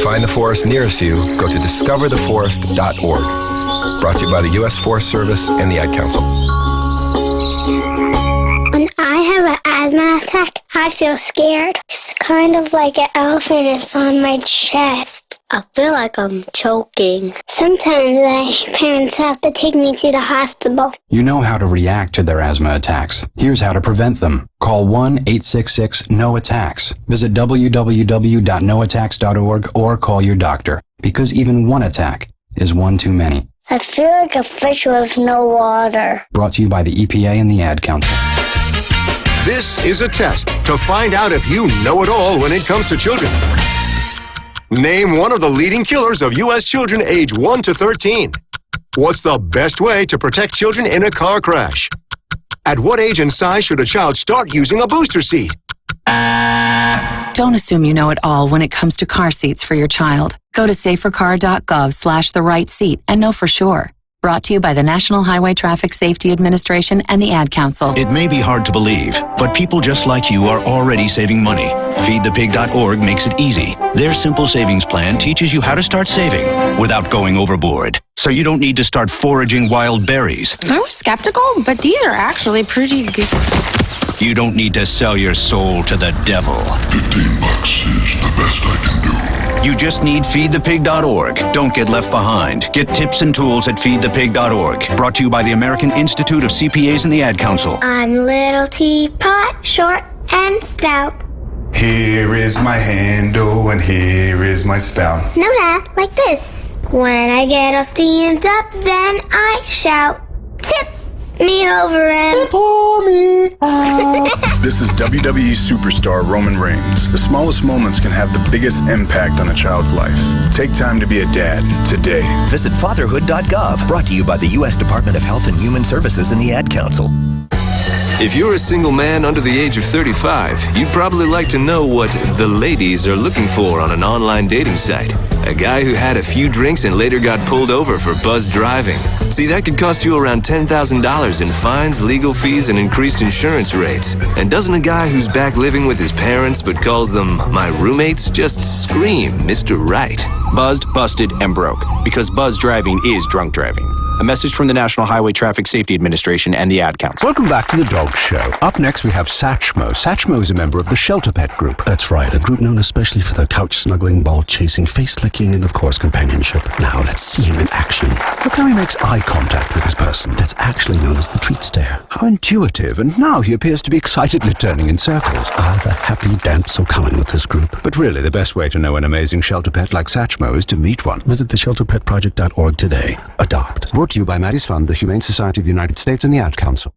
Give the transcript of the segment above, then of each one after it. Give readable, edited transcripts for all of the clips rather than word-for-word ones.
find the forest nearest you, go to discovertheforest.org. Brought to you by the U.S. Forest Service and the Ad Council. When I have an asthma attack, I feel scared. It's kind of like an elephant is on my chest. I feel like I'm choking. Sometimes my parents have to take me to the hospital. You know how to react to their asthma attacks. Here's how to prevent them. Call 1-866-NO-ATTACKS. Visit www.noattacks.org or call your doctor, because even one attack is one too many. I feel like a fish with no water. Brought to you by the EPA and the Ad Council. This is a test to find out if you know it all when it comes to children. Name one of the leading killers of U.S. children age 1 to 13. What's the best way to protect children in a car crash? At what age and size should a child start using a booster seat? Don't assume you know it all when it comes to car seats for your child. Go to safercar.gov/the-right-seat and know for sure. Brought to you by the National Highway Traffic Safety Administration and the Ad Council. It may be hard to believe, but people just like you are already saving money. FeedThePig.org makes it easy. Their simple savings plan teaches you how to start saving without going overboard. So you don't need to start foraging wild berries. I was skeptical, but these are actually pretty good. You don't need to sell your soul to the devil. $15 is the best I can do. You just need FeedThePig.org. Don't get left behind. Get tips and tools at FeedThePig.org. Brought to you by the American Institute of CPAs and the Ad Council. I'm little teapot, short and stout. Here is my handle and here is my spout. No, Dad, like this. When I get all steamed up, then I shout, tip me over and pour me out. This is WWE superstar Roman Reigns. The smallest moments can have the biggest impact on a child's life. Take time to be a dad today. Visit fatherhood.gov. Brought to you by the U.S. Department of Health and Human Services and the Ad Council. If you're a single man under the age of 35, you'd probably like to know what the ladies are looking for on an online dating site. A guy who had a few drinks and later got pulled over for buzzed driving. See, that could cost you around $10,000 in fines, legal fees, and increased insurance rates. And doesn't a guy who's back living with his parents but calls them my roommates just scream Mr. Right? Buzzed, busted, and broke. Because buzz driving is drunk driving. A message from the National Highway Traffic Safety Administration and the Ad Council. Welcome back to The Dog Show. Up next, we have Satchmo. Satchmo is a member of the Shelter Pet Group. That's right, a group known especially for their couch-snuggling, ball-chasing, face-licking, and, of course, companionship. Now, let's see him in action. Look how he makes eye contact with his person. That's actually known as the treat stare. How intuitive, and now he appears to be excitedly turning in circles. Ah, the happy dance so common with this group. But really, the best way to know an amazing shelter pet like Satchmo is to meet one. Visit theshelterpetproject.org today. Adopt. Brought to you by Maddie's Fund, the Humane Society of the United States, and the Ad Council.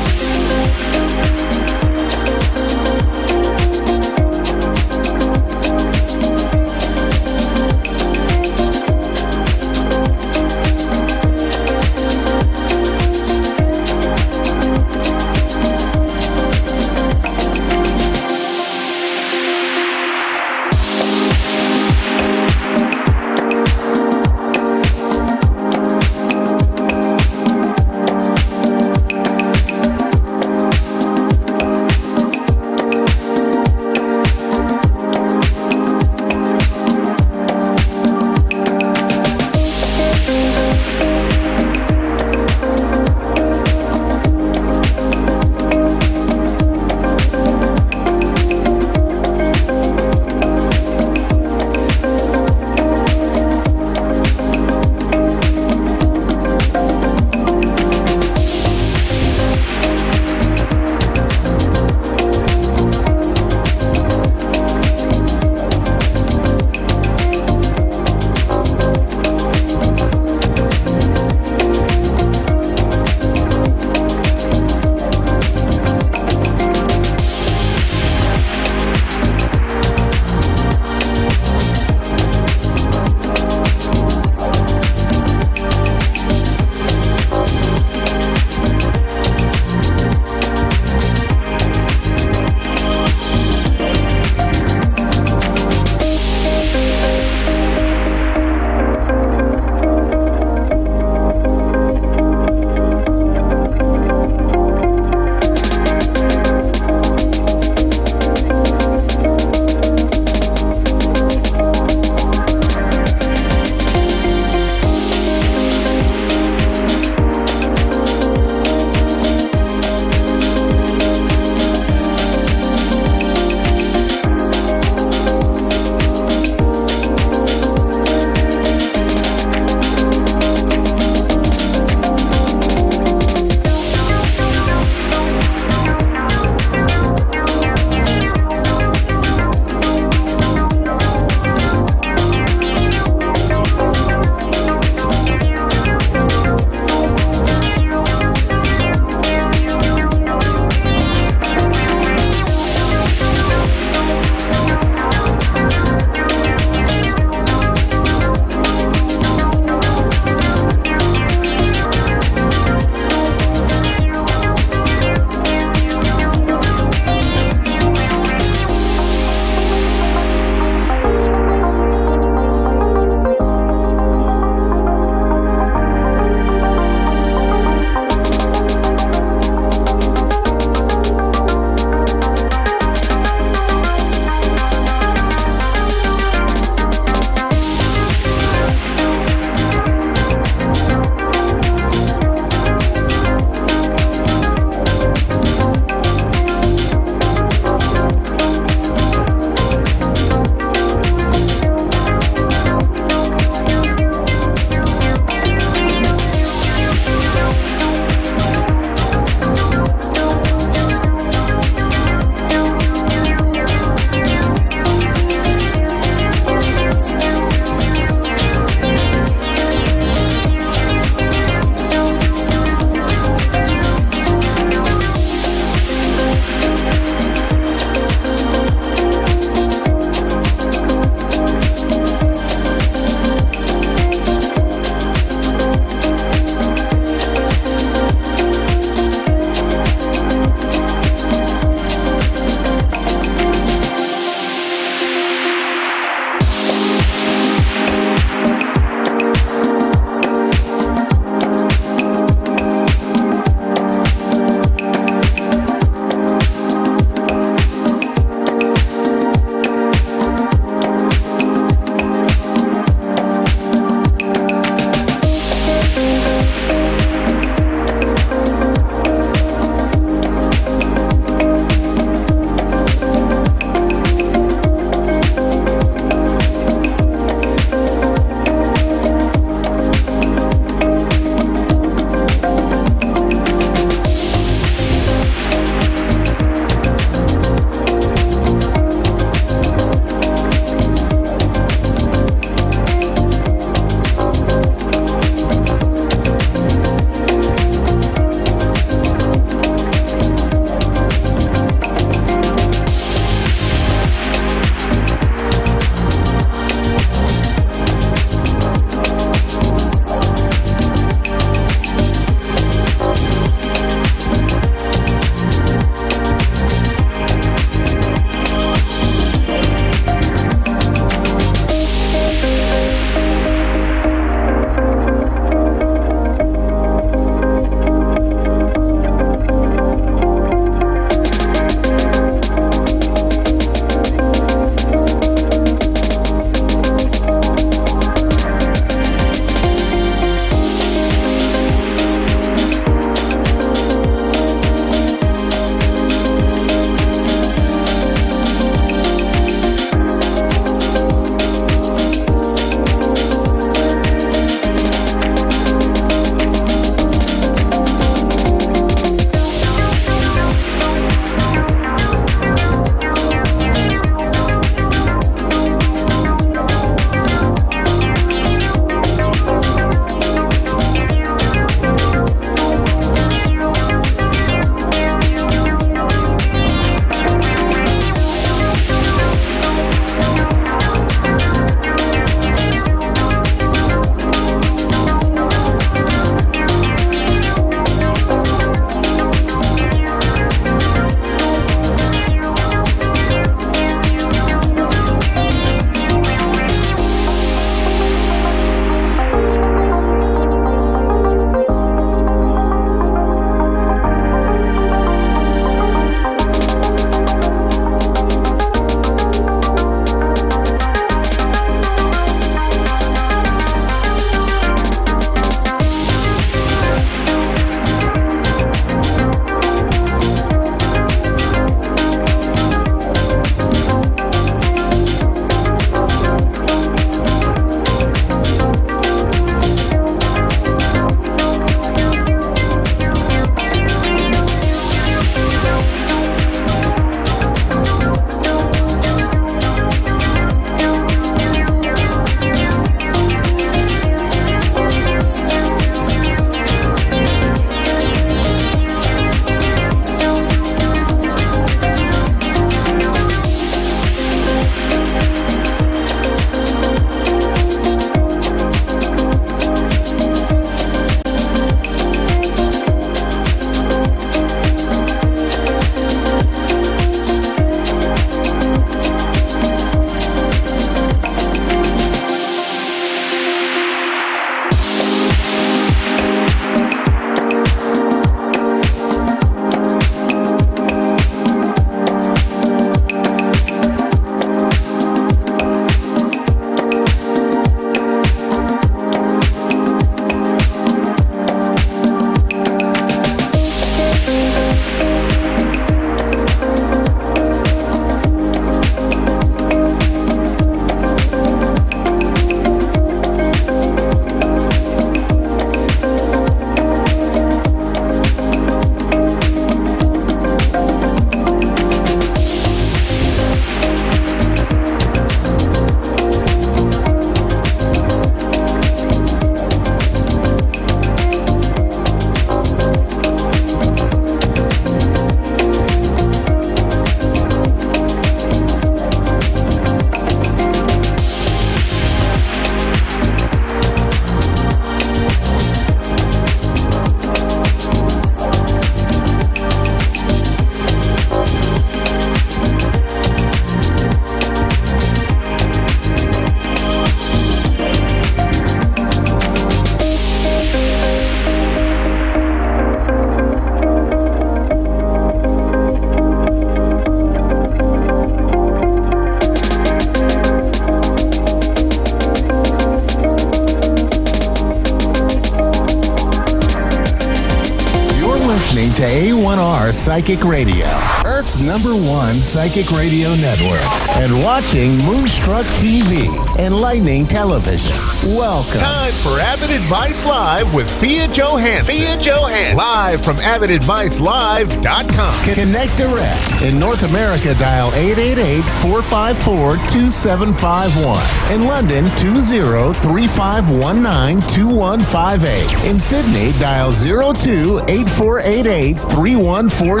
Psychic Radio, Earth's #1 psychic radio network, and watching Moonstruck TV, enlightening television. Welcome. Time for Avid Advice Live with Fia Johansson. Live from AvidAdviceLive.com. Connect direct. In North America, dial 888-454-2751. In London, 20-3519-2158. In Sydney, dial 02-8488-3147.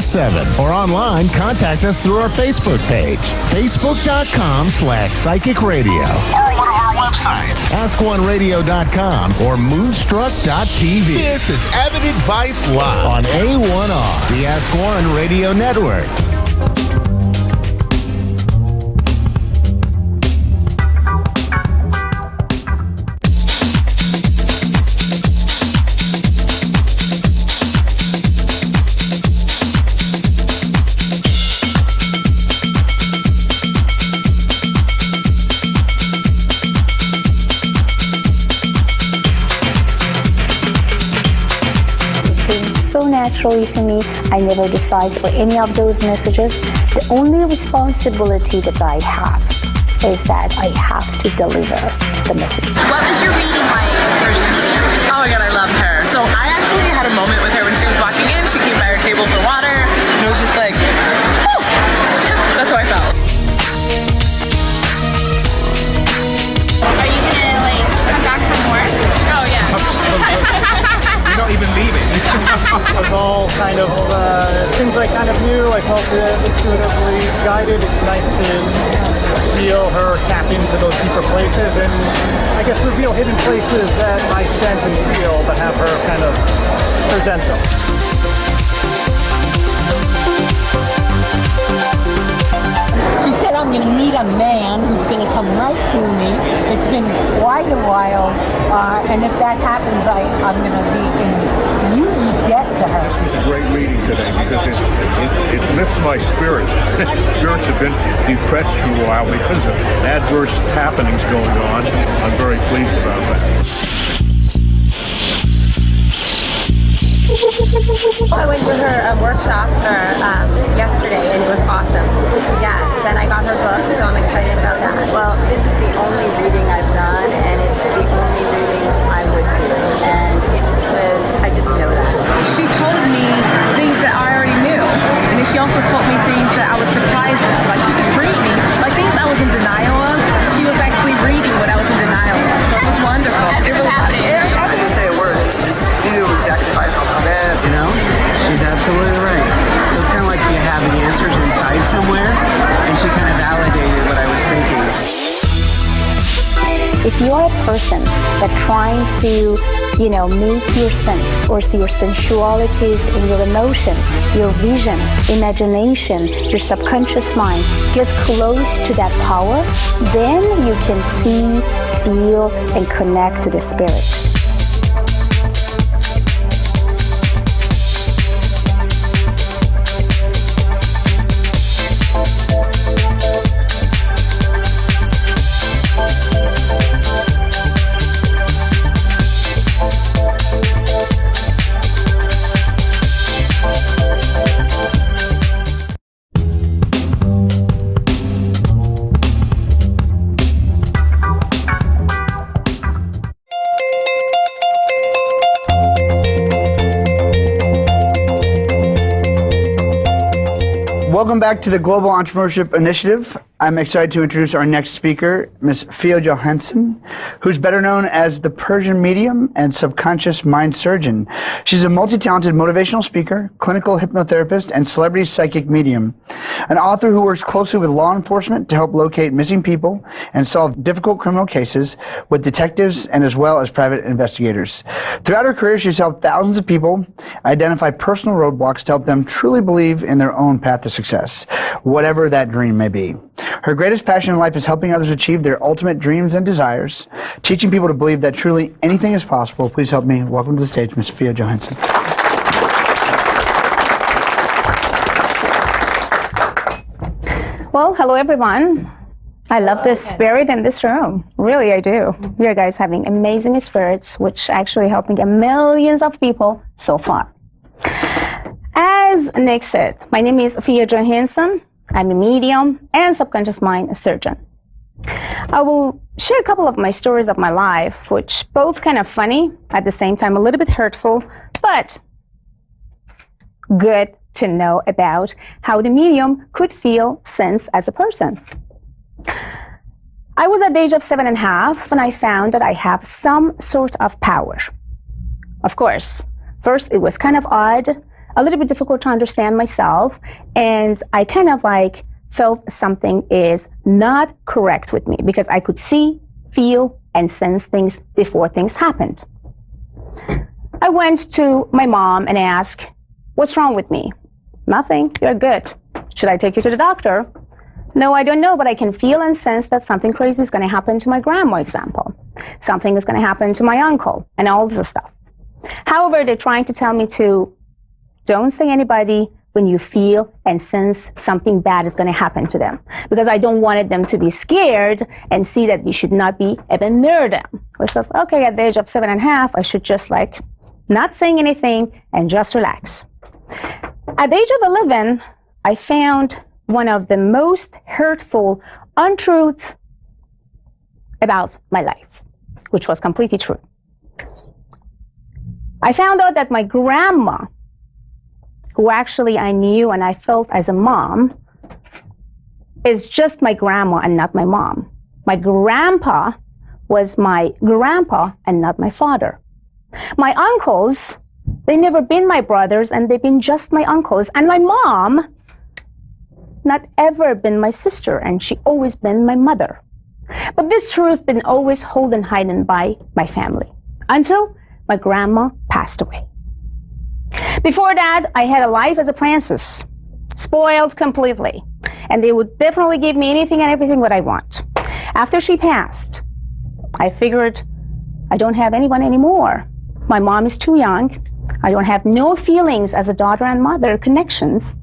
Or online, contact us through our Facebook page, facebook.com/Psychic Radio. Or one of our websites, AskOneRadio.com or Moonstruck.tv. This is Avid Advice Live on A1R, the Ask One Radio Network. Naturally to me, I never decide for any of those messages. The only responsibility that I have is that I have to deliver the messages. What was your reading like for Persian medium? Oh my god, I love her. So I actually had a moment with her when she was walking in. She came by our table for water, and it was just like, whew. That's how I felt. Are you gonna come back for more? Oh yeah. You don't even leave it. It was all kind of things I kind of knew. I felt intuitively guided. It's nice to feel her tap into those deeper places and I guess reveal hidden places that I sense and feel, but have her kind of present them. She said, I'm going to meet a man who's going to come right to me. It's been quite a while, and if that happens, I'm going to be in huge debt to her. This was a great reading today because it lifts my spirits. Spirits have been depressed for a while because of adverse happenings going on. I'm very pleased about that. I went to her workshop yesterday and it was awesome. Yes, and I got her book, so I'm excited about that. Well, this is the only reading I've done, and it's the only reading I would do, and it's because I just know that. She told me things that I already knew, and then she also told me things that I was surprised with. Like she could read me, like things I was in denial of. She was actually reading what I was in denial of. So it was wonderful. It really happened. I didn't say a word. She just knew exactly how I felt about it. You know, she's absolutely right. So it's kind of like you have the answers inside somewhere, and she kind of validated what I was thinking. If you're a person that's trying to, make your sense or see your sensualities in your emotion, your vision, imagination, your subconscious mind, get close to that power, then you can see, feel, and connect to the spirit. Welcome back to the Global Entrepreneurship Initiative. I'm excited to introduce our next speaker, Ms. Fia Johansson, who's better known as the Persian medium and subconscious mind surgeon. She's a multi-talented motivational speaker, clinical hypnotherapist, and celebrity psychic medium. An author who works closely with law enforcement to help locate missing people and solve difficult criminal cases with detectives and as well as private investigators. Throughout her career, she's helped thousands of people identify personal roadblocks to help them truly believe in their own path to success, whatever that dream may be. Her greatest passion in life is helping others achieve their ultimate dreams and desires, teaching people to believe that truly anything is possible. Please help me welcome to the stage Ms. Fia Johansson. Well, hello everyone. I love this spirit in this room. Really, I do. You guys having amazing spirits, which actually helping millions of people so far. As Nick said, my name is Fia Johansson. I'm a medium and subconscious mind surgeon. I will share a couple of my stories of my life, which both kind of funny, at the same time a little bit hurtful, but good to know about how the medium could feel sense as a person. I was at the age of 7.5 when I found that I have some sort of power. Of course, first it was kind of odd, a little bit difficult to understand myself, and I kind of like felt something is not correct with me because I could see, feel, and sense things before things happened. I went to my mom and asked, "What's wrong with me?" "Nothing, you're good." "Should I take you to the doctor?" "No, I don't know, but I can feel and sense that something crazy is going to happen to my grandma," example. "Something is going to happen to my uncle," and all this stuff. However, they're trying to tell me to don't say anybody when you feel and sense something bad is going to happen to them, because I don't wanted them to be scared and see that we should not be even near them. I says, okay, at the age of 7.5, I should just like not saying anything and just relax. At the age of 11, I found one of the most hurtful untruths about my life, which was completely true. I found out that my grandma, who actually I knew and I felt as a mom, is just my grandma and not my mom. My grandpa was my grandpa and not my father. My uncles, they never been my brothers and they've been just my uncles. And my mom, not ever been my sister, and she always been my mother. But this truth been always held and hidden by my family until my grandma passed away. Before that, I had a life as a princess, spoiled completely, and they would definitely give me anything and everything what I want. After she passed, I figured I don't have anyone anymore. My mom is too young. I don't have no feelings as a daughter and mother connections.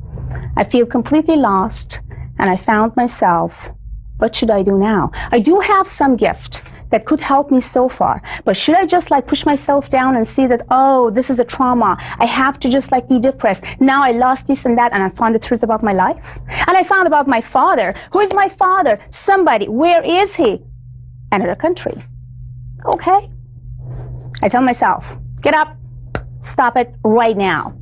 I feel completely lost, and I found myself, what should I do now? I do have some gift that could help me so far, but should I just like push myself down and see that, oh, this is a trauma, I have to just like be depressed, now I lost this and that, and I found the truth about my life? And I found about my father. Who is my father? Somebody. Where is he? Another country. Okay. I tell myself, get up, stop it right now.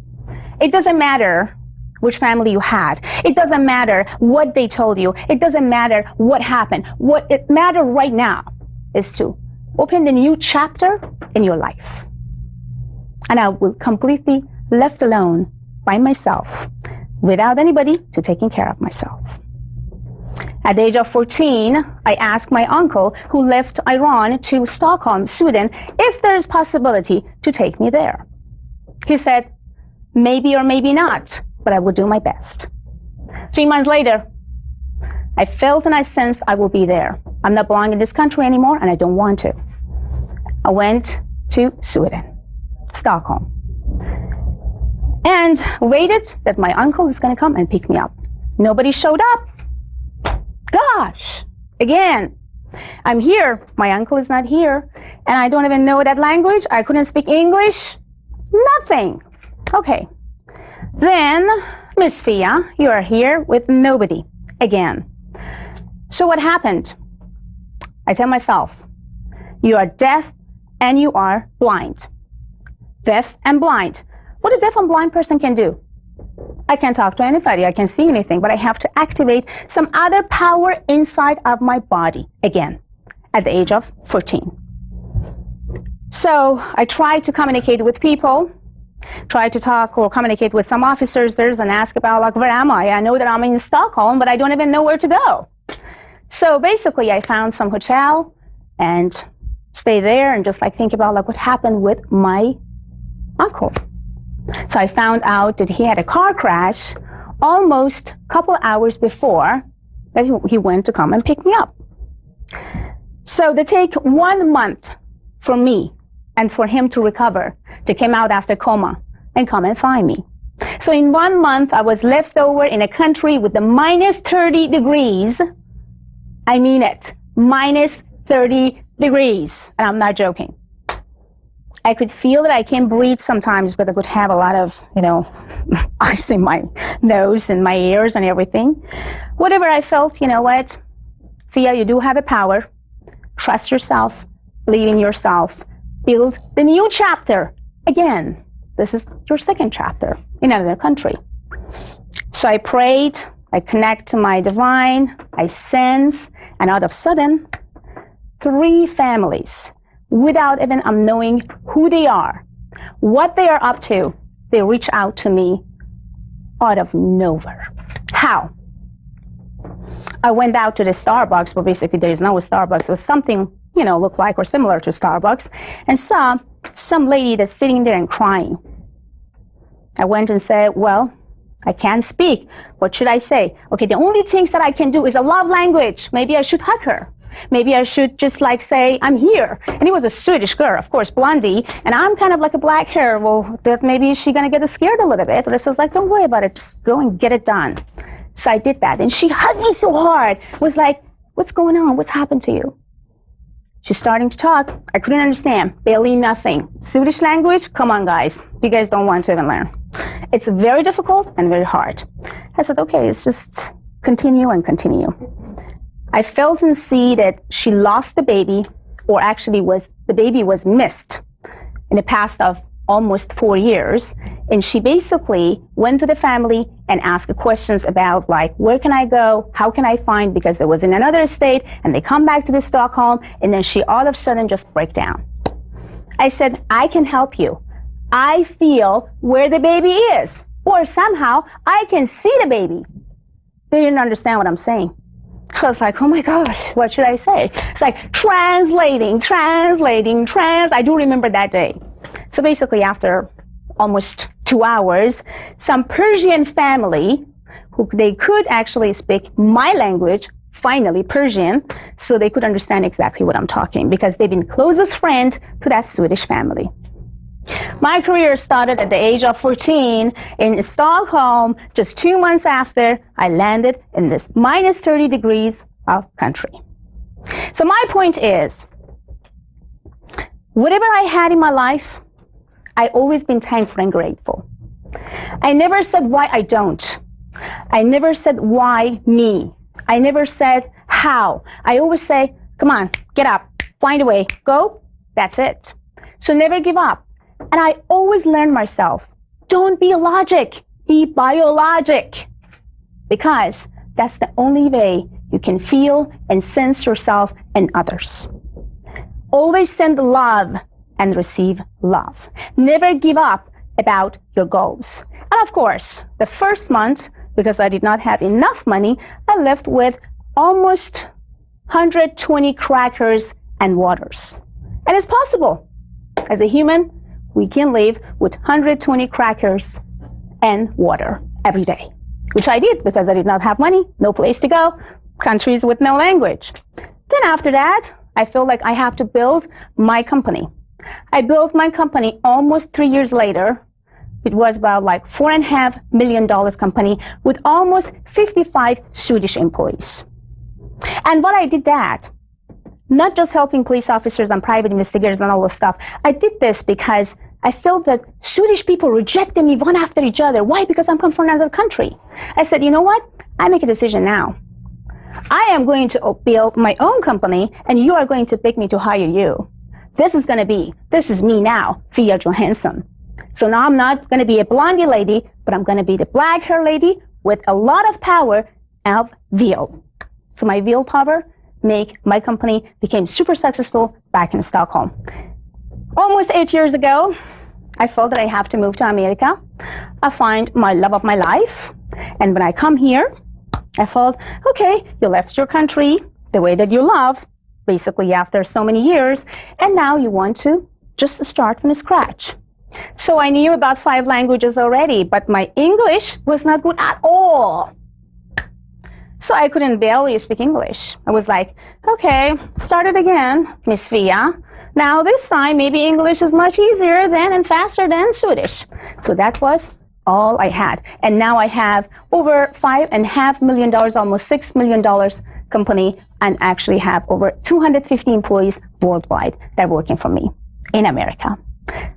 It doesn't matter which family you had. It doesn't matter what they told you. It doesn't matter what happened. What it matters right now is to open the new chapter in your life. And I will completely left alone by myself without anybody to taking care of myself. At the age of 14, I asked my uncle, who left Iran to Stockholm, Sweden, if there is possibility to take me there. He said, maybe or maybe not, but I will do my best. 3 months later, I felt and I sensed I will be there. I'm not belonging in this country anymore, and I don't want to. I went to Sweden, Stockholm, and waited that my uncle is going to come and pick me up. Nobody showed up. Gosh, again, I'm here. My uncle is not here, and I don't even know that language. I couldn't speak English. Nothing. Okay. Then, Miss Fia, you are here with nobody again. So what happened? I tell myself, you are deaf and you are blind. Deaf and blind. What a deaf and blind person can do? I can't talk to anybody, I can't see anything, but I have to activate some other power inside of my body again at the age of 14. So I tried to communicate with people, tried to talk or communicate with some officers there and ask about, like, where am I? I know that I'm in Stockholm, but I don't even know where to go. So basically, I found some hotel and stay there and just like think about like what happened with my uncle. So I found out that he had a car crash almost a couple hours before that he went to come and pick me up. So they take 1 month for me and for him to recover, to come out after coma and come and find me. So in 1 month, I was left over in a country with the minus 30 degrees. I mean it, minus 30 degrees, and I'm not joking. I could feel that I can't breathe sometimes, but I could have a lot of, ice in my nose and my ears and everything. Whatever I felt, you know what? Fia, you do have a power. Trust yourself, believe in yourself, build the new chapter. Again, this is your second chapter in another country. So I prayed, I connect to my divine, I sense, and all of a sudden, 3 families, without even knowing who they are, what they are up to, they reach out to me out of nowhere. How? I went out to the Starbucks, but basically there is no Starbucks. It was something, looked like or similar to Starbucks, and saw some lady that's sitting there and crying. I went and said, well, I can't speak. What should I say? Okay, the only things that I can do is a love language. Maybe I should hug her. Maybe I should just say, I'm here. And it was a Swedish girl, of course, blondie, and I'm kind of like a black hair. Well, that maybe she's going to get scared a little bit. But I says, don't worry about it. Just go and get it done. So I did that. And she hugged me so hard. Was like, what's going on? What's happened to you? She's starting to talk. I couldn't understand. Barely nothing. Swedish language? Come on, guys. You guys don't want to even learn. It's very difficult and very hard. I said, okay, it's just continue and continue. I felt and see that she lost the baby, or actually the baby was missed in the past of almost 4 years. And she basically went to the family and asked questions about where can I go? How can I find? Because it was in another state, and they come back to the Stockholm, and then she all of a sudden just break down. I said, I can help you. I feel where the baby is, or somehow I can see the baby. They didn't understand what I'm saying. I was like, oh my gosh, what should I say? It's like translating. I do remember that day. So basically after almost 2 hours, some Persian family, who they could actually speak my language, finally Persian, so they could understand exactly what I'm talking, because they've been closest friend to that Swedish family. My career started at the age of 14 in Stockholm. Just 2 months after, I landed in this minus 30 degrees of country. So my point is, whatever I had in my life, I always been thankful and grateful. I never said why I don't. I never said why me. I never said how. I always say, come on, get up, find a way, go. That's it. So never give up. And I always learn myself, don't be logic, be biologic. Because that's the only way you can feel and sense yourself and others. Always send love and receive love. Never give up about your goals. And of course, the first month, because I did not have enough money, I left with almost 120 crackers and waters. And it's possible. As a human, we can live with 120 crackers and water every day, which I did because I did not have money, no place to go, countries with no language. Then after that, I feel like I have to build my company. I built my company almost 3 years later. It was about $4.5 million company with almost 55 Swedish employees. And what I did that, not just helping police officers and private investigators and all this stuff. I did this because I felt that Swedish people rejected me one after each other. Why? Because I'm come from another country. I said, you know what? I make a decision now. I am going to build my own company, and you are going to pick me to hire you. This is me now, Fia Johansson. So now I'm not going to be a blondie lady, but I'm going to be the black hair lady with a lot of power of will. So my will power make my company became super successful back in Stockholm. Almost 8 years ago, I felt that I have to move to America. I find my love of my life. And when I come here, I felt, okay, you left your country, the way that you love, basically after so many years, and now you want to just start from scratch. So I knew about 5 languages already, but my English was not good at all. So I couldn't barely speak English. I was like, okay, start it again, Miss Fia. Now this time, maybe English is much easier than and faster than Swedish. So that was all I had. And now I have over $5.5 million, almost $6 million company, and actually have over 250 employees worldwide that are working for me in America.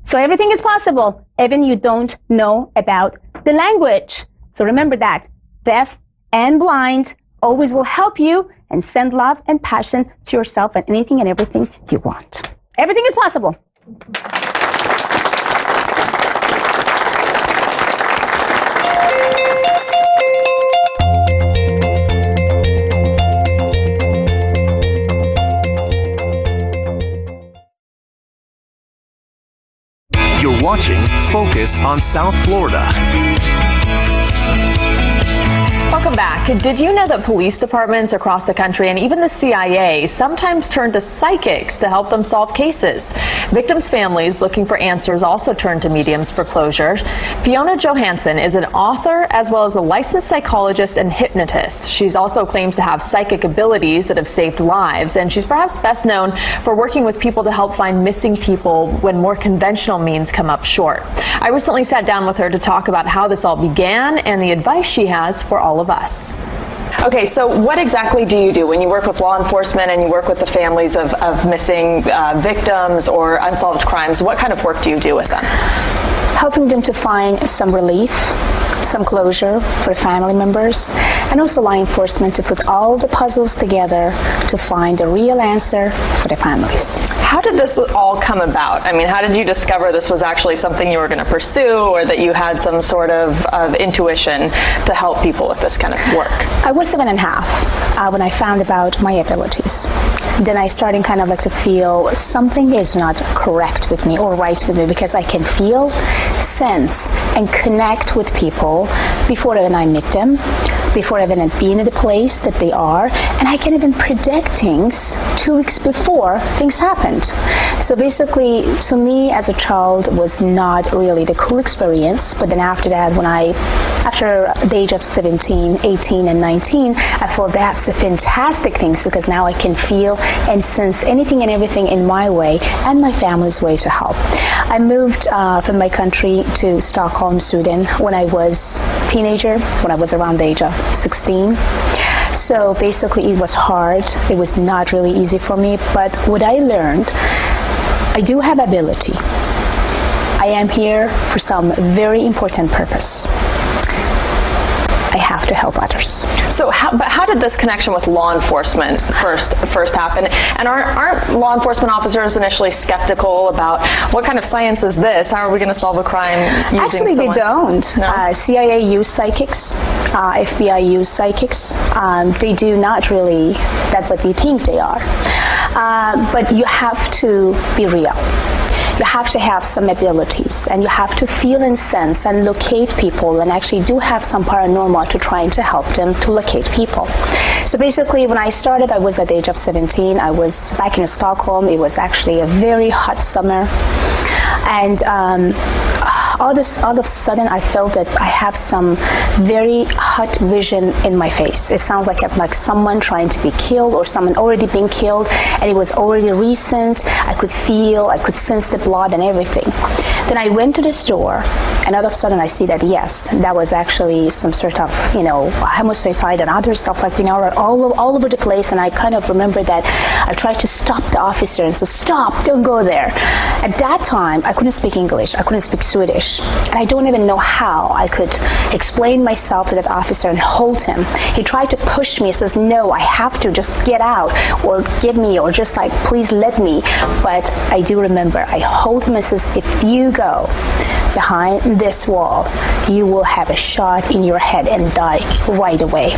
So everything is possible, even you don't know about the language. So remember that deaf and blind always will help you and send love and passion to yourself and anything and everything you want. Everything is possible. You're watching Focus on South Florida. Welcome back. Did you know that police departments across the country and even the CIA sometimes turn to psychics to help them solve cases? Victims' families looking for answers also turn to mediums for closure. Fiona Johansson is an author as well as a licensed psychologist and hypnotist. She's also claims to have psychic abilities that have saved lives, and she's perhaps best known for working with people to help find missing people when more conventional means come up short. I recently sat down with her to talk about how this all began and the advice she has for all of us. Okay, so what exactly do you do when you work with law enforcement and you work with the families of missing victims or unsolved crimes? What kind of work do you do with them? Helping them to find some relief, some closure for family members, and also law enforcement to put all the puzzles together to find the real answer for the families. How did this all come about? I mean, how did you discover this was actually something you were going to pursue, or that you had some sort of intuition to help people with this kind of work? I was 7.5 when I found about my abilities. Then I started kind of like to feel something is not correct with me or right with me, because I can feel, sense, and connect with people before even I meet them, before even being in the place that they are, and I can even predict things 2 weeks before things happened. So basically, to me as a child was not really the cool experience, but then after that, after the age of 17, 18, and 19, I thought that's a fantastic things, because now I can feel and sense anything and everything in my way and my family's way to help. I moved from my country to Stockholm, Sweden when I was a teenager, when I was around the age of 16. So basically it was hard. It was not really easy for me, but what I learned, I do have ability. I am here for some very important purpose. I have to help others. So, how did this connection with law enforcement first happen? And aren't law enforcement officers initially skeptical about what kind of science is this? How are we going to solve a crime using Actually, someone? they don't. No? CIA use psychics. FBI use psychics. They do not really. That's what they think they are. But you have to be real. You have to have some abilities, and you have to feel and sense and locate people, and actually do have some paranormal to trying to help them to locate people. So basically, when I started, I was at the age of 17. I was back in Stockholm. It was actually a very hot summer, and all of a sudden, I felt that I have some very hot vision in my face. It sounds like someone trying to be killed, or someone already been killed, and it was already recent. I could feel, I could sense the blood and everything. Then I went to the store, and all of a sudden I see that, yes, that was actually some sort of, homicide and other stuff all over the place. And I kind of remember that I tried to stop the officer and said, "Stop, don't go there." At that time, I couldn't speak English, I couldn't speak Swedish, and I don't even know how I could explain myself to that officer and hold him. He tried to push me. He says, "No, I have to just get out, or get me, or just please let me." But I do remember, I hold him and says, "If you go behind this wall, you will have a shot in your head and die right away."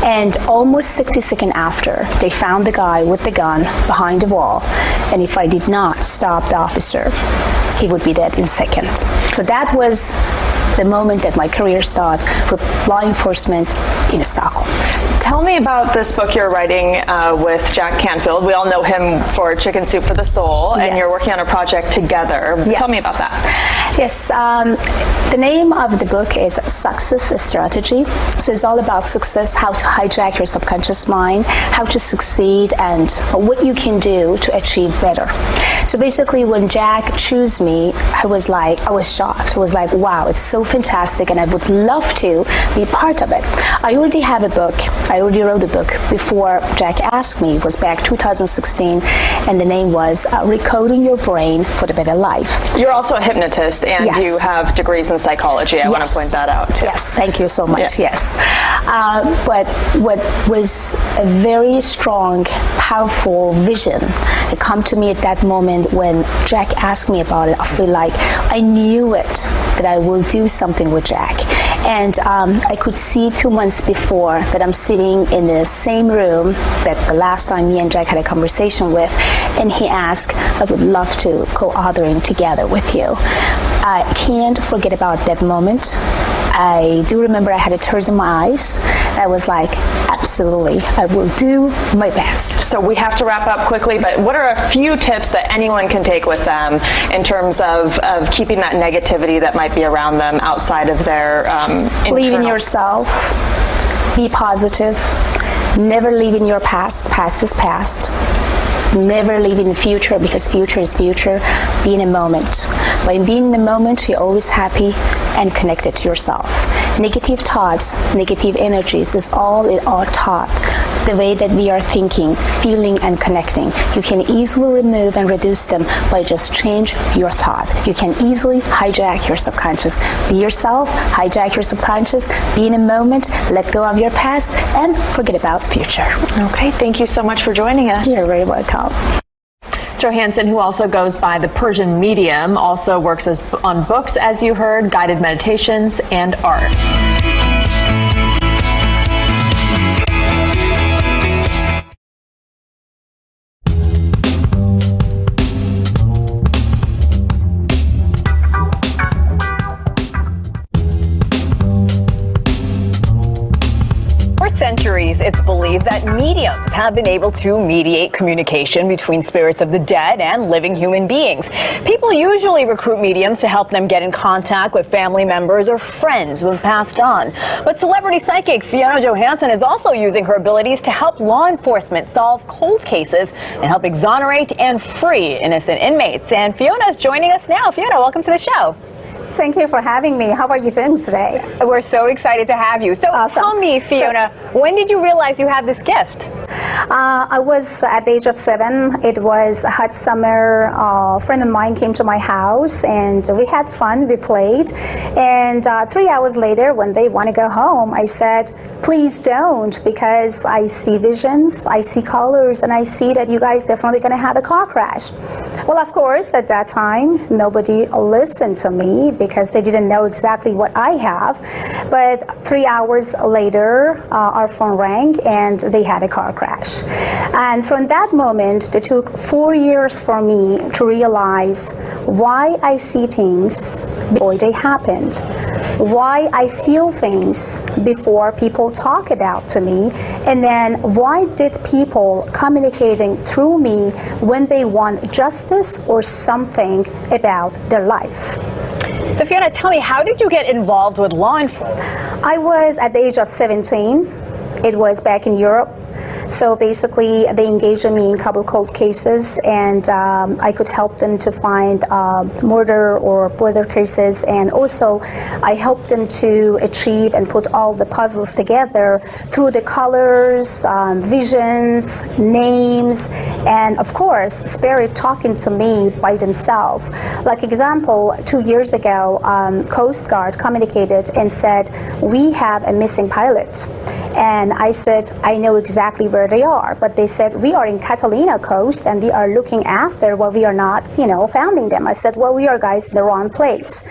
And almost 60 seconds after, they found the guy with the gun behind the wall. And if I did not stop the officer, he would be dead in a second. So that was the moment that my career started for law enforcement in Stockholm. Tell me about this book you're writing with Jack Canfield. We all know him for Chicken Soup for the Soul, and you're working on a project together. Yes. Tell me about that. Yes, the name of the book is Success Strategy. So it's all about success, how to hijack your subconscious mind, how to succeed, and what you can do to achieve better. So basically, when Jack chose me, I was shocked. I was like, wow, it's so fantastic, and I would love to be part of it. I already have a book. I already wrote a book before Jack asked me. It was back 2016, and the name was Recoding Your Brain for the Better Life. You're also a hypnotist, and Yes. you have degrees in psychology. I want to point that out, too. Yes, thank you so much. Yes. But what was a very strong, powerful vision, it come to me at that moment when Jack asked me about it. I feel like I knew it, that I will do something with Jack. And I could see 2 months before that I'm sitting in the same room that the last time me and Jack had a conversation with, and he asked, I would love to co-authoring together with you. I can't forget about that moment. I do remember I had tears in my eyes. I was like, absolutely, I will do my best. So we have to wrap up quickly, but what are a few tips that anyone can take with them in terms of keeping that negativity that might be around them outside of their Believe in yourself. Be positive. Never live in your past. Past is past. Never live in the future, because future is future. Be in a moment. By being in the moment, you're always happy and connected to yourself. Negative thoughts, negative energies is all it are taught. The way that we are thinking, feeling, and connecting. You can easily remove and reduce them by just change your thought. You can easily hijack your subconscious. Be yourself, hijack your subconscious, be in a moment, let go of your past, and forget about the future. Okay, thank you so much for joining us. You're very welcome. Johansson, who also goes by the Persian Medium, also works on books, as you heard, guided meditations, and art. For centuries, it's believed that mediums have been able to mediate communication between spirits of the dead and living human beings. People usually recruit mediums to help them get in contact with family members or friends who have passed on. But celebrity psychic Fiona Johansson is also using her abilities to help law enforcement solve cold cases and help exonerate and free innocent inmates. And Fiona is joining us now. Fiona, welcome to the show. Thank you for having me. How are you doing today? We're so excited to have you. So tell me, Fiona, when did you realize you had this gift? I was at the age of 7. It was a hot summer. A friend of mine came to my house and we had fun. We played. And 3 hours later, when they want to go home, I said, please don't, because I see visions, I see colors, and I see that you guys definitely going to have a car crash. Well, of course, at that time, nobody listened to me because they didn't know exactly what I have. But 3 hours later, our phone rang and they had a car crash. And from that moment, it took 4 years for me to realize why I see things before they happened, why I feel things before people talk about to me, and then why did people communicating through me when they want justice or something about their life. So Fiona, tell me, how did you get involved with law enforcement? I was at the age of 17. It was back in Europe. So basically, they engaged me in a couple cold cases, and I could help them to find murder or border cases, and also I helped them to achieve and put all the puzzles together through the colors, visions, names, and of course, spirit talking to me by themselves. Like example, 2 years ago, Coast Guard communicated and said, we have a missing pilot. And I said, I know exactly where they are, but they said, we are in Catalina coast and we are looking after, well, we are not, founding them. I said, well, we are guys in the wrong place.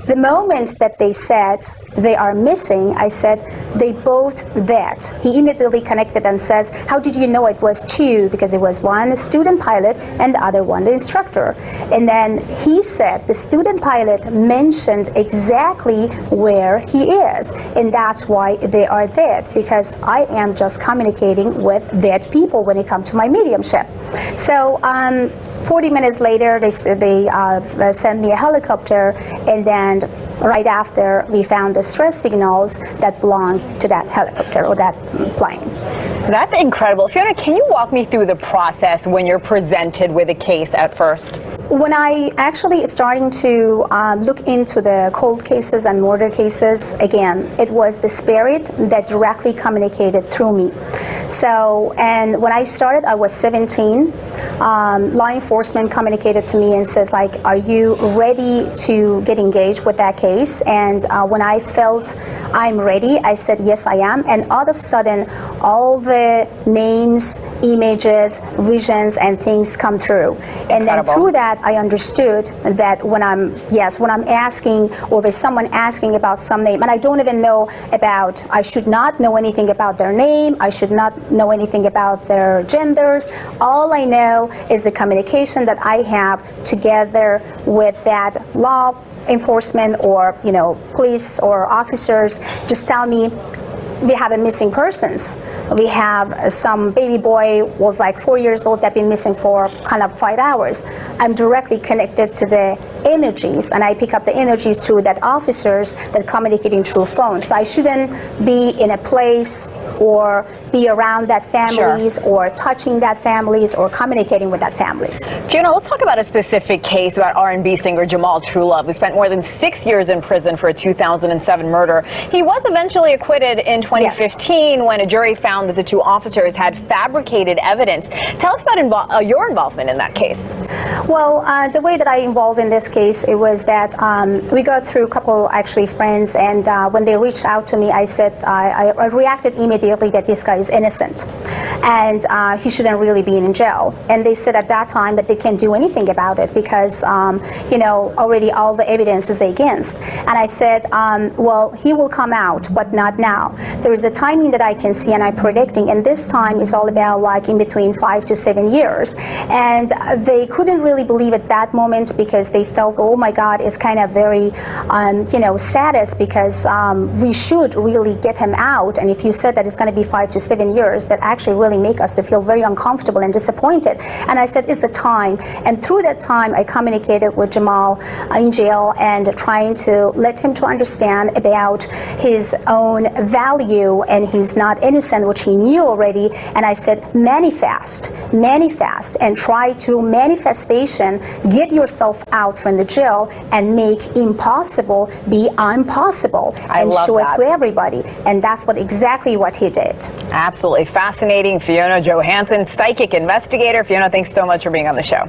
The moment that they said they are missing, I said, they both dead. He immediately connected and says, how did you know it was two? Because it was one student pilot and the other one the instructor. And then he said the student pilot mentioned exactly where he is, and that's why they are dead, because I am just communicating with dead people when it comes to my mediumship. So 40 minutes later, they sent me a helicopter, and then right after we found the stress signals that belonged to that helicopter or that plane. That's incredible. Fiona, can you walk me through the process when you're presented with a case at first? When I actually starting to look into the cold cases and murder cases, again, it was the spirit that directly communicated through me. So, and when I started, I was 17. Law enforcement communicated to me and said, like, are you ready to get engaged with that case? And when I felt I'm ready, I said, yes, I am. And all of a sudden, all the names, images, visions, and things come through. And then through that, I understood that when I'm asking, or there's someone asking about some name, and I don't even know about, I should not know anything about their name, I should not know anything about their genders. All I know is the communication that I have together with that law enforcement or, police or officers just tell me, we have a missing persons. We have some baby boy was like 4 years old that been missing for kind of 5 hours. I'm directly connected to the energies, and I pick up the energies through that officers that communicating through phone. So I shouldn't be in a place or be around that families or touching that families or communicating with that families. Fiona, let's talk about a specific case about R&B singer Jamal Truelove, who spent more than 6 years in prison for a 2007 murder. He was eventually acquitted in 2015 when a jury found that the two officers had fabricated evidence. Tell us about your involvement in that case. Well, the way that I involved in this case, it was that we got through a couple actually friends, and when they reached out to me, I said, I reacted immediately that this guy is innocent and he shouldn't really be in jail. And they said at that time that they can't do anything about it because, already all the evidence is against. And I said, well, he will come out, but not now. There is a timing that I can see and I'm predicting, and this time is all about like in between 5 to 7 years. And they couldn't really believe at that moment because they felt, oh my God, it's kind of very, saddest because we should really get him out. And if you said that it's going to be 5 to 7 years, that actually really make us to feel very uncomfortable and disappointed. And I said, it's the time. And through that time, I communicated with Jamal in jail and trying to let him to understand about his own value and he's not innocent, which he knew already. And I said, manifest, and try to manifestation, get yourself out from the jail and make impossible be impossible and show it to everybody. And that's exactly what he did. Absolutely fascinating. Fiona Johansson, psychic investigator. Fiona, thanks so much for being on the show.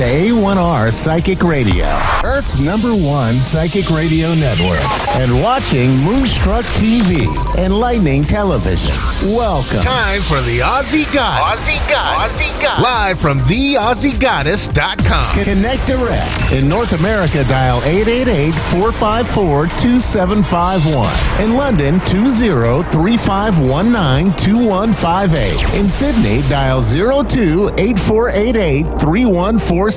to A1R Psychic Radio, Earth's #1 psychic radio network, and watching Moonstruck TV, enlightening television. Welcome. Time for the Aussie Goddess. Live from theausiegoddess.com. Connect direct. In North America, dial 888-454-2751. In London, 20-3519-2158. In Sydney, dial 02-8488-3147.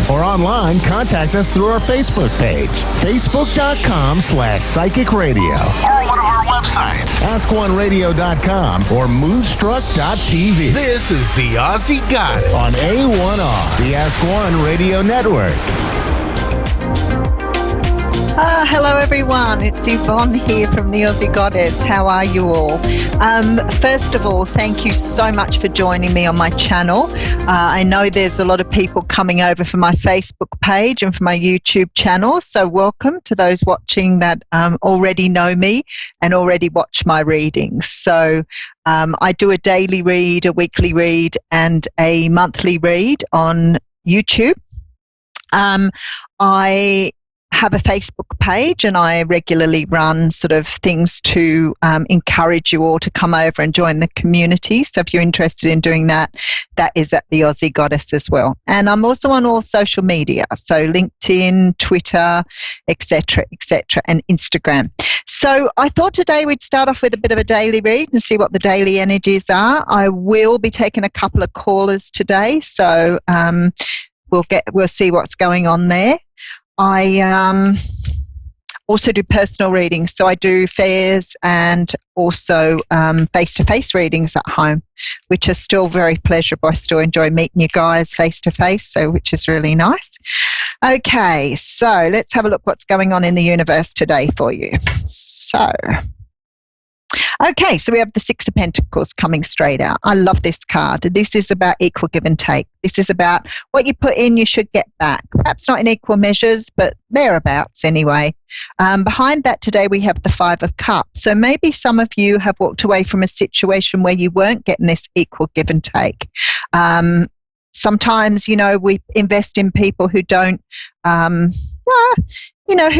Or online, contact us through our Facebook page, facebook.com/psychic radio. Or one of our websites, askoneradio.com or moonstruck.tv. This is the Aussie Goddess on A1R, the Ask One Radio Network. Hello everyone, it's Yvonne here from the Aussie Goddess. How are you all? First of all, thank you so much for joining me on my channel. I know there's a lot of people coming over for my Facebook page and for my YouTube channel, so welcome to those watching that already know me and already watch my readings. So I do a daily read, a weekly read and a monthly read on YouTube. I have a Facebook page and I regularly run sort of things to encourage you all to come over and join the community. So if you're interested in doing that, that is at the Aussie Goddess as well. And I'm also on all social media, so LinkedIn, Twitter, etc., and Instagram. So I thought today we'd start off with a bit of a daily read and see what the daily energies are. I will be taking a couple of callers today, so we'll see what's going on there. I also do personal readings, so I do fairs and also face-to-face readings at home, which are still very pleasurable. I still enjoy meeting you guys face-to-face, so which is really nice. Okay, so let's have a look what's going on in the universe today for you. Okay, so we have the Six of Pentacles coming straight out. I love this card. This is about equal give and take. This is about what you put in, you should get back. Perhaps not in equal measures, but thereabouts anyway. Behind that today, we have the Five of Cups. So maybe some of you have walked away from a situation where you weren't getting this equal give and take. Sometimes, you know, we invest in people who don't, who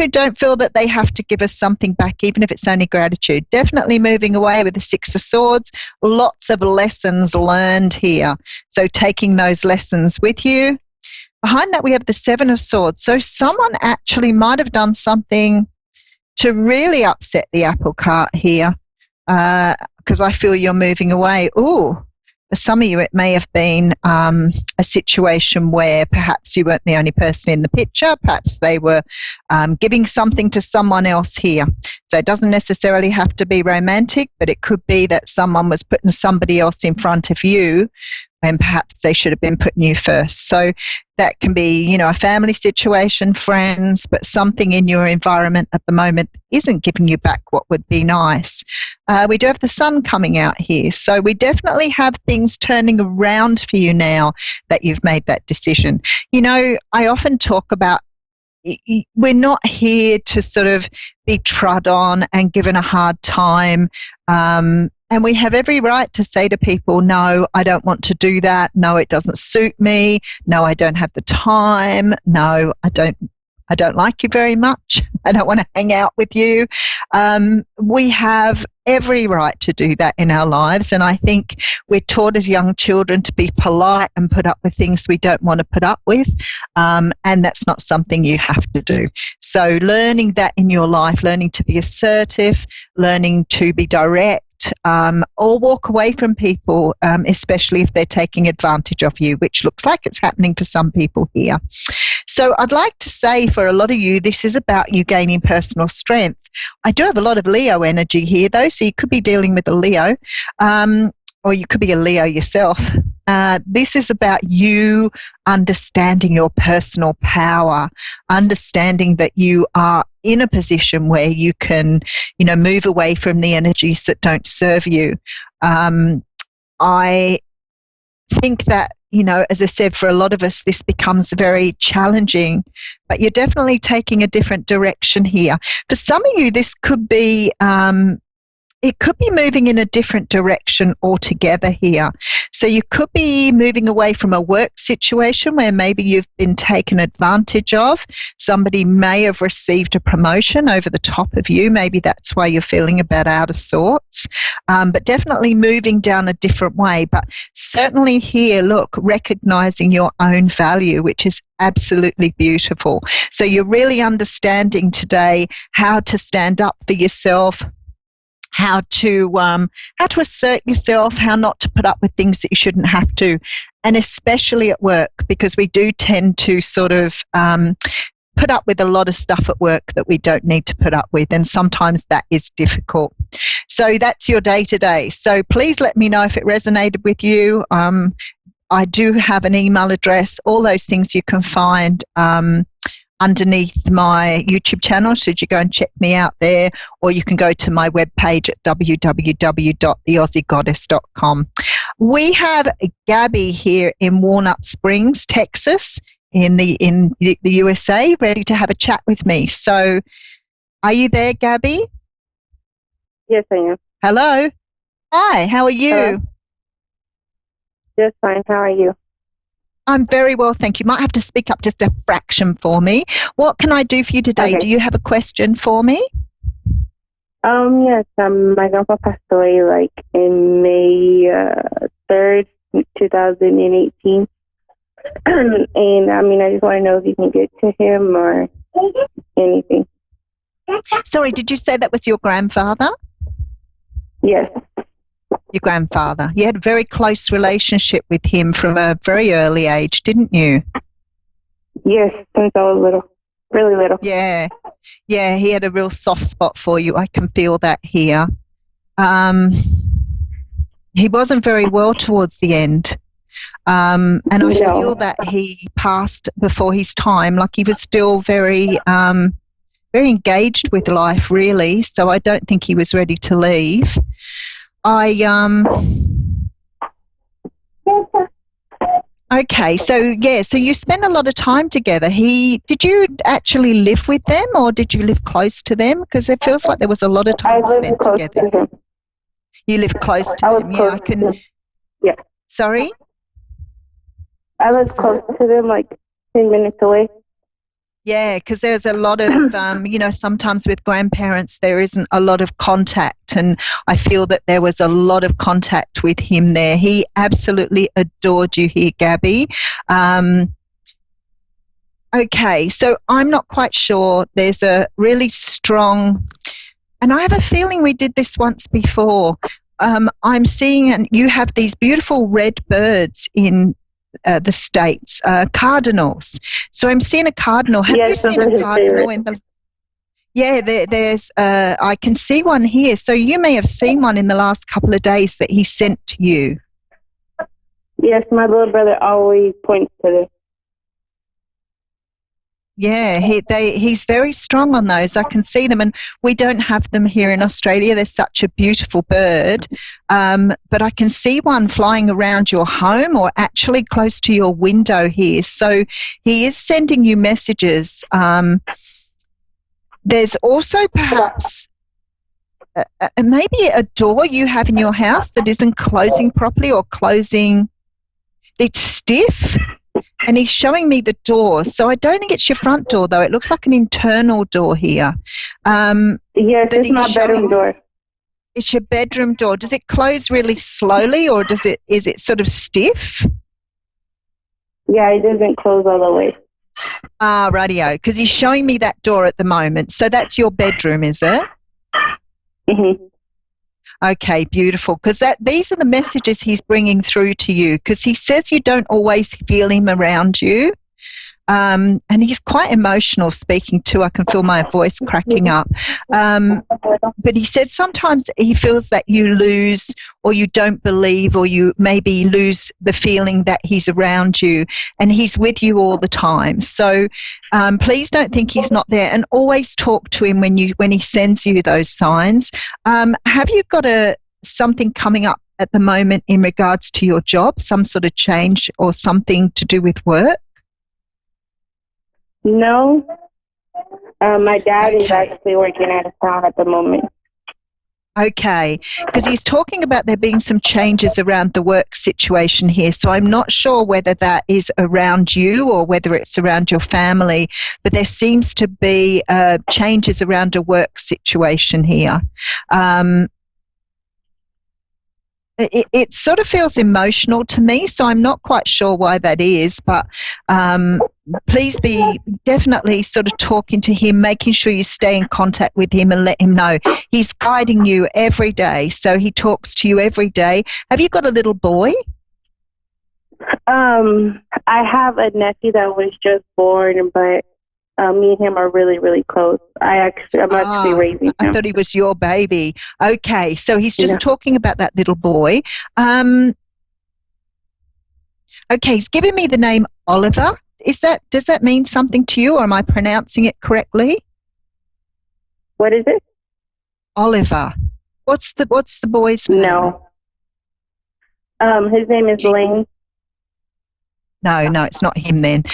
don't feel that they have to give us something back, even if it's only gratitude. Definitely moving away with the Six of Swords. Lots of lessons learned here. So taking those lessons with you. Behind that, we have the Seven of Swords. So someone actually might have done something to really upset the apple cart here, because I feel you're moving away. Ooh. For some of you, it may have been a situation where perhaps you weren't the only person in the picture. Perhaps they were giving something to someone else here. So it doesn't necessarily have to be romantic, but it could be that someone was putting somebody else in front of you when perhaps they should have been putting you first. So that can be, you know, a family situation, friends, but something in your environment at the moment isn't giving you back what would be nice. We do have the Sun coming out here. So we definitely have things turning around for you now that you've made that decision. You know, I often talk about we're not here to sort of be trod on and given a hard time. And we have every right to say to people, no, I don't want to do that. No, it doesn't suit me. No, I don't have the time. No, I don't like you very much. I don't want to hang out with you. We have every right to do that in our lives. And I think we're taught as young children to be polite and put up with things we don't want to put up with. And that's not something you have to do. So learning that in your life, learning to be assertive, learning to be direct, or walk away from people, especially if they're taking advantage of you, which looks like it's happening for some people here. So I'd like to say for a lot of you, this is about you gaining personal strength. I do have a lot of Leo energy here, though, so you could be dealing with a Leo, or you could be a Leo yourself. This is about you understanding your personal power, understanding that you are in a position where you can, you know, move away from the energies that don't serve you. I think that, you know, as I said, for a lot of us, this becomes very challenging, but you're definitely taking a different direction here. For some of you, this could be it could be moving in a different direction altogether here. So you could be moving away from a work situation where maybe you've been taken advantage of. Somebody may have received a promotion over the top of you. Maybe that's why you're feeling a bit out of sorts. But definitely moving down a different way. But certainly here, look, recognizing your own value, which is absolutely beautiful. So you're really understanding today how to stand up for yourself, how to assert yourself, how not to put up with things that you shouldn't have to, and especially at work, because we do tend to sort of put up with a lot of stuff at work that we don't need to put up with, and sometimes that is difficult. So that's your day-to-day. So please let me know if it resonated with you. I do have an email address. All those things you can find underneath my YouTube channel, should you go and check me out there, or you can go to my webpage at www.theaussiegoddess.com. We have Gabby here in Walnut Springs, Texas, in the USA, ready to have a chat with me. So are you there, Gabby? Yes, I am. Hello. Hi, how are you? Hello. Just fine. How are you? I'm very well, thank you. Might have to speak up just a fraction for me. What can I do for you today? Okay. Do you have a question for me? Yes. My grandpa passed away like in May 3rd, 2018. And I mean, I just want to know if you can get to him or anything. Sorry, did you say that was your grandfather? Yes. Your grandfather. You had a very close relationship with him from a very early age, didn't you? Yes, since I was little, really little. Yeah. Yeah, he had a real soft spot for you. I can feel that here. He wasn't very well towards the end. And I feel that he passed before his time, like he was still very engaged with life, really. So I don't think he was ready to leave. Okay, so you spend a lot of time together. Did you actually live with them, or did you live close to them? Because it feels like there was a lot of time spent together. You live close to them, yeah. I can. Yeah. Sorry? I live close to them, like 10 minutes away. Yeah, because there's a lot of, sometimes with grandparents there isn't a lot of contact, and I feel that there was a lot of contact with him there. He absolutely adored you here, Gabby. Okay, so I'm not quite sure. There's a really strong, and I have a feeling we did this once before. I'm seeing, and you have these beautiful red birds in the States, cardinals. So I'm seeing a cardinal. Have you seen a cardinal in the... Yeah, there's I can see one here. So you may have seen one in the last couple of days that he sent to you. Yes, my little brother always points to this. Yeah, he's very strong on those. I can see them, and we don't have them here in Australia. They're such a beautiful bird. But I can see one flying around your home, or actually close to your window here. So he is sending you messages. There's also perhaps maybe a door you have in your house that isn't closing properly, or closing, it's stiff. And he's showing me the door. So I don't think it's your front door, though. It looks like an internal door here. Yes, it's my bedroom door. It's your bedroom door. Does it close really slowly, or is it sort of stiff? Yeah, it doesn't close all the way. Ah, radio. Because he's showing me that door at the moment. So that's your bedroom, is it? Mm-hmm. Okay, beautiful. Because these are the messages he's bringing through to you. Because he says you don't always feel him around you. And he's quite emotional speaking too. I can feel my voice cracking up. But he said sometimes he feels that you lose, or you don't believe, or you maybe lose the feeling that he's around you, and he's with you all the time. So please don't think he's not there, and always talk to him when he sends you those signs. Have you got something coming up at the moment in regards to your job, some sort of change or something to do with work? No. My dad is actually working out of town at the moment. Okay, because he's talking about there being some changes around the work situation here. So I'm not sure whether that is around you or whether it's around your family, but there seems to be changes around a work situation here. It sort of feels emotional to me, so I'm not quite sure why that is, but please be definitely sort of talking to him, making sure you stay in contact with him and let him know. He's guiding you every day, so he talks to you every day. Have you got a little boy? I have a nephew that was just born, but me and him are really, really close. I'm actually raising him. I thought he was your baby. Okay, so he's just talking about that little boy. Okay, he's giving me the name Oliver. Does that mean something to you, or am I pronouncing it correctly? What is it? Oliver. What's the boy's name? No. His name is Lane. No, it's not him then.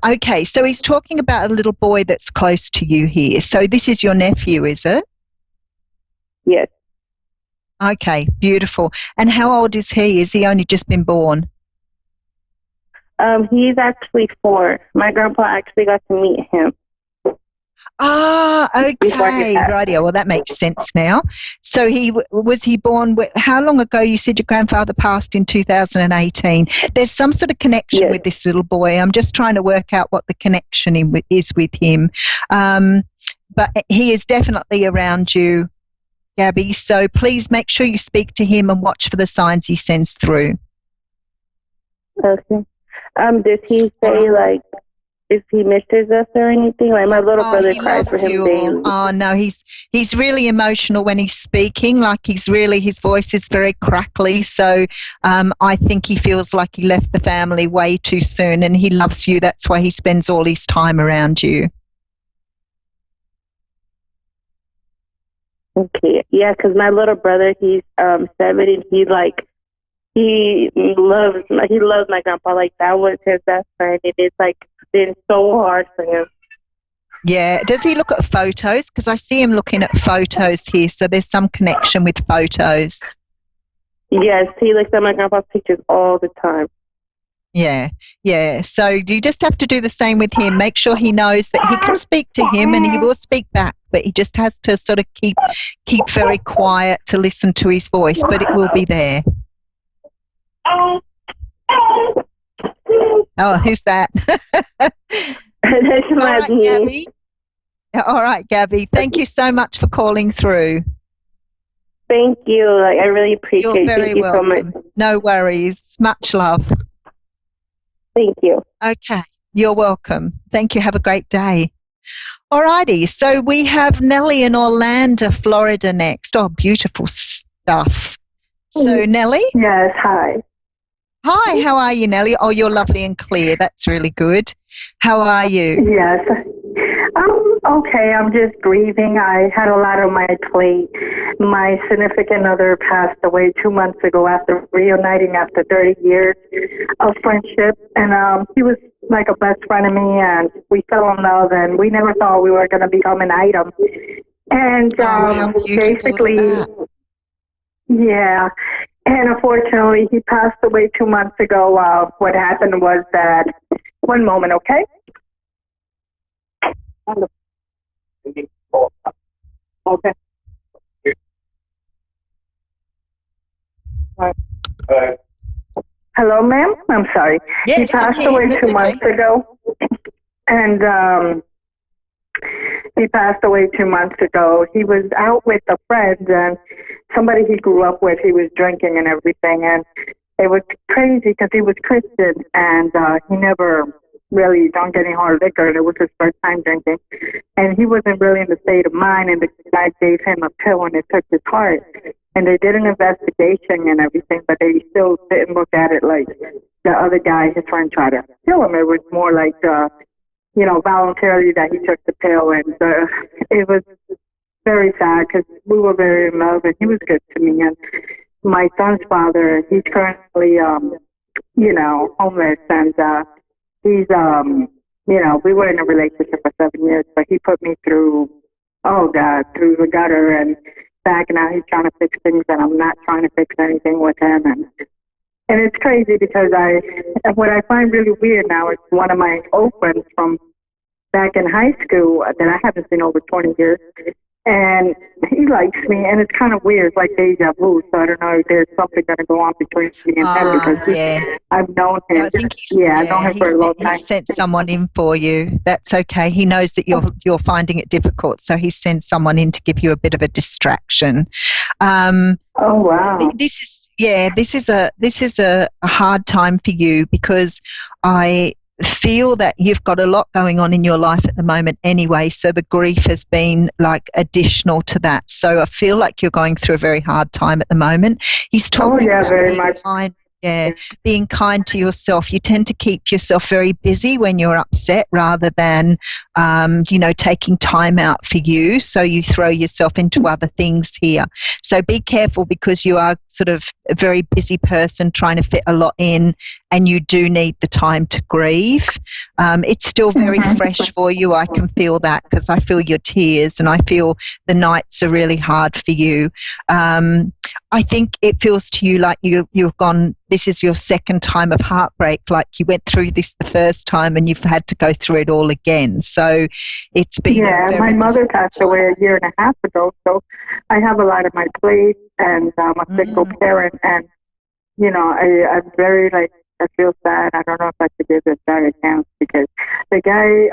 Okay, so he's talking about a little boy that's close to you here. So this is your nephew, is it? Yes. Okay, beautiful. And how old is he? Is he only just been born? He's actually 4. My grandpa actually got to meet him. Okay, rightio. Well, that makes sense now. So was he born? How long ago? You said your grandfather passed in 2018. There's some sort of connection with this little boy. I'm just trying to work out what the connection is with him. But he is definitely around you, Gabby. So please make sure you speak to him and watch for the signs he sends through. Okay. Does he say like if he misses us or anything? Like my little brother cries for him daily. Oh no, he's really emotional when he's speaking. Like his voice is very crackly. So I think he feels like he left the family way too soon, and he loves you. That's why he spends all his time around you. Okay, yeah, because my little brother, he's 7, and he loves my grandpa. Like that was his best friend, and it's like been so hard for him. Yeah. Does he look at photos? Because I see him looking at photos here, so there's some connection with photos. Yes, he looks at my grandpa's pictures all the time. Yeah. So you just have to do the same with him. Make sure he knows that he can speak to him, and he will speak back, but he just has to sort of keep very quiet to listen to his voice, but it will be there. Oh, who's that? That's my Gabby. All right, Gabby. Thank you so much for calling through. Thank you. Like I really appreciate it. You're very Thank you welcome. so much. No worries. Much love. Thank you. Okay. You're welcome. Thank you. Have a great day. All righty. So we have Nellie in Orlando, Florida next. Oh, beautiful stuff. So, Nellie? Yes, hi. Hi, how are you, Nellie? Oh, you're lovely and clear. That's really good. How are you? Yes. Okay, I'm just grieving. I had a lot on my plate. My significant other passed away 2 months ago after reuniting after 30 years of friendship. And he was like a best friend of me, and we fell in love, and we never thought we were going to become an item. And basically, yeah. And unfortunately, he passed away 2 months ago. What happened was that, one moment, okay? Okay. Hello, ma'am? I'm sorry. Yes, he passed away 2 months ago. And he passed away 2 months ago. He was out with a friend, and somebody he grew up with. He was drinking and everything, and it was crazy because he was Christian, and he never really don't get any hard liquor, and it was his first time drinking. And he wasn't really in the state of mind, and the guy gave him a pill, and it took his heart. And they did an investigation and everything, but they still didn't look at it like the other guy, his friend, tried to kill him. It was more like, voluntarily that he took the pill, and it was very sad because we were very in love, and he was good to me. And my son's father, he's currently, homeless, and he's, we were in a relationship for 7 years, but he put me through the gutter, and back, and now he's trying to fix things, and I'm not trying to fix anything with him. And it's crazy because what I find really weird now is one of my old friends from back in high school that I haven't seen over 20 years. And he likes me, and it's kind of weird. It's like deja vu. So I don't know if there's something going to go on between me and him because I've known him. I think I've known him for a long time. He sent someone in for you. That's okay. He knows that you're finding it difficult, so he sent someone in to give you a bit of a distraction. Oh wow! This is a hard time for you because I feel that you've got a lot going on in your life at the moment anyway, so the grief has been like additional to that. So I feel like you're going through a very hard time at the moment. He's talking about very much. Being kind to yourself. You tend to keep yourself very busy when you're upset rather than, taking time out for you. So you throw yourself into other things here. So be careful because you are sort of a very busy person trying to fit a lot in, and you do need the time to grieve. It's still very fresh for you. I can feel that because I feel your tears and I feel the nights are really hard for you. I think it feels to you like you've gone, this is your second time of heartbreak, like you went through this the first time and you've had to go through it all again. So it's been my mother passed away a year and a half ago, so I have a lot on my plate, and I'm a single parent, and I'm very I feel sad. I don't know if I should give this guy a chance because the guy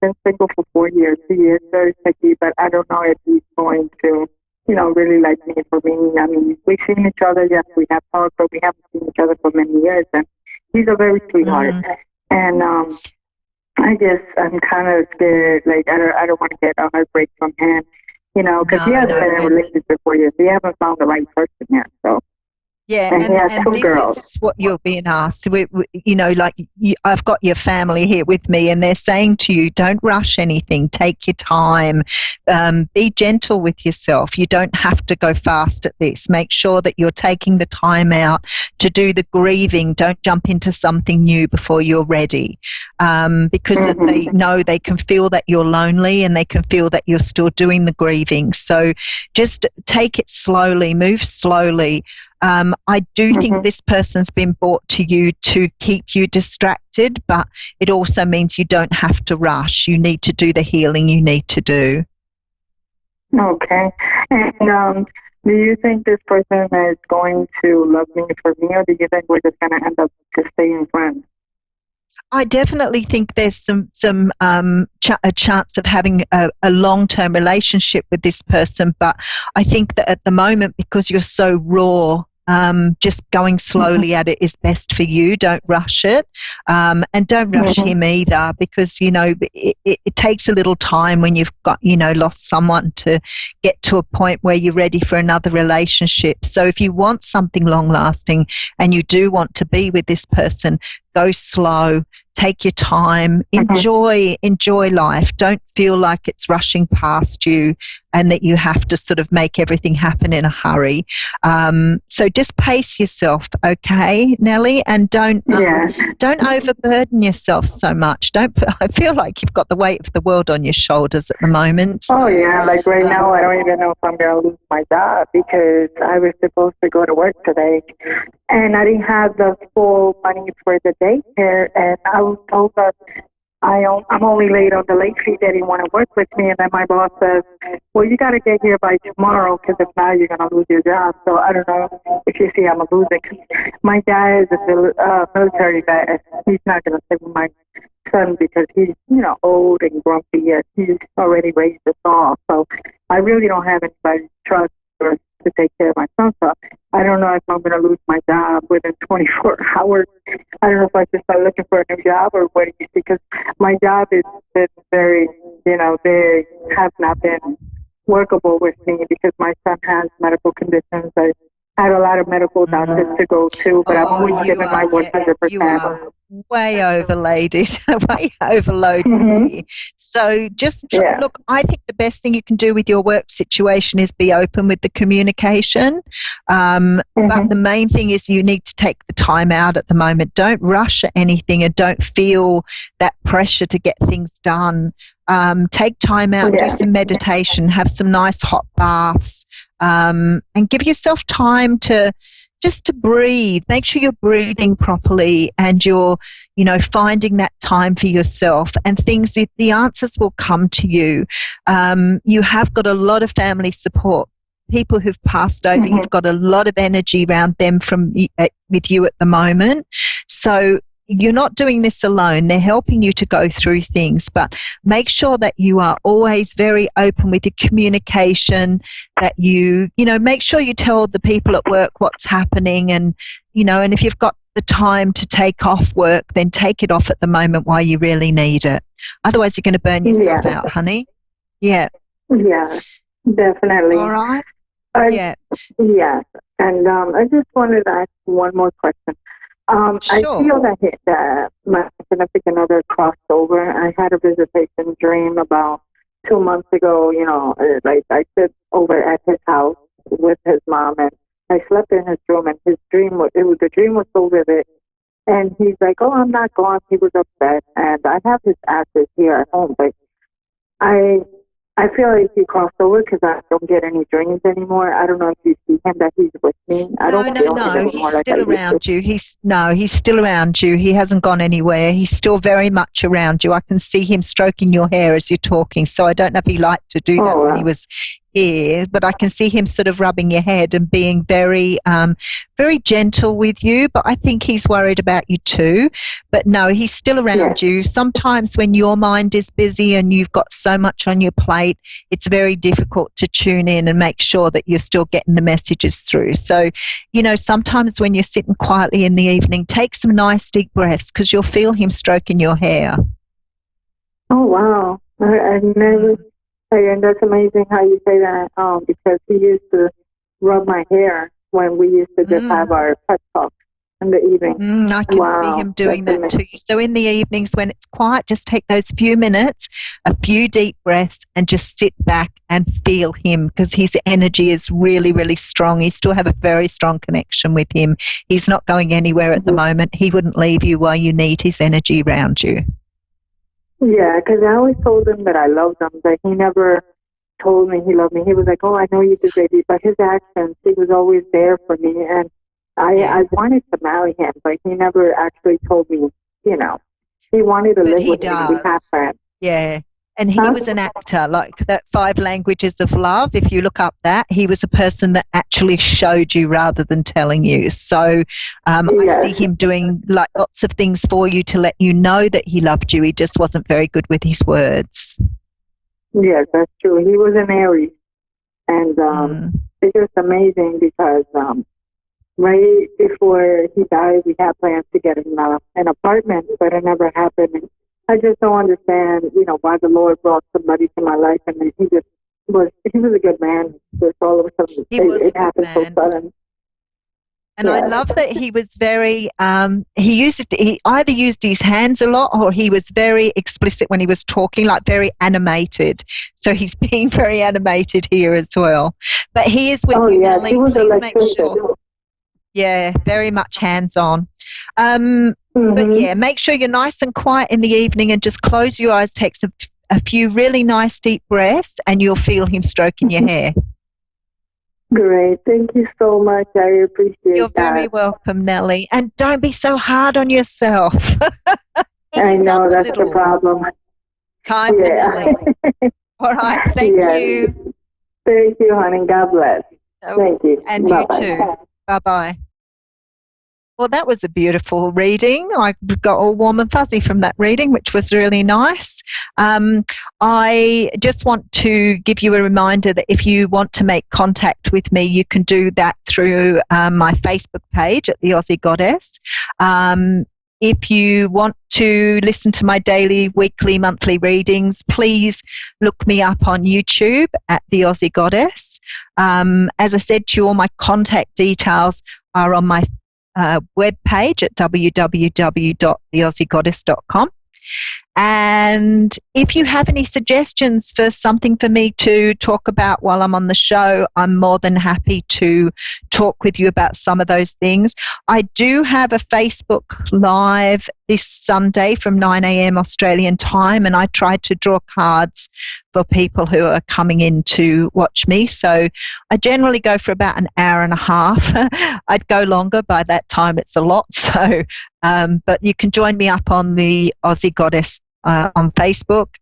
been single for 4 years. He is very picky, but I don't know if he's going to really like me for me. I mean, we've seen each other, yes, we have talked, but we haven't seen each other for many years, and he's a very sweetheart. And I'm kind of scared, I don't want to get a heartbreak from him, because he hasn't been in a relationship for 4 years. He hasn't found the right person yet, so. Yeah, and this girls. Is what you're being asked. I've got your family here with me, and they're saying to you, don't rush anything. Take your time. Be gentle with yourself. You don't have to go fast at this. Make sure that you're taking the time out to do the grieving. Don't jump into something new before you're ready, because they know they can feel that you're lonely and they can feel that you're still doing the grieving. So just take it slowly. Move slowly. I do think this person's been brought to you to keep you distracted, but it also means you don't have to rush. You need to do the healing you need to do. Okay. And do you think this person is going to love me for me, or do you think we're just going to end up just staying friends? I definitely think there's a chance of having a long-term relationship with this person, but I think that at the moment, because you're so raw, just going slowly at it is best for you. Don't rush it, and don't rush him either, because it takes a little time when you've got lost someone to get to a point where you're ready for another relationship. So if you want something long-lasting and you do want to be with this person, go slow. Take your time, enjoy life. Don't feel like it's rushing past you and that you have to sort of make everything happen in a hurry. So just pace yourself, okay, Nellie, and don't overburden yourself so much. I feel like you've got the weight of the world on your shoulders at the moment. Oh yeah, like right now I don't even know if I'm going to lose my job because I was supposed to go to work today and I didn't have the full money for the daycare, and I was told that I'm only late on the late fee. They didn't want to work with me, and then my boss says, well, you got to get here by tomorrow because if not, you're going to lose your job. So I don't know if you see I'm losing. My dad is a military vet. He's not going to stay with my son because he's, old and grumpy, and he's already raised us all. So I really don't have anybody to trust or to take care of my son. So I don't know if I'm going to lose my job within 24 hours. I don't know if I should start looking for a new job or what do you see? Because my job has been very, they have not been workable with me because my son has medical conditions. I had a lot of medical doctors to go to, but I'm always giving my 100%. You are way overloaded, here. So just look, I think the best thing you can do with your work situation is be open with the communication. But the main thing is you need to take the time out at the moment. Don't rush at anything and don't feel that pressure to get things done. Take time out, do some meditation, have some nice hot baths. and give yourself time to just to breathe. Make sure you're breathing properly and you're, finding that time for yourself, and the answers will come to you. You have got a lot of family support. People who've passed over, you've got a lot of energy around them with you at the moment. So you're not doing this alone. They're helping you to go through things, but make sure that you are always very open with your communication, that you make sure you tell the people at work what's happening, and, and if you've got the time to take off work, then take it off at the moment while you really need it. Otherwise, you're going to burn yourself out, honey. Yeah. Yeah, definitely. All right. Yeah. And I just wanted to ask one more question. Sure. I feel that my significant other crossed over. I had a visitation dream about 2 months ago. Like I sit over at his house with his mom, and I slept in his room, and the dream was so vivid. And he's like, "Oh, I'm not gone." He was upset, and I have his ashes here at home, but I feel like he crossed over because I don't get any dreams anymore. I don't know if you see him, that he's with me. I don't feel him anymore. He's still around you. He's still around you. He hasn't gone anywhere. He's still very much around you. I can see him stroking your hair as you're talking, so I don't know if he liked to do that when he was here, but I can see him sort of rubbing your head and being very, very gentle with you, but I think he's worried about you too. But no, he's still around you. Sometimes when your mind is busy and you've got so much on your plate, it's very difficult to tune in and make sure that you're still getting the messages through. So, sometimes when you're sitting quietly in the evening, take some nice deep breaths, because you'll feel him stroking your hair. Oh, wow. I never... And that's amazing how you say that, because he used to rub my hair when we used to just have our pet talk in the evening. I can see him doing that too. So in the evenings when it's quiet, just take those few minutes, a few deep breaths, and just sit back and feel him, because his energy is really, really strong. You still have a very strong connection with him. He's not going anywhere at the moment. He wouldn't leave you while you need his energy around you. Yeah, because I always told him that I loved him, but he never told me he loved me. He was like, "Oh, I know you do, baby," but his actions, he was always there for me, and I wanted to marry him, but he never actually told me, he wanted to live with me and be half friends. Yeah. And he was an actor, like that 5 Languages of Love. If you look up that, he was a person that actually showed you rather than telling you. So I see him doing like lots of things for you to let you know that he loved you. He just wasn't very good with his words. Yes, that's true. He was an Aries. And it's just amazing because right before he died, we had plans to get an apartment, but it never happened. And I just don't understand, why the Lord brought somebody to my life, and then he was a good man. Just all of a sudden, it happened so sudden. And I love that he was very, he either used his hands a lot, or he was very explicit when he was talking, like very animated. So he's being very animated here as well. But he is with you, Nellie. Please make sure. Yeah, very much hands-on. But yeah, make sure you're nice and quiet in the evening and just close your eyes, take a few really nice deep breaths, and you'll feel him stroking your hair. Great. Thank you so much. I appreciate that. You're very welcome, Nellie. And don't be so hard on yourself. I know, that's the problem. Time for Nellie. All right. Thank you. Thank you, honey. God bless. Thank you. And Bye-bye. You too. Bye-bye. Well, that was a beautiful reading. I got all warm and fuzzy from that reading, which was really nice. I just want to give you a reminder that if you want to make contact with me, you can do that through my Facebook page at The Aussie Goddess. If you want to listen to my daily, weekly, monthly readings, please look me up on YouTube at The Aussie Goddess. As I said to you, all my contact details are on my web page at www.theaussiegoddess.com. And if you have any suggestions for something for me to talk about while I'm on the show, I'm more than happy to talk with you about some of those things. I do have a Facebook Live this Sunday from 9 a.m. Australian time, and I try to draw cards for people who are coming in to watch me. So I generally go for about an hour and a half. I'd go longer. By that time, it's a lot. So, but you can join me up on the Aussie Goddess on Facebook.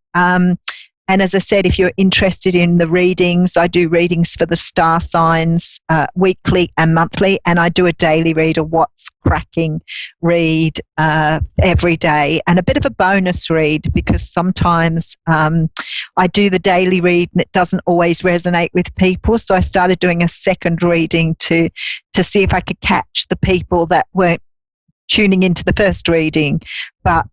And as I said, if you're interested in the readings, I do readings for the star signs weekly and monthly, and I do a daily read, a What's Cracking read every day, and a bit of a bonus read, because sometimes I do the daily read and it doesn't always resonate with people. So I started doing a second reading to see if I could catch the people that weren't tuning into the first reading. But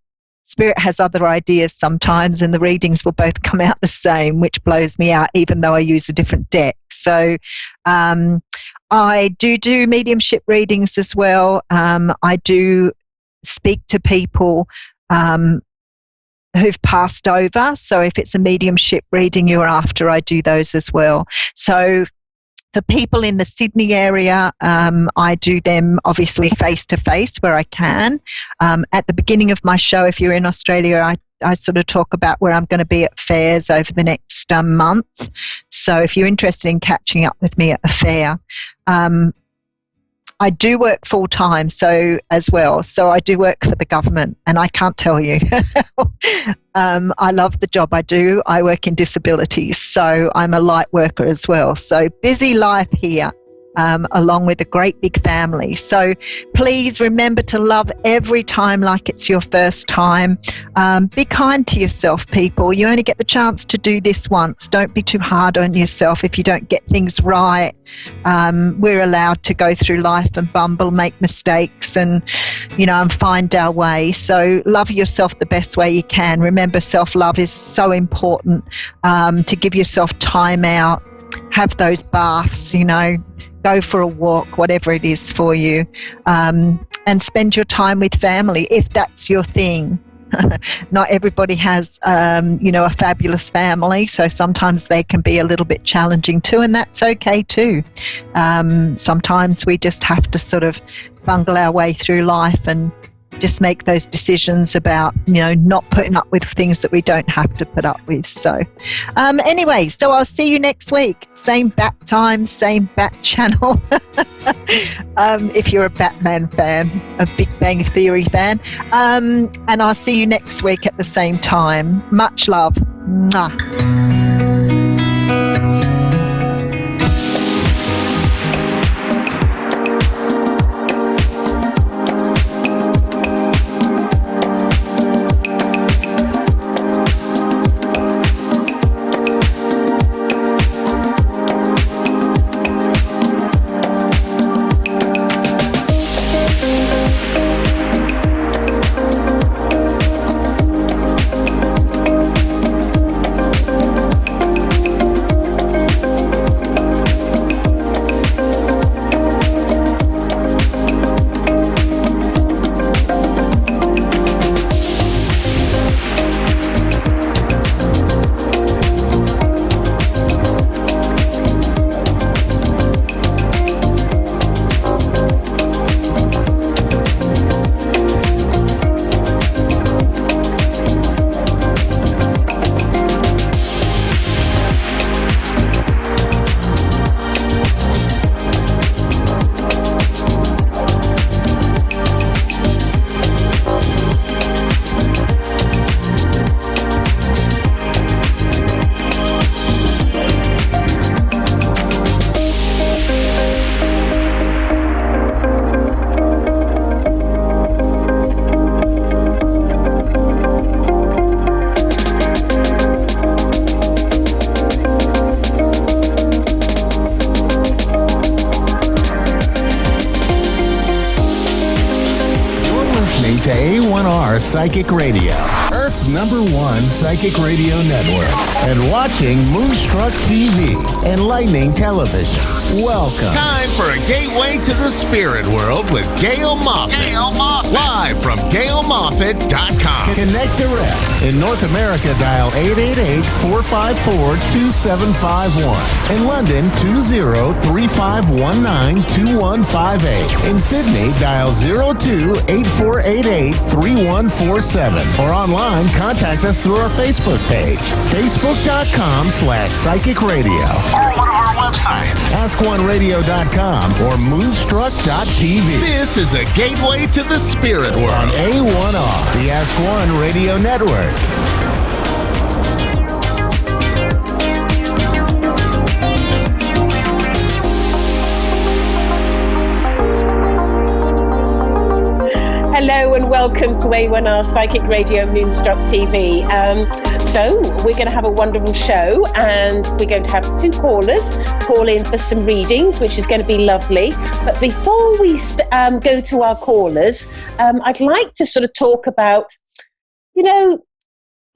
Spirit has other ideas sometimes, and the readings will both come out the same, which blows me out, even though I use a different deck. So I do mediumship readings as well. I do speak to people who've passed over. So if it's a mediumship reading you're after, I do those as well. So for people in the Sydney area, I do them obviously face-to-face where I can. At the beginning of my show, if you're in Australia, I sort of talk about where I'm going to be at fairs over the next month. So if you're interested in catching up with me at a fair, I do work full-time as well. So I do work for the government, and I can't tell you. I love the job I do. I work in disabilities, so I'm a light worker as well. So busy life here, along with a great big family. So please remember to love every time like it's your first time. Be kind to yourself, people. You only get the chance to do this once. Don't be too hard on yourself if you don't get things right. We're allowed to go through life and bumble, make mistakes, and find our way. So love yourself the best way you can. Remember, self-love is so important. To give yourself time out, have those baths, go for a walk, whatever it is for you, and spend your time with family if that's your thing. Not everybody has, a fabulous family, so sometimes they can be a little bit challenging too, and that's okay too. Sometimes we just have to sort of bungle our way through life and just make those decisions about, not putting up with things that we don't have to put up with. So anyway, so I'll see you next week. Same bat time, same bat channel. If you're a Batman fan, a Big Bang Theory fan. And I'll see you next week at the same time. Much love. Mwah. To A1R Psychic Radio, Earth Earth's #1 psychic radio network, and watching Moonstruck TV, enlightening television. Welcome. Time for a gateway to the spirit world with Gail Moffat. Live from GailMoffat.com. Connect direct. In North America, dial 888-454-2751. In London, 20-3519-2158. In Sydney, dial 02-8488-3147. Or online, contact us through our Facebook page, facebook.com/psychic radio. Or one of our websites, askoneradio.com or moonstruck.tv. This is a gateway to the spirit world on A1R, the Ask One Radio Network. Hello and welcome to A1R Psychic Radio Moonstruck TV. So we're going to have a wonderful show, and we're going to have 2 callers call in for some readings, which is going to be lovely. But before we go to our callers, I'd like to sort of talk about, there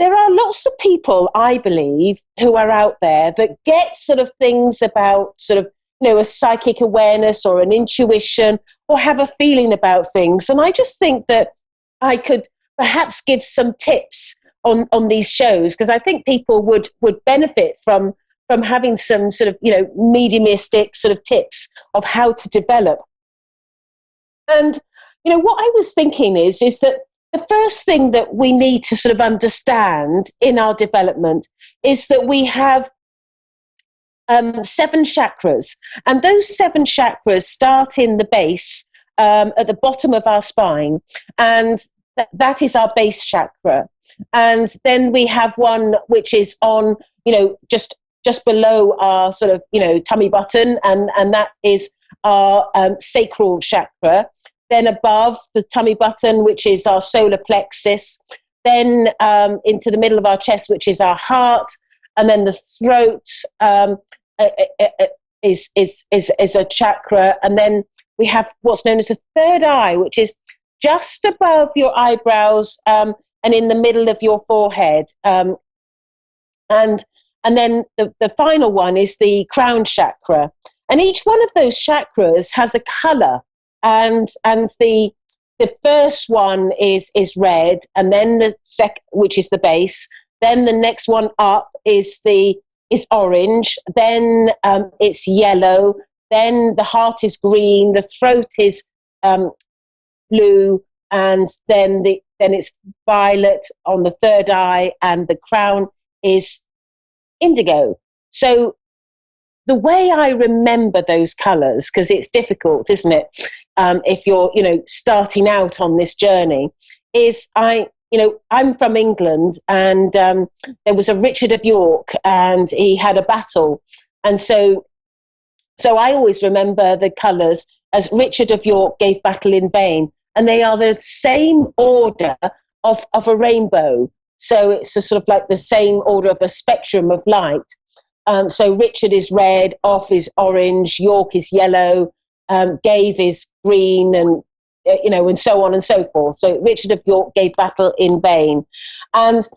are lots of people, I believe, who are out there that get sort of things about sort of, a psychic awareness or an intuition or have a feeling about things. And I just think that I could perhaps give some tips on these shows, because I think people would benefit from having some sort of, mediumistic sort of tips of how to develop. And, what I was thinking is that the first thing that we need to sort of understand in our development is that we have 7 chakras, and those 7 chakras start in the base at the bottom of our spine, and that is our base chakra. And then we have one which is on, just below our sort of, tummy button, and that is our sacral chakra. Then above the tummy button, which is our solar plexus. Then into the middle of our chest, which is our heart. And then the throat is a chakra. And then we have what's known as the third eye, which is just above your eyebrows and in the middle of your forehead. And then the final one is the crown chakra. And each one of those chakras has a color. And the first one is red, and then the second, which is the base. Then the next one up is orange. Then it's yellow. Then the heart is green. The throat is blue, and then it's violet on the third eye, and the crown is indigo. So the way I remember those colours, because it's difficult, isn't it? If you're, starting out on this journey, is I'm from England, and there was a Richard of York, and he had a battle. And so I always remember the colours as Richard of York gave battle in vain. And they are the same order of a rainbow. So it's a sort of like the same order of a spectrum of light. So Richard is red, Off is orange, York is yellow, gave is green, and and so on and so forth. So Richard of York gave battle in vain. And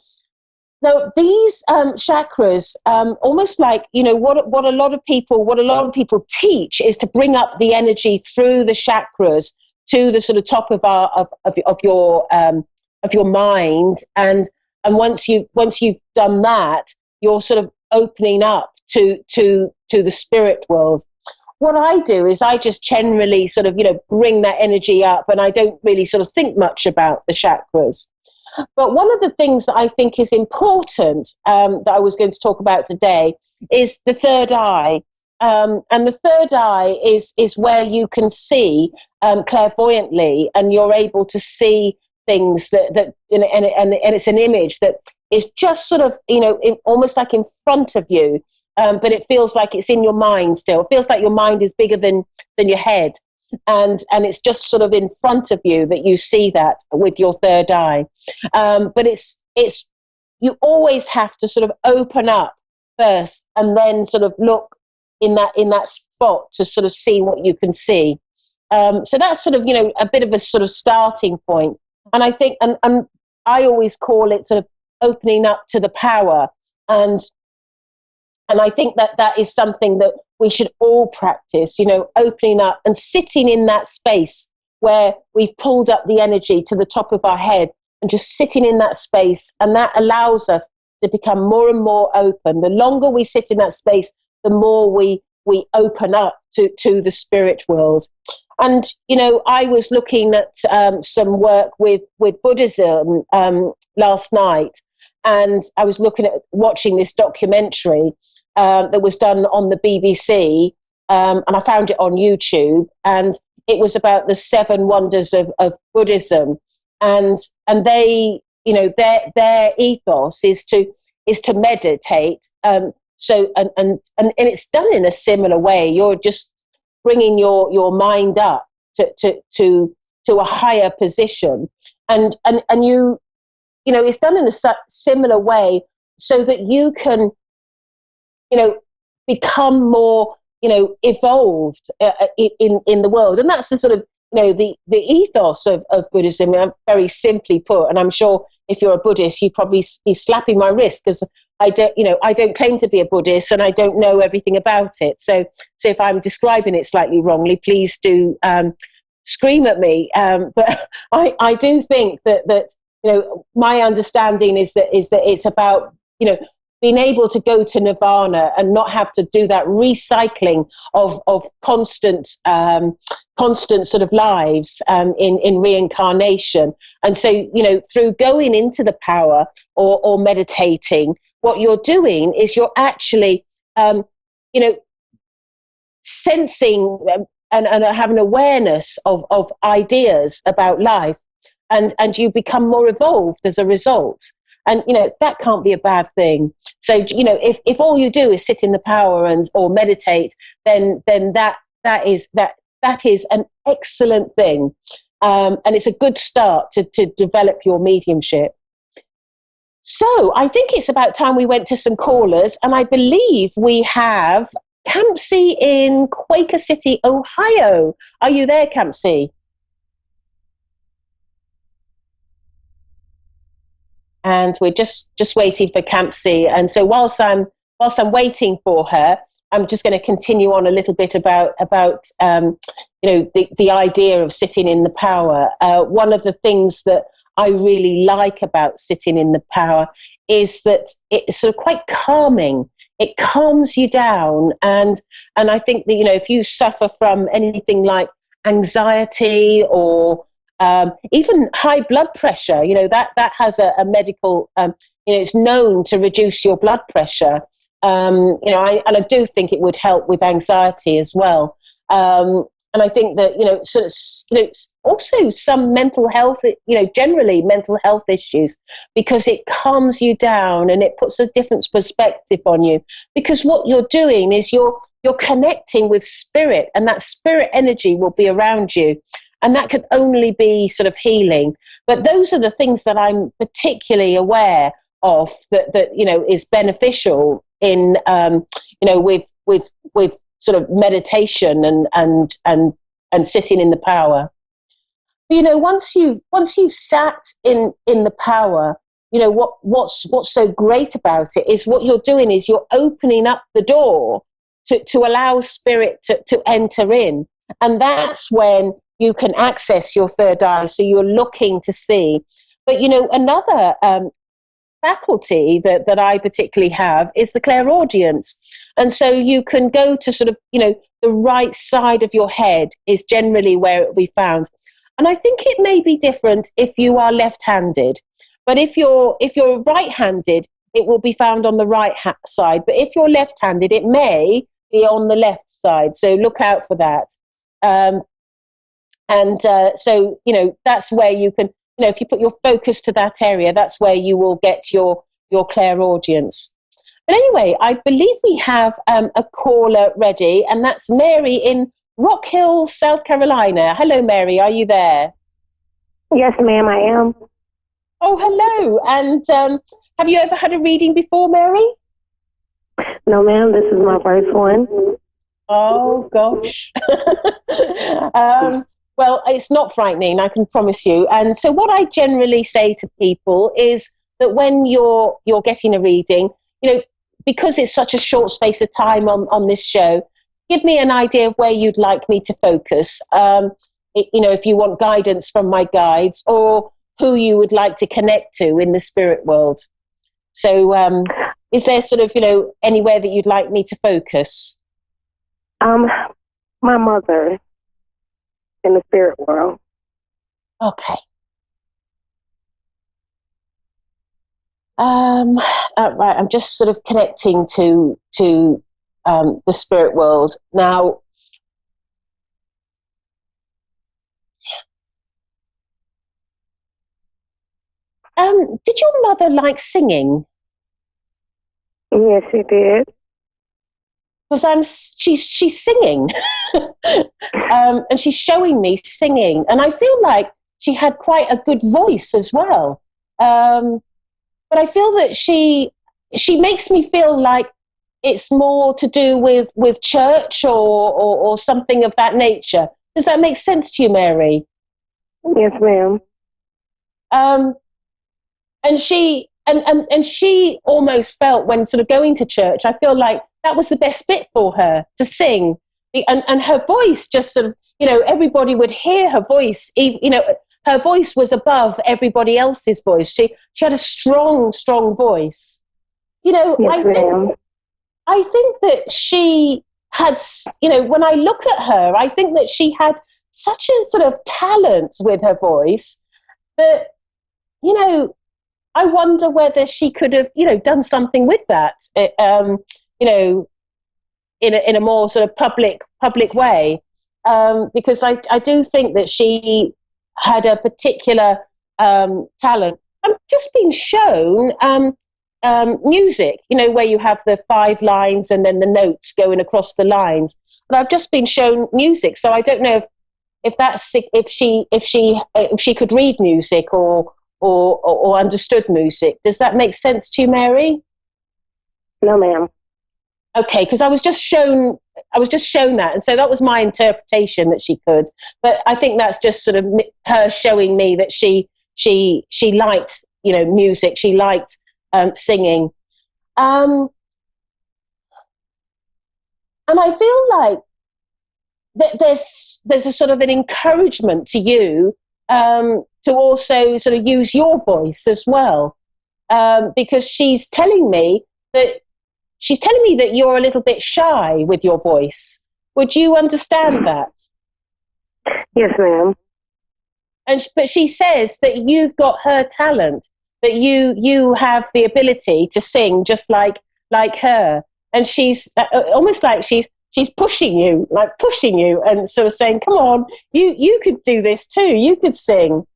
now these chakras, almost like what a lot of people teach is to bring up the energy through the chakras to the sort of top of your mind, and once you've done that, you're sort of opening up to the spirit world. What I do is I just generally sort of, bring that energy up, and I don't really sort of think much about the chakras. But one of the things that I think is important that I was going to talk about today is the third eye. And the third eye is where you can see clairvoyantly, and you're able to see things that and it's an image that is just sort of, almost like in front of you, but it feels like it's in your mind still. It feels like your mind is bigger than your head. And it's just sort of in front of you that you see that with your third eye. But it's you always have to sort of open up first, and then sort of look in that spot to sort of see what you can see. So that's sort of, a bit of a sort of starting point. And I think, and I always call it sort of opening up to the power. And I think that is something that we should all practice, opening up and sitting in that space where we've pulled up the energy to the top of our head and just sitting in that space. And that allows us to become more and more open. The longer we sit in that space, the more we open up to the spirit world. And, I was looking at some work with Buddhism last night, and I was watching this documentary that was done on the BBC, and I found it on YouTube, and it was about the 7 wonders of Buddhism, and they, their ethos is to meditate. So and it's done in a similar way. You're just bringing your mind up to a higher position, and you it's done in a similar way so that you can become more evolved in the world. And that's the sort of the ethos of Buddhism, very simply put. And I'm sure if you're a Buddhist, you'd probably be slapping my wrist, because I don't claim to be a Buddhist and I don't know everything about it. So if I'm describing it slightly wrongly, please do scream at me. But I do think that my understanding is that it's about being able to go to nirvana and not have to do that recycling of constant sort of lives in reincarnation. And so, through going into the power or meditating, what you're doing is you're actually, sensing and having awareness of ideas about life, and you become more evolved as a result. And, that can't be a bad thing. So, if all you do is sit in the power or meditate, then that is an excellent thing. And it's a good start to develop your mediumship. So I think it's about time we went to some callers, and I believe we have Campsie in Quaker City, Ohio. Are you there, Campsie? And we're just waiting for Campsie. And so whilst I'm waiting for her, I'm just going to continue on a little bit about the idea of sitting in the power. One of the things that I really like about sitting in the power is that it's sort of quite calming. It calms you down, and I think that if you suffer from anything like anxiety or even high blood pressure, that has a medical, it's known to reduce your blood pressure. I do think it would help with anxiety as well. And I think that, also some mental health, generally mental health issues, because it calms you down and it puts a different perspective on you. Because what you're doing is you're connecting with spirit, and that spirit energy will be around you. And that could only be sort of healing. But those are the things that I'm particularly aware of that is beneficial in, with sort of meditation and sitting in the power. Once you've sat in the power, what's so great about it is what you're doing is you're opening up the door to allow spirit to enter in. And that's when you can access your third eye, so you're looking to see. But, another faculty that I particularly have is the clairaudience. And so you can go to sort of, the right side of your head is generally where it will be found. And I think it may be different if you are left-handed. But if you're right-handed, it will be found on the right side. But if you're left-handed, it may be on the left side. So look out for that. So, that's where you can, if you put your focus to that area, that's where you will get your clairaudience. But anyway, I believe we have a caller ready, and that's Mary in Rock Hill, South Carolina. Hello, Mary. Are you there? Yes, ma'am, I am. Oh, hello. And have you ever had a reading before, Mary? No, ma'am. This is my first one. Oh, gosh. Well, it's not frightening, I can promise you. And so what I generally say to people is that when you're getting a reading, because it's such a short space of time on this show, give me an idea of where you'd like me to focus. If you want guidance from my guides, or who you would like to connect to in the spirit world. So is there sort of, anywhere that you'd like me to focus? My mother in the spirit world. Okay. Right, I'm just sort of connecting to the spirit world now. Did your mother like singing? Yes, she did. Because she's singing, and she's showing me singing, and I feel like she had quite a good voice as well. But I feel that she makes me feel like it's more to do with church or something of that nature. Does that make sense to you, Mary? Yes, ma'am. And she almost felt, when sort of going to church, I feel like that was the best bit for her, to sing. And her voice just sort of, everybody would hear her voice. Her voice was above everybody else's voice. She had a strong, strong voice. Yes, I think that she had, when I look at her, I think that she had such a sort of talent with her voice that, I wonder whether she could have, done something with that, in a more sort of public way, because I do think that she had a particular talent. I'm just being shown music, where you have the 5 lines and then the notes going across the lines. But I've just been shown music, so I don't know if she could read music or understood music. Does that make sense to you, Mary? No, ma'am. Okay, because I was just shown that, and so that was my interpretation, that she could. But I think that's just sort of her showing me that she liked, music. She liked singing, and I feel like there's a sort of an encouragement to you to also sort of use your voice as well, because she's telling me that you're a little bit shy with your voice. Would you understand that? Yes, ma'am. But she says that you've got her talent, that you have the ability to sing just like her, and she's almost like she's pushing you, and sort of saying, "Come on, you could do this too. You could sing."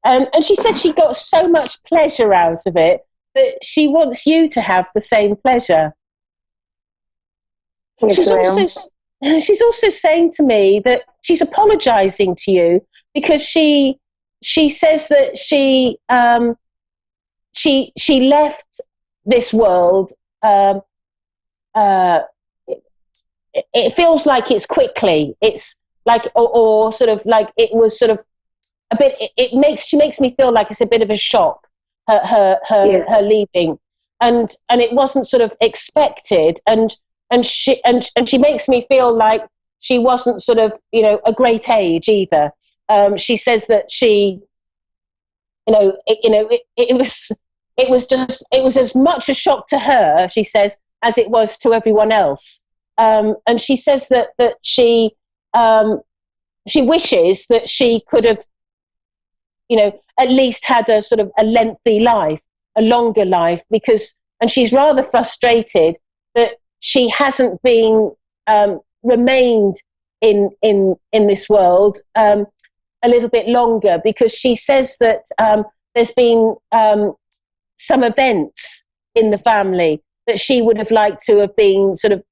And she said she got so much pleasure out of it that she wants you to have the same pleasure. Yes, she's also saying to me that she's apologizing to you because she says that she left this world. It feels like it's quickly. It's like, or sort of like it was sort of a bit. She makes me feel like it's a bit of a shock. Her leaving, and it wasn't sort of expected, and she makes me feel like she wasn't sort of a great age either. She says that she, it was as much a shock to her, she says, as it was to everyone else. And she says that she wishes that she could have, at least had a sort of a lengthy life, a longer life, and she's rather frustrated that she hasn't been remained in this world a little bit longer, because she says that there's been some events in the family that she would have liked to have been sort of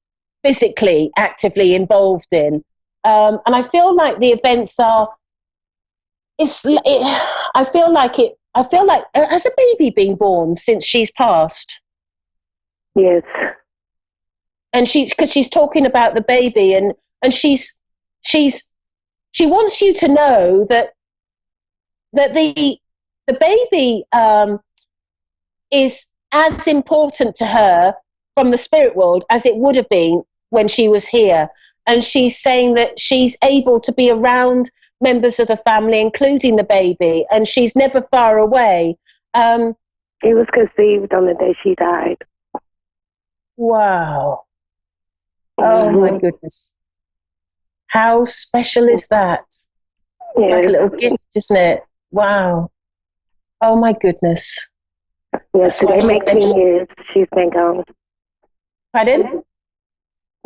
physically actively involved in, and I feel like the events are. I feel like has a baby been born since she's passed? Yes. And because she's talking about the baby, and she's she wants you to know that the baby is as important to her from the spirit world as it would have been when she was here. And she's saying that she's able to be around members of the family, including the baby, and she's never far away. He was conceived on the day she died. Wow. Oh, my goodness. How special is that? It's like a little gift, isn't it? Wow. Oh, my goodness. Yes, today makes 10 years she's been gone. Pardon?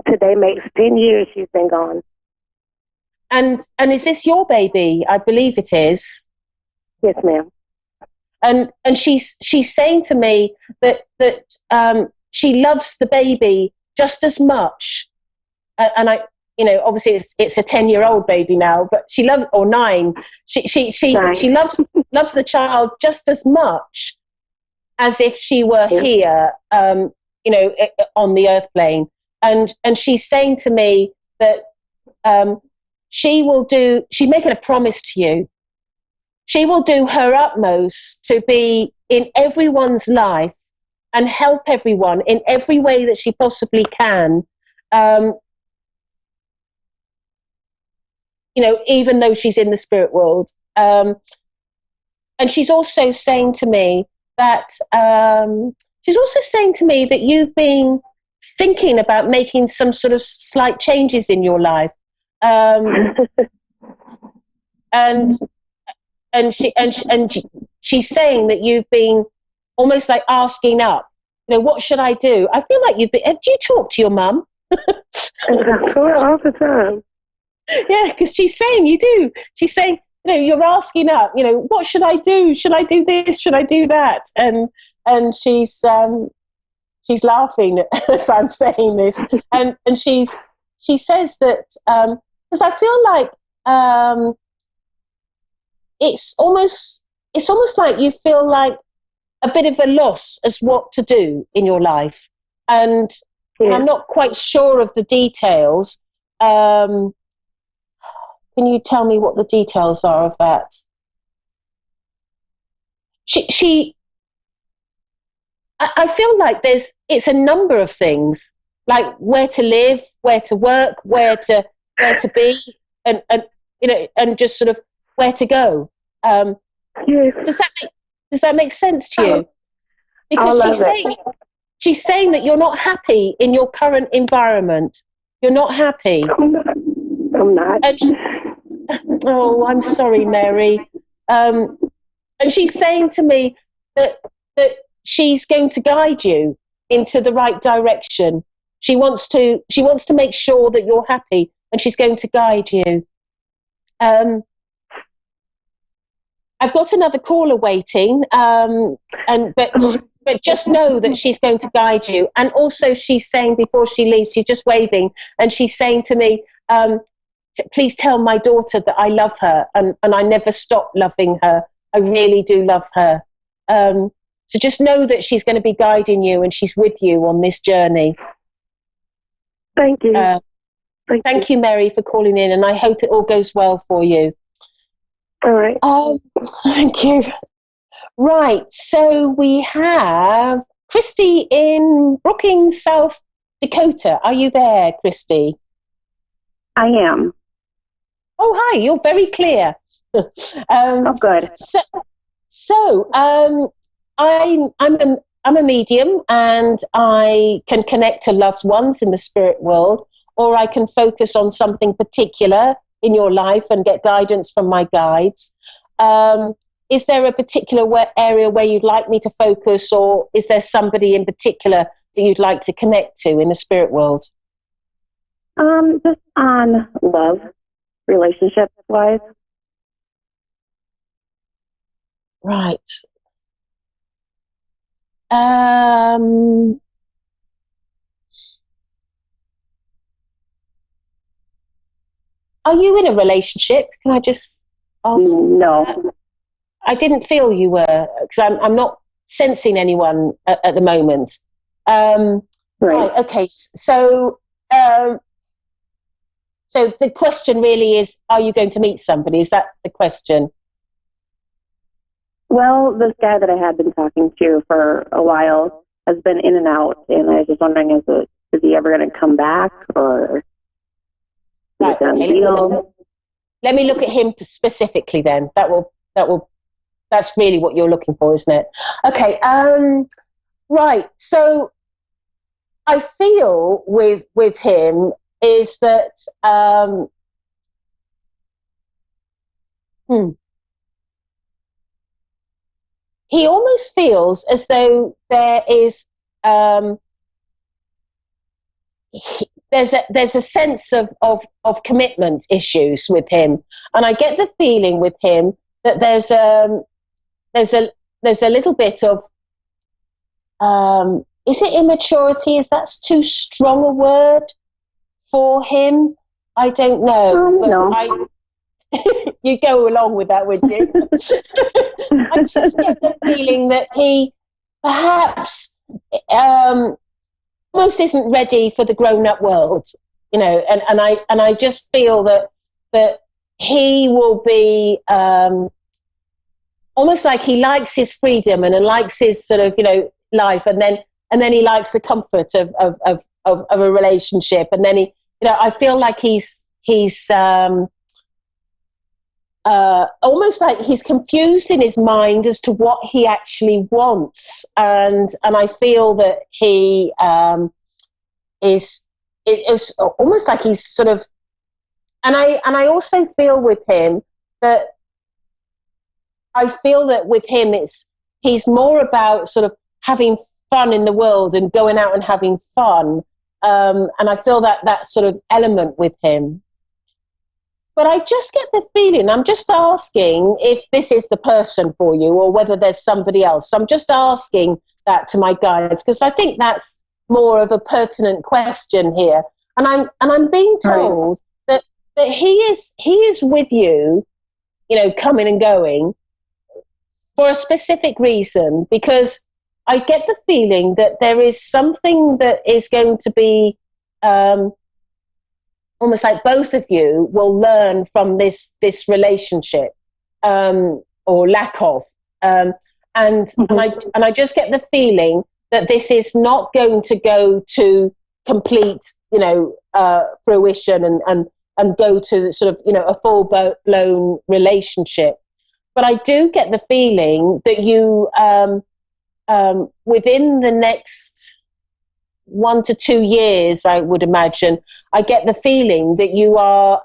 Today makes 10 years she's been gone. And is this your baby? I believe it is. Yes, ma'am. And she's saying to me that she loves the baby just as much. And I, obviously it's a 10-year-old baby now, but she loves, or 9. She loves the child just as much as if she were here, on the earth plane. And she's saying to me that she's making a promise to you. She will do her utmost to be in everyone's life and help everyone in every way that she possibly can. Even though she's in the spirit world. And she's also saying to me that you've been thinking about making some sort of slight changes in your life. And she's saying that you've been almost like asking up, what should I do? I feel like do you talk to your mum? All the time. Yeah, because she's saying you do. She's saying, you're asking up, what should I do? Should I do this? Should I do that? And she's laughing as I'm saying this. And she says that, because I feel like it's almost like you feel like a bit of a loss as what to do in your life. And I'm not quite sure of the details. Can you tell me what the details are of that? I feel like it's a number of things, like where to live, where to work, where to be, and just sort of where to go. Does that make sense to you? Because she's saying that you're not happy in your current environment. You're not happy. I'm not. Oh, I'm sorry, Mary. And she's saying to me that she's going to guide you into the right direction. She wants to make sure that you're happy, and she's going to guide you. I've got another caller waiting, but just know that she's going to guide you. And also, she's saying before she leaves, she's just waving, and she's saying to me, please tell my daughter that I love her, and I never stop loving her. I really do love her. So just know that she's going to be guiding you, and she's with you on this journey. Thank you. Thank you, Mary, for calling in, and I hope it all goes well for you. All right. Thank you. Right, so we have Christy in Brookings, South Dakota. Are you there, Christy? I am. Oh, hi, you're very clear. Good. So I'm a medium, and I can connect to loved ones in the spirit world, or I can focus on something particular in your life and get guidance from my guides. Is there a particular area where you'd like me to focus, or is there somebody in particular that you'd like to connect to in the spirit world? Just on love, relationship-wise. Right. Are you in a relationship? Can I just ask? No. I didn't feel you were, because I'm not sensing anyone at the moment. Right. Okay. So So the question really is, are you going to meet somebody? Is that the question? Well, this guy that I had been talking to for a while has been in and out, and I was just wondering, is he ever going to come back, or right, okay, let me look at him specifically then. That's really what you're looking for, isn't it? Okay, right. So I feel with him is that he almost feels as though there is there's a sense of commitment issues with him, and I get the feeling with him that there's a little bit of is it immaturity? Is that too strong a word for him? I don't know. No. You go along with that, would you? I just get the feeling that he perhaps almost isn't ready for the grown-up world, you know, and I just feel that he will be almost like he likes his freedom and likes his sort of, you know, life, and then he likes the comfort of a relationship, and then he, you know, I feel like he's almost like he's confused in his mind as to what he actually wants, and I feel that he is almost like he's sort of, and I also feel with him that with him he's more about sort of having fun in the world and going out and having fun, and I feel that sort of element with him. But I just get the feeling, I'm just asking if this is the person for you or whether there's somebody else. So I'm just asking that to my guides, because I think that's more of a pertinent question here. And I'm being told that he is with you, you know, coming and going for a specific reason, because I get the feeling that there is something that is going to be almost like both of you will learn from this relationship, or lack of, and I just get the feeling that this is not going to go to complete, you know, fruition and go to sort of, you know, a full blown relationship. But I do get the feeling that you within the next 1 to 2 years, I would imagine, I get the feeling that you are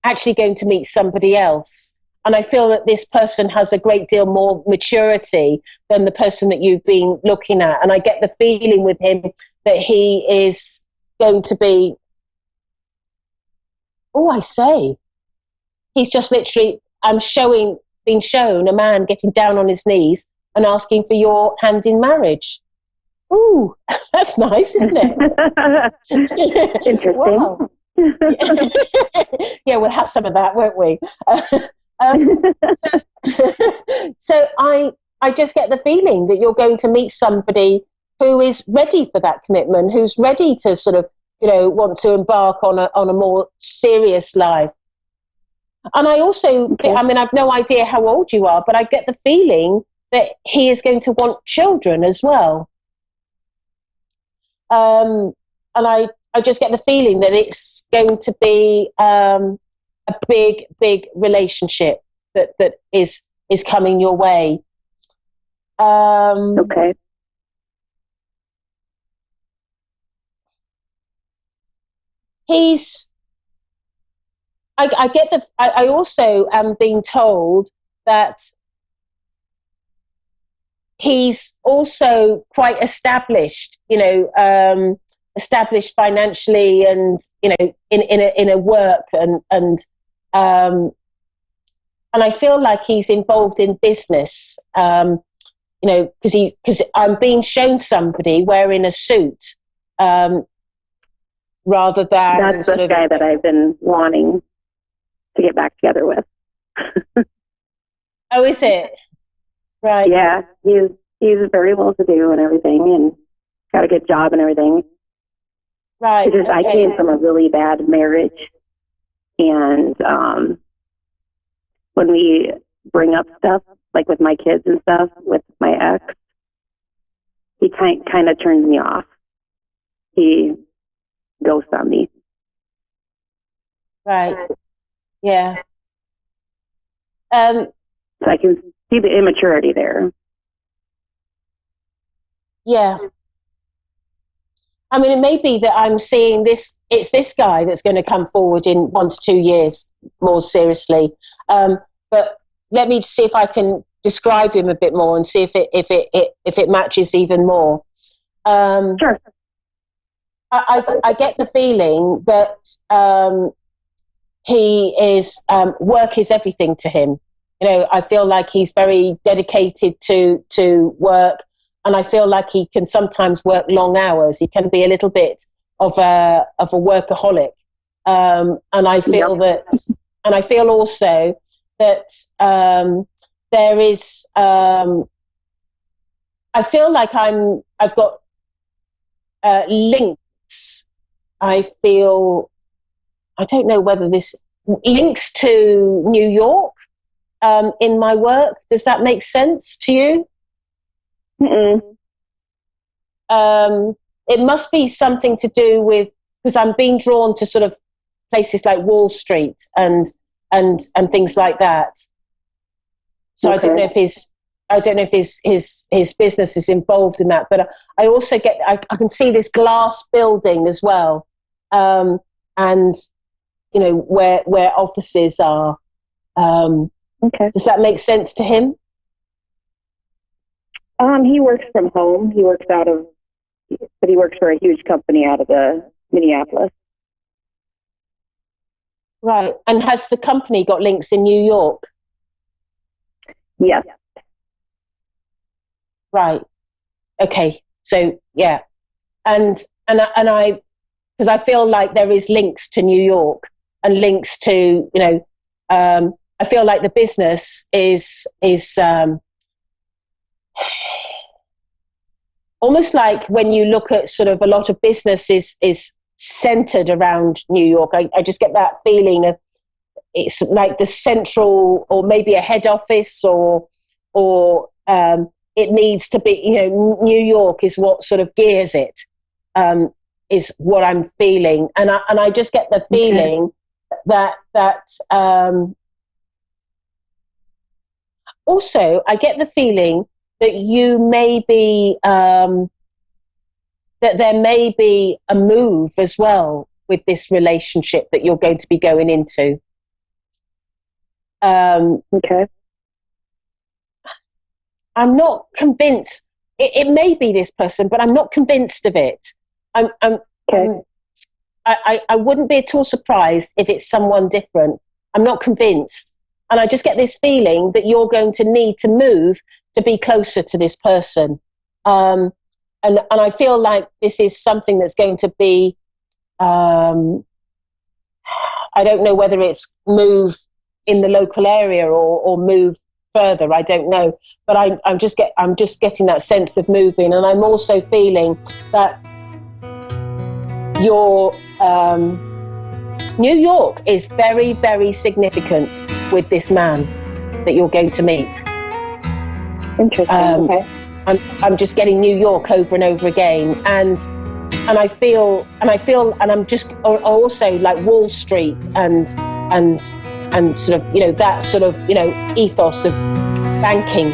actually going to meet somebody else. And I feel that this person has a great deal more maturity than the person that you've been looking at. And I get the feeling with him that he is going to be, he's just literally, being shown a man getting down on his knees and asking for your hand in marriage. Ooh, that's nice, isn't it? Interesting. Wow. Yeah, we'll have some of that, won't we? So I just get the feeling that you're going to meet somebody who is ready for that commitment, who's ready to sort of, you know, want to embark on a more serious life. And I also, I mean, I've no idea how old you are, but I get the feeling that he is going to want children as well. And I just get the feeling that it's going to be a big relationship that is coming your way. Okay. I also am being told that he's also quite established, you know, established financially, and, you know, in a work, and I feel like he's involved in business, you know, because I'm being shown somebody wearing a suit, rather than that's the guy that I've been wanting to get back together with. Oh, is it? Right. Yeah, he's very well to do and everything, and got a good job and everything. Right. I came from a really bad marriage, And when we bring up stuff, like with my kids and stuff, with my ex, he kind of turns me off. He ghosts on me. Right. Yeah. So I can see the immaturity there. Yeah. I mean, it may be that I'm seeing this, it's this guy that's going to come forward in 1 to 2 years more seriously. But let me see if I can describe him a bit more and see if it matches even more. Sure. I get the feeling that he is, work is everything to him. You know, I feel like he's very dedicated to work, and I feel like he can sometimes work long hours. He can be a little bit of a workaholic, and I feel that, and I feel also that there is. I feel like I've got links. I feel, I don't know whether this links to New York in my work. Does that make sense to you? It must be something to do with, because I'm being drawn to sort of places like Wall Street and things like that. So okay. I don't know if his business is involved in that, but I also get, I can see this glass building as well, and you know where offices are. Okay. Does that make sense to him? He works from home. He works but he works for a huge company out of Minneapolis. Right. And has the company got links in New York? Yes. Right. Okay. So yeah, and I, because I feel like there is links to New York and links to, you know, I feel like the business is almost like when you look at sort of a lot of business is centered around New York. I just get that feeling of it's like the central, or maybe a head office, or it needs to be, you know, New York is what sort of gears it, is what I'm feeling. And I just get the feeling that also I get the feeling that you may be, that there may be a move as well with this relationship that you're going to be going into. Okay. I'm not convinced. It may be this person, but I'm not convinced of it. I wouldn't be at all surprised if it's someone different. I'm not convinced. And I just get this feeling that you're going to need to move to be closer to this person. And I feel like this is something that's going to be, I don't know whether it's move in the local area or move further. I don't know, but I'm just getting that sense of moving. And I'm also feeling that your New York is very, very significant with this man that you're going to meet. Interesting. Okay. I'm just getting New York over and over again, and I feel, and I'm just also like Wall Street and sort of, you know, that sort of, you know, ethos of banking.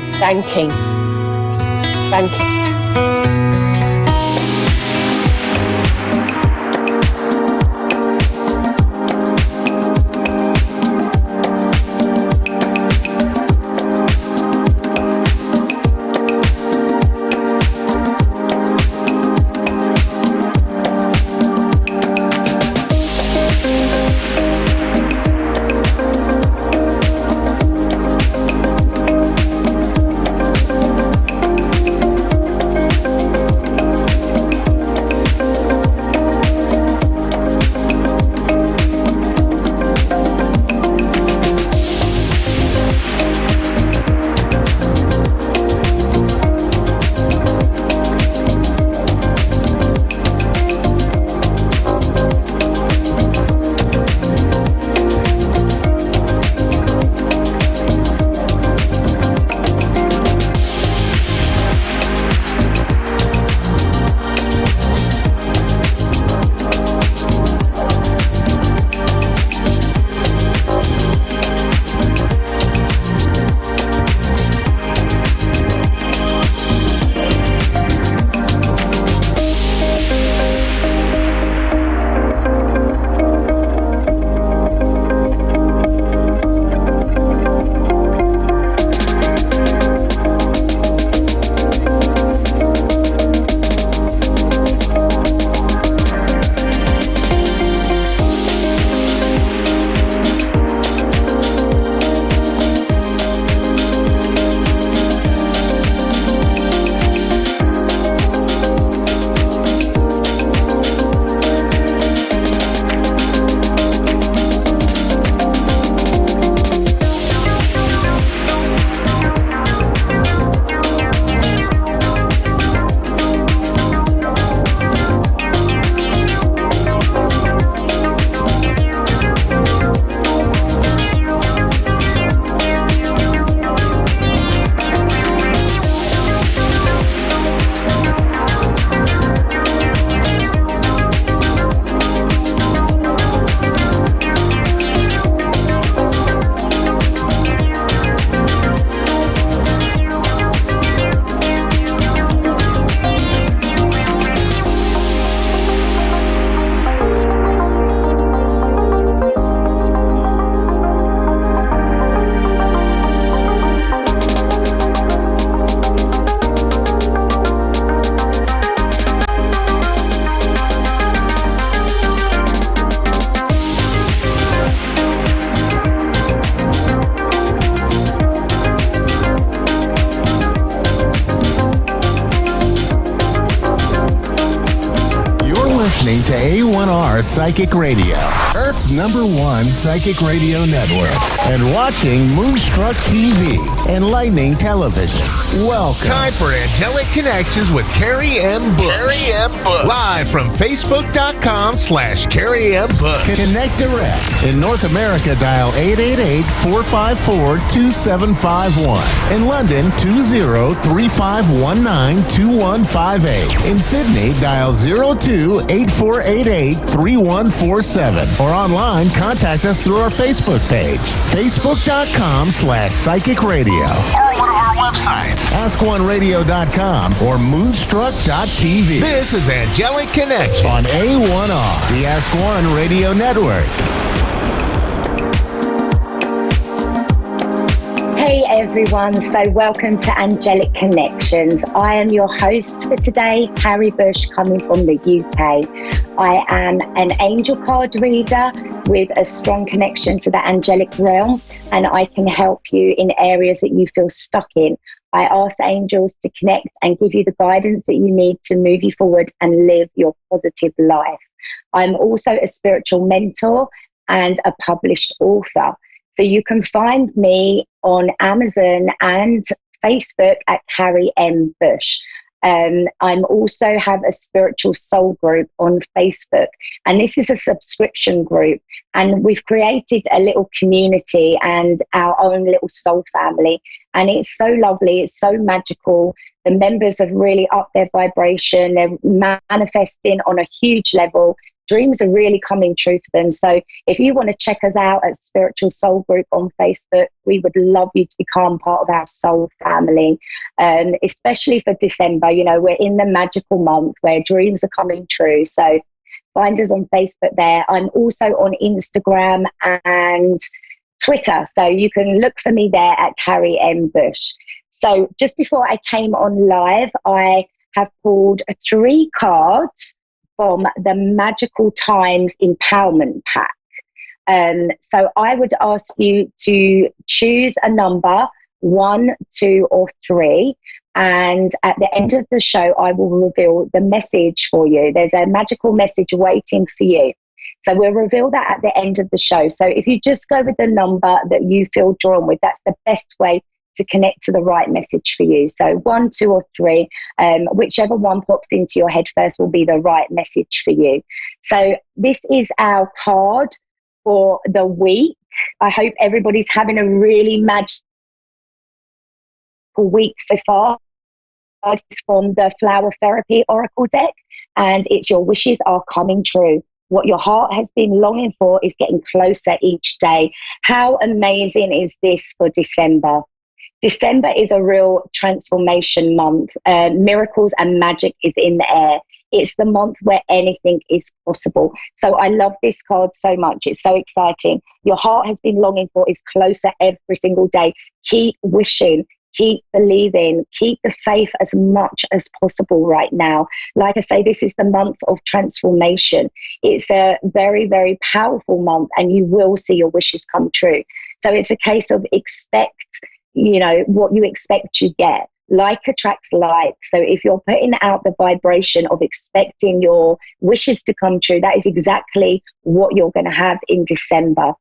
listening to A1R Psychic Radio, Earth's #1 psychic radio network, and watching Moonstruck TV, enlightening television. Welcome. Time for Angelic Connections with Carrie M. Bush. Carrie M. Bush. Live from Facebook.com/Carrie M. Bush. Connect direct. In North America, dial 888-454-2751. In London, 20-3519-2158. In Sydney, dial 02-8488-3147. Or online, contact us through our Facebook page, Facebook.com/Psychic Radio. Or one of our websites, AskOneRadio.com or Moonstruck.tv. This is Angelic Connection on A1R, the Ask One Radio Network. Hey everyone, so welcome to Angelic Connections. I am your host for today, Carrie Bush, coming from the UK. I am an angel card reader with a strong connection to the angelic realm, and I can help you in areas that you feel stuck in. I ask angels to connect and give you the guidance that you need to move you forward and live your positive life. I'm also a spiritual mentor and a published author. So you can find me on Amazon and Facebook at Carrie M. Bush. I'm also have a spiritual soul group on Facebook, and this is a subscription group, and we've created a little community and our own little soul family, and it's so lovely, it's so magical. The members have really upped their vibration, they're manifesting on a huge level. Dreams are really coming true for them. So if you want to check us out at Spiritual Soul Group on Facebook, we would love you to become part of our soul family, especially for December. You know, we're in the magical month where dreams are coming true. So find us on Facebook there. I'm also on Instagram and Twitter. So you can look for me there at Carrie M. Bush. So just before I came on live, I have pulled 3 cards from the Magical Times Empowerment Pack. So I would ask you to choose a number, 1, 2, or 3. And at the end of the show, I will reveal the message for you. There's a magical message waiting for you. So we'll reveal that at the end of the show. So if you just go with the number that you feel drawn with, that's the best way to connect to the right message for you. So 1, 2, or 3, whichever one pops into your head first will be the right message for you. So this is our card for the week. I hope everybody's having a really magical week so far. It's from the Flower Therapy Oracle deck, and it's your wishes are coming true. What your heart has been longing for is getting closer each day. How amazing is this for December? December is a real transformation month. Miracles and magic is in the air. It's the month where anything is possible. So I love this card so much. It's so exciting. Your heart has been longing for is closer every single day. Keep wishing, keep believing, keep the faith as much as possible right now. Like I say, this is the month of transformation. It's a very, very powerful month, and you will see your wishes come true. So it's a case of expect, you know, what you expect you get. Like attracts like. So if you're putting out the vibration of expecting your wishes to come true, that is exactly what you're going to have in December.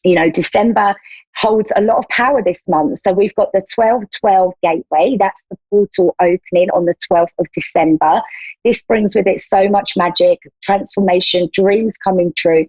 You know, December holds a lot of power this month. So we've got the 12-12 gateway. That's the portal opening on the 12th of December. This brings with it so much magic, transformation, dreams coming true,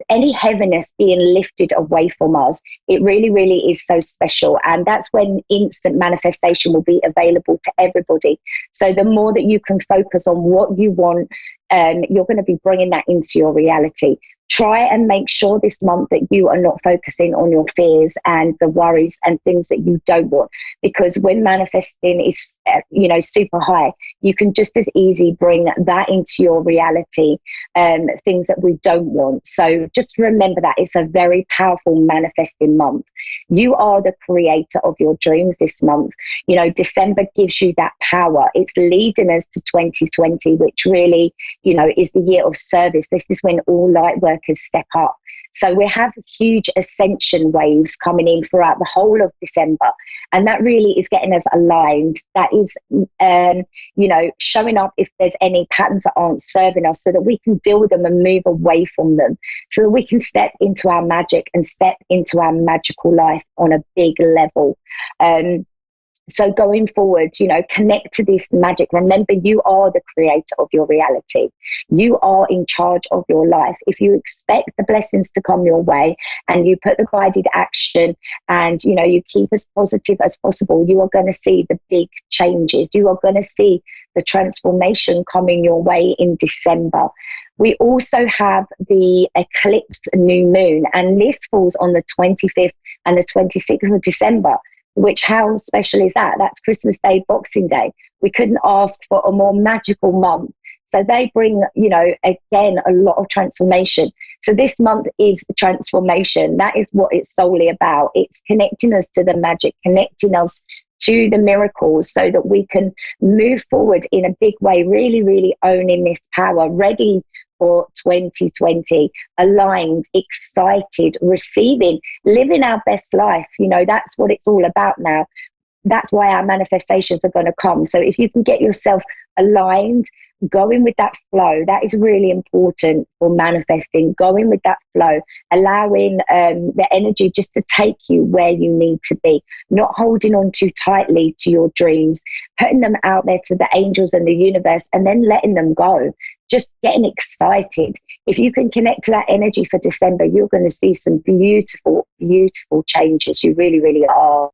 any heaviness being lifted away from us. It really, really is so special. And that's when instant manifestation will be available to everybody. So the more that you can focus on what you want, you're going to be bringing that into your reality. Try and make sure this month that you are not focusing on your fears and the worries and things that you don't want, because when manifesting is, you know, super high, you can just as easy bring that into your reality, things that we don't want. So just remember that it's a very powerful manifesting month. You are the creator of your dreams this month. You know, December gives you that power. It's leading us to 2020, which really, you know, is the year of service. This is when all light workers step up. So we have huge ascension waves coming in throughout the whole of December. And that really is getting us aligned. That is, showing up if there's any patterns that aren't serving us so that we can deal with them and move away from them so that we can step into our magic and step into our magical life on a big level. So going forward, connect to this magic. Remember, you are the creator of your reality. You are in charge of your life. If you expect the blessings to come your way and you put the guided action and, you keep as positive as possible, you are going to see the big changes. You are going to see the transformation coming your way in December. We also have the eclipse new moon, and this falls on the 25th and the 26th of December. Which, how special is that? That's Christmas Day, Boxing Day. We couldn't ask for a more magical month. So they bring, again, a lot of transformation. So this month is transformation. That is what it's solely about. It's connecting us to the magic, connecting us to the miracles so that we can move forward in a big way, really, really owning this power, ready for 2020, aligned, excited, receiving, living our best life. That's what it's all about now. That's why our manifestations are going to come. So if you can get yourself aligned, going with that flow, that is really important for manifesting, going with that flow, allowing the energy just to take you where you need to be, not holding on too tightly to your dreams, putting them out there to the angels and the universe and then letting them go. Just getting excited. If you can connect to that energy for December, you're going to see some beautiful, beautiful changes. You really, really are.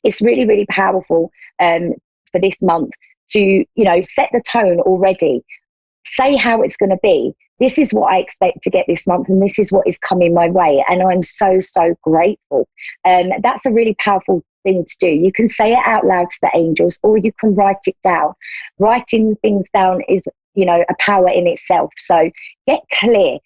It's really, really powerful for this month to, set the tone already. Say how it's going to be. This is what I expect to get this month, and this is what is coming my way. And I'm so, so grateful. That's a really powerful thing to do. You can say it out loud to the angels, or you can write it down. Writing things down is, a power in itself. So get clear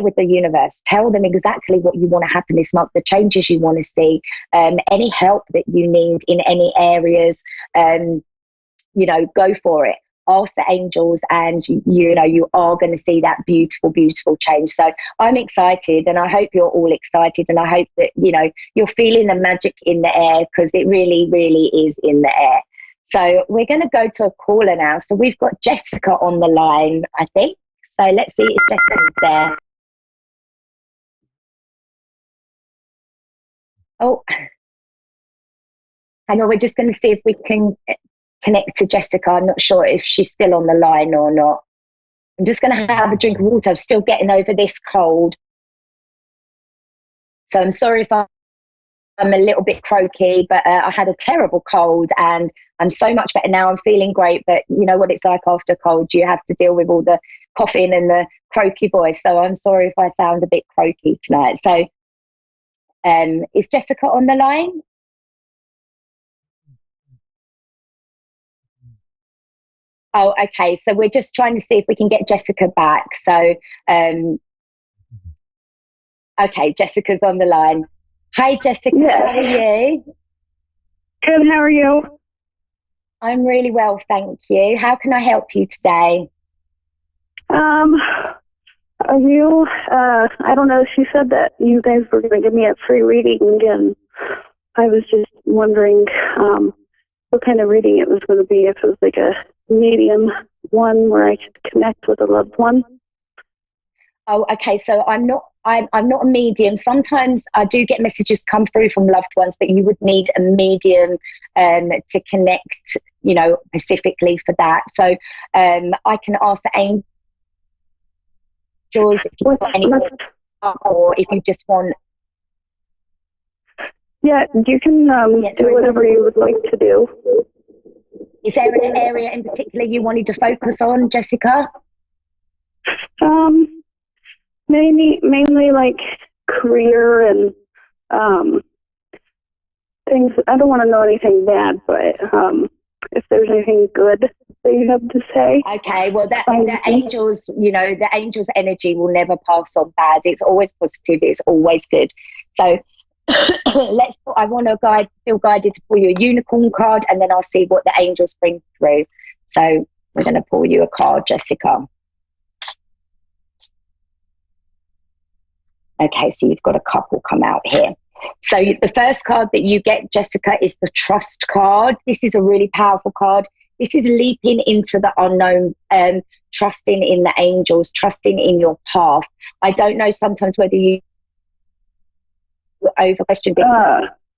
with the universe. Tell them exactly what you want to happen this month, the changes you want to see, any help that you need in any areas, go for it. Ask the angels, and you are going to see that beautiful, beautiful change. So I'm excited, and I hope you're all excited, and I hope that you're feeling the magic in the air, because it really, really is in the air. So we're going to go to a caller now. So we've got Jessica on the line, I think. So let's see if Jessica's there. Oh, hang on. We're just going to see if we can connect to Jessica. I'm not sure if she's still on the line or not. I'm just going to have a drink of water. I'm still getting over this cold. So I'm sorry if I'm a little bit croaky, but I had a terrible cold and I'm so much better now. I'm feeling great, but you know what it's like after a cold. You have to deal with all the coughing and the croaky voice. So I'm sorry if I sound a bit croaky tonight. So is Jessica on the line? Oh, okay. So we're just trying to see if we can get Jessica back. So, okay, Jessica's on the line. Hi, Jessica. Yes. How are you? Good. How are you? I'm really well, thank you. How can I help you today? Are you? I don't know. She said that you guys were going to give me a free reading, and I was just wondering what kind of reading it was going to be. If it was like a medium one where I could connect with a loved one. Oh, okay. So I'm not a medium. Sometimes I do get messages come through from loved ones, but you would need a medium to connect, specifically for that. So I can ask the angels if you've got any, or if you just want. Yeah, you can do whatever you would like to do. Is there an area in particular you wanted to focus on, Jessica? Mainly like career and things. I don't want to know anything bad, but if there's anything good that you have to say. Okay, well, the angels, the angels' energy will never pass on bad. It's always positive. It's always good. So I want to feel guided to pull you a unicorn card, and then I'll see what the angels bring through. So we're going to pull you a card, Jessica. Okay, so you've got a couple come out here. So the first card that you get, Jessica, is the trust card. This is a really powerful card. This is leaping into the unknown, trusting in the angels, trusting in your path. I don't know sometimes whether you over question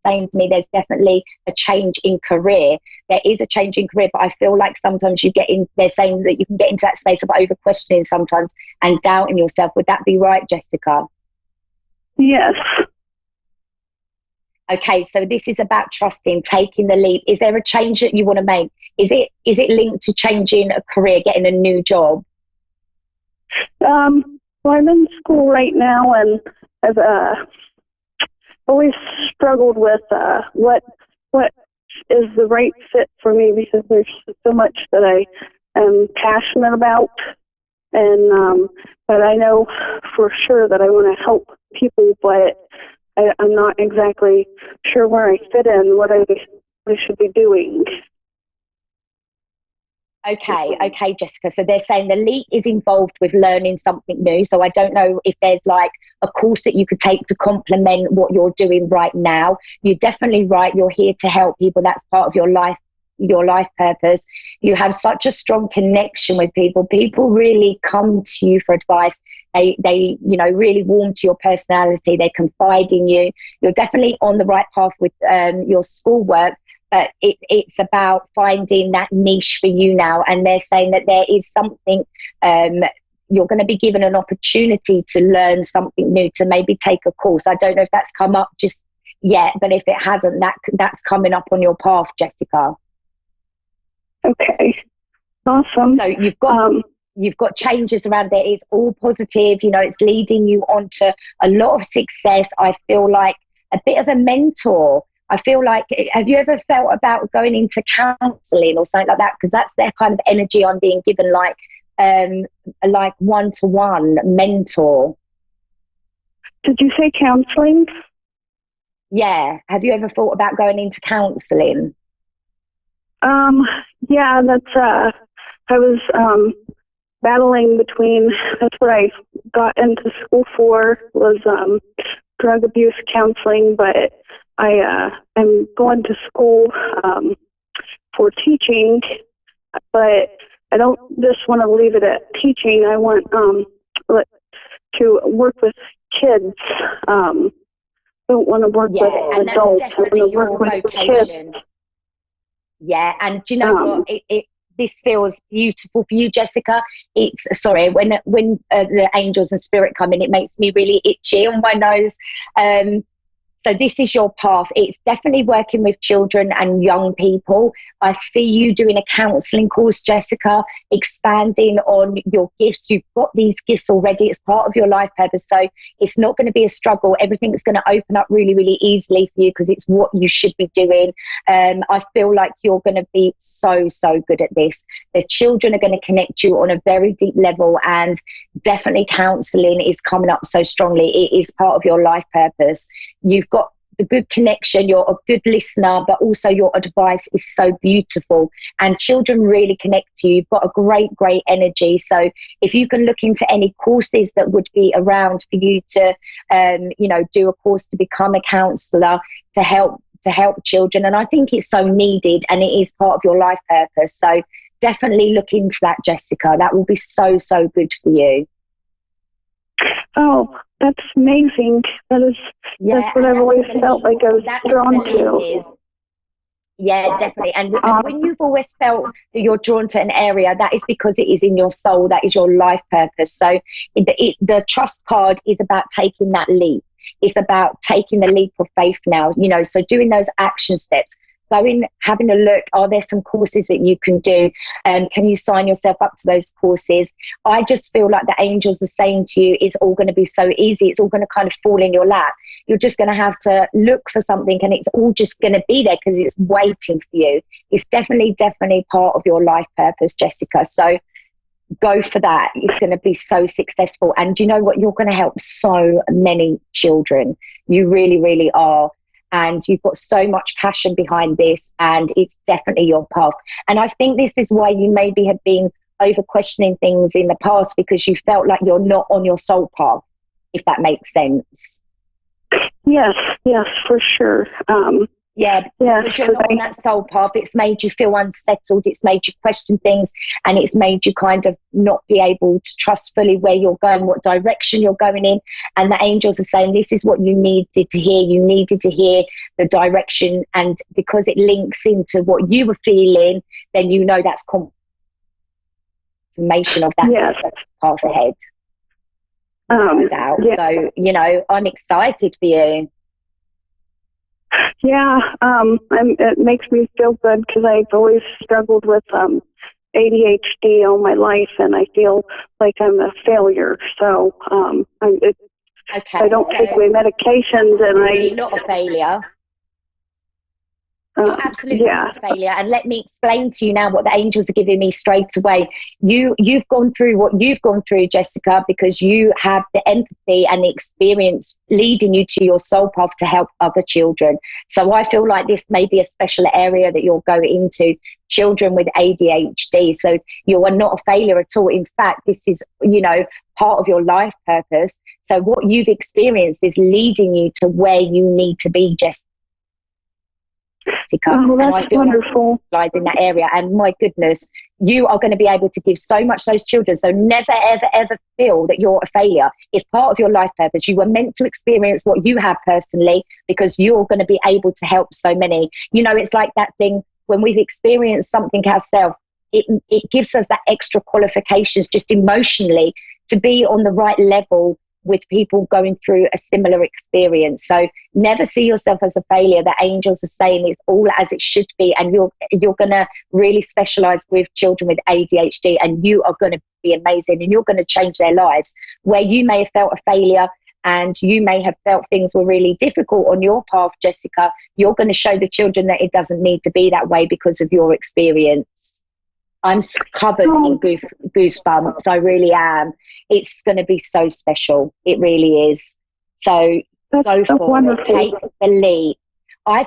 saying to me there's definitely a change in career. There is a change in career, but I feel like sometimes you get in, they're saying that you can get into that space of over questioning sometimes and doubting yourself. Would that be right, Jessica? Yes. Okay, so this is about trusting, taking the leap. Is there a change that you want to make? Is it linked to changing a career, getting a new job? Well, I'm in school right now, and I've always struggled with what is the right fit for me, because there's so much that I am passionate about, and but I know for sure that I want to help people, but I'm not exactly sure where I fit in, what I should be doing. Okay, Jessica. So they're saying the leap is involved with learning something new. So I don't know if there's like a course that you could take to complement what you're doing right now. You're definitely right. You're here to help people. That's part of your life purpose. You have such a strong connection with people. People really come to you for advice. They really warm to your personality. They confide in you. You're definitely on the right path with your schoolwork. But it's about finding that niche for you now. And they're saying that there is something, you're going to be given an opportunity to learn something new, to maybe take a course. I don't know if that's come up just yet, but if it hasn't, that's coming up on your path, Jessica. Okay, awesome. So you've got changes around there. It's all positive. It's leading you on to a lot of success. I feel like a bit of a mentor. I feel like, have you ever felt about going into counselling or something like that? Because that's their kind of energy I'm being given, like one-to-one mentor. Did you say counselling? Yeah. Have you ever thought about going into counselling? Yeah, that's, I was battling between, that's what I got into school for, was drug abuse counseling, but I'm going to school for teaching, but I don't just want to leave it at teaching. I want to work with kids. Don't want to work with adults. I want to work with kids. Yeah, and do you know what? This feels beautiful for you, Jessica. When the angels and spirit come in, it makes me really itchy on my nose. So this is your path. It's definitely working with children and young people. I see you doing a counselling course, Jessica, expanding on your gifts. You've got these gifts already. It's part of your life purpose. So it's not going to be a struggle. Everything's going to open up really, really easily for you because it's what you should be doing. I feel like you're going to be so, so good at this. The children are going to connect you on a very deep level, and definitely counselling is coming up so strongly. It is part of your life purpose. You've got the good connection, you're a good listener, but also your advice is so beautiful, and children really connect to you. You've got a great energy. So if you can look into any courses that would be around for you to do a course to become a counsellor to help children, and I think it's so needed, and it is part of your life purpose. So definitely look into that, Jessica. That will be so, so good for you. Oh, that's amazing. That's what I've always felt like I was drawn to. Yeah, definitely. And when you've always felt that you're drawn to an area, that is because it is in your soul. That is your life purpose. So the trust card is about taking that leap. It's about taking the leap of faith now, so doing those action steps. Going, having a look, are there some courses that you can do? Can you sign yourself up to those courses? I just feel like the angels are saying to you, it's all going to be so easy. It's all going to kind of fall in your lap. You're just going to have to look for something, and it's all just going to be there because it's waiting for you. It's definitely part of your life purpose, Jessica. So go for that. It's going to be so successful. And you know what? You're going to help so many children. You really, really are. And you've got so much passion behind this, and it's definitely your path. And I think this is why you maybe have been over questioning things in the past, because you felt like you're not on your soul path. if that makes sense. Yes, for sure. Because you're not on that soul path. It's made you feel unsettled. It's made you question things, and it's made you kind of not be able to trust fully where you're going, what direction you're going in. And the angels are saying, this is what you needed to hear. You needed to hear the direction, and because it links into what you were feeling, then you know that's confirmation of that path ahead. No doubt. So, you know, I'm excited for you. Yeah, it makes me feel good because I've always struggled with ADHD all my life, and I feel like I'm a failure. So I don't take my medications, and I'm not a failure. You're absolutely not a failure. And let me explain to you now what the angels are giving me straight away. You've gone through what you've gone through, Jessica, because you have the empathy and the experience leading you to your soul path to help other children. So I feel like this may be a special area that you'll go into, children with ADHD. So you are not a failure at all. In fact, this is, you know, part of your life purpose. So what you've experienced is leading you to where you need to be, Jessica. Oh, that's wonderful. Like in that area, and my goodness, you are going to be able to give so much to those children. So never, ever, ever feel that you're a failure. It's part of your life purpose. You were meant to experience what you have personally because you're going to be able to help so many. You know, it's like that thing when we've experienced something ourselves, it gives us that extra qualifications just emotionally to be on the right level with people going through a similar experience. So never see yourself as a failure. The angels are saying it's all as it should be, and you're going to really specialize with children with ADHD, and you are going to be amazing, and you're going to change their lives. Where you may have felt a failure and you may have felt things were really difficult on your path, Jessica, you're going to show the children that it doesn't need to be that way because of your experience. I'm covered in goosebumps. I really am. It's going to be so special. It really is. So go for it. Take the leap.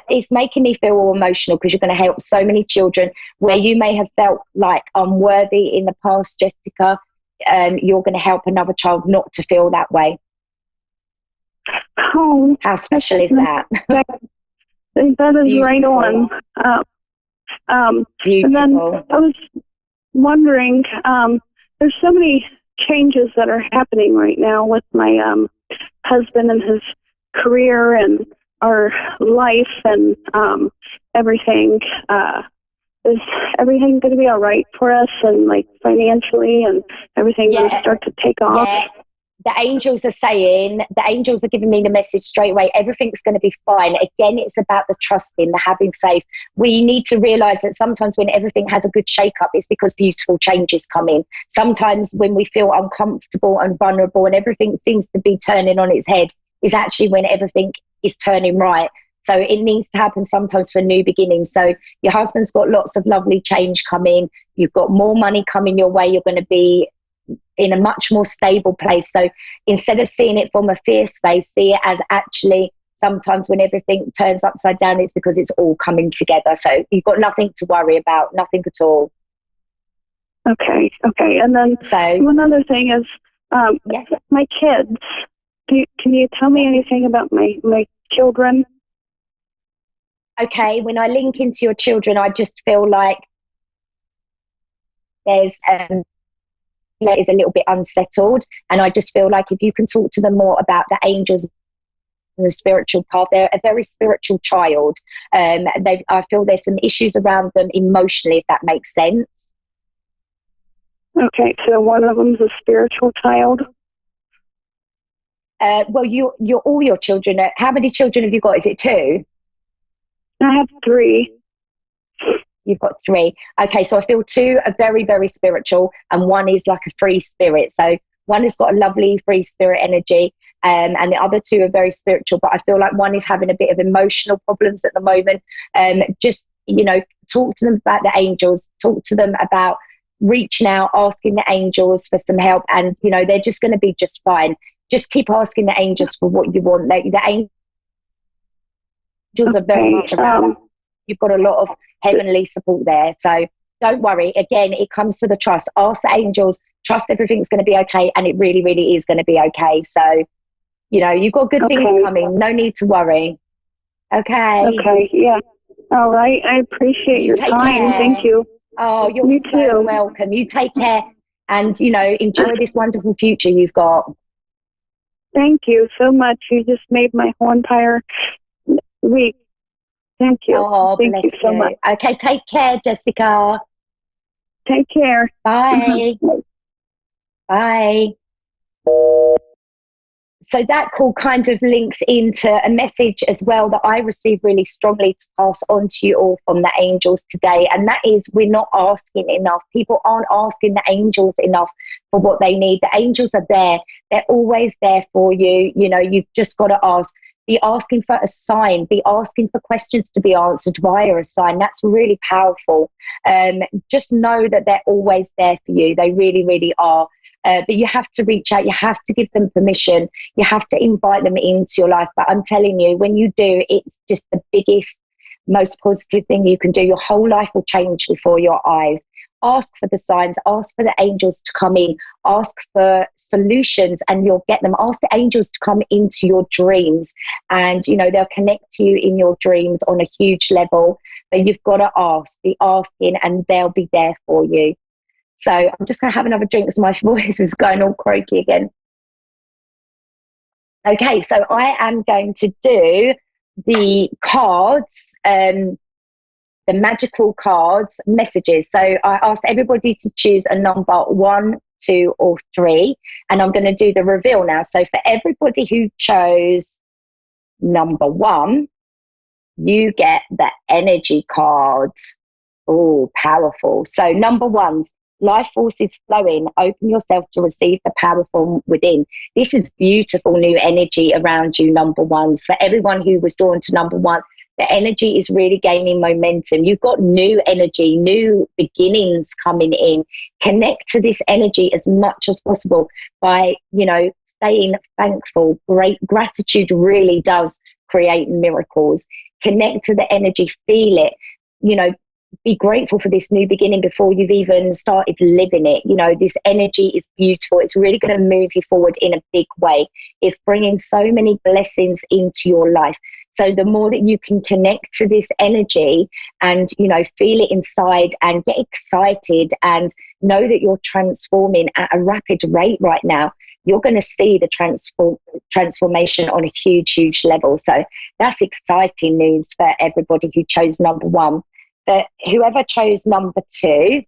It's making me feel all emotional because you're going to help so many children where you may have felt like unworthy in the past, Jessica. You're going to help another child not to feel that way. Oh, how special is that? That is right on. Beautiful. And then I was wondering, there's so many changes that are happening right now with my husband and his career and our life and everything. Is everything going to be all right for us and like financially and everything going to start to take off? Yeah. The angels are saying, the angels are giving me the message straight away, everything's going to be fine. Again, it's about the trusting, the having faith. We need to realize that sometimes when everything has a good shake-up, it's because beautiful changes come in. Sometimes when we feel uncomfortable and vulnerable and everything seems to be turning on its head, is actually when everything is turning right. So it needs to happen sometimes for new beginnings. So your husband's got lots of lovely change coming. You've got more money coming your way. You're going to be in a much more stable place. So instead of seeing it from a fear space, see it as actually sometimes when everything turns upside down, it's because it's all coming together. So you've got nothing to worry about, nothing at all. Okay. And then one other thing is my kids. Can you tell me anything about my children? Okay, when I link into your children, I just feel like there's is a little bit unsettled, and I just feel like if you can talk to them more about the angels and the spiritual path, they're a very spiritual child. I feel there's some issues around them emotionally, if that makes sense. Okay, so one of them's a spiritual child. Well, you're all your children. How many children have you got? Is it 2? I have 3. You've got 3. Okay, so I feel 2 are very, very spiritual, and 1 is like a free spirit. So 1 has got a lovely free spirit energy, and the other 2 are very spiritual. But I feel like 1 is having a bit of emotional problems at the moment. Just, talk to them about the angels. Talk to them about reaching out, asking the angels for some help, and they're just going to be just fine. Just keep asking the angels for what you want. The angels are very much around. You've got a lot of heavenly support there. So don't worry. Again, it comes to the trust. Ask the angels, trust everything's going to be okay. And it really, really is going to be okay. So You know, you've got good things coming. No need to worry. Okay. Okay, yeah. All right. I appreciate your take time. care. Thank you. Oh, you're You so too. welcome. You take care and, you know, enjoy this wonderful future you've got. Thank you so much. You just made my whole entire week. Thank you. Oh, Thank bless you so much. Okay, take care, Jessica. Take care. Bye. Bye. So that call kind of links into a message as well that I received really strongly to pass on to you all from the angels today. And that is, we're not asking enough. People aren't asking the angels enough for what they need. The angels are there. They're always there for you. You know, you've just got to ask. Be asking for a sign. Be asking for questions to be answered via a sign. That's really powerful. Just know that they're always there for you. They really, really are. But you have to reach out. You have to give them permission. You have to invite them into your life. But I'm telling you, when you do, it's just the biggest, most positive thing you can do. Your whole life will change before your eyes. Ask for the signs. Ask for the angels to come in. Ask for solutions and you'll get them. Ask the angels to come into your dreams and, you know, they'll connect to you in your dreams on a huge level. But you've got to ask, be asking, and they'll be there for you. So I'm just going to have another drink because my voice is going all croaky again. Okay, so I am going to do the cards, the magical cards messages. So I asked everybody to choose a number 1, 2, or 3, and I'm going to do the reveal now. So for everybody who chose number 1, you get the energy card. Oh, powerful. So number 1, life force is flowing. Open yourself to receive the power from within. This is beautiful new energy around you, number 1s. For everyone who was drawn to number 1, the energy is really gaining momentum. You've got new energy, new beginnings coming in. Connect to this energy as much as possible by, you know, staying thankful. Great gratitude really does create miracles. Connect to the energy, feel it, you know, be grateful for this new beginning before you've even started living it. You know, this energy is beautiful. It's really going to move you forward in a big way. It's bringing so many blessings into your life. So the more that you can connect to this energy and, you know, feel it inside and get excited and know that you're transforming at a rapid rate right now, you're going to see the transformation on a huge, huge level. So that's exciting news for everybody who chose number 1. But whoever chose number 2,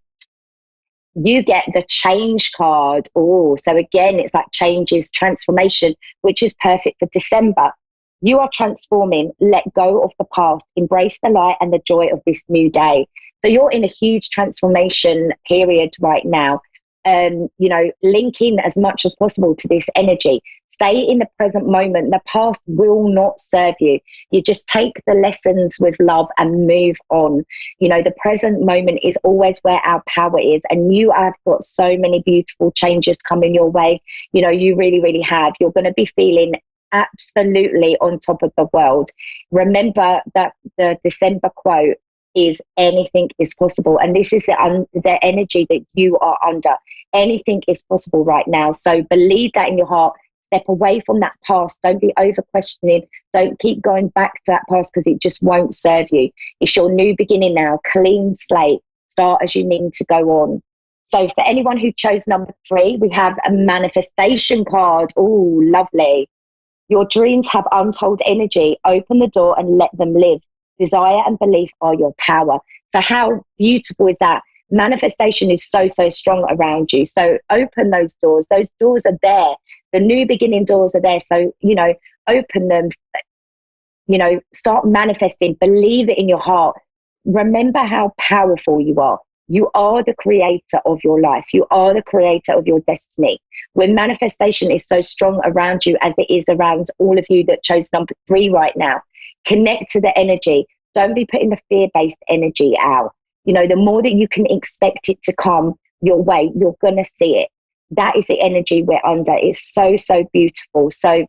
you get the change card. Oh, so again, it's like changes, transformation, which is perfect for December. You are transforming. Let go of the past. Embrace the light and the joy of this new day. So you're in a huge transformation period right now. You know, link in as much as possible to this energy. Stay in the present moment. The past will not serve you. You just take the lessons with love and move on. You know, the present moment is always where our power is. And you have got so many beautiful changes coming your way. You know, you really, really have. You're going to be feeling absolutely on top of the world. Remember that the December quote is anything is possible. And this is the energy that you are under. Anything is possible right now. So believe that in your heart. Step away from that past. Don't be over questioning. Don't keep going back to that past because it just won't serve you. It's your new beginning now. Clean slate. Start as you mean to go on. So for anyone who chose number 3, we have a manifestation card. Oh, lovely. Your dreams have untold energy. Open the door and let them live. Desire and belief are your power. So how beautiful is that? Manifestation is so, so strong around you. So open those doors. Those doors are there. The new beginning doors are there. So, you know, open them, you know, start manifesting. Believe it in your heart. Remember how powerful you are. You are the creator of your life. You are the creator of your destiny. When manifestation is so strong around you as it is around all of you that chose number 3 right now, connect to the energy. Don't be putting the fear-based energy out. You know, the more that you can expect it to come your way, you're going to see it. That is the energy we're under. It's so, so beautiful. So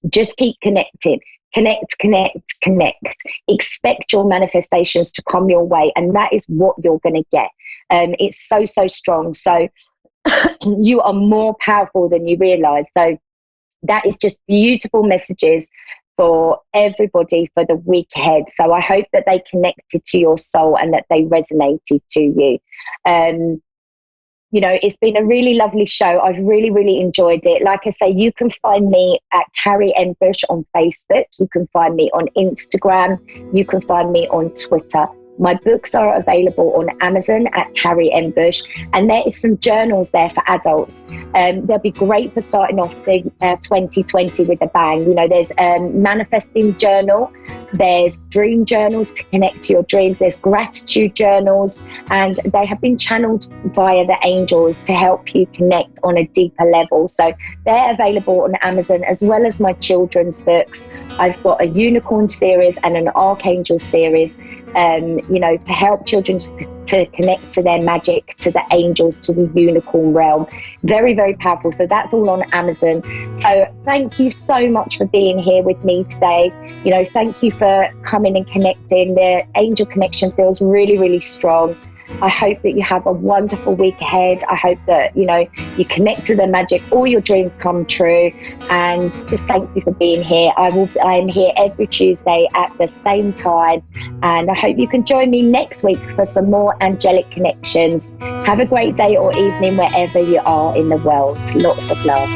just keep connecting. Connect, connect, connect. Expect your manifestations to come your way. And that is what you're going to get. It's so, so strong. So you are more powerful than you realize. So that is just beautiful messages for everybody for the week ahead. So I hope that they connected to your soul and that they resonated to you. You know, it's been a really lovely show. I've really, really enjoyed it. Like I say, you can find me at Carrie M. Bush on Facebook. You can find me on Instagram. You can find me on Twitter. My books are available on Amazon at Carrie M. Bush, and there is some journals there for adults. They'll be great for starting off the 2020 with a bang. You know, there's manifesting journal, there's dream journals to connect to your dreams, there's gratitude journals, and they have been channeled via the angels to help you connect on a deeper level. So they're available on Amazon, as well as my children's books. I've got a unicorn series and an archangel series, you know, to help children to connect to their magic, to the angels, to the unicorn realm. Very, very powerful. So that's all on Amazon. So thank you so much for being here with me today. You know, thank you for coming and connecting. The angel connection feels really, really strong. I hope that you have a wonderful week ahead. I hope that, you know, you connect to the magic, all your dreams come true. And just thank you for being here. I am here every Tuesday at the same time. And I hope you can join me next week for some more angelic connections. Have a great day or evening wherever you are in the world. Lots of love.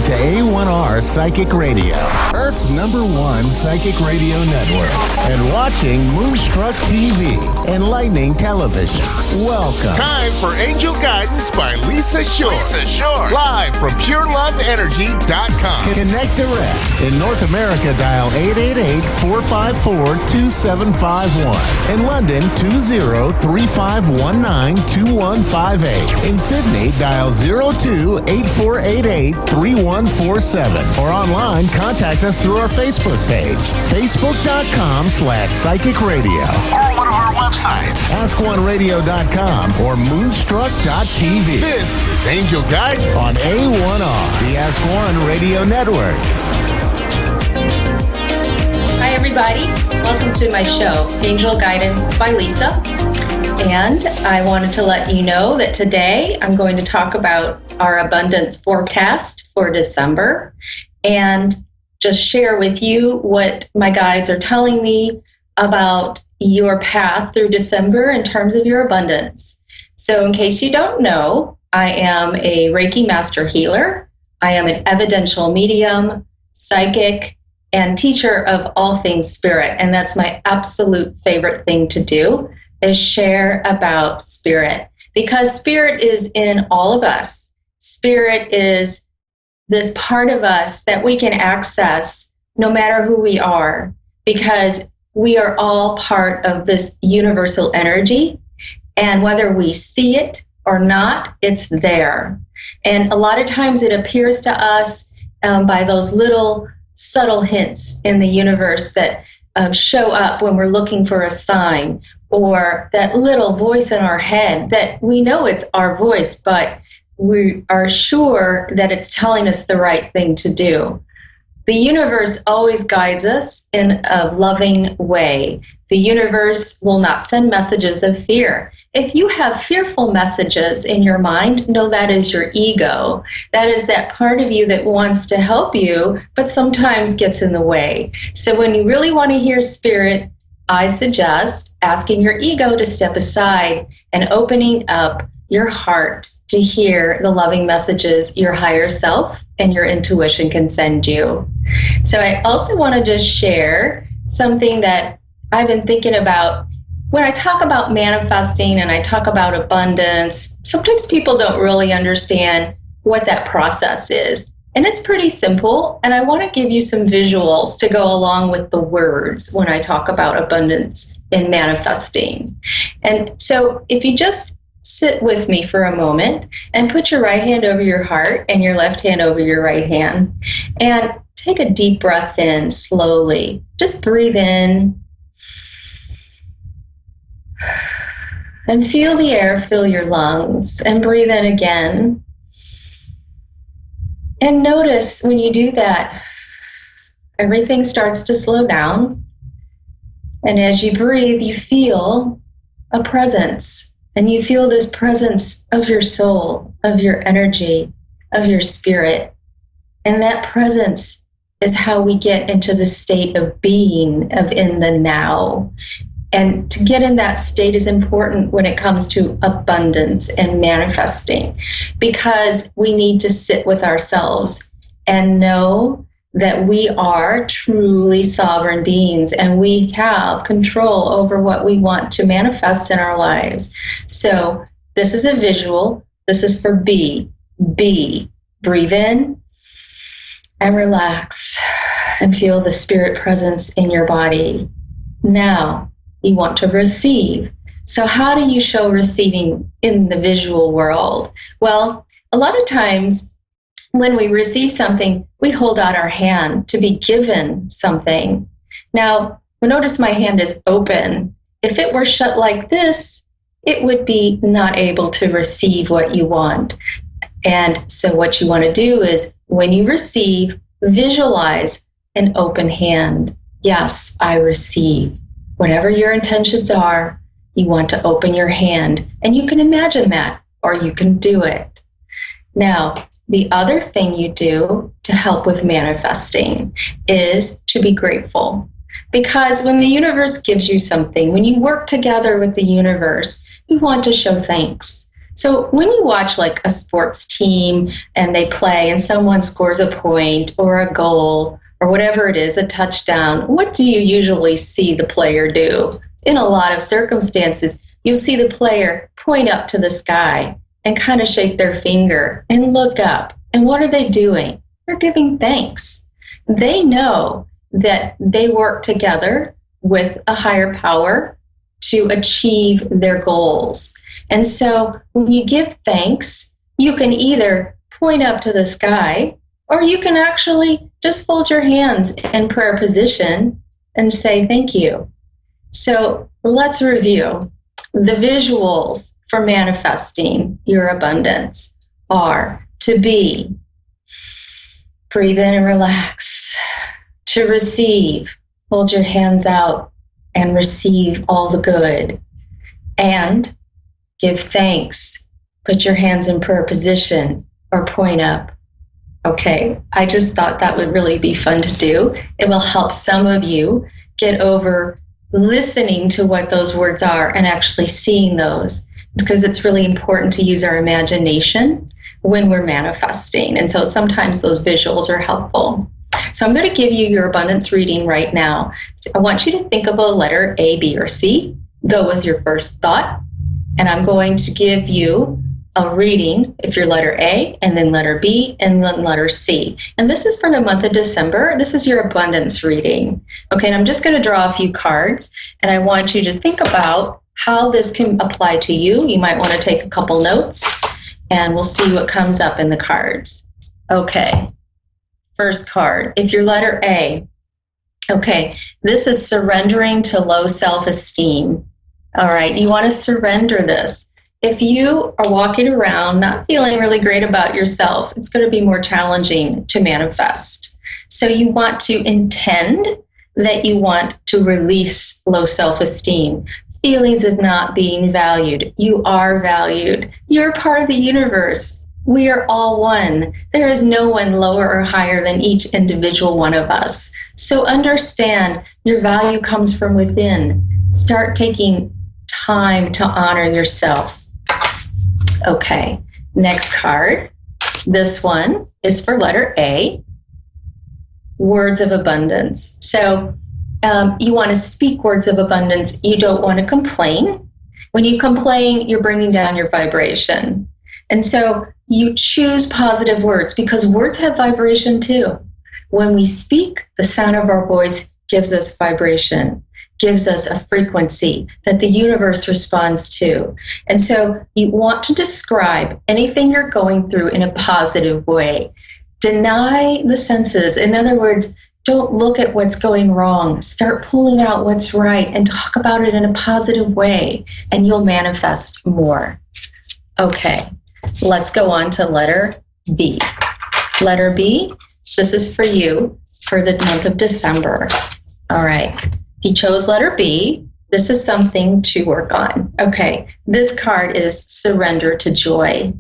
To A1R Psychic Radio, Earth's #1 psychic radio network, and watching Moonstruck TV, enlightening television. Welcome. Time for Angel Guidance by Lisa Shore. Live from PureLoveEnergy.com. Connect direct. In North America, dial 888-454-2751. In London, 20-3519-2158. In Sydney, dial 02-8488-3147. Or online, contact us through our Facebook page, facebook.com/psychic radio. Or one of our websites, AskOneRadio.com or Moonstruck.tv. This is Angel Guidance on A1R, the Ask One Radio Network. Hi, everybody. Welcome to my show, Angel Guidance by Lisa. And I wanted to let you know that today I'm going to talk about our abundance forecast for December and just share with you what my guides are telling me about your path through December in terms of your abundance. So in case you don't know, I am a Reiki master healer. I am an evidential medium, psychic, and teacher of all things spirit. And that's my absolute favorite thing to do, is share about spirit, because spirit is in all of us. Spirit is this part of us that we can access no matter who we are, because we are all part of this universal energy. And whether we see it or not, it's there. And a lot of times it appears to us by those little subtle hints in the universe that show up when we're looking for a sign, or that little voice in our head that we know it's our voice, but we are sure that it's telling us the right thing to do. The universe always guides us in a loving way. The universe will not send messages of fear. If you have fearful messages in your mind, know that is your ego. That is that part of you that wants to help you, but sometimes gets in the way. So when you really want to hear spirit, I suggest asking your ego to step aside and opening up your heart to hear the loving messages your higher self and your intuition can send you. So I also want to just share something that I've been thinking about. When I talk about manifesting and I talk about abundance, sometimes people don't really understand what that process is. And it's pretty simple, and I want to give you some visuals to go along with the words when I talk about abundance and manifesting. And so if you just sit with me for a moment and put your right hand over your heart and your left hand over your right hand, and take a deep breath in slowly. Just breathe in and feel the air fill your lungs, and breathe in again. And notice when you do that, everything starts to slow down. And as you breathe, you feel a presence. And you feel this presence of your soul, of your energy, of your spirit. And that presence is how we get into the state of being, of in the now. And to get in that state is important when it comes to abundance and manifesting, because we need to sit with ourselves and know that we are truly sovereign beings and we have control over what we want to manifest in our lives. So this is a visual. This is for B. B. Breathe in and relax and feel the spirit presence in your body. Now, you want to receive. So how do you show receiving in the visual world? Well, a lot of times when we receive something, we hold out our hand to be given something. Now, notice my hand is open. If it were shut like this, it would be not able to receive what you want. And so what you want to do is when you receive, visualize an open hand. Yes, I receive. Whatever your intentions are, you want to open your hand, and you can imagine that, or you can do it. Now, the other thing you do to help with manifesting is to be grateful. Because when the universe gives you something, when you work together with the universe, you want to show thanks. So when you watch like a sports team and they play and someone scores a point or a goal, or whatever it is, a touchdown, what do you usually see the player do? In a lot of circumstances, you'll see the player point up to the sky and kind of shake their finger and look up. And what are they doing? They're giving thanks. They know that they work together with a higher power to achieve their goals. And so when you give thanks, you can either point up to the sky, or you can actually just fold your hands in prayer position and say thank you. So let's review. The visuals for manifesting your abundance are to be, breathe in and relax. To receive, hold your hands out and receive all the good. and give thanks. Put your hands in prayer position or point up. Okay, I just thought that would really be fun to do. It will help some of you get over listening to what those words are and actually seeing those, because it's really important to use our imagination when we're manifesting. And so sometimes those visuals are helpful. So I'm going to give you your abundance reading right now. So I want you to think of a letter A, B, or C. Go with your first thought. And I'm going to give you a reading if you're letter A, and then letter B, and then letter C. And this is for the month of December. This is your abundance reading. Okay, and I'm just going to draw a few cards, and I want you to think about how this can apply to you. You might want to take a couple notes, and we'll see what comes up in the cards. Okay, first card. If you're letter A, okay, this is surrendering to low self-esteem. All right, you want to surrender this. If you are walking around not feeling really great about yourself, it's going to be more challenging to manifest. So you want to intend that you want to release low self-esteem, feelings of not being valued. You are valued. You're part of the universe. We are all one. There is no one lower or higher than each individual one of us. So understand your value comes from within. Start taking time to honor yourself. Okay, next card. This one is for letter A, words of abundance. So you want to speak words of abundance. You don't want to complain. When you complain, you're bringing down your vibration. And so you choose positive words, because words have vibration too. When we speak, the sound of our voice gives us vibration, gives us a frequency that the universe responds to. And so you want to describe anything you're going through in a positive way. Deny the senses. In other words, don't look at what's going wrong. Start pulling out what's right and talk about it in a positive way, and you'll manifest more. Okay, let's go on to letter B. Letter B, this is for you for the month of December. All right. If you chose letter B, this is something to work on. Okay, this card is surrender to joy.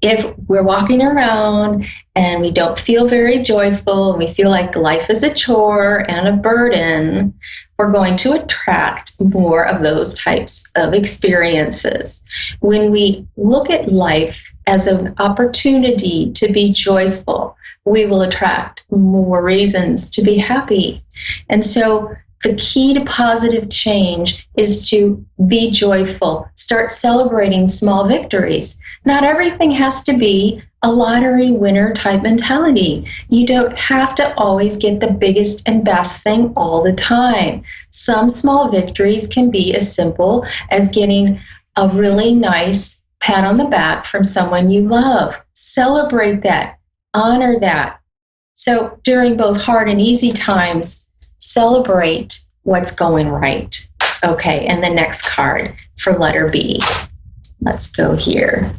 If we're walking around and we don't feel very joyful, and we feel like life is a chore and a burden, we're going to attract more of those types of experiences. When we look at life as an opportunity to be joyful, we will attract more reasons to be happy. And so the key to positive change is to be joyful. Start celebrating small victories. Not everything has to be a lottery winner type mentality. You don't have to always get the biggest and best thing all the time. Some small victories can be as simple as getting a really nice pat on the back from someone you love. Celebrate that. Honor that. So during both hard and easy times, celebrate what's going right. Okay, and the next card for letter B. Let's go here.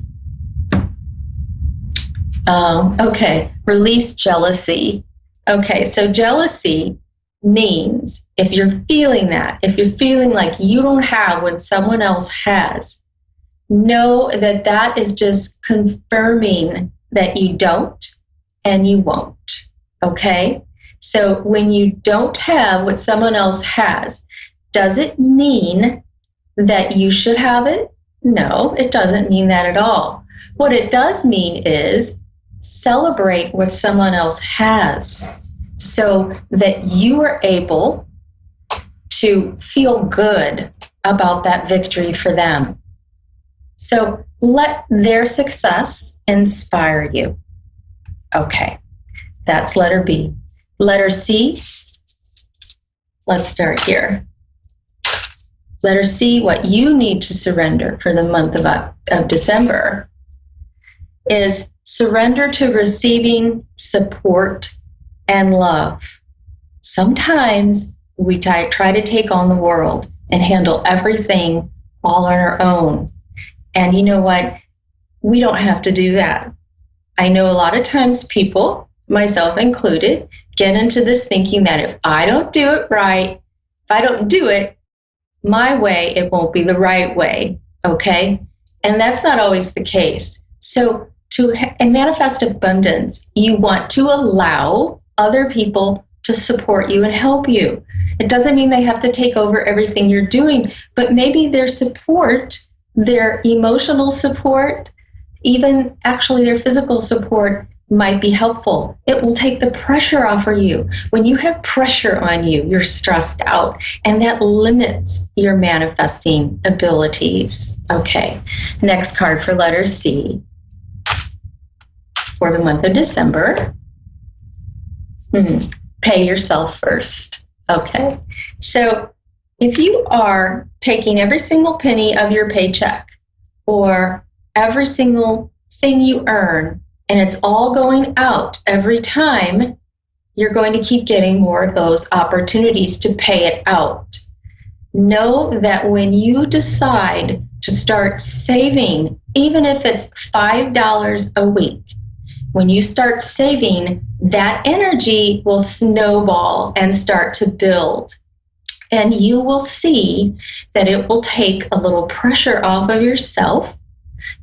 Okay, release jealousy. Okay, so jealousy means if you're feeling that, if you're feeling like you don't have what someone else has, know that that is just confirming that you don't and you won't. Okay? So when you don't have what someone else has, does it mean that you should have it? No, it doesn't mean that at all. What it does mean is celebrate what someone else has so that you are able to feel good about that victory for them. So let their success inspire you. Okay, that's letter B. Letter C, let's start here. Letter C, what you need to surrender for the month of December is surrender to receiving support and love. Sometimes we try to take on the world and handle everything all on our own. And you know what? We don't have to do that. I know a lot of times people, myself included, get into this thinking that if I don't do it right, if I don't do it, my way, it won't be the right way. Okay. And that's not always the case. So and manifest abundance, you want to allow other people to support you and help you. It doesn't mean they have to take over everything you're doing, but maybe their support, their emotional support, even actually their physical support might be helpful. It will take the pressure off of you. When you have pressure on you, you're stressed out, and that limits your manifesting abilities. Okay, next card for letter C. For the month of December, pay yourself first. Okay, so if you are taking every single penny of your paycheck or every single thing you earn and it's all going out every time, you're going to keep getting more of those opportunities to pay it out. Know that when you decide to start saving, even if it's $5 a week, when you start saving, that energy will snowball and start to build. And you will see that it will take a little pressure off of yourself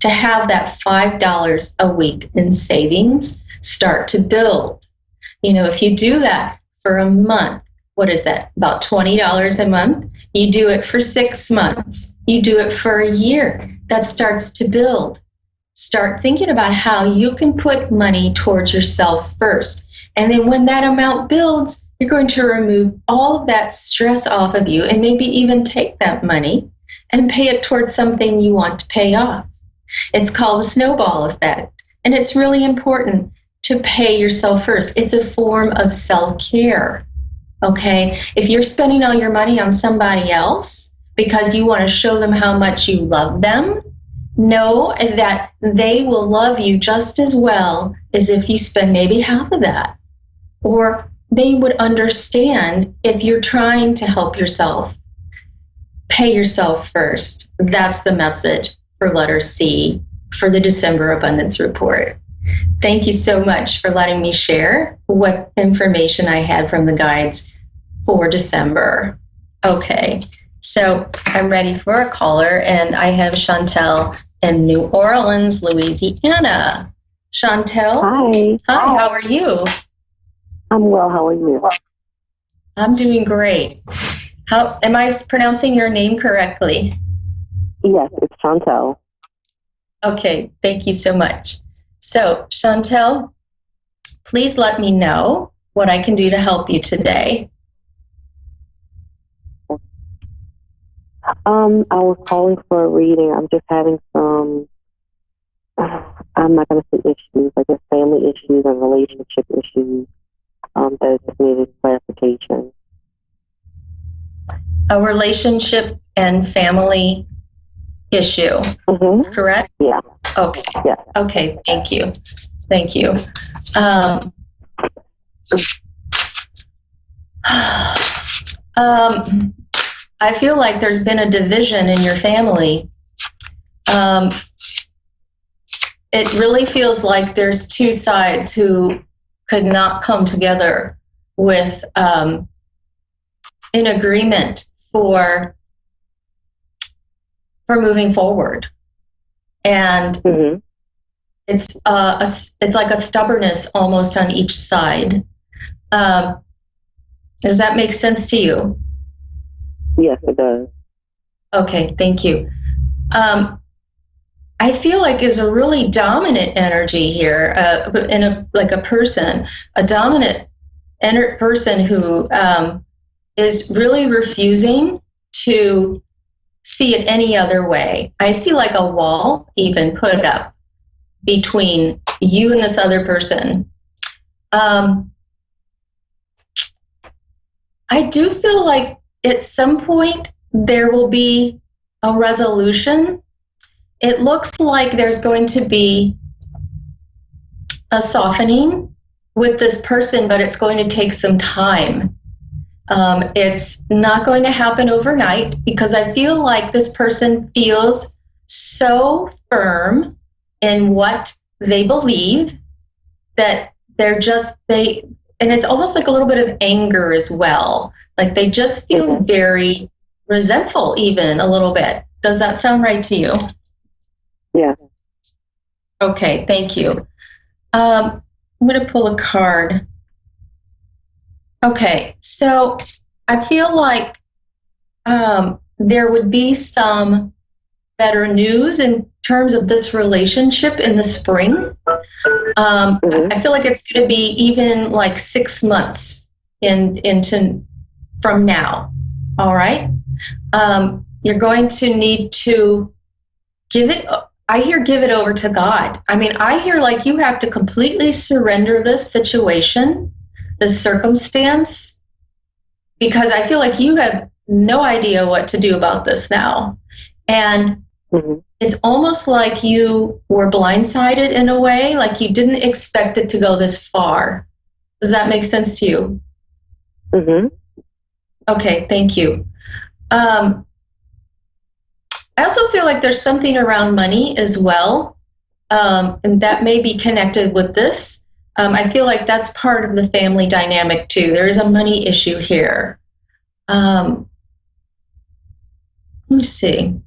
to have that $5 a week in savings start to build. You know, if you do that for a month, what is that? About $20 a month? You do it for 6 months. You do it for a year. That starts to build. Start thinking about how you can put money towards yourself first. And then when that amount builds, you're going to remove all of that stress off of you and maybe even take that money and pay it towards something you want to pay off. It's called the snowball effect. And it's really important to pay yourself first. It's a form of self-care. Okay? If you're spending all your money on somebody else because you want to show them how much you love them, know that they will love you just as well as if you spend maybe half of that. Or they would understand if you're trying to help yourself. Pay yourself first. That's the message for letter C for the December Abundance Report. Thank you so much for letting me share what information I had from the guides for December. Okay, so I'm ready for a caller, and I have Chantel in New Orleans, Louisiana. Chantel? Hi. Hi, how are you? I'm well, how are you? I'm doing great. How am I pronouncing your name correctly? Yes, it's Chantel. Okay, thank you so much. So, Chantel, please let me know what I can do to help you today. I was calling for a reading. I'm just having some, I'm not going to say issues, I guess family issues and relationship issues that just needed clarification. A relationship and family issue, correct? Yeah. Okay. Yeah. Okay, thank you. Thank you. I feel like there's been a division in your family. It really feels like there's two sides who could not come together with an agreement for moving forward. And it's like a stubbornness almost on each side. Does that make sense to you? Yes, it does. Okay, thank you. I feel like there's a really dominant energy here in a person, a dominant person who is really refusing to see it any other way. I see like a wall even put up between you and this other person. I do feel like at some point there will be a resolution. It looks like there's going to be a softening with this person, but it's going to take some time. It's not going to happen overnight because I feel like this person feels so firm in what they believe that and it's almost like a little bit of anger as well. Like they just feel very resentful even a little bit. Does that sound right to you? Yeah. Okay, thank you. I'm going to pull a card. Okay, so I feel like there would be some better news in terms of this relationship in the spring. I feel like it's going to be even like 6 months into from now. All right. You're going to need to give it over to God. I mean, I hear like you have to completely surrender this situation, this circumstance, because I feel like you have no idea what to do about this now. And it's almost like you were blindsided in a way, like you didn't expect it to go this far. Does that make sense to you? Okay, thank you. I also feel like there's something around money as well, and that may be connected with this. I feel like that's part of the family dynamic too. There is a money issue here. Let me see.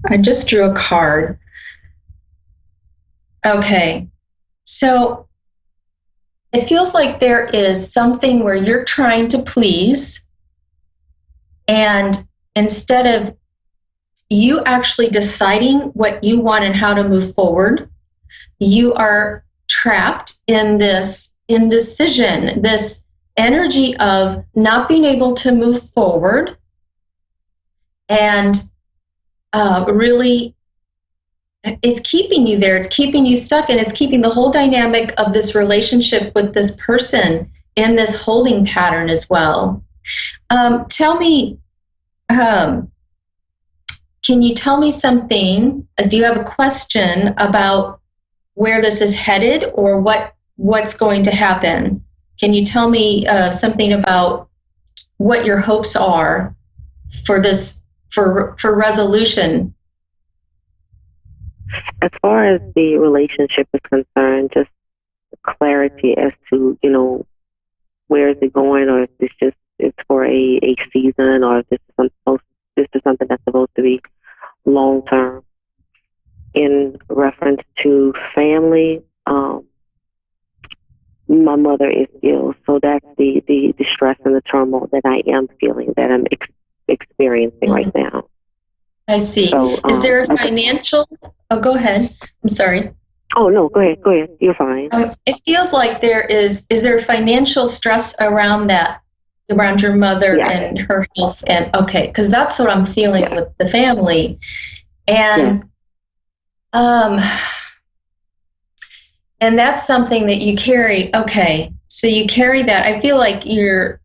I just drew a card. Okay, so it feels like there is something where you're trying to please, and instead of you actually deciding what you want and how to move forward, you are trapped in this indecision, this energy of not being able to move forward, and really it's keeping you there, it's keeping you stuck, and it's keeping the whole dynamic of this relationship with this person in this holding pattern as well. Tell me, can you tell me something? Do you have a question about where this is headed or what's going to happen? Can you tell me something about what your hopes are for this, for resolution? As far as the relationship is concerned, just clarity as to, where is it going, or if this just is for a season, or if this is something that's supposed to be long term. In reference to family, my mother is ill, so that's the stress and the turmoil that I am feeling, that I'm experiencing right now. I see. So, is there a financial? Oh, go ahead. I'm sorry. Oh no, go ahead. You're fine. It feels like is there financial stress around that, around your mother and her health? And okay, because that's what I'm feeling with the family, and and that's something that you carry. Okay, so you carry that. I feel like you're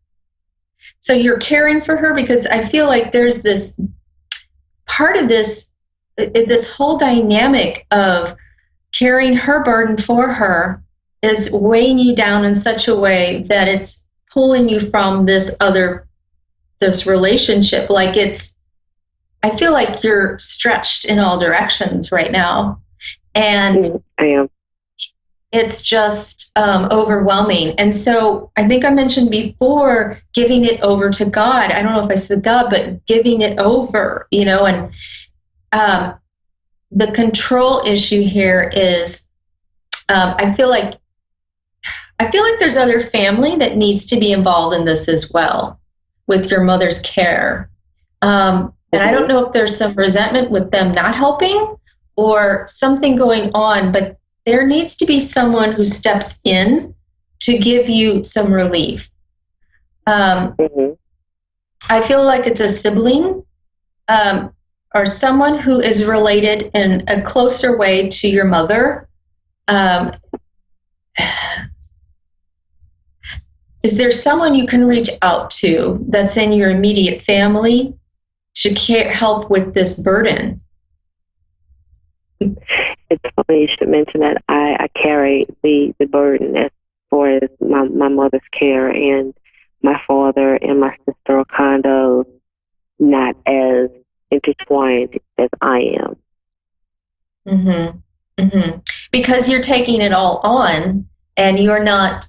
caring for her, because I feel like there's this part of this whole dynamic of carrying her burden for her is weighing you down in such a way that it's pulling you from this relationship. Like I feel like you're stretched in all directions right now. And I am. It's just overwhelming. And so I think I mentioned before, giving it over to God. I don't know if I said God, but giving it over, and the control issue here is I feel like there's other family that needs to be involved in this as well, with your mother's care. And I don't know if there's some resentment with them not helping or something going on, but there needs to be someone who steps in to give you some relief. I feel like it's a sibling or someone who is related in a closer way to your mother. Is there someone you can reach out to that's in your immediate family to help with this burden? It's funny you should mention that. I carry the burden as far as my mother's care, and my father and my sister are kind of not as intertwined as I am. Because you're taking it all on, and you're not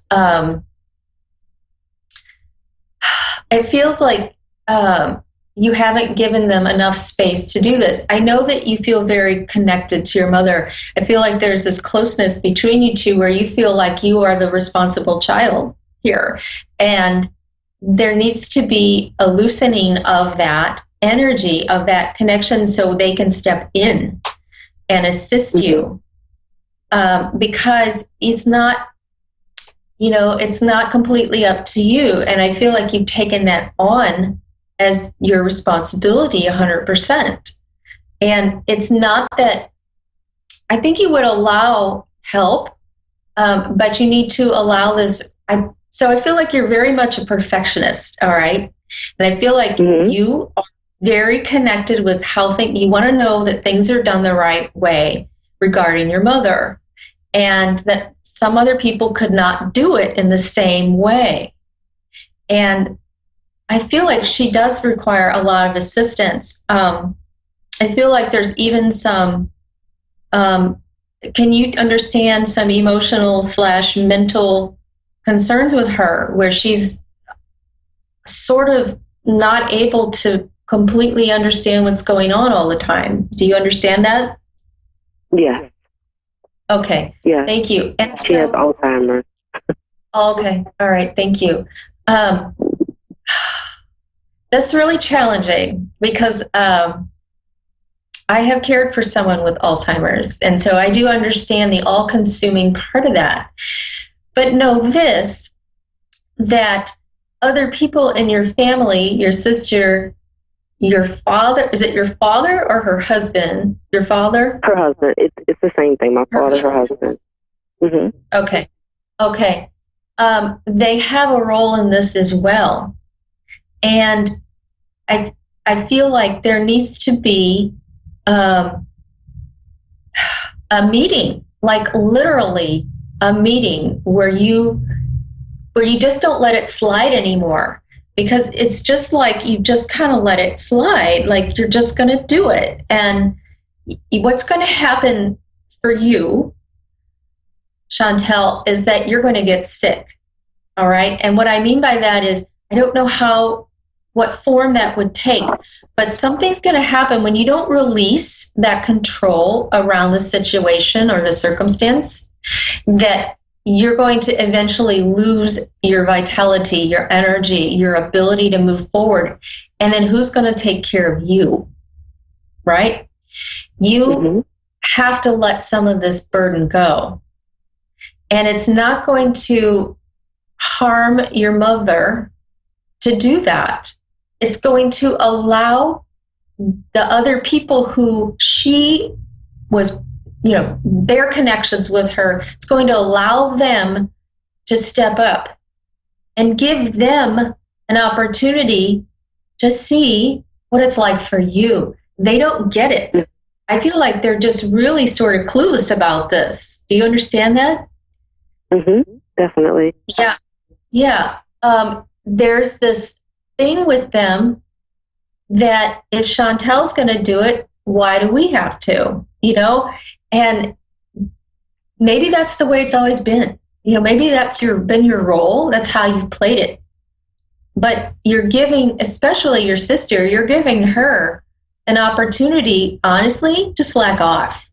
it feels like you haven't given them enough space to do this. I know that you feel very connected to your mother. I feel like there's this closeness between you two where you feel like you are the responsible child here. And there needs to be a loosening of that energy, of that connection, so they can step in and assist you. Because it's not, it's not completely up to you. And I feel like you've taken that on as your responsibility 100%. And it's not that, I think you would allow help, but you need to allow this. So I feel like you're very much a perfectionist, all right? And I feel like you are very connected with how you want to know that things are done the right way regarding your mother, and that some other people could not do it in the same way. And I feel like she does require a lot of assistance. I feel like there's even some, can you understand some emotional / mental concerns with her where she's sort of not able to completely understand what's going on all the time? Do you understand that? Yes. Okay. Yeah. Thank you. And she has Alzheimer's. Okay. All right. Thank you. That's really challenging because I have cared for someone with Alzheimer's, and so I do understand the all-consuming part of that. But know this, that other people in your family, your sister, your father, is it your father or her husband? Your father? Her husband. It's the same thing. My father, her husband. Mm-hmm. Okay. Okay. They have a role in this as well. And I feel like there needs to be a meeting, like literally a meeting where you just don't let it slide anymore, because it's just like you just kind of let it slide, like you're just going to do it. And what's going to happen for you, Chantel, is that you're going to get sick. All right. And what I mean by that is, I don't know what form that would take, but something's going to happen when you don't release that control around the situation or the circumstance, that you're going to eventually lose your vitality, your energy, your ability to move forward. And then who's going to take care of you, right? You have to let some of this burden go. And it's not going to harm your mother to do that. It's going to allow the other people who she was, their connections with her, it's going to allow them to step up and give them an opportunity to see what it's like for you. They don't get it. I feel like they're just really sort of clueless about this. Do you understand that? Mm-hmm. Definitely. Yeah. Yeah. There's this thing with them that if Chantel's going to do it, why do we have to? And maybe that's the way it's always been. Maybe that's been your role. That's how you've played it. But you're giving, especially your sister, you're giving her an opportunity, honestly, to slack off.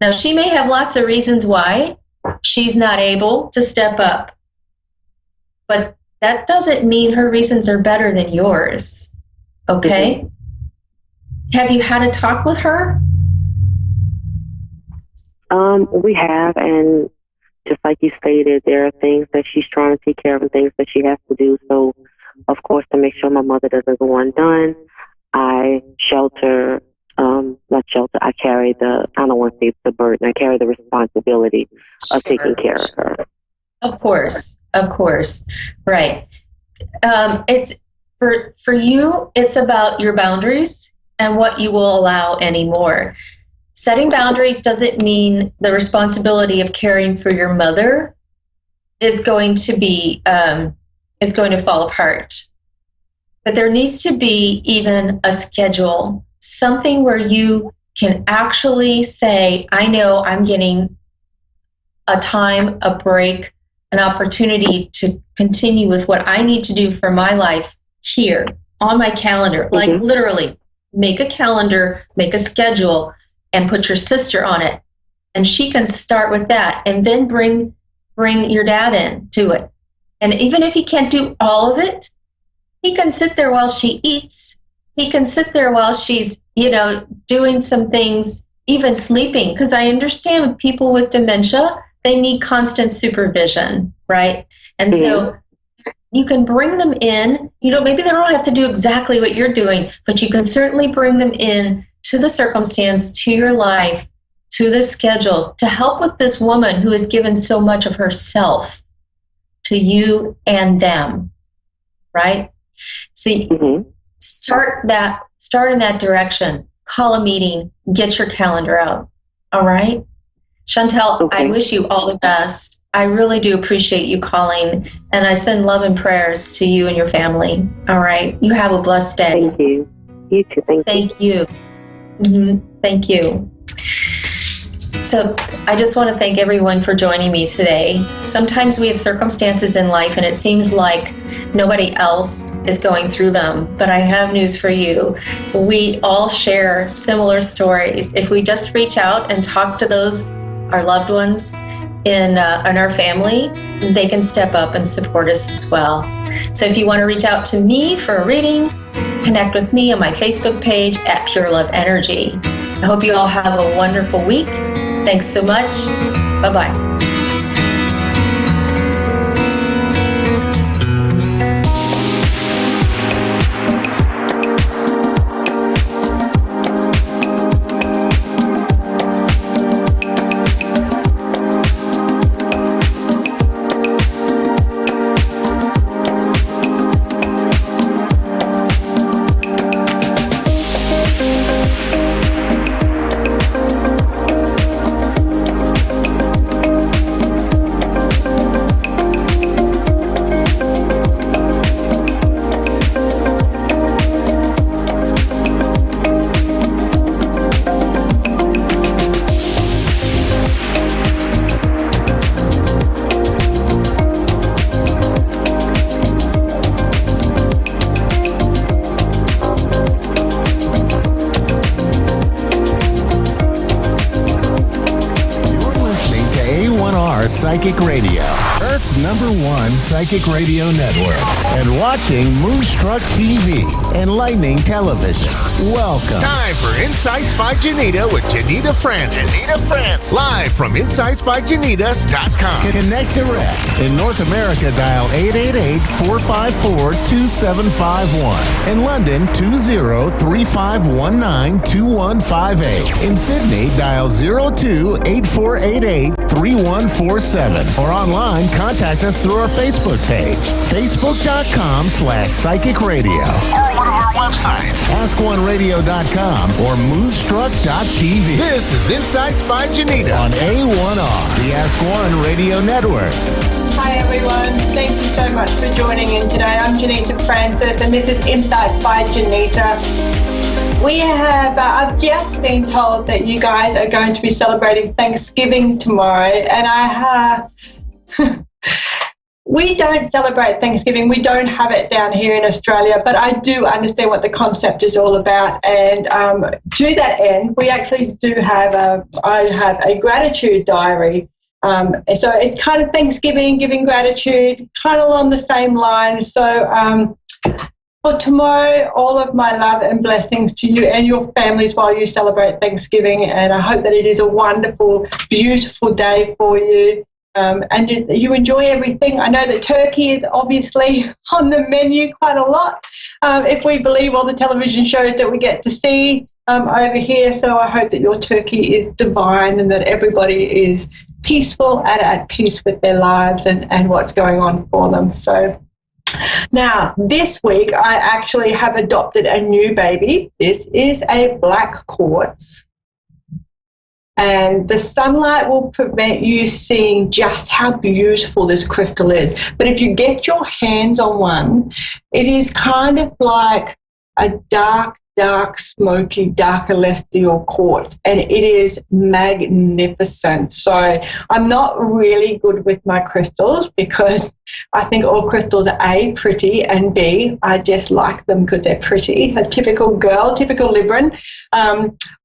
Now, she may have lots of reasons why she's not able to step up, but that doesn't mean her reasons are better than yours. Okay? Have you had a talk with her? We have, and just like you stated, there are things that she's trying to take care of and things that she has to do. So, of course, to make sure my mother doesn't go undone, I I carry I don't want to say the burden, I carry the responsibility of taking care of her. Of course. Right. It's for you, it's about your boundaries and what you will allow anymore. Setting boundaries doesn't mean the responsibility of caring for your mother is going to fall apart. But there needs to be even a schedule, something where you can actually say, I know I'm getting a time, a break, an opportunity to continue with what I need to do for my life here on my calendar, like literally make a calendar, make a schedule, and put your sister on it. And she can start with that, and then bring your dad in to it. And even if he can't do all of it, he can sit there while she eats. He can sit there while she's, doing some things, even sleeping. Because I understand with people with dementia, they need constant supervision, right? And so you can bring them in, maybe they don't have to do exactly what you're doing, but you can certainly bring them in to the circumstance, to your life, to the schedule, to help with this woman who has given so much of herself to you and them, right? So start in that direction. Call a meeting, get your calendar out, all right? Chantel, I wish you all the best. I really do appreciate you calling, and I send love and prayers to you and your family, all right? You have a blessed day. Thank you. You too. Thank you. Thank you. So I just want to thank everyone for joining me today. Sometimes we have circumstances in life and it seems like nobody else is going through them, but I have news for you. We all share similar stories. If we just reach out and talk to our loved ones in our family, they can step up and support us as well. So if you want to reach out to me for a reading, connect with me on my Facebook page at Pure Love Energy. I hope you all have a wonderful week. Thanks so much. Bye-bye. Psychic Radio, Earth's #1 psychic radio network, and watching Moonstruck TV, enlightening television. Welcome. Time for Insights by Janita with Janita France. Live from insightsbyjanita.com. Connect direct. In North America, dial 888-454-2751. In London, 20-3519-2158. In Sydney, dial 02-8488-3147. Or online, contact us through our Facebook page, facebook.com/psychic radio. Or one of our websites, askoneradio.com or moonstruck.tv. This is Insights by Janita on A1R, the Ask One Radio Network. Hi everyone, thank you so much for joining in today. I'm Janita Francis and this is Insights by Janita. We have, I've just been told that you guys are going to be celebrating Thanksgiving tomorrow, and we don't celebrate Thanksgiving. We don't have it down here in Australia, but I do understand what the concept is all about. And to that end, we actually do have I have a gratitude diary. So it's kind of Thanksgiving, giving gratitude, kind of along the same line. So for tomorrow, all of my love and blessings to you and your families while you celebrate Thanksgiving. And I hope that it is a wonderful, beautiful day for you. And you enjoy everything. I know that turkey is obviously on the menu quite a lot, if we believe all the television shows that we get to see over here. So I hope that your turkey is divine and that everybody is peaceful and at peace with their lives and what's going on for them. So now, this week, I actually have adopted a new baby. This is a black quartz. And the sunlight will prevent you seeing just how beautiful this crystal is. But if you get your hands on one, it is kind of like a dark dark, smoky, dark celestial quartz, and it is magnificent. So I'm not really good with my crystals because I think all crystals are A, pretty, and B, I just like them because they're pretty. A typical girl, typical Libran.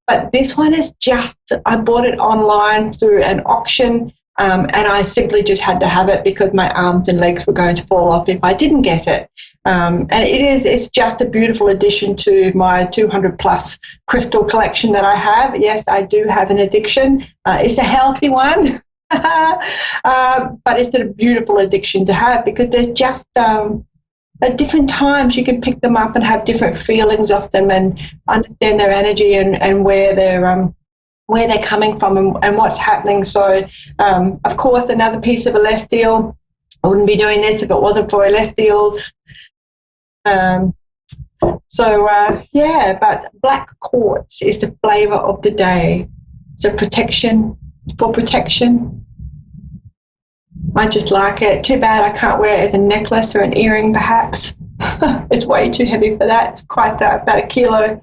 But this one is just, I bought it online through an auction. And I simply just had to have it because my arms and legs were going to fall off if I didn't get it. And it's just a beautiful addition to my 200 plus crystal collection that I have. Yes, I do have an addiction. It's a healthy one, but it's a beautiful addiction to have because they're just, at different times you can pick them up and have different feelings of them and understand their energy and where they're coming from and what's happening. So, of course, another piece of celestial. I wouldn't be doing this if it wasn't for celestials. But black quartz is the flavor of the day. So protection. I just like it. Too bad I can't wear it as a necklace or an earring, perhaps. It's way too heavy for that. It's quite about a kilo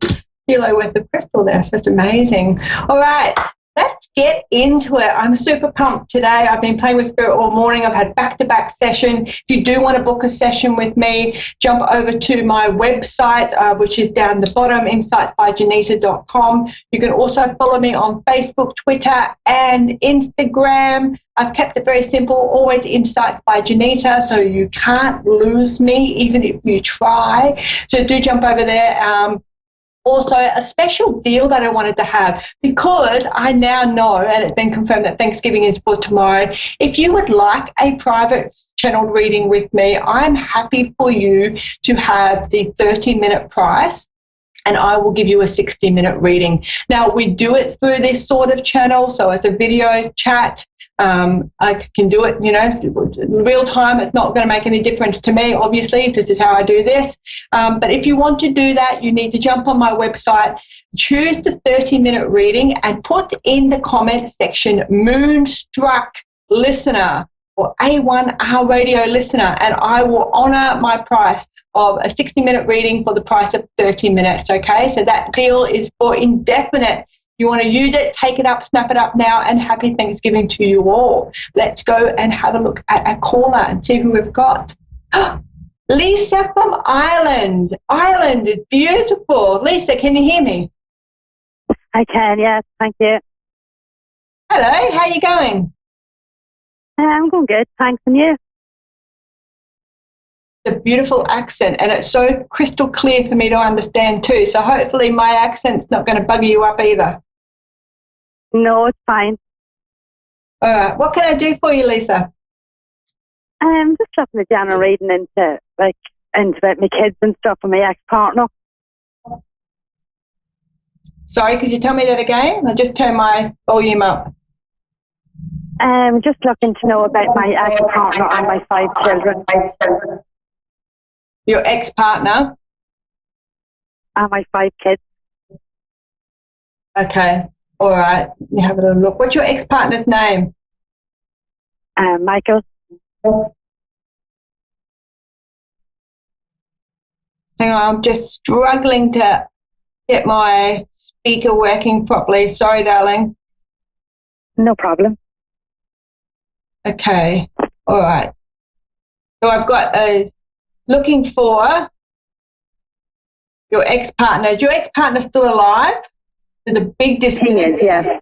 worth of crystal there, so it's amazing. All right, let's get into it. I'm super pumped today. I've been playing with Spirit all morning. I've had back-to-back session. If you do want to book a session with me, jump over to my website, which is down the bottom, insightsbyjanita.com. You can also follow me on Facebook, Twitter, and Instagram. I've kept it very simple, always Insights by Janita, so you can't lose me even if you try. So do jump over there. Also, a special deal that I wanted to have because I now know, and it's been confirmed that Thanksgiving is for tomorrow, if you would like a private channeled reading with me, I'm happy for you to have the 30-minute price and I will give you a 60-minute reading. Now, we do it through this sort of channel, so it's a video chat. I can do it, real time. It's not going to make any difference to me, obviously. This is how I do this. But if you want to do that, you need to jump on my website, choose the 30-minute reading, and put in the comment section, Moonstruck Listener or A1R radio listener, and I will honor my price of a 60-minute reading for the price of 30 minutes, okay? So that deal is for indefinite. You want to use it, take it up, snap it up now, and happy Thanksgiving to you all. Let's go and have a look at a caller and see who we've got. Lisa from Ireland. Ireland is beautiful. Lisa, can you hear me? I can, yes. Thank you. Hello, how are you going? I'm going good, thanks, and you? A beautiful accent, and it's so crystal clear for me to understand too, so hopefully my accent's not going to bug you up either. No, it's fine. All right, what can I do for you, Lisa? Just looking at general reading into about my kids and stuff and my ex-partner. Sorry, could you tell me that again? I just turned my volume up. Just looking to know about my ex-partner and my 5 children. Your ex-partner? And my 5 kids. Okay, all right. Let me have a little look. What's your ex-partner's name? Michael. Hang on, I'm just struggling to get my speaker working properly. Sorry, darling. No problem. Okay, all right. So I've got looking for your ex-partner. Is your ex-partner still alive? There's a big disconnect. Yeah.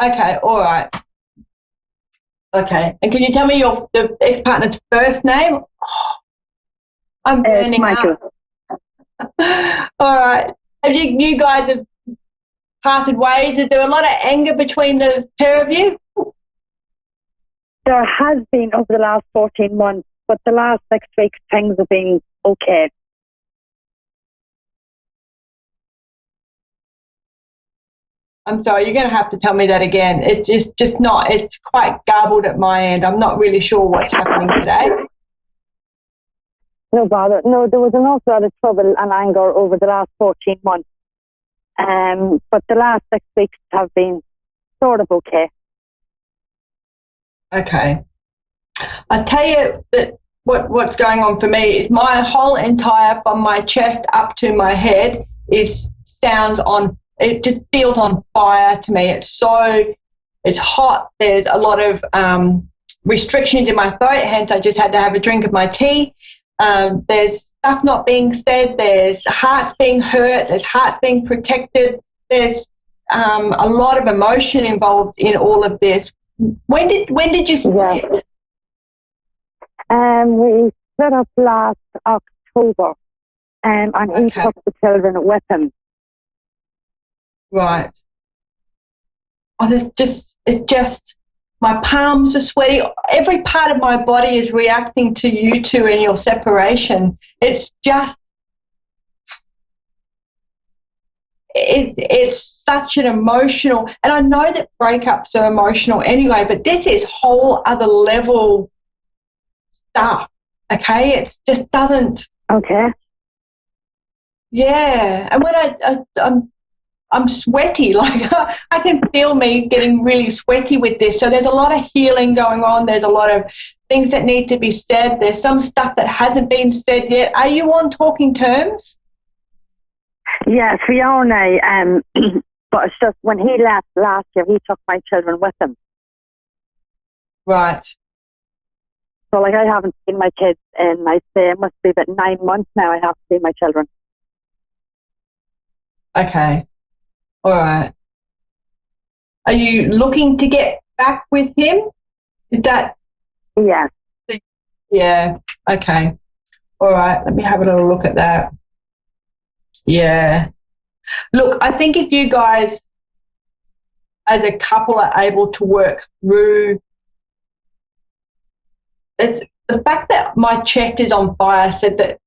Okay, all right. Okay, and can you tell me the ex-partner's first name? Oh, I'm burning up. All right. Have you guys have parted ways? Is there a lot of anger between the pair of you? There has been over the last 14 months, but the last 6 weeks things have been okay. I'm sorry, you're going to have to tell me that again. It's just not, it's quite garbled at my end. I'm not really sure what's happening today. No bother. No, there was an awful lot of trouble and anger over the last 14 months. But the last 6 weeks have been sort of okay. Okay. I tell you that what's going on for me is my whole entire, from my chest up to my head, sounds on. It just feels on fire to me. It's hot. There's a lot of restrictions in my throat, hence I just had to have a drink of my tea. There's stuff not being said. There's heart being hurt. There's heart being protected. There's a lot of emotion involved in all of this. When did you split? We split up last October, and he took the children with him. Right. Oh, it's just, my palms are sweaty. Every part of my body is reacting to you two and your separation. It's just, it's such an emotional, and I know that breakups are emotional anyway, but this is whole other level stuff, okay? It just doesn't. Okay. Yeah, and when I'm sweaty, like I can feel me getting really sweaty with this. So there's a lot of healing going on. There's a lot of things that need to be said. There's some stuff that hasn't been said yet. Are you on talking terms? Yes, we are now. But it's just when he left last year, he took my children with him. Right. So, like, I haven't seen my kids in, I'd say it must be about 9 months now I haven't seen my children. Okay. All right. Are you looking to get back with him? Is that? Yeah. Yeah. Okay. All right. Let me have a little look at that. Yeah. Look, I think if you guys as a couple are able to work through, it's the fact that my chest is on fire said that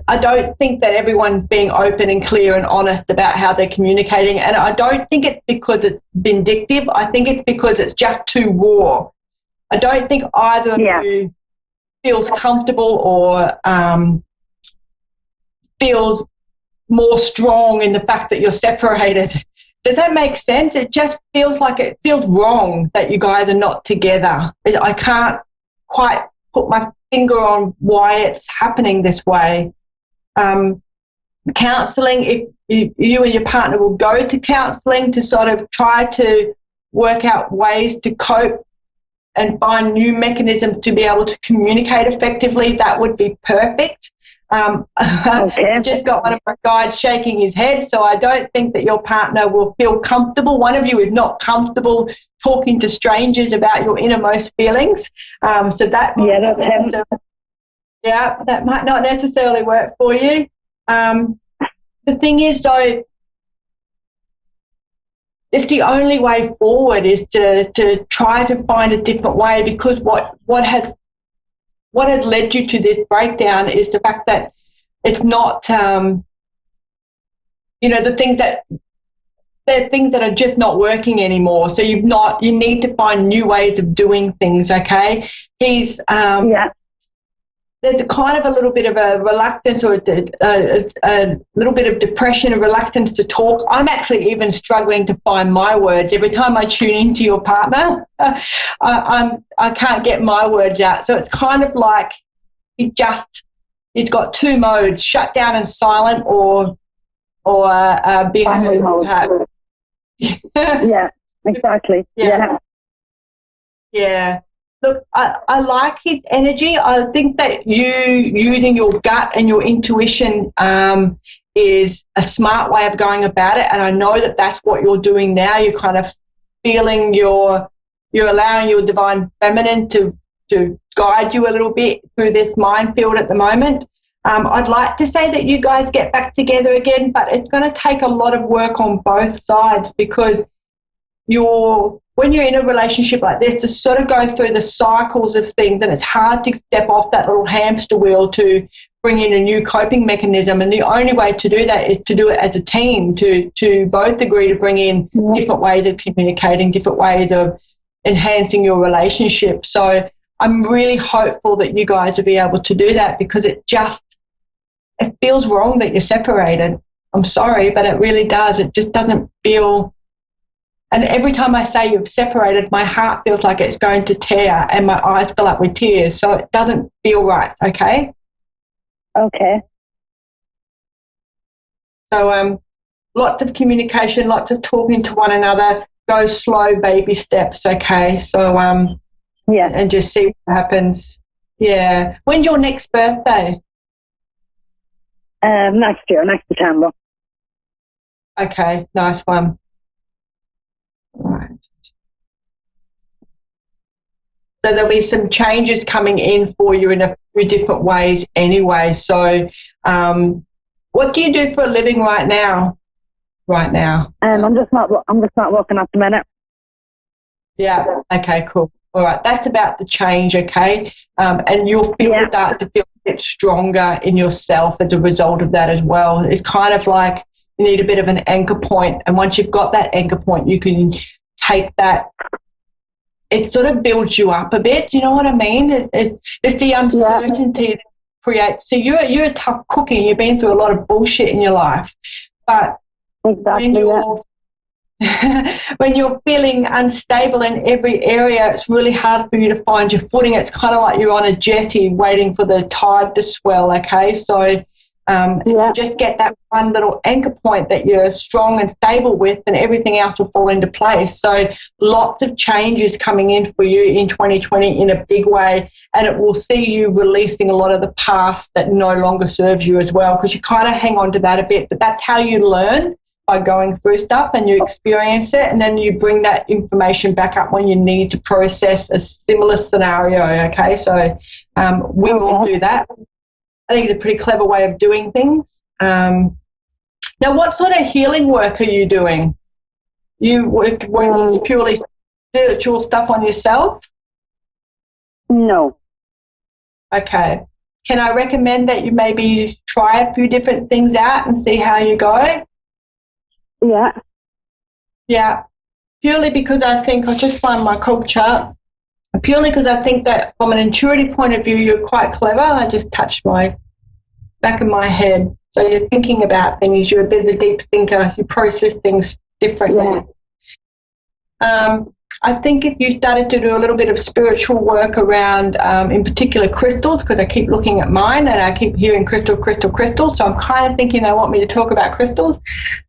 I don't think that everyone's being open and clear and honest about how they're communicating, and I don't think it's because it's vindictive. I think it's because it's just too raw. I don't think either of you feels comfortable or feels more strong in the fact that you're separated. Does that make sense? It just feels like it feels wrong that you guys are not together. I can't quite put my finger on why it's happening this way. Counselling, if you and your partner will go to counselling to sort of try to work out ways to cope and find new mechanisms to be able to communicate effectively, that would be perfect. I just got one of my guides shaking his head, so I don't think that your partner will feel comfortable. One of you is not comfortable talking to strangers about your innermost feelings. So that that might not necessarily work for you. The thing is, though, it's the only way forward is to try to find a different way, because what has led you to this breakdown is the fact that it's not, the things that there are things that are just not working anymore. So you need to find new ways of doing things. Okay, he's there's a kind of a little bit of a reluctance or a little bit of depression, a reluctance to talk. I'm actually even struggling to find my words. Every time I tune into your partner, I can't get my words out. So it's kind of like he's got two modes: shut down and silent, or be heard, perhaps. Yeah, exactly. Yeah. Look, I like his energy. I think that you using your gut and your intuition is a smart way of going about it, and I know that that's what you're doing now. You're kind of feeling you're allowing your divine feminine to guide you a little bit through this minefield at the moment. I'd like to say that you guys get back together again, but it's going to take a lot of work on both sides, because when you're in a relationship like this, to sort of go through the cycles of things, and it's hard to step off that little hamster wheel to bring in a new coping mechanism. And the only way to do that is to do it as a team, to both agree to bring in different ways of communicating, different ways of enhancing your relationship. So I'm really hopeful that you guys will be able to do that, because it feels wrong that you're separated. I'm sorry, but it really does. It just doesn't feel. And every time I say you've separated, my heart feels like it's going to tear and my eyes fill up with tears. So it doesn't feel right, okay? Okay. So lots of communication, lots of talking to one another. Go slow, baby steps, okay? So yeah, and just see what happens. Yeah. When's your next birthday? Next year, next September. Okay, nice one. Right. So there'll be some changes coming in for you in a few different ways anyway. So what do you do for a living right now? I'm just not working at the minute. Yeah. Okay, cool. All right. That's about the change, okay? And you'll start to feel a bit stronger in yourself as a result of that as well. It's kind of like you need a bit of an anchor point. And once you've got that anchor point, you can take that. It sort of builds you up a bit. You know what I mean? It's the uncertainty that creates. So you're a tough cookie. You've been through a lot of bullshit in your life. But when you're feeling unstable in every area, it's really hard for you to find your footing. It's kind of like you're on a jetty waiting for the tide to swell, okay? So if you just get that one little anchor point that you're strong and stable with, then everything else will fall into place. So lots of changes coming in for you in 2020 in a big way, and it will see you releasing a lot of the past that no longer serves you as well, because you kind of hang on to that a bit. But that's how you learn, by going through stuff, and you experience it, and then you bring that information back up when you need to process a similar scenario, okay? So we will do that. I think it's a pretty clever way of doing things. Now, what sort of healing work are you doing? You working purely spiritual stuff on yourself? No. Okay. Can I recommend that you maybe try a few different things out and see how you go? Yeah. Yeah. Purely because I think, I'll just find my cold chart. Purely because I think that from an intuitive point of view, you're quite clever. I just touched my back of my head. So you're thinking about things. You're a bit of a deep thinker. You process things differently. Yeah. I think if you started to do a little bit of spiritual work around, in particular, crystals, because I keep looking at mine and I keep hearing crystal. So I'm kind of thinking they want me to talk about crystals,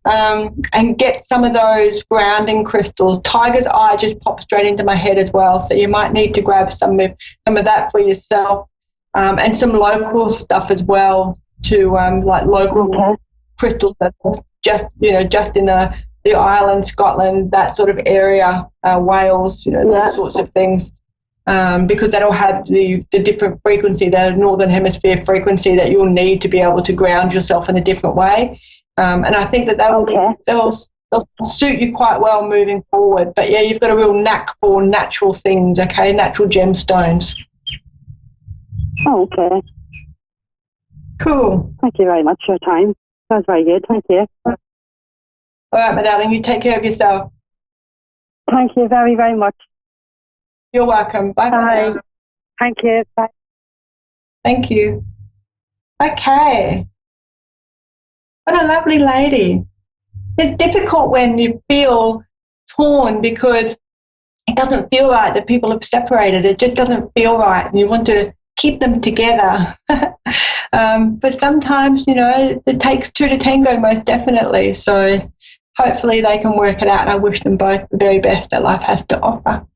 and get some of those grounding crystals. Tiger's eye just popped straight into my head as well. So you might need to grab some of that for yourself, and some local stuff as well, to like local crystals that just in the island, Scotland, that sort of area, Wales, those sorts of things, because that'll have the different frequency, the northern hemisphere frequency that you'll need to be able to ground yourself in a different way. And I think that they'll suit you quite well moving forward. But yeah, you've got a real knack for natural things, okay, natural gemstones. Oh, okay. Cool. Thank you very much for your time. That was very good. Thank you. All right, my darling, you take care of yourself. Thank you very, very much. You're welcome. Bye. Bye. Thank you. Bye. Thank you. Okay. What a lovely lady. It's difficult when you feel torn because it doesn't feel right that people have separated. It just doesn't feel right, and you want to keep them together. But sometimes, it takes two to tango, most definitely. So hopefully they can work it out, and I wish them both the very best that life has to offer.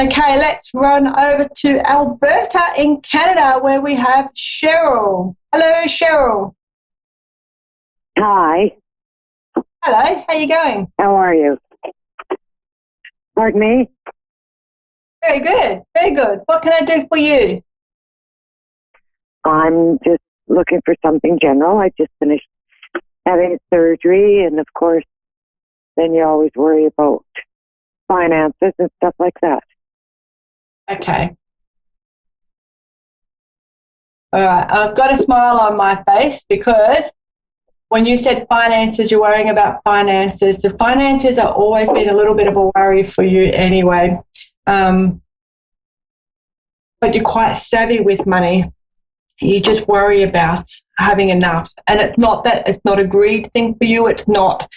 Okay, let's run over to Alberta in Canada, where we have Cheryl. Hello, Cheryl. Hi. Hello, how you going? How are you? Pardon me? Very good, very good. What can I do for you? I'm just looking for something general. I just finished having surgery, and of course, then you always worry about finances and stuff like that. Okay. All right. I've got a smile on my face because when you said finances, you're worrying about finances. The finances have always been a little bit of a worry for you anyway. But you're quite savvy with money. You just worry about having enough. And it's not that it's not a greed thing for you. It's not.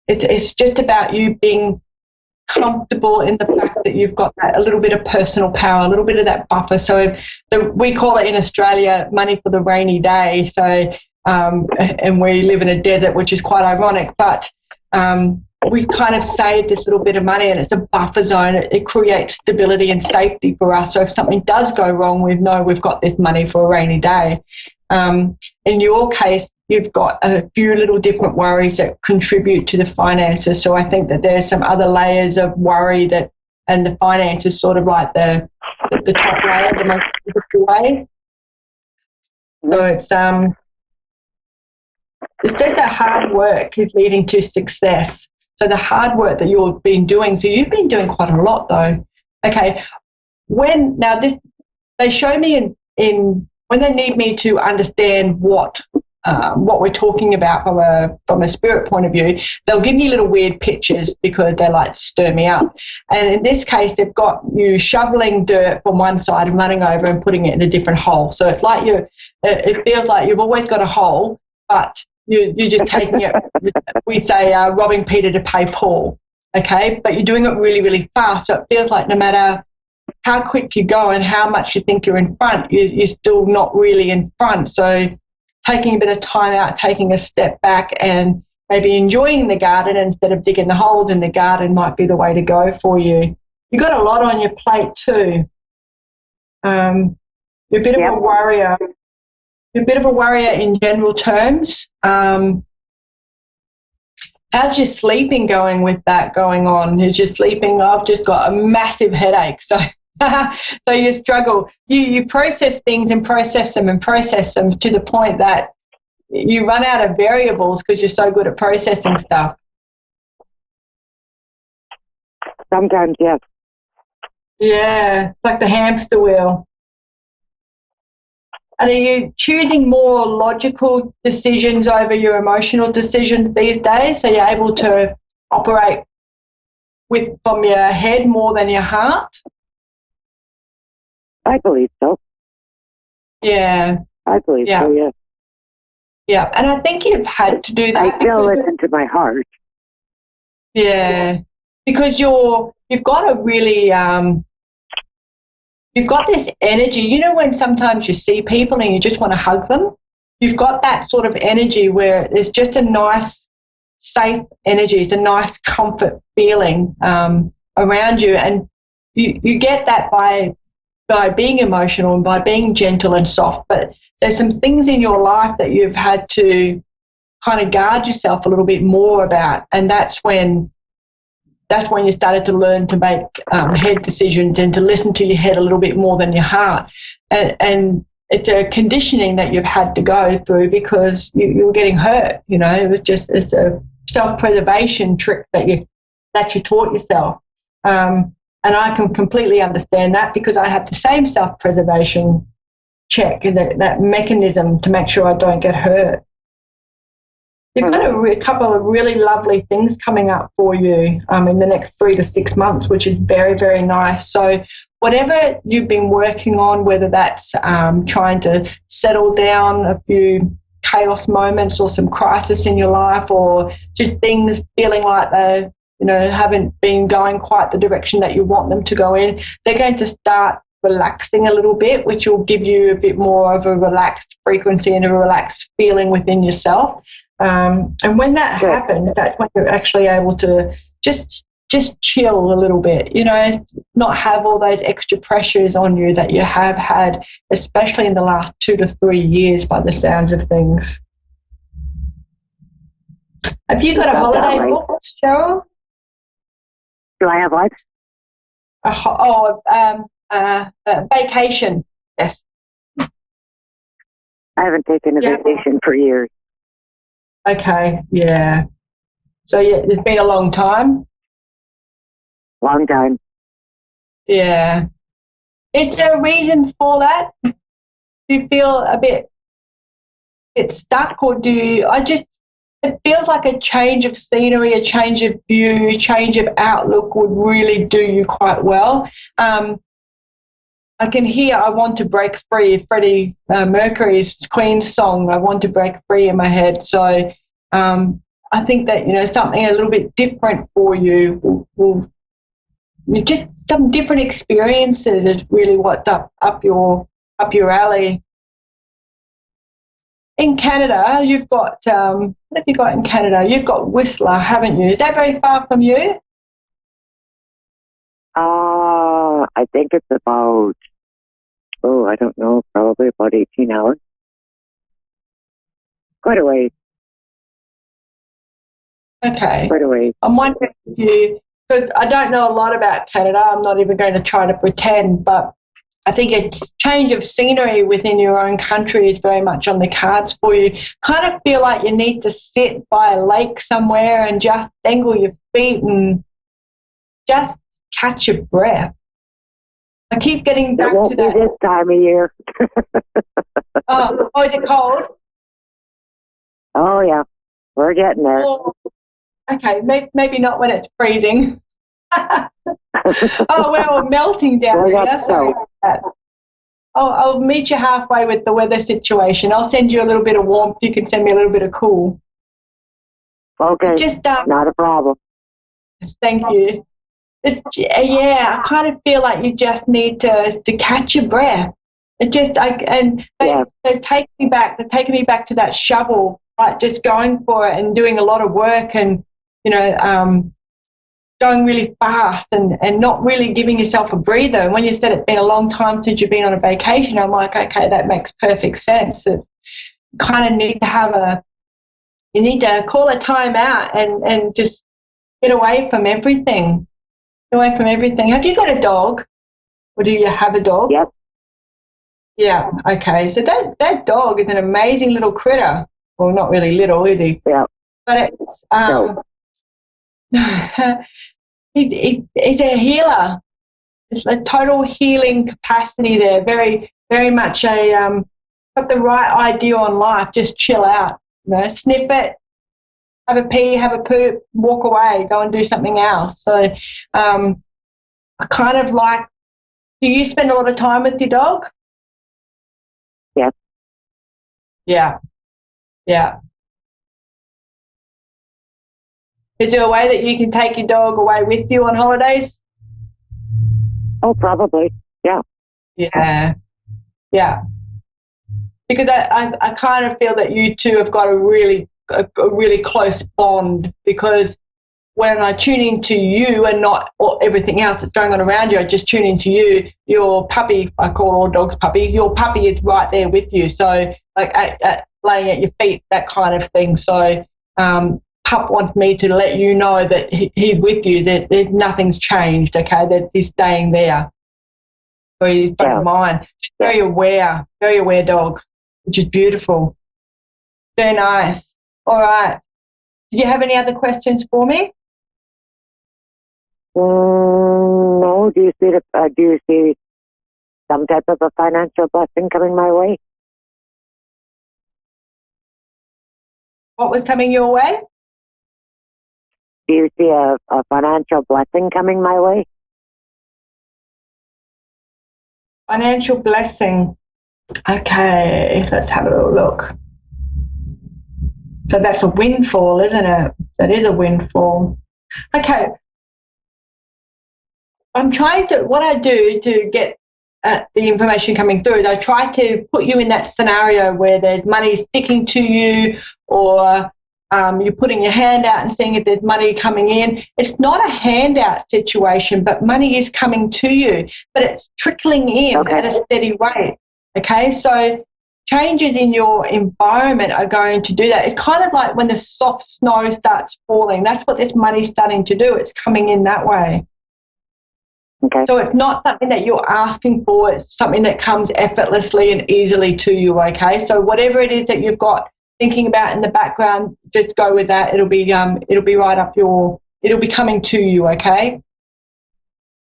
It's just about you being comfortable in the fact that you've got that, a little bit of personal power, a little bit of that buffer. So we call it in Australia money for the rainy day. So and we live in a desert, which is quite ironic, but we kind of saved this little bit of money, and it's a buffer zone. It creates stability and safety for us. So if something does go wrong, we know we've got this money for a rainy day. In your case, you've got a few little different worries that contribute to the finances. So I think that there's some other layers of worry and the finances sort of like the top layer, the most difficult way. So it said that hard work is leading to success. So the hard work that you've been doing, so you've been doing quite a lot though. Okay, they show me in when they need me to understand what we're talking about from a spirit point of view, they'll give me little weird pictures because they like to stir me up. And in this case, they've got you shoveling dirt from one side and running over and putting it in a different hole. So it's like it feels like you've always got a hole, but you're just taking it, we say, robbing Peter to pay Paul, okay? But you're doing it really, really fast, so it feels like no matter how quick you go and how much you think you're in front, you're still not really in front. So taking a bit of time out, taking a step back and maybe enjoying the garden instead of digging the holes in the garden might be the way to go for you. You've got a lot on your plate too. You're a bit of a worrier. You're a bit of a worrier in general terms. How's your sleeping going with that going on? Is your sleeping? I've just got a massive headache, so so you struggle. You process things and process them to the point that you run out of variables because you're so good at processing stuff. Sometimes, yes. Yeah, it's like the hamster wheel. And are you choosing more logical decisions over your emotional decisions these days? So you're able to operate from your head more than your heart? I believe so. Yeah. I believe so, yes. Yeah, and I think you've had to do that. I still listen to my heart. Yeah, because you've got a really you've got this energy. You know when sometimes you see people and you just want to hug them? You've got that sort of energy where there's just a nice, safe energy. It's a nice comfort feeling around you. And you get that by being emotional and by being gentle and soft. But there's some things in your life that you've had to kind of guard yourself a little bit more about. And that's when you started to learn to make head decisions and to listen to your head a little bit more than your heart. And it's a conditioning that you've had to go through because you were getting hurt. You know, it's a self-preservation trick that you taught yourself. And I can completely understand that because I have the same self-preservation check and that mechanism to make sure I don't get hurt. You've got a couple of really lovely things coming up for you in the next 3 to 6 months, which is very, very nice. So whatever you've been working on, whether that's trying to settle down a few chaos moments or some crisis in your life or just things feeling like they haven't been going quite the direction that you want them to go in, they're going to start relaxing a little bit, which will give you a bit more of a relaxed frequency and a relaxed feeling within yourself. And when that happens, that's when you're actually able to just chill a little bit, not have all those extra pressures on you that you have had, especially in the last 2 to 3 years by the sounds of things. Have you got a holiday booked, Cheryl? Do I have what? Vacation, yes. I haven't taken a vacation for years. Okay, yeah. So it's been a long time? Long time. Yeah. Is there a reason for that? Do you feel a bit stuck or it feels like a change of scenery, a change of view, change of outlook would really do you quite well. I can hear I Want to Break Free, Freddie Mercury's Queen song, I Want to Break Free in my head. So I think that, something a little bit different for you will just some different experiences is really what's up your alley. in Canada, you've got, what have you got in Canada? You've got Whistler, haven't you? Is that very far from you? I think it's about, I don't know, probably about 18 hours. Quite a ways. Okay. Quite a ways. I'm wondering if you, because I don't know a lot about Canada, I'm not even going to try to pretend, but I think a change of scenery within your own country is very much on the cards for you. Kind of feel like you need to sit by a lake somewhere and just dangle your feet and just catch your breath. I keep getting back to that. It won't be this time of year. Oh, is it cold? Oh, yeah. We're getting there. Oh, okay, maybe not when it's freezing. Oh, well, melting down here. Sorry about that. I'll meet you halfway with the weather situation. I'll send you a little bit of warmth. You can send me a little bit of cool. Okay. Just not a problem. Thank you. I kind of feel like you just need to catch your breath. They've taken me back. They've taken me back to that shovel, like just going for it and doing a lot of work and going really fast and not really giving yourself a breather. And when you said it's been a long time since you've been on a vacation, I'm like, okay, that makes perfect sense. It's kind of need to you need to call a time out and just get away from everything. Get away from everything. Have you got a dog? Or do you have a dog? Yep. Yeah, okay. So that dog is an amazing little critter. Well, not really little, is he? Yeah. But it's he's a healer. It's a total healing capacity there. Very, very much got the right idea on life. Just chill out. Sniff it, have a pee, have a poop, walk away, go and do something else. So I kind of like. Do you spend a lot of time with your dog? Yes. Yeah. Yeah. Is there a way that you can take your dog away with you on holidays? Oh, probably. Yeah. Yeah. Yeah. Because I kind of feel that you two have got a really close bond, because when I tune into you and not everything else that's going on around you, I just tune into you. Your puppy, I call all dogs puppy, your puppy is right there with you. So like laying at your feet, that kind of thing. So Pup wants me to let you know that he's with you, that nothing's changed, okay, that he's staying there. Very front of mind. Very aware dog, which is beautiful. Very nice. All right. Did you have any other questions for me? No. Do you see some type of a financial blessing coming my way? What was coming your way? Do you see a financial blessing coming my way? Financial blessing. Okay, let's have a little look. So that's a windfall, isn't it? That is a windfall. Okay. What I do to get the information coming through is I try to put you in that scenario where there's money sticking to you, or you're putting your hand out and seeing if there's money coming in. It's not a handout situation, but money is coming to you, but it's trickling in at a steady rate. Okay, so changes in your environment are going to do that. It's kind of like when the soft snow starts falling. That's what this money's starting to do. It's coming in that way. Okay. So it's not something that you're asking for. It's something that comes effortlessly and easily to you, okay? So whatever it is that you've got thinking about in the background, just go with that. It'll be right up it'll be coming to you, okay?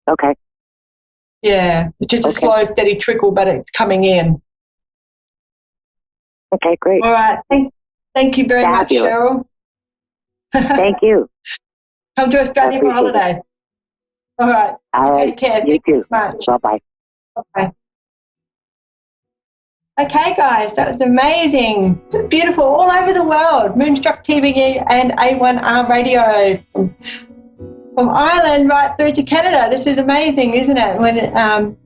Okay. Yeah, it's just a slow, steady trickle, but it's coming in. Okay, great. All right. Thank you very much, Cheryl. Thank you. Come to Australia for a holiday. All right. Take care. You too. Much. Bye-bye. Bye. Okay, guys, that was amazing. Beautiful all over the world. Moonstruck TV and A1R Radio. from Ireland right through to Canada. This is amazing, isn't it? When it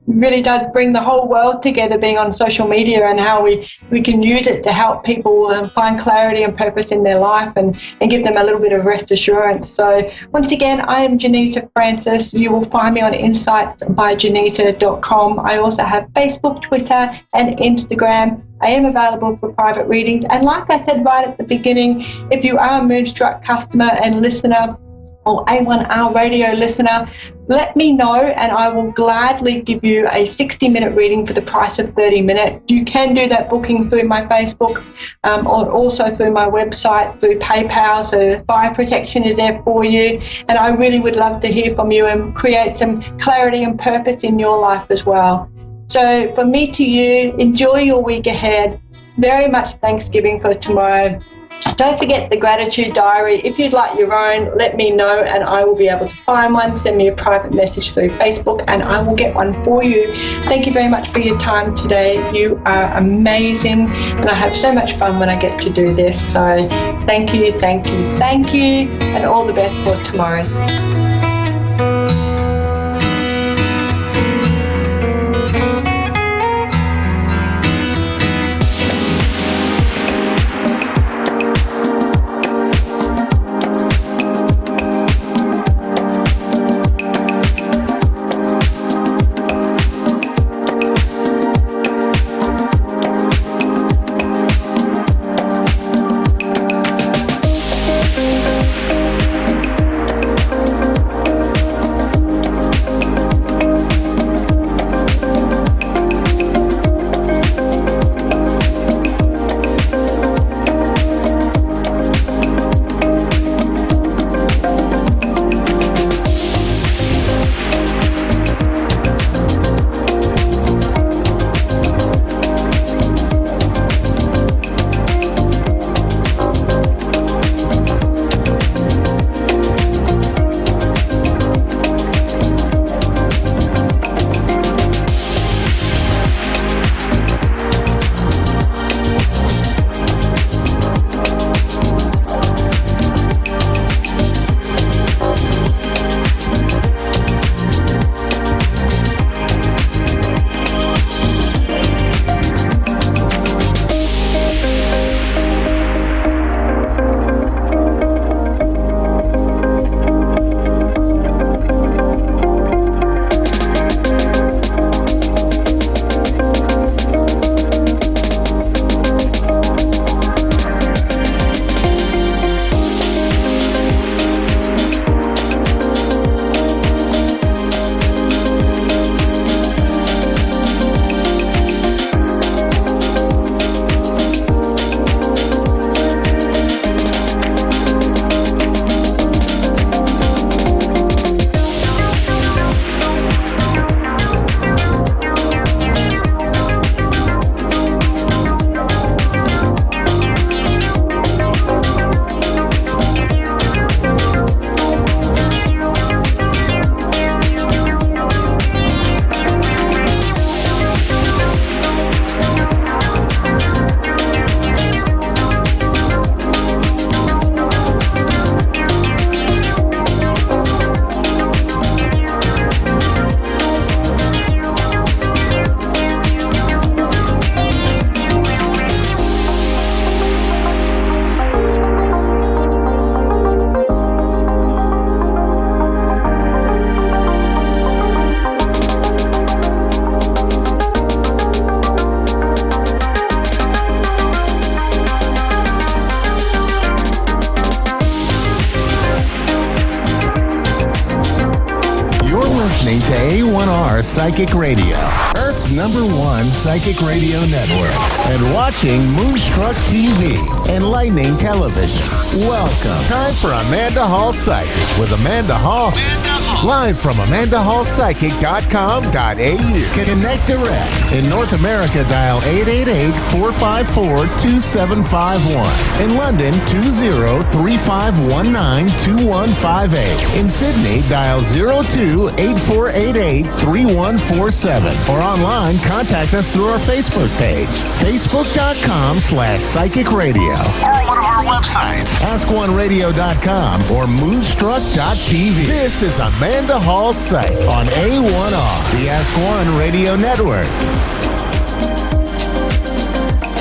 really does bring the whole world together, being on social media, and how we can use it to help people find clarity and purpose in their life and give them a little bit of rest assurance. So once again, I am Janita Francis. You will find me on insightsbyjanita.com. I also have Facebook, Twitter and Instagram. I am available for private readings. And like I said right at the beginning, if you are a Moonstruck customer and listener or A1R radio listener, let me know and I will gladly give you a 60-minute reading for the price of 30 minutes. You can do that booking through my Facebook or also through my website, through PayPal. So Fire Protection is there for you. And I really would love to hear from you and create some clarity and purpose in your life as well. So from me to you, enjoy your week ahead. Very much Thanksgiving for tomorrow. Don't forget the gratitude diary. If you'd like your own, let me know and I will be able to find one. Send me a private message through Facebook and I will get one for you. Thank you very much for your time today. You are amazing and I have so much fun when I get to do this. So thank you, thank you, thank you, and all the best for tomorrow. A1R Psychic Radio, Earth's #1 psychic radio network, and watching Moonstruck TV and Lightning Television. Welcome. Time for Amanda Hall Psychic with Amanda Hall. Live from AmandaHallPsychic.com.au. Connect direct. In North America, dial 888-454-2751. In London, 20-3519-2158. In Sydney, dial 02-8488-3147. Or online online, contact us through our Facebook page, facebook.com/psychic radio, or one of our websites, askoneradio.com or moonstruck.tv. This is Amanda Hall's Psych on A1R, the Ask One Radio Network.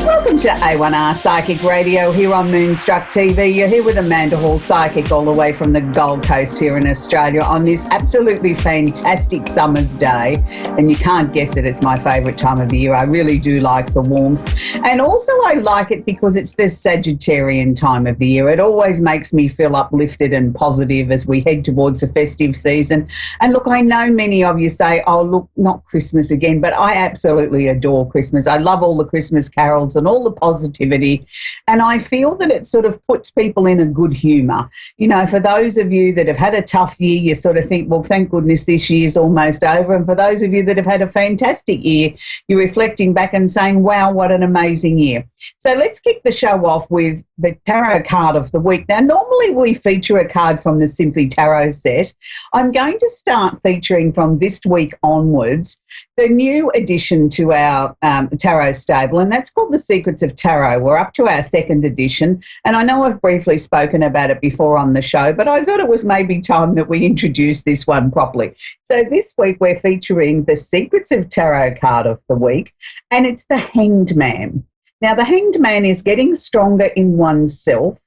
Welcome to A1R Psychic Radio here on Moonstruck TV. You're here with Amanda Hall, Psychic, all the way from the Gold Coast here in Australia on this absolutely fantastic summer's day. And you can't guess it, it's my favourite time of the year. I really do like the warmth. And also I like it because it's the Sagittarian time of the year. It always makes me feel uplifted and positive as we head towards the festive season. And look, I know many of you say, oh, look, not Christmas again, but I absolutely adore Christmas. I love all the Christmas carols and all the positivity, and I feel that it sort of puts people in a good humour. You know, for those of you that have had a tough year, you sort of think, well, thank goodness this year's almost over, and for those of you that have had a fantastic year, you're reflecting back and saying, wow, what an amazing year. So let's kick the show off with the tarot card of the week. Now, normally we feature a card from the Simply Tarot set. I'm going to start featuring from this week onwards the new addition to our tarot stable, and that's called The Secrets of Tarot. We're up to our second edition, and I know I've briefly spoken about it before on the show, but I thought it was maybe time that we introduce this one properly. So this week we're featuring The Secrets of Tarot card of the week, and it's the Hanged Man. Now, the Hanged Man is getting stronger in oneself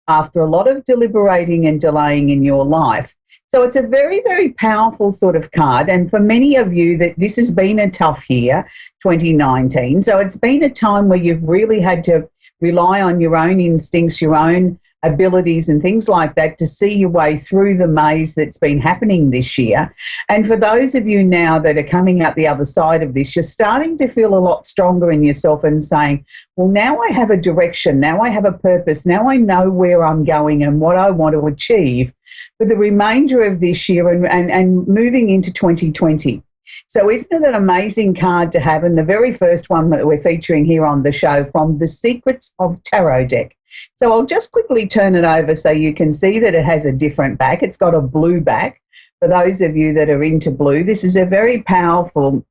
after a lot of deliberating and delaying in your life. So it's a very, very powerful sort of card. And for many of you, that this has been a tough year, 2019. So it's been a time where you've really had to rely on your own instincts, your own abilities and things like that to see your way through the maze that's been happening this year. And for those of you now that are coming out the other side of this, you're starting to feel a lot stronger in yourself and saying, well, now I have a direction, now I have a purpose, now I know where I'm going and what I want to achieve for the remainder of this year and moving into 2020. So isn't it an amazing card to have? And the very first one that we're featuring here on the show from the Secrets of Tarot deck. So I'll just quickly turn it over so you can see that it has a different back. It's got a blue back. For those of you that are into blue, this is a very powerful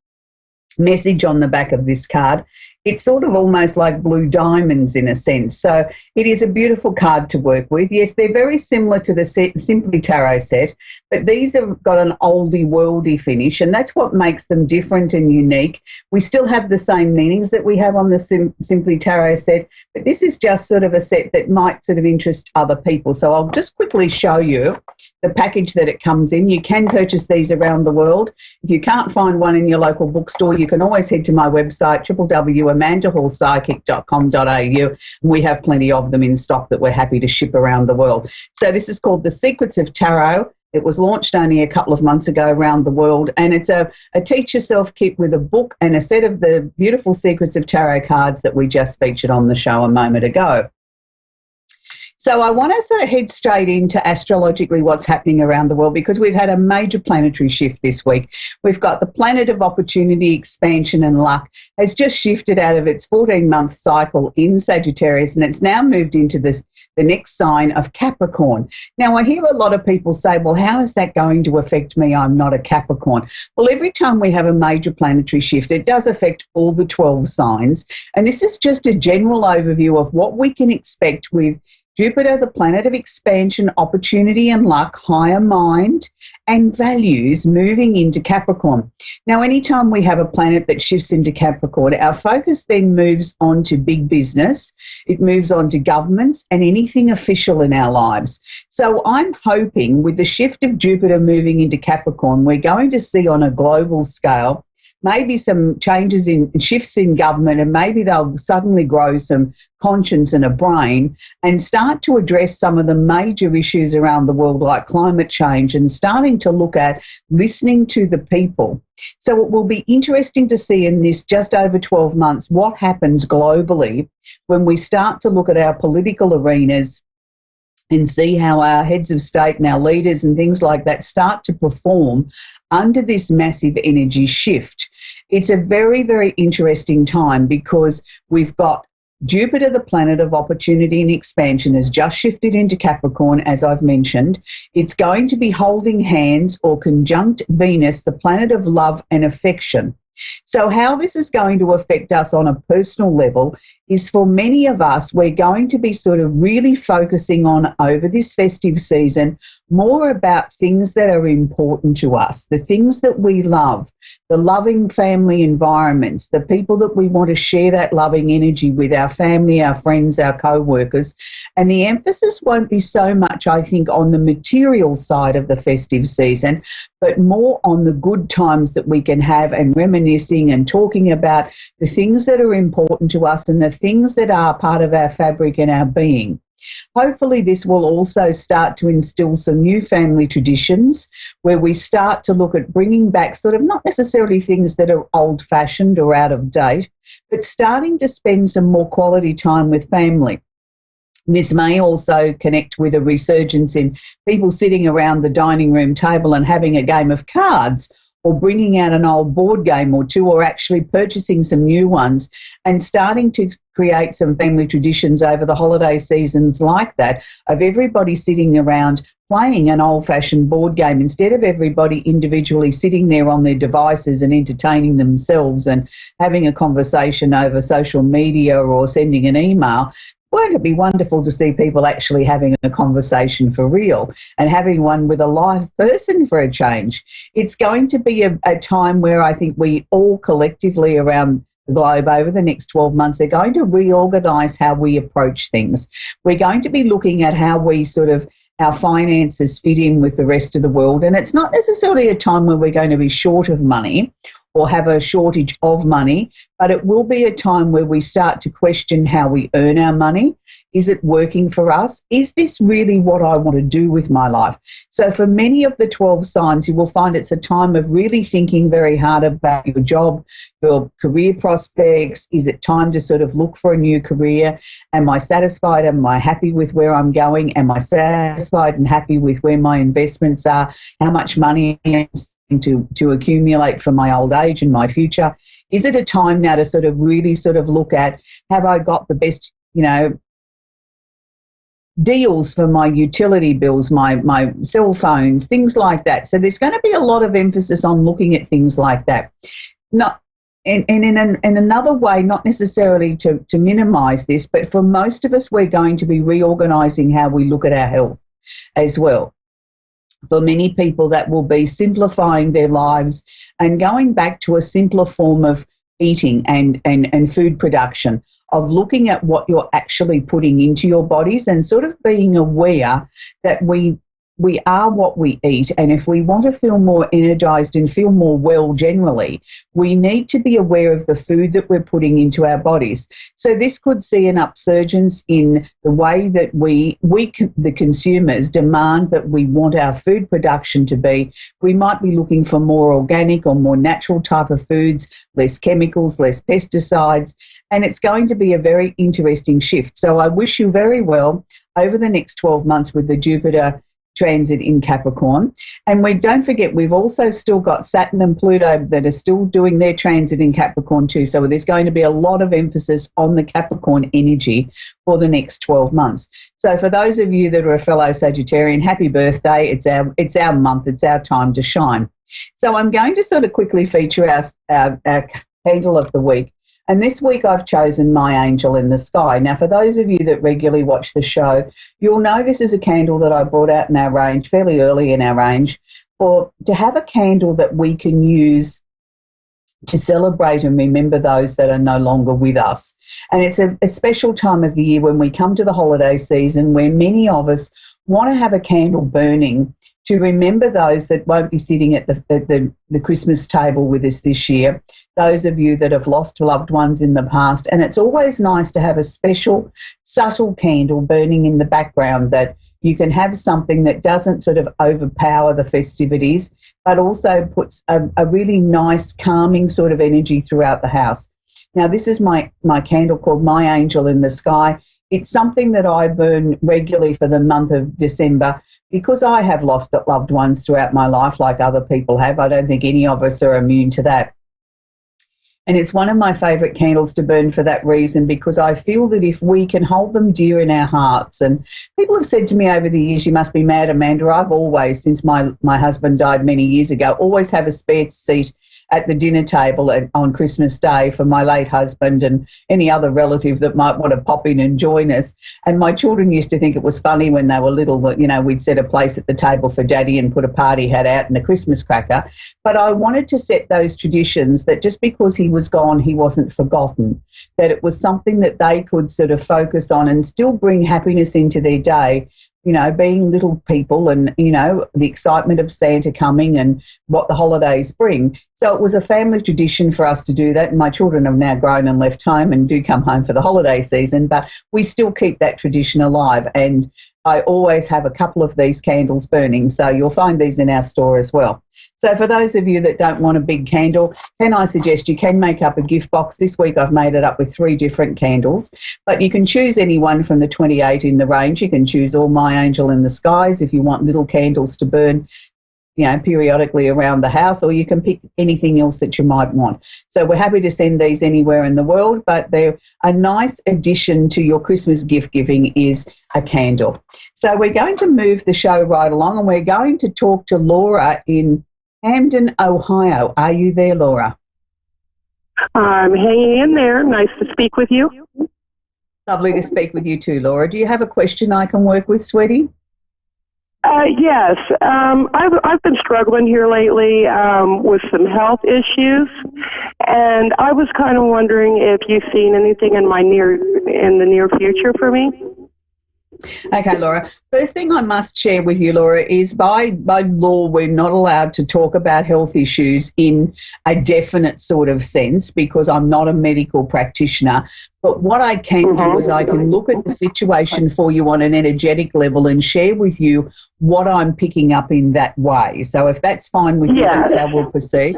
message on the back of this card. It's sort of almost like blue diamonds in a sense. So it is a beautiful card to work with. Yes, they're very similar to the Simply Tarot set, but these have got an oldie worldy finish, and that's what makes them different and unique. We still have the same meanings that we have on the Simply Tarot set, but this is just sort of a set that might sort of interest other people. So I'll just quickly show you the package that it comes in. You can purchase these around the world. If you can't find one in your local bookstore, you can always head to my website, www.amandahallpsychic.com.au. We have plenty of them in stock that we're happy to ship around the world. So this is called The Secrets of Tarot. It was launched only a couple of months ago around the world, and it's a teach yourself kit with a book and a set of the beautiful Secrets of Tarot cards that we just featured on the show a moment ago. So I want to sort of head straight into astrologically what's happening around the world, because we've had a major planetary shift this week. We've got the planet of opportunity, expansion and luck has just shifted out of its 14-month cycle in Sagittarius, and it's now moved into the next sign of Capricorn. Now, I hear a lot of people say, well, how is that going to affect me? I'm not a Capricorn. Well, every time we have a major planetary shift, it does affect all the 12 signs. And this is just a general overview of what we can expect with Jupiter, the planet of expansion, opportunity and luck, higher mind and values moving into Capricorn. Now, anytime we have a planet that shifts into Capricorn, our focus then moves on to big business. It moves on to governments and anything official in our lives. So I'm hoping with the shift of Jupiter moving into Capricorn, we're going to see on a global scale maybe some changes in shifts in government, and maybe they'll suddenly grow some conscience and a brain and start to address some of the major issues around the world like climate change, and starting to look at listening to the people. So it will be interesting to see in this just over 12 months what happens globally when we start to look at our political arenas and see how our heads of state and our leaders and things like that start to perform under this massive energy shift. It's a very, very interesting time because we've got Jupiter, the planet of opportunity and expansion, has just shifted into Capricorn, as I've mentioned. It's going to be holding hands or conjunct Venus, the planet of love and affection. So how this is going to affect us on a personal level is, for many of us, we're going to be sort of really focusing on, over this festive season, more about things that are important to us, the things that we love, the loving family environments, the people that we want to share that loving energy with, our family, our friends, our co-workers. And the emphasis won't be so much, I think, on the material side of the festive season, but more on the good times that we can have, and reminiscing and talking about the things that are important to us and the things that are part of our fabric and our being. Hopefully this will also start to instill some new family traditions where we start to look at bringing back sort of not necessarily things that are old-fashioned or out of date, but starting to spend some more quality time with family. This may also connect with a resurgence in people sitting around the dining room table and having a game of cards, or bringing out an old board game or two, or actually purchasing some new ones and starting to create some family traditions over the holiday seasons like that, of everybody sitting around playing an old-fashioned board game instead of everybody individually sitting there on their devices and entertaining themselves and having a conversation over social media or sending an email. Won't it be wonderful to see people actually having a conversation for real and having one with a live person for a change? It's going to be a time where I think we all collectively around the globe over the next 12 months are going to reorganise how we approach things. We're going to be looking at how we sort of, our finances fit in with the rest of the world. And it's not necessarily a time where we're going to be short of money or have a shortage of money, but it will be a time where we start to question how we earn our money. Is it working for us? Is this really what I want to do with my life? So for many of the 12 signs, you will find it's a time of really thinking very hard about your job, your career prospects. Is it time to sort of look for a new career? Am I satisfied? Am I happy with where I'm going? Am I satisfied and happy with where my investments are? How much money am I to accumulate for my old age and my future? Is it a time now to sort of really sort of look at, have I got the best, deals for my utility bills, my cell phones, things like that? So there's going to be a lot of emphasis on looking at things like that. Not and in another way, not necessarily to minimise this, but for most of us, we're going to be reorganising how we look at our health as well. For many people, that will be simplifying their lives and going back to a simpler form of eating and food production, of looking at what you're actually putting into your bodies and sort of being aware that we are what we eat. And if we want to feel more energised and feel more well generally, we need to be aware of the food that we're putting into our bodies. So this could see an upsurgence in the way that we the consumers, demand that we want our food production to be. We might be looking for more organic or more natural type of foods, less chemicals, less pesticides, and it's going to be a very interesting shift. So I wish you very well over the next 12 months with the Jupiter transit in Capricorn. And don't forget, we've also still got Saturn and Pluto that are still doing their transit in Capricorn too. So there's going to be a lot of emphasis on the Capricorn energy for the next 12 months. So for those of you that are a fellow Sagittarian, happy birthday. It's our month. It's our time to shine. So I'm going to sort of quickly feature our candle of the week. And this week I've chosen My Angel in the Sky. Now, for those of you that regularly watch the show, you'll know this is a candle that I brought out in our range, fairly early in our range, to have a candle that we can use to celebrate and remember those that are no longer with us. And it's a special time of the year when we come to the holiday season where many of us want to have a candle burning to remember those that won't be sitting at the Christmas table with us this year, those of you that have lost loved ones in the past. And it's always nice to have a special, subtle candle burning in the background, that you can have something that doesn't sort of overpower the festivities, but also puts a really nice, calming sort of energy throughout the house. Now, this is my candle called My Angel in the Sky. It's something that I burn regularly for the month of December, because I have lost loved ones throughout my life like other people have. I don't think any of us are immune to that. And it's one of my favourite candles to burn for that reason, because I feel that if we can hold them dear in our hearts, and people have said to me over the years, you must be mad, Amanda. I've always, since my husband died many years ago, always have a spare seat at the dinner table on Christmas Day for my late husband and any other relative that might want to pop in and join us. And my children used to think it was funny when they were little that, we'd set a place at the table for Daddy and put a party hat out and a Christmas cracker. But I wanted to set those traditions that just because he was gone, he wasn't forgotten, that it was something that they could sort of focus on and still bring happiness into their day, being little people and, the excitement of Santa coming and what the holidays bring. So it was a family tradition for us to do that. And my children have now grown and left home and do come home for the holiday season, but we still keep that tradition alive. And I always have a couple of these candles burning. So you'll find these in our store as well. So for those of you that don't want a big candle, can I suggest you can make up a gift box? This week I've made it up with 3 different candles, but you can choose any one from the 28 in the range. You can choose All My Angel in the Skies if you want little candles to burn, periodically around the house, or you can pick anything else that you might want. So we're happy to send these anywhere in the world, but they're a nice addition to your Christmas gift giving is a candle. So we're going to move the show right along and we're going to talk to Laura in Hamden, Ohio. Are you there, Laura? I'm hanging in there. Nice to speak with you. Lovely to speak with you too, Laura. Do you have a question I can work with, sweetie? Yes. I've been struggling here lately with some health issues, and I was kind of wondering if you've seen anything in the near future for me. Okay, Laura. First thing I must share with you, Laura, is by law we're not allowed to talk about health issues in a definite sort of sense because I'm not a medical practitioner. But what I can do is I can look at the situation for you on an energetic level and share with you what I'm picking up in that way. So if that's fine with you, that's how we'll proceed.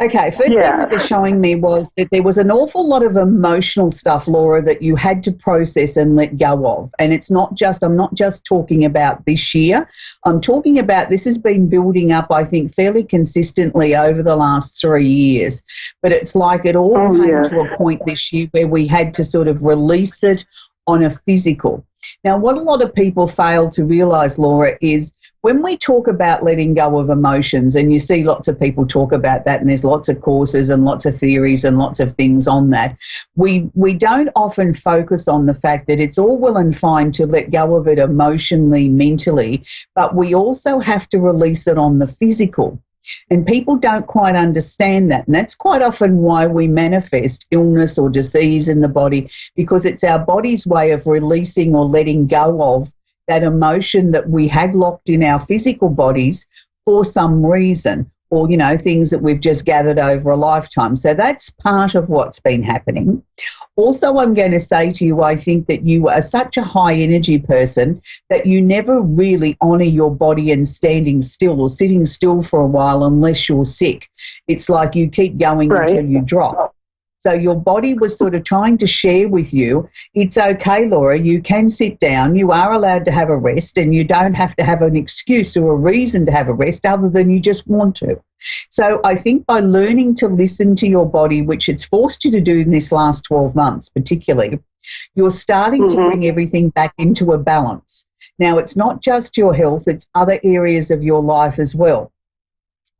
Okay, first thing that they're showing me was that there was an awful lot of emotional stuff, Laura, that you had to process and let go of. And it's not just, I'm not just talking about this year. I'm talking about this has been building up, I think, fairly consistently over the last 3 years. But it's like it all came to a point this year where we had to sort of release it on a physical. Now, what a lot of people fail to realise, Laura, is when we talk about letting go of emotions, and you see lots of people talk about that, and there's lots of courses and lots of theories and lots of things on that, we don't often focus on the fact that it's all well and fine to let go of it emotionally, mentally, but we also have to release it on the physical. And people don't quite understand that. And that's quite often why we manifest illness or disease in the body, because it's our body's way of releasing or letting go of that emotion that we had locked in our physical bodies for some reason, or, things that we've just gathered over a lifetime. So that's part of what's been happening. Also, I'm going to say to you, I think that you are such a high energy person that you never really honour your body and standing still or sitting still for a while unless you're sick. It's like you keep going until you drop. So your body was sort of trying to share with you, it's okay, Laura, you can sit down, you are allowed to have a rest, and you don't have to have an excuse or a reason to have a rest other than you just want to. So I think by learning to listen to your body, which it's forced you to do in this last 12 months particularly, you're starting to bring everything back into a balance. Now, it's not just your health, it's other areas of your life as well.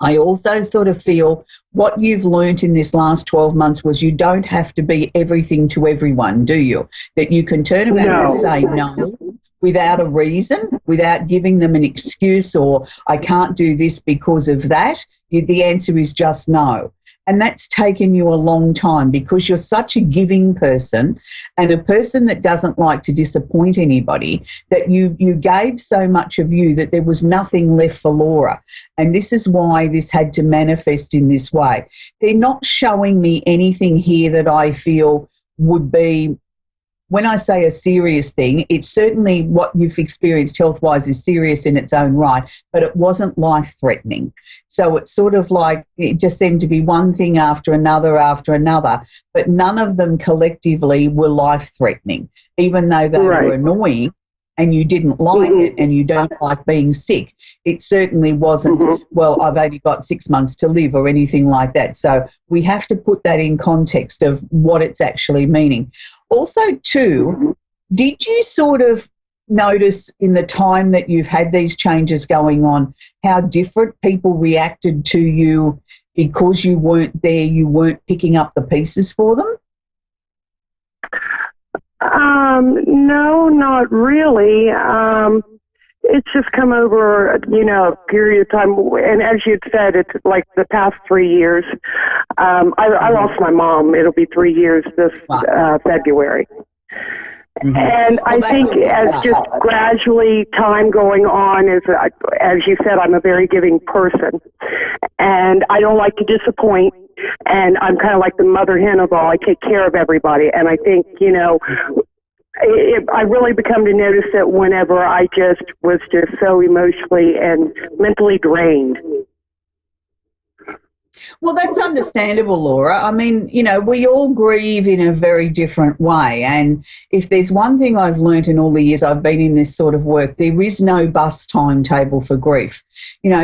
I also sort of feel what you've learnt in this last 12 months was you don't have to be everything to everyone, do you? That you can turn around and say no without a reason, without giving them an excuse or I can't do this because of that. The answer is just no. And that's taken you a long time because you're such a giving person and a person that doesn't like to disappoint anybody that you gave so much of you that there was nothing left for Laura. And this is why this had to manifest in this way. They're not showing me anything here that I feel would be, when I say a serious thing, it's certainly what you've experienced health-wise is serious in its own right, but it wasn't life-threatening. So it's sort of like it just seemed to be one thing after another, but none of them collectively were life-threatening, even though they were annoying and you didn't like it and you don't like being sick. It certainly wasn't, well, I've only got 6 months to live or anything like that. So we have to put that in context of what it's actually meaning. Also, too, did you sort of notice in the time that you've had these changes going on how different people reacted to you because you weren't there, you weren't picking up the pieces for them? No, not really. It's just come over, a period of time. And as you'd said, it's like the past 3 years. I lost my mom. It'll be 3 years this February. Mm-hmm. And I think as just gradually time going on, as you said, I'm a very giving person. And I don't like to disappoint. And I'm kind of like the mother hen of all. I take care of everybody. And I think, I really become to notice that whenever I just was just so emotionally and mentally drained. Well, that's understandable, Laura. I mean, we all grieve in a very different way. And if there's one thing I've learnt in all the years I've been in this sort of work, there is no bus timetable for grief.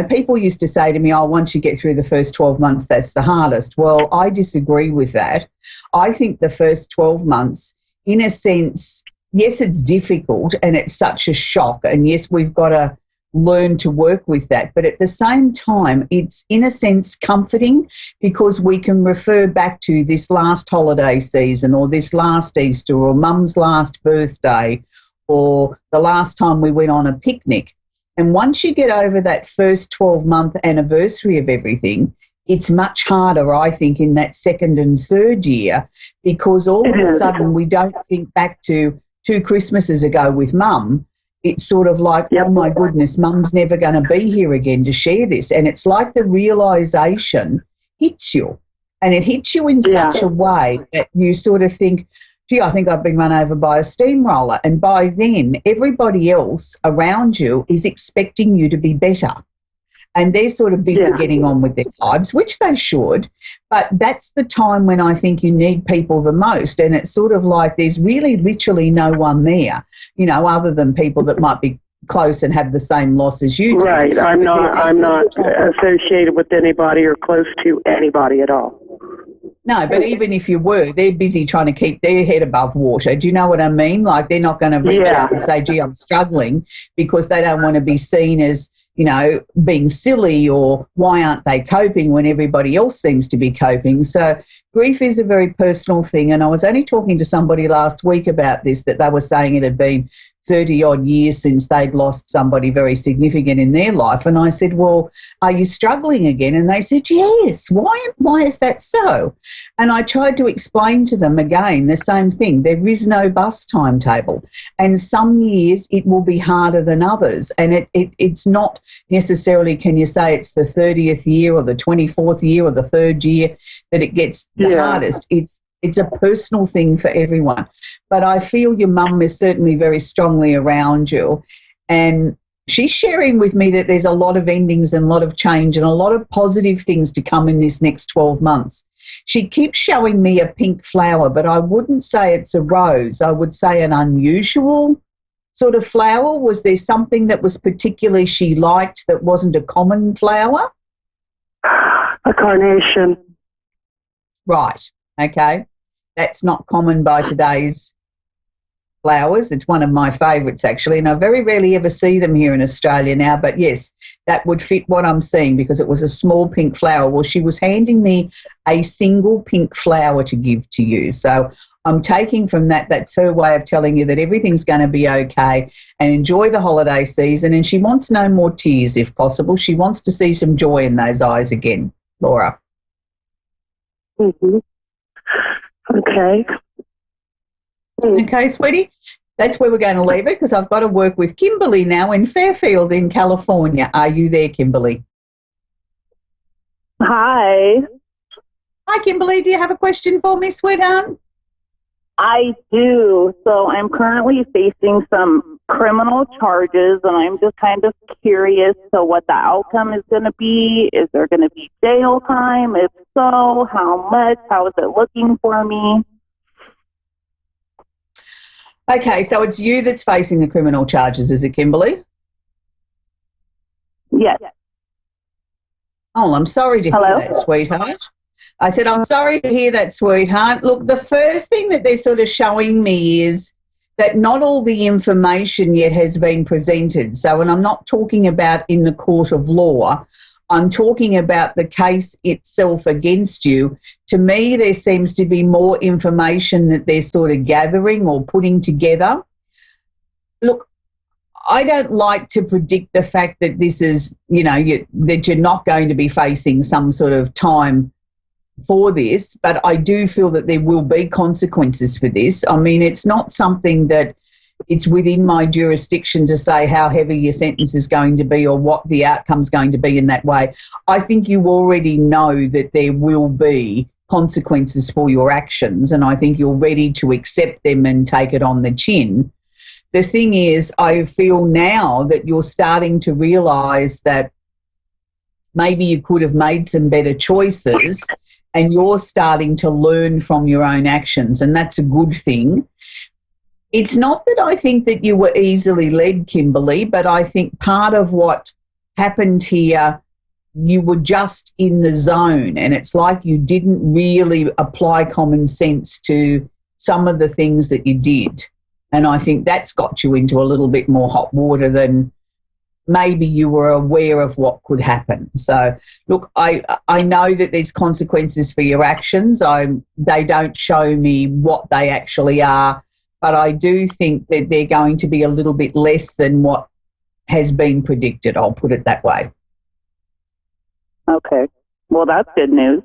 People used to say to me, once you get through the first 12 months, that's the hardest. Well, I disagree with that. I think the first 12 months, in a sense, yes, it's difficult and it's such a shock. And yes, we've got to learn to work with that. But at the same time, it's in a sense comforting because we can refer back to this last holiday season or this last Easter or mum's last birthday or the last time we went on a picnic. And once you get over that first 12-month anniversary of everything, it's much harder, I think, in that second and third year because all of a sudden we don't think back to 2 Christmases ago with mum. It's sort of like, oh, my goodness, mum's never going to be here again to share this. And it's like the realisation hits you. And it hits you in such a way that you sort of think, gee, I think I've been run over by a steamroller. And by then, everybody else around you is expecting you to be better. And they're sort of busy getting on with their lives, which they should. But that's the time when I think you need people the most. And it's sort of like there's really literally no one there, other than people that might be close and have the same loss as you do. Right. I'm not associated with anybody or close to anybody at all. No, but even if you were, they're busy trying to keep their head above water. Do you know what I mean? Like they're not going to reach out and say, gee, I'm struggling, because they don't want to be seen as, being silly or why aren't they coping when everybody else seems to be coping. So grief is a very personal thing. And I was only talking to somebody last week about this, that they were saying it had been 30-odd years since they'd lost somebody very significant in their life. And I said, well, are you struggling again? And they said, yes. Why is that so? And I tried to explain to them again the same thing. There is no bus timetable. And some years it will be harder than others. And it's not necessarily, can you say it's the 30th year or the 24th year or the 3rd year that it gets the hardest. It's a personal thing for everyone. But I feel your mum is certainly very strongly around you. And she's sharing with me that there's a lot of endings and a lot of change and a lot of positive things to come in this next 12 months. She keeps showing me a pink flower, but I wouldn't say it's a rose. I would say an unusual sort of flower. Was there something that was particularly she liked that wasn't a common flower? A carnation. Right. Okay. That's not common by today's flowers. It's one of my favourites, actually, and I very rarely ever see them here in Australia now. But, yes, that would fit what I'm seeing because it was a small pink flower. Well, she was handing me a single pink flower to give to you. So I'm taking from that, that's her way of telling you that everything's going to be okay and enjoy the holiday season. And she wants no more tears if possible. She wants to see some joy in those eyes again, Laura. Mm-hmm. Okay. Okay, sweetie. That's where we're going to leave it because I've got to work with Kimberly now in Fairfield in California. Are you there, Kimberly? Hi. Hi, Kimberly. Do you have a question for me, sweetheart? I do. So I'm currently facing some criminal charges, and I'm just kind of curious to what the outcome is going to be. Is there going to be jail time? If so, how much? How is it looking for me? Okay, so it's you that's facing the criminal charges, is it, Kimberly? Yes. Oh, I'm sorry to hear that, sweetheart. I said, I'm sorry to hear that, sweetheart. Look, the first thing that they're sort of showing me is that not all the information yet has been presented. So, and I'm not talking about in the court of law, I'm talking about the case itself against you. To me, there seems to be more information that they're sort of gathering or putting together. Look, I don't like to predict the fact that this is, that you're not going to be facing some sort of time for this, but I do feel that there will be consequences for this. I mean, it's not something that it's within my jurisdiction to say how heavy your sentence is going to be or what the outcome's going to be in that way. I think you already know that there will be consequences for your actions, and I think you're ready to accept them and take it on the chin. The thing is, I feel now that you're starting to realise that maybe you could have made some better choices, and you're starting to learn from your own actions, and that's a good thing. It's not that I think that you were easily led, Kimberly, but I think part of what happened here, you were just in the zone, and it's like you didn't really apply common sense to some of the things that you did. And I think that's got you into a little bit more hot water than maybe you were aware of what could happen. So, look, I know that there's consequences for your actions. They don't show me what they actually are, but I do think that they're going to be a little bit less than what has been predicted. I'll put it that way. Okay. Well, that's good news.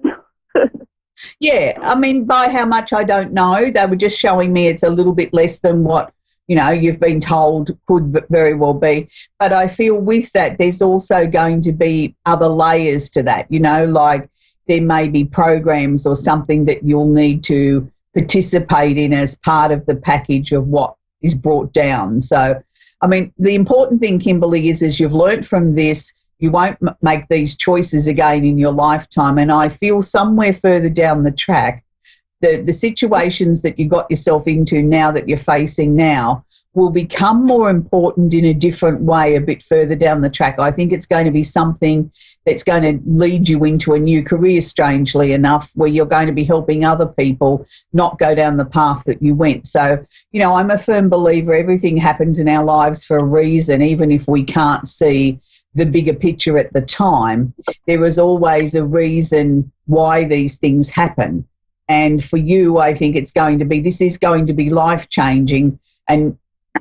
Yeah, I mean, by how much I don't know. They were just showing me it's a little bit less than what, you've been told could very well be. But I feel with that there's also going to be other layers to that, like there may be programs or something that you'll need to participate in as part of the package of what is brought down. So, I mean, the important thing, Kimberly, is you've learnt from this. You won't make these choices again in your lifetime. And I feel somewhere further down the track, the situations that you got yourself into now that you're facing now will become more important in a different way a bit further down the track. I think it's going to be something that's going to lead you into a new career, strangely enough, where you're going to be helping other people not go down the path that you went. So, I'm a firm believer everything happens in our lives for a reason, even if we can't see the bigger picture at the time. There is always a reason why these things happen. And for you, I think this is going to be life-changing, and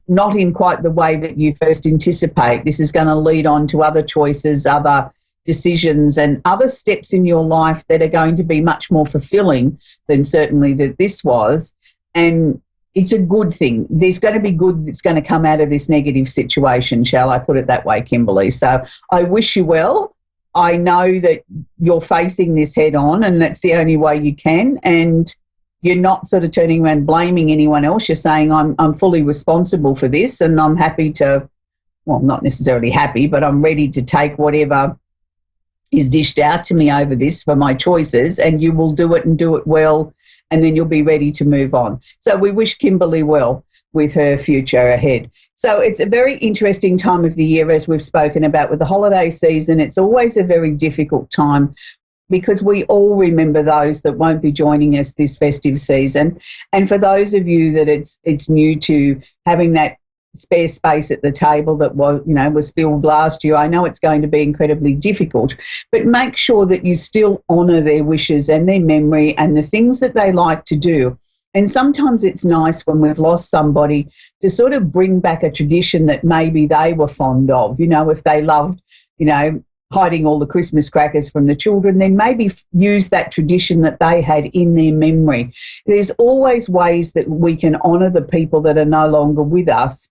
not in quite the way that you first anticipate. This is going to lead on to other choices, other decisions and other steps in your life that are going to be much more fulfilling than certainly that this was. And it's a good thing. There's going to be good that's going to come out of this negative situation, shall I put it that way, Kimberly? So I wish you well. I know that you're facing this head on, and that's the only way you can. And you're not sort of turning around blaming anyone else. You're saying, I'm fully responsible for this, and I'm happy to, well, not necessarily happy, but I'm ready to take whatever is dished out to me over this for my choices, and you will do it and do it well, and then you'll be ready to move on. So we wish Kimberly well with her future ahead. So it's a very interesting time of the year, as we've spoken about, with the holiday season. It's always a very difficult time because we all remember those that won't be joining us this festive season. And for those of you that it's new to having that spare space at the table that was filled last year, I know it's going to be incredibly difficult, but make sure that you still honour their wishes and their memory and the things that they like to do. And sometimes it's nice when we've lost somebody to sort of bring back a tradition that maybe they were fond of. If they loved, hiding all the Christmas crackers from the children, then maybe use that tradition that they had in their memory. There's always ways that we can honour the people that are no longer with us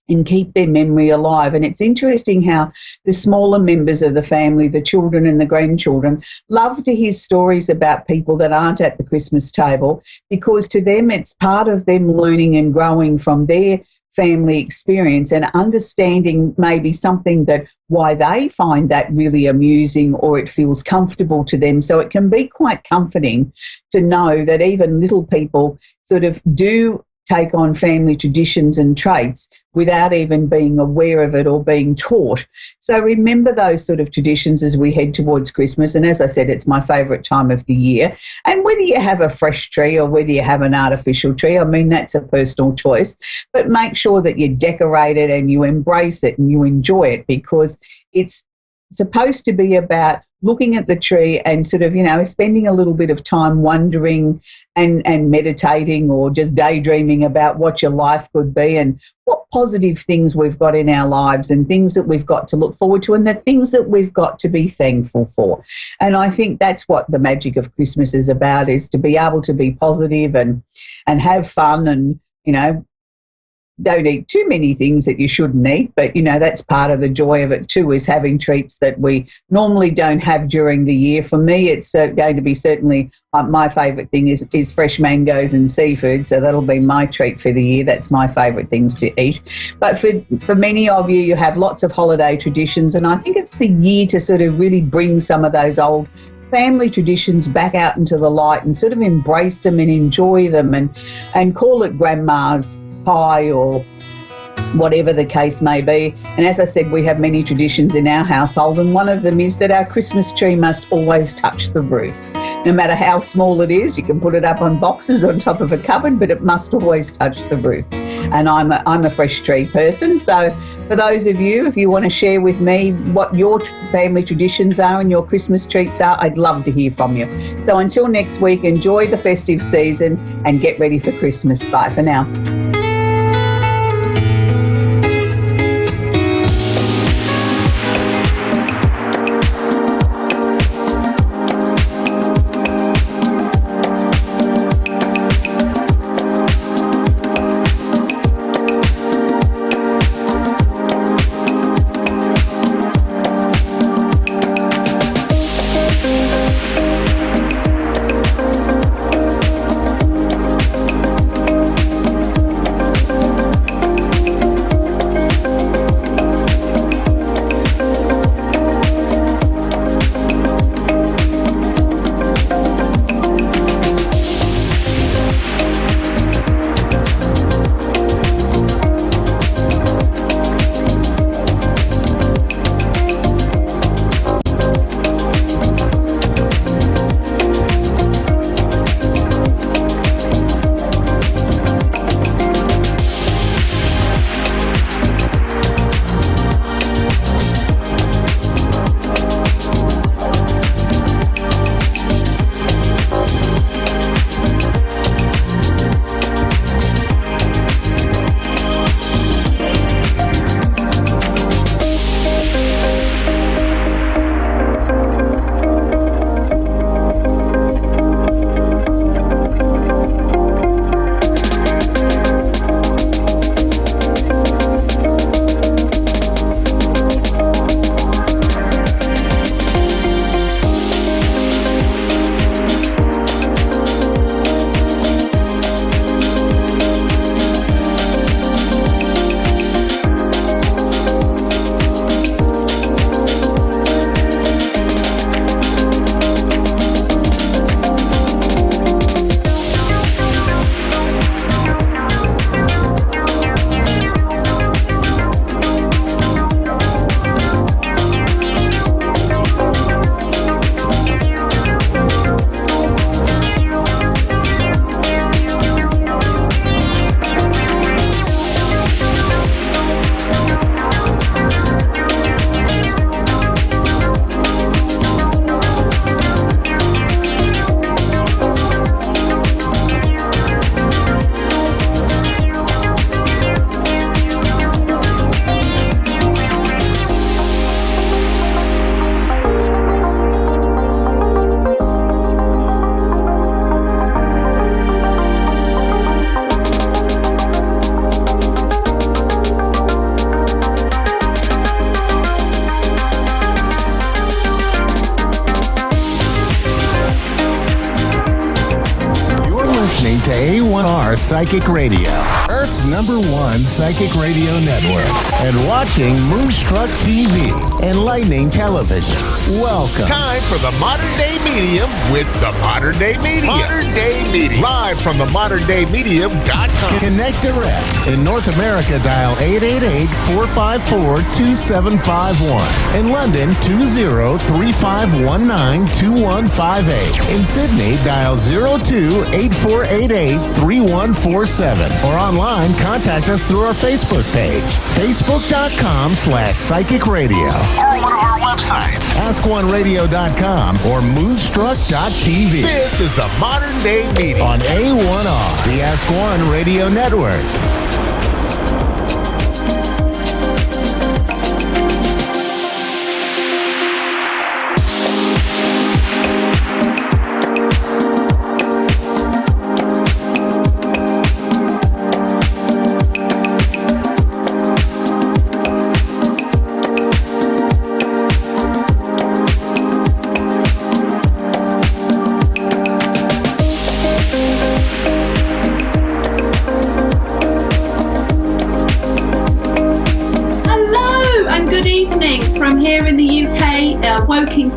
and keep their memory alive. And it's interesting how the smaller members of the family, the children and the grandchildren, love to hear stories about people that aren't at the Christmas table, because to them it's part of them learning and growing from their family experience and understanding maybe something that why they find that really amusing or it feels comfortable to them. So it can be quite comforting to know that even little people sort of do take on family traditions and traits without even being aware of it or being taught. So remember those sort of traditions as we head towards Christmas. And as I said, it's my favourite time of the year. And whether you have a fresh tree or whether you have an artificial tree, I mean, that's a personal choice. But make sure that you decorate it and you embrace it and you enjoy it, because it's supposed to be about looking at the tree and sort of, spending a little bit of time wondering and meditating or just daydreaming about what your life could be and what positive things we've got in our lives and things that we've got to look forward to and the things that we've got to be thankful for. And I think that's what the magic of Christmas is about, is to be able to be positive and have fun and, don't eat too many things that you shouldn't eat, but, that's part of the joy of it too, is having treats that we normally don't have during the year. For me, it's going to be certainly my favourite thing is fresh mangoes and seafood, so that'll be my treat for the year. That's my favourite things to eat. But for many of you, you have lots of holiday traditions, and I think it's the year to sort of really bring some of those old family traditions back out into the light and sort of embrace them and enjoy them and call it grandma's pie or whatever the case may be. And as I said, we have many traditions in our household, and one of them is that our Christmas tree must always touch the roof. No matter how small it is, you can put it up on boxes on top of a cupboard, but it must always touch the roof. And I'm a fresh tree person, so for those of you, if you want to share with me what your family traditions are and your Christmas treats are, I'd love to hear from you. So until next week, enjoy the festive season and get ready for Christmas. Bye for now. to A1R Psychic Radio, Earth's #1 psychic radio network, and watching Moonstruck TV, enlightening television. Welcome. Time for the Modern Day Medium with the Modern Day Medium. Modern Day Medium. Live from the moderndayMedium.com. Connect direct. In North America, dial 888-454-2751. In London, 20-3519-2158. In Sydney, dial 02-8488-3147. Or online online, contact us through our Facebook page, facebook.com/Psychic Radio. Or one of our websites, askoneradio.com or moonstruck.tv. This is the Modern Day Media on A1R, the Ask One Radio Network.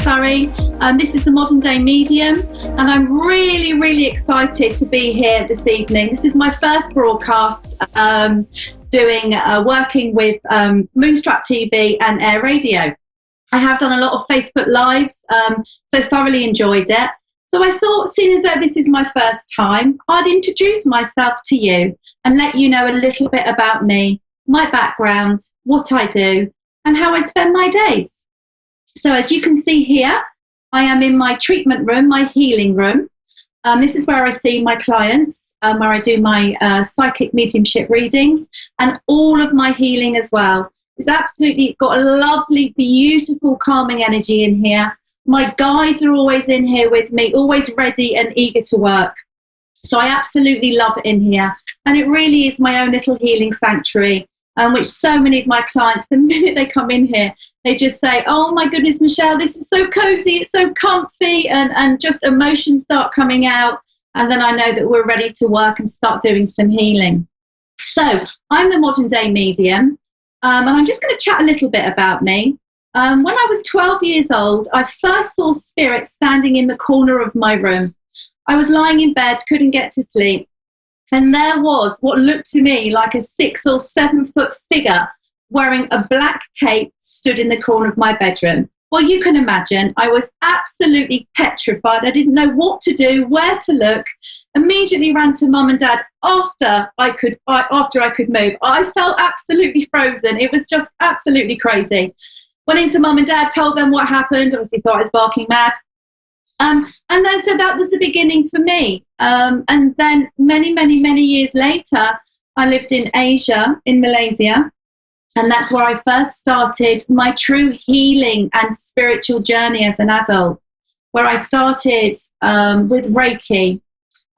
Surrey. This is the Modern Day Medium, and I'm really excited to be here this evening. This is my first broadcast working with Moonstruck TV and Air Radio. I have done a lot of Facebook Lives, so thoroughly enjoyed it. So I thought, seeing as though this is my first time, I'd introduce myself to you and let you know a little bit about me, my background, what I do, and how I spend my days. So as you can see here, I am in my treatment room, my healing room. This is where I see my clients, where I do my psychic mediumship readings and all of my healing as well. It's absolutely got a lovely, beautiful, calming energy in here. My guides are always in here with me, always ready and eager to work. So I absolutely love it in here. And it really is my own little healing sanctuary, which so many of my clients, the minute they come in here, they just say, oh my goodness, Michelle, this is so cozy, it's so comfy, and just emotions start coming out. And then I know that we're ready to work and start doing some healing. So I'm the Modern Day Medium, and I'm just going to chat a little bit about me. When I was 12 years old, I first saw spirit standing in the corner of my room. I was lying in bed, couldn't get to sleep. And there was what looked to me like a 6 or 7 foot figure wearing a black cape stood in the corner of my bedroom. Well, you can imagine, I was absolutely petrified. I didn't know what to do, where to look. Immediately ran to mum and dad after I could move. I felt absolutely frozen. It was just absolutely crazy. Went into mum and dad, told them what happened. Obviously thought I was barking mad. And then so that was the beginning for me. And then many years later, I lived in Asia, in Malaysia. And that's where I first started my true healing and spiritual journey as an adult, where I started with Reiki,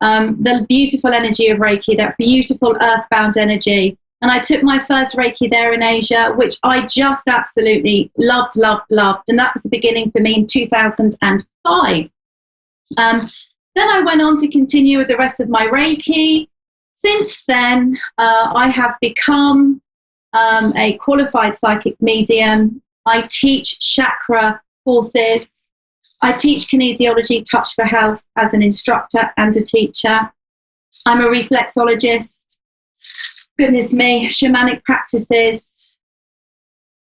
the beautiful energy of Reiki, that beautiful earthbound energy. And I took my first Reiki there in Asia, which I just absolutely loved. And that was the beginning for me in 2005. Then I went on to continue with the rest of my Reiki. Since then, I have become a qualified psychic medium. I teach chakra courses. I teach kinesiology, touch for health as an instructor and a teacher. I'm a reflexologist. Goodness me, shamanic practices.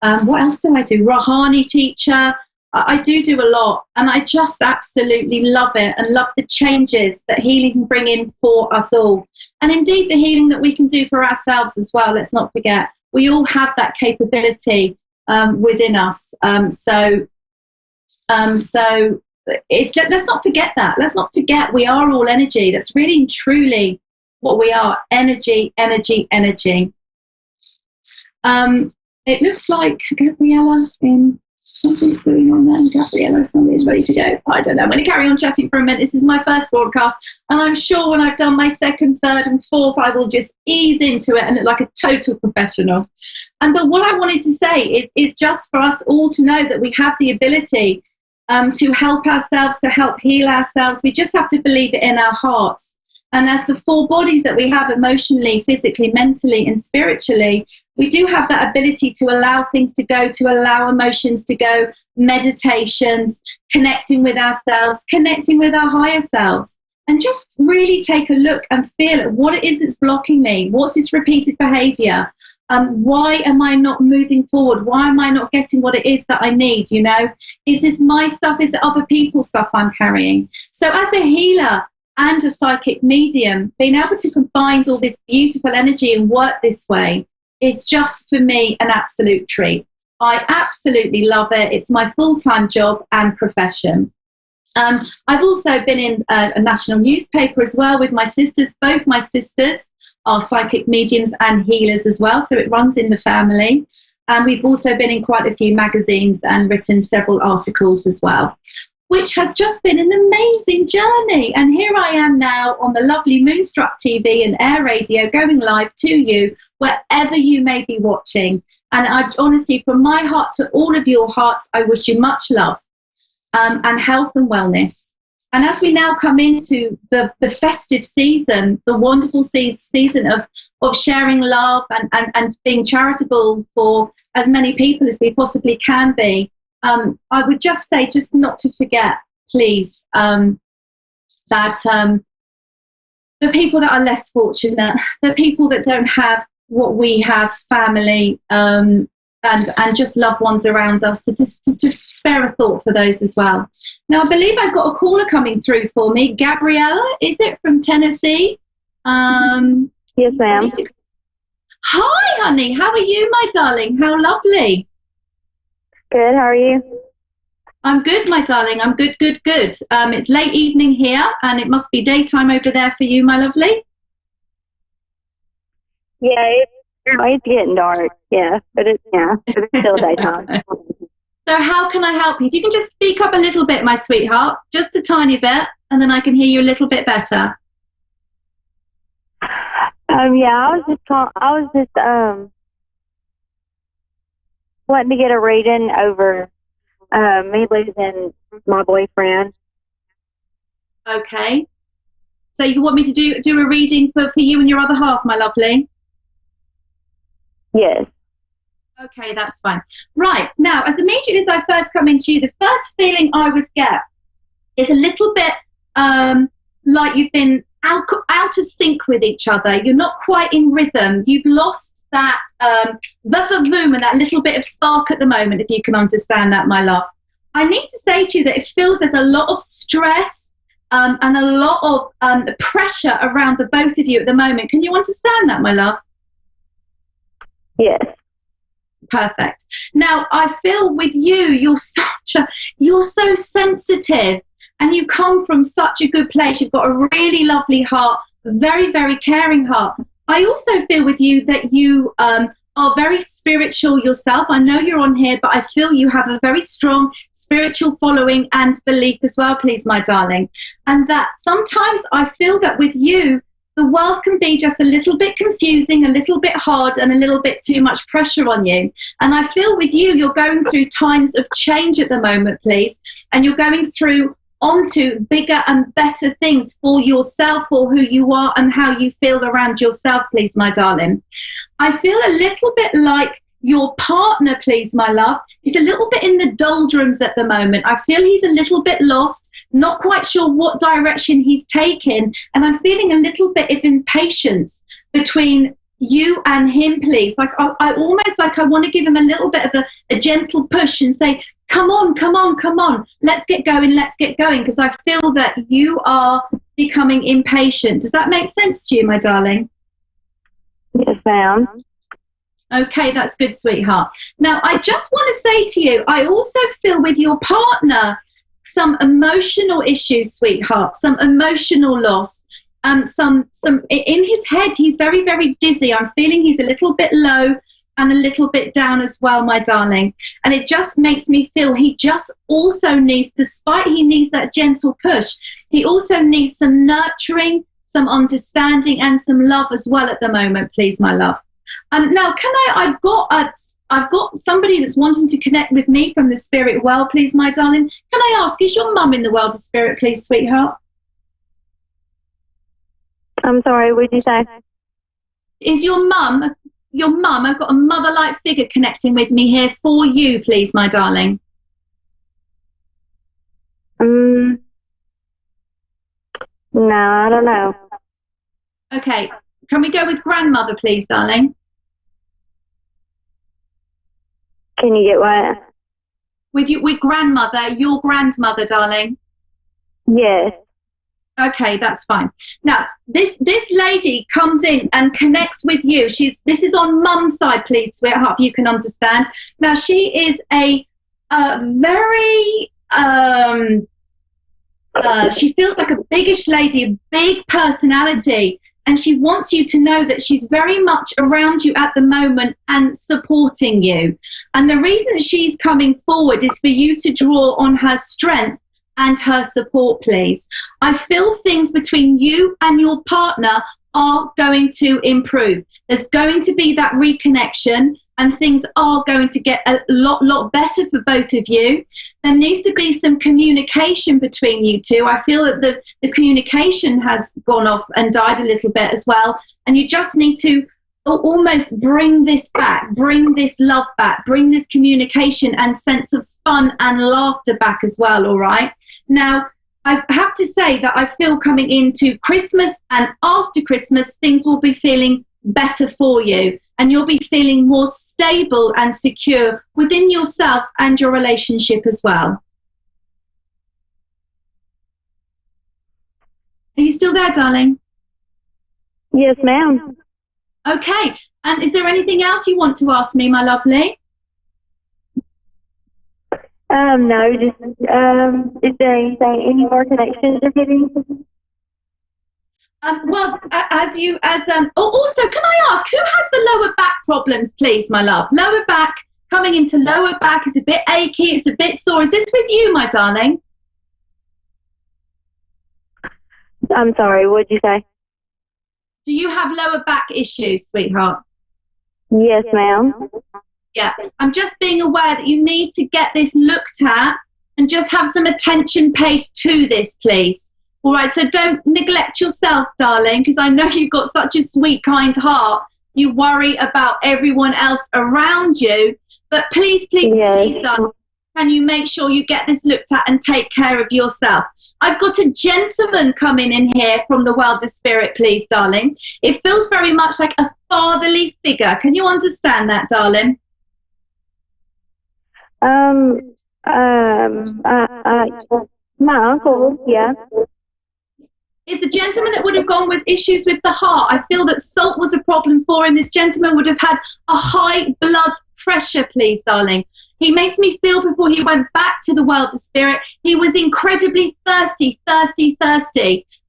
What else do I do? Rohani teacher. I do a lot, and I just absolutely love it and love the changes that healing can bring in for us all. And indeed, the healing that we can do for ourselves as well. Let's not forget, we all have that capability within us. So let's not forget that. Let's not forget we are all energy. That's really and truly what we are. Energy. It looks like Gabriella in... Something's going on there. Gabriella, somebody's ready to go. I don't know. I'm going to carry on chatting for a minute. This is my first broadcast, and I'm sure when I've done my second, third, and fourth, I will just ease into it and look like a total professional. But what I wanted to say is just for us all to know that we have the ability to help ourselves, to help heal ourselves. We just have to believe it in our hearts. And as the 4 bodies that we have emotionally, physically, mentally, and spiritually, we do have that ability to allow things to go, to allow emotions to go, meditations, connecting with ourselves, connecting with our higher selves, and just really take a look and feel at what it is that's blocking me. What's this repeated behavior? Why am I not moving forward? Why am I not getting what it is that I need? You know, is this my stuff? Is it other people's stuff I'm carrying? So as a healer, and a psychic medium, being able to combine all this beautiful energy and work this way is just, for me, an absolute treat. I absolutely love it. It's my full-time job and profession. I've also been in a national newspaper as well with my sisters. Both my sisters are psychic mediums and healers as well, so it runs in the family. And we've also been in quite a few magazines and written several articles as well, which has just been an amazing journey. And here I am now on the lovely Moonstruck TV and Air Radio, going live to you wherever you may be watching. And I honestly, from my heart to all of your hearts, I wish you much love and health and wellness. And as we now come into the festive season, the wonderful season of sharing love and being charitable for as many people as we possibly can be, I would just say, just not to forget, please, that the people that are less fortunate, the people that don't have what we have, family, and just loved ones around us, so just to spare a thought for those as well. Now, I believe I've got a caller coming through for me. Gabriella, is it from Tennessee? Yes, ma'am. Hi, honey. How are you, my darling? How lovely. Good. How are you? I'm good, my darling. I'm good. It's late evening here, and it must be daytime over there for you, my lovely. Yeah, it's getting dark. Yeah, but it's still daytime. So how can I help you? If you can just speak up a little bit, my sweetheart, just a tiny bit, and then I can hear you a little bit better. I was just wanting to get a reading over me losing my boyfriend. Okay. So you want me to do a reading for you and your other half, my lovely? Yes. Okay, that's fine. Right, now, as immediately as I first come into you, the first feeling I would get is a little bit like you've been out of sync with each other. You're not quite in rhythm. You've lost that boom and that little bit of spark at the moment, if you can understand that, my love. I need to say to you that it feels there's a lot of stress and a lot of pressure around the both of you at the moment. Can you understand that, my love? Yes. Perfect. Now, I feel with you, you're so sensitive, and you come from such a good place. You've got a really lovely heart, a very, very caring heart. I also feel with you that you are very spiritual yourself. I know you're on here, but I feel you have a very strong spiritual following and belief as well, please, my darling. And that sometimes I feel that with you, the world can be just a little bit confusing, a little bit hard, and a little bit too much pressure on you. And I feel with you, you're going through times of change at the moment, please, and you're going through onto bigger and better things for yourself, or who you are and how you feel around yourself, please, my darling. I feel a little bit like your partner, please, my love, is a little bit in the doldrums at the moment. I feel he's a little bit lost, not quite sure what direction he's taken, and I'm feeling a little bit of impatience between you and him, please. Like I almost like I want to give him a little bit of a gentle push and say, come on, let's get going, because I feel that you are becoming impatient. Does that make sense to you, my darling? Yes, ma'am. Okay, that's good, sweetheart. Now, I just want to say to you, I also feel with your partner some emotional issues, sweetheart, some emotional loss. Some in his head, he's very, very dizzy. I'm feeling he's a little bit low and a little bit down as well, my darling. And it just makes me feel he just also needs, despite he needs that gentle push, he also needs some nurturing, some understanding, and some love as well at the moment, please, my love. Now, I've got somebody that's wanting to connect with me from the spirit world, please, my darling. Can I ask, is your mum in the world of spirit, please, sweetheart? I'm sorry, what did you say? Is your mum, I've got a mother-like figure connecting with me here for you, please, my darling. No, I don't know. Okay, can we go with grandmother, please, darling? Can you get what? With grandmother, your grandmother, darling. Yes. Okay, that's fine. Now, this lady comes in and connects with you. This is on mum's side, please, sweetheart, if you can understand. Now, she is a very she feels like a biggish lady, a big personality, and she wants you to know that she's very much around you at the moment and supporting you. And the reason that she's coming forward is for you to draw on her strength and her support, please. I feel things between you and your partner are going to improve. There's going to be that reconnection, and things are going to get a lot better for both of you. There needs to be some communication between you two. I feel that the communication has gone off and died a little bit as well, and you just need to almost bring this back, bring this love back, bring this communication and sense of fun and laughter back as well, all right? Now, I have to say that I feel coming into Christmas and after Christmas, things will be feeling better for you, and you'll be feeling more stable and secure within yourself and your relationship as well. Are you still there, darling? Yes, ma'am. Okay, and is there anything else you want to ask me, my lovely? No, just, is there anything, any more connections you're getting? Well, also, can I ask, who has the lower back problems, please, my love? Lower back, coming into lower back, is a bit achy, it's a bit sore. Is this with you, my darling? I'm sorry, what'd you say? Do you have lower back issues, sweetheart? Yes, ma'am. Yeah, I'm just being aware that you need to get this looked at and just have some attention paid to this, please. All right, so don't neglect yourself, darling, because I know you've got such a sweet, kind heart. You worry about everyone else around you. But please, darling, can you make sure you get this looked at and take care of yourself? I've got a gentleman coming in here from the world of spirit, please, darling. It feels very much like a fatherly figure. Can you understand that, darling? My uncle, yeah. It's a gentleman that would have gone with issues with the heart. I feel that salt was a problem for him. This gentleman would have had a high blood pressure, please, darling. He makes me feel before he went back to the world of spirit, he was incredibly thirsty,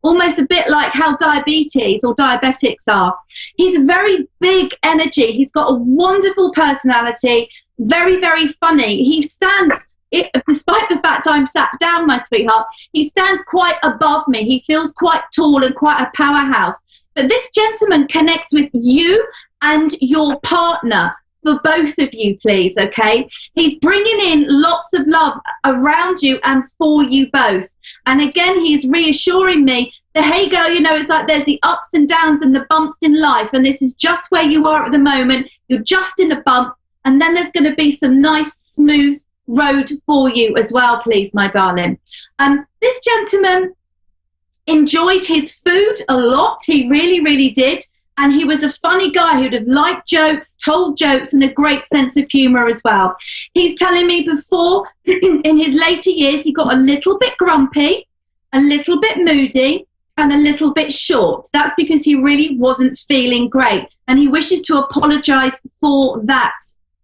almost a bit like how diabetes or diabetics are. He's very big energy. He's got a wonderful personality, very, very funny. He stands, despite the fact I'm sat down, my sweetheart, he stands quite above me. He feels quite tall and quite a powerhouse. But this gentleman connects with you and your partner, for both of you, please, okay? He's bringing in lots of love around you and for you both. And again, he's reassuring me that, hey, girl, you know, it's like there's the ups and downs and the bumps in life, and this is just where you are at the moment. You're just in a bump, and then there's going to be some nice, smooth road for you as well, please, my darling. This gentleman enjoyed his food a lot. He really, really did. And he was a funny guy who'd have liked jokes, told jokes, and a great sense of humour as well. He's telling me before, in his later years, he got a little bit grumpy, a little bit moody, and a little bit short. That's because he really wasn't feeling great. And he wishes to apologise for that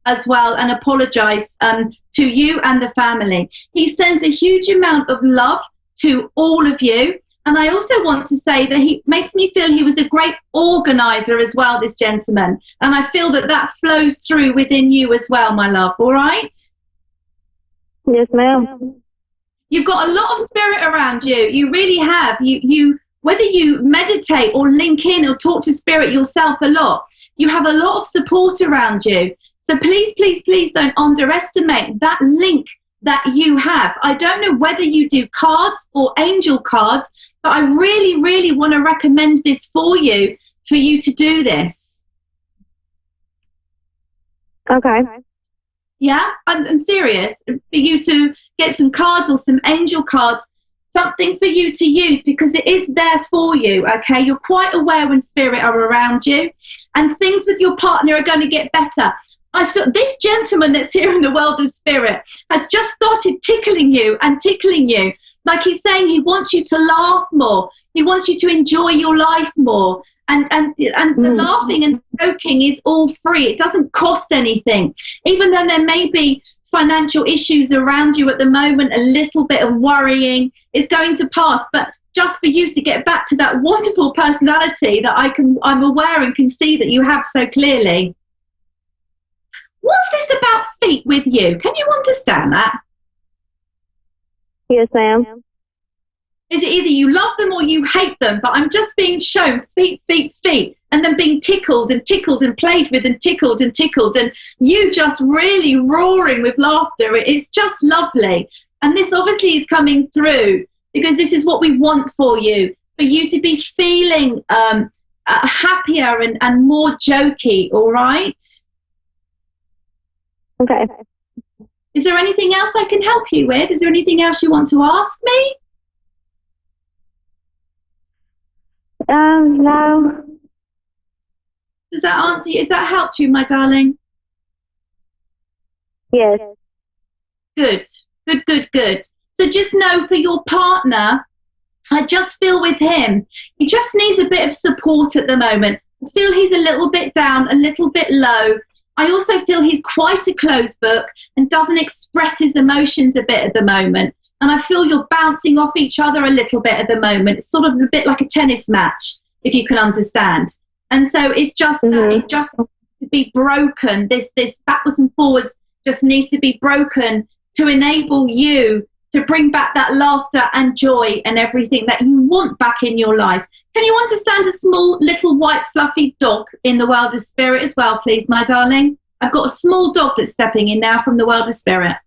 as well, and apologise to you and the family. He sends a huge amount of love to all of you. And I also want to say that he makes me feel he was a great organiser as well, this gentleman. And I feel that that flows through within you as well, my love. All right? Yes, ma'am. You've got a lot of spirit around you. You really have. You whether you meditate or link in or talk to spirit yourself a lot, you have a lot of support around you. So please, please, please don't underestimate that link that you have. I don't know whether you do cards or angel cards, but I really, really want to recommend this for you to do this. Okay. Yeah, I'm serious. For you to get some cards or some angel cards, something for you to use, because it is there for you, okay? You're quite aware when spirit are around you, and things with your partner are going to get better. I feel this gentleman that's here in the world of spirit has just started tickling you and tickling you. Like he's saying he wants you to laugh more. He wants you to enjoy your life more. And the laughing and joking is all free. It doesn't cost anything. Even though there may be financial issues around you at the moment, a little bit of worrying is going to pass. But just for you to get back to that wonderful personality that I'm aware and can see that you have so clearly. What's this about feet with you? Can you understand that? Yes, ma'am. Is it either you love them or you hate them? But I'm just being shown feet, feet, feet, and then being tickled and played with and tickled, and you just really roaring with laughter. It's just lovely. And this obviously is coming through because this is what we want for you to be feeling happier and more jokey, all right? Okay. Is there anything else I can help you with? Is there anything else you want to ask me? No. Does that answer you? Has that helped you, my darling? Yes. Good. So just know for your partner, I just feel with him, he just needs a bit of support at the moment. I feel he's a little bit down, a little bit low. I also feel he's quite a closed book and doesn't express his emotions a bit at the moment. And I feel you're bouncing off each other a little bit at the moment. It's sort of a bit like a tennis match, if you can understand. And so it's just that it just needs to be broken. This backwards and forwards just needs to be broken to enable you to bring back that laughter and joy and everything that you want back in your life. Can you understand a small, little, white, fluffy dog in the world of spirit as well, please, my darling? I've got a small dog that's stepping in now from the world of spirit.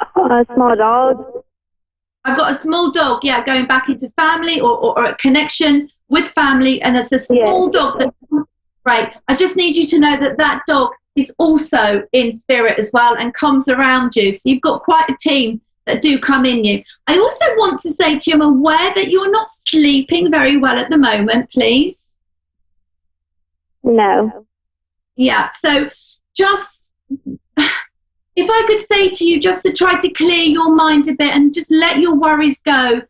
A small dog? I've got a small dog, going back into family or a connection with family, and it's a small dog that... Right, I just need you to know that dog is also in spirit as well and comes around you. So you've got quite a team that do come in you. I also want to say to you, I'm aware that you're not sleeping very well at the moment, please. No. Yeah, so just, if I could say to you just to try to clear your mind a bit and just let your worries go,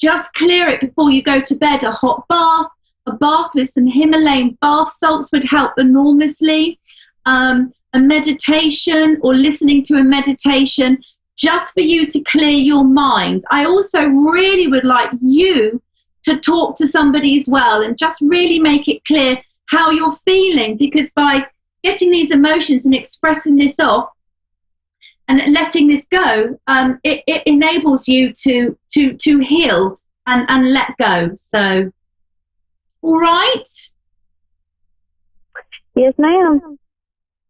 just clear it before you go to bed. A hot bath, a bath with some Himalayan bath salts would help enormously. A meditation or listening to a meditation just for you to clear your mind. I also really would like you to talk to somebody as well and just really make it clear how you're feeling, because by getting these emotions and expressing this off and letting this go, it enables you to heal and let go. So, all right? Yes, ma'am.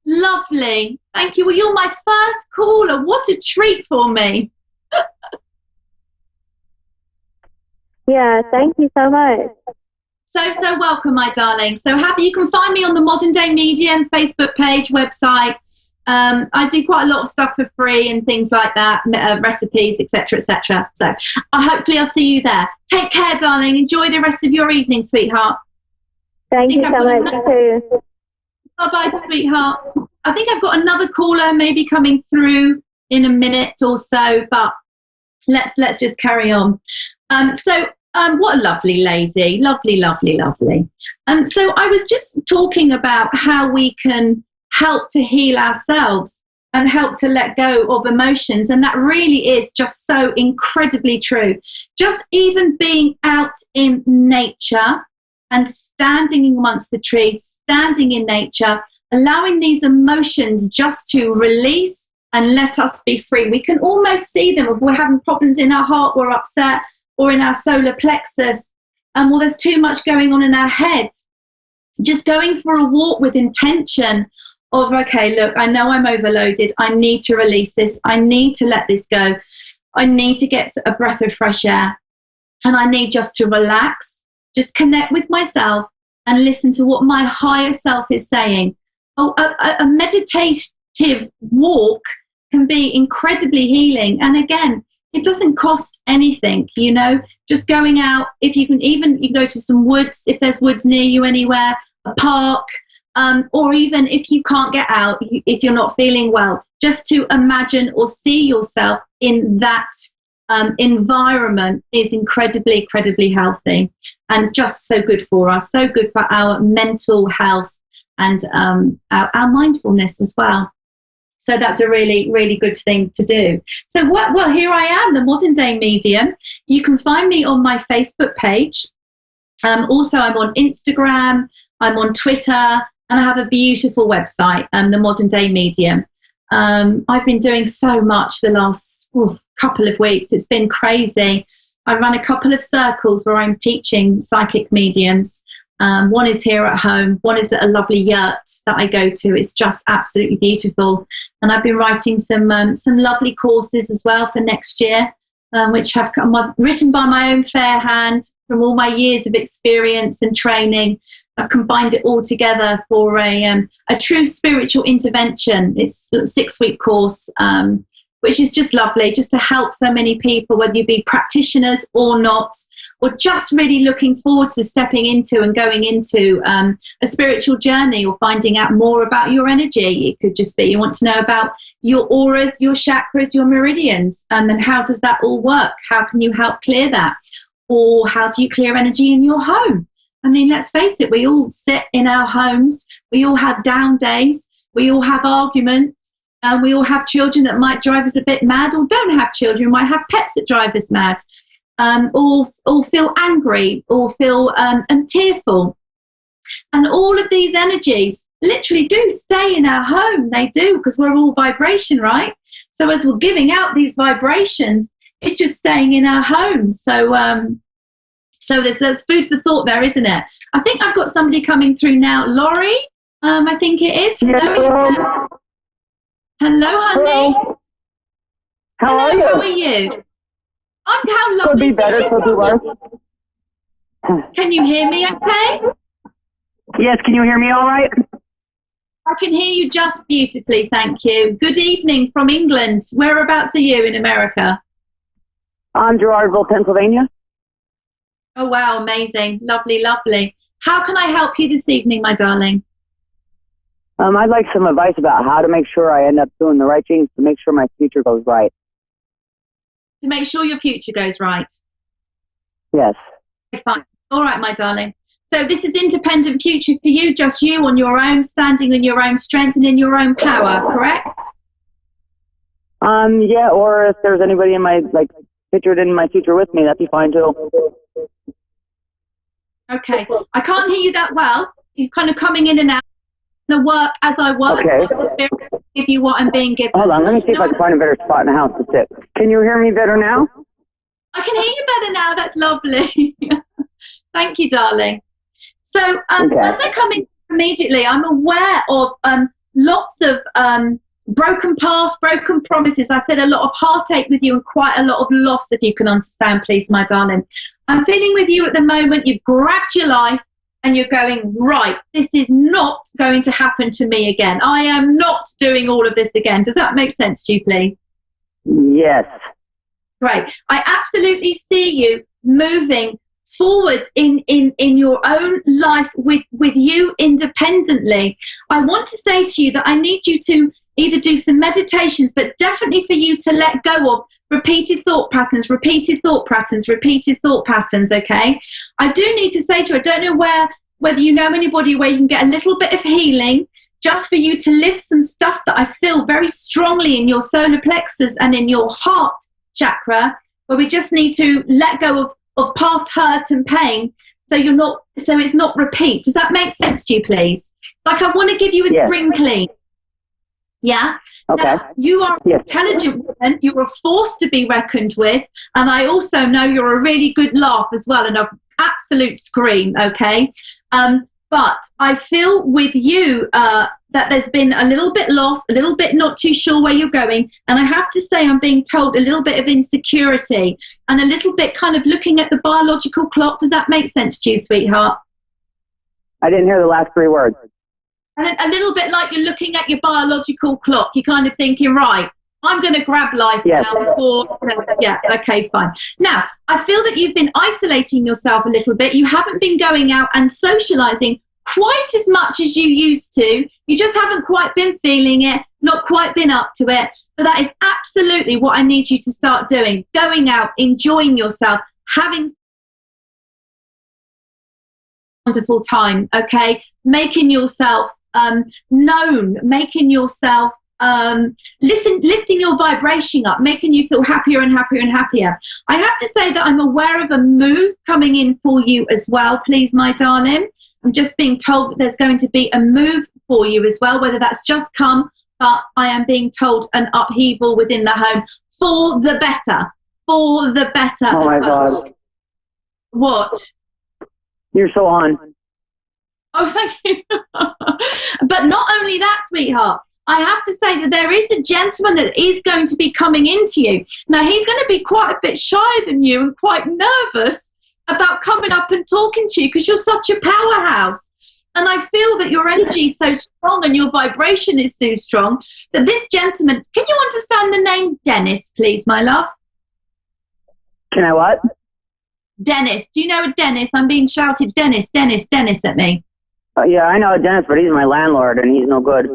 Lovely. Thank you. Well, you're my first caller. What a treat for me. Yeah, thank you so much. So welcome, my darling. So happy. You can find me on the Modern Day Media and Facebook page, website. I do quite a lot of stuff for free and things like that, recipes, etc., etc. So hopefully I'll see you there. Take care, darling. Enjoy the rest of your evening, sweetheart. Thank you so much, too. Bye-bye, sweetheart. I think I've got another caller maybe coming through in a minute or so, but let's just carry on. What a lovely lady. Lovely, lovely, lovely. So I was just talking about how we can help to heal ourselves and help to let go of emotions, and that really is just so incredibly true. Just even being out in nature and standing amongst the trees, standing in nature, allowing these emotions just to release and let us be free. We can almost see them if we're having problems in our heart, we're upset, or in our solar plexus, and there's too much going on in our head. Just going for a walk with intention of, okay, look, I know I'm overloaded. I need to release this. I need to let this go. I need to get a breath of fresh air, and I need just to relax, just connect with myself and listen to what my higher self is saying. A meditative walk can be incredibly healing. And again, it doesn't cost anything, just going out. If you can, even you go to some woods, if there's woods near you anywhere, a park, or even if you can't get out, if you're not feeling well, just to imagine or see yourself in that environment is incredibly, incredibly healthy and just so good for us, so good for our mental health and our mindfulness as well. So that's a really, really good thing to do. So well, here I am, the modern day medium. You can find me on my Facebook page. Also, I'm on Instagram, I'm on Twitter, and I have a beautiful website, the Modern Day Medium. I've been doing so much the last couple of weeks. It's been crazy. I run a couple of circles where I'm teaching psychic mediums. One is here at home. One is at a lovely yurt that I go to. It's just absolutely beautiful. And I've been writing some lovely courses as well for next year, which have written by my own fair hand from all my years of experience and training. I've combined it all together for a true spiritual intervention. It's a 6-week course, which is just lovely, just to help so many people, whether you be practitioners or not, or just really looking forward to stepping into and going into a spiritual journey or finding out more about your energy. It could just be you want to know about your auras, your chakras, your meridians, and how does that all work? How can you help clear that? Or how do you clear energy in your home? I mean, let's face it, we all sit in our homes. We all have down days. We all have arguments. We all have children that might drive us a bit mad, or don't have children, might have pets that drive us mad, or feel angry, or feel tearful. And all of these energies literally do stay in our home. They do, because we're all vibration, right? So as we're giving out these vibrations, it's just staying in our home. So there's food for thought there, isn't it? I think I've got somebody coming through now. Laurie, I think it is. Hello. Hello, honey. How are you? How are you? How lovely. Could be better, could be worse. Can you hear me okay? Yes, can you hear me all right? I can hear you just beautifully, thank you. Good evening from England. Whereabouts are you in America? I'm Gerardville, Pennsylvania. Oh, wow, amazing. Lovely, lovely. How can I help you this evening, my darling? I'd like some advice about how to make sure I end up doing the right things to make sure my future goes right. To make sure your future goes right? Yes. Fine. All right, my darling. So this is independent future for you, just you on your own, standing in your own strength and in your own power, correct? Yeah, or if there's anybody in my, pictured in my future with me, that'd be fine too. Okay. I can't hear you that well. You're kind of coming in and out. The work as I work. Okay. The spirit will give you what I'm being given. Hold on, let me see if I can find a better spot in the house to sit. Can you hear me better now? I can hear you better now. That's lovely. Thank you, darling. So Okay. As I come in immediately, I'm aware of lots of broken past, broken promises. I feel a lot of heartache with you and quite a lot of loss, if you can understand, please, my darling. I'm feeling with you at the moment. You've grabbed your life. And you're going, right, this is not going to happen to me again. I am not doing all of this again. Does that make sense to you, please? Yes. Great. I absolutely see you moving forward in your own life with you independently. I want to say to you that I need you to either do some meditations, but definitely for you to let go of repeated thought patterns, okay? I do need to say to you, I don't know whether you know anybody where you can get a little bit of healing just for you to lift some stuff that I feel very strongly in your solar plexus and in your heart chakra, where we just need to let go of past hurt and pain so it's not repeat. Does that make sense to you, please? Like, I want to give you a spring clean. Yeah? Okay. Now, you are an intelligent woman. You're a force to be reckoned with. And I also know you're a really good laugh as well, and an absolute scream, okay? But I feel with you that there's been a little bit lost, a little bit not too sure where you're going. And I have to say, I'm being told a little bit of insecurity and a little bit kind of looking at the biological clock. Does that make sense to you, sweetheart? I didn't hear the last 3 words. And a little bit like you're looking at your biological clock. You're kind of thinking, right, I'm going to grab life now before. Yeah, okay, fine. Now, I feel that you've been isolating yourself a little bit. You haven't been going out and socializing quite as much as you used to. You just haven't quite been feeling it, not quite been up to it. But that is absolutely what I need you to start doing. Going out, enjoying yourself, having wonderful time, okay? Making yourself known, making yourself lifting your vibration up, making you feel happier and happier and happier. I have to say that I'm aware of a move coming in for you as well, please, my darling. I'm just being told that there's going to be a move for you as well, whether that's just come, but I am being told an upheaval within the home for the better, for the better. Oh my God. What? You're so on. Oh, thank you. But not only that, sweetheart, I have to say that there is a gentleman that is going to be coming into you. Now, he's going to be quite a bit shyer than you and quite nervous about coming up and talking to you because you're such a powerhouse. And I feel that your energy is so strong and your vibration is so strong that this gentleman, can you understand the name Dennis, please, my love? Can I what? Dennis. Do you know a Dennis? I'm being shouted, Dennis, Dennis, Dennis at me. Yeah, I know Dennis, but he's my landlord and he's no good.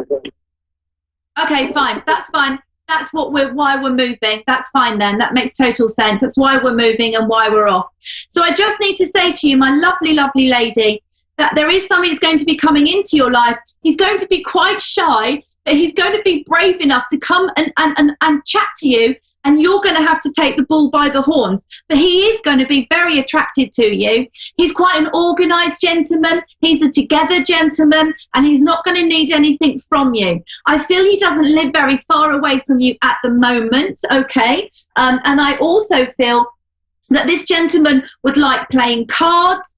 Okay, fine. That's fine. That's why we're moving. That's fine then. That makes total sense. That's why we're moving and why we're off. So I just need to say to you, my lovely, lovely lady, that there is somebody who's going to be coming into your life. He's going to be quite shy, but he's going to be brave enough to come and chat to you, and you're going to have to take the bull by the horns. But he is going to be very attracted to you. He's quite an organised gentleman. He's a together gentleman, and he's not going to need anything from you. I feel he doesn't live very far away from you at the moment, okay? And I also feel that this gentleman would like playing cards.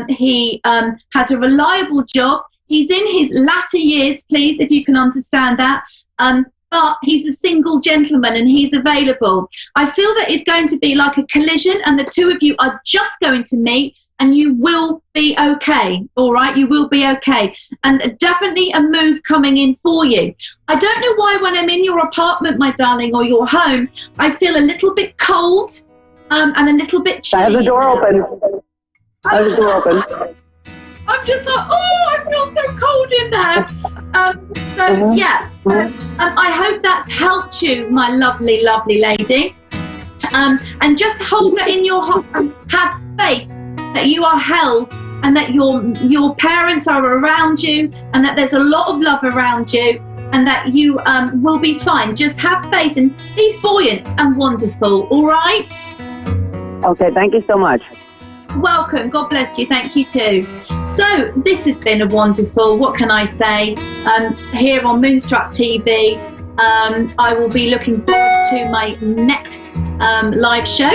He has a reliable job. He's in his latter years, please, if you can understand that. But he's a single gentleman and he's available. I feel that it's going to be like a collision and the two of you are just going to meet and you will be okay, all right? You will be okay. And definitely a move coming in for you. I don't know why when I'm in your apartment, my darling, or your home, I feel a little bit cold and a little bit chilly. I have the door open. I have the door open. I'm just like, oh, I feel so cold in there. Yeah, I hope that's helped you, my lovely, lovely lady. And just hold that in your heart. Have faith that you are held and that your parents are around you and that there's a lot of love around you and that you will be fine. Just have faith and be buoyant and wonderful, all right? Okay, thank you so much. Welcome. God bless you. Thank you too. So this has been a wonderful, what can I say, here on Moonstruck TV. I will be looking forward to my next live show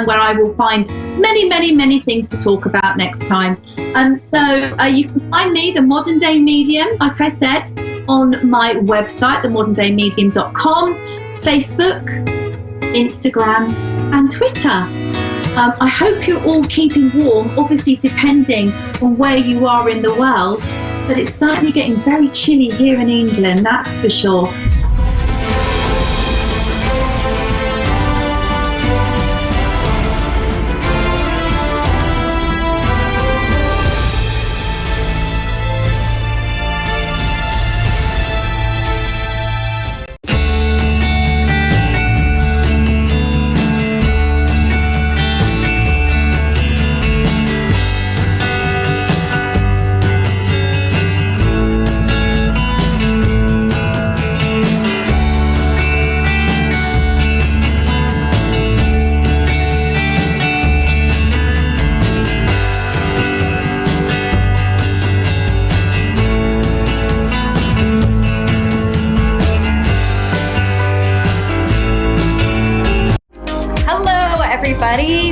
where I will find many, many, many things to talk about next time. So you can find me, The Modern Day Medium, like I said, on my website, themoderndayMedium.com, Facebook, Instagram and Twitter. I hope you're all keeping warm, obviously depending on where you are in the world, but it's certainly getting very chilly here in England, that's for sure.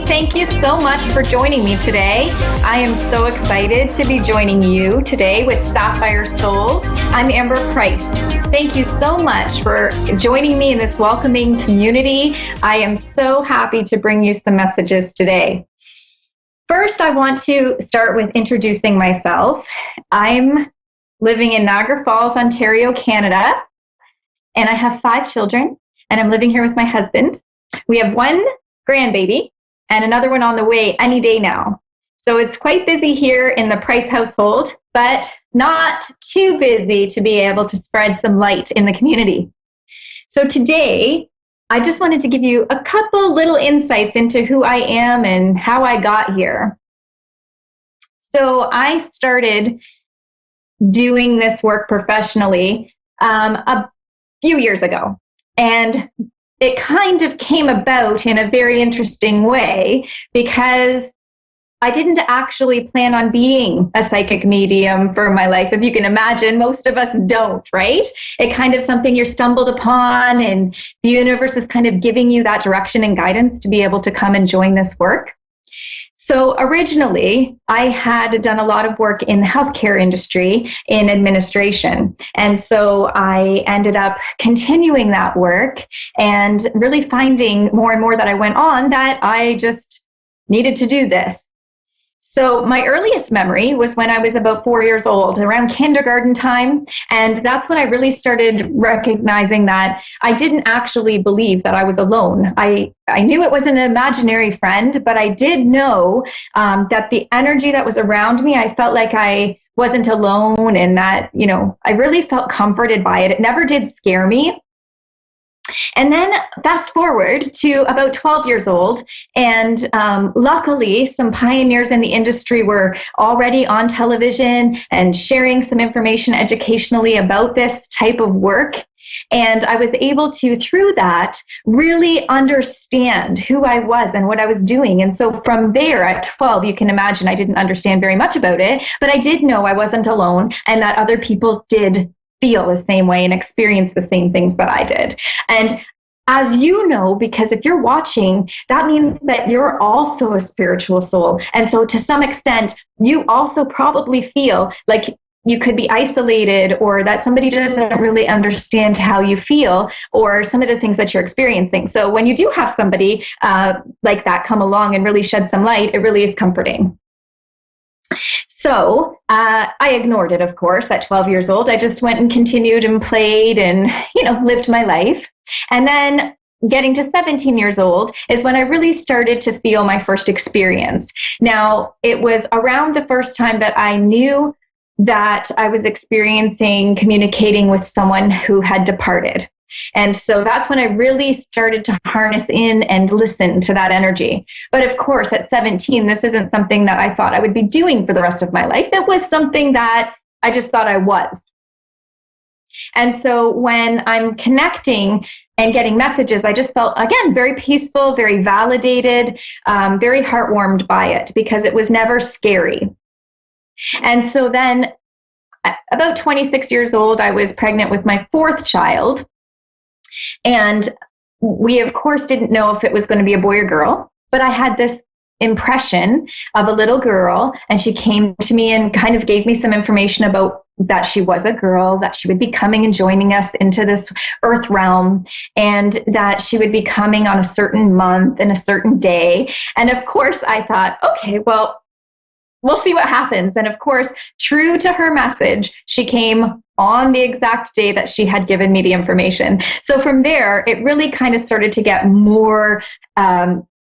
Thank you so much for joining me today. I am so excited to be joining you today with Sapphire Souls. I'm Amber Price. Thank you so much for joining me in this welcoming community. I am so happy to bring you some messages today. First, I want to start with introducing myself. I'm living in Niagara Falls, Ontario, Canada, and I have 5 children, and I'm living here with my husband. We have 1 grandbaby and another one on the way any day now. So it's quite busy here in the Price household, but not too busy to be able to spread some light in the community. So today, I just wanted to give you a couple little insights into who I am and how I got here. So I started doing this work professionally a few years ago, and it kind of came about in a very interesting way because I didn't actually plan on being a psychic medium for my life. If you can imagine, most of us don't, right? It kind of something you're stumbled upon, and the universe is kind of giving you that direction and guidance to be able to come and join this work. So originally, I had done a lot of work in the healthcare industry in administration. And so I ended up continuing that work and really finding more and more that I went on that I just needed to do this. So my earliest memory was when I was about 4 years old, around kindergarten time. And that's when I really started recognizing that I didn't actually believe that I was alone. I knew it was an imaginary friend, but I did know that the energy that was around me, I felt like I wasn't alone, and that, you know, I really felt comforted by it. It never did scare me. And then fast forward to about 12 years old, and luckily some pioneers in the industry were already on television and sharing some information educationally about this type of work. And I was able to, through that, really understand who I was and what I was doing. And so from there, at 12, you can imagine I didn't understand very much about it, but I did know I wasn't alone and that other people did feel the same way and experience the same things that I did. And as you know, because if you're watching, that means that you're also a spiritual soul. And so to some extent, you also probably feel like you could be isolated, or that somebody doesn't really understand how you feel or some of the things that you're experiencing. So when you do have somebody like that come along and really shed some light, it really is comforting. So I ignored it, of course, at 12 years old. I just went and continued and played and, you know, lived my life. And then getting to 17 years old is when I really started to feel my first experience. Now, it was around the first time that I knew that I was communicating with someone who had departed. And so that's when I really started to harness in and listen to that energy. But of course, at 17, this isn't something that I thought I would be doing for the rest of my life. It was something that I just thought I was. And so when I'm connecting and getting messages, I just felt, again, very peaceful, very validated, very heartwarmed by it, because it was never scary. And so then about 26 years old, I was pregnant with my fourth child. And we, of course, didn't know if it was going to be a boy or girl, but I had this impression of a little girl, and she came to me and kind of gave me some information about that she was a girl, that she would be coming and joining us into this earth realm, and that she would be coming on a certain month and a certain day. And of course, I thought, okay, well, we'll see what happens. And of course, true to her message, she came on the exact day that she had given me the information. So from there, it really kind of started to get more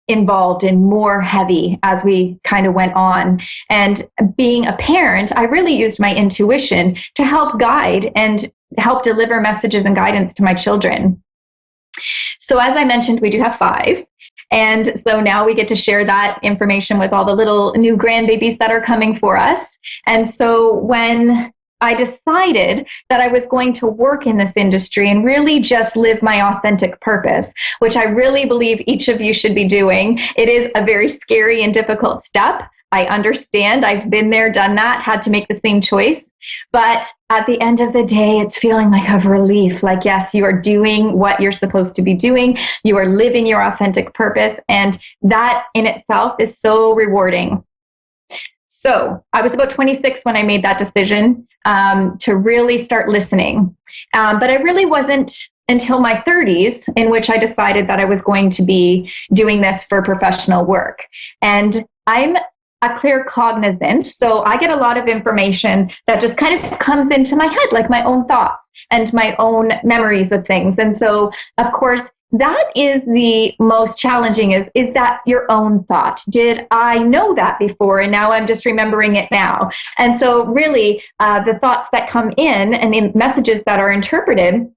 involved and more heavy as we kind of went on. And being a parent, I really used my intuition to help guide and help deliver messages and guidance to my children. So as I mentioned, we do have 5. And so now we get to share that information with all the little new grandbabies that are coming for us. And so when I decided that I was going to work in this industry and really just live my authentic purpose, which I really believe each of you should be doing. It is a very scary and difficult step. I understand. I've been there, done that, had to make the same choice. But at the end of the day, it's feeling like a relief. Like, yes, you are doing what you're supposed to be doing. You are living your authentic purpose. And that in itself is so rewarding. So I was about 26 when I made that decision to really start listening. But I really wasn't until my 30s in which I decided that I was going to be doing this for professional work. And I'm a claircognizant, so I get a lot of information that just kind of comes into my head, like my own thoughts and my own memories of things. And so, of course, that is the most challenging, is that your own thought? Did I know that before and now I'm just remembering it now? And so really the thoughts that come in and the messages that are interpreted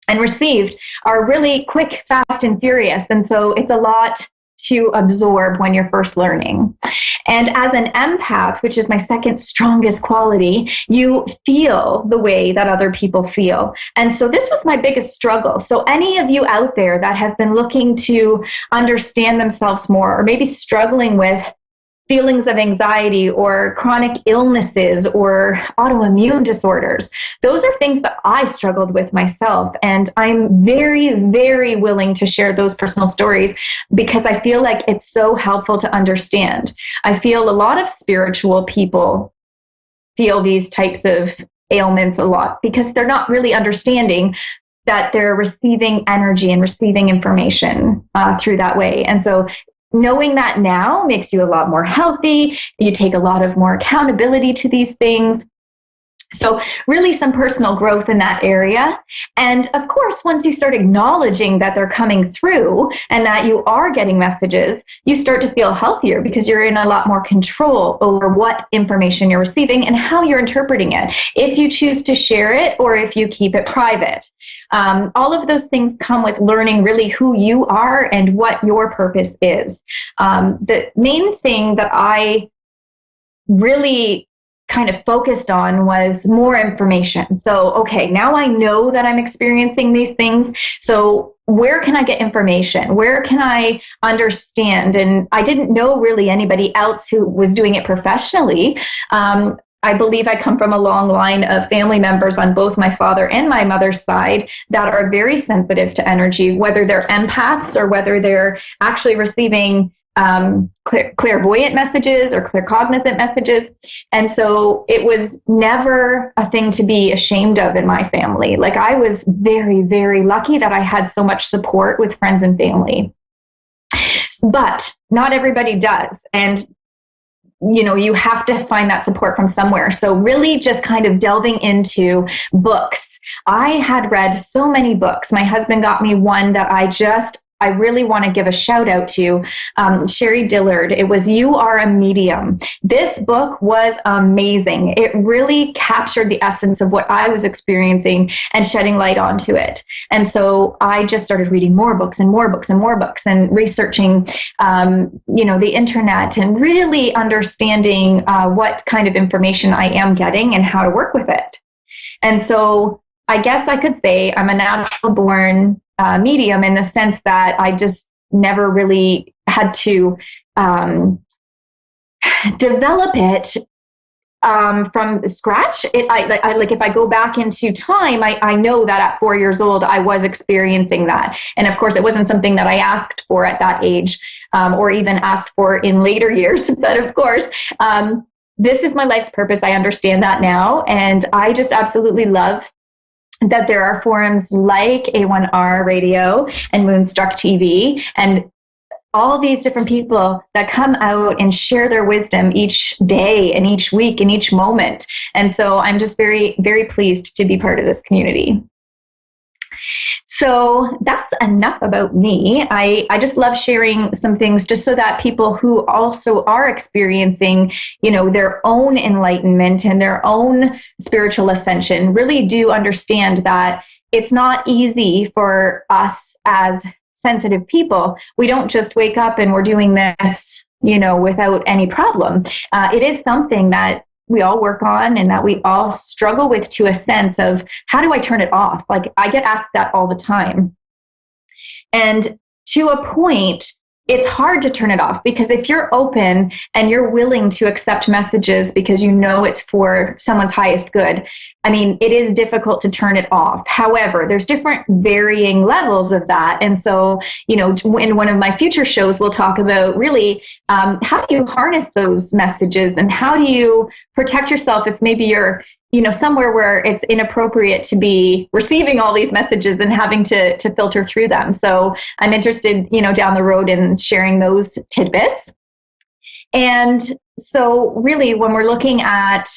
and received are really quick, fast, and furious. And so it's a lot to absorb when you're first learning. And as an empath, which is my second strongest quality, you feel the way that other people feel. And so this was my biggest struggle. So any of you out there that have been looking to understand themselves more, or maybe struggling with feelings of anxiety or chronic illnesses or autoimmune disorders, those are things that I struggled with myself. And I'm very, very willing to share those personal stories because I feel like it's so helpful to understand. I feel a lot of spiritual people feel these types of ailments a lot because they're not really understanding that they're receiving energy and receiving information through that way. And so knowing that now makes you a lot more healthy. You take a lot of more accountability to these things. So really some personal growth in that area. And of course, once you start acknowledging that they're coming through and that you are getting messages, you start to feel healthier because you're in a lot more control over what information you're receiving and how you're interpreting it, if you choose to share it or if you keep it private. All of those things come with learning really who you are and what your purpose is. The main thing that I really kind of focused on was more information. So, okay, now I know that I'm experiencing these things. So where can I get information? Where can I understand? And I didn't know really anybody else who was doing it professionally. I believe I come from a long line of family members on both my father and my mother's side that are very sensitive to energy, whether they're empaths or whether they're actually receiving clairvoyant messages or claircognizant messages. And so it was never a thing to be ashamed of in my family. Like I was very, very lucky that I had so much support with friends and family. But not everybody does. And you know, you have to find that support from somewhere. So really just kind of delving into books. I had read so many books. My husband got me one that I really want to give a shout out to, Sherry Dillard. It was You Are a Medium. This book was amazing. It really captured the essence of what I was experiencing and shedding light onto it. And so I just started reading more books and more books and more books and researching, the internet and really understanding what kind of information I am getting and how to work with it. And so I guess I could say I'm a natural born medium in the sense that I just never really had to develop it from scratch. If I go back into time, I know that at 4 years old, I was experiencing that. And of course, it wasn't something that I asked for at that age or even asked for in later years. But of course, this is my life's purpose. I understand that now. And I just absolutely love that there are forums like A1R Radio and Moonstruck TV and all these different people that come out and share their wisdom each day and each week and each moment. And so I'm just very, very pleased to be part of this community. So that's enough about me. I just love sharing some things just so that people who also are experiencing, their own enlightenment and their own spiritual ascension really do understand that it's not easy for us as sensitive people. We don't just wake up and we're doing this, without any problem. It is something that we all work on and that we all struggle with to a sense of how do I turn it off? Like I get asked that all the time. And to a point, it's hard to turn it off because if you're open and you're willing to accept messages because you know it's for someone's highest good, it is difficult to turn it off. However, there's different varying levels of that. And so, in one of my future shows, we'll talk about really how do you harness those messages and how do you protect yourself if maybe you're somewhere where it's inappropriate to be receiving all these messages and having to filter through them. So I'm interested, down the road in sharing those tidbits. And So really, when we're looking at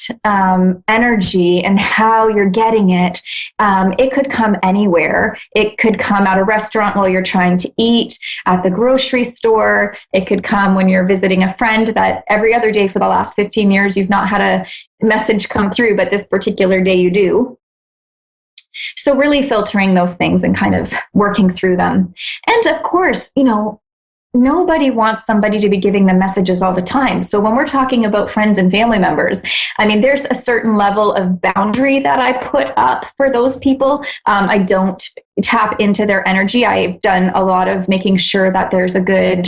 energy and how you're getting it, it could come anywhere. It could come at a restaurant while you're trying to eat, at the grocery store. It could come when you're visiting a friend that every other day for the last 15 years you've not had a message come through, but this particular day you do. So really filtering those things and kind of working through them. And of course, nobody wants somebody to be giving them messages all the time. So when we're talking about friends and family members, I mean, there's a certain level of boundary that I put up for those people. I don't tap into their energy. I've done a lot of making sure that there's a good,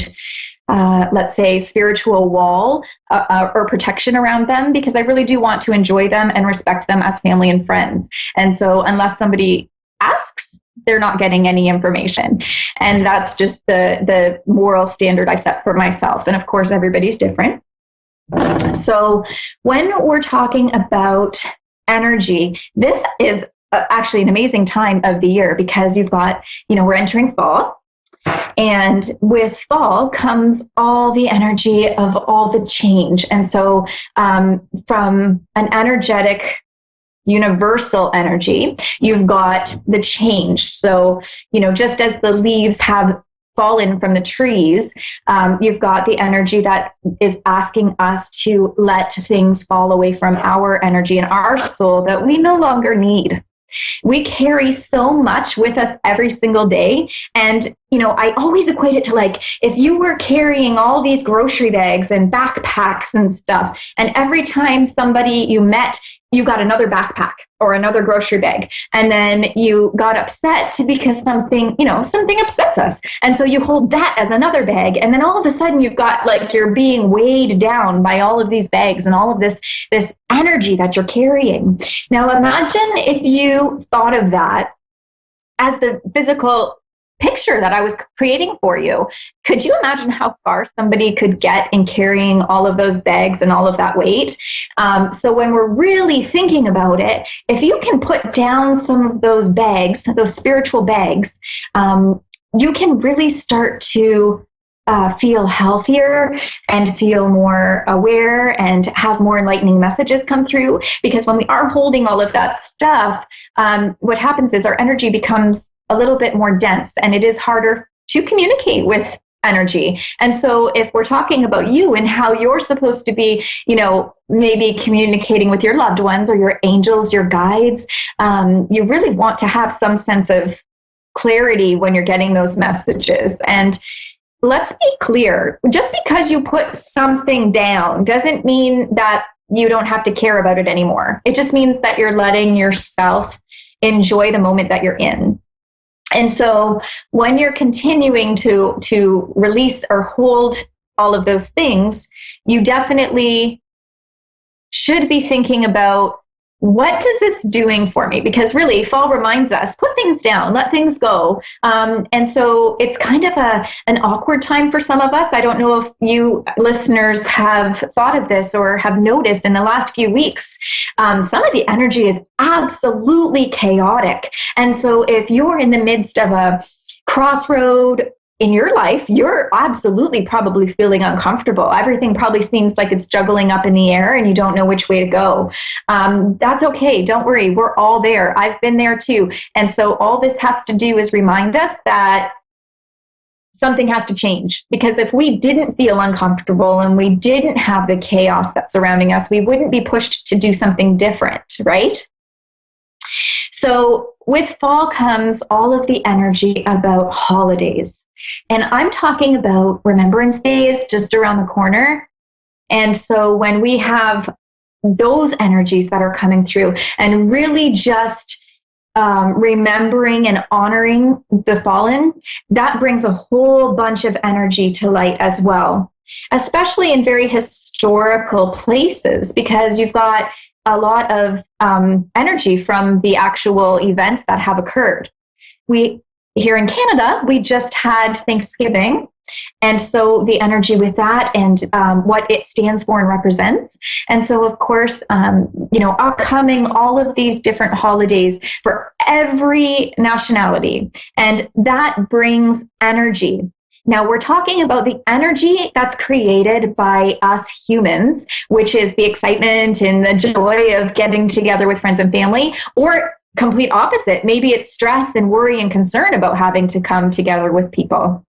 let's say, spiritual wall or protection around them, because I really do want to enjoy them and respect them as family and friends. And so unless somebody asks, they're not getting any information. And that's just the moral standard I set for myself. And of course, everybody's different. So when we're talking about energy, this is actually an amazing time of the year, because you've got, we're entering fall. And with fall comes all the energy of all the change. And so from an energetic universal energy, you've got the change. So, just as the leaves have fallen from the trees, you've got the energy that is asking us to let things fall away from our energy and our soul that we no longer need. We carry so much with us every single day. And, I always equate it to like, if you were carrying all these grocery bags and backpacks and stuff, and every time somebody you met, you got another backpack or another grocery bag, and then you got upset because something upsets us. And so you hold that as another bag. And then all of a sudden you've got like, you're being weighed down by all of these bags and all of this energy that you're carrying. Now imagine if you thought of that as the physical picture that I was creating for you. Could you imagine how far somebody could get in carrying all of those bags and all of that weight? So when we're really thinking about it, if you can put down some of those bags, those spiritual bags, you can really start to feel healthier and feel more aware and have more enlightening messages come through. Because when we are holding all of that stuff, what happens is our energy becomes a little bit more dense, and it is harder to communicate with energy. And so if we're talking about you and how you're supposed to be, maybe communicating with your loved ones or your angels, your guides, you really want to have some sense of clarity when you're getting those messages. And let's be clear, just because you put something down doesn't mean that you don't have to care about it anymore. It just means that you're letting yourself enjoy the moment that you're in. And so when you're continuing to release or hold all of those things, you definitely should be thinking about, what is this doing for me? Because really, fall reminds us, put things down, let things go. And so it's kind of an awkward time for some of us. I don't know if you listeners have thought of this or have noticed in the last few weeks, some of the energy is absolutely chaotic. And so if you're in the midst of a crossroad in your life, you're absolutely probably feeling uncomfortable. Everything probably seems like it's juggling up in the air and you don't know which way to go. That's okay. Don't worry. We're all there. I've been there too. And so all this has to do is remind us that something has to change. Because if we didn't feel uncomfortable and we didn't have the chaos that's surrounding us, we wouldn't be pushed to do something different, right? So with fall comes all of the energy about holidays. And I'm talking about Remembrance Day is just around the corner. And so when we have those energies that are coming through and really just remembering and honoring the fallen, that brings a whole bunch of energy to light as well, especially in very historical places, because you've got a lot of energy from the actual events that have occurred. Here in Canada, we just had Thanksgiving, and so the energy with that and what it stands for and represents. And so, of course, upcoming all of these different holidays for every nationality, and that brings energy. Now, we're talking about the energy that's created by us humans, which is the excitement and the joy of getting together with friends and family, or complete opposite. Maybe it's stress and worry and concern about having to come together with people.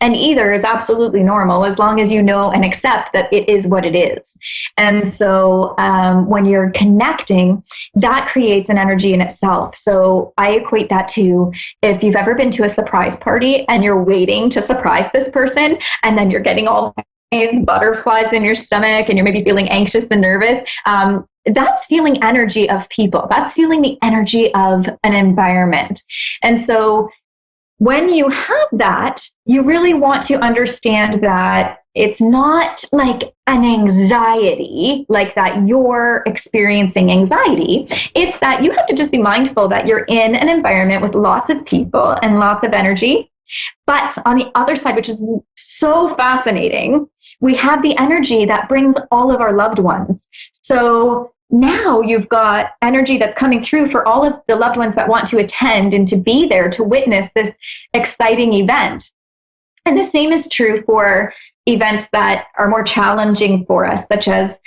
And either is absolutely normal as long as you know and accept that it is what it is. And so when you're connecting, that creates an energy in itself. So I equate that to if you've ever been to a surprise party and you're waiting to surprise this person, and then you're getting all these butterflies in your stomach and you're maybe feeling anxious and nervous. That's feeling energy of people. That's feeling the energy of an environment. And so when you have that, you really want to understand that it's not like an anxiety, like that you're experiencing anxiety. It's that you have to just be mindful that you're in an environment with lots of people and lots of energy. But on the other side, which is so fascinating, we have the energy that brings all of our loved ones. So now you've got energy that's coming through for all of the loved ones that want to attend and to be there to witness this exciting event. And the same is true for events that are more challenging for us, such as,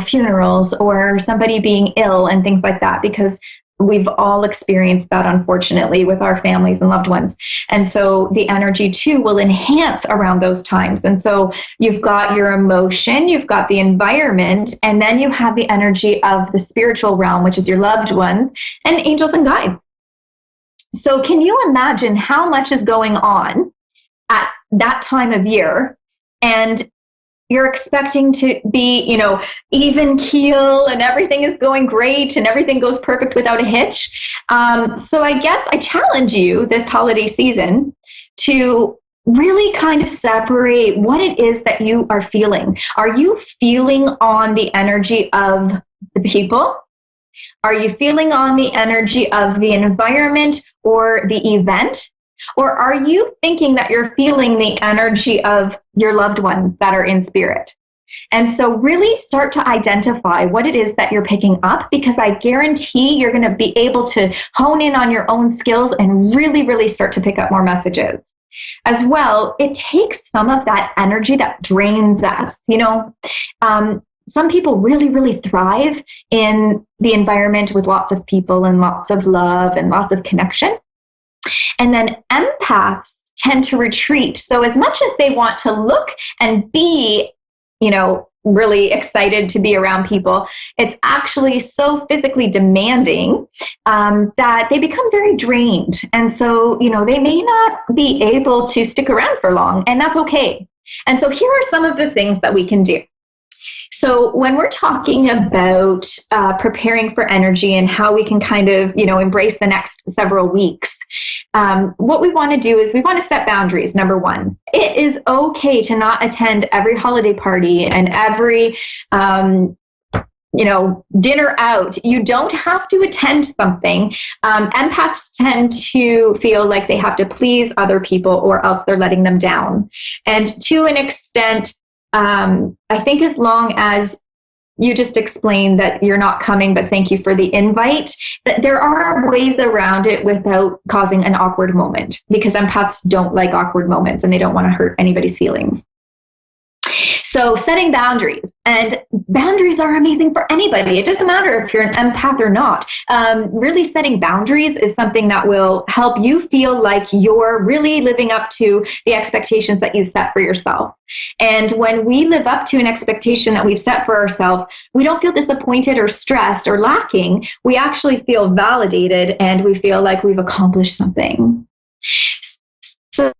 funerals or somebody being ill and things like that, because we've all experienced that, unfortunately, with our families and loved ones. And so the energy, too, will enhance around those times. And so you've got your emotion, you've got the environment, and then you have the energy of the spiritual realm, which is your loved ones and angels and guides. So can you imagine how much is going on at that time of year? And you're expecting to be, even keel and everything is going great and everything goes perfect without a hitch. So I guess I challenge you this holiday season to really kind of separate what it is that you are feeling. Are you feeling on the energy of the people? Are you feeling on the energy of the environment or the event? Or are you thinking that you're feeling the energy of your loved ones that are in spirit? And so really start to identify what it is that you're picking up, because I guarantee you're going to be able to hone in on your own skills and really, really start to pick up more messages. As well, it takes some of that energy that drains us. Some people really, really thrive in the environment with lots of people and lots of love and lots of connection. And then empaths tend to retreat. So as much as they want to look and be, really excited to be around people, it's actually so physically demanding that they become very drained. And so, they may not be able to stick around for long, and that's okay. And so here are some of the things that we can do. So when we're talking about preparing for energy and how we can kind of, embrace the next several weeks, what we want to do is we want to set boundaries. Number one, it is okay to not attend every holiday party and every, dinner out. You don't have to attend something. Empaths tend to feel like they have to please other people or else they're letting them down. And to an extent, I think as long as you just explain that you're not coming, but thank you for the invite, that there are ways around it without causing an awkward moment, because empaths don't like awkward moments and they don't want to hurt anybody's feelings. So setting boundaries, and boundaries are amazing for anybody. It doesn't matter if you're an empath or not. Really setting boundaries is something that will help you feel like you're really living up to the expectations that you set for yourself. And when we live up to an expectation that we've set for ourselves, we don't feel disappointed or stressed or lacking. We actually feel validated and we feel like we've accomplished something. So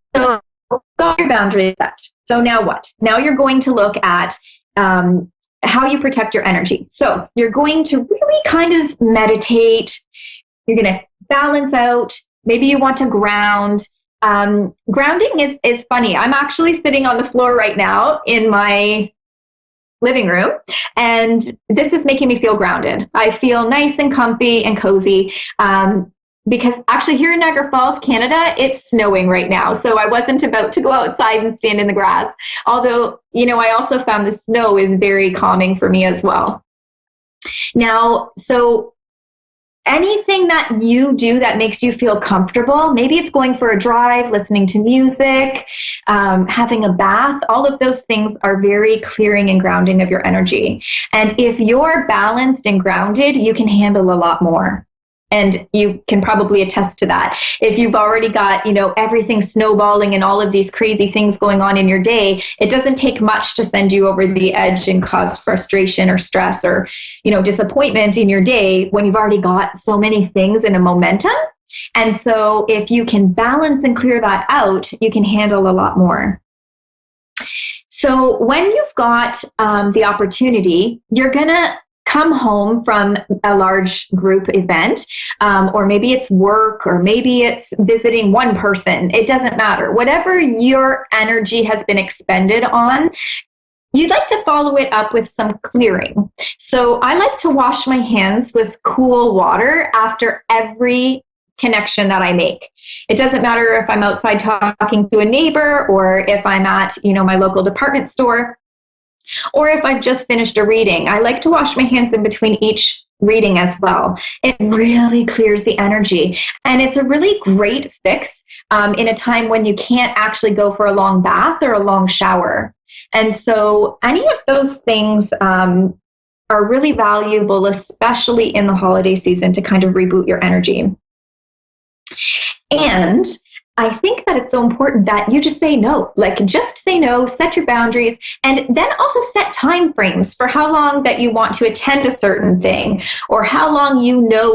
got your boundaries set. So now what? Now you're going to look at how you protect your energy. So you're going to really kind of meditate. You're going to balance out. Maybe you want to ground. Grounding is funny. I'm actually sitting on the floor right now in my living room, and this is making me feel grounded. I feel nice and comfy and cozy. Because actually here in Niagara Falls, Canada, it's snowing right now. So I wasn't about to go outside and stand in the grass. Although, I also found the snow is very calming for me as well. Now, so anything that you do that makes you feel comfortable, maybe it's going for a drive, listening to music, having a bath, all of those things are very clearing and grounding of your energy. And if you're balanced and grounded, you can handle a lot more. And you can probably attest to that. If you've already got, everything snowballing and all of these crazy things going on in your day, it doesn't take much to send you over the edge and cause frustration or stress or, disappointment in your day when you've already got so many things in a momentum. And so if you can balance and clear that out, you can handle a lot more. So when you've got the opportunity, you're going to come home from a large group event, or maybe it's work, or maybe it's visiting one person. It doesn't matter. Whatever your energy has been expended on, you'd like to follow it up with some clearing. So I like to wash my hands with cool water after every connection that I make. It doesn't matter if I'm outside talking to a neighbor, or if I'm at, my local department store, or if I've just finished a reading. I like to wash my hands in between each reading as well. It really clears the energy. And it's a really great fix in a time when you can't actually go for a long bath or a long shower. And so any of those things are really valuable, especially in the holiday season, to kind of reboot your energy. And I think that it's so important that you just say no, just say no, set your boundaries, and then also set time frames for how long that you want to attend a certain thing, or how long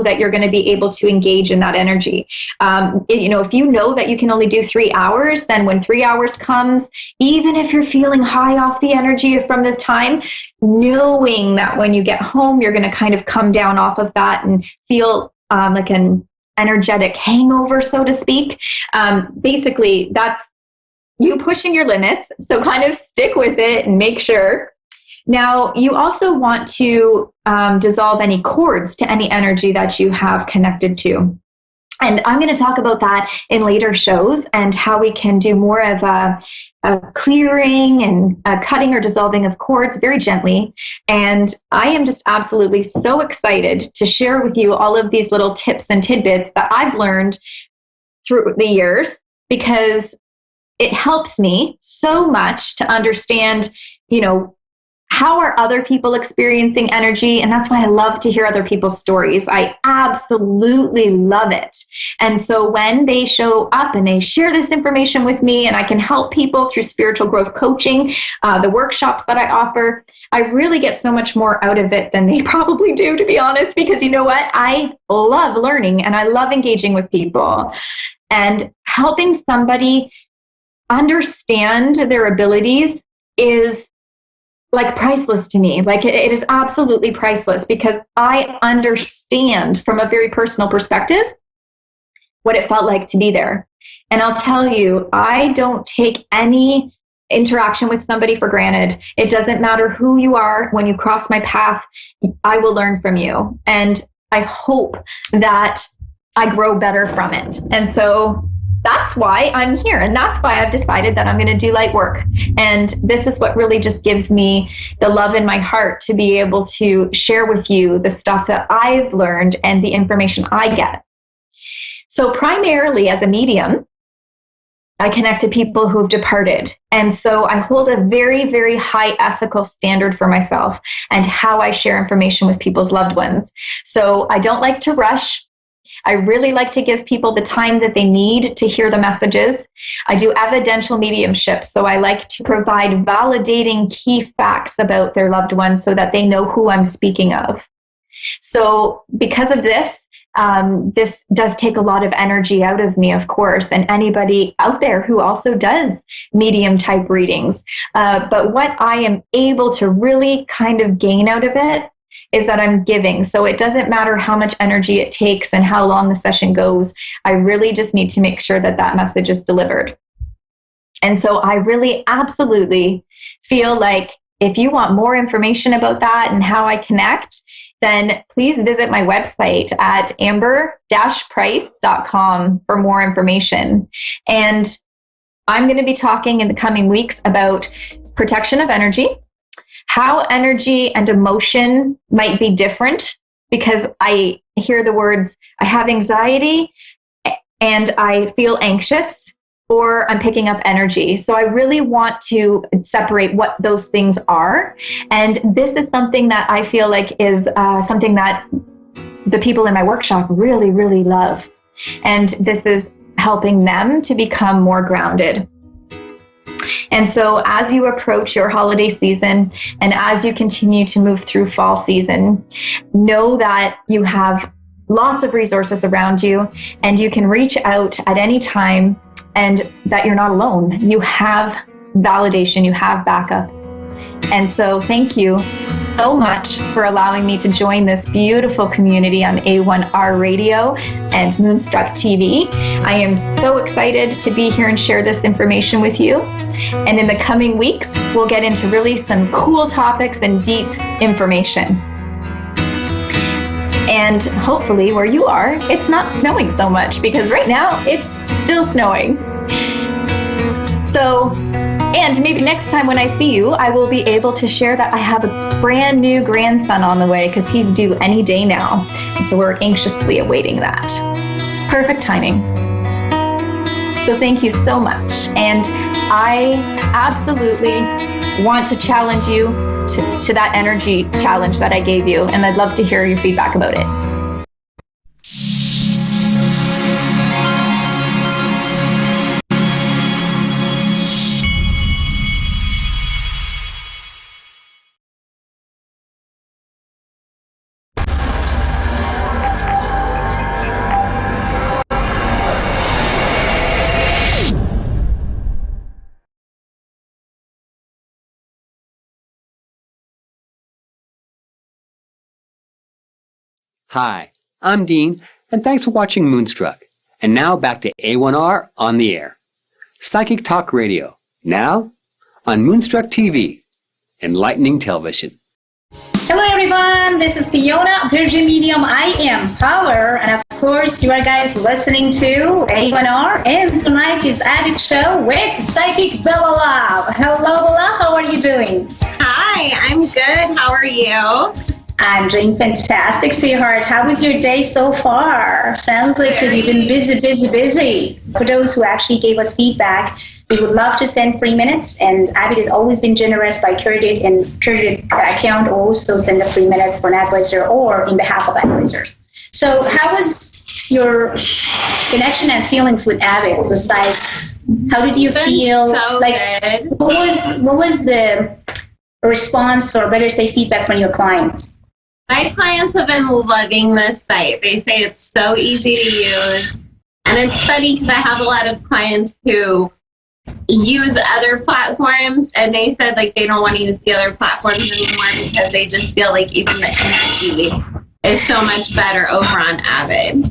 that you're going to be able to engage in that energy. If you know that you can only do 3 hours, then when 3 hours comes, even if you're feeling high off the energy from the time, knowing that when you get home, you're going to kind of come down off of that and feel like an energetic hangover, so to speak. Basically, that's you pushing your limits. So kind of stick with it and make sure. Now, you also want to dissolve any cords to any energy that you have connected to. And I'm going to talk about that in later shows, and how we can do more of a clearing and a cutting or dissolving of cords very gently. And I am just absolutely so excited to share with you all of these little tips and tidbits that I've learned through the years, because it helps me so much to understand, how are other people experiencing energy? And that's why I love to hear other people's stories. I absolutely love it. And so when they show up and they share this information with me, and I can help people through spiritual growth coaching, the workshops that I offer, I really get so much more out of it than they probably do, to be honest, because you know what? I love learning and I love engaging with people, and helping somebody understand their abilities is priceless to me. It is absolutely priceless, because I understand from a very personal perspective what it felt like to be there. And I'll tell you, I don't take any interaction with somebody for granted. It doesn't matter who you are. When you cross my path, I will learn from you. And I hope that I grow better from it. And so that's why I'm here. And that's why I've decided that I'm going to do light work. And this is what really just gives me the love in my heart to be able to share with you the stuff that I've learned and the information I get. So primarily as a medium, I connect to people who have departed. And so I hold a very, very high ethical standard for myself and how I share information with people's loved ones. So I don't like to rush. I really like to give people the time that they need to hear the messages. I do evidential mediumship, so I like to provide validating key facts about their loved ones so that they know who I'm speaking of. So because of this, this does take a lot of energy out of me, of course, and anybody out there who also does medium type readings. But what I am able to really kind of gain out of it is that I'm giving. So it doesn't matter how much energy it takes and how long the session goes. I really just need to make sure that that message is delivered. And so I really absolutely feel like if you want more information about that and how I connect, then please visit my website at amber-price.com for more information. And I'm going to be talking in the coming weeks about protection of energy, how energy and emotion might be different because I hear the words, I have anxiety and I feel anxious, or I'm picking up energy. So I really want to separate what those things are. And this is something that I feel like is something that the people in my workshop really, really love. And this is helping them to become more grounded. And so as you approach your holiday season and as you continue to move through fall season, know that you have lots of resources around you and you can reach out at any time, and that you're not alone. You have validation, you have backup. And so thank you so much for allowing me to join this beautiful community on A1R Radio and Moonstruck TV. I am so excited to be here and share this information with you. And in the coming weeks, we'll get into really some cool topics and deep information. And hopefully where you are, it's not snowing so much, because right now it's still snowing. So, and maybe next time when I see you, I will be able to share that I have a brand new grandson on the way, because he's due any day now. And so we're anxiously awaiting that. Perfect timing. So thank you so much. And I absolutely want to challenge you to that energy challenge that I gave you. And I'd love to hear your feedback about it. Hi, I'm Dean, and thanks for watching Moonstruck. And now back to A1R on the air. Psychic Talk Radio, now on Moonstruck TV, enlightening television. Hello everyone, this is Fiona, Virgin Medium I Am Power, and of course you are guys listening to A1R, and tonight is Abby's show with Psychic Bella Love. Hello Bella, how are you doing? Hi, I'm good, how are you? I'm doing fantastic, sweetheart. How was your day so far? Sounds like you've been busy. For those who actually gave us feedback, we would love to send 3 minutes, and Abby has always been generous by credit and credit account also send the 3 minutes for an advisor or in behalf of advisors. So how was your connection and feelings with Abby? It was like, how did you feel? So like, good. What was the response, or better say feedback from your client? My clients have been loving this site. They say it's so easy to use. And it's funny because I have a lot of clients who use other platforms, and they said like they don't want to use the other platforms anymore because they just feel like even the energy is so much better over on Avid.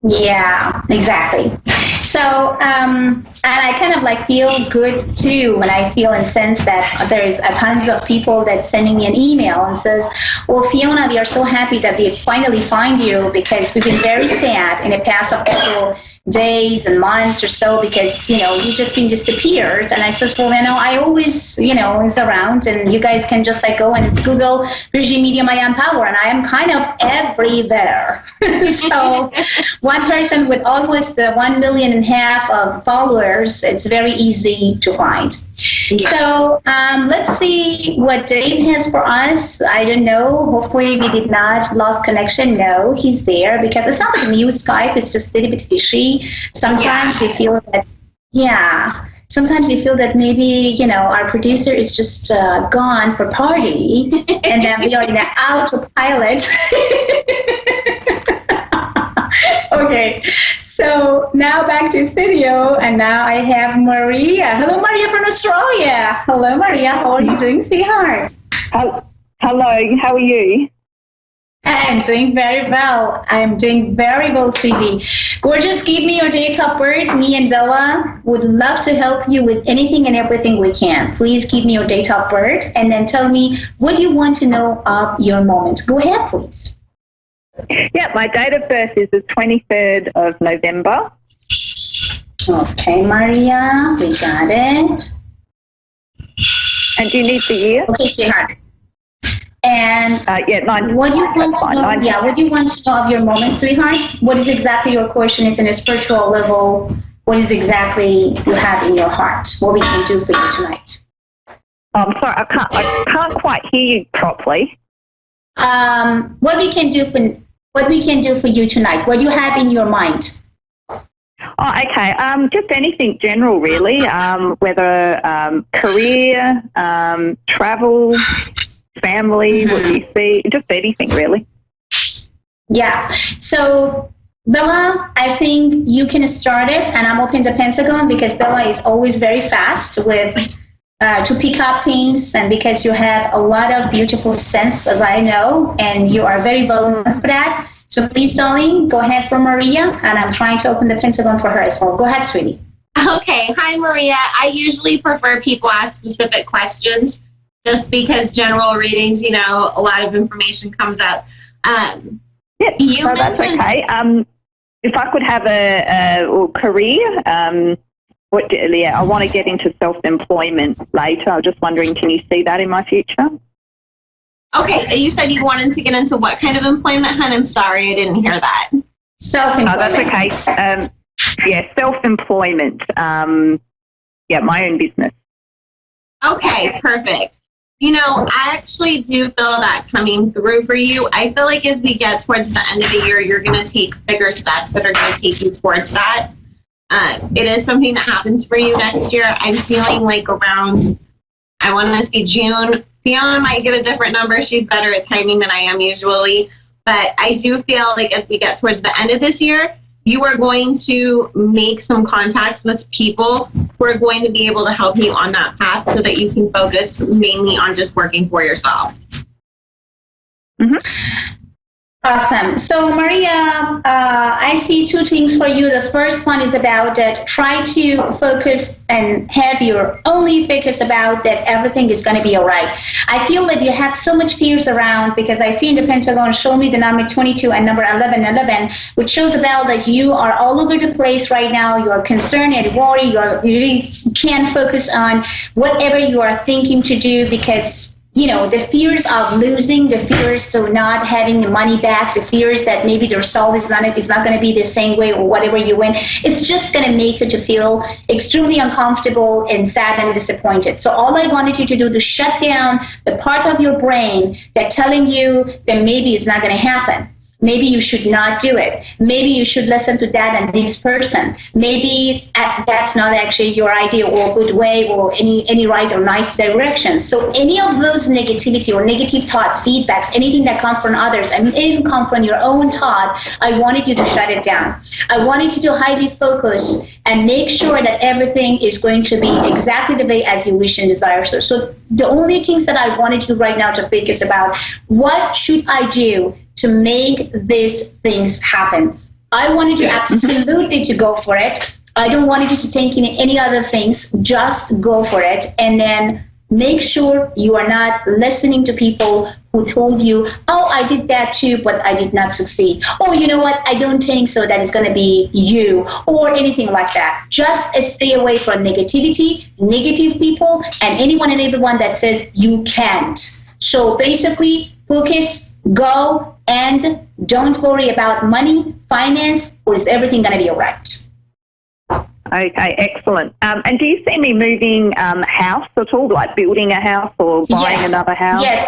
Yeah, exactly. So, and I kind of like feel good too when I feel and sense that there's a tons of people that sending me an email and says, well, Fiona, we are so happy that we finally find you, because we've been very sad in the past couple days and months or so, because, you know, you just been disappeared. And I says, well, you know, I always, you know, is around, and you guys can just like go and Google Virgin Medium I Am Power, and I am kind of everywhere. So one person with almost 1.5 million of followers, it's very easy to find. Yeah. So let's see what Dave has for us. I don't know. Hopefully we did not lost connection. No, he's there, because it's not like new Skype. It's just a little bit fishy. Sometimes you feel that, sometimes you feel that maybe, you know, our producer is just gone for party, and then we are in the autopilot. Okay, so now back to studio, and now I have Maria. Hello, Maria from Australia. Hello, Maria. How are you doing, sweetheart? Hello, how are you? I'm doing very well. I'm doing very well, sweetie. Gorgeous, give me your date of birth. Me and Bella would love to help you with anything and everything we can. Please give me your date of birth, and then tell me what you want to know of your moment. Go ahead, please. Yeah, my date of birth is the 23rd of November. Okay, Maria, we got it. And do you need the year? Okay, sweetheart. And what do you want to know? What do you want to know of your moment, sweetheart? What is exactly your question? Is in a spiritual level. What is exactly you have in your heart? What we can do for you tonight? I'm sorry, I can't quite hear you properly. What we can do for you tonight? What do you have in your mind? Oh, okay. Just anything general, really. Whether career, travel, family, what do you see? Just anything, really. Yeah. So, Bella, I think you can start it, and I'm open the Pentagon because Bella is always very fast with to pick up things, and because you have a lot of beautiful sense, as I know, and you are very vulnerable for that. So please, darling, go ahead for Maria, and I'm trying to open the Pentagon for her as well. Go ahead, sweetie. Okay. Hi, Maria. I usually prefer people ask specific questions just because general readings, a lot of information comes up. So that's okay. If I could have a career, I want to get into self-employment later. I was just wondering, can you see that in my future? Okay, you said you wanted to get into what kind of employment, hon? I'm sorry, I didn't hear that. Self-employment. Oh, that's okay. Self-employment. My own business. Okay, perfect. I actually do feel that coming through for you. I feel like as we get towards the end of the year, you're going to take bigger steps that are going to take you towards that. It is something that happens for you next year. I'm feeling like around, I want to say June. Fiona might get a different number. She's better at timing than I am usually. But I do feel like as we get towards the end of this year, you are going to make some contacts with people who are going to be able to help you on that path so that you can focus mainly on just working for yourself. Mm-hmm. Awesome. So, Maria, I see two things for you. The first one is about that try to focus and have your only focus about that everything is going to be all right. I feel that you have so much fears around because I see in the Pentagon, show me the number 22 and number 1111, which shows about that you are all over the place right now. You are concerned and worried. You really can't focus on whatever you are thinking to do because the fears of losing, the fears of not having the money back, the fears that maybe the result is not going to be the same way or whatever you win. It's just going to make you to feel extremely uncomfortable and sad and disappointed. So all I wanted you to do to shut down the part of your brain that's telling you that maybe it's not going to happen. Maybe you should not do it. Maybe you should listen to that and this person. Maybe that's not actually your idea or good way or any right or nice direction. So any of those negativity or negative thoughts, feedbacks, anything that come from others and even come from your own thought, I wanted you to shut it down. I wanted you to highly focus and make sure that everything is going to be exactly the way as you wish and desire. So the only things that I wanted you right now to focus about, what should I do to make these things happen? I wanted you absolutely to go for it. I don't want you to think in any other things. Just go for it. And then make sure you are not listening to people who told you, oh, I did that too, but I did not succeed. Oh, you know what? I don't think so. That is going to be you or anything like that. Just stay away from negativity, negative people, and anyone and everyone that says you can't. So basically, focus, go, and don't worry about money, finance, or is everything going to be all right? Okay, excellent. And do you see me moving house at all, like building a house or buying another house? Yes,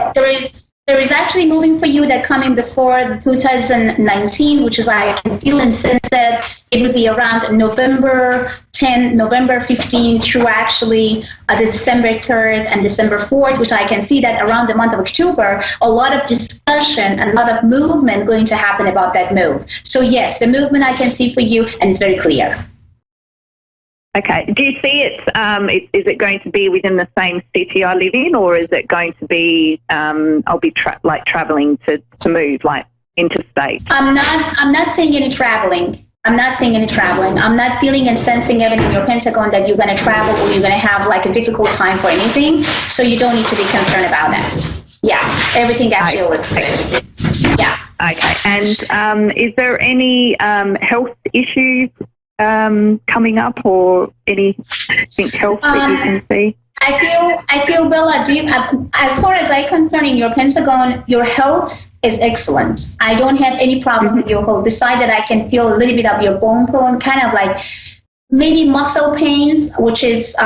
there is actually moving for you that coming before 2019, which is I can feel and sense that it would be around November 10, November 15 through actually the December 3rd and December 4th, which I can see that around the month of October, a lot of discussion and a lot of movement going to happen about that move. So yes, the movement I can see for you, and it's very clear. Okay. Do you see is it going to be within the same city I live in, or is it going to be I'll be traveling to move like interstate? I'm not seeing any traveling. I'm not feeling and sensing even in your Pentagon that you're going to travel or you're going to have like a difficult time for anything. So you don't need to be concerned about that. Yeah, everything actually looks good. Yeah. Okay. And is there any health issues coming up or anything health that you can see? I feel, Bella, as far as I'm concerned, in your pentagon, your health is excellent. I don't have any problem with your health. Besides that, I can feel a little bit of your bone pain, kind of like maybe muscle pains, which is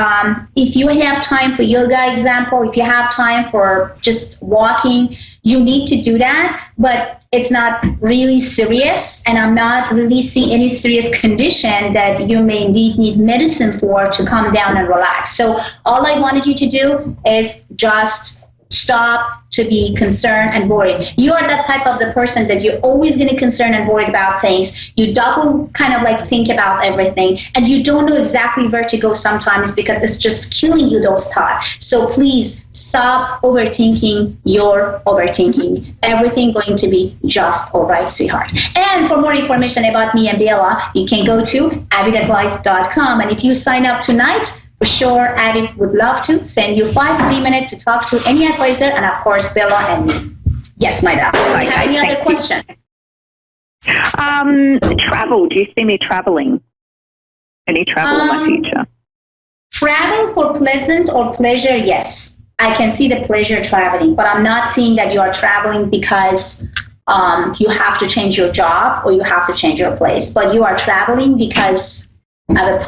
if you have time for yoga, example, if you have time for just walking, you need to do that, but it's not really serious, and I'm not really seeing any serious condition that you may need medicine for to calm down and relax. So all I wanted you to do is just stop to be concerned and worried. You are that type of the person that you're always going to concern and worry about things. You double kind of like think about everything, and you don't know exactly where to go sometimes because it's just killing you, those thoughts. So please stop overthinking your overthinking. Everything going to be just all right, sweetheart. And for more information about me and Bella, you can go to avidadvice.com. And if you sign up tonight, for sure, Avid would love to send you 5 free minutes to talk to any advisor, and of course, Bella and me. Yes, my love. Do you have any other question? Travel. Do you see me traveling? Any travel in my future? Travel for pleasant or pleasure, yes. I can see the pleasure traveling, but I'm not seeing that you are traveling because you have to change your job or you have to change your place. But you are traveling because have a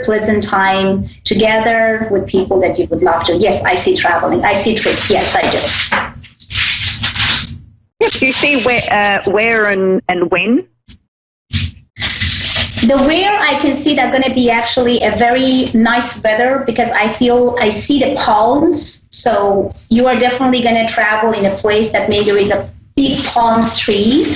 pleasant time together with people that you would love to. Yes, I see traveling. I see trips. Yes, I do. Do you see where and when? The where I can see that going to be actually a very nice weather because I see the palms. So you are definitely going to travel in a place that maybe there is a big palm tree,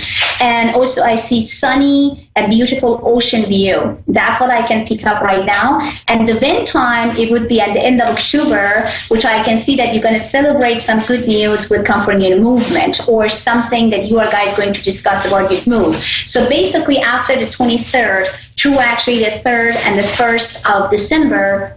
and also I see sunny and beautiful ocean view. That's what I can pick up right now. And the event time, it would be at the end of October, which I can see that you're going to celebrate some good news with comfort your movement or something that you are guys going to discuss about your move. So basically after the 23rd through actually the 3rd and the 1st of December,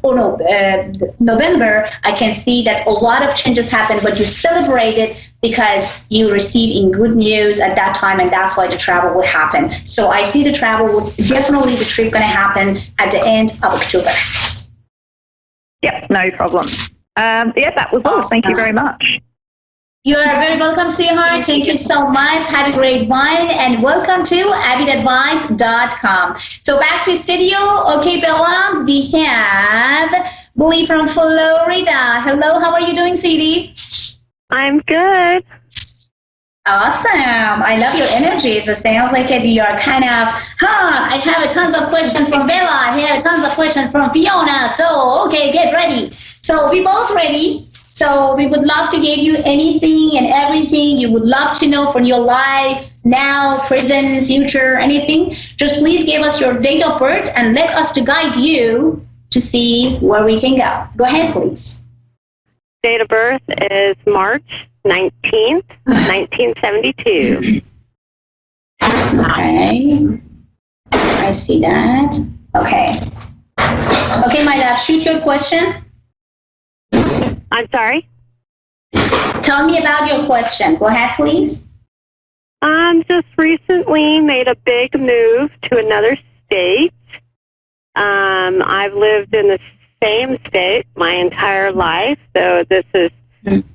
November, I can see that a lot of changes happen, but you celebrate it because you received good news at that time, and that's why the travel will happen. So I see the trip going to happen at the end of October. Yep, no problem. That was all. Thank you very much. You are very welcome, sweetheart. Thank you so much. Have a great one, and welcome to avidadvice.com. So back to studio. Okay, Bella, we have Bowie from Florida. Hello, how are you doing, sweetie? I'm good. Awesome. I love your energy. It sounds like you are kind of, I have a tons of questions from Bella. I have tons of questions from Fiona. So, okay, get ready. So we both ready. So we would love to give you anything and everything you would love to know from your life, now, present, future, anything. Just please give us your date of birth and let us to guide you to see where we can go. Go ahead, please. Date of birth is March 19th, 1972. Okay. I see that. Okay. Okay, my love, shoot your question. I'm sorry? Tell me about your question. Go ahead, please. Just recently made a big move to another state. I've lived in the same state my entire life, so this has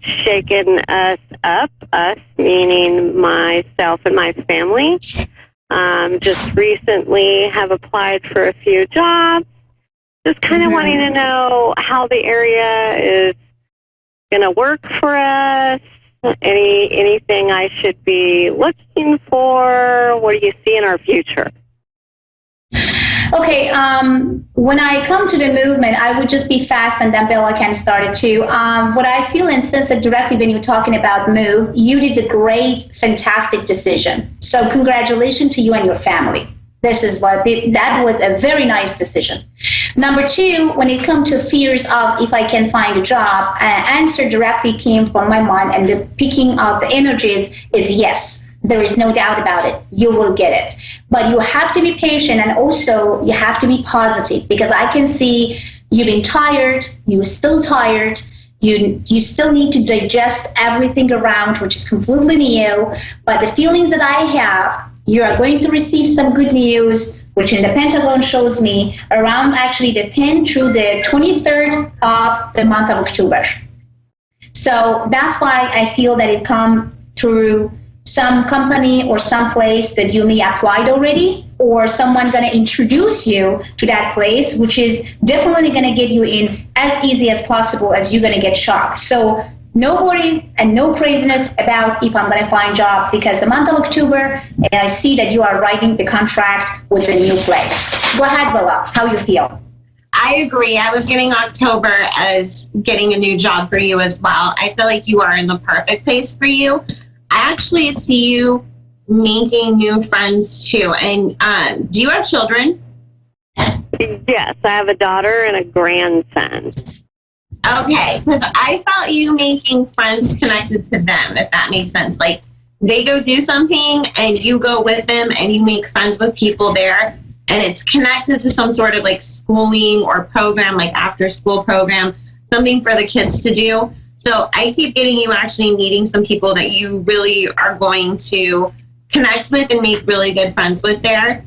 shaken us up, us meaning myself and my family. Just recently have applied for a few jobs, just kind of wanting to know how the area is going to work for us, anything I should be looking for. What do you see in our future? Okay, when I come to the movement, I would just be fast and then Bella can start it too. What I feel and sense that directly when you're talking about move, you did a great, fantastic decision. So congratulations to you and your family. This is that was a very nice decision. Number two, when it comes to fears of if I can find a job, answer directly came from my mind, and the picking of the energies is yes. There is no doubt about it. You will get it. But you have to be patient, and also you have to be positive, because I can see you've been tired, you're still tired, you still need to digest everything around, which is completely new. But the feelings that I have, you are going to receive some good news which in the Pentagon shows me around actually the 10th through the 23rd of the month of October. So that's why I feel that it come through some company or some place that you may applied already, or someone going to introduce you to that place, which is definitely going to get you in as easy as possible, as you're going to get shocked. So no worries and no craziness about if I'm going to find a job, because the month of October, and I see that you are writing the contract with the new place. Go ahead, Willa, how you feel? I agree. I was getting October as getting a new job for you as well. I feel like you are in the perfect place for you. I actually see you making new friends too. And do you have children? Yes, I have a daughter and a grandson. Okay, because I felt you making friends connected to them, if that makes sense. Like, they go do something and you go with them and you make friends with people there, and it's connected to some sort of like schooling or program, like after school program, something for the kids to do. So I keep getting you actually meeting some people that you really are going to connect with and make really good friends with there.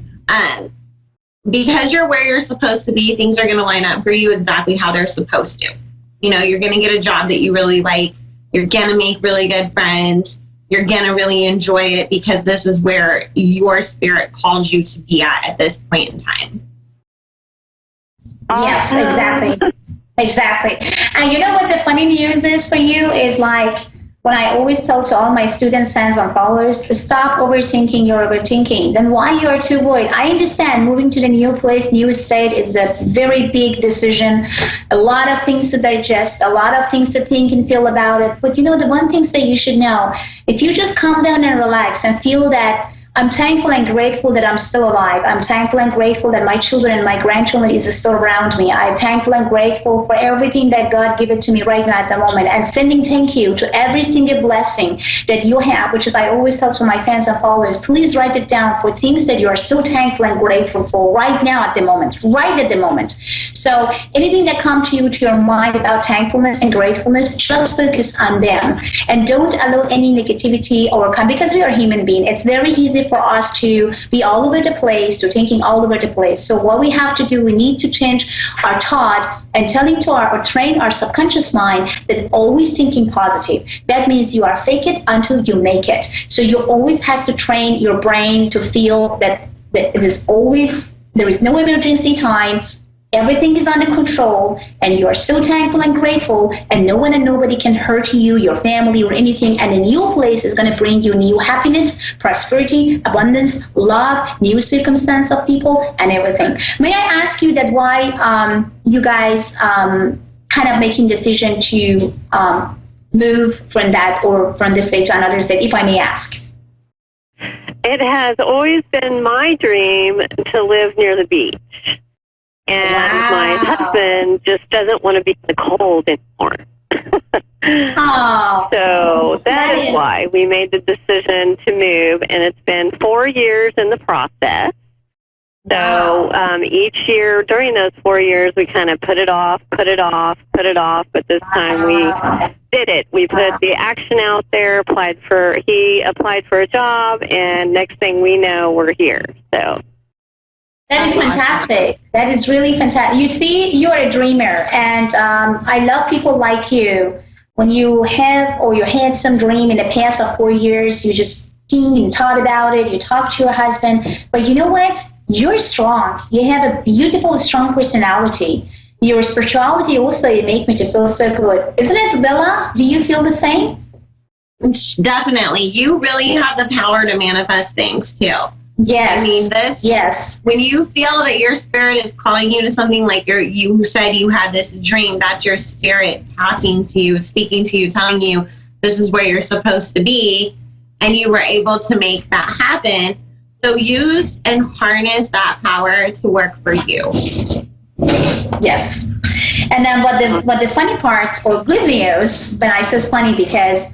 Because you're where you're supposed to be, things are going to line up for you exactly how they're supposed to. You know, you're going to get a job that you really like. You're going to make really good friends. You're going to really enjoy it, because this is where your spirit calls you to be at this point in time. Yes, exactly. Exactly. And you know what the funny news is for you is, like, when I always tell to all my students, fans, and followers to stop overthinking your overthinking. Then why you are too worried? I understand moving to the new place, new state is a very big decision. A lot of things to digest, a lot of things to think and feel about it. But you know, the one thing that you should know, if you just calm down and relax and feel that I'm thankful and grateful that I'm still alive. I'm thankful and grateful that my children and my grandchildren is still around me. I'm thankful and grateful for everything that God gave it to me right now at the moment, and sending thank you to every single blessing that you have, which is I always tell to my fans and followers, please write it down for things that you are so thankful and grateful for right now at the moment, right at the moment. So anything that comes to you, to your mind about thankfulness and gratefulness, just focus on them and don't allow any negativity or come, because we are human beings. It's very easy for us to be all over the place, to thinking all over the place. So what we have to do, we need to change our thought and telling to or train our subconscious mind that always thinking positive. That means you are fake it until you make it. So you always have to train your brain to feel that it is always, there is no emergency time. Everything is under control, and you are so thankful and grateful, and no one and nobody can hurt you, your family, or anything. And a new place is going to bring you new happiness, prosperity, abundance, love, new circumstance of people, and everything. May I ask you that why you guys kind of making decision to move from that or from this state to another state, if I may ask? It has always been my dream to live near the beach. And my husband just doesn't want to be in the cold anymore. So that is why we made the decision to move, and it's been 4 years in the process. So each year, during those 4 years, we kind of put it off, but this time we did it. We put the action out there, he applied for a job, and next thing we know, we're here. So. That is fantastic. That is really fantastic. You see, you're a dreamer, and I love people like you. When you have or you had some dream in the past of 4 years, you just think and thought about it, you talk to your husband, but you know what? You're strong. You have a beautiful, strong personality. Your spirituality also, it makes me to feel so good. Isn't it, Bella? Do you feel the same? Definitely. You really have the power to manifest things, too. Yes. I mean, this. Yes. When you feel that your spirit is calling you to something, like you said you had this dream, that's your spirit talking to you, speaking to you, telling you this is where you're supposed to be, and you were able to make that happen. So use and harness that power to work for you. Yes. And then what the funny part, or good news, but I say it's funny because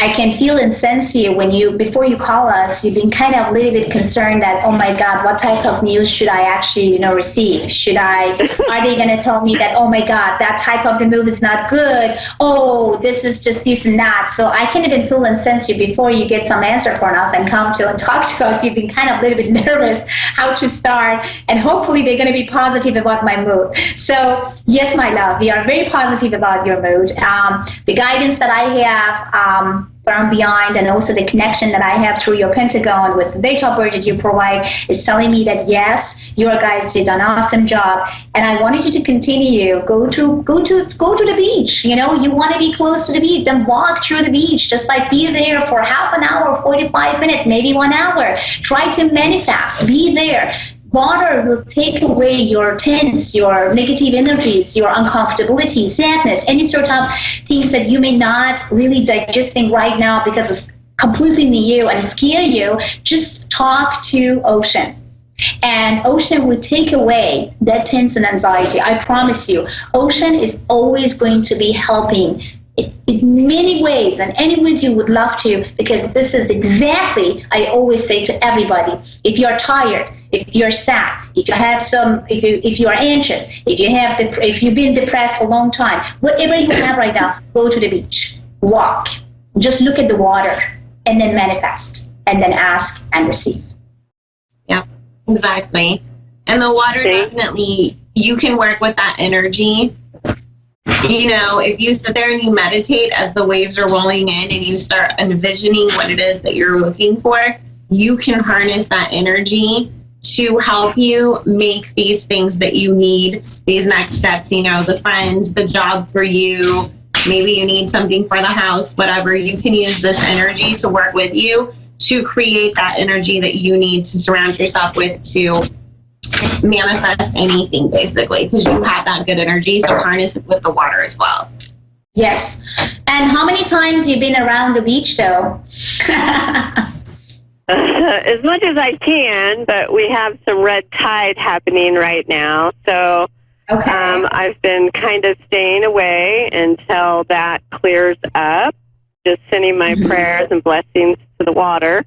I can feel and sense you before you call us, you've been kind of a little bit concerned that, oh my God, what type of news should I actually, receive? Are they going to tell me that, oh my God, that type of the move is not good? Oh, this is just this and that. So I can even feel and sense you before you get some answer from us and come to and talk to us. You've been kind of a little bit nervous how to start, and hopefully they're going to be positive about my mood. So yes, my love, we are very positive about your mood. The guidance that I have, from beyond, and also the connection that I have through your Pentagon with the date of birth that you provide is telling me that yes, you guys did an awesome job, and I wanted you to continue. Go to the beach. You want to be close to the beach, then walk through the beach. Just like be there for half an hour, 45 minutes, maybe 1 hour. Try to manifest. Be there. Water will take away your tense, your negative energies, your uncomfortability, sadness, any sort of things that you may not really digesting right now because it's completely new and scare you. Just talk to ocean. And ocean will take away that tense and anxiety. I promise you, ocean is always going to be helping in many ways and any ways you would love to, because this is exactly, I always say to everybody, if you're tired, if you're sad, if you are anxious, if you've been depressed for a long time, whatever you have right now, go to the beach, walk, just look at the water, and then manifest, and then ask and receive. Yeah, exactly. And the water, definitely, you can work with that energy. If you sit there and you meditate as the waves are rolling in and you start envisioning what it is that you're looking for, you can harness that energy to help you make these things that you need, these next steps, the friends, the job for you, maybe you need something for the house, whatever. You can use this energy to work with you to create that energy that you need to surround yourself with to manifest anything, basically, because you have that good energy. So harness it with the water as well. Yes. And how many times you've been around the beach, though? As much as I can, but we have some red tide happening right now. So I've been kind of staying away until that clears up, just sending my prayers and blessings to the water.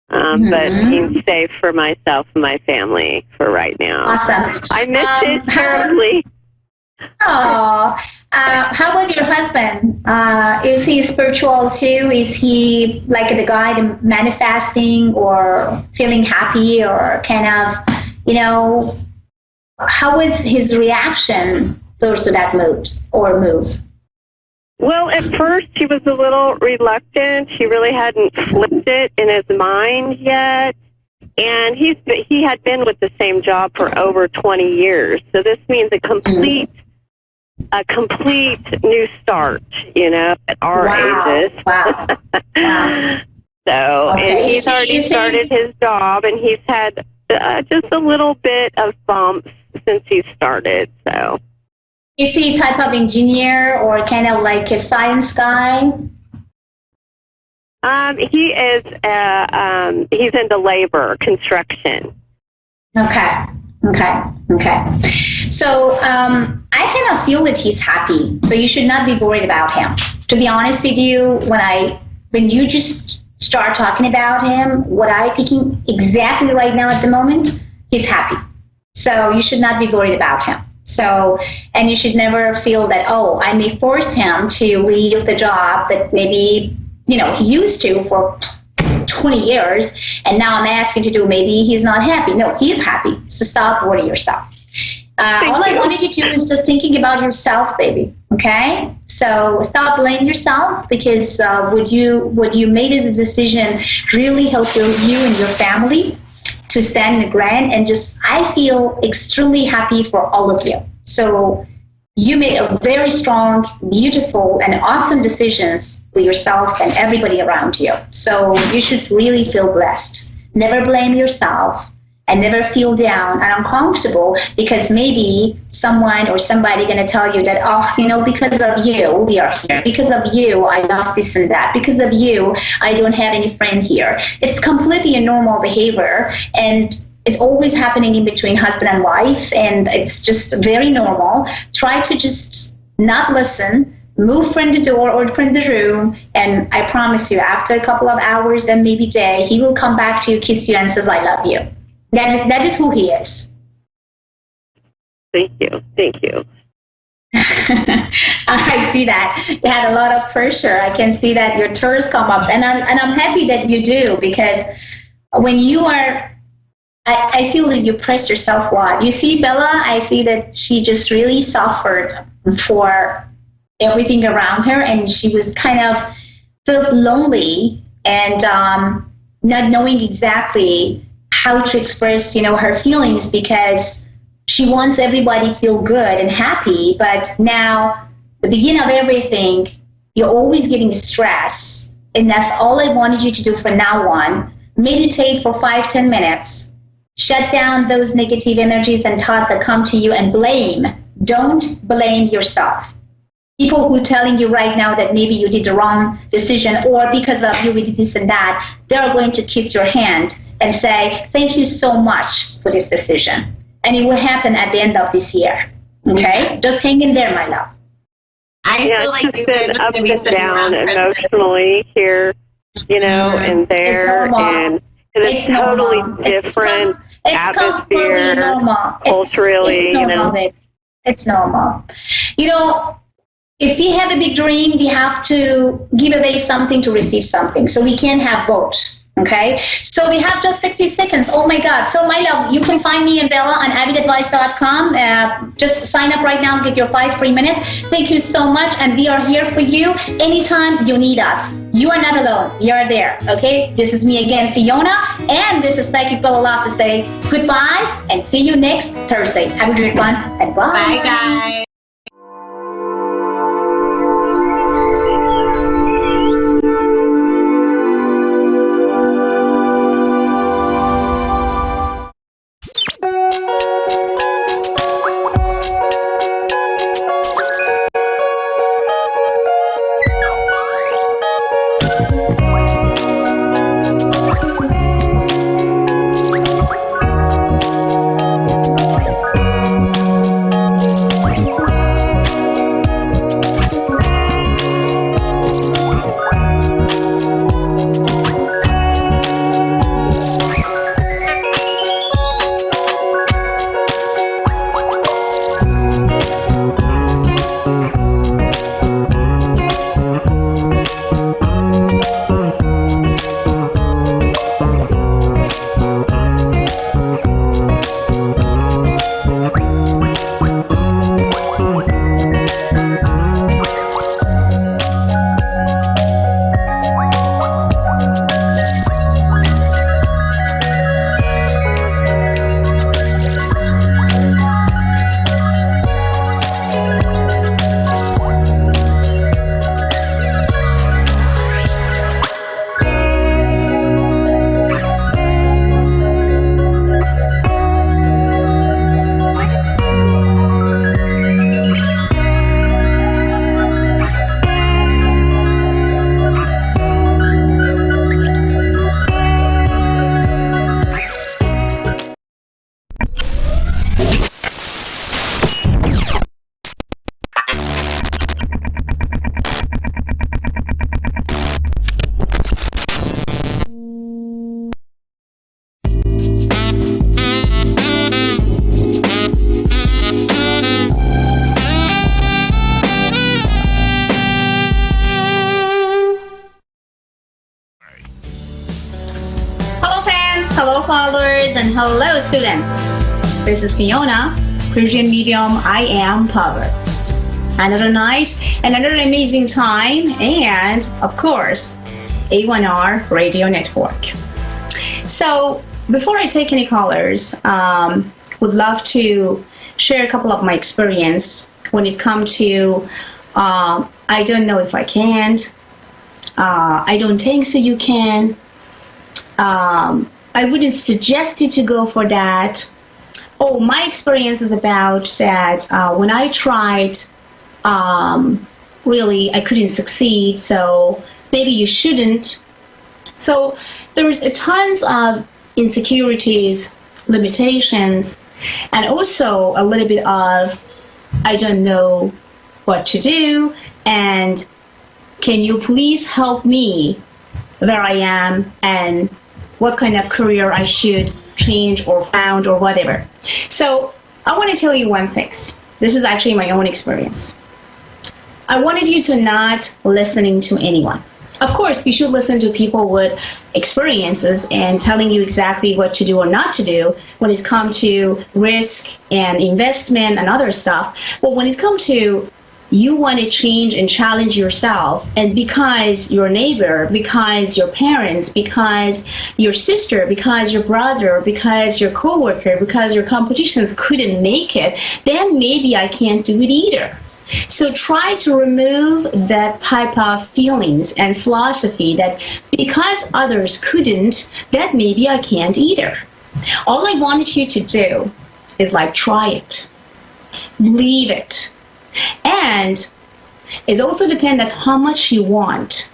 But being safe for myself and my family for right now. Awesome. I missed it terribly. Oh, how about your husband? Is he spiritual too? Is he like the guy manifesting or feeling happy or kind of, how was his reaction towards that mood or move? Well, at first he was a little reluctant. He really hadn't flipped it in his mind yet. And he had been with the same job for over 20 years. So this means a complete new start, at our ages. Wow. So, and he's already started his job, and he's had just a little bit of bumps since he started, so. Is he a type of engineer or kind of like a science guy? He is. He's into labor, construction. Okay. So I kind of feel that he's happy. So you should not be worried about him. To be honest with you, when you just start talking about him, what I'm picking exactly right now at the moment, he's happy. So you should not be worried about him. So, and you should never feel that, I may force him to leave the job that maybe, he used to for 20 years, and now I'm asking to do, maybe he's not happy. No, he's happy. So stop worrying yourself. All I wanted you to do is just thinking about yourself, baby. Okay? So stop blaming yourself, because what you made as a decision really helped you and your family to stand in the ground, and I feel extremely happy for all of you. So you made a very strong, beautiful, and awesome decisions for yourself and everybody around you. So you should really feel blessed. Never blame yourself and never feel down and uncomfortable, because maybe someone or somebody going to tell you that, because of you, we are here. Because of you, I lost this and that. Because of you, I don't have any friend here. It's completely a normal behavior, and it's always happening in between husband and wife, and it's just very normal. Try to just not listen, move from the door or from the room, and I promise you, after a couple of hours and maybe day, he will come back to you, kiss you, and says, I love you. That is who he is. Thank you. Thank you. I see that. You had a lot of pressure. I can see that your tears come up. And I'm happy that you do, because when you are, I feel that you press yourself a lot. You see, Bella, I see that she just really suffered for everything around her, and she was kind of felt lonely and not knowing exactly how to express, her feelings, because she wants everybody to feel good and happy. But now, the beginning of everything, you're always getting stress, and that's all I wanted you to do from now on. Meditate for 5-10 minutes. Shut down those negative energies and thoughts that come to you, and blame. Don't blame yourself. People who are telling you right now that maybe you did the wrong decision, or because of you we did this and that, they're going to kiss your hand and say, thank you so much for this decision. And it will happen at the end of this year. Okay? Just hang in there, my love. I feel like you guys are up going to be and sitting down around emotionally here, and there, and it's totally different atmosphere, culturally, It's normal. If we have a big dream, we have to give away something to receive something. So we can't have both. Okay? So we have just 60 seconds. Oh my God. So my love, you can find me and Bella on avidadvice.com. Just sign up right now and get your 5 free minutes. Thank you so much. And we are here for you anytime you need us. You are not alone. We are there. Okay? This is me again, Fiona. And this is Psychic Bella Love to say goodbye and see you next Thursday. Have a great one. And bye. Bye, guys. Hello followers and hello students. This is Fiona, Persian medium. I am power. Another night, another amazing time, and of course, A1R Radio Network. So before I take any callers, would love to share a couple of my experience when it comes to I don't know if I can. I don't think so you can. I wouldn't suggest you to go for that. Oh, my experience is about that when I tried, really, I couldn't succeed, so maybe you shouldn't. So there's tons of insecurities, limitations, and also a little bit of I don't know what to do, and can you please help me where I am and what kind of career I should change or found or whatever. So I want to tell you one thing. This is actually my own experience. I wanted you to not listening to anyone. Of course, you should listen to people with experiences and telling you exactly what to do or not to do when it comes to risk and investment and other stuff. But when it comes to you want to change and challenge yourself, and because your neighbor, because your parents, because your sister, because your brother, because your coworker, because your competitions couldn't make it, then maybe I can't do it either. So try to remove that type of feelings and philosophy that because others couldn't, that maybe I can't either. All I wanted you to do is like try it, believe it. And it also depends on how much you want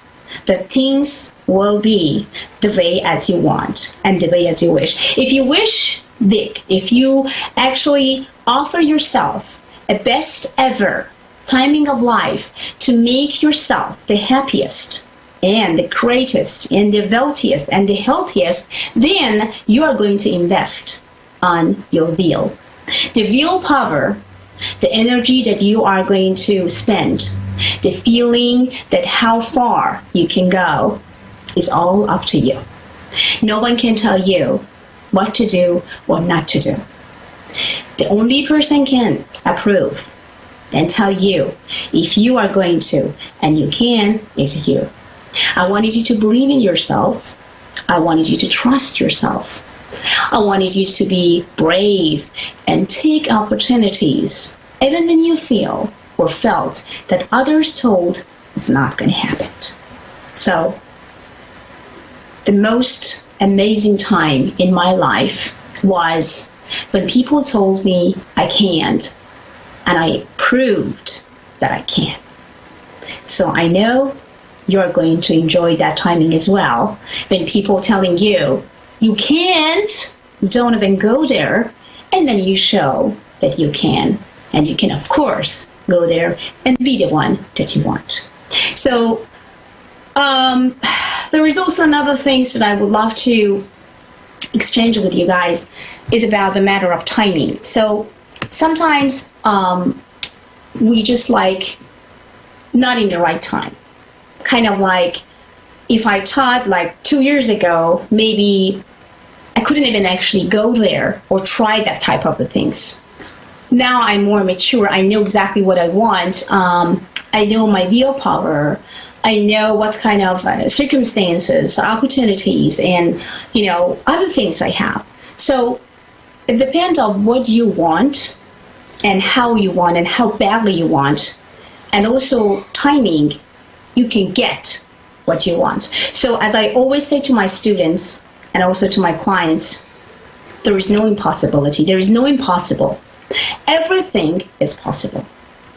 that things will be the way as you want and the way as you wish. If you wish big, if you actually offer yourself a best ever timing of life to make yourself the happiest and the greatest and the wealthiest and the healthiest, then you are going to invest on your will. The willpower, the energy that you are going to spend, the feeling that how far you can go is all up to you. No one can tell you what to do or not to do. The only person can approve and tell you if you are going to and you can is you. I wanted you to believe in yourself. I wanted you to trust yourself. I wanted you to be brave and take opportunities, even when you feel or felt that others told it's not going to happen. So, the most amazing time in my life was when people told me I can't, and I proved that I can. So I know you're going to enjoy that timing as well. When people telling you, you can't, don't even go there, and then you show that you can. And you can, of course, go there and be the one that you want. So there is also another thing that I would love to exchange with you guys is about the matter of timing. So sometimes we just like not in the right time. Kind of like if I taught like 2 years ago, maybe I couldn't even actually go there or try that type of things. Now I'm more mature. I know exactly what I want. I know my willpower. I know what kind of circumstances, opportunities, and other things I have. So it depends on what you want and how you want and how badly you want, and also timing. You can get what you want. So as I always say to my students and also to my clients, there is no impossibility. There is no impossible. Everything is possible.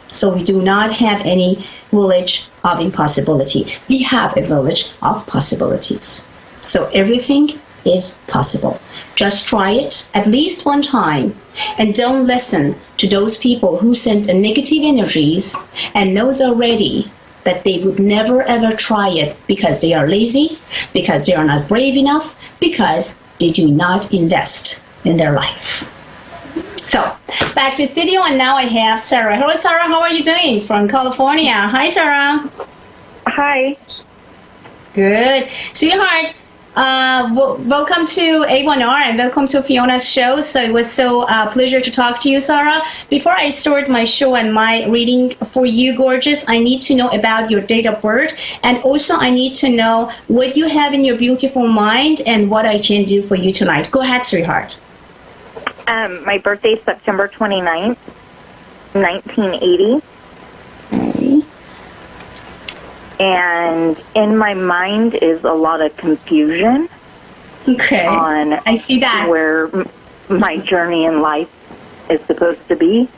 So we do not have any village of impossibility. We have a village of possibilities. So everything is possible. Just try it at least one time, and don't listen to those people who send negative energies and knows already that they would never ever try it because they are lazy, because they are not brave enough, because they do not invest in their life. So back to studio, and now I have Sarah. Hello, Sarah. How are you doing? From California. Hi, Sarah. Hi. Good. Sweetheart, welcome to A1R and welcome to Fiona's show. So it was so pleasure to talk to you, Sarah. Before I start my show and my reading for you, gorgeous, I need to know about your date of birth, and also I need to know what you have in your beautiful mind and what I can do for you tonight. Go ahead, sweetheart. My birthday is September 29th, 1980. Okay. And in my mind is a lot of confusion. Okay. On I see that. Where my journey in life is supposed to be.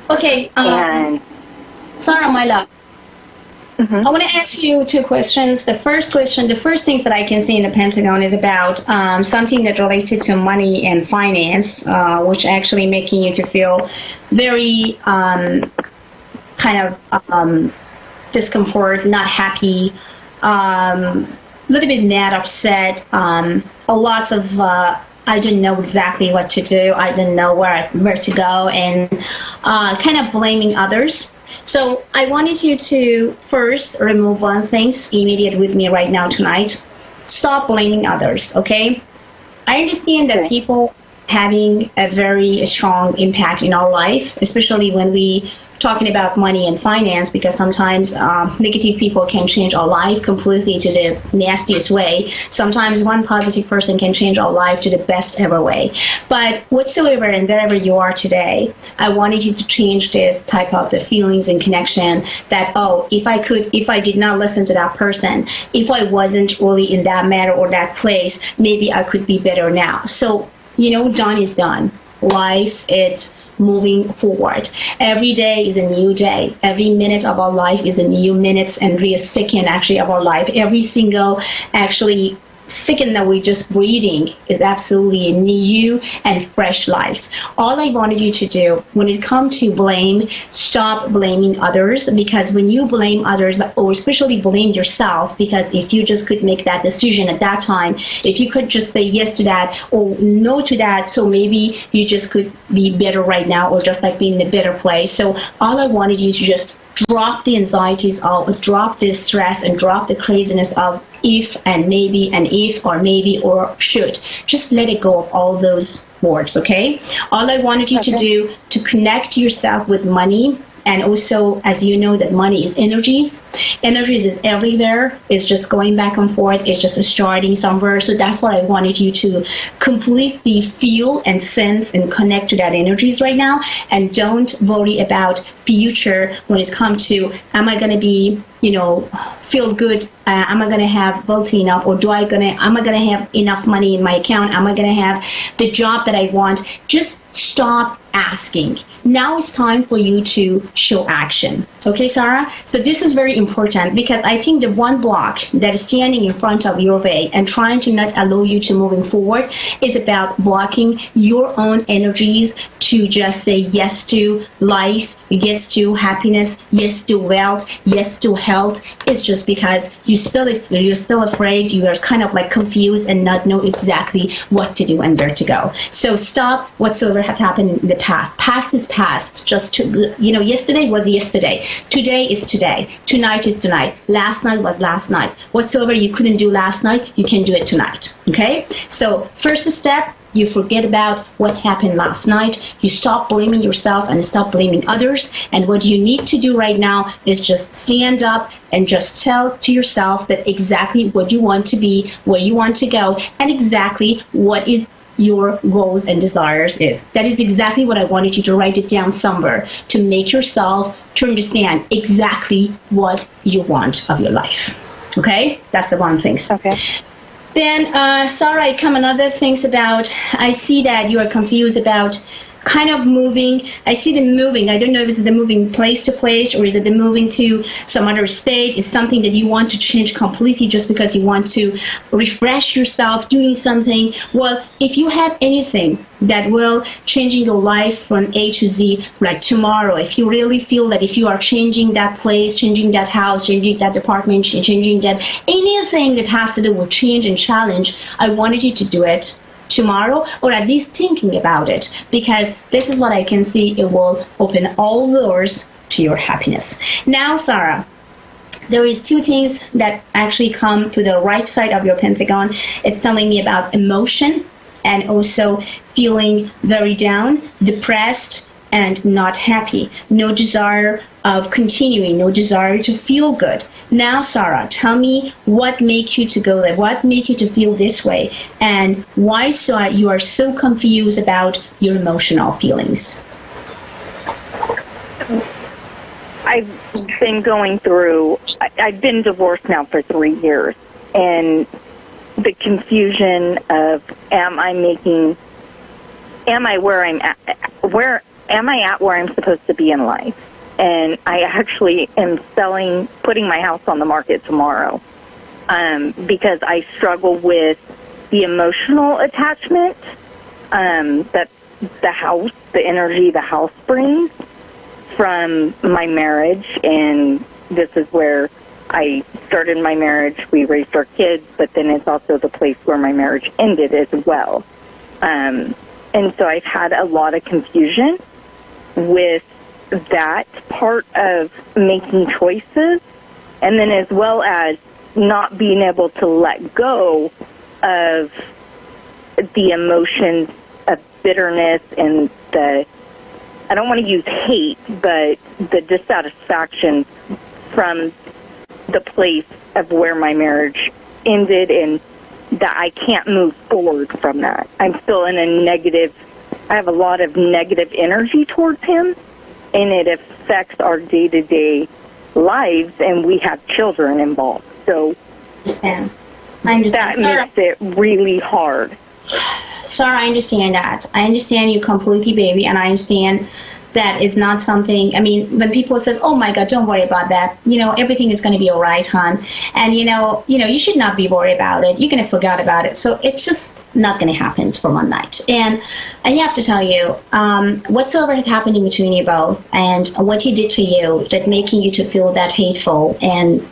Okay. And Sarah, my love. I want to ask you two questions. The first question, the first things that I can see in the Pentagon is about something that related to money and finance, which actually making you to feel very kind of discomfort, not happy, a little bit mad, upset, a lots of I didn't know exactly what to do. I didn't know where to go, and kind of blaming others. So I wanted you to first remove one thing immediate with me right now tonight. Stop blaming others, okay? I understand that people having a very strong impact in our life, especially when we talking about money and finance, because sometimes negative people can change our life completely to the nastiest way. Sometimes one positive person can change our life to the best ever way. But whatsoever and wherever you are today, I wanted you to change this type of the feelings and connection that, oh, if I did not listen to that person, if I wasn't really in that matter or that place, maybe I could be better now. So, done is done. Life, it's moving forward. Every day is a new day. Every minute of our life is a new minute and every second actually of our life. Every single actually second that we're just breathing is absolutely a new and fresh life. All I wanted you to do when it comes to blame, stop blaming others, because when you blame others, or especially blame yourself, because if you just could make that decision at that time, if you could just say yes to that or no to that, so maybe you just could be better right now or just like being in a better place. So all I wanted you to just drop the anxieties of, drop the stress and drop the craziness of if and maybe and if or maybe or should. Just let it go of all those words, okay? All I wanted you to do to connect yourself with money, and also, as you know, that money is energies. Energies is everywhere. It's just going back and forth. It's just starting somewhere. So that's what I wanted you to completely feel and sense and connect to that energies right now. And don't worry about future when it comes to, am I going to be, feel good? Am I going to have wealthy enough? Or am I going to have enough money in my account? Am I going to have the job that I want? Just stop asking. Now it's time for you to show action. Okay, Sarah? So this is very important, because I think the one block that is standing in front of your way and trying to not allow you to moving forward is about blocking your own energies to just say yes to life, yes to happiness, yes to wealth, yes to health. It's just because you're still afraid, you are kind of like confused and not know exactly what to do and where to go. So stop whatsoever had happened in the past. Past is past. Just yesterday was yesterday. Today is today. Tonight is tonight. Last night was last night. Whatsoever you couldn't do last night, you can do it tonight. Okay? So first step, you forget about what happened last night. You stop blaming yourself and stop blaming others. And what you need to do right now is just stand up and just tell to yourself that exactly what you want to be, where you want to go, and exactly what is your goals and desires is. That is exactly what I wanted you to write it down somewhere, to make yourself to understand exactly what you want of your life. Okay? That's the one thing. Okay. Then, Sarah, come another things about, I see that you are confused about kind of moving. I see the moving. I don't know if it's the moving place to place or is it the moving to some other state. It's something that you want to change completely just because you want to refresh yourself doing something. Well, if you have anything that will changing your life from A to Z, like tomorrow, if you really feel that if you are changing that place, changing that house, changing that department, changing that anything that has to do with change and challenge, I wanted you to do it tomorrow, or at least thinking about it, because this is what I can see. It will open all doors to your happiness. Now, Sarah, there is two things that actually come to the right side of your pentagon. It's telling me about emotion and also feeling very down, depressed, and not happy. No desire of continuing, no desire to feel good. Now, Sarah, tell me what makes you to go there, what makes you to feel this way, and why you are so confused about your emotional feelings. I've been going through, I've been divorced now for 3 years, and the confusion of am I where I'm at, where am I at where I'm supposed to be in life? And I actually am putting my house on the market tomorrow because I struggle with the emotional attachment that the energy the house brings. from my marriage, and this is where I started my marriage. We raised our kids, but then it's also the place where my marriage ended as well. And so I've had a lot of confusion with that part of making choices, and then as well as not being able to let go of the emotions of bitterness and I don't want to use hate, but the dissatisfaction from the place of where my marriage ended, and that I can't move forward from that. I'm still in a negative, I have a lot of negative energy towards him, and it affects our day-to-day lives, and we have children involved. So I understand. That makes it really hard. Sarah, I understand that. I understand you completely, baby, and I understand that it's not something, I mean, when people says, oh my God, don't worry about that, everything is going to be all right, hon. And, you should not be worried about it. You're going to forget about it. So it's just not going to happen for one night. And I have to tell you, whatsoever had happened in between you both and what he did to you that making you to feel that hateful and,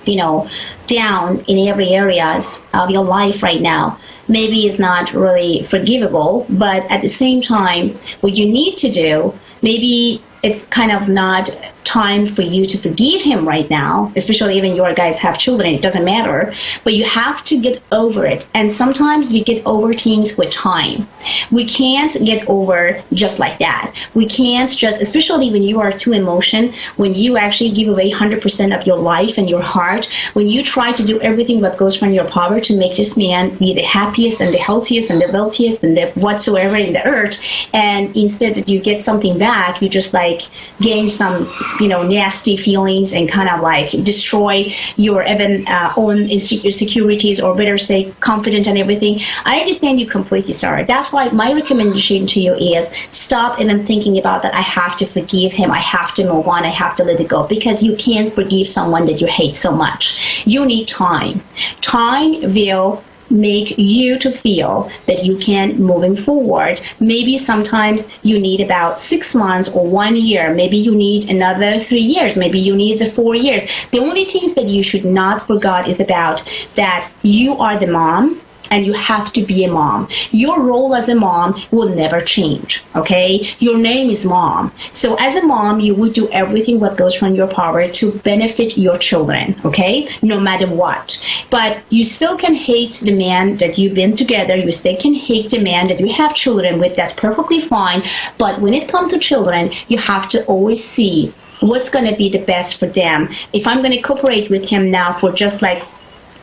down in every areas of your life right now, maybe is not really forgivable, but at the same time, what you need to do, maybe it's kind of not time for you to forgive him right now, especially even your guys have children, it doesn't matter, but you have to get over it. And sometimes we get over things with time. We can't get over just like that. We can't just, especially when you are too emotional, when you actually give away 100% of your life and your heart, when you try to do everything that goes from your power to make this man be the happiest and the healthiest and the wealthiest and the whatsoever in the earth, and instead that you get something back, you just like gain some nasty feelings and kind of like destroy your even own insecurities, or better say confidence and everything. I understand you completely, Sarah. That's why my recommendation to you is stop even thinking about that. I have to forgive him. I have to move on. I have to let it go, because you can't forgive someone that you hate so much. You need time. Time will make you to feel that you can moving forward. Maybe sometimes you need about 6 months or 1 year. Maybe you need another 3 years. Maybe you need the 4 years. The only things that you should not forget is about that you are the mom, and you have to be a mom. Your role as a mom will never change, okay? Your name is mom. So as a mom, you would do everything what goes from your power to benefit your children, okay? No matter what. But you still can hate the man that you've been together. You still can hate the man that you have children with. That's perfectly fine. But when it comes to children, you have to always see what's going to be the best for them. If I'm going to cooperate with him now for just like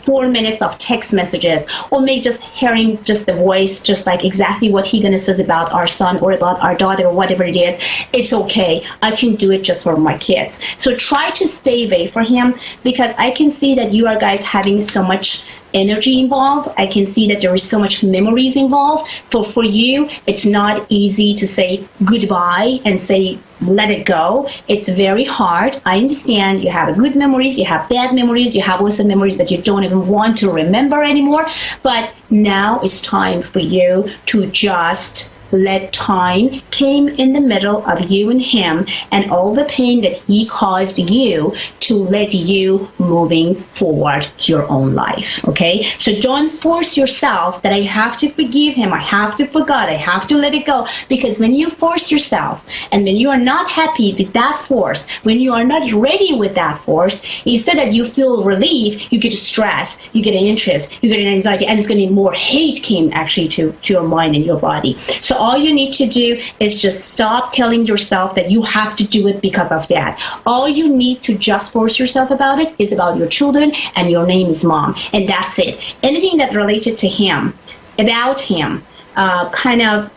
4 minutes of text messages, or maybe just hearing just the voice, just like exactly what he gonna says about our son or about our daughter or whatever it is, it's okay. I can do it just for my kids. So try to stay away from him, because I can see that you are guys having so much energy involved. I can see that there is so much memories involved. For you, it's not easy to say goodbye and say let it go. It's very hard. I understand you have good memories, you have bad memories, you have also memories that you don't even want to remember anymore. But now it's time for you to just let time came in the middle of you and him, and all the pain that he caused you, to let you moving forward to your own life, okay? So don't force yourself that I have to forgive him, I have to forget, I have to let it go, because when you force yourself, and when you are not happy with that force, when you are not ready with that force, instead that you feel relief, you get stress, you get an interest, you get an anxiety, and it's going to be more hate came actually to your mind and your body. So all you need to do is just stop telling yourself that you have to do it because of that. All you need to just force yourself about it is about your children, and your name is mom, and that's it. Anything that related to him, about him, kind of,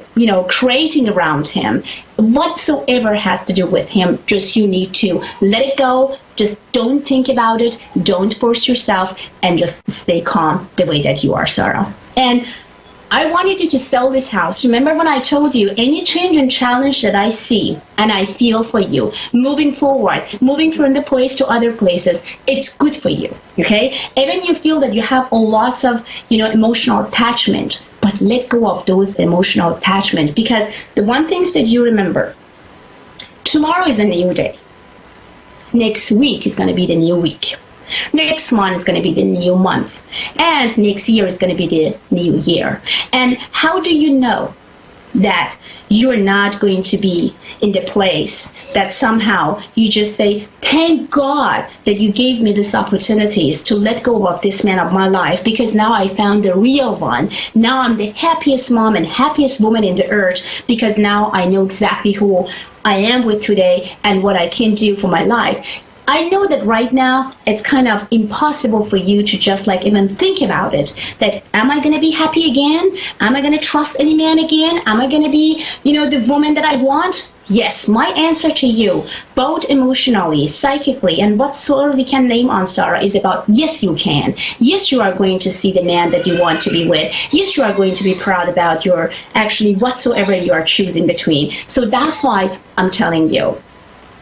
creating around him, whatsoever has to do with him, just you need to let it go. Just don't think about it. Don't force yourself, and just stay calm the way that you are, Sarah. And I wanted you to sell this house. Remember when I told you, any change and challenge that I see and I feel for you, moving forward, moving from the place to other places, it's good for you, okay? Even you feel that you have a lots of, emotional attachment, but let go of those emotional attachment, because the one thing that you remember, tomorrow is a new day. Next week is going to be the new week. Next month is going to be the new month. And next year is going to be the new year. And how do you know that you're not going to be in the place that somehow you just say, thank God that you gave me these opportunities to let go of this man of my life, because now I found the real one. Now I'm the happiest mom and happiest woman in the earth, because now I know exactly who I am with today and what I can do for my life. I know that right now it's kind of impossible for you to just like even think about it, that am I going to be happy again? Am I going to trust any man again? Am I going to be, the woman that I want? Yes, my answer to you, both emotionally, psychically, and whatsoever we can name on, Sarah, is about yes, you can. Yes, you are going to see the man that you want to be with. Yes, you are going to be proud about your actually whatsoever you are choosing between. So that's why I'm telling you.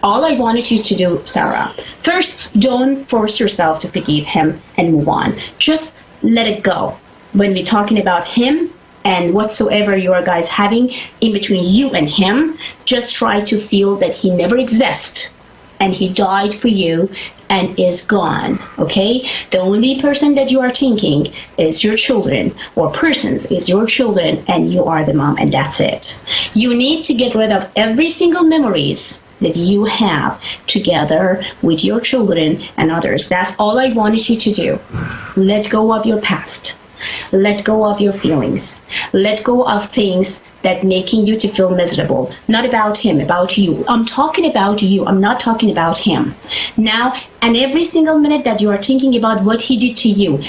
All I wanted you to do, Sarah, first, don't force yourself to forgive him and move on. Just let it go. When we're talking about him and whatsoever you are guys having in between you and him, just try to feel that he never exists and he died for you and is gone, okay? The only person that you are thinking is your children, or persons is your children, and you are the mom, and that's it. You need to get rid of every single memories that you have together with your children and others. That's all I wanted you to do. Let go of your past. Let go of your feelings. Let go of things that making you to feel miserable. Not about him, about you. I'm talking about you. I'm not talking about him. Now, and every single minute that you are thinking about what he did to you,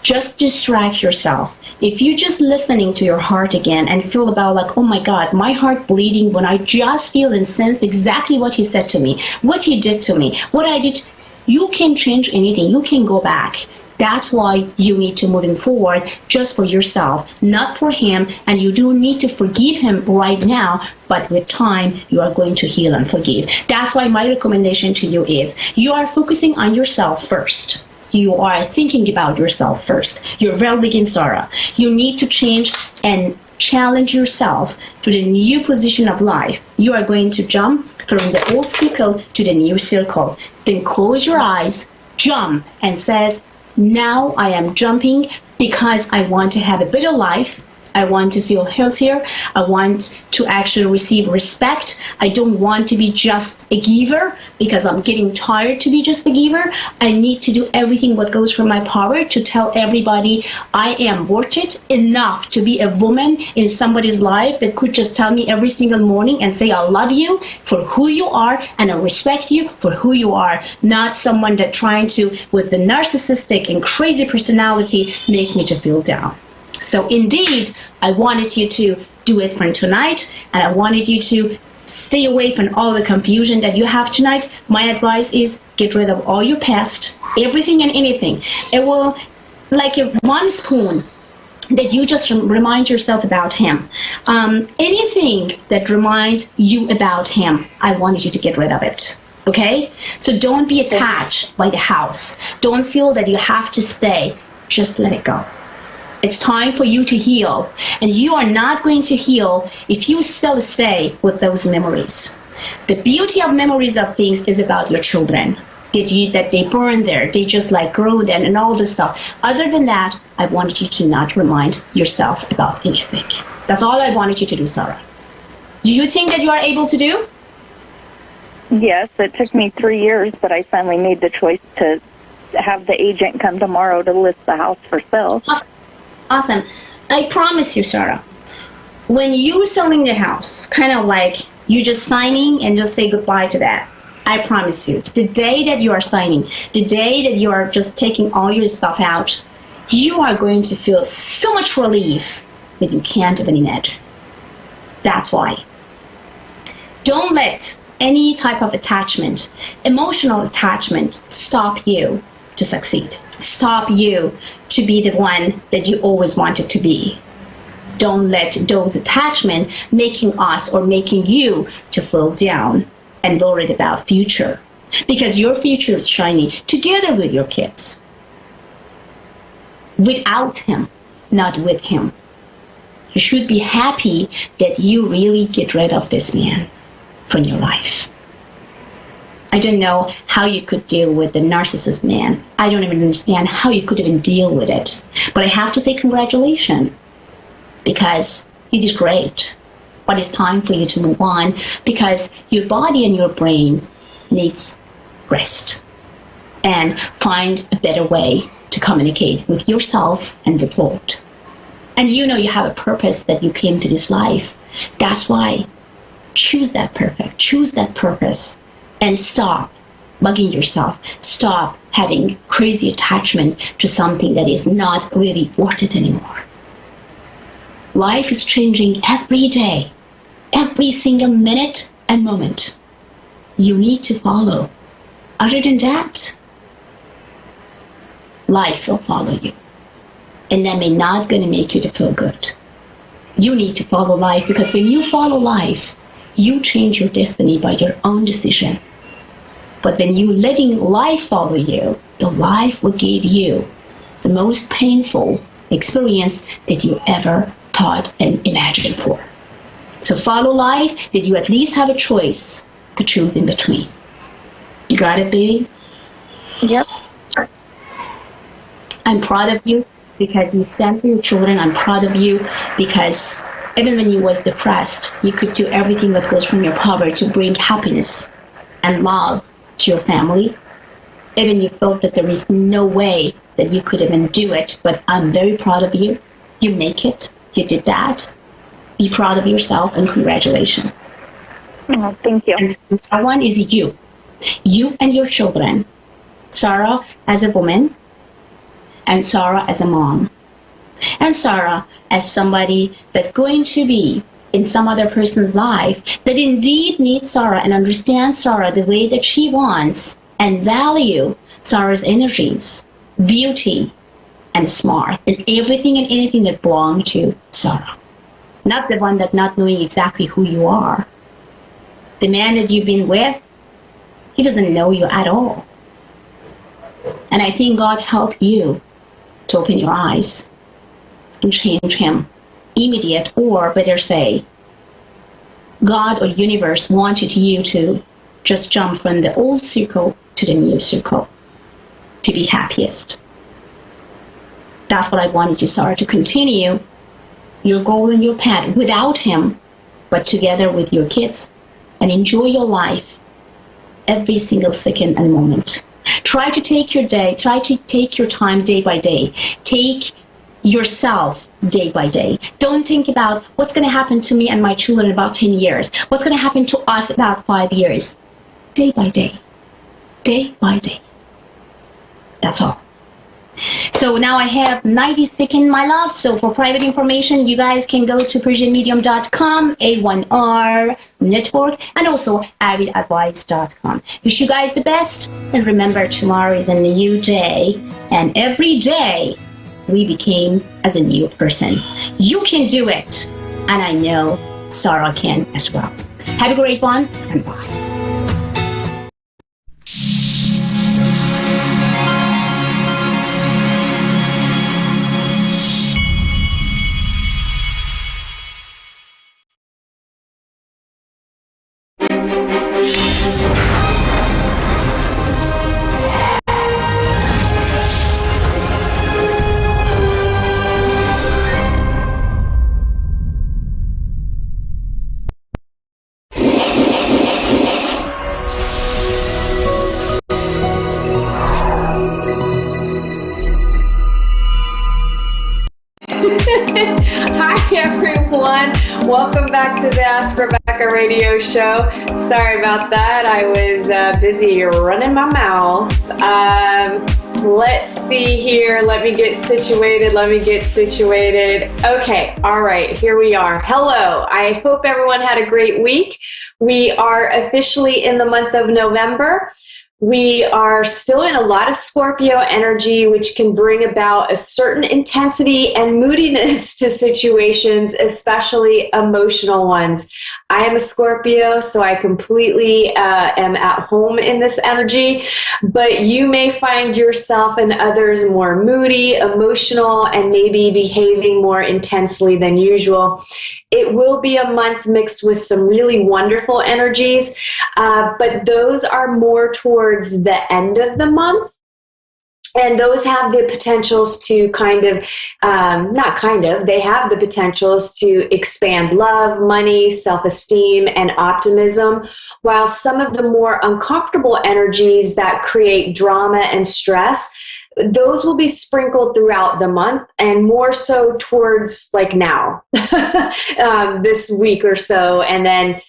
just distract yourself. If you're just listening to your heart again and feel about like, oh my God, my heart bleeding when I just feel and sense exactly what he said to me, what he did to me, what I did, you can change anything. You can go back. That's why you need to moving forward just for yourself, not for him. And you do need to forgive him right now, but with time, you are going to heal and forgive. That's why my recommendation to you is you are focusing on yourself first. You are thinking about yourself first. Your well-being, Sarah. You need to change and challenge yourself to the new position of life. You are going to jump from the old circle to the new circle. Then close your eyes, jump, and says, now I am jumping because I want to have a better life. I want to feel healthier. I want to actually receive respect. I don't want to be just a giver because I'm getting tired to be just a giver. I need to do everything what goes from my power to tell everybody I am worth it enough to be a woman in somebody's life that could just tell me every single morning and say I love you for who you are and I respect you for who you are, not someone that trying to, with the narcissistic and crazy personality, make me to feel down. So indeed, I wanted you to do it from tonight, and I wanted you to stay away from all the confusion that you have tonight. My advice is get rid of all your past, everything and anything. It will, like one spoon that you just remind yourself about him. Anything that reminds you about him, I wanted you to get rid of it. Okay? So don't be attached by the house. Don't feel that you have to stay. Just let it go. It's time for you to heal. And you are not going to heal if you still stay with those memories. The beauty of memories of things is about your children. That they burn there, they just like grow there and all this stuff. Other than that, I wanted you to not remind yourself about anything. That's all I wanted you to do, Sarah. Do you think that you are able to do? Yes, it took me 3 years, but I finally made the choice to have the agent come tomorrow to list the house for sale. Awesome. I promise you, Sarah, when you selling the house, kind of like you just signing and just say goodbye to that, I promise you, the day that you are signing, the day that you are just taking all your stuff out, you are going to feel so much relief that you can't even imagine. That's why. Don't let any type of attachment, emotional attachment, stop you to succeed. Stop you to be the one that you always wanted to be. Don't let those attachments making us or making you to feel down and worried about future. Because your future is shining together with your kids. Without him, not with him. You should be happy that you really get rid of this man from your life. I don't know how you could deal with the narcissist man. I don't even understand how you could even deal with it. But I have to say congratulations, because you did great. But it's time for you to move on, because your body and your brain needs rest, and find a better way to communicate with yourself and the world. And you know you have a purpose that you came to this life. That's why choose that purpose, and stop bugging yourself. Stop having crazy attachment to something that is not really worth it anymore. Life is changing every day, every single minute and moment. You need to follow. Other than that, life will follow you. And that may not going to make you to feel good. You need to follow life, because when you follow life, you change your destiny by your own decision. But when you letting life follow you, the life will give you the most painful experience that you ever thought and imagined for. So follow life, that you at least have a choice to choose in between. You got it, baby? Yep. I'm proud of you because you stand for your children. I'm proud of you because even when you was depressed, you could do everything that goes from your power to bring happiness and love to your family. Even you felt that there is no way that you could even do it, but I'm very proud of you. You make it. You did that. Be proud of yourself, and congratulations. Oh, thank you. And that one is you. You and your children. Sarah as a woman, and Sarah as a mom. And Sarah as somebody that's going to be in some other person's life that indeed needs Sarah and understands Sarah the way that she wants, and value Sarah's energies, beauty, and smart, and everything and anything that belongs to Sarah. Not the one that not knowing exactly who you are. The man that you've been with, he doesn't know you at all. And I think God helped you to open your eyes and change him immediate, or better say, God or universe wanted you to just jump from the old circle to the new circle to be happiest. That's what I wanted you, Sarah, to continue your goal and your path without him, but together with your kids, and enjoy your life every single second and moment. Try to take your day, try to take your time day by day. Take yourself day by day. Don't think about what's going to happen to me and my children in about 10 years. What's going to happen to us about 5 years. Day by day. Day by day. That's all. So now I have 90 seconds, my love. So for private information, you guys can go to PersianMedium.com, A1R Network, and also AvidAdvice.com. Wish you guys the best. And remember, tomorrow is a new day. And every day, we became as a new person. You can do it. And I know Sarah can as well. Have a great one, and bye. Hi everyone, welcome back to the Ask Rebecca radio show. Sorry about that, I was busy running my mouth. Let's see here, let me get situated. Okay, all right, here we are. Hello, I hope everyone had a great week. We are officially in the month of November. We are still in a lot of Scorpio energy, which can bring about a certain intensity and moodiness to situations, especially emotional ones. I am a Scorpio, so I completely am at home in this energy, but you may find yourself and others more moody, emotional, and maybe behaving more intensely than usual. It will be a month mixed with some really wonderful energies, but those are more towards the end of the month. And those have the potentials to they have the potentials to expand love, money, self-esteem, and optimism, while some of the more uncomfortable energies that create drama and stress, those will be sprinkled throughout the month, and more so towards like now, this week or so. And then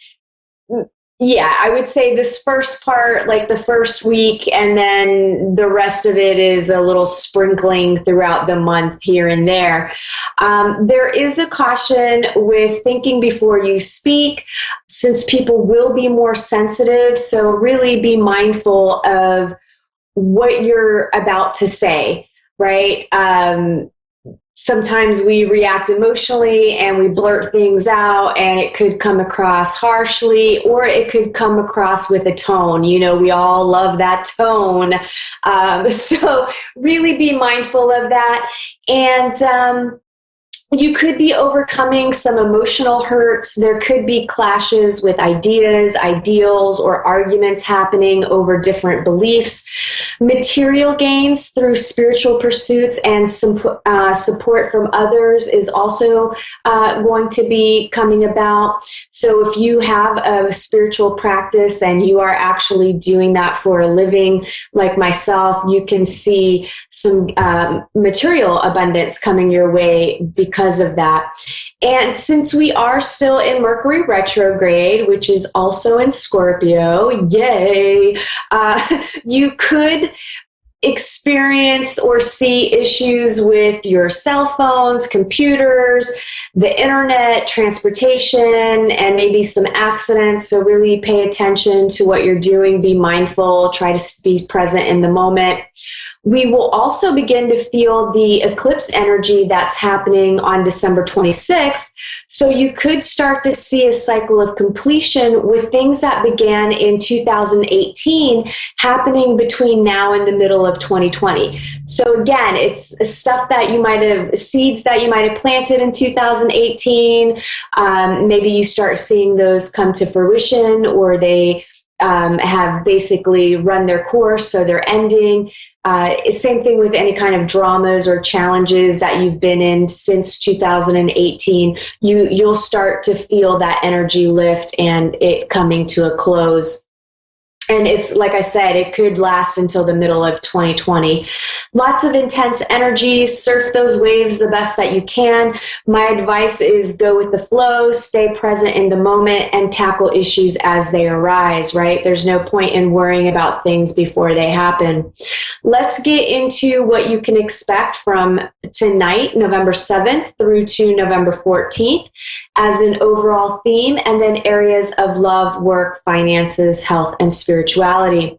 yeah, I would say this first part, like the first week, and then the rest of it is a little sprinkling throughout the month here and there. There is a caution with thinking before you speak, since people will be more sensitive. So really be mindful of what you're about to say, right? Sometimes we react emotionally and we blurt things out, and it could come across harshly, or it could come across with a tone. You know, we all love that tone. So really be mindful of that. And you could be overcoming some emotional hurts. There could be clashes with ideas, ideals, or arguments happening over different beliefs. Material gains through spiritual pursuits and some support from others is also going to be coming about. So if you have a spiritual practice and you are actually doing that for a living, like myself, you can see some material abundance coming your way because of that. And since we are still in Mercury retrograde, which is also in Scorpio, yay, you could experience or see issues with your cell phones, computers, the internet, transportation, and maybe some accidents. So really pay attention to what you're doing. Be mindful. Try to be present in the moment. We will also begin to feel the eclipse energy that's happening on December 26th. So you could start to see a cycle of completion with things that began in 2018 happening between now and the middle of 2020. So again, it's stuff that you might have, seeds that you might have planted in 2018. Maybe you start seeing those come to fruition, or they have basically run their course, so they're ending. Same thing with any kind of dramas or challenges that you've been in since 2018. You'll start to feel that energy lift and it coming to a close. And it's, like I said, it could last until the middle of 2020. Lots of intense energies. Surf those waves the best that you can. My advice is go with the flow, stay present in the moment, and tackle issues as they arise, right? There's no point in worrying about things before they happen. Let's get into what you can expect from tonight, November 7th through to November 14th as an overall theme, and then areas of love, work, finances, health, and spirituality.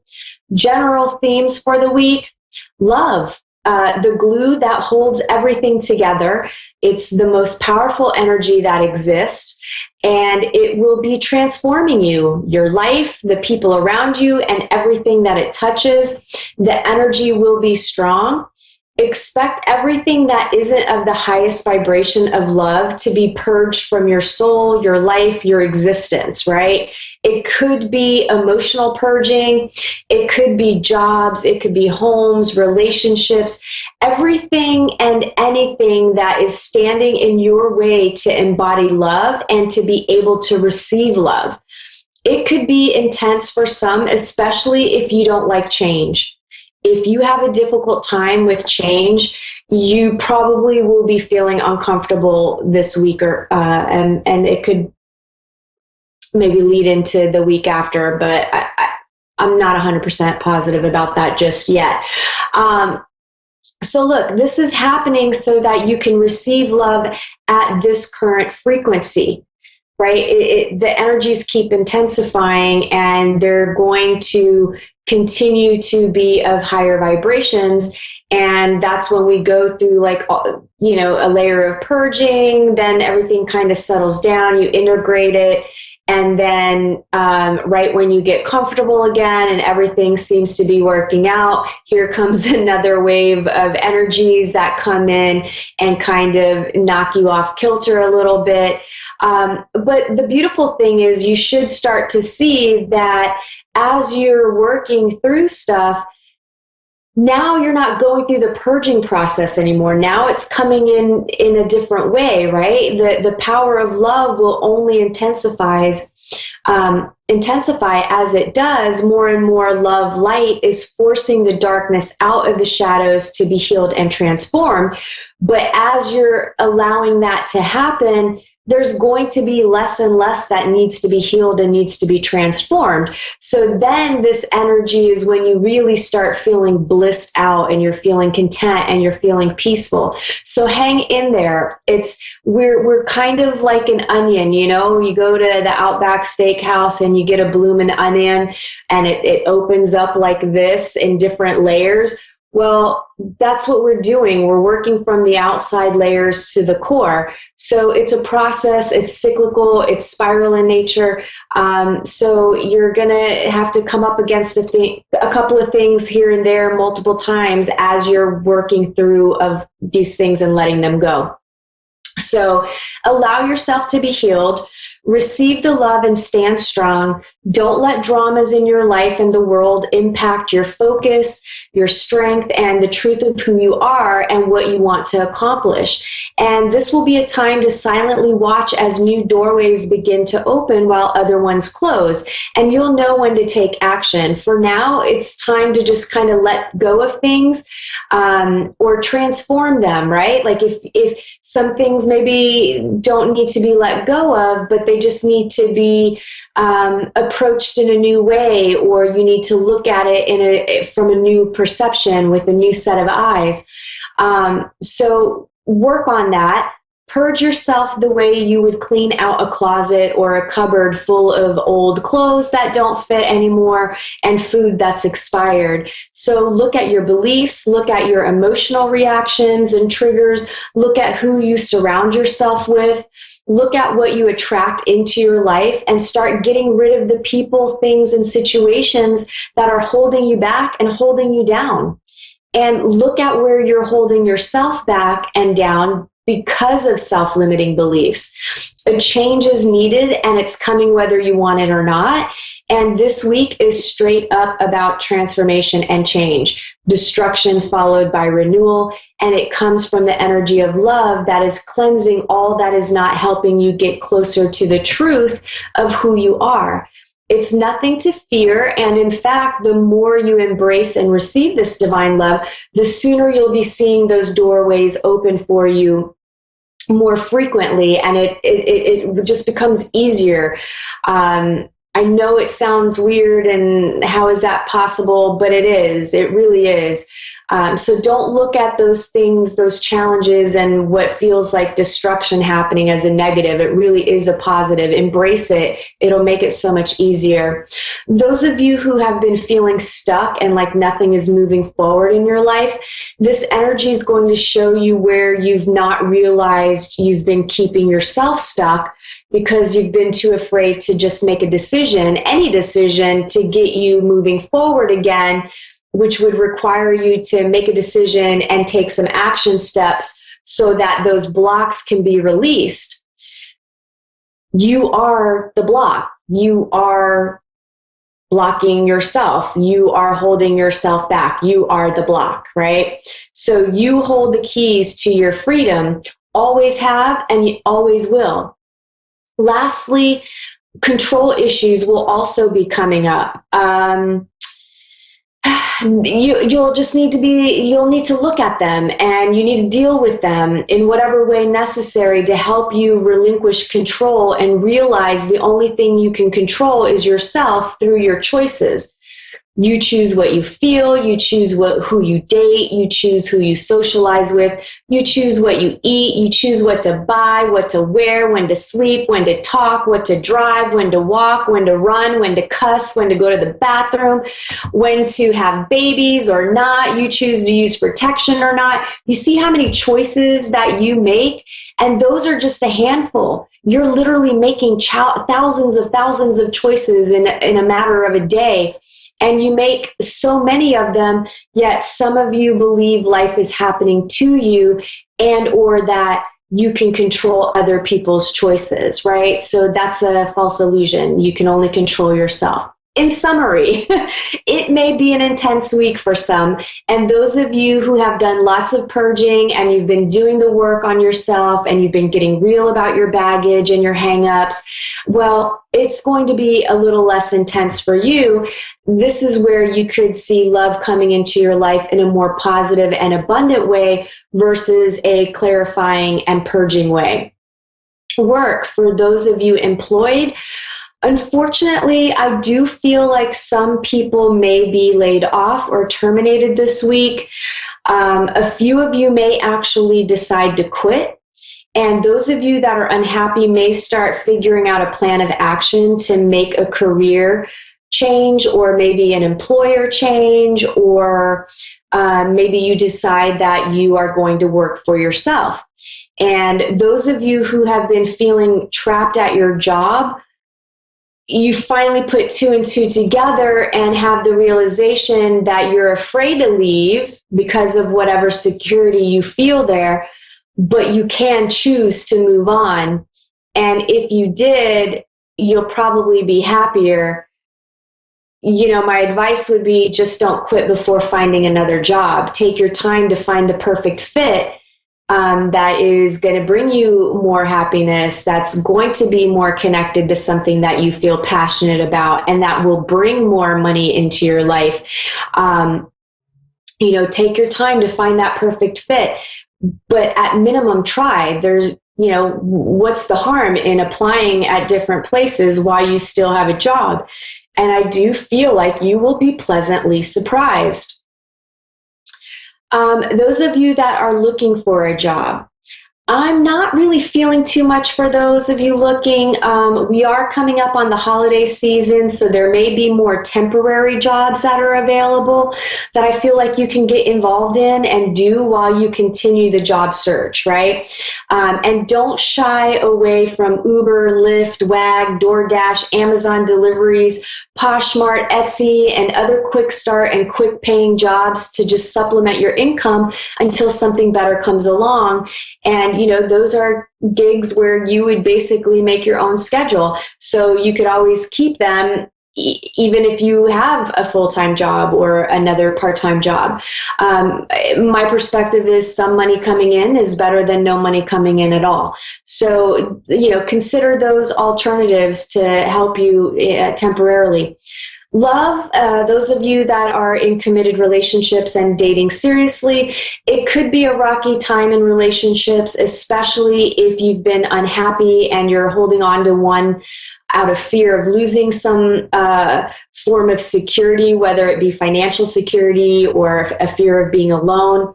General themes for the week: love, the glue that holds everything together. It's the most powerful energy that exists, and it will be transforming you, your life, the people around you, and everything that it touches. The energy will be strong. Expect everything that isn't of the highest vibration of love to be purged from your soul, your life, your existence, right? It could be emotional purging. It could be jobs. It could be homes, relationships, everything and anything that is standing in your way to embody love and to be able to receive love. It could be intense for some, especially if you don't like change. If you have a difficult time with change, you probably will be feeling uncomfortable this week, and it could maybe lead into the week after, but I'm not 100% positive about that just yet. So look, this is happening so that you can receive love at this current frequency, right? The energies keep intensifying, and they're going to continue to be of higher vibrations. And that's when we go through like, you know, a layer of purging, then everything kind of settles down, you integrate it. And then right when you get comfortable again and everything seems to be working out, here comes another wave of energies that come in and kind of knock you off kilter a little bit. But the beautiful thing is you should start to see that as you're working through stuff, now you're not going through the purging process anymore. Now it's coming in a different way, right? The power of love will only intensify as it does. More and more love light is forcing the darkness out of the shadows to be healed and transformed. But as you're allowing that to happen, there's going to be less and less that needs to be healed and needs to be transformed. So then this energy is when you really start feeling blissed out and you're feeling content and you're feeling peaceful. So hang in there. We're kind of like an onion, you know, you go to the Outback Steakhouse and you get a bloomin' onion and it opens up like this in different layers. Well, that's what we're doing. We're working from the outside layers to the core. So it's a process, it's cyclical, it's spiral in nature. So you're going to have to come up against a couple of things here and there multiple times as you're working through of these things and letting them go. So allow yourself to be healed. Receive the love and stand strong. Don't let dramas in your life and the world impact your focus, your strength, and the truth of who you are and what you want to accomplish. And this will be a time to silently watch as new doorways begin to open while other ones close. And you'll know when to take action. For now, it's time to just kind of let go of things or transform them, right? Like if some things maybe don't need to be let go of, but they just need to be approached in a new way, or you need to look at it from a new perception with a new set of eyes. So work on that. Purge yourself the way you would clean out a closet or a cupboard full of old clothes that don't fit anymore and food that's expired. So look at your beliefs, look at your emotional reactions and triggers, look at who you surround yourself with. Look at what you attract into your life and start getting rid of the people, things, and situations that are holding you back and holding you down. And look at where you're holding yourself back and down because of self-limiting beliefs. A change is needed, and it's coming whether you want it or not. And this week is straight up about transformation and change. Destruction followed by renewal, and it comes from the energy of love that is cleansing all that is not helping you get closer to the truth of who you are. It's nothing to fear, and in fact, the more you embrace and receive this divine love, the sooner you'll be seeing those doorways open for you more frequently, and it just becomes easier. I know it sounds weird, and how is that possible? But it is. It really is. So don't look at those things, those challenges, and what feels like destruction happening as a negative. It really is a positive. Embrace it. It'll make it so much easier. Those of you who have been feeling stuck and like nothing is moving forward in your life, this energy is going to show you where you've not realized you've been keeping yourself stuck because you've been too afraid to just make a decision, any decision, to get you moving forward again, which would require you to make a decision and take some action steps so that those blocks can be released. You are the block. You are blocking yourself. You are holding yourself back. You are the block, right? So you hold the keys to your freedom, always have, and you always will. Lastly, control issues will also be coming up. You'll need to look at them, and you need to deal with them in whatever way necessary to help you relinquish control and realize the only thing you can control is yourself through your choices. You choose what you feel, you choose who you date, you choose who you socialize with, you choose what you eat, you choose what to buy, what to wear, when to sleep, when to talk, what to drive, when to walk, when to run, when to cuss, when to go to the bathroom, when to have babies or not. You choose to use protection or not. You see how many choices that you make? And those are just a handful. You're literally making thousands of choices in a matter of a day. And you make so many of them, yet some of you believe life is happening to you and or that you can control other people's choices, right? So that's a false illusion. You can only control yourself. In summary, it may be an intense week for some, and those of you who have done lots of purging and you've been doing the work on yourself and you've been getting real about your baggage and your hang-ups, well, it's going to be a little less intense for you. This is where you could see love coming into your life in a more positive and abundant way versus a clarifying and purging way. Work, for those of you employed, unfortunately, I do feel like some people may be laid off or terminated this week. A few of you may actually decide to quit. And those of you that are unhappy may start figuring out a plan of action to make a career change, or maybe an employer change, or maybe you decide that you are going to work for yourself. And those of you who have been feeling trapped at your job, you finally put two and two together and have the realization that you're afraid to leave because of whatever security you feel there, but you can choose to move on. And if you did, you'll probably be happier. You know, my advice would be just don't quit before finding another job. Take your time to find the perfect fit that is going to bring you more happiness, that's going to be more connected to something that you feel passionate about, and that will bring more money into your life. You know, take your time to find that perfect fit, but at minimum try. There's, you know, what's the harm in applying at different places while you still have a job? And I do feel like you will be pleasantly surprised. Those of you that are looking for a job, I'm not really feeling too much for those of you looking. We are coming up on the holiday season, so there may be more temporary jobs that are available that I feel like you can get involved in and do while you continue the job search, right? And don't shy away from Uber, Lyft, Wag, DoorDash, Amazon deliveries, Poshmark, Etsy, and other quick start and quick paying jobs to just supplement your income until something better comes along. And, you know, those are gigs where you would basically make your own schedule. So you could always keep them even if you have a full-time job or another part-time job. My perspective is some money coming in is better than no money coming in at all. So, you know, consider those alternatives to help you temporarily. Love, those of you that are in committed relationships and dating seriously, it could be a rocky time in relationships, especially if you've been unhappy and you're holding on to one out of fear of losing some form of security, whether it be financial security or a fear of being alone.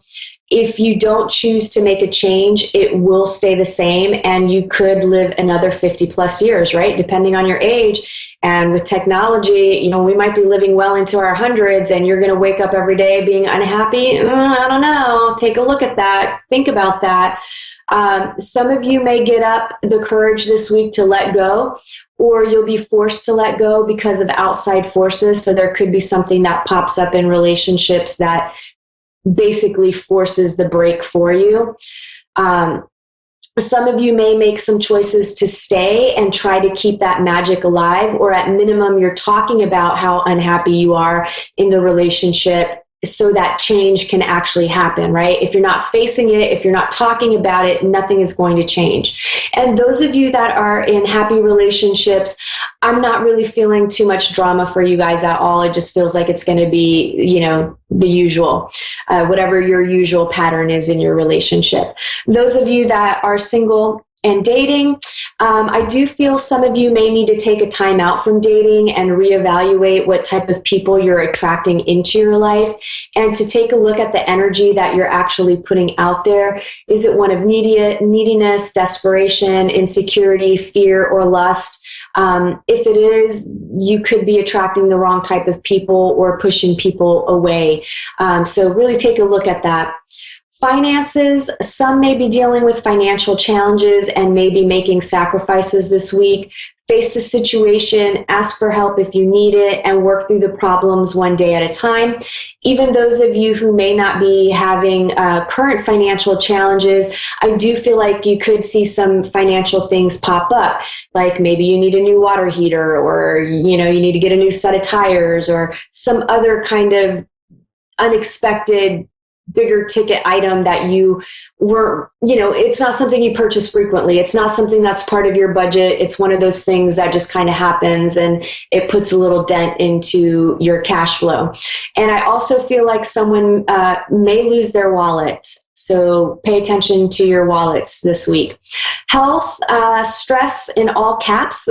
If you don't choose to make a change, it will stay the same, and you could live another 50 plus years, right? Depending on your age. And with technology, you know, we might be living well into our hundreds, and you're going to wake up every day being unhappy. I don't know. Take a look at that. Think about that. Some of you may get up the courage this week to let go, or you'll be forced to let go because of outside forces. So there could be something that pops up in relationships that basically forces the break for you. Some of you may make some choices to stay and try to keep that magic alive, or at minimum, you're talking about how unhappy you are in the relationship so that change can actually happen, right? If you're not facing it, if you're not talking about it, nothing is going to change. And those of you that are in happy relationships, I'm not really feeling too much drama for you guys at all. It just feels like it's going to be, you know, the usual, whatever your usual pattern is in your relationship. Those of you that are single, and dating. I do feel some of you may need to take a time out from dating and reevaluate what type of people you're attracting into your life, and to take a look at the energy that you're actually putting out there. Is it one of neediness, desperation, insecurity, fear, or lust? If it is, you could be attracting the wrong type of people or pushing people away. So really take a look at that. Finances, some may be dealing with financial challenges and may be making sacrifices this week. Face the situation, ask for help if you need it, and work through the problems one day at a time. Even those of you who may not be having current financial challenges, I do feel like you could see some financial things pop up, like maybe you need a new water heater, or you need to get a new set of tires, or some other kind of unexpected bigger ticket item that you were, it's not something you purchase frequently. It's not something that's part of your budget. It's one of those things that just kind of happens and it puts a little dent into your cash flow. And I also feel like someone may lose their wallet. So pay attention to your wallets this week. Health, stress in all caps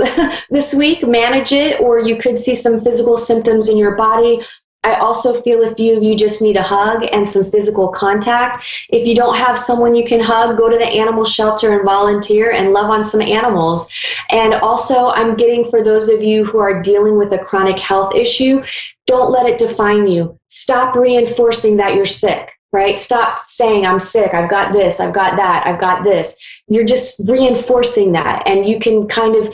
this week, manage it, or you could see some physical symptoms in your body. I also feel a few of you just need a hug and some physical contact. If you don't have someone you can hug, go to the animal shelter and volunteer and love on some animals. And also, I'm getting for those of you who are dealing with a chronic health issue, don't let it define you. Stop reinforcing that you're sick, right? Stop saying, I'm sick, I've got this, I've got that, I've got this. You're just reinforcing that, and you can kind of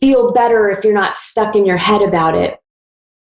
feel better if you're not stuck in your head about it.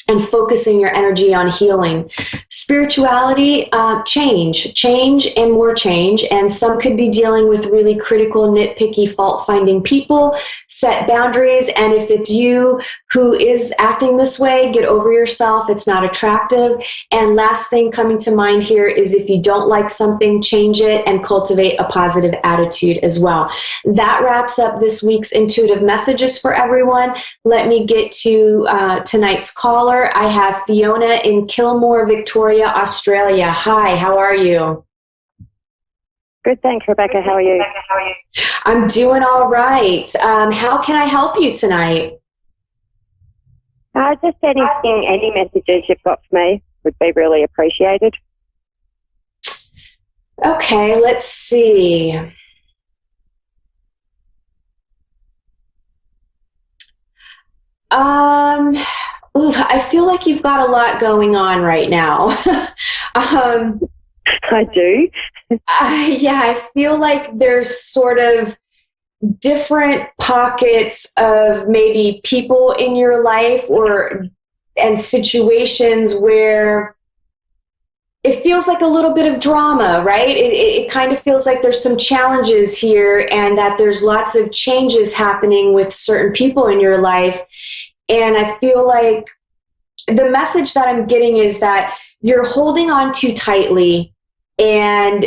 And focusing your energy on healing. Spirituality, change and more change. And some could be dealing with really critical, nitpicky, fault-finding people. Set boundaries. And if it's you who is acting this way, get over yourself. It's not attractive. And last thing coming to mind here is if you don't like something, change it and cultivate a positive attitude as well. That wraps up this week's intuitive messages for everyone. Let me get to tonight's caller. I have Fiona in Kilmore, Victoria, Australia. Hi, how are you? Good, thanks, Rebecca. How are you? I'm doing all right. How can I help you tonight? Just anything, any messages you've got for me would be really appreciated. Okay, let's see. I feel like you've got a lot going on right now. I do. Yeah, I feel like there's sort of different pockets of maybe people in your life and situations where it feels like a little bit of drama, right? It kind of feels like there's some challenges here and that there's lots of changes happening with certain people in your life. And I feel like the message that I'm getting is that you're holding on too tightly, and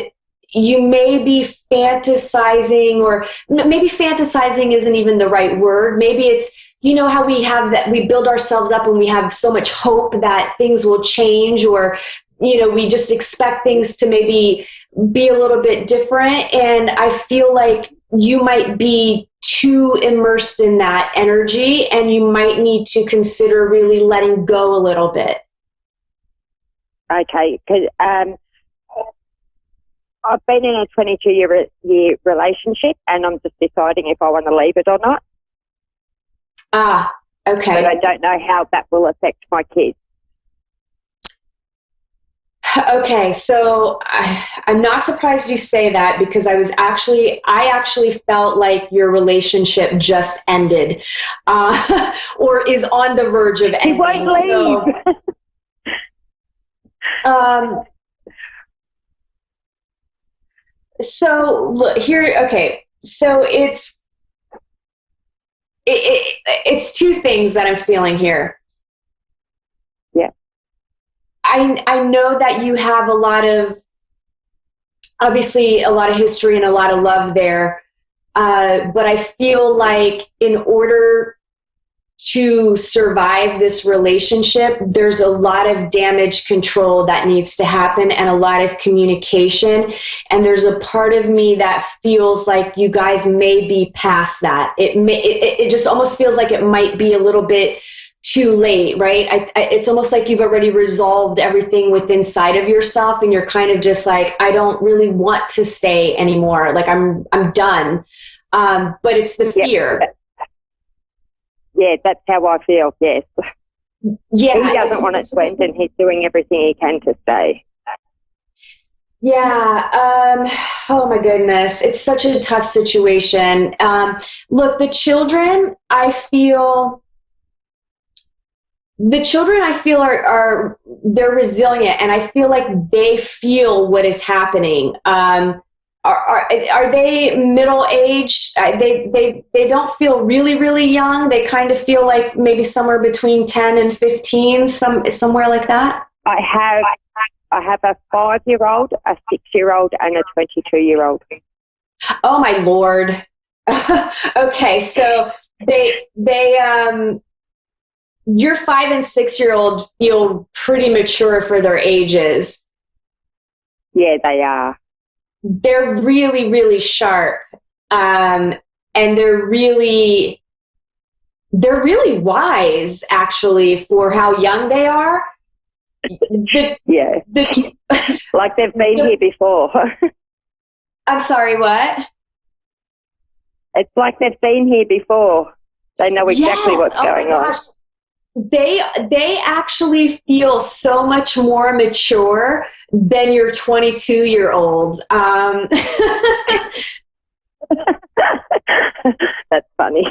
you may be fantasizing, or maybe fantasizing isn't even the right word. Maybe it's, how we have that, we build ourselves up and we have so much hope that things will change, or, we just expect things to maybe be a little bit different. And I feel like you might be too immersed in that energy, and you might need to consider really letting go a little bit. Okay, because I've been in a 22-year relationship, and I'm just deciding if I want to leave it or not. Okay. But I don't know how that will affect my kids. Okay, so I'm not surprised you say that, because I actually felt like your relationship just ended, or is on the verge of ending. He won't leave. So look here. Okay, so it's two things that I'm feeling here. Yeah. I know that you have obviously a lot of history and a lot of love there, but I feel like in order to survive this relationship, there's a lot of damage control that needs to happen and a lot of communication. And there's a part of me that feels like you guys may be past that. It just almost feels like it might be a little bit too late, right? It's almost like you've already resolved everything within inside of yourself, and you're kind of just like, I don't really want to stay anymore. Like I'm done. But it's the fear. Yeah, that's how I feel, yes. Yeah. He doesn't want it to end, and he's doing everything he can to stay. Yeah. Oh my goodness. It's such a tough situation. Look, the children I feel are they're resilient, and I feel like they feel what is happening. Are they middle aged? They don't feel really, really young. They kind of feel like maybe somewhere between 10 and 15, somewhere like that. I have a 5-year-old, a 6-year-old, and a 22-year-old. Oh my Lord. Okay, so your 5 and 6-year-old feel pretty mature for their ages. Yeah, they are. They're really, really sharp. And they're really wise, actually, for how young they are. Like they've been here before. I'm sorry, what? It's like they've been here before. They know exactly what's going on. They actually feel so much more mature than your 22-year-olds. That's funny.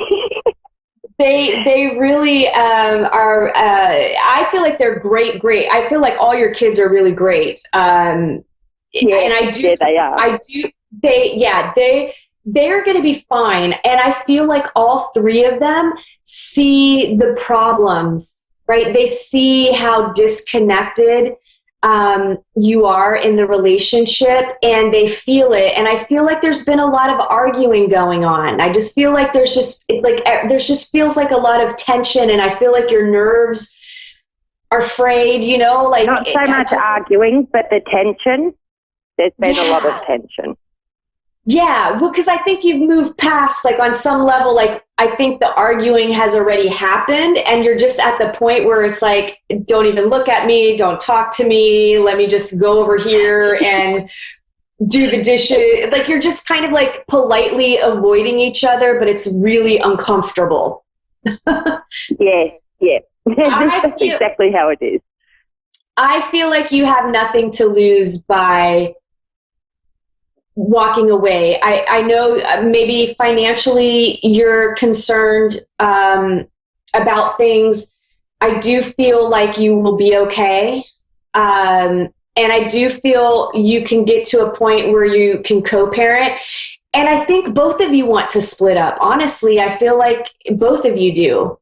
They really are. I feel like they're great. I feel like all your kids are really great. And I do. Yeah, they are. I do. They're going to be fine. And I feel like all three of them see the problems, right? They see how disconnected you are in the relationship, and they feel it. And I feel like there's been a lot of arguing going on. I just feel like there's just feels like a lot of tension, and I feel like your nerves are frayed, like not so much arguing, but the tension. There's been a lot of tension. Yeah, well, because I think you've moved past, like, on some level, like, I think the arguing has already happened, and you're just at the point where it's like, don't even look at me, don't talk to me, let me just go over here and do the dishes. Like, you're just kind of, like, politely avoiding each other, but it's really uncomfortable. Yeah. That's exactly how it is. I feel like you have nothing to lose by walking away. I know maybe financially you're concerned about things. I do feel like you will be okay. And I do feel you can get to a point where you can co-parent. And I think both of you want to split up. Honestly, I feel like both of you do.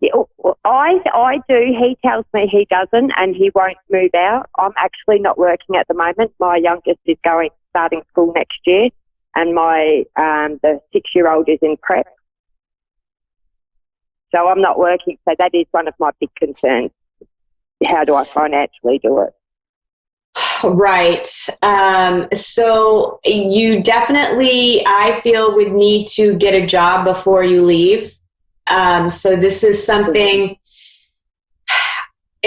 Yeah, I do. He tells me he doesn't, and he won't move out. I'm actually not working at the moment. My youngest is starting school next year, and my the 6-year-old is in prep. So I'm not working. So that is one of my big concerns. How do I financially do it? Right. So you definitely, I feel, would need to get a job before you leave. So this is something,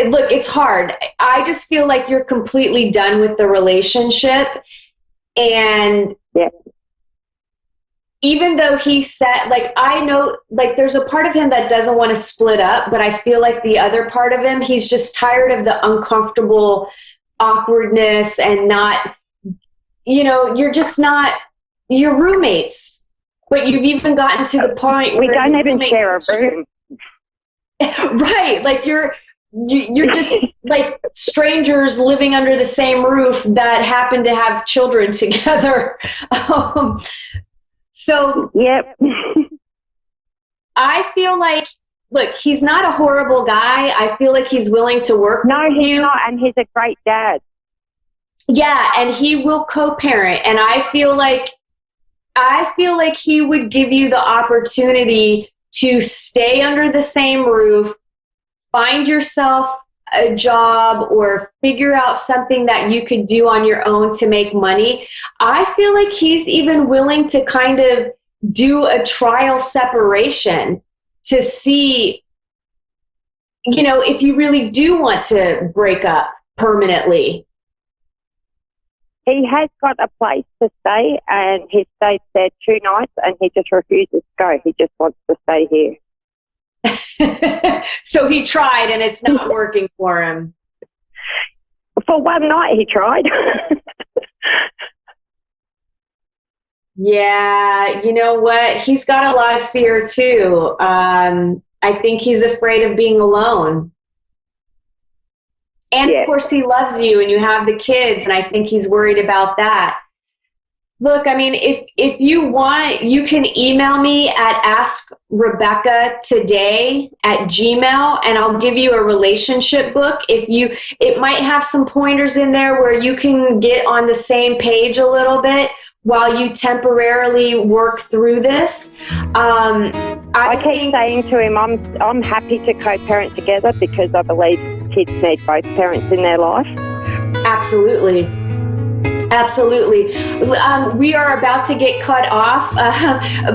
look, it's hard. I just feel like you're completely done with the relationship. And even though he said, like, I know, like, there's a part of him that doesn't want to split up, but I feel like the other part of him, he's just tired of the uncomfortable awkwardness and not, you're just not, you're roommates. But you've even gotten to the point we where don't even share a room. Right, like you're just like strangers living under the same roof that happen to have children together. So yep. I feel like, look, he's not a horrible guy. I feel like he's willing to work. No, with he's you. not, and he's a great dad. Yeah, and he will co-parent, and I feel like he would give you the opportunity to stay under the same roof, find yourself a job, or figure out something that you could do on your own to make money. I feel like he's even willing to kind of do a trial separation to see, you know, if you really do want to break up permanently. He has got a place to stay, and he stayed there 2 nights, and he just refuses to go. He just wants to stay here. So he tried, and it's not working for him. For one night, he tried. Yeah, you know what? He's got a lot of fear, too. I think he's afraid of being alone. And, of course, he loves you, and you have the kids, and I think he's worried about that. Look, I mean, if you want, you can email me at askrebeccatoday@gmail, and I'll give you a relationship book. It might have some pointers in there where you can get on the same page a little bit while you temporarily work through this. I keep saying to him, I'm happy to co-parent together because I believe kids need both parents in their life. Absolutely. Absolutely. We are about to get cut off.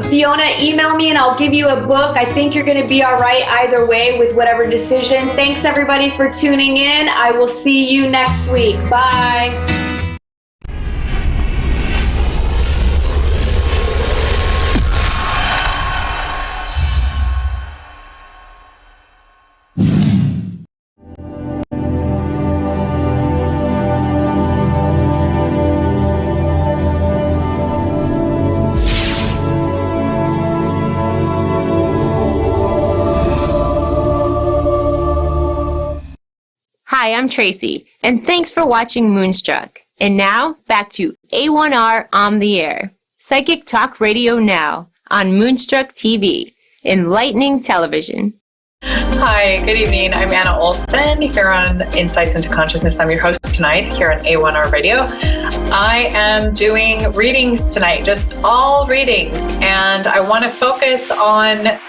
Fiona, email me and I'll give you a book. I think you're going to be all right either way with whatever decision. Thanks, everybody, for tuning in. I will see you next week. Bye. Hi, I'm Tracy, and thanks for watching Moonstruck. And now, back to A1R on the air. Psychic Talk Radio now on Moonstruck TV, enlightening television. Hi, good evening. I'm Anna Olson here on Insights into Consciousness. I'm your host tonight here on A1R Radio. I am doing readings tonight, just all readings, and I want to focus on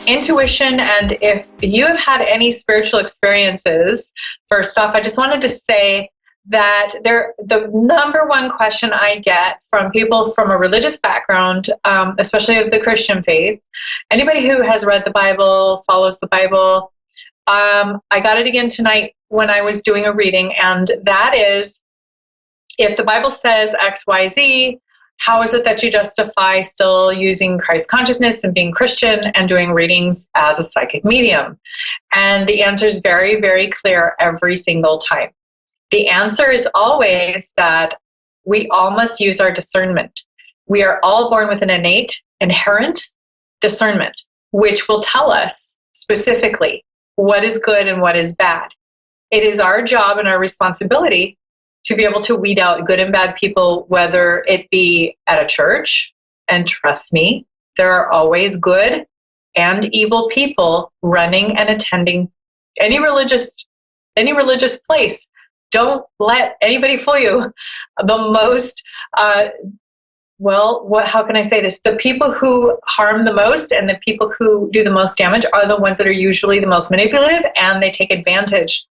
intuition. And if you have had any spiritual experiences, first off, I just wanted to say that the number one question I get from people from a religious background, especially of the Christian faith, anybody who has read the Bible, follows the Bible, I got it again tonight when I was doing a reading, and that is, if the Bible says X, Y, Z, how is it that you justify still using Christ consciousness and being Christian and doing readings as a psychic medium? And the answer is very, very clear every single time. The answer is always that we all must use our discernment. We are all born with an innate, inherent discernment, which will tell us specifically what is good and what is bad. It is our job and our responsibility to be able to weed out good and bad people, whether it be at a church, and trust me, there are always good and evil people running and attending any religious place. Don't let anybody fool you. The most, how can I say this? The people who harm the most and the people who do the most damage are the ones that are usually the most manipulative, and they take advantage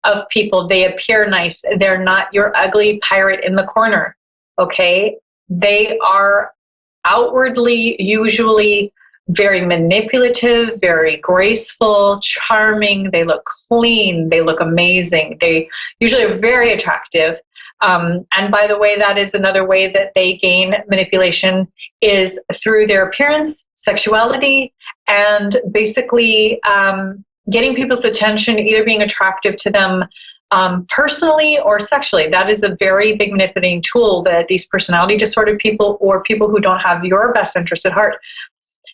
of people. They appear nice. They're not your ugly pirate in the corner, okay? They are outwardly usually very manipulative, very graceful, charming. They look clean. They look amazing. They usually are very attractive. And by the way, that is another way that they gain manipulation is through their appearance, sexuality, and basically getting people's attention, either being attractive to them personally or sexually. That is a very big manipulating tool that these personality disordered people or people who don't have your best interest at heart.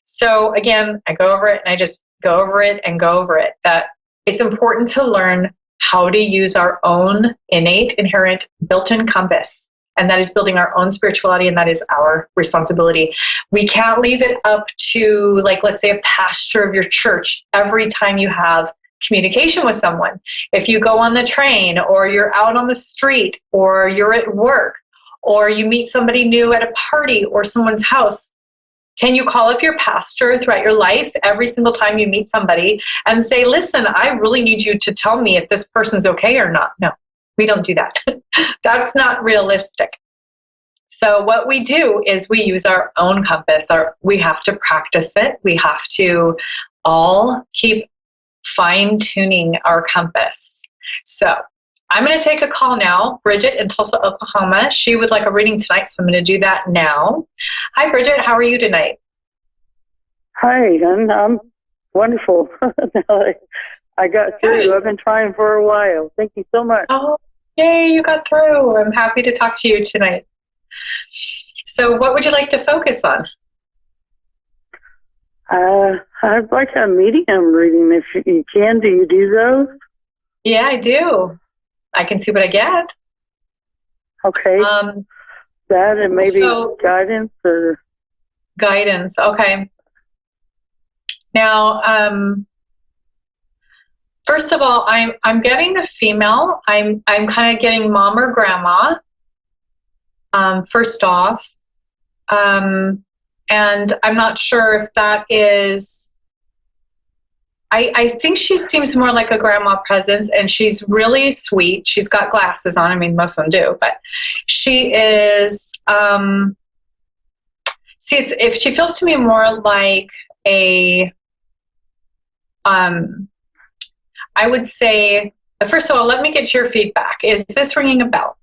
So again, I go over it and I just go over it and go over it, that it's important to learn how to use our own innate, inherent, built-in compass. And that is building our own spirituality, and that is our responsibility. We can't leave it up to, like, let's say a pastor of your church every time you have communication with someone. If you go on the train, or you're out on the street, or you're at work, or you meet somebody new at a party or someone's house, Can you call up your pastor throughout your life every single time you meet somebody and say, listen, I really need you to tell me if this person's okay or not? No, we don't do that. That's not realistic. So what we do is we use our own compass. We have to practice it. We have to all keep fine-tuning our compass. So I'm going to take a call now. Bridget in Tulsa, Oklahoma. She would like a reading tonight, so I'm going to do that now. Hi, Bridget. How are you tonight? Hi, I'm wonderful. I got through. I've been trying for a while. Thank you so much. Oh, yay, you got through. I'm happy to talk to you tonight. So what would you like to focus on? I'd like a medium reading if you can. Do you do those? Yeah, I do. I can see what I get. Okay. That and maybe guidance or guidance. Okay. Now, first of all, I'm getting a female. I'm kind of getting mom or grandma. First off, and I'm not sure if that is. I think she seems more like a grandma presence, and she's really sweet. She's got glasses on. I mean, most of them do, but she is. If she feels to me more like a. I would say, first of all, let me get your feedback. Is this ringing a bell?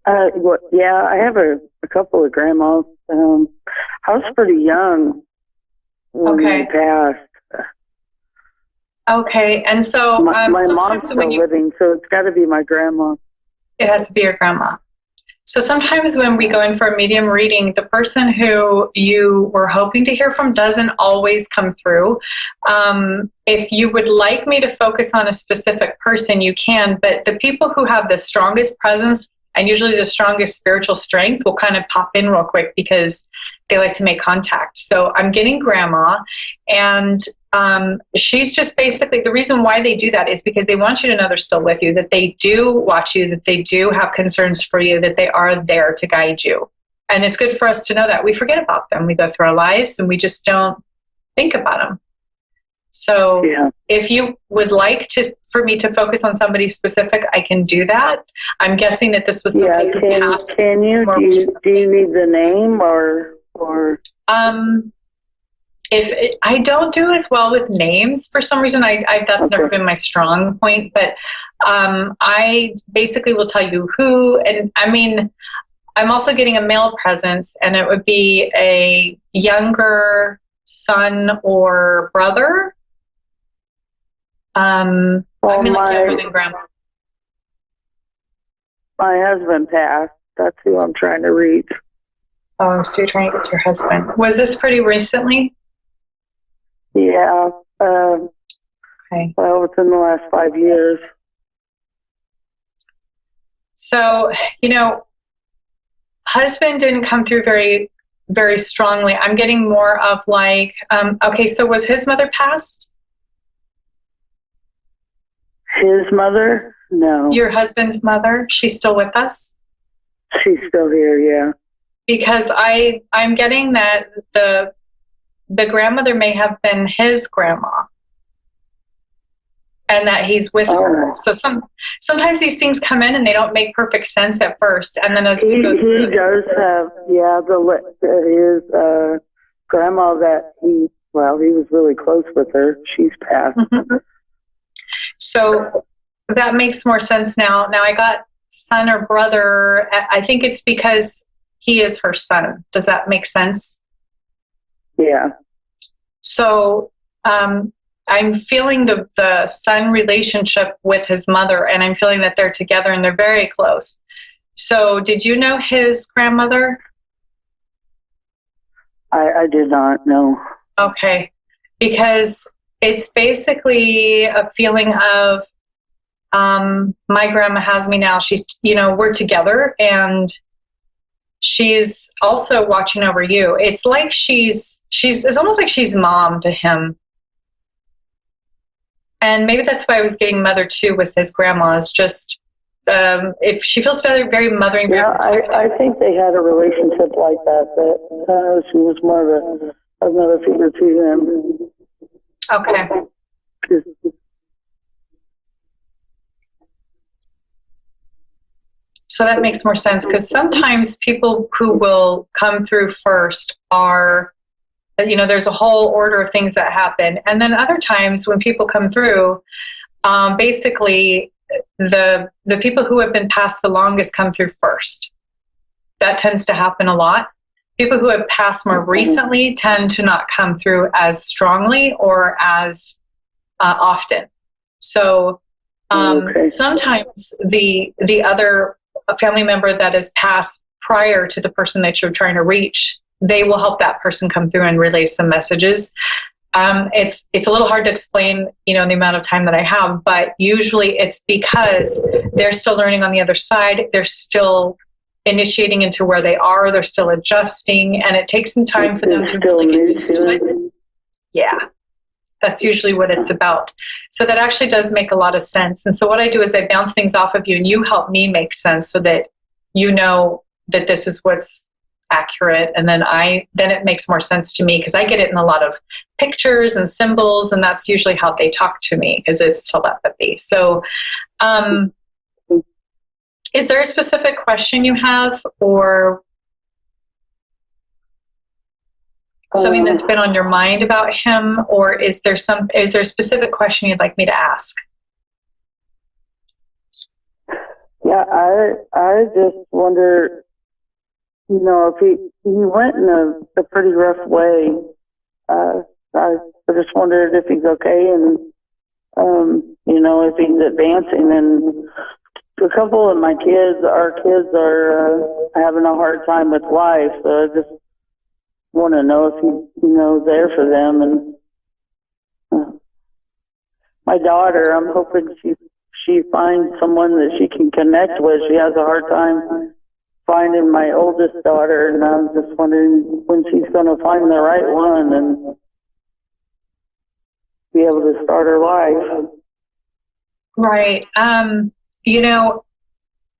Yeah, I have a couple of grandmas. I was pretty young when they passed. Okay, and so my mom's still living, so it's got to be my grandma. It has to be your grandma. So sometimes when we go in for a medium reading, the person who you were hoping to hear from doesn't always come through. If you would like me to focus on a specific person, you can, but the people who have the strongest presence and usually the strongest spiritual strength will kind of pop in real quick because they like to make contact. So I'm getting grandma, and she's just basically, the reason why they do that is because they want you to know they're still with you, that they do watch you, that they do have concerns for you, that they are there to guide you. And it's good for us to know that. We forget about them. We go through our lives and we just don't think about them. So if you would like for me to focus on somebody specific, I can do that. I'm guessing that this was somebody who passed. Can you? Do you need the name or? If I don't do as well with names for some reason, that's never been my strong point. But I basically will tell you who, and I mean, I'm also getting a male presence, and it would be a younger son or brother. I mean, like younger than grandma. My husband passed. That's who I'm trying to reach. Oh, so you're trying to get to your husband. Was this pretty recently? Yeah. Okay. Well, it's in the last 5 years. So, husband didn't come through very, very strongly. I'm getting more of like, okay, so was his mother passed? His mother? No. Your husband's mother? She's still with us? She's still here, yeah. Because I'm getting that the grandmother may have been his grandma, and that he's with her. So sometimes these things come in and they don't make perfect sense at first, and then as we go through, he does have his grandma that he was really close with her. She's passed. Mm-hmm. So that makes more sense now. Now I got son or brother. I think it's because he is her son. Does that make sense? Yeah. So I'm feeling the son relationship with his mother, and I'm feeling that they're together and they're very close. So did you know his grandmother? I did not know. Okay. Because it's basically a feeling of my grandma has me now. She's, we're together, and she's also watching over you. It's like it's almost like she's mom to him. And maybe that's why I was getting mother too with his grandma, is just if she feels very, very mothering, very I think they had a relationship like that she was more of another figure to them. Okay. So that makes more sense, because sometimes people who will come through first are, there's a whole order of things that happen. And then other times when people come through, basically the people who have been passed the longest come through first. That tends to happen a lot. People who have passed more recently tend to not come through as strongly or as often. So sometimes the other family member that has passed prior to the person that you're trying to reach, they will help that person come through and relay some messages. It's a little hard to explain, in the amount of time that I have, but usually it's because they're still learning on the other side. They're still initiating into where they are. They're still adjusting, and it takes some time for them to really get used to it. Yeah, that's usually what it's about. So that actually does make a lot of sense. And so what I do is I bounce things off of you, and you help me make sense so that you know that this is what's accurate, and then it makes more sense to me, because I get it in a lot of pictures and symbols, and that's usually how they talk to me, because it's telepathy. So is there a specific question you have, or something that's been on your mind about him, or is there a specific question you'd like me to ask? Yeah, I just wonder, if he went in a pretty rough way. I just wondered if he's okay, and if he's advancing. And a couple of our kids are having a hard time with life, so I just want to know if he's there for them. And my daughter, I'm hoping she finds someone that she can connect with. She has a hard time finding my oldest daughter, and I'm just wondering when she's going to find the right one and be able to start her life. Right.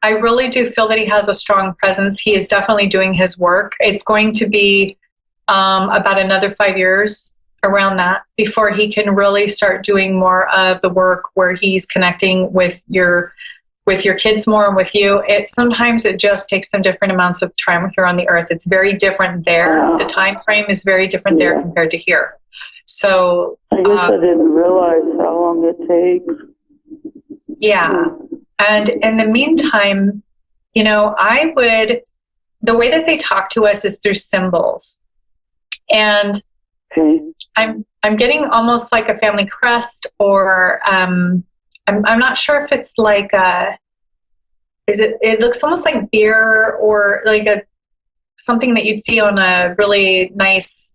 I really do feel that he has a strong presence. He is definitely doing his work. It's going to be about another 5 years around that before he can really start doing more of the work where he's connecting with your kids more and with you. Sometimes it just takes them different amounts of time here on the earth. It's very different there. The time frame is very different there compared to here. So I guess I didn't realize how long it takes. Yeah. And in the meantime, the way that they talk to us is through symbols. And I'm getting almost like a family crest, or I'm not sure if it's like it looks almost like beer, or like something that you'd see on a really nice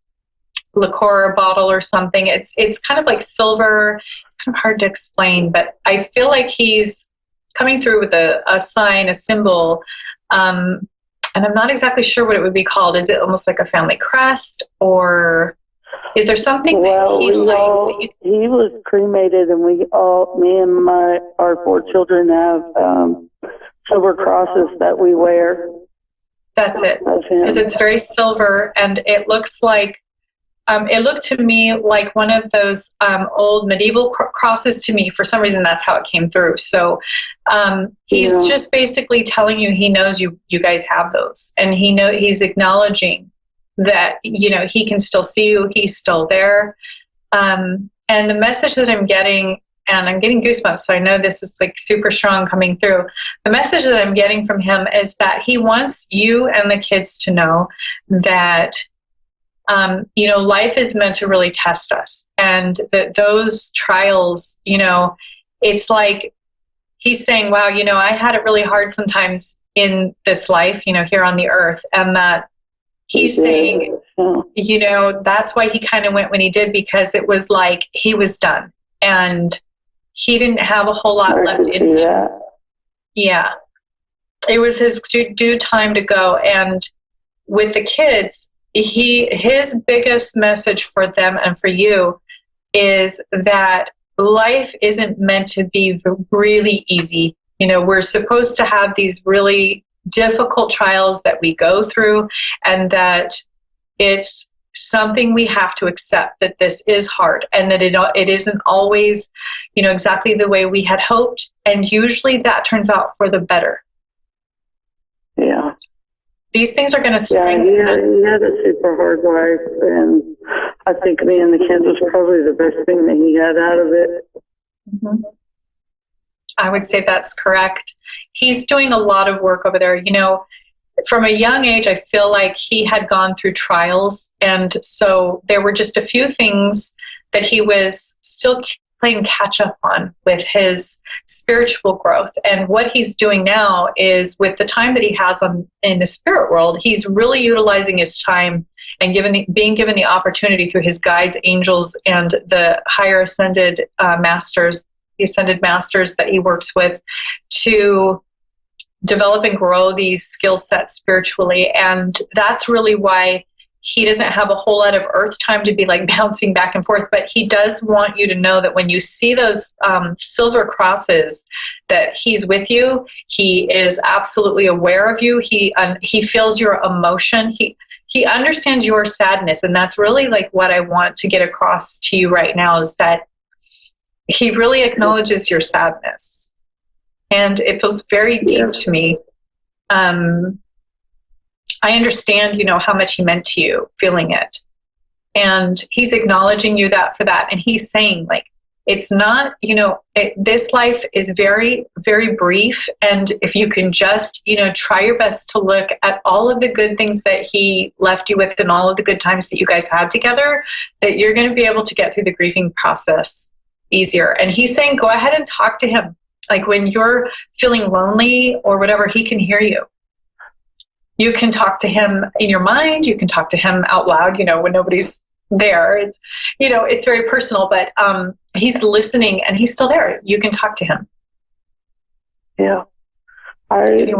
liqueur bottle or something. It's kind of like silver, kind of hard to explain, but I feel like he's coming through with a sign, a symbol, and I'm not exactly sure what it would be called. Is it almost like a family crest, or is there something that he liked? He was cremated, and me and our 4 children have silver crosses that we wear. That's it, because it's very silver, and it looks like it looked to me like one of those old medieval crosses to me. For some reason, that's how it came through. So he's just basically telling you he knows you guys have those, and he's acknowledging that he can still see you. He's still there. And the message that I'm getting, and I'm getting goosebumps, so I know this is like super strong coming through. The message that I'm getting from him is that he wants you and the kids to know that life is meant to really test us, and that those trials, it's like he's saying, wow, I had it really hard sometimes in this life, here on the earth, and that he's saying, that's why he kind of went when he did, because it was like he was done, and he didn't have a whole lot left in him. Yeah. It was his due time to go. And with the kids, his biggest message for them and for you is that life isn't meant to be really easy. We're supposed to have these really difficult trials that we go through, and that it's something we have to accept, that this is hard, and that it isn't always, exactly the way we had hoped. And usually that turns out for the better. Yeah. These things are going to strengthen. Yeah, he had a super hard life, and I think me and the kids was probably the best thing that he had out of it. Mm-hmm. I would say that's correct. He's doing a lot of work over there. From a young age, I feel like he had gone through trials, and so there were just a few things that he was still playing catch up on with his spiritual growth. And what he's doing now is, with the time that he has in the spirit world, he's really utilizing his time and being given the opportunity through his guides, angels, and the higher ascended masters, the ascended masters that he works with, to develop and grow these skill sets spiritually. And that's really why he doesn't have a whole lot of earth time to be like bouncing back and forth. But he does want you to know that when you see those silver crosses, that he's with you. He is absolutely aware of you. He feels your emotion. He understands your sadness. And that's really like what I want to get across to you right now, is that he really acknowledges your sadness. And it feels very deep to me. I understand, how much he meant to you, feeling it. And he's acknowledging you for that. And he's saying, like, it's not, this life is very, very brief. And if you can just, try your best to look at all of the good things that he left you with and all of the good times that you guys had together, that you're going to be able to get through the grieving process easier. And he's saying, go ahead and talk to him. Like, when you're feeling lonely or whatever, he can hear you. You can talk to him in your mind. You can talk to him out loud, when nobody's there. It's, it's very personal, but he's listening and he's still there. You can talk to him. Yeah. I do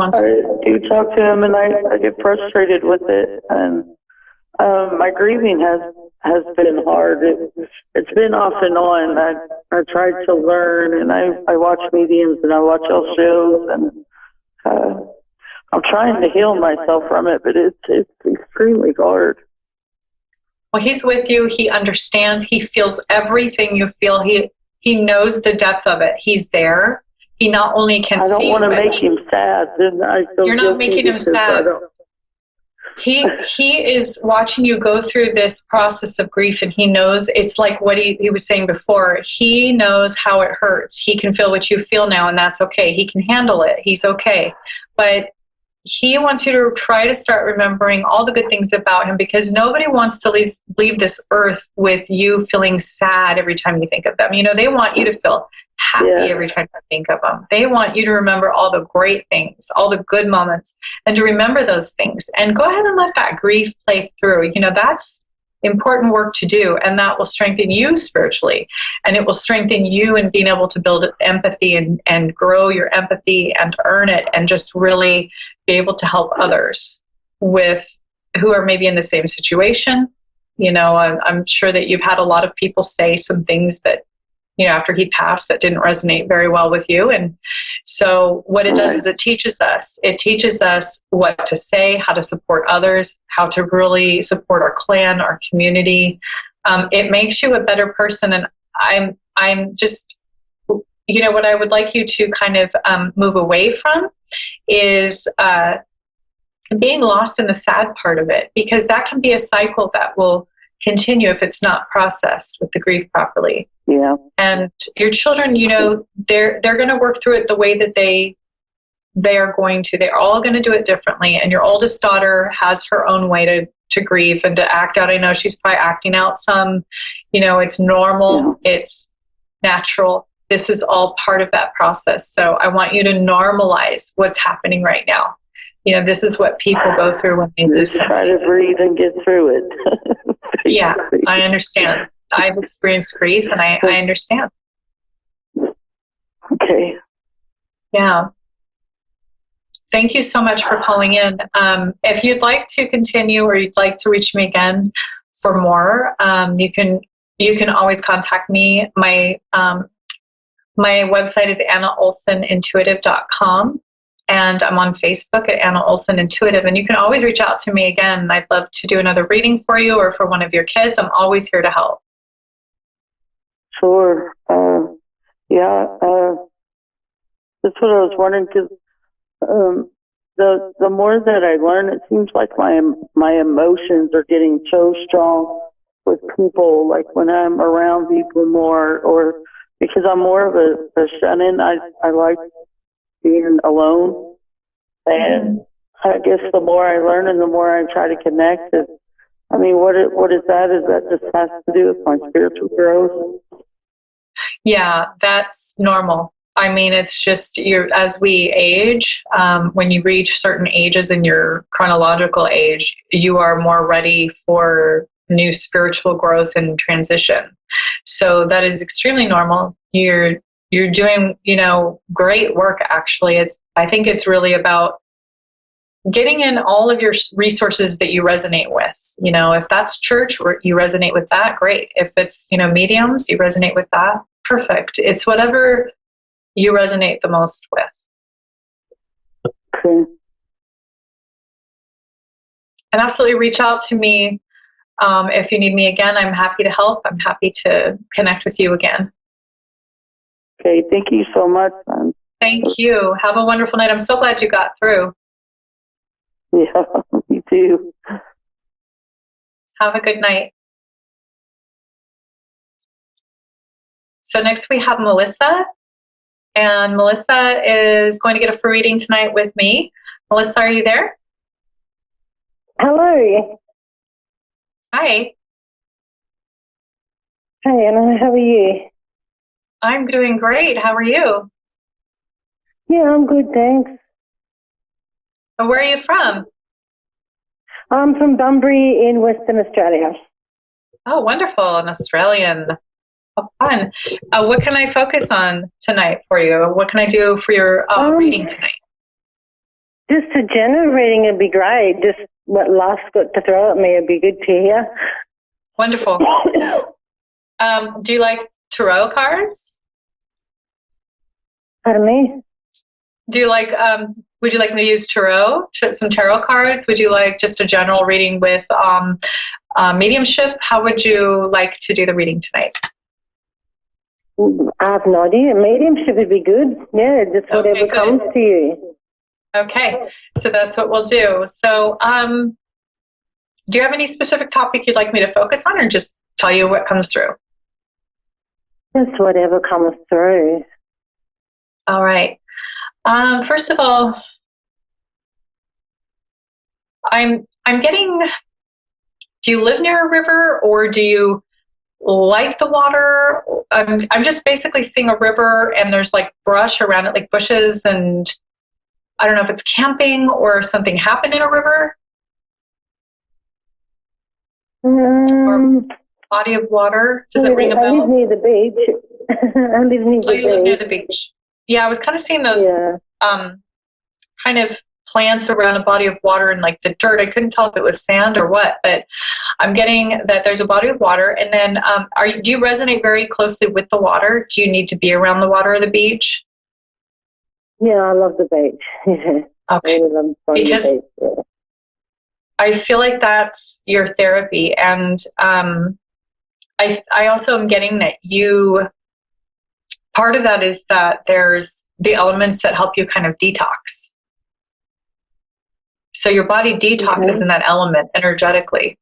talk to him, and I get frustrated with it. And my grieving has been hard. It's been off and on. I tried to learn, and I watch mediums and I watch all shows, and I'm trying to heal myself from it, but it's extremely hard. Well, he's with you. He understands. He feels everything you feel. He knows the depth of it. He's there. He not only can see. I don't want to make him sad. You're not making him sad. He is watching you go through this process of grief, and he knows. It's like what he was saying before. He knows how it hurts. He can feel what you feel now, and that's okay. He can handle it. He's okay. But he wants you to try to start remembering all the good things about him, because nobody wants to leave this earth with you feeling sad every time you think of them. They want you to feel happy every time you think of them. They want you to remember all the great things, all the good moments, and to remember those things. And go ahead and let that grief play through. That's important work to do, and that will strengthen you spiritually, and it will strengthen you in being able to build empathy and grow your empathy and earn it, and just really be able to help others who are maybe in the same situation. I'm sure that you've had a lot of people say some things that, after he passed, that didn't resonate very well with you. And so what it does is it teaches us what to say, how to support others, how to really support our clan, our community. It makes you a better person. And I'm just, what I would like you to kind of move away from is being lost in the sad part of it, because that can be a cycle that will continue if it's not processed with the grief properly. Yeah. And your children, they're going to work through it the way that they are going to. They're all going to do it differently. And your oldest daughter has her own way to grieve and to act out. I know she's probably acting out some, it's normal. Yeah. It's natural. This is all part of that process. So I want you to normalize what's happening right now. This is what people go through when they lose something. Try to breathe and get through it. Yeah, I understand. I've experienced grief, and I understand. Okay. Yeah. Thank you so much for calling in. If you'd like to continue, or you'd like to reach me again for more, you can always contact me. My My website is annaolsonintuitive.com. And I'm on Facebook at Anna Olson Intuitive. And you can always reach out to me again. I'd love to do another reading for you or for one of your kids. I'm always here to help. Sure. That's what I was wondering, because the more that I learn, it seems like my emotions are getting so strong with people, like when I'm around people more, or because I'm more of a shut-in. I like being alone, and I guess the more I learn and the more I try to connect, what is that? Is that just has to do with my spiritual growth? Yeah, that's normal. I mean, it's just as we age, when you reach certain ages in your chronological age, you are more ready for new spiritual growth and transition. So that is extremely normal. You're doing, great work, actually. I think it's really about getting in all of your resources that you resonate with. If that's church, you resonate with that, great. If it's, mediums, you resonate with that, perfect. It's whatever you resonate the most with. Okay. And absolutely reach out to me if you need me again. I'm happy to help. I'm happy to connect with you again. Okay, thank you so much. Thank you. Have a wonderful night. I'm so glad you got through. Yeah, me too. Have a good night. So next we have Melissa. And Melissa is going to get a free reading tonight with me. Melissa, are you there? Hello. Hi. Hi, Anna. How are you? I'm doing great. How are you? Yeah, I'm good, thanks. Where are you from? I'm from Bunbury in Western Australia. Oh, wonderful. An Australian. Oh, fun. What can I focus on tonight for you? What can I do for your reading tonight? Just a general reading would be great. Just what life's got to throw at me would be good to hear. Wonderful. Do you like tarot cards? Pardon me? Do you like, would you like me to use some tarot cards? Would you like just a general reading with mediumship? How would you like to do the reading tonight? I have no idea. Mediumship would be good. Yeah, just whatever comes to you. Okay, so that's what we'll do. So do you have any specific topic you'd like me to focus on, or just tell you what comes through? Just whatever comes through. All right. First of all, I'm getting, do you live near a river, or do you like the water? I'm just basically seeing a river and there's like brush around it, like bushes, and I don't know if it's camping or something happened in a river. Or body of water. Does it ring a bell? I live near the beach. I live near the beach. You live near the beach. Yeah, I was kind of seeing those kind of plants around a body of water and like the dirt. I couldn't tell if it was sand or what, but I'm getting that there's a body of water. And then do you resonate very closely with the water? Do you need to be around the water or the beach? Yeah, I love the beach. Okay. Because I feel like that's your therapy. And I also am getting that part of that is that there's the elements that help you kind of detox. So your body detoxes in that element energetically.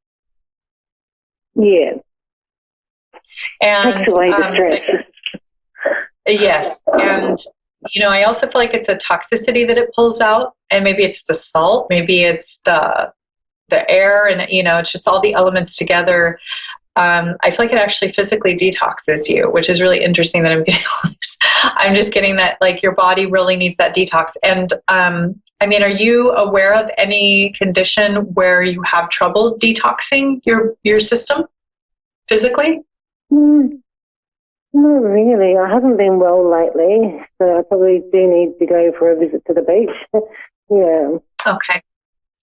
Yeah. And takes away the stress. Yes. And I also feel like it's a toxicity that it pulls out, and maybe it's the salt, maybe it's the air, and it's just all the elements together. I feel like it actually physically detoxes you, which is really interesting that I'm getting all this. I'm just getting that like your body really needs that detox. And are you aware of any condition where you have trouble detoxing your system physically? Not really. I haven't been well lately, so I probably do need to go for a visit to the beach. Yeah. Okay.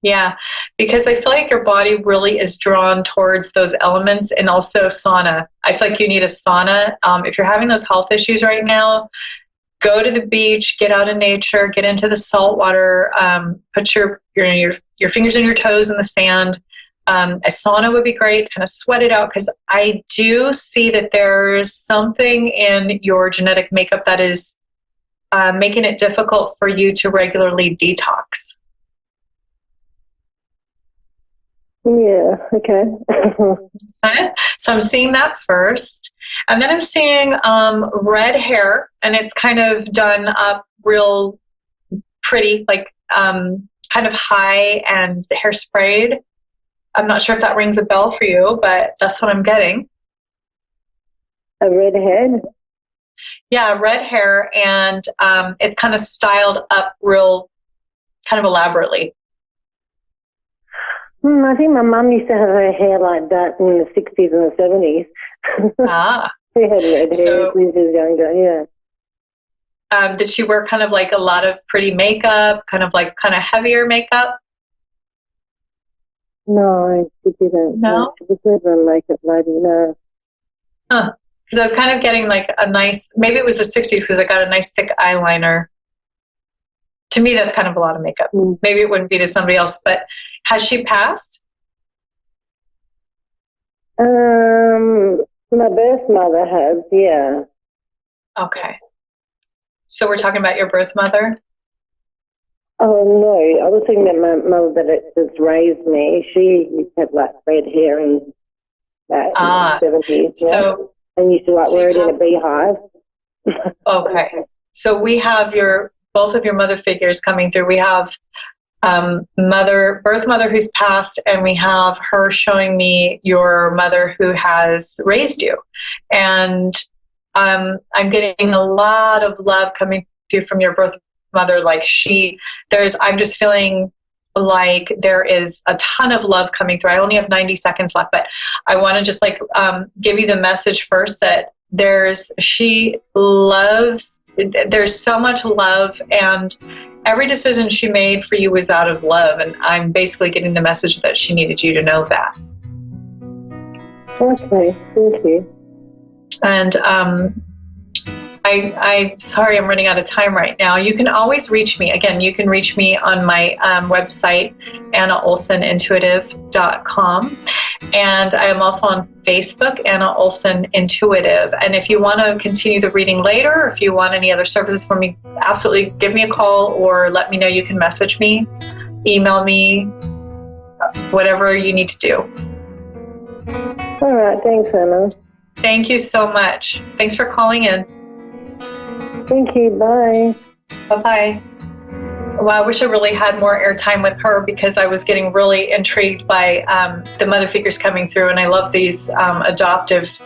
Yeah, because I feel like your body really is drawn towards those elements, and also sauna. I feel like you need a sauna. If you're having those health issues right now, go to the beach, get out in nature, get into the salt water, put your fingers and your toes in the sand. A sauna would be great, kind of sweat it out, because I do see that there's something in your genetic makeup that is making it difficult for you to regularly detox. Yeah, okay. Okay. So I'm seeing that first. And then I'm seeing red hair, and it's kind of done up real pretty, like kind of high and hairsprayed. I'm not sure if that rings a bell for you, but that's what I'm getting. A red head? Yeah, red hair, and it's kind of styled up real kind of elaborately. I think my mum used to have her hair like that in the 60s and the 70s. Ah. She had red hair when she was younger, yeah. Did she wear kind of like a lot of pretty makeup, kind of heavier makeup? No, she didn't. No? She was never a makeup lady, no. Huh. Because I was kind of getting like a nice, maybe it was the 60s because I got a nice thick eyeliner. To me, that's kind of a lot of makeup. Maybe it wouldn't be to somebody else, but has she passed? My birth mother has, yeah. Okay. So we're talking about your birth mother? Oh, no. I was thinking about my mother that just raised me. She used to have like red hair and that in the 70s. Yeah? So, and used to like wear it in a beehive. Okay. So we have both of your mother figures coming through. We have birth mother who's passed, and we have her showing me your mother who has raised you. And I'm getting a lot of love coming through from your birth mother. Like I'm just feeling like there is a ton of love coming through. I only have 90 seconds left, but I want to just give you the message first that there's so much love, and every decision she made for you was out of love. And I'm basically getting the message that she needed you to know that. Okay, thank you. And I'm sorry I'm running out of time right now. You can always reach me. Again, you can reach me on my website, AnnaOlsonIntuitive.com. And I am also on Facebook, Anna Olson Intuitive. And if you want to continue the reading later, or if you want any other services from me, absolutely give me a call or let me know. You can message me, email me, whatever you need to do. All right, thanks, Anna. Thank you so much. Thanks for calling in. Thank you. Bye. Bye-bye. Well, I wish I really had more airtime with her because I was getting really intrigued by the mother figures coming through, and I love these adoptive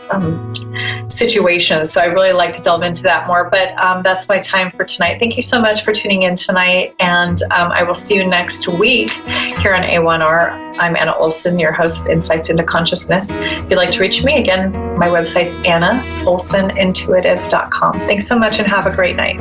situations. So I really like to delve into that more. But that's my time for tonight. Thank you so much for tuning in tonight, and I will see you next week here on A1R. I'm Anna Olson, your host of Insights into Consciousness. If you'd like to reach me, again, my website's AnnaOlsonIntuitive.com. Thanks so much and have a great night.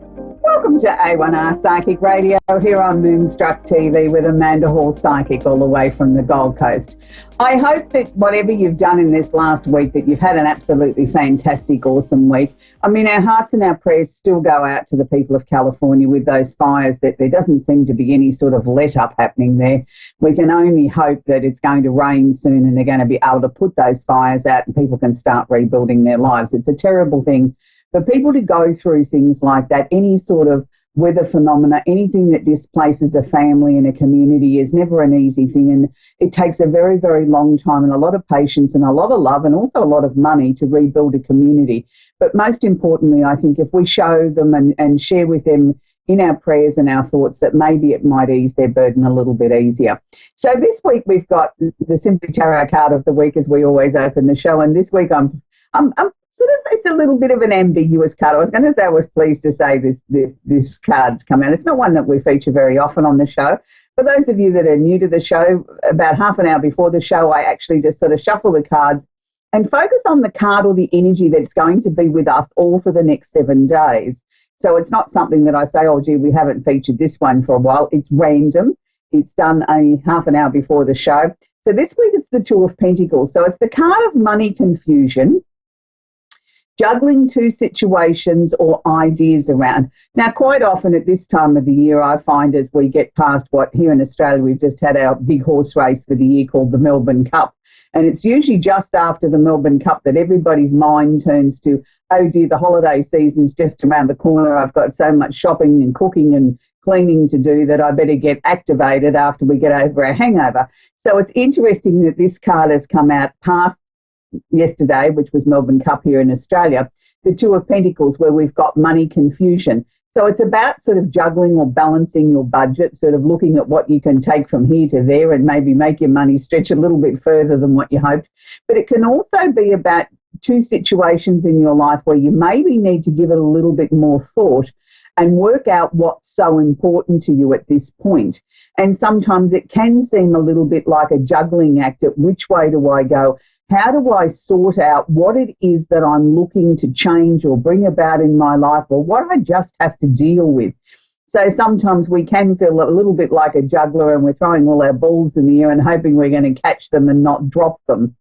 Welcome to A1R Psychic Radio here on Moonstruck TV with Amanda Hall Psychic all the way from the Gold Coast. I hope that whatever you've done in this last week, that you've had an absolutely fantastic, awesome week. I mean, our hearts and our prayers still go out to the people of California with those fires, that there doesn't seem to be any sort of let-up happening there. We can only hope that it's going to rain soon and they're going to be able to put those fires out and people can start rebuilding their lives. It's a terrible thing for people to go through things like that. Any sort of weather phenomena, anything that displaces a family and a community is never an easy thing, and it takes a very, very long time and a lot of patience and a lot of love and also a lot of money to rebuild a community. But most importantly, I think if we show them and share with them in our prayers and our thoughts that maybe it might ease their burden a little bit easier. So this week we've got the Simply Tarot card of the week as we always open the show, and this week I'm sort of, it's a little bit of an ambiguous card. I was going to say I was pleased to say this card's come out. It's not one that we feature very often on the show. For those of you that are new to the show, about half an hour before the show, I actually just sort of shuffle the cards and focus on the card or the energy that's going to be with us all for the next 7 days. So it's not something that I say, oh, gee, we haven't featured this one for a while. It's random. It's done only half an hour before the show. So this week it's the Two of Pentacles. So it's the card of money confusion, juggling two situations or ideas around. Now, quite often at this time of the year, I find as we get past what here in Australia, we've just had our big horse race for the year called the Melbourne Cup. And it's usually just after the Melbourne Cup that everybody's mind turns to, oh dear, the holiday season's just around the corner. I've got so much shopping and cooking and cleaning to do that I better get activated after we get over our hangover. So it's interesting that this card has come out past yesterday, which was Melbourne Cup here in Australia, the Two of Pentacles, where we've got money confusion. So it's about sort of juggling or balancing your budget, sort of looking at what you can take from here to there and maybe make your money stretch a little bit further than what you hoped. But it can also be about two situations in your life where you maybe need to give it a little bit more thought and work out what's so important to you at this point. And sometimes it can seem a little bit like a juggling act at which way do I go? How do I sort out what it is that I'm looking to change or bring about in my life, or what I just have to deal with? So sometimes we can feel a little bit like a juggler and we're throwing all our balls in the air and hoping we're going to catch them and not drop them.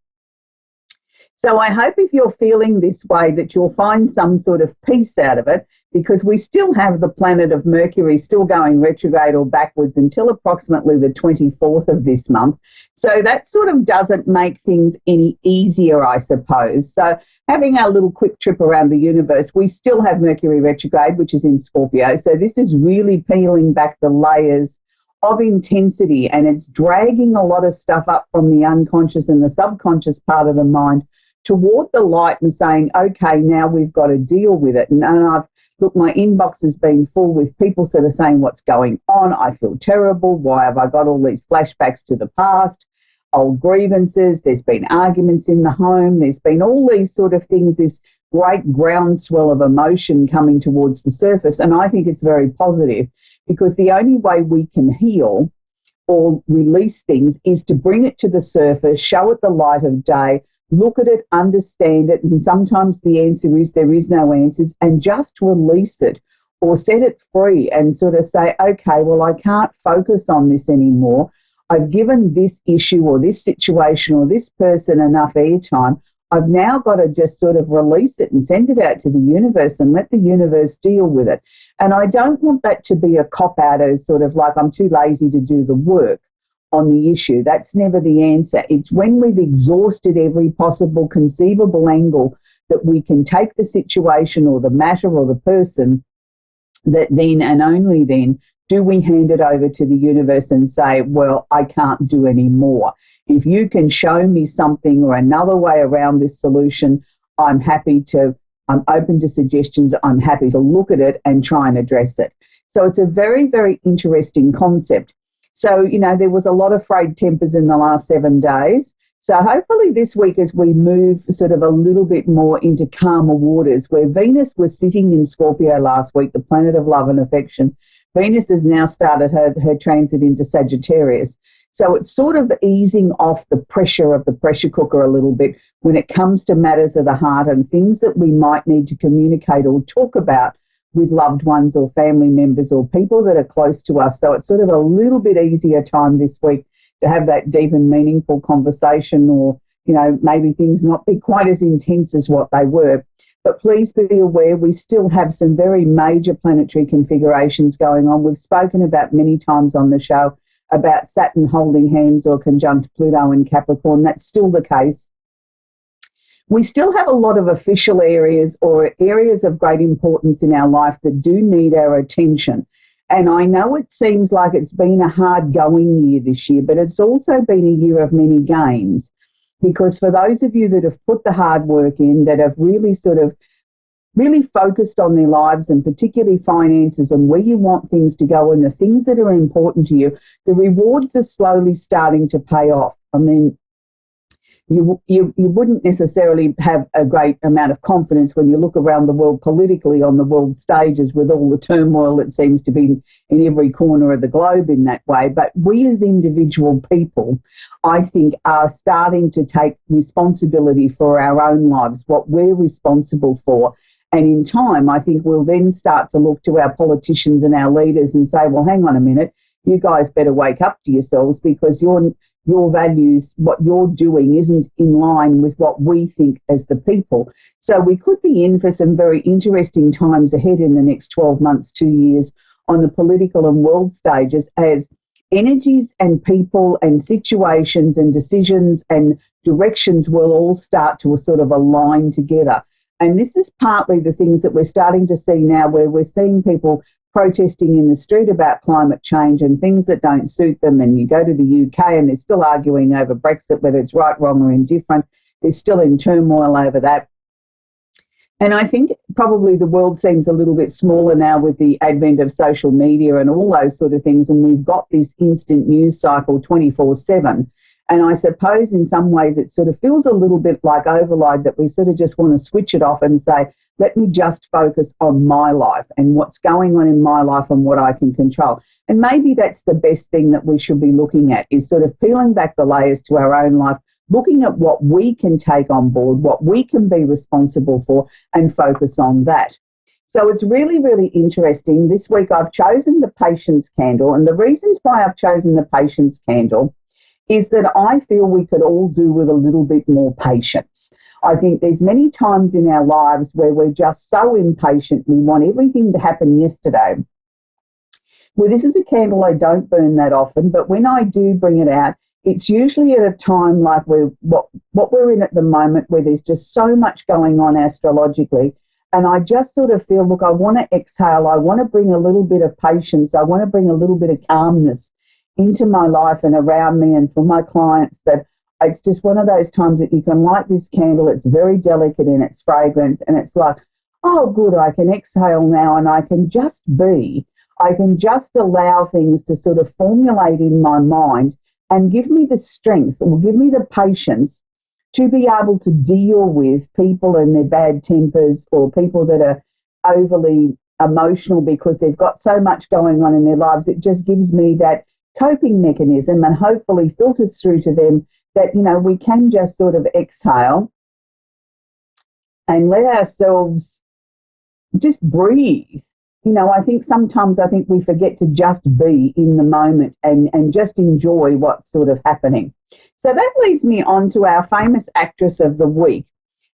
So I hope if you're feeling this way that you'll find some sort of peace out of it, because we still have the planet of Mercury still going retrograde or backwards until approximately the 24th of this month. So that sort of doesn't make things any easier, I suppose. So having our little quick trip around the universe, we still have Mercury retrograde, which is in Scorpio. So this is really peeling back the layers of intensity, and it's dragging a lot of stuff up from the unconscious and the subconscious part of the mind toward the light and saying, okay, now we've got to deal with it. And look, my inbox has been full with people sort of saying what's going on. I feel terrible. Why have I got all these flashbacks to the past, old grievances? There's been arguments in the home. There's been all these sort of things, this great groundswell of emotion coming towards the surface. And I think it's very positive, because the only way we can heal or release things is to bring it to the surface, show it the light of day, look at it, understand it, and sometimes the answer is there is no answers, and just release it or set it free and sort of say, okay, well, I can't focus on this anymore. I've given this issue or this situation or this person enough airtime. I've now got to just sort of release it and send it out to the universe and let the universe deal with it. And I don't want that to be a cop-out as sort of like I'm too lazy to do the work on the issue. That's never the answer. It's when we've exhausted every possible conceivable angle that we can take the situation or the matter or the person, that then and only then do we hand it over to the universe and say, well, I can't do any more. If you can show me something or another way around this solution, I'm open to suggestions. I'm happy to look at it and try and address it. So it's a very, very interesting concept. So, there was a lot of frayed tempers in the last 7 days. So hopefully this week, as we move sort of a little bit more into calmer waters, where Venus was sitting in Scorpio last week, the planet of love and affection, Venus has now started her transit into Sagittarius. So it's sort of easing off the pressure of the pressure cooker a little bit when it comes to matters of the heart and things that we might need to communicate or talk about with loved ones or family members or people that are close to us. So it's sort of a little bit easier time this week to have that deep and meaningful conversation, or, you know, maybe things not be quite as intense as what they were. But please be aware we still have some very major planetary configurations going on. We've spoken about many times on the show about Saturn holding hands or conjunct Pluto in Capricorn. That's still the case. We still have a lot of official areas or areas of great importance in our life that do need our attention. And I know it seems like it's been a hard going year this year, but it's also been a year of many gains. Because for those of you that have put the hard work in, that have really really focused on their lives and particularly finances and where you want things to go and the things that are important to you, the rewards are slowly starting to pay off. I mean, you wouldn't necessarily have a great amount of confidence when you look around the world politically on the world stages with all the turmoil that seems to be in every corner of the globe in that way. But we as individual people, I think, are starting to take responsibility for our own lives, what we're responsible for. And in time, I think we'll then start to look to our politicians and our leaders and say, well, hang on a minute, you guys better wake up to yourselves, because your values, what you're doing isn't in line with what we think as the people. So we could be in for some very interesting times ahead in the next 12 months, 2 years on the political and world stages, as energies and people and situations and decisions and directions will all start to sort of align together. And this is partly the things that we're starting to see now, where we're seeing people protesting in the street about climate change and things that don't suit them. And you go to the UK and they're still arguing over Brexit, whether it's right, wrong or indifferent. They're still in turmoil over that. And I think probably the world seems a little bit smaller now with the advent of social media and all those sort of things. And we've got this instant news cycle 24/7. And I suppose in some ways it sort of feels a little bit like overload, that we sort of just want to switch it off and say, let me just focus on my life and what's going on in my life and what I can control. And maybe that's the best thing that we should be looking at, is sort of peeling back the layers to our own life, looking at what we can take on board, what we can be responsible for, and focus on that. So it's really, really interesting. This week I've chosen the patience candle, and the reasons why I've chosen the patience candle is that I feel we could all do with a little bit more patience. I think there's many times in our lives where we're just so impatient, we want everything to happen yesterday. Well, this is a candle I don't burn that often, but when I do bring it out, it's usually at a time like what we're in at the moment, where there's just so much going on astrologically. And I just sort of feel, look, I want to exhale. I want to bring a little bit of patience. I want to bring a little bit of calmness into my life and around me and for my clients, that it's just one of those times that you can light this candle. It's very delicate in its fragrance, and it's like, oh, good, I can exhale now and I can just be. I can just allow things to sort of formulate in my mind and give me the strength, or give me the patience to be able to deal with people and their bad tempers, or people that are overly emotional because they've got so much going on in their lives. It just gives me that coping mechanism, and hopefully filters through to them that, you know, we can just sort of exhale and let ourselves just breathe. You know, I think sometimes we forget to just be in the moment and just enjoy what's sort of happening. So that leads me on to our famous actress of the week.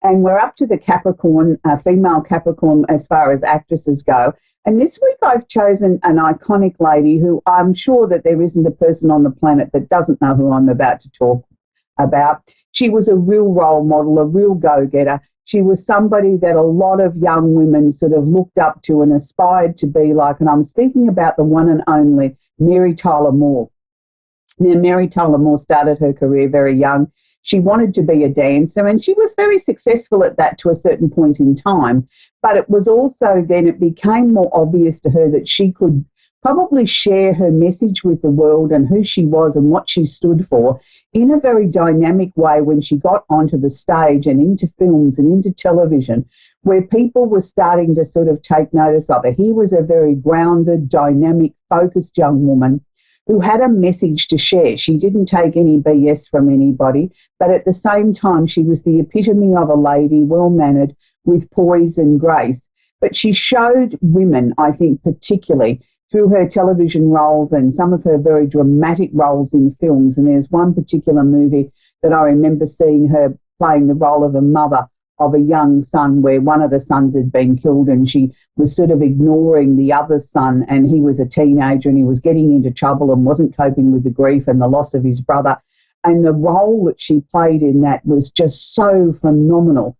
And we're up to the Capricorn, female Capricorn as far as actresses go. And this week I've chosen an iconic lady who I'm sure that there isn't a person on the planet that doesn't know who I'm about to talk about. She was a real role model, a real go-getter. She was somebody that a lot of young women sort of looked up to and aspired to be like. And I'm speaking about the one and only Mary Tyler Moore. Now, Mary Tyler Moore started her career very young. She wanted to be a dancer, and she was very successful at that to a certain point in time. But it was also then it became more obvious to her that she could probably share her message with the world and who she was and what she stood for in a very dynamic way when she got onto the stage and into films and into television, where people were starting to sort of take notice of her. Here was a very grounded, dynamic, focused young woman who had a message to share. She didn't take any BS from anybody, but at the same time, she was the epitome of a lady, well-mannered, with poise and grace. but she showed women, I think particularly, through her television roles and some of her very dramatic roles in films. And there's one particular movie that I remember seeing her playing the role of a mother of a young son where one of the sons had been killed, and she was sort of ignoring the other son, and he was a teenager and he was getting into trouble and wasn't coping with the grief and the loss of his brother. And the role that she played in that was just so phenomenal.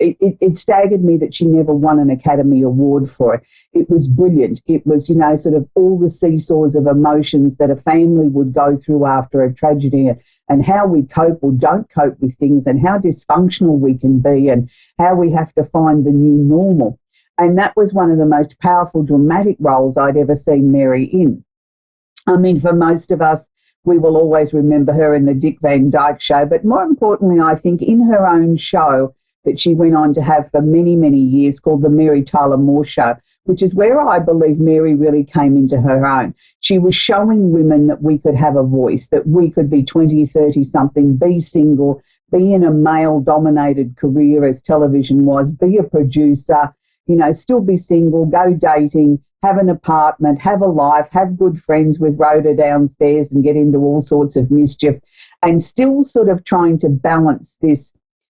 It staggered me that she never won an Academy Award for it. It was brilliant. It was, you know, sort of all the seesaws of emotions that a family would go through after a tragedy, and how we cope or don't cope with things, and how dysfunctional we can be, and how we have to find the new normal. And that was one of the most powerful dramatic roles I'd ever seen Mary in. I mean, for most of us, we will always remember her in the Dick Van Dyke Show, but more importantly, I think in her own show that she went on to have for many, many years called the Mary Tyler Moore Show, which is where I believe Mary really came into her own. She was showing women that we could have a voice, that we could be 20, 30 something, be single, be in a male-dominated career as television was, be a producer, you know, still be single, go dating, have an apartment, have a life, have good friends with Rhoda downstairs and get into all sorts of mischief, and still sort of trying to balance this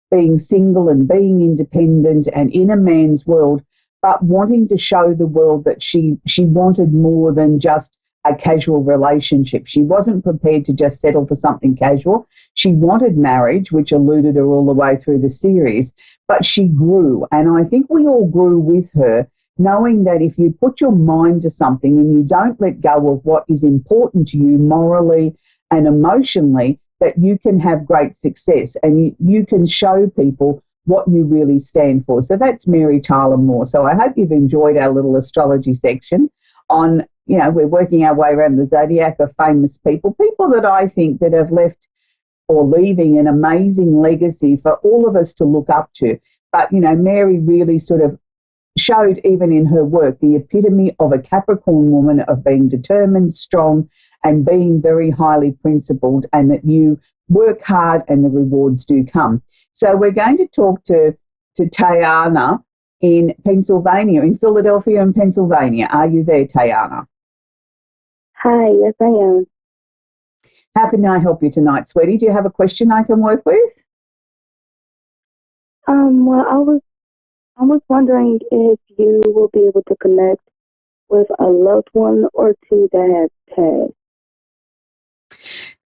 being single and being independent and in a man's world, but wanting to show the world that she wanted more than just a casual relationship. She wasn't prepared to just settle for something casual. She wanted marriage, which eluded her all the way through the series, but she grew. And I think we all grew with her, knowing that if you put your mind to something and you don't let go of what is important to you morally and emotionally, that you can have great success and you can show people what you really stand for. So that's Mary Tyler Moore. So I hope you've enjoyed our little astrology section on, you know, we're working our way around the zodiac of famous people that I think that have left or leaving an amazing legacy for all of us to look up to. But, you know, Mary really sort of showed, even in her work, the epitome of a Capricorn woman, of being determined, strong, and being very highly principled, and that you work hard and the rewards do come. So we're going to talk to Tayana in Pennsylvania, in Philadelphia and Pennsylvania. Are you there, Tayana? Hi, yes I am. How can I help you tonight, sweetie? Do you have a question I can work with? Well, I was wondering if you will be able to connect with a loved one or two that has passed.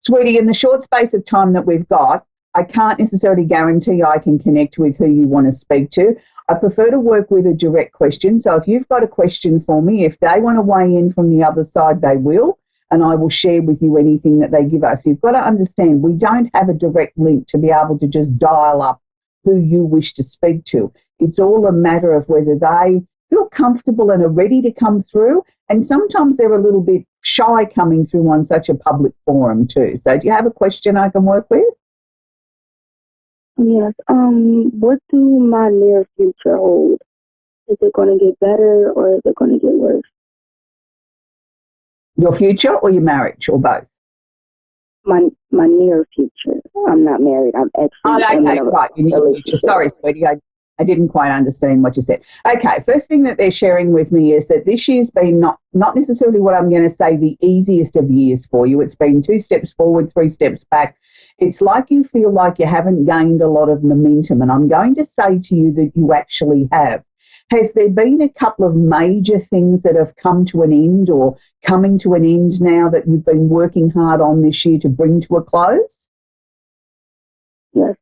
Sweetie, in the short space of time that we've got, I can't necessarily guarantee I can connect with who you want to speak to. I prefer to work with a direct question. So if you've got a question for me, if they want to weigh in from the other side, they will, and I will share with you anything that they give us. You've got to understand, we don't have a direct link to be able to just dial up who you wish to speak to. It's all a matter of whether they feel comfortable and are ready to come through, and sometimes they're a little bit shy coming through on such a public forum too. So do you have a question I can work with? Yes. What do my near future hold? Is it going to get better or is it going to get worse? Your future or your marriage or both? My near future. I'm not married. I'm actually okay, right. Your near future. Sorry, sweetie. I didn't quite understand what you said. Okay, first thing that they're sharing with me is that this year's been not necessarily what I'm going to say the easiest of years for you. It's been 2 steps forward, 3 steps back. It's like you feel like you haven't gained a lot of momentum, and I'm going to say to you that you actually have. Has there been a couple of major things that have come to an end or coming to an end now that you've been working hard on this year to bring to a close? Yes.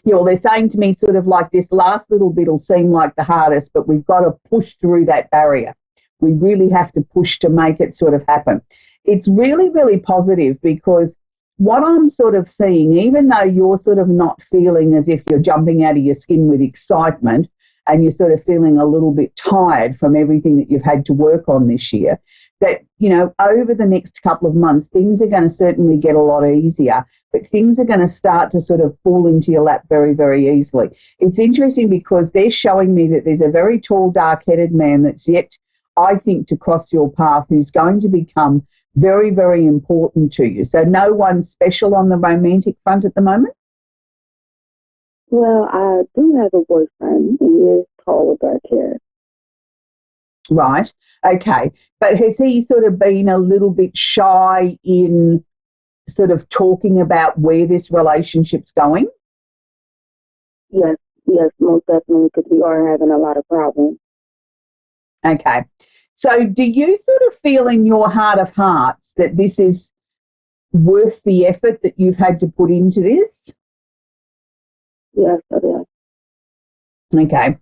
Yeah, well, they're saying to me sort of like this last little bit will seem like the hardest, but we've got to push through that barrier. We really have to push to make it sort of happen. It's really, really positive because what I'm sort of seeing, even though you're sort of not feeling as if you're jumping out of your skin with excitement and you're sort of feeling a little bit tired from everything that you've had to work on this year, that, you know, over the next couple of months, things are going to certainly get a lot easier, but things are going to start to sort of fall into your lap very, very easily. It's interesting because they're showing me that there's a very tall, dark-headed man that's yet, I think, to cross your path, who's going to become very, very important to you. So no one special on the romantic front at the moment? Well, I do have a boyfriend. He is call with our care. Right. Okay. But has he sort of been a little bit shy in sort of talking about where this relationship's going? Yes, most definitely, because we are having a lot of problems. Okay. So do you sort of feel in your heart of hearts that this is worth the effort that you've had to put into this? Yes, it is. Okay.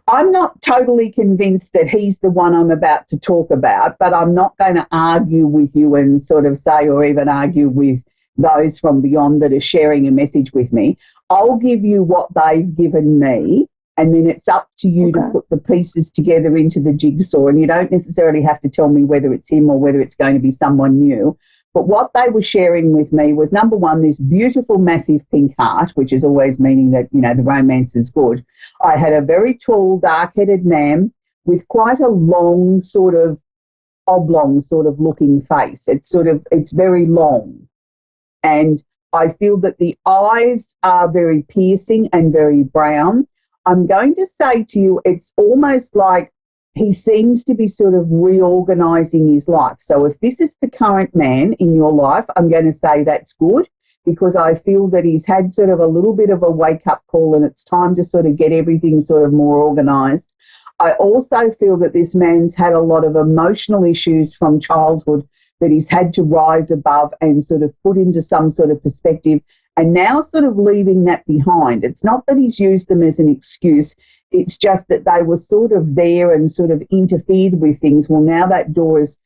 I'm not totally convinced that he's the one I'm about to talk about, but I'm not going to argue with you and sort of say, or even argue with those from beyond that are sharing a message with me. I'll give you what they've given me, and then it's up to you to put the pieces together into the jigsaw. And you don't necessarily have to tell me whether it's him or whether it's going to be someone new. But what they were sharing with me was, number one, this beautiful, massive pink heart, which is always meaning that, you know, the romance is good. I had a very tall, dark-headed man with quite a long, sort of oblong sort of looking face. It's very long. And I feel that the eyes are very piercing and very brown. I'm going to say to you, it's almost like he seems to be sort of reorganizing his life. So if this is the current man in your life, I'm going to say that's good, because I feel that he's had sort of a little bit of a wake-up call and it's time to sort of get everything sort of more organized. I also feel that this man's had a lot of emotional issues from childhood that he's had to rise above and sort of put into some sort of perspective, and now sort of leaving that behind. It's not that he's used them as an excuse. It's just that they were sort of there and sort of interfered with things. Well, now that door is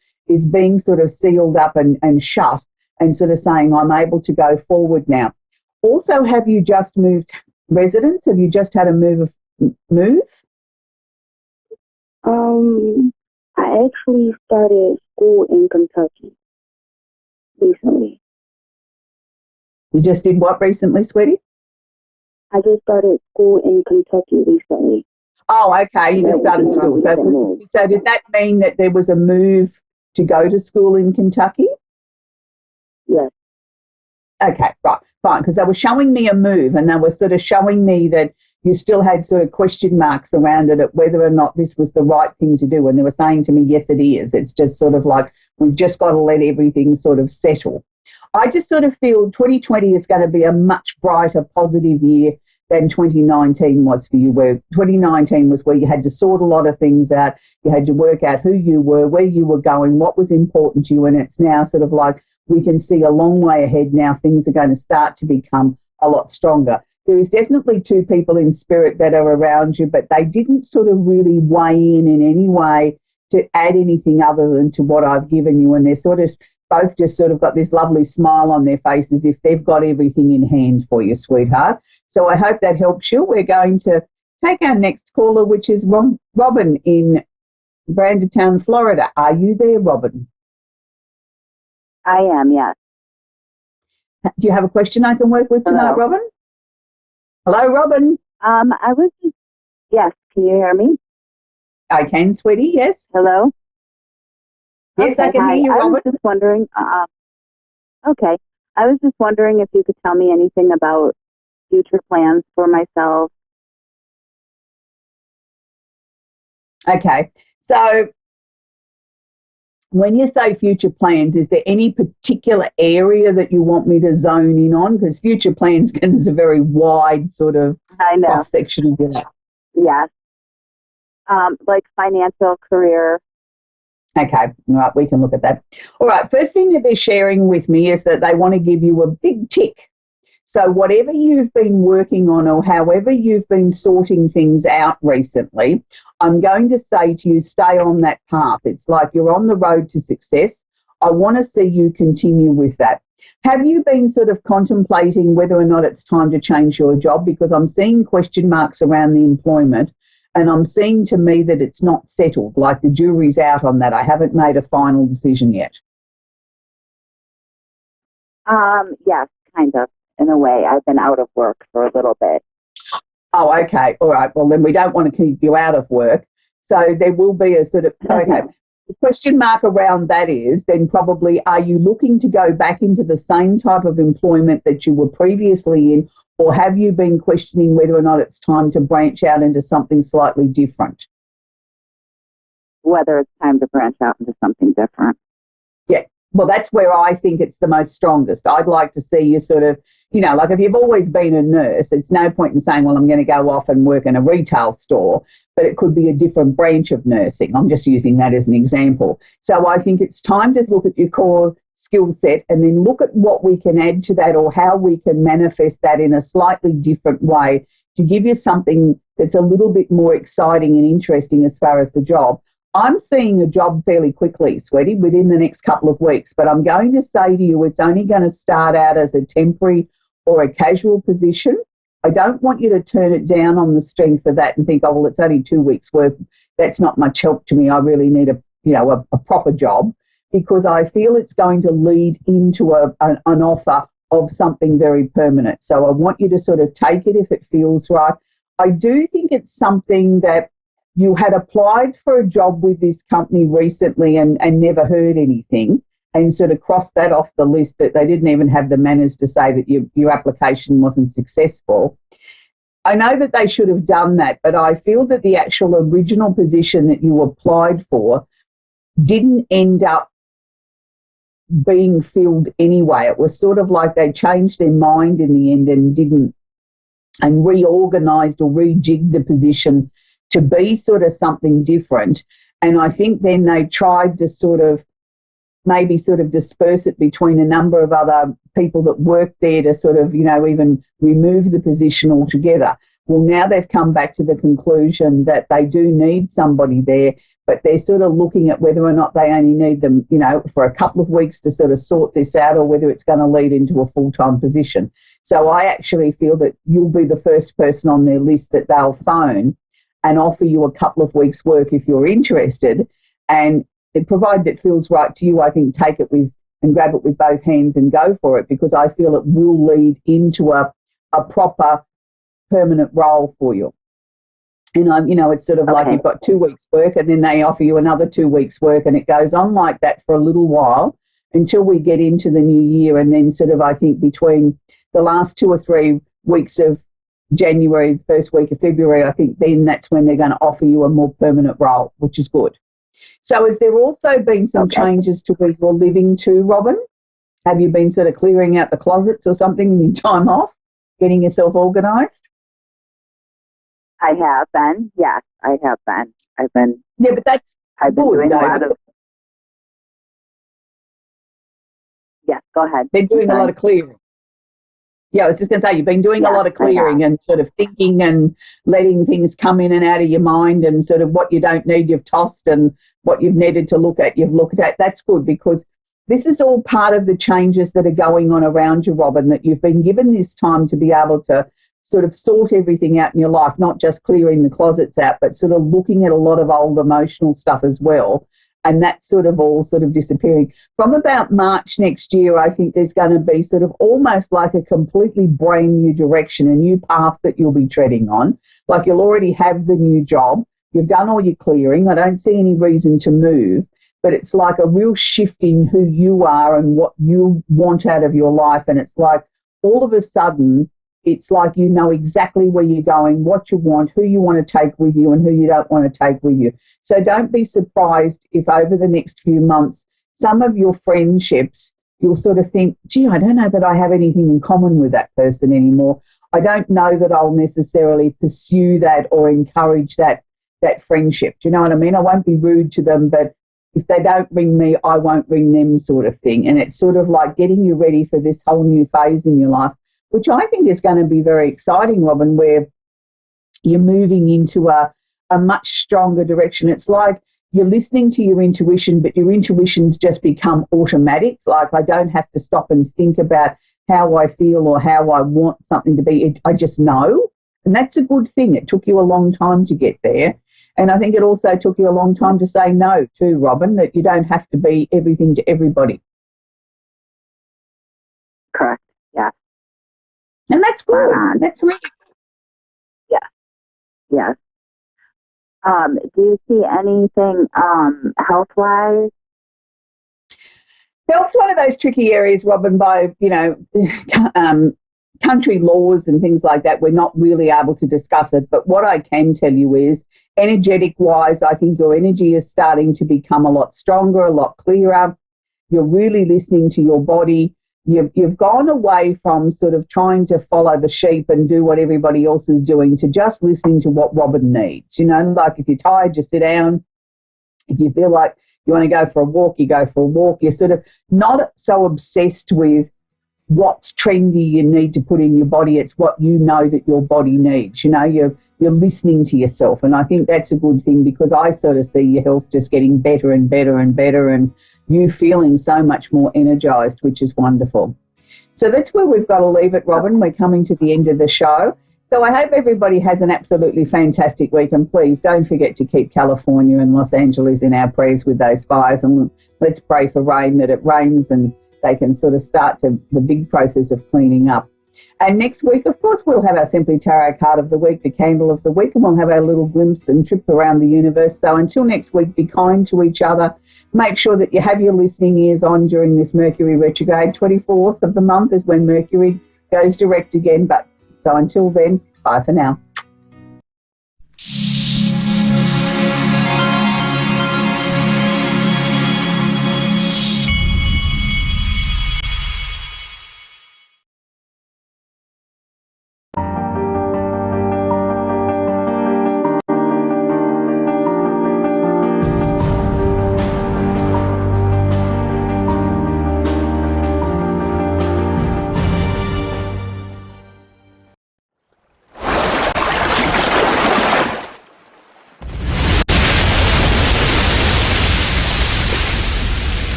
being sort of sealed up and shut, and sort of saying, I'm able to go forward now. Also, have you just moved residence? Have you just had a move? I actually started school in Kentucky recently. You just did what recently, sweetie? I just started school in Kentucky recently. Oh, okay. You just started school. So did that mean that there was a move to go to school in Kentucky? Yes. Okay, right, fine. Because they were showing me a move, and they were sort of showing me that you still had sort of question marks around it at whether or not this was the right thing to do. And they were saying to me, yes, it is. It's just sort of like, we've just got to let everything sort of settle. I just sort of feel 2020 is going to be a much brighter, positive year than 2019 was for you, where 2019 was where you had to sort a lot of things out. You had to work out who you were, where you were going, what was important to you. And it's now sort of like, we can see a long way ahead now. Things are going to start to become a lot stronger. There is definitely two people in spirit that are around you, but they didn't sort of really weigh in any way to add anything other than to what I've given you. And they're sort of both just sort of got this lovely smile on their face as if they've got everything in hand for you, sweetheart. So I hope that helps you. We're going to take our next caller, which is Robin in Brandertown, Florida. Are you there, Robin? I am, yes. Do you have a question I can work with tonight, Robin? Hello, Robin. I was just, yes, can you hear me? I can, sweetie, yes. Hello? Yes, okay, I can hear you, Robin. I was just wondering, okay, I was just wondering if you could tell me anything about future plans for myself. Okay, so when you say future plans, is there any particular area that you want me to zone in on? Because future plans is a very wide sort of cross-section of your life. Yes. Like financial, career. Okay, all right, we can look at that. All right, first thing that they're sharing with me is that they want to give you a big tick. So whatever you've been working on or however you've been sorting things out recently, I'm going to say to you, stay on that path. It's like you're on the road to success. I want to see you continue with that. Have you been sort of contemplating whether or not it's time to change your job? Because I'm seeing question marks around the employment, and I'm seeing to me that it's not settled, like the jury's out on that. I haven't made a final decision yet. Yes, kind of. In a way, I've been out of work for a little bit. Oh, okay. All right. Well, then we don't want to keep you out of work. So there will be a sort of, okay. the question mark around that is then probably, are you looking to go back into the same type of employment that you were previously in, or have you been questioning whether or not it's time to branch out into something slightly different? Whether it's time to branch out into something different. Yeah. Well, that's where I think it's the most strongest. I'd like to see you sort of, you know, like if you've always been a nurse, it's no point in saying, well, I'm going to go off and work in a retail store, but it could be a different branch of nursing. I'm just using that as an example. So I think it's time to look at your core skill set and then look at what we can add to that or how we can manifest that in a slightly different way to give you something that's a little bit more exciting and interesting as far as the job. I'm seeing a job fairly quickly, sweetie, within the next couple of weeks, but I'm going to say to you it's only going to start out as a temporary or a casual position. I don't want you to turn it down on the strength of that and think, oh, well, it's only 2 weeks' work. That's not much help to me. I really need a proper job, because I feel it's going to lead into an offer of something very permanent. So I want you to sort of take it if it feels right. I do think it's something that you had applied for a job with this company recently and never heard anything, and sort of crossed that off the list, that they didn't even have the manners to say that your application wasn't successful. I know that they should have done that, but I feel that the actual original position that you applied for didn't end up being filled anyway. It was sort of like they changed their mind in the end and reorganised or rejigged the position to be sort of something different. And I think then they tried to sort of maybe sort of disperse it between a number of other people that worked there to sort of, you know, even remove the position altogether. Well, now they've come back to the conclusion that they do need somebody there, but they're sort of looking at whether or not they only need them, you know, for a couple of weeks to sort of sort this out, or whether it's going to lead into a full-time position. So I actually feel that you'll be the first person on their list that they'll phone and offer you a couple of weeks' work if you're interested. And provided it feels right to you, I think take it with and grab it with both hands and go for it, because I feel it will lead into a proper permanent role for you. And, you know, it's sort of like you've got 2 weeks' work and then they offer you another 2 weeks' work, and it goes on like that for a little while until we get into the new year. And then sort of, I think, between the last 2 or 3 weeks of January, first week of February, I think then that's when they're going to offer you a more permanent role, which is good. So has there also been some changes to where you're living too, Robin? Have you been sort of clearing out the closets or something in your time off, getting yourself organised? I have been. Yes, I have been. I've been. Yeah, but that's I've been good, doing though. a lot of. Yes, go ahead. Been doing a lot of clearing. Yeah, I was just going to say, you've been doing a lot of clearing and sort of thinking and letting things come in and out of your mind, and sort of what you don't need you've tossed, and what you've needed to look at you've looked at. That's good, because this is all part of the changes that are going on around you, Robin, that you've been given this time to be able to sort of sort everything out in your life, not just clearing the closets out, but sort of looking at a lot of old emotional stuff as well. And that's sort of all sort of disappearing. From about March next year, I think there's going to be sort of almost like a completely brand new direction, a new path that you'll be treading on. Like you'll already have the new job. You've done all your clearing. I don't see any reason to move, but it's like a real shift in who you are and what you want out of your life. And it's like all of a sudden, it's like you know exactly where you're going, what you want, who you want to take with you and who you don't want to take with you. So don't be surprised if over the next few months, some of your friendships, you'll sort of think, gee, I don't know that I have anything in common with that person anymore. I don't know that I'll necessarily pursue that or encourage that friendship. Do you know what I mean? I won't be rude to them, but if they don't ring me, I won't ring them, sort of thing. And it's sort of like getting you ready for this whole new phase in your life, which I think is going to be very exciting, Robin, where you're moving into a much stronger direction. It's like you're listening to your intuition, but your intuition's just become automatic. It's like I don't have to stop and think about how I feel or how I want something to be. I just know, and that's a good thing. It took you a long time to get there. And I think it also took you a long time to say no too, Robin, that you don't have to be everything to everybody. Correct, yeah. And that's good. That's really good. Yeah. Yes. Do you see anything health-wise? Health's one of those tricky areas, Robin, by, country laws and things like that. We're not really able to discuss it. But what I can tell you is, energetic-wise, I think your energy is starting to become a lot stronger, a lot clearer. You're really listening to your body. You've gone away from sort of trying to follow the sheep and do what everybody else is doing to just listening to what Robin needs. Like if you're tired, you sit down. If you feel like you want to go for a walk, you go for a walk. You're sort of not so obsessed with what's trendy you need to put in your body. It's what you know that your body needs. You're listening to yourself. And I think that's a good thing, because I sort of see your health just getting better and better and better, and you feeling so much more energized, which is wonderful. So that's where we've got to leave it, Robin. We're coming to the end of the show. So I hope everybody has an absolutely fantastic week, and please don't forget to keep California and Los Angeles in our prayers with those fires, and let's pray for rain, that it rains and they can sort of start the big process of cleaning up. And next week, of course, we'll have our Simply Tarot card of the week, the candle of the week, and we'll have our little glimpse and trip around the universe. So until next week, be kind to each other. Make sure that you have your listening ears on during this Mercury retrograde. 24th of the month is when Mercury goes direct again. But so until then, bye for now.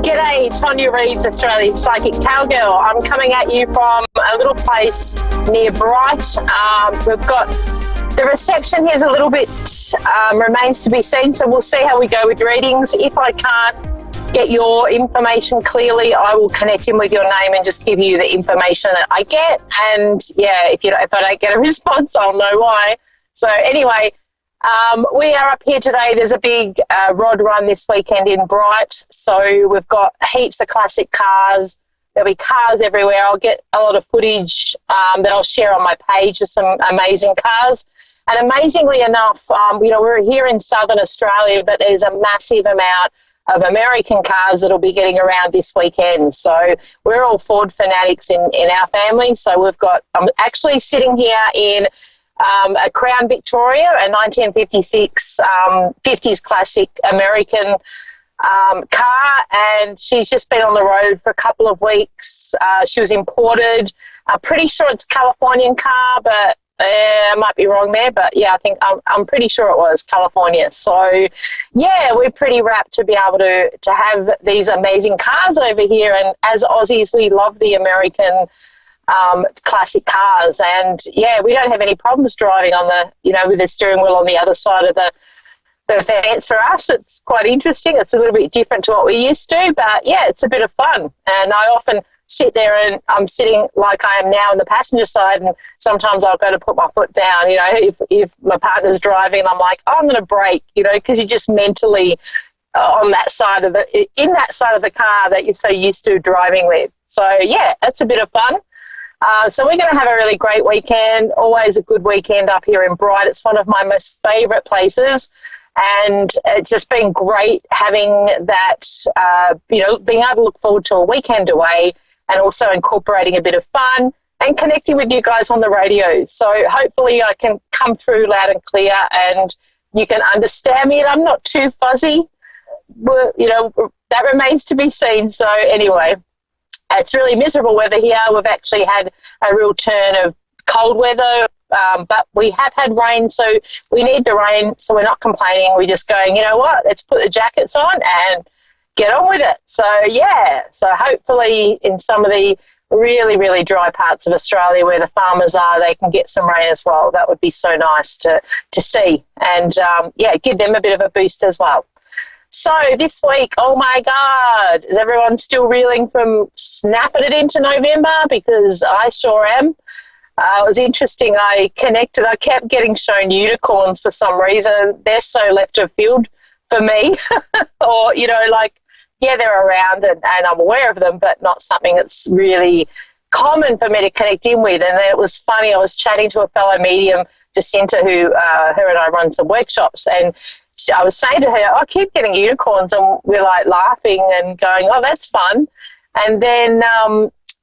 G'day, Tonya Reeves, Australian Psychic Cowgirl. I'm coming at you from a little place near Bright. We've got the reception here's a little bit remains to be seen, so we'll see how we go with readings. If I can't get your information clearly, I will connect in with your name and just give you the information that I get. And yeah, if I don't get a response, I'll know why. So anyway. We are up here today. There's a big rod run this weekend in Bright, so we've got heaps of classic cars. There'll be cars everywhere. I'll get a lot of footage that I'll share on my page of some amazing cars. And amazingly enough, we're here in Southern Australia, but there's a massive amount of American cars that'll be getting around this weekend. So we're all Ford fanatics in our family. So I'm actually sitting here in a Crown Victoria, a 1956 50s classic American car, and she's just been on the road for a couple of weeks. She was imported. I'm pretty sure it's a Californian car, but I might be wrong there. But yeah, I think I'm pretty sure it was California. So yeah, we're pretty rapt to be able to have these amazing cars over here. And as Aussies, we love the American classic cars, and yeah, we don't have any problems driving on with the steering wheel on the other side of the fence. For us, it's quite interesting. It's a little bit different to what we used to, but yeah, it's a bit of fun. And I often sit there, and I'm sitting like I am now on the passenger side, and sometimes I'll go to put my foot down, if my partner's driving, and I'm like, oh, I'm going to brake, because you're just mentally in that side of the car that you're so used to driving with. So yeah, it's a bit of fun. So we're going to have a really great weekend, always a good weekend up here in Bright. It's one of my most favourite places, and it's just been great having that, being able to look forward to a weekend away and also incorporating a bit of fun and connecting with you guys on the radio. So hopefully I can come through loud and clear and you can understand me and I'm not too fuzzy. That remains to be seen. So anyway, it's really miserable weather here. We've actually had a real turn of cold weather, but we have had rain, so we need the rain, so we're not complaining. We're just going, you know what, let's put the jackets on and get on with it. So, yeah, so hopefully in some of the really, really dry parts of Australia where the farmers are, they can get some rain as well. That would be so nice to see and, give them a bit of a boost as well. So this week, oh my God, is everyone still reeling from snapping it into November? Because I sure am. It was interesting. I kept getting shown unicorns for some reason. They're so left of field for me. Or, yeah, they're around and I'm aware of them, but not something that's really common for me to connect in with. And then it was funny, I was chatting to a fellow medium, Jacinta, who her and I run some workshops, and I was saying to her, I keep getting unicorns, and we're like laughing and going, oh, that's fun. And then,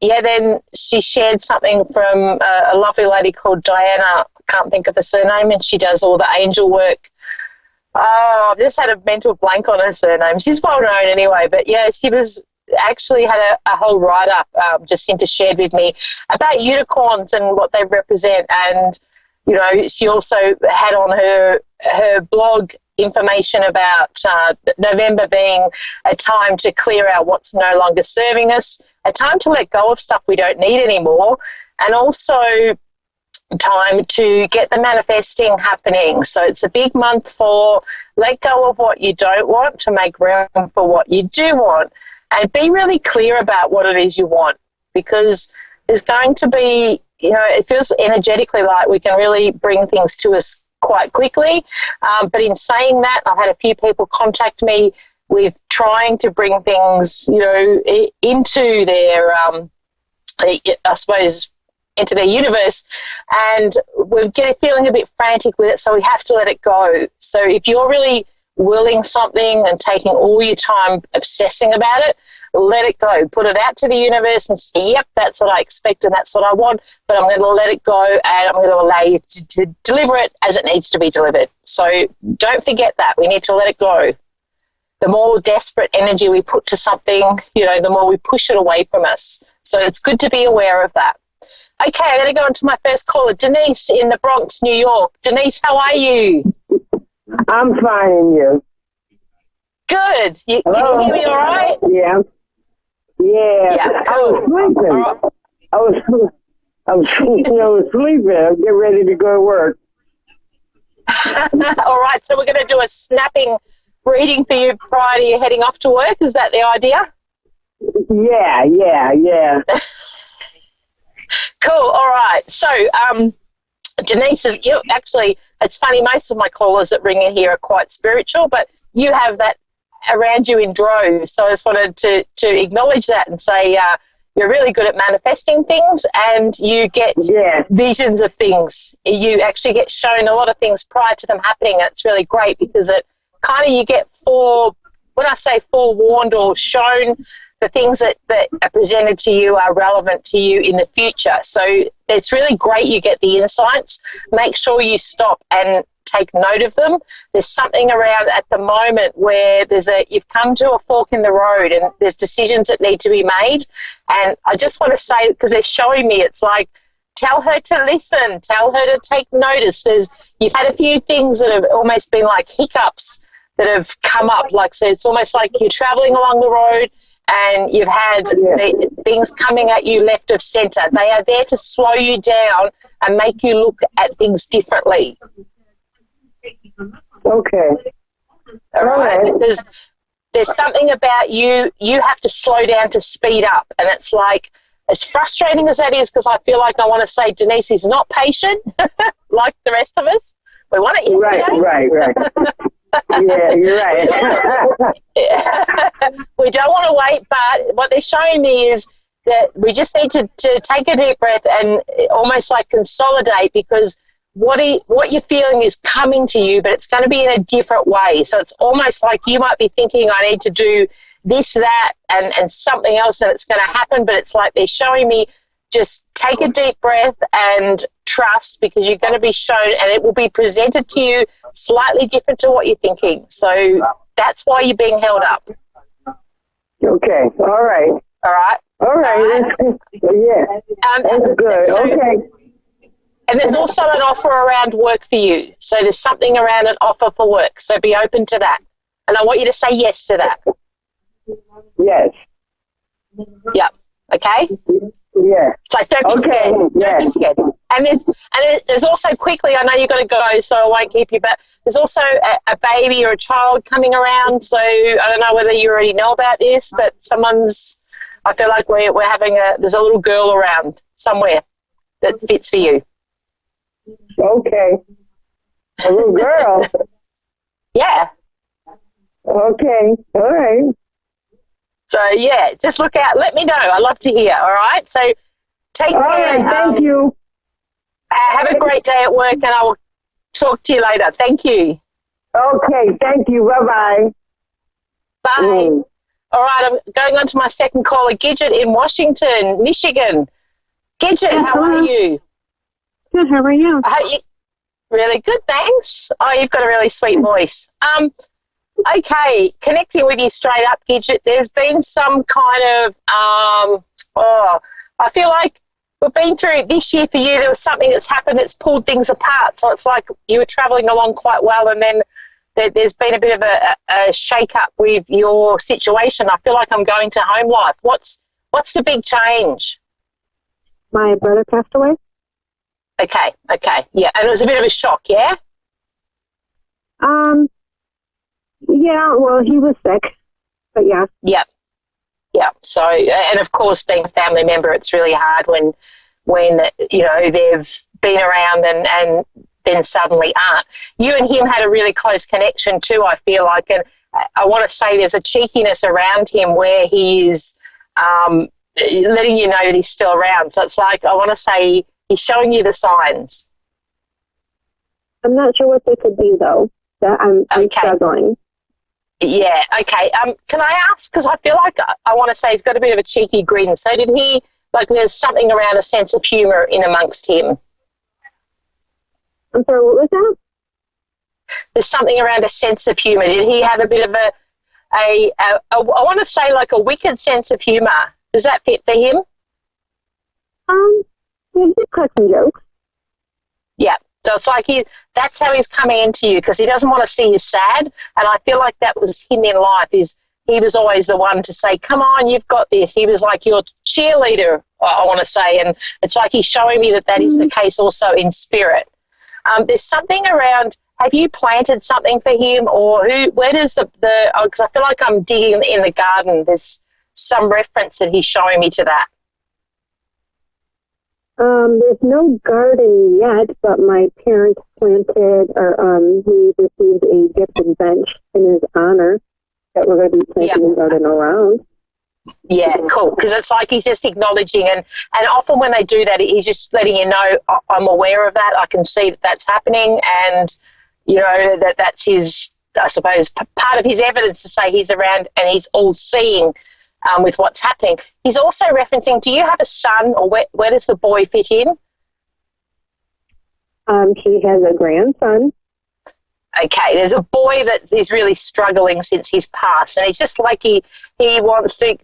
then she shared something from a lovely lady called Diana, I can't think of her surname, and she does all the angel work. Oh, I've just had a mental blank on her surname. She's well known anyway, but yeah, she was actually had a whole write-up Jacinta shared with me about unicorns and what they represent. And, she also had on her blog information about November being a time to clear out what's no longer serving us, a time to let go of stuff we don't need anymore, and also time to get the manifesting happening. So it's a big month for let go of what you don't want to make room for what you do want, and be really clear about what it is you want, because there's going to be, it feels energetically like we can really bring things to us quite quickly. But in saying that, I've had a few people contact me with trying to bring things, into their, I suppose, into their universe, and we're feeling a bit frantic with it, so we have to let it go. So if you're really willing something and taking all your time obsessing about it, let it go. Put it out to the universe and say, yep, that's what I expect and that's what I want, but I'm going to let it go and I'm going to allow you to deliver it as it needs to be delivered. So don't forget that. We need to let it go. The more desperate energy we put to something, the more we push it away from us. So it's good to be aware of that. Okay, I'm going to go on to my first caller, Denise in the Bronx, New York. Denise, how are you? I'm fine, and you? Good. Can you hear me all right? Yeah. Yeah. Cool. I was sleeping. I'm getting ready to go to work. All right, so we're going to do a snapping reading for you prior to you heading off to work. Is that the idea? Yeah. Cool. All right. So, Denise, actually, it's funny, most of my callers that ring in here are quite spiritual, but you have that around you in droves. So I just wanted to acknowledge that and say you're really good at manifesting things, and you get visions of things. You actually get shown a lot of things prior to them happening, and it's really great because it kind of, you get when I say forewarned or shown, the things that are presented to you are relevant to you in the future. So it's really great you get the insights. Make sure you stop and take note of them. There's something around at the moment where you've come to a fork in the road and there's decisions that need to be made. And I just want to say, because they're showing me, it's like, tell her to listen, tell her to take notice. You've had a few things that have almost been like hiccups that have come up. Like, so it's almost like you're traveling along the road and you've had things coming at you left of centre. They are there to slow you down and make you look at things differently. Okay. All right. Because there's something about you have to slow down to speed up. And it's like, as frustrating as that is, because I feel like I want to say Denise is not patient like the rest of us. We want it yesterday. Right. Yeah, you're right. We don't want to wait, but what they're showing me is that we just need to take a deep breath and almost like consolidate, because what you're feeling is coming to you, but it's going to be in a different way. So it's almost like you might be thinking, I need to do this, that, and something else, and it's going to happen, but it's like they're showing me just take a deep breath and trust, because you're going to be shown and it will be presented to you slightly different to what you're thinking. So that's why you're being held up. Okay. All right. Yeah. That's good. Okay. And there's also an offer around work for you. So there's something around an offer for work. So be open to that. And I want you to say yes to that. Yes. Yep. Okay? Yeah. So don't be scared. Don't be scared. And there's also, quickly, I know you've got to go, so I won't keep you, but there's also a baby or a child coming around. So I don't know whether you already know about this, but I feel like we're having there's a little girl around somewhere. that fits for you. Okay. A little girl. Yeah. Okay. All right. So, yeah, just look out. Let me know. I love to hear, all right? So take care. All right, thank you. Have a great day at work, and I will talk to you later. Thank you. Okay, thank you. Bye-bye. Bye. All right, I'm going on to my second caller, Gidget in Washington, Michigan. Gidget, how are you? Good, how are you? Really good, thanks. Oh, you've got a really sweet voice. Okay, connecting with you straight up, Gidget, there's been some kind of, I feel like we've been through this year for you, there was something that's happened that's pulled things apart. So it's like you were travelling along quite well, and then there's been a bit of a shake-up with your situation. I feel like I'm going to home life. What's the big change? My brother passed away. Okay, yeah, and it was a bit of a shock, yeah? Yeah, well, he was sick, but yeah. Yeah, so, and of course, being a family member, it's really hard when you know, they've been around and then suddenly aren't. You and him had a really close connection too, I feel like, and I want to say there's a cheekiness around him where he is letting you know that he's still around. So it's like, I want to say he's showing you the signs. I'm not sure what they could be, though. That I'm struggling. Yeah, okay. Can I ask, because I feel like I want to say he's got a bit of a cheeky grin. So did he, like there's something around a sense of humour in amongst him? I'm sorry, what was that? There's something around a sense of humour. Did he have a bit of I want to say like a wicked sense of humour? Does that fit for him? Yeah, he cut some jokes. Yeah. So it's like that's how he's coming into you, because he doesn't want to see you sad. And I feel like that was him in life, is he was always the one to say, come on, you've got this. He was like your cheerleader, I want to say. And it's like he's showing me that is the case also in spirit. There's something around, have you planted something for him, or where does because I feel like I'm digging in the garden. There's some reference that he's showing me to that. There's no garden yet, but my parents planted, or we received a gifted bench in his honor that we're going to be planting a garden around. Yeah, cool, because it's like he's just acknowledging, and often when they do that, he's just letting you know, I'm aware of that, I can see that that's happening, and, you know, that's his, I suppose, part of his evidence to say he's around and he's all-seeing with what's happening. He's also referencing, do you have a son, or where does the boy fit in? He has a grandson. Okay, there's a boy that is really struggling since he's passed, and he's just like he wants to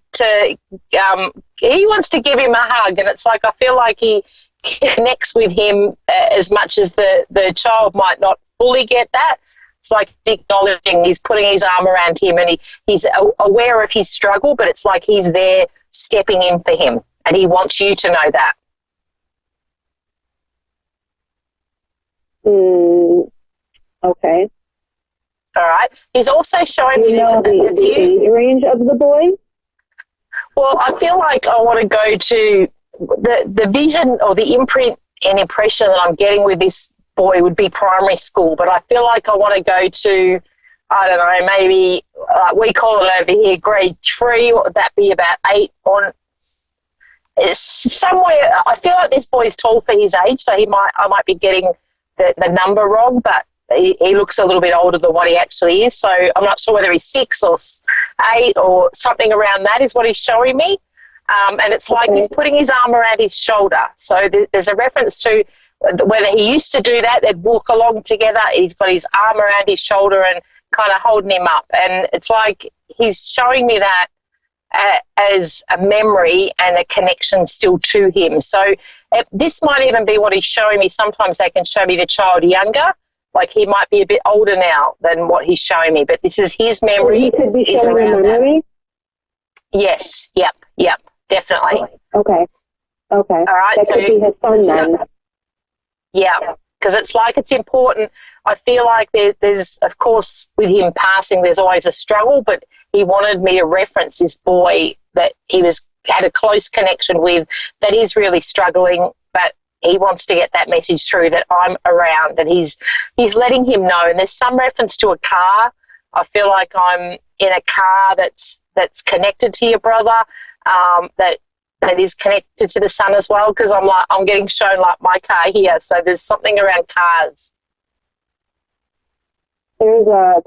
he wants to give him a hug, and it's like I feel like he connects with him as much as the child might not fully get that. It's like he's acknowledging, he's putting his arm around him, and he's aware of his struggle, but it's like he's there stepping in for him, and he wants you to know that. Okay. All right. He's also showing me the age range of the boy? Well, I feel like I want to go to the vision or the imprint and impression that I'm getting with this boy would be primary school, but I feel like I want to go to, I don't know, maybe we call it over here grade 3. What would that be, about 8 on? It's somewhere. I feel like this boy's tall for his age, so I might be getting the number wrong, but he looks a little bit older than what he actually is. So I'm not sure whether he's 6 or 8 or something around that is what he's showing me. And it's like he's putting his arm around his shoulder. So there's a reference to whether he used to do that, they'd walk along together. He's got his arm around his shoulder and kind of holding him up. And it's like he's showing me that as a memory and a connection still to him. So this might even be what he's showing me. Sometimes they can show me the child younger. Like he might be a bit older now than what he's showing me, but this is his memory. He could be showing a memory? Yes, yep, definitely. Okay. All right. That could be his son then. Yeah, because it's like it's important. I feel like there's, of course, with him passing, there's always a struggle, but he wanted me to reference this boy that he had a close connection with that is really struggling, but he wants to get that message through that I'm around, and he's letting him know. And there's some reference to a car. I feel like I'm in a car that's connected to your brother, that is connected to the sun as well, because I'm getting shown like my car here. So there's something around cars. He had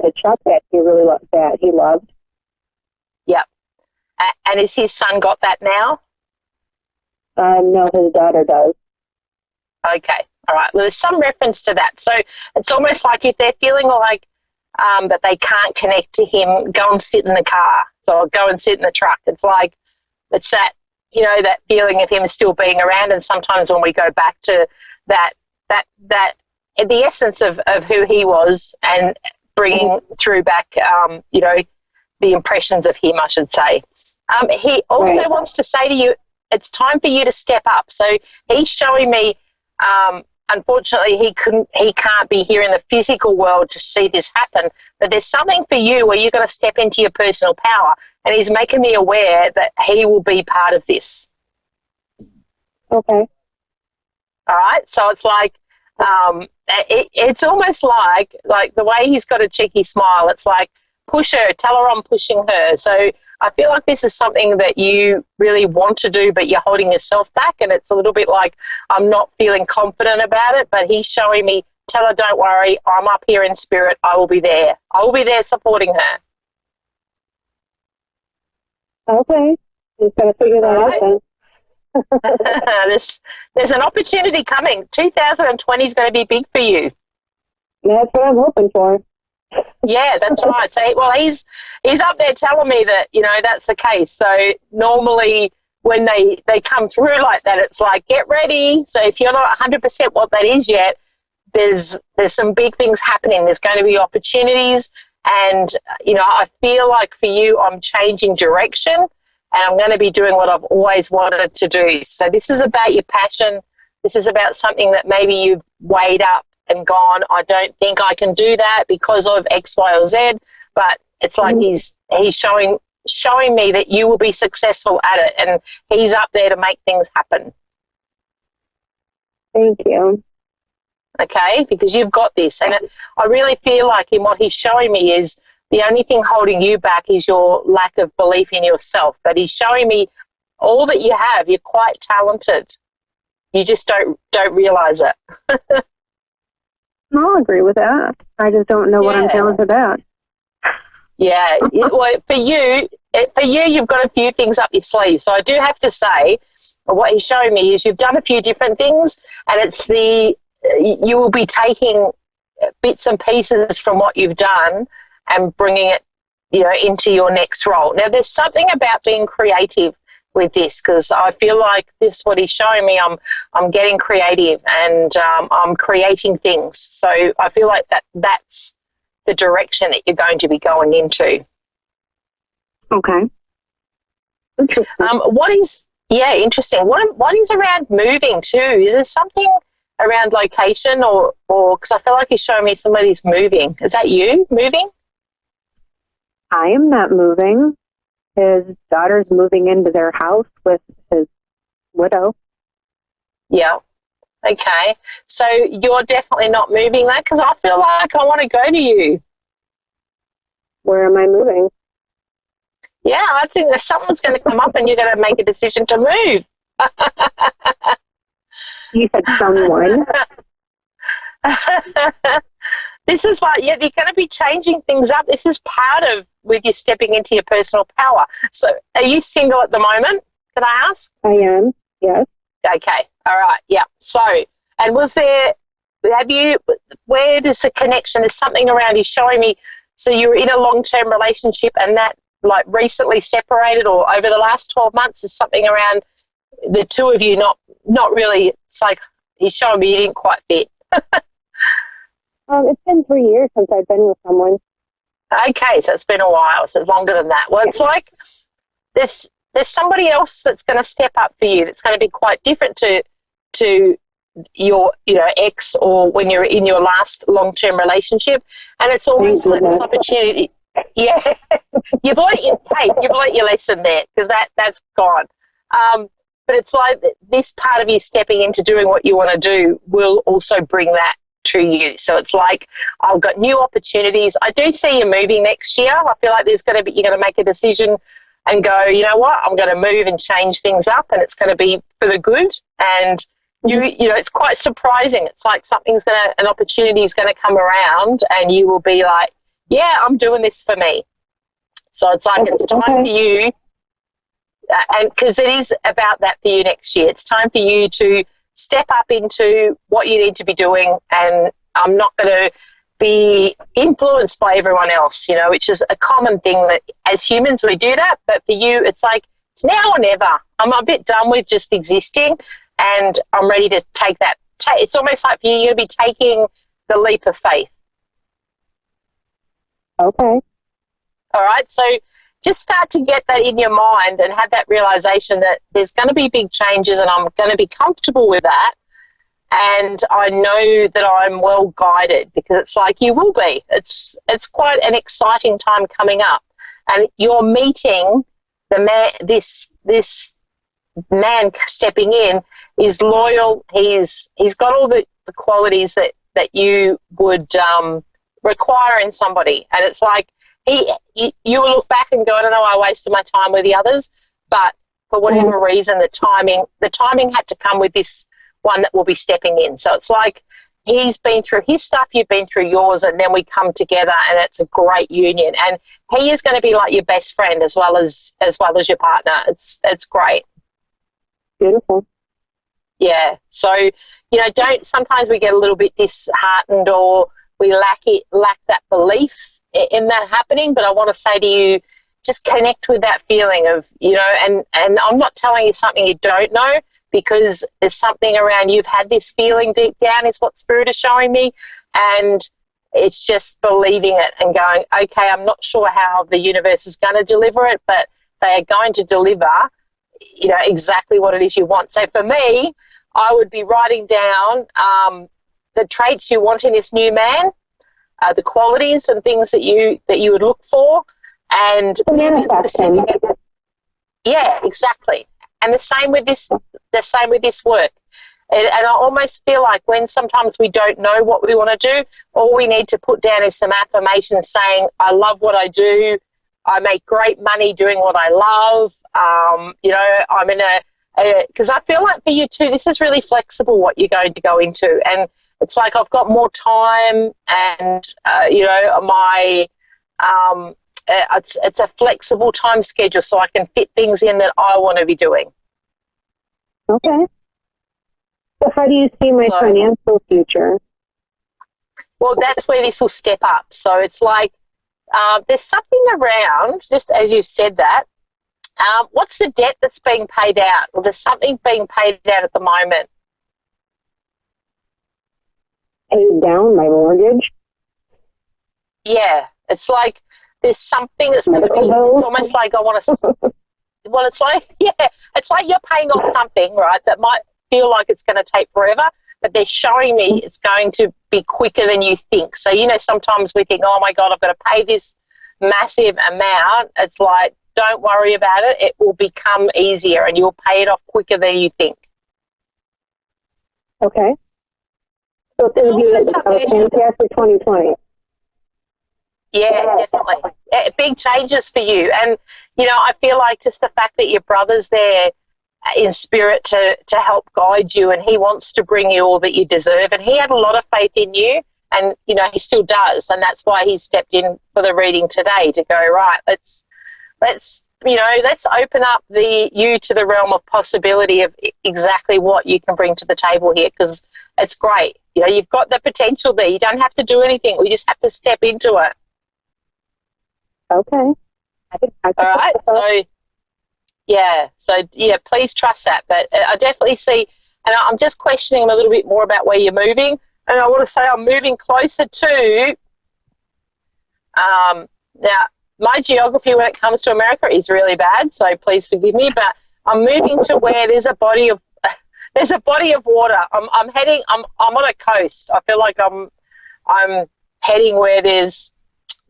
a truck that he really loved. Yep. And has his son got that now? No, his daughter does. Okay. All right. Well, there's some reference to that. So it's almost like if they're feeling like that they can't connect to him, go and sit in the car. So go and sit in the truck. It's like, it's that, that feeling of him still being around. And sometimes when we go back to that the essence of who he was and bringing through back, the impressions of him, I should say. He also wants to say to you, it's time for you to step up. So he's showing me, unfortunately, he can't be here in the physical world to see this happen, but there's something for you where you're going to step into your personal power, and he's making me aware that he will be part of this. Okay. All right. So it's like, it's almost like the way he's got a cheeky smile. It's like, push her, tell her I'm pushing her. So I feel like this is something that you really want to do, but you're holding yourself back, and it's a little bit like I'm not feeling confident about it, but he's showing me, tell her don't worry, I'm up here in spirit, I will be there. I will be there supporting her. Okay. Just got to figure that out then. There's an opportunity coming. 2020 is going to be big for you. That's what I'm hoping for. Yeah, that's right. So, well, he's up there telling me that, that's the case. So normally when they come through like that, it's like, get ready. So if you're not 100% what that is yet, there's some big things happening. There's going to be opportunities. And, I feel like for you, I'm changing direction, and I'm going to be doing what I've always wanted to do. So this is about your passion. This is about something that maybe you've weighed up and gone, I don't think I can do that because of X, Y, or Z. But it's like he's showing me that you will be successful at it, and he's up there to make things happen. Thank you. Okay, because you've got this. And I really feel like in what he's showing me is the only thing holding you back is your lack of belief in yourself. But he's showing me all that you have. You're quite talented. You just don't realise it. I'll agree with that. I just don't know what I'm talented about. Yeah. Well, for you, you've got a few things up your sleeve. So I do have to say, what he's showing me is you've done a few different things, and it's you will be taking bits and pieces from what you've done and bringing it, into your next role. Now, there's something about being creative with this, because I feel like this, what he's showing me, I'm getting creative, and I'm creating things. So I feel like that's the direction that you're going to be going into. Okay. Interesting. What is around moving too? Is there something around location or because I feel like he's showing me somebody's moving. Is that you moving? I am not moving. His daughter's moving into their house with his widow. Yeah. Okay. So you're definitely not moving that, because I feel like I want to go to you. Where am I moving? Yeah, I think that something's going to come up and you're going to make a decision to move. You said someone. This is like, you're going to be changing things up. This is part of with you stepping into your personal power. So are you single at the moment, can I ask? I am, yes. Okay, all right, yeah. So, and where does the connection, there's something around, he's showing me, so you're in a long-term relationship and that like recently separated or over the last 12 months is something around the two of you not really, it's like he's showing me you didn't quite fit. It's been 3 years since I've been with someone. Okay, so it's been a while, so it's longer than that. Well, it's like there's somebody else that's going to step up for you that's going to be quite different to your ex or when you're in your last long-term relationship, and it's almost like this opportunity. Yeah, you've learnt your lesson there, because that's gone. but it's like this part of you stepping into doing what you want to do will also bring that to you. So it's like, I've got new opportunities. I do see you moving next year. I feel like you're going to make a decision and go, you know what, I'm going to move and change things up, and it's going to be for the good. And you know, it's quite surprising. It's like an opportunity is going to come around, and you will be like, yeah, I'm doing this for me. So it's like, it's time for you, and because it is about that for you next year. It's time for you to step up into what you need to be doing, and I'm not going to be influenced by everyone else, you know, which is a common thing that as humans we do that, but for you it's like, it's now or never. I'm a bit done with just existing, and I'm ready to take that. It's almost like for you, you're going to be taking the leap of faith. Okay. All right, so just start to get that in your mind and have that realization that there's going to be big changes, and I'm going to be comfortable with that. And I know that I'm well guided, because it's like you will be. It's quite an exciting time coming up, and you're meeting the man. This man stepping in is loyal. He's got all the qualities that you would require in somebody, and it's like you will look back and go, I don't know, I wasted my time with the others, but for whatever reason, the timing had to come with this one that will be stepping in. So it's like he's been through his stuff, you've been through yours, and then we come together, and it's a great union. And he is going to be like your best friend as well as your partner. It's great. Beautiful. Yeah. So, you know, sometimes we get a little bit disheartened, or we lack that belief in that happening. But I want to say to you, just connect with that feeling of, you know, and I'm not telling you something you don't know, because there's something around, you've had this feeling deep down is what Spirit is showing me, and it's just believing it and going, okay, I'm not sure how the universe is going to deliver it, but they are going to deliver, you know, exactly what it is you want. So for me, I would be writing down the traits you want in this new man, the qualities and things that you would look for, and specific. Yeah, exactly. And the same with this work. And I almost feel like when sometimes we don't know what we want to do, all we need to put down is some affirmations saying, I love what I do, I make great money doing what I love, you know, I'm in because I feel like for you too, this is really flexible what you're going to go into. And it's like I've got more time, and, you know, my it's a flexible time schedule, so I can fit things in that I want to be doing. Okay. So how do you see my financial future? Well, that's where this will step up. So it's like there's something around, just as you said that, what's the debt that's being paid out? Well, there's something being paid out at the moment. Paid down my mortgage? Yeah, it's like there's something that's going to be, it's almost like I want to, well, it's like, yeah, it's like you're paying off something, right, that might feel like it's going to take forever, but they're showing me it's going to be quicker than you think. So, you know, sometimes we think, oh, my God, I've got to pay this massive amount. It's like, don't worry about it. It will become easier, and you'll pay it off quicker than you think. Okay. So it's going to be a fantastic 2020. Yeah, definitely. Big changes for you. And, you know, I feel like just the fact that your brother's there in spirit to help guide you, and he wants to bring you all that you deserve. And he had a lot of faith in you, and, you know, he still does. And that's why he stepped in for the reading today to go, right, let's you know, let's open up you to the realm of possibility of exactly what you can bring to the table here, because it's great. You know, you've got the potential there. You don't have to do anything. We just have to step into it. Okay. All right. So please trust that. But I definitely see, and I'm just questioning a little bit more about where you're moving. And I want to say I'm moving closer to, now, my geography when it comes to America is really bad, so please forgive me, but I'm moving to where there's a body of water. I'm on a coast. I feel like I'm heading where there's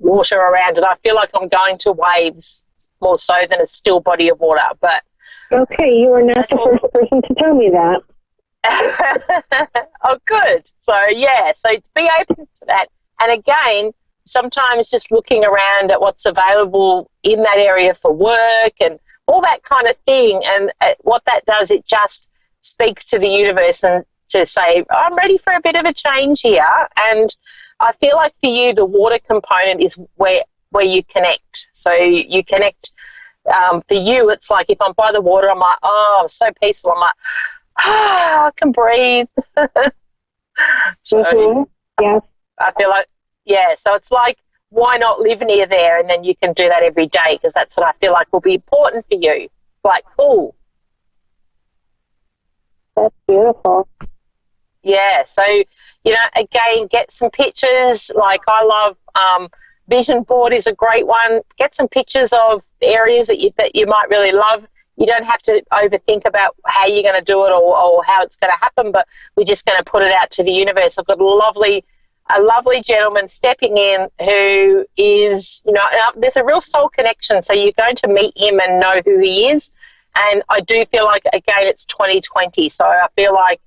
water around, and I feel like I'm going to waves more so than a still body of water. But Okay, you are not the first person to tell me that. Oh, good. So, yeah, so be open to that. And again, sometimes just looking around at what's available in that area for work and all that kind of thing. And what that does, it just speaks to the universe and to say, I'm ready for a bit of a change here. And I feel like for you, the water component is where you connect. So you connect. For you, it's like if I'm by the water, I'm like, oh, I'm so peaceful. I'm like, I can breathe. So yes. I feel like, yeah, so it's like, why not live near there? And then you can do that every day, because that's what I feel like will be important for you. It's like, cool. That's beautiful. Yeah, so, you know, again, get some pictures. Like I love vision board is a great one. Get some pictures of areas that you might really love. You don't have to overthink about how you're going to do it or how it's going to happen, but we're just going to put it out to the universe. I've got a lovely gentleman stepping in who is, you know, there's a real soul connection, so you're going to meet him and know who he is. And I do feel like, again, it's 2020, so I feel like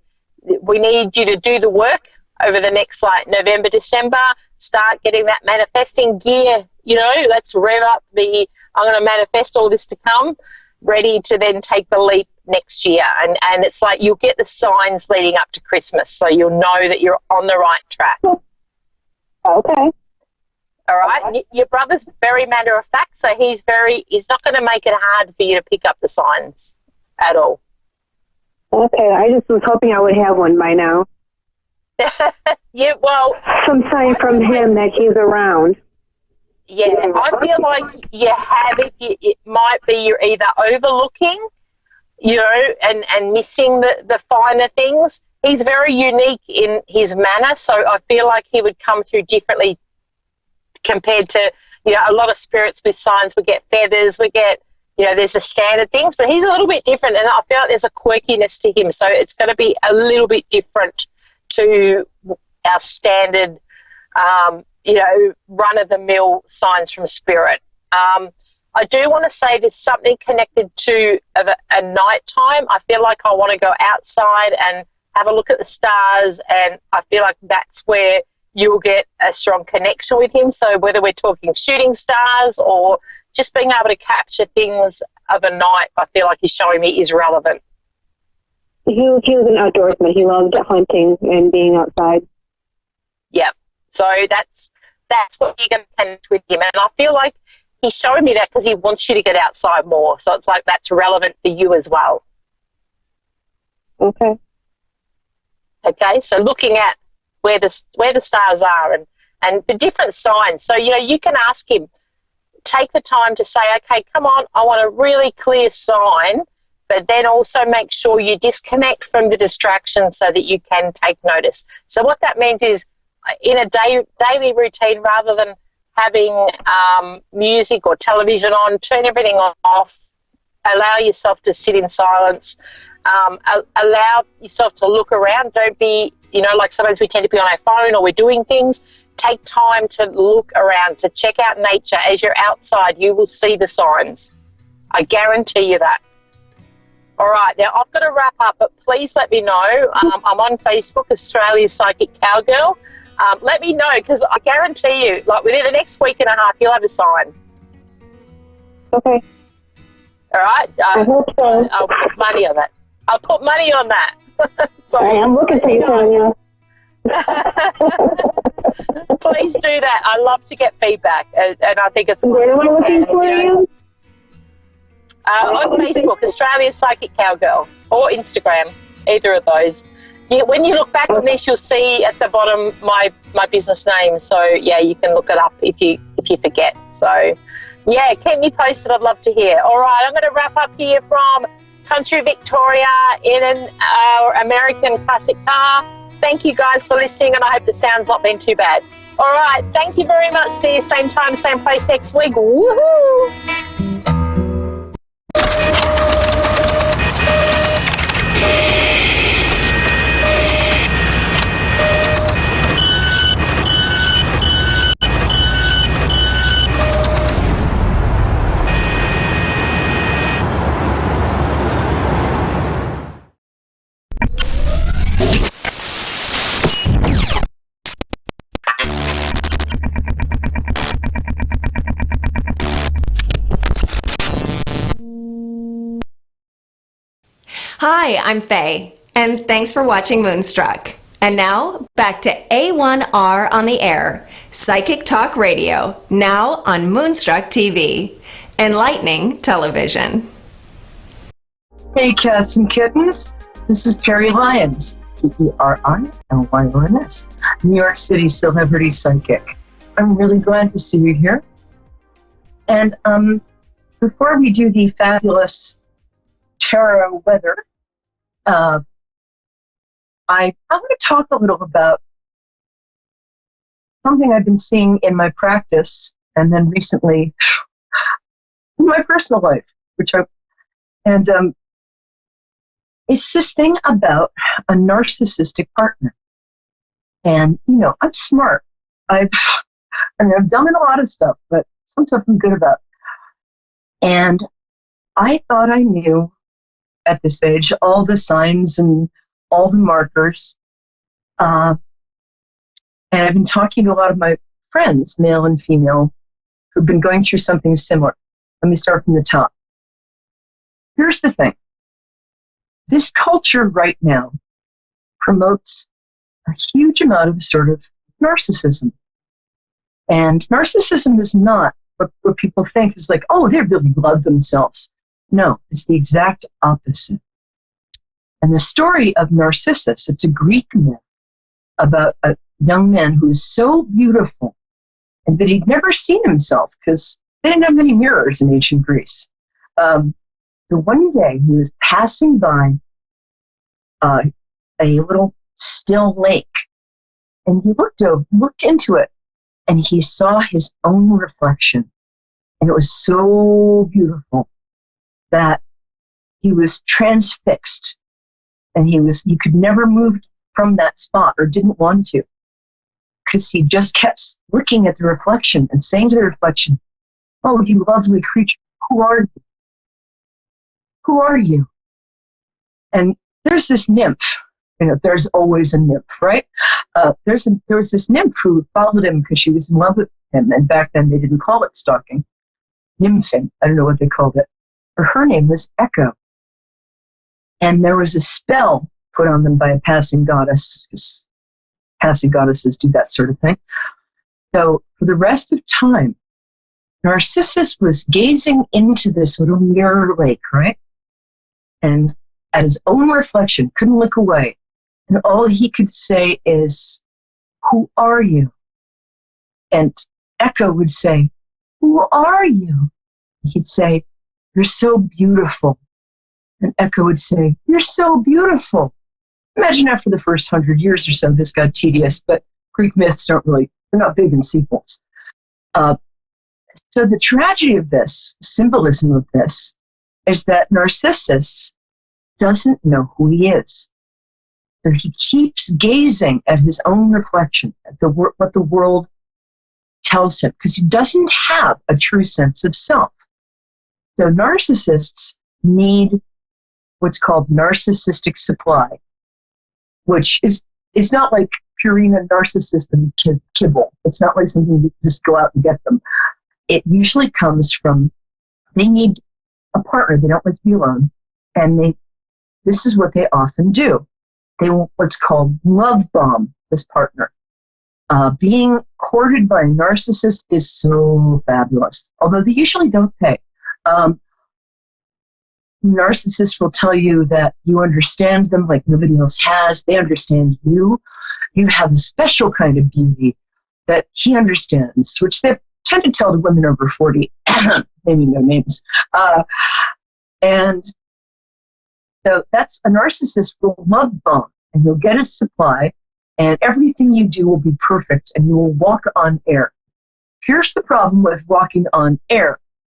we need you to do the work over the next, like, November, December, start getting that manifesting gear, you know, let's rev up I'm going to manifest all this to come, ready to then take the leap next year. And it's like you'll get the signs leading up to Christmas, so you'll know that you're on the right track. Okay. All right. Your brother's very matter of fact, so he's not going to make it hard for you to pick up the signs at all. Okay, I just was hoping I would have one by now. Yeah, well, some sign from him that he's around. Yeah, I feel like you have it. It might be you're either overlooking, you know, and missing the finer things. He's very unique in his manner, so I feel like he would come through differently compared to, you know, a lot of spirits with signs. We get feathers, we get, you know, there's the standard things, but he's a little bit different, and I feel like there's a quirkiness to him, so it's going to be a little bit different to our standard, you know, run-of-the-mill signs from spirit. I do want to say there's something connected to a nighttime. I feel like I want to go outside and have a look at the stars, and I feel like that's where you'll get a strong connection with him. So whether we're talking shooting stars or just being able to capture things of a night, I feel like he's showing me is relevant. He was an outdoorsman. He loved hunting and being outside. Yep. So that's what you're going to connect with him. And I feel like he's showing me that because he wants you to get outside more. So it's like that's relevant for you as well. Okay. Okay, so looking at where the stars are and the different signs. So, you know, you can ask him, take the time to say, okay, come on, I want a really clear sign, but then also make sure you disconnect from the distractions so that you can take notice. So what that means is in a daily routine, rather than having music or television on, turn everything off, allow yourself to sit in silence, allow yourself to look around. Don't be, you know, like sometimes we tend to be on our phone or we're doing things. Take time to look around, to check out nature. As you're outside, you will see the signs. I guarantee you that. All right, now I've got to wrap up, but please let me know. I'm on Facebook, Australia's Psychic Cowgirl. Let me know, because I guarantee you, like within the next week and a half, you'll have a sign. Okay. All right? I hope so. I'll put money on that. I'll put money on that. So, I am looking for you, Tanya. Please do that. I love to get feedback, and I think it's... Where am I looking for you? On Facebook, Australia's Psychic Cowgirl, or Instagram, either of those. When you look back on this, you'll see at the bottom my business name. So, yeah, you can look it up if you forget. So, yeah, keep me posted. I'd love to hear. All right, I'm going to wrap up here from Country Victoria in an American classic car. Thank you guys for listening, and I hope the sound's not been too bad. All right, thank you very much. See you same time, same place next week. Woohoo! Hi, I'm Faye, and thanks for watching Moonstruck. And now, back to A1R on the air, Psychic Talk Radio, now on Moonstruck TV, enlightening television. Hey, cats and kittens. This is Perry Lyons, PERRYLYONS, New York City celebrity psychic. I'm really glad to see you here. And before we do the fabulous tarot weather, I want to talk a little about something I've been seeing in my practice and then recently in my personal life, it's this thing about a narcissistic partner. And, I'm smart. I've done a lot of stuff, but some stuff I'm good about. And I thought I knew at this age all the signs and all the markers. And I've been talking to a lot of my friends, male and female, who've been going through something similar. Let me start from the top. Here's the thing. This culture right now promotes a huge amount of sort of narcissism. And narcissism is not what people think is like, oh, they really love themselves. No, it's the exact opposite. And the story of Narcissus, it's a Greek myth about a young man who is so beautiful, and but he'd never seen himself because they didn't have many mirrors in ancient Greece. So one day he was passing by a little still lake, and he looked into it, and he saw his own reflection. And it was so beautiful that he was transfixed, and he could never move from that spot, or didn't want to, because he just kept looking at the reflection and saying to the reflection, oh, you lovely creature, who are you? Who are you? And there's this nymph. There's always a nymph, right? There was this nymph who followed him because she was in love with him, and back then they didn't call it stalking. Nymphing, I don't know what they called it. Her name was Echo. And there was a spell put on them by a passing goddess, because passing goddesses do that sort of thing. So for the rest of time, Narcissus was gazing into this little mirror lake, right? And at his own reflection, couldn't look away. And all he could say is, who are you? And Echo would say, who are you? He'd say, you're so beautiful. And Echo would say, you're so beautiful. Imagine after the first 100 years or so, this got tedious, but Greek myths they're not big in sequels. So the tragedy of this, symbolism of this, is that Narcissus doesn't know who he is. So he keeps gazing at his own reflection, at what the world tells him, because he doesn't have a true sense of self. So narcissists need what's called narcissistic supply, which is not like Purina narcissism kibble. It's not like something you just go out and get them. It usually comes from, they need a partner. They don't like to be alone. And this is what they often do. They want what's called love bomb this partner. Being courted by a narcissist is so fabulous, although they usually don't pay. Narcissists will tell you that you understand them like nobody else has. They understand you. You have a special kind of beauty that he understands, which they tend to tell to women over 40, naming no names. And so that's a narcissist will love bomb, and you'll get a supply, and everything you do will be perfect, and you will walk on air. Here's the problem with walking on air.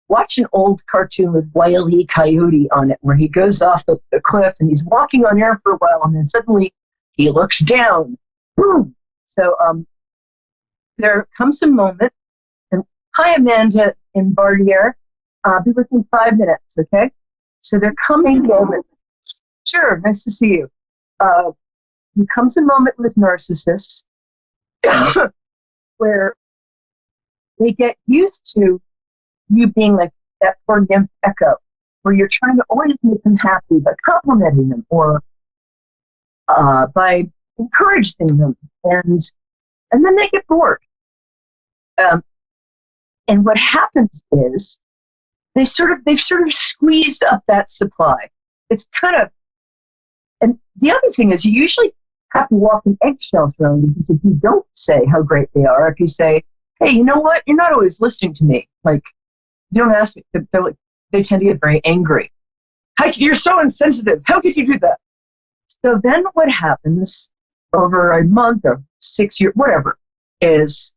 Watch an old cartoon with Wile E. Coyote on it, where he goes off the cliff, and he's walking on air for a while, and then suddenly he looks down. Boom! So there comes a moment, and hi, Amanda in Barriere. Be with me 5 minutes, okay? So there comes a moment. Sure, nice to see you. There comes a moment with narcissists where they get used to you being like that poor nymph Echo. where you're trying to always make them happy by complimenting them or by encouraging them, and then they get bored. And what happens is they've sort of squeezed up that supply. It's kind of, and the other thing is you usually have to walk in eggshells around them, because if you don't say how great they are, if you say, hey, you know what, you're not always listening to me, like, you don't ask me, they tend to get very angry. You're so insensitive. How could you do that? So then what happens over a month or 6 years, whatever, is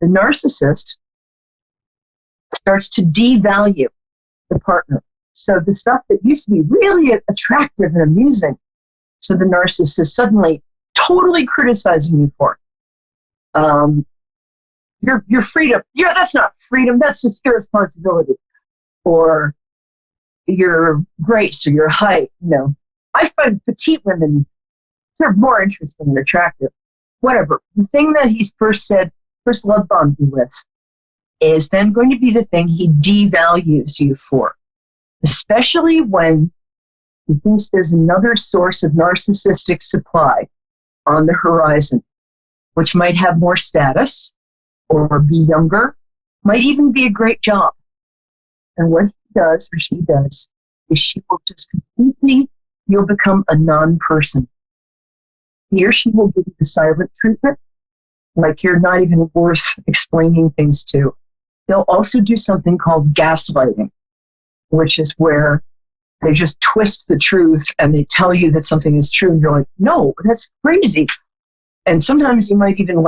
the narcissist starts to devalue the partner. So the stuff that used to be really attractive and amusing, so the narcissist is suddenly totally criticizing you for. Your freedom. Yeah, that's not freedom. That's just irresponsibility. Or your grace or your height. I find petite women, they're more interesting and attractive. Whatever. The thing that he's first love bombed you with, is then going to be the thing he devalues you for, especially when he thinks there's another source of narcissistic supply on the horizon, which might have more status or be younger, might even be a great job. And what he does or she does is she will just completely, you'll become a non-person. He or she will give you the silent treatment, like you're not even worth explaining things to. They'll also do something called gaslighting, which is where they just twist the truth and they tell you that something is true, and you're like, no, that's crazy. And sometimes you might even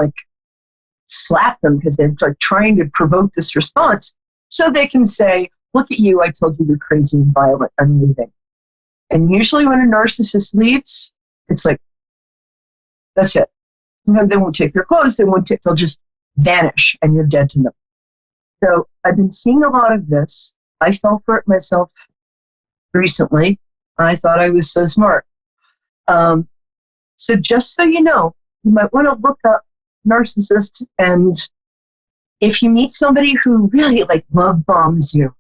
slap them because they're trying to provoke this response so they can say, look at you, I told you you're crazy and violent, I'm leaving. And usually when a narcissist leaves, it's like, that's it. Sometimes they won't take their clothes, they'll just vanish and you're dead to them. So I've been seeing a lot of this. I fell for it myself recently. I thought I was so smart. So just so you know, you might want to look up narcissists, and if you meet somebody who really love bombs you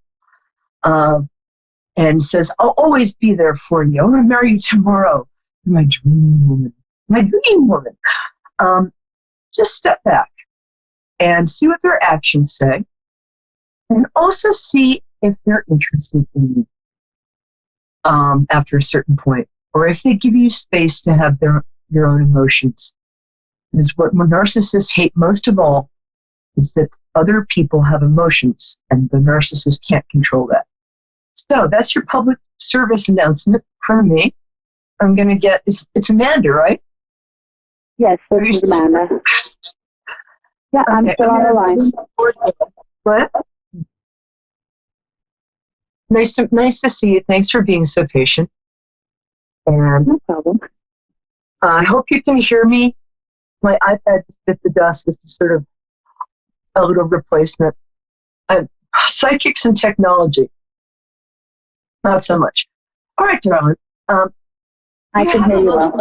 and says, I'll always be there for you, I'm going to marry you tomorrow, my dream woman, just step back and see what their actions say. And also see if they're interested in you after a certain point, or if they give you space to have your own emotions. Because what narcissists hate most of all is that other people have emotions, and the narcissist can't control that. So that's your public service announcement from me. I'm going to get, it's Amanda, right? Yes, this is Amanda. Yeah, I'm still on the line. What? Nice to see you. Thanks for being so patient. And no problem. I hope you can hear me. My iPad just bit the dust. This is sort of a little replacement. Psychics and technology. Not so much. All right, darling. I can hear you well.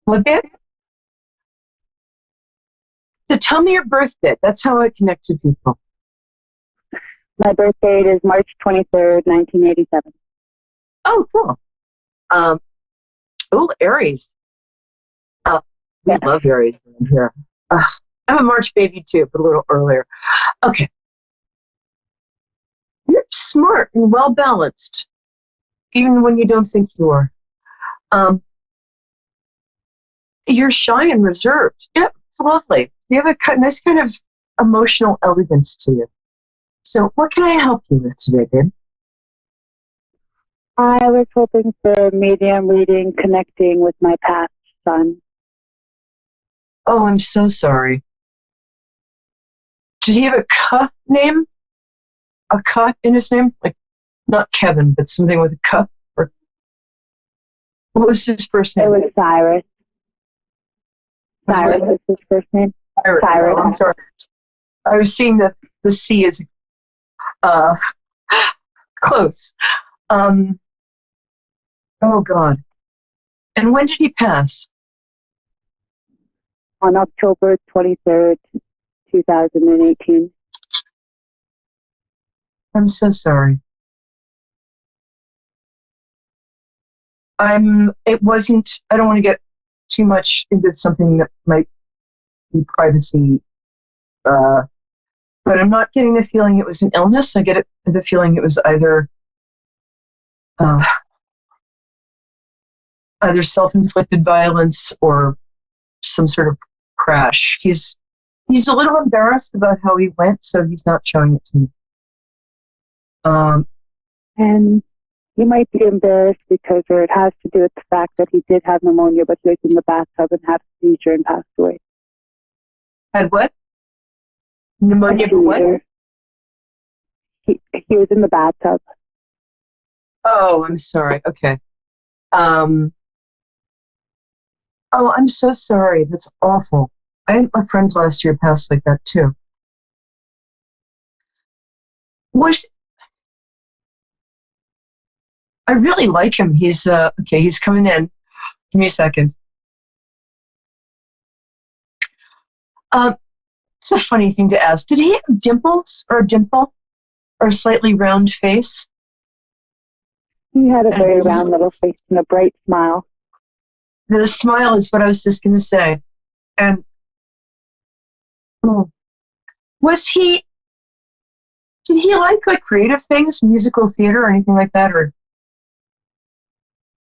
What did? So tell me your birth date. That's how I connect to people. My birth date is March 23rd, 1987. Oh, cool. Aries. We love Aries in here. I'm a March baby too, but a little earlier. Okay. You're smart and well balanced, even when you don't think you are. You're shy and reserved. Yep, it's lovely. You have a nice kind of emotional elegance to you. So what can I help you with today, babe? I was hoping for medium reading, connecting with my past son. Oh, I'm so sorry. Did he have a K name? A K in his name? Like, not Kevin, but something with a K? Or what was his first name? It was Cyrus. Cyrus is his first name. Cyrus. Cyrus. Oh, I'm sorry. I was seeing the C as close. Oh, God. And when did he pass? On October 23rd, 2018. I'm so sorry. It wasn't, I don't want to get too much into something that might be privacy, but I'm not getting the feeling it was an illness. I get the feeling it was either self-inflicted violence or some sort of crash. He's a little embarrassed about how he went, so he's not showing it to me. And you might be embarrassed because, or it has to do with the fact that he did have pneumonia, but he was in the bathtub and had a seizure and passed away. Had what? Pneumonia for what? He was in the bathtub. Oh, I'm sorry. Okay. Oh, I'm so sorry. That's awful. I had my friend last year pass like that too. I really like him. He's okay. He's coming in. Give me a second. It's a funny thing to ask. Did he have dimples or a dimple or a slightly round face? He had a very round little face and a bright smile. The smile is what I was just going to say. And did he like creative things, musical theater or anything like that? Or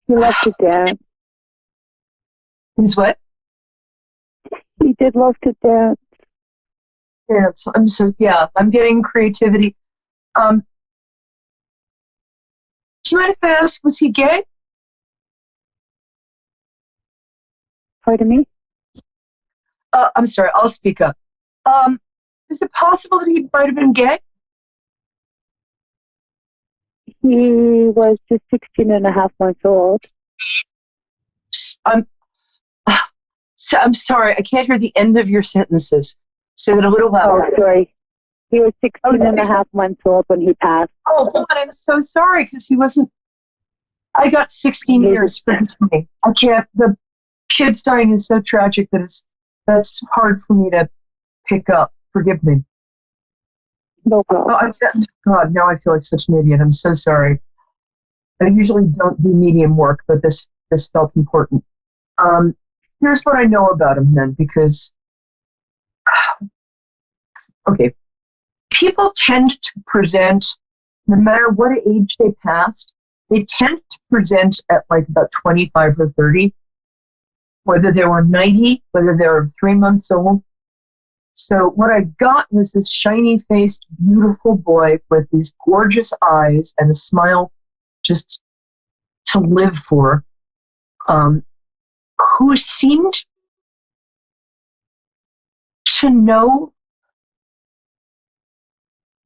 he loved to dance. He's what? He did love to dance. Yeah, I'm getting creativity. Do you mind if I ask, was he gay? Pardon me? I'm sorry, I'll speak up. Is it possible that he might have been gay? He was just 16 and a half months old. I'm sorry, I can't hear the end of your sentences. Say that a little louder. Oh, sorry. He was 16 and a half months old when he passed. Oh, God, I'm so sorry, because he wasn't... I got 16 years for me. I can't... The kids dying is so tragic that that's hard for me to pick up. Forgive me. No problem. God, now I feel like such an idiot. I'm so sorry. I usually don't do medium work, but this felt important. Here's what I know about him then, because... Okay. People tend to present, no matter what age they passed, they tend to present at about 25 or 30, whether they were 90, whether they were 3 months old. So what I got was this shiny-faced, beautiful boy with these gorgeous eyes and a smile just to live for, who seemed to know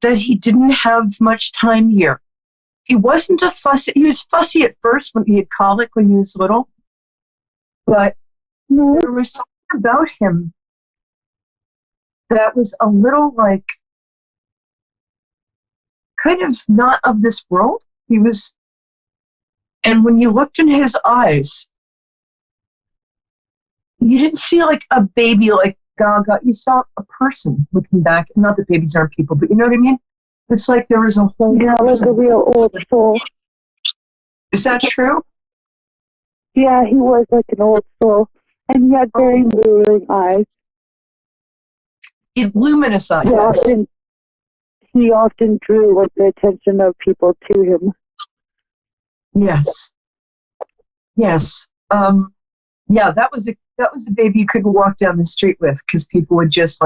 that he didn't have much time here. He wasn't he was fussy at first when he had colic when he was little, but there was something about him that was a little kind of not of this world. And when you looked in his eyes, you didn't see a baby like Gaga. You saw a person looking back. Not that babies aren't people, but you know what I mean? It's like there was a whole... Yeah, like a real old soul. Is that true? Yeah, he was like an old soul. And he had very luring eyes. Luminous eyes. He often drew the attention of people to him. Yes. Yes. Yeah, that was a baby you couldn't walk down the street with, because people would just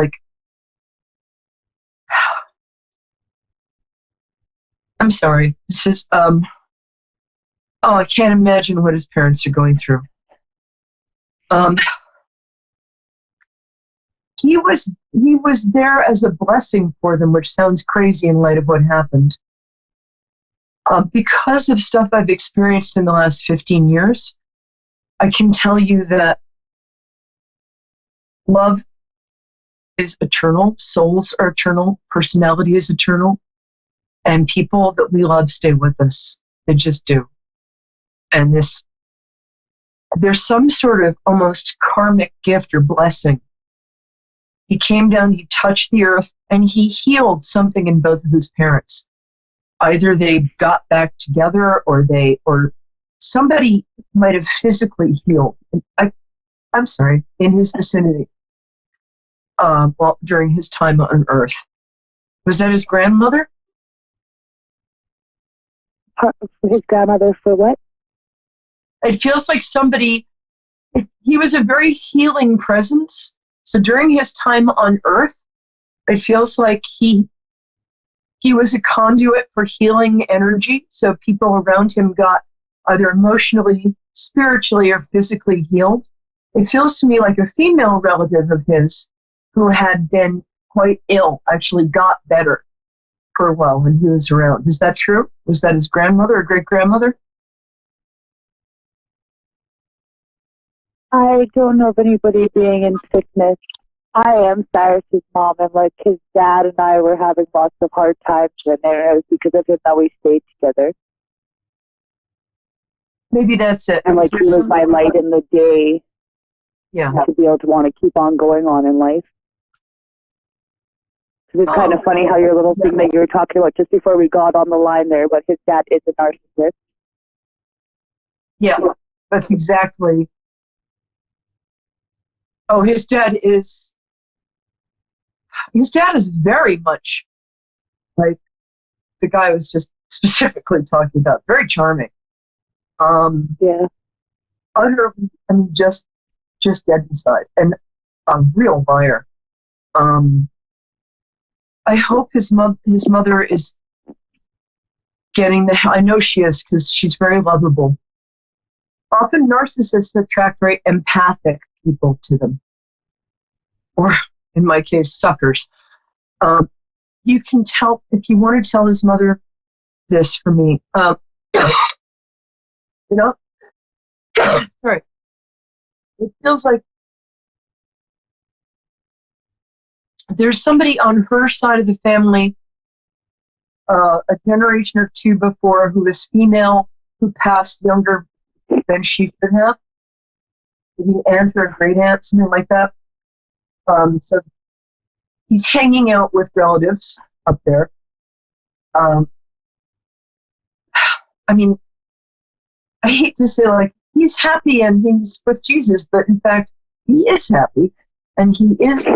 I'm sorry. It's just I can't imagine what his parents are going through. He was there as a blessing for them, which sounds crazy in light of what happened. Because of stuff I've experienced in the last 15 years, I can tell you that love is eternal, souls are eternal, personality is eternal, and people that we love stay with us. They just do. And there's some sort of almost karmic gift or blessing. He came down, he touched the earth, and he healed something in both of his parents. Either they got back together or somebody might have physically healed. I'm sorry, in his vicinity. Well, during his time on Earth. Was that his grandmother? His grandmother for what? It feels like he was a very healing presence. So during his time on Earth, it feels like he was a conduit for healing energy. So people around him got either emotionally, spiritually, or physically healed. It feels to me like a female relative of his who had been quite ill actually got better for a while when he was around. Is that true? Was that his grandmother or great-grandmother? I don't know of anybody being in sickness. I am Cyrus's mom, and like his dad and I were having lots of hard times, and it was because of him that we stayed together. Maybe that's it. And like he was my light in the day. Yeah. To be able to want to keep on going on in life. So it's kind of funny how your little thing that you were talking about just before we got on the line there, but his dad is a narcissist. Yeah, that's exactly. Oh, his dad is very much like the guy I was just specifically talking about. Very charming. Yeah. Utterly, I mean, just dead inside, and a real liar. I hope his mother is getting the help. I know she is, because she's very lovable. Often narcissists attract very empathic people to them, or in my case, suckers. You can tell, if you want to tell his mother this for me, sorry, it feels like there's somebody on her side of the family, a generation or two before, who is female, who passed younger than she should have. Maybe an aunt or a great aunt, something like that. So he's hanging out with relatives up there. I mean, I hate to say, like, he's happy and he's with Jesus, but in fact, he is happy, and he is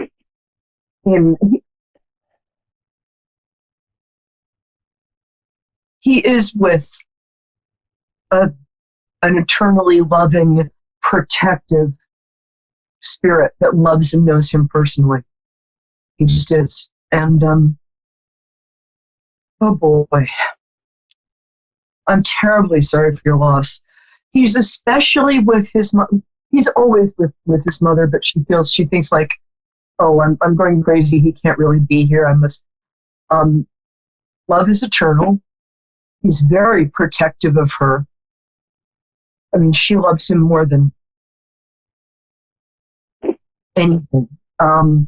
he is with an eternally loving, protective spirit that loves and knows him personally. He just is. And, oh boy, I'm terribly sorry for your loss. He's especially with his mother. He's always with his mother, but she thinks like, oh, I'm going crazy. He can't really be here. I must. Love is eternal. He's very protective of her. I mean, she loves him more than anything. And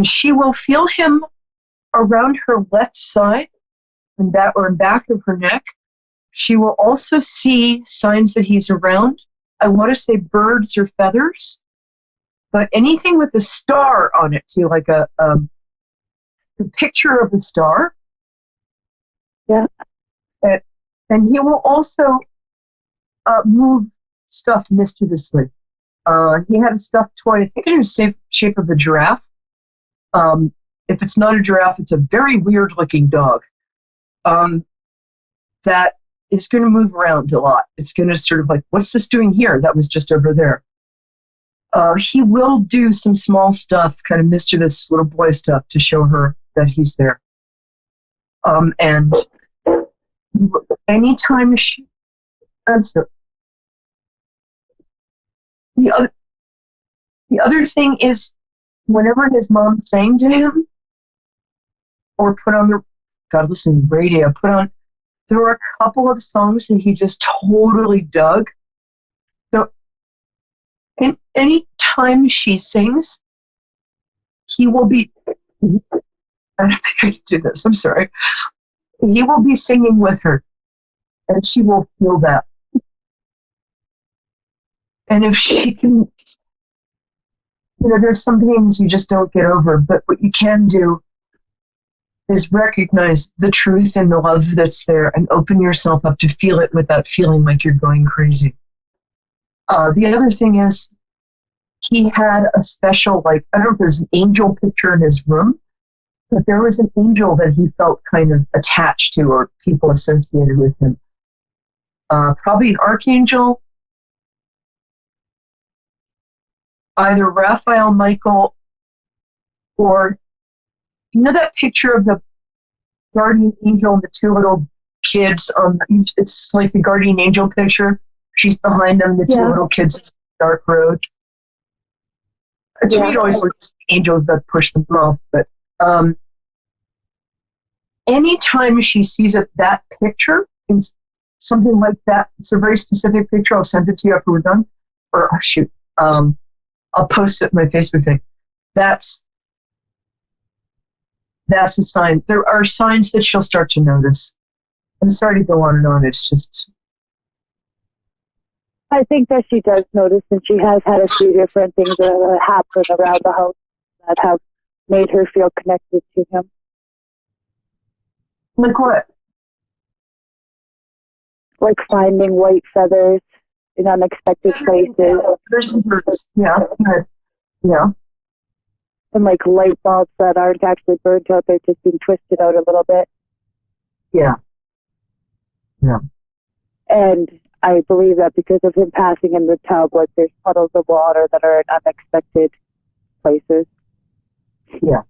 she will feel him around her left side and back of her neck. She will also see signs that he's around. I want to say birds or feathers, but anything with a star on it too, like a picture of a star. Yeah. And he will also move stuff mischievously. He had a stuffed toy, I think in the shape of a giraffe. If it's not a giraffe, it's a very weird looking dog that is going to move around a lot. It's going to sort of like, what's this doing here? That was just over there. He will do some small stuff, kind of mischievous little boy stuff, to show her that he's there. And anytime she answers, the other thing is, whenever his mom sang to him, or put on the, God, listen, radio, there were a couple of songs that he just totally dug. So, any time she sings, he will be, I don't think I can do this, I'm sorry. He will be singing with her, and she will feel that. And if she can, there's some things you just don't get over, but what you can do is recognize the truth and the love that's there and open yourself up to feel it without feeling like you're going crazy. The other thing is, he had a special, like, I don't know if there's an angel picture in his room, but there was an angel that he felt kind of attached to, or people associated with him. Probably an archangel, either Raphael, Michael, or, you know that picture of the guardian angel and the two little kids on, it's like the guardian angel picture. She's behind them, the two little kids in the dark road. To me, it always looks like angels that push them off. But anytime she sees that picture, something like that, it's a very specific picture. I'll send it to you after we're done. Or, oh, shoot, I'll post it in my Facebook thing. That's a sign. There are signs that she'll start to notice. I'm sorry to go on and on. It's just... I think that she does notice, and she has had a few different things that happen around the house that have made her feel connected to him. Like what? Like finding white feathers in unexpected places. There's some birds. Yeah. And like light bulbs that aren't actually burnt out, they're just being twisted out a little bit. Yeah. And I believe that because of him passing in the tub, like there's puddles of water that are in unexpected places. Yeah.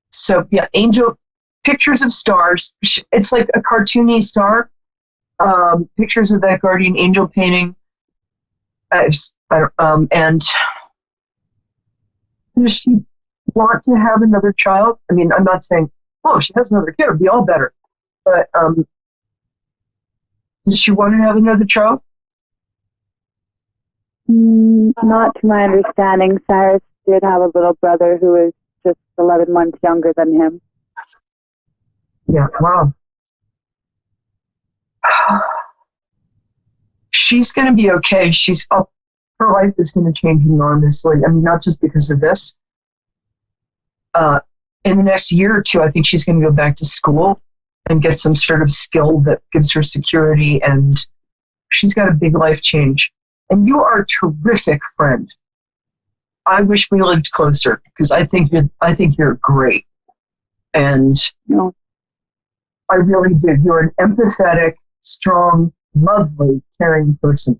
So, angel pictures of stars. It's like a cartoony star. Pictures of that guardian angel painting. And does she want to have another child? I mean, I'm not saying, oh, she has another kid, it'd be all better. But does she want to have another child? Not to my understanding. Cyrus did have a little brother who is just 11 months younger than him. Yeah, wow. She's going to be okay. Her life is going to change enormously. I mean, not just because of this. In the next year or two, I think she's going to go back to school and get some sort of skill that gives her security, and she's got a big life change. And you are a terrific friend. I wish we lived closer, because I think you're great. And I really do. You're an empathetic, strong, lovely, caring person.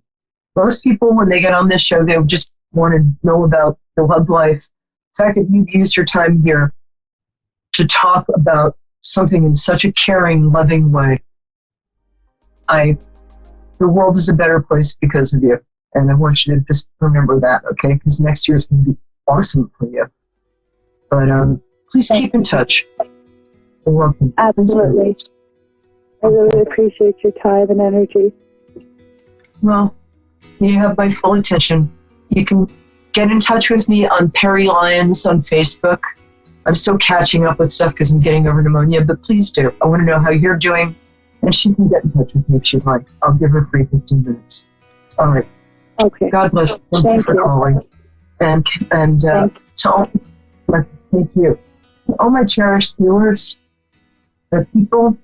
Most people, when they get on this show, they just want to know about the love life. The fact that you've used your time here to talk about something in such a caring, loving way. The world is a better place because of you. And I want you to just remember that, okay? Because next year is going to be awesome for you. But please keep in touch. You're welcome. Absolutely. I really appreciate your time and energy. Well, you have my full attention. You can get in touch with me on Perry Lyons on Facebook. I'm still catching up with stuff because I'm getting over pneumonia, but please do. I want to know how you're doing, and she can get in touch with me if she'd like. I'll give her free 15 minutes. All right. Okay. God bless. Thank you for calling. And thank you. All my cherished viewers, the people,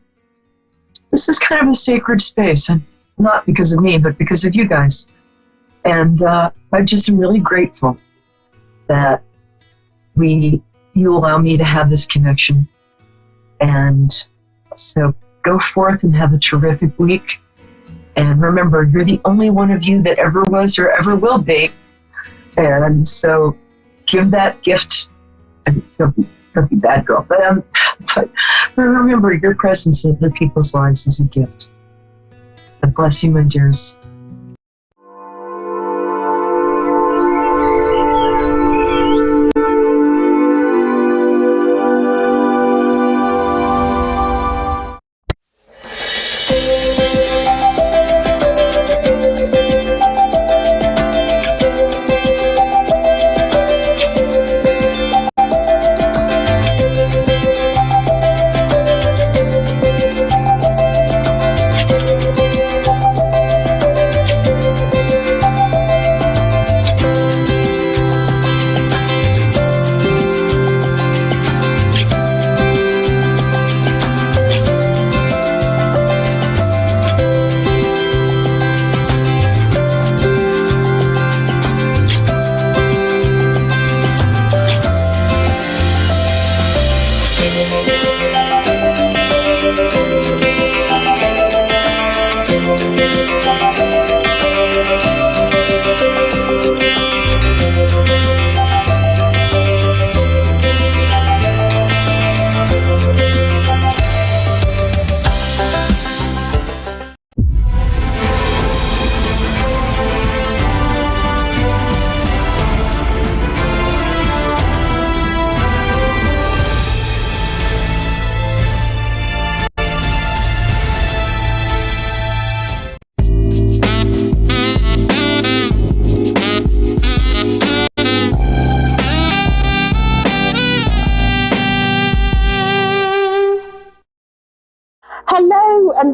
this is kind of a sacred space, and not because of me, but because of you guys. And I just am really grateful that you allow me to have this connection. And so go forth and have a terrific week. And remember, you're the only one of you that ever was or ever will be. And so give that gift. Don't be bad girl. But remember, your presence in other people's lives is a gift. God bless you, my dears.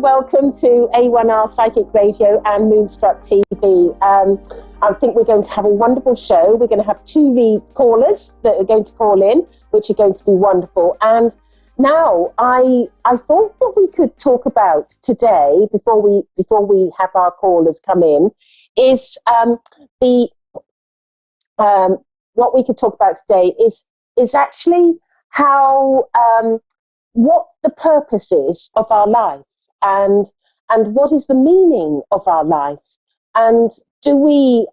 and welcome to A1R Psychic Radio and Moonstruck TV. I think we're going to have a wonderful show. We're going to have two callers that are going to call in, which are going to be wonderful. And now I thought what we could talk about today, before we have our callers come in, is what we could talk about today is actually how what the purpose is of our life, and what is the meaning of our life, and do we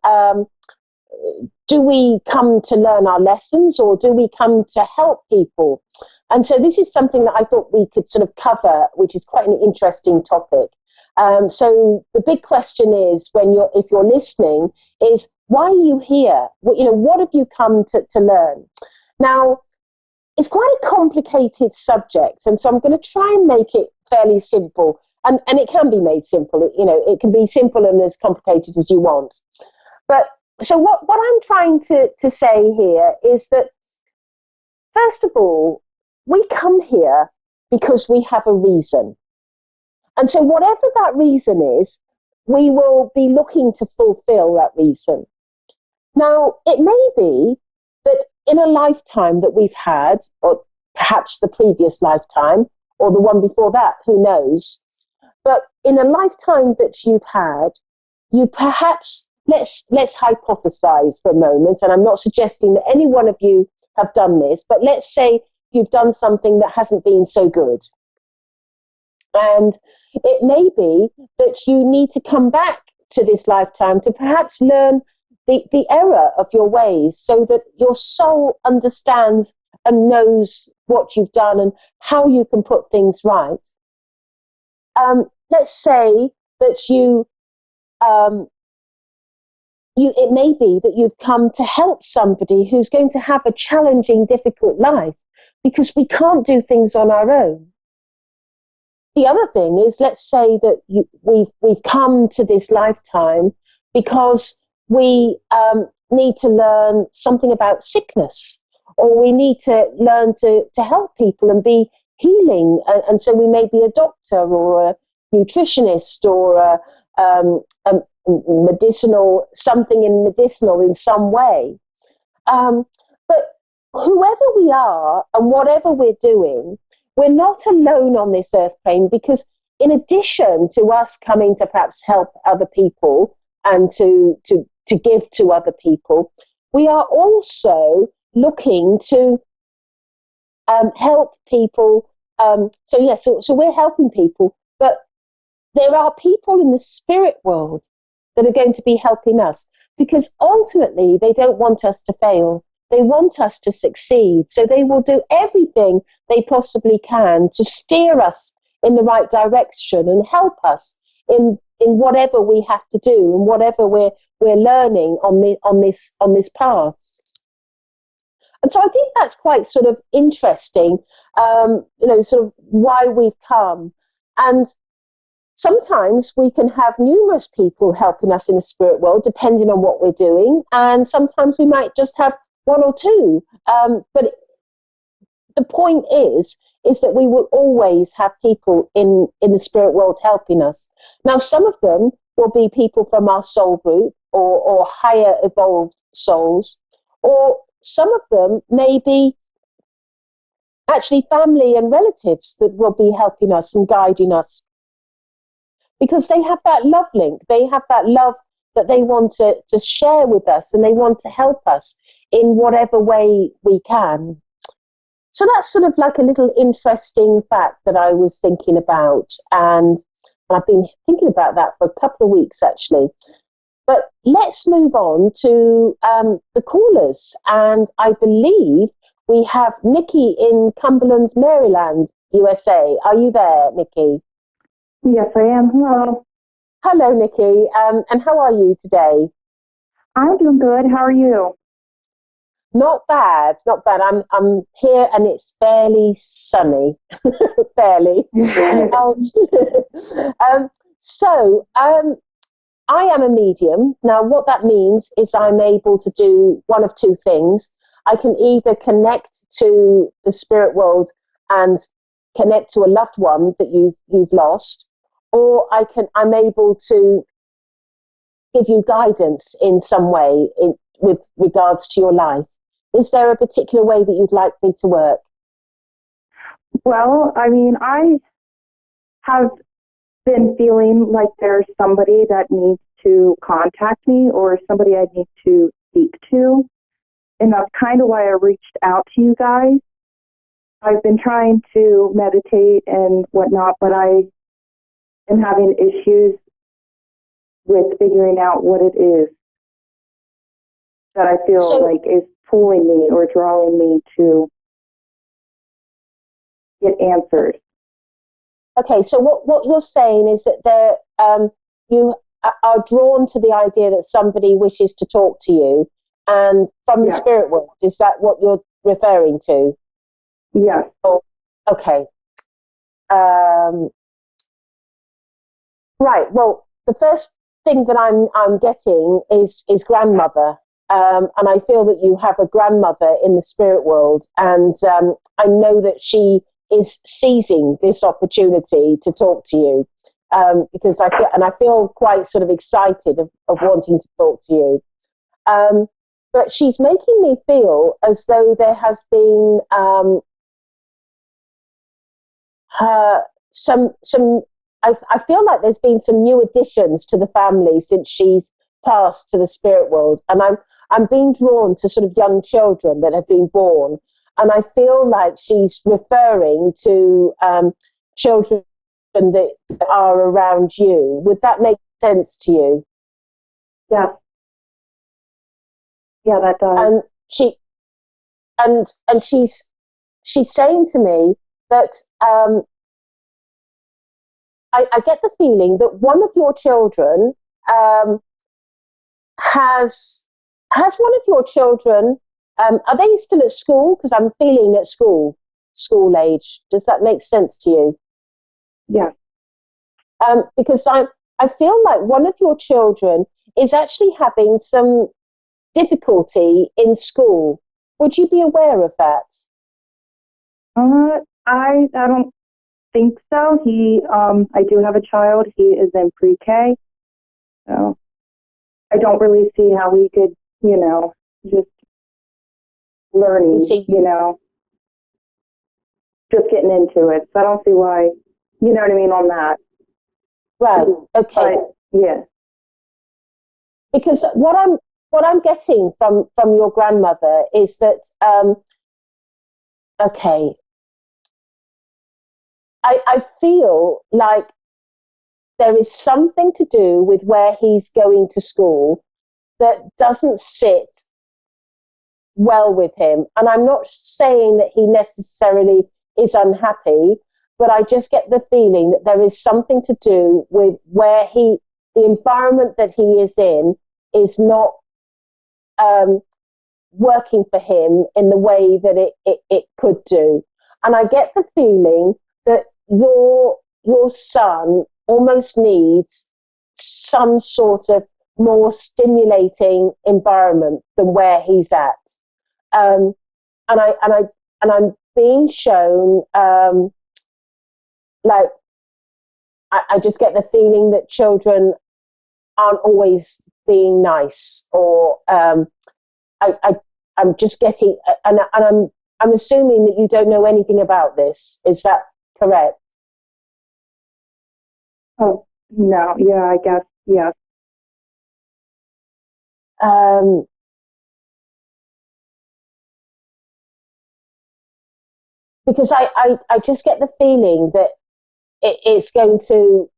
come to learn our lessons, or do we come to help people? And so this is something that I thought we could sort of cover, which is quite an interesting topic. So the big question is, if you're listening, is why are you here? What have you come to learn? Now, it's quite a complicated subject, and so I'm going to try and make it fairly simple. And it can be made simple. It can be simple and as complicated as you want. But so what I'm trying to say here is that, first of all, we come here because we have a reason. And so whatever that reason is, we will be looking to fulfill that reason. Now, it may be that in a lifetime that we've had, or perhaps the previous lifetime, or the one before that, who knows, but in a lifetime that you've had, you perhaps, let's hypothesize for a moment, and I'm not suggesting that any one of you have done this, but let's say you've done something that hasn't been so good. And it may be that you need to come back to this lifetime to perhaps learn the error of your ways, so that your soul understands and knows what you've done and how you can put things right. Let's say that it may be that you've come to help somebody who's going to have a challenging, difficult life, because we can't do things on our own. The other thing is, let's say that we've come to this lifetime because we need to learn something about sickness, or we need to learn to help people and be healing. And so we may be a doctor or a nutritionist or a medicinal, something in medicinal in some way. But whoever we are and whatever we're doing, we're not alone on this earth plane, because in addition to us coming to perhaps help other people and to give to other people, we are also looking to help people. So we're helping people, but there are people in the spirit world that are going to be helping us, because ultimately they don't want us to fail. They want us to succeed. So they will do everything they possibly can to steer us in the right direction and help us in whatever we have to do and whatever we're learning on this path. And so I think that's quite sort of interesting, sort of why we've come. And sometimes we can have numerous people helping us in the spirit world, depending on what we're doing. And sometimes we might just have one or two. But the point is that we will always have people in the spirit world helping us. Now, some of them will be people from our soul group or higher evolved souls, or some of them may be actually family and relatives that will be helping us and guiding us, because they have that love link. They have that love that they want to share with us, and they want to help us in whatever way we can. So that's sort of like a little interesting fact that I was thinking about, and I've been thinking about that for a couple of weeks actually. But let's move on to the callers, and I believe we have Nikki in Cumberland, Maryland, USA. Are you there, Nikki? Yes, I am. Hello. Hello, Nikki. And how are you today? I'm doing good. How are you? Not bad, not bad. I'm here and it's fairly sunny, fairly. I am a medium. Now, what that means is I'm able to do one of two things. I can either connect to the spirit world and connect to a loved one that you've lost, or I'm able to give you guidance in some way with regards to your life. Is there a particular way that you'd like me to work? Well, I mean, I have been feeling like there's somebody that needs to contact me or somebody I need to speak to. And that's kind of why I reached out to you guys. I've been trying to meditate and whatnot, but I am having issues with figuring out what it is that I feel like is pulling me or drawing me to get answers. Okay, so what you're saying is that you are drawn to the idea that somebody wishes to talk to you, and from the spirit world. Is that what you're referring to? Yes. Oh, okay. Right. Well, the first thing that I'm getting is grandmother, and I feel that you have a grandmother in the spirit world, and I know that she is seizing this opportunity to talk to you, because I feel quite sort of excited of wanting to talk to you. But she's making me feel as though there has been I feel like there's been some new additions to the family since she's passed to the spirit world, and I'm being drawn to sort of young children that have been born, and I feel like she's referring to children that are around you. Would that make sense to you? Yeah. Yeah, that does. And she's saying to me that I get the feeling that one of your children has one of your children. Are they still at school? Because I'm feeling at school age. Does that make sense to you? Yeah. Because I feel like one of your children is actually having some difficulty in school. Would you be aware of that? I don't think so. I do have a child. He is in pre-K. So I don't really see how we could, just learning, just getting into it. So I don't see why, you know what I mean, on that. Right. Okay. But, yeah. Because what I'm getting from your grandmother is that okay, I feel like there is something to do with where he's going to school that doesn't sit well with him. And I'm not saying that he necessarily is unhappy, but I just get the feeling that there is something to do with where the environment that he is in is not working for him in the way that it could do. And I get the feeling that your son almost needs some sort of more stimulating environment than where he's at. And I'm being shown like I just get the feeling that children aren't always being nice, or I'm just getting, and I'm assuming that you don't know anything about this. Is that correct? Oh, no. Yeah, I guess. Yeah. Because I just get the feeling that it's going to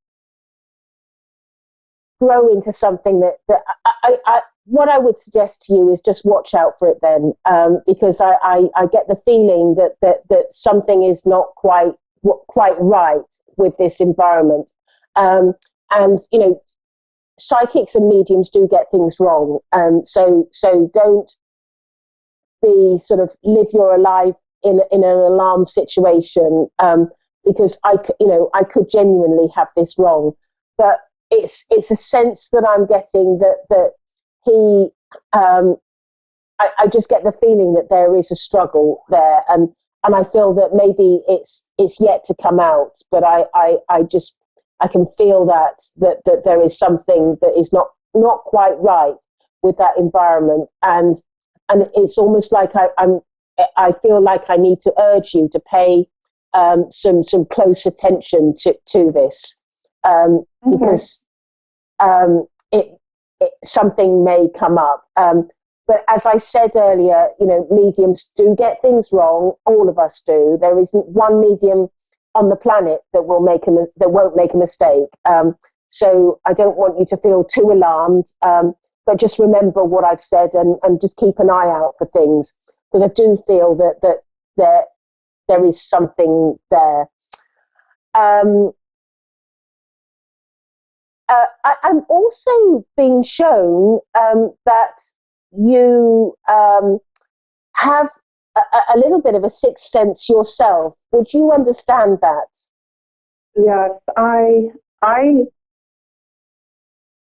grow into something that what I would suggest to you is just watch out for it then, because I get the feeling that something is not quite right with this environment, and psychics and mediums do get things wrong, so don't be sort of live your life in an alarm situation, because I could genuinely have this wrong, but it's a sense that I'm getting that he, I just get the feeling that there is a struggle there, and I feel that maybe it's yet to come out, but I I can feel that there is something that is not quite right with that environment, and it's almost like I feel like I need to urge you to pay some close attention to this, because something may come up. But as I said earlier, mediums do get things wrong. All of us do. There isn't one medium on the planet that won't make a mistake. So I don't want you to feel too alarmed. But just remember what I've said, and just keep an eye out for things, because I do feel that there is something there. I'm also being shown that you have a little bit of a sixth sense yourself. Would you understand that? Yes, I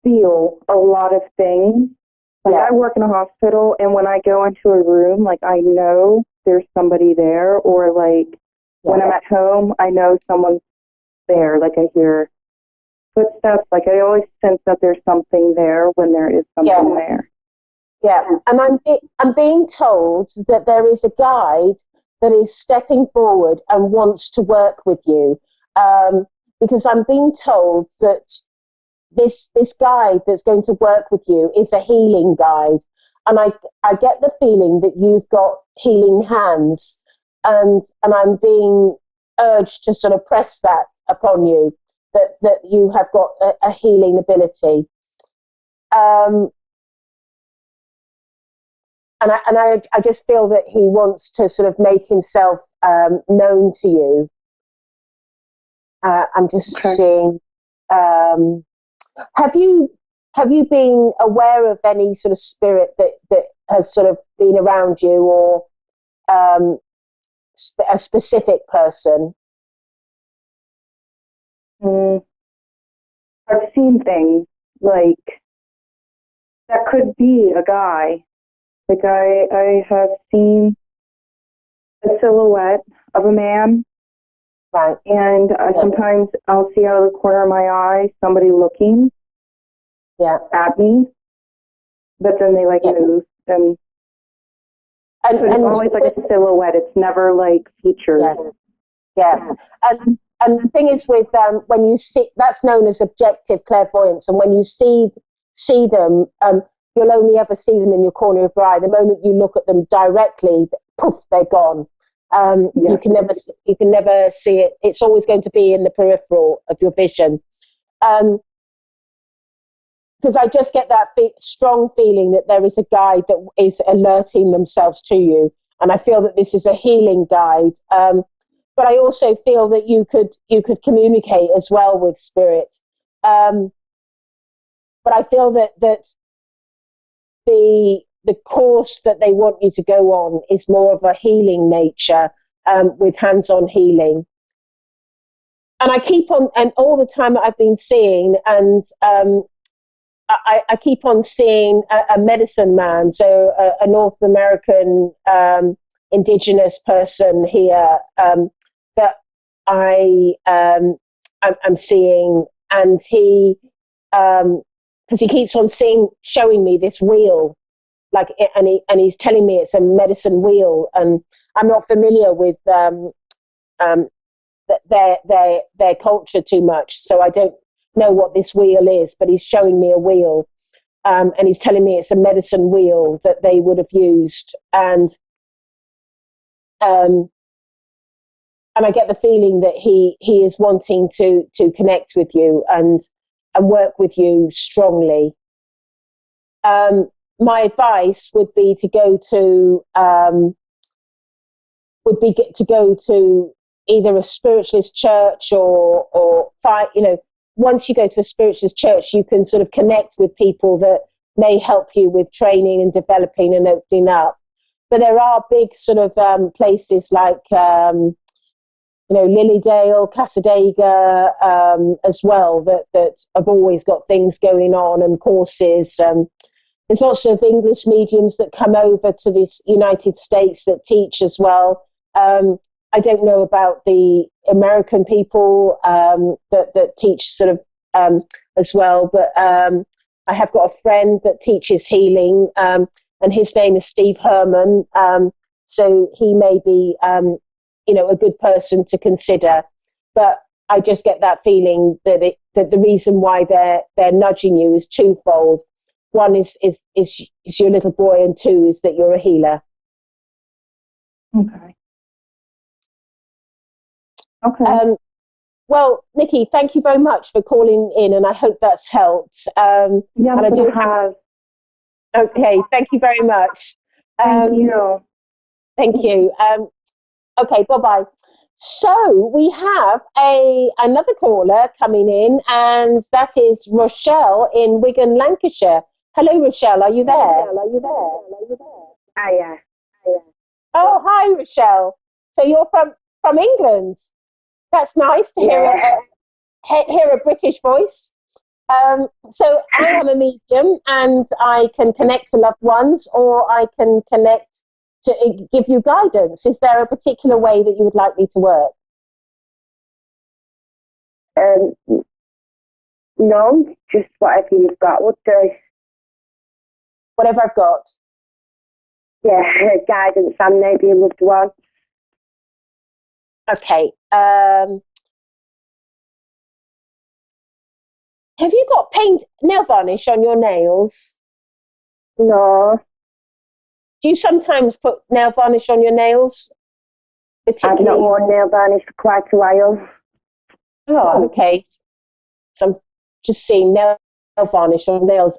feel a lot of things. Like, I work in a hospital, and when I go into a room, like, I know there's somebody there, or like when I'm at home, I know someone's there. Like, I hear footsteps. Like, I always sense that there's something there when there is something there. Yeah, and I'm being told that there is a guide that is stepping forward and wants to work with you, because I'm being told that this guide that's going to work with you is a healing guide, and I get the feeling that you've got healing hands, and I'm being urged to sort of press that upon you, that you have got a healing ability. And I just feel that he wants to sort of make himself known to you. I'm just seeing. Have you been aware of any sort of spirit that has sort of been around you, or a specific person? I've seen things like that could be a guy. Like, I have seen a silhouette of a man. Right. And sometimes I'll see out of the corner of my eye somebody looking at me, but then they move, and so it's always like a silhouette. It's never like features. Yeah. And the thing is with when you see, that's known as objective clairvoyance, and when you see them, you'll only ever see them in your corner of your eye. The moment you look at them directly, poof, they're gone. You can never see it. It's always going to be in the peripheral of your vision. Because I just get that strong feeling that there is a guide that is alerting themselves to you, and I feel that this is a healing guide. But I also feel that you could communicate as well with spirit. But I feel that the course that they want you to go on is more of a healing nature, with hands-on healing. And I keep on, and all the time that I've been seeing, and I keep on seeing a medicine man, so a North American indigenous person here, that I'm seeing, and he, because he keeps on showing me this wheel, like, and he's telling me it's a medicine wheel, and I'm not familiar with their culture too much, so I don't know what this wheel is, but he's showing me a wheel, and he's telling me it's a medicine wheel that they would have used, and I get the feeling that he is wanting to connect with you and work with you strongly. My advice would be to go to either a spiritualist church or once you go to a spiritualist church, you can sort of connect with people that may help you with training and developing and opening up. But there are big sort of places like Lilydale, Cassadaga, as well, that have always got things going on and courses. There's lots of English mediums that come over to the United States that teach as well. I don't know about the American people that teach sort of as well, but I have got a friend that teaches healing, and his name is Steve Herman. So he may be, a good person to consider. But I just get that feeling that that the reason why they're nudging you is twofold. One is your little boy, and two is that you're a healer. Okay. Okay. Well, Nikki, thank you very much for calling in, and I hope that's helped. Yes, and I do have. Okay, thank you very much. Thank you. Thank you. Okay, bye-bye. So we have another caller coming in, and that is Rochelle in Wigan, Lancashire. Hello, Rochelle. Are you there? Hiya. Oh, hi, Rochelle. So you're from England. That's nice to hear a British voice. So I am a medium, and I can connect to loved ones, or I can connect to give you guidance. Is there a particular way that you would like me to work? No, just whatever you've got would do. Whatever I've got. Yeah, guidance and maybe a loved one. Okay. Have you got nail varnish on your nails? No. Do you sometimes put nail varnish on your nails? I've not worn nail varnish for quite a while. Oh, okay. So I'm just seeing nail varnish on nails.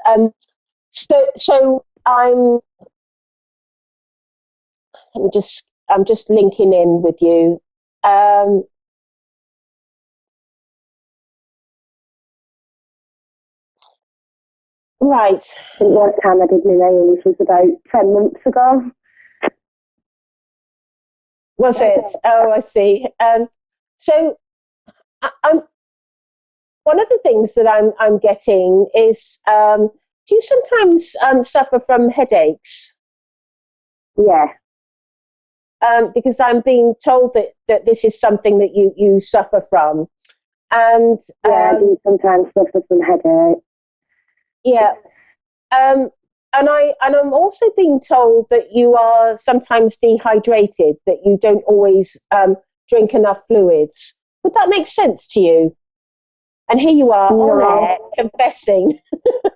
So I'm just linking in with you. Right. The last time I did my nails was about 10 months ago. Was it? Oh, I see. So I'm one of the things that I'm getting is, do you sometimes suffer from headaches? Yeah. Because I'm being told that this is something that you suffer from, and I do sometimes suffer from headache. Yeah. And I'm also being told that you are sometimes dehydrated, that you don't always drink enough fluids. Would that make sense to you? And here you are on air confessing.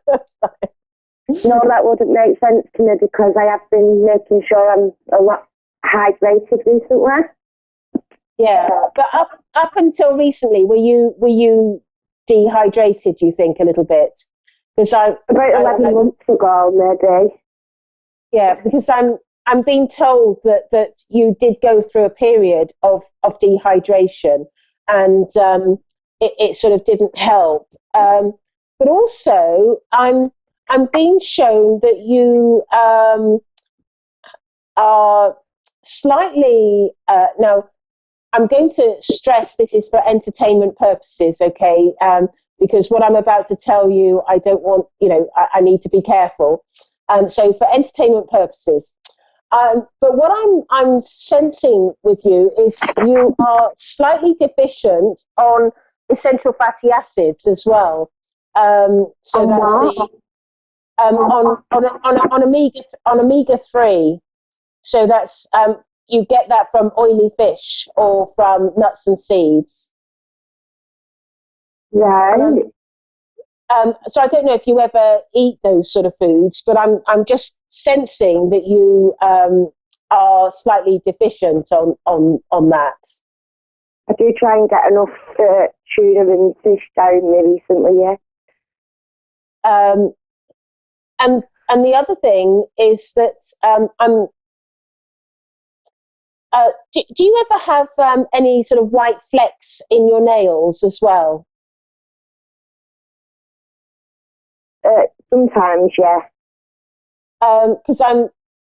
No, that wouldn't make sense to me because I have been making sure I'm a lot hydrated recently. Yeah, but up until recently, were you dehydrated? Do you think a little bit? Because about 11 months ago, maybe. Yeah, because I'm being told that you did go through a period of dehydration, and it sort of didn't help. But also, I'm being shown that you are slightly now. I'm going to stress this is for entertainment purposes, okay? Because what I'm about to tell you, I don't want, I need to be careful. So for entertainment purposes. But what I'm sensing with you is you are slightly deficient on essential fatty acids as well. So that's the on omega-3. So that's you get that from oily fish or from nuts and seeds. Right. So I don't know if you ever eat those sort of foods, but I'm just sensing that you are slightly deficient on that. I do try and get enough tuna and fish down me recently, yeah. And the other thing is that do you ever have any sort of white flecks in your nails as well? Sometimes, yeah. Because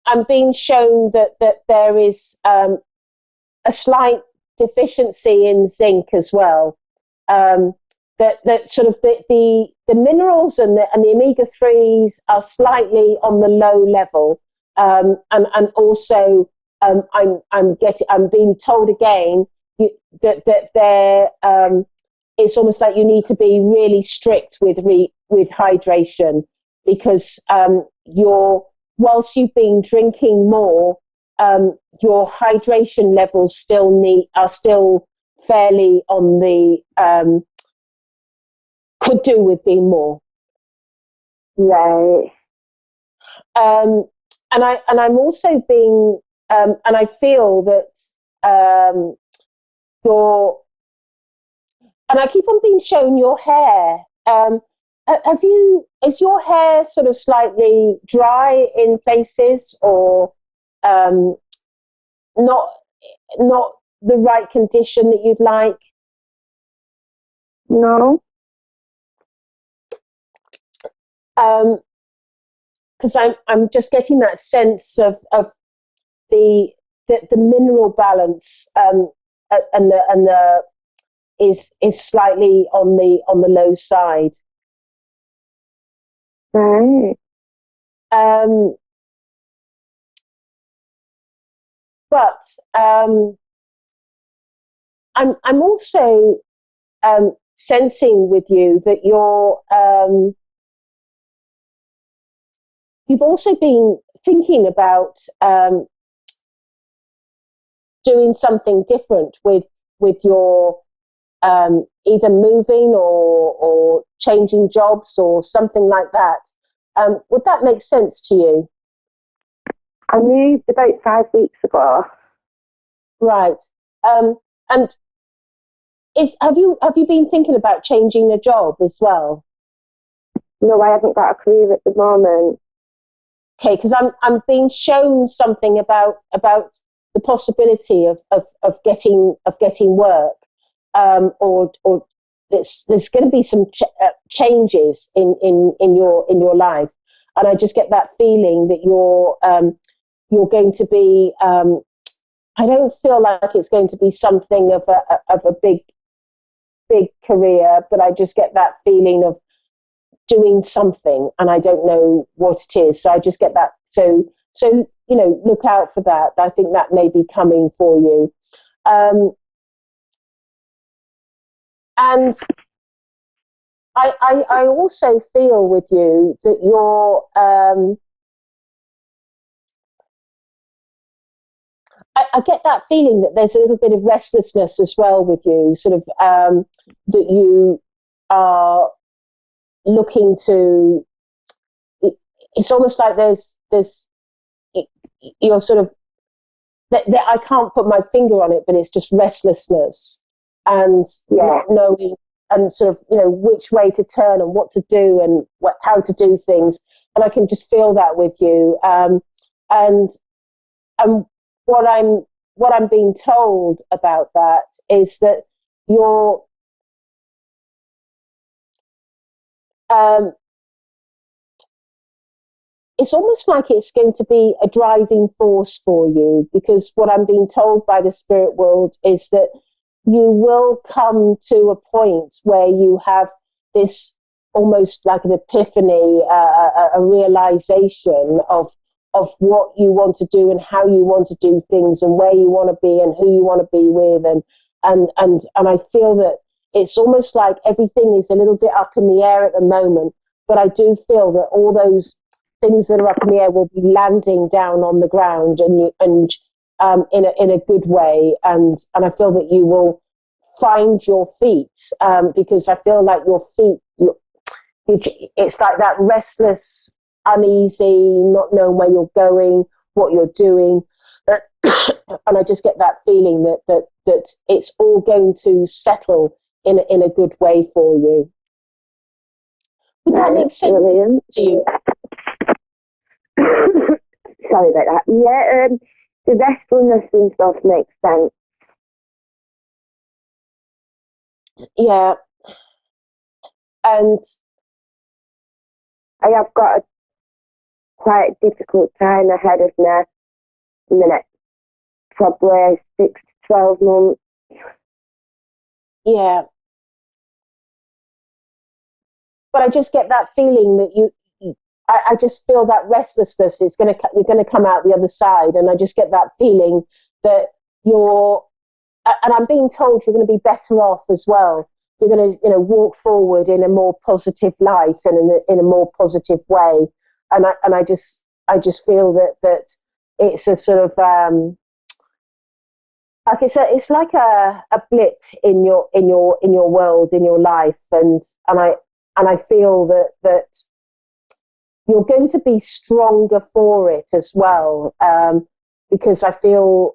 I'm being shown that there is a slight deficiency in zinc as well. That sort of the minerals and the omega-3s are slightly on the low level, and also I'm being told again that there it's almost like you need to be really strict with hydration, because whilst you've been drinking more, your hydration levels are still fairly on the could do with being more. Right. And I'm also being and I feel that and I keep on being shown your hair. Is your hair sort of slightly dry in places, or not the right condition that you'd like? No. Because I'm just getting that sense of the mineral balance and the is slightly on the low side. Right. But I'm also sensing with you that you've also been thinking about doing something different with your either moving or changing jobs or something like that. Would that make sense to you? I moved about 5 weeks ago. Right. And have you been thinking about changing a job as well? No, I haven't got a career at the moment. Okay, because I'm being shown something about the possibility of getting work, or there's going to be some changes in your life, and I just get that feeling that you're going to be. I don't feel like it's going to be something of a big career, but I just get that feeling of doing something, and I don't know what it is. So I just get that. So look out for that. I think that may be coming for you. And I also feel with you that you're. I get that feeling that there's a little bit of restlessness as well with you, sort of that you are looking to. It's almost like you're sort of that I can't put my finger on it, but it's just restlessness and not knowing and sort of which way to turn and what to do and how to do things, and I can just feel that with you. And what I'm being told about that is that you're it's almost like it's going to be a driving force for you, because what I'm being told by the spirit world is that you will come to a point where you have this almost like an epiphany, a realization of what you want to do and how you want to do things and where you want to be and who you want to be with, and I feel that it's almost like everything is a little bit up in the air at the moment, but I do feel that all those things that are up in the air will be landing down on the ground and in a good way, and I feel that you will find your feet, because I feel like your feet, it's like that restless, uneasy, not knowing where you're going, what you're doing, and I just get that feeling that it's all going to settle in a good way for you. Would that make sense to you? Sorry about that. Yeah, the restfulness and stuff makes sense. Yeah. And I have got quite a difficult time ahead of me in the next probably 6 to 12 months. Yeah. But I just get that feeling that I just feel that restlessness is you're going to come out the other side, and I just get that feeling that and I'm being told you're going to be better off as well. You're going to, walk forward in a more positive light and in a more positive way. And I just feel that it's a sort of like it's like a blip in your world, in your life, and I feel that you're going to be stronger for it as well, because I feel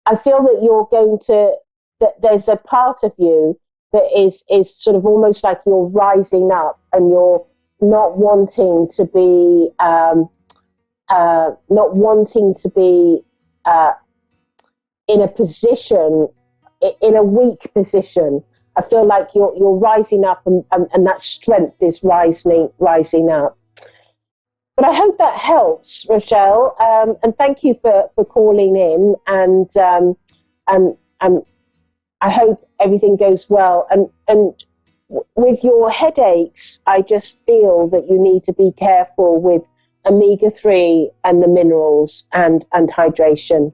that you're going to, that there's a part of you that is sort of almost like you're rising up, and you're not wanting to be in a position, in a weak position. I feel like you're rising up, and that strength is rising up. But I hope that helps, Rochelle. And thank you for calling in. And I hope everything goes well. And with your headaches, I just feel that you need to be careful with omega-3 and the minerals and hydration.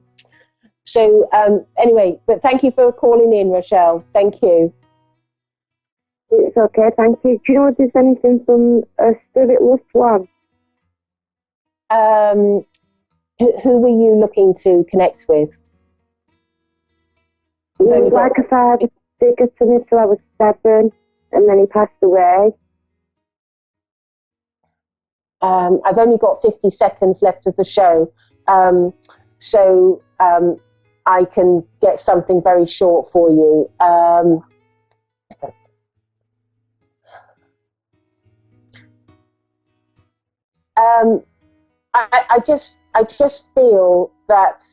So anyway, but thank you for calling in, Rochelle. Thank you. It's okay, thank you. Do you know if there's anything from a Spirit Loved One? Who were you looking to connect with? Like a father figure to me till I was 7, and then he passed away. I've only got 50 seconds left of the show, so I can get something very short for you. I just feel that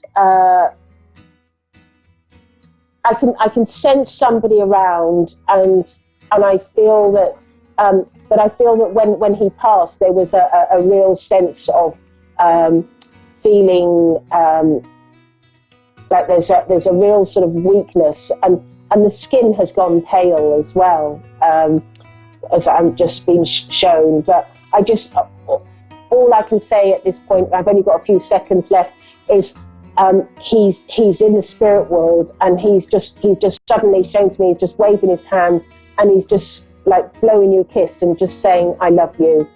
I can sense somebody around, and I feel that when he passed, there was a real sense of feeling like there's a real sort of weakness, and the skin has gone pale as well, as I'm just been shown. But all I can say at this point, I've only got a few seconds left, is he's in the spirit world, and he's just suddenly shown to me, he's just waving his hand, and he's just like blowing you a kiss and just saying, I love you.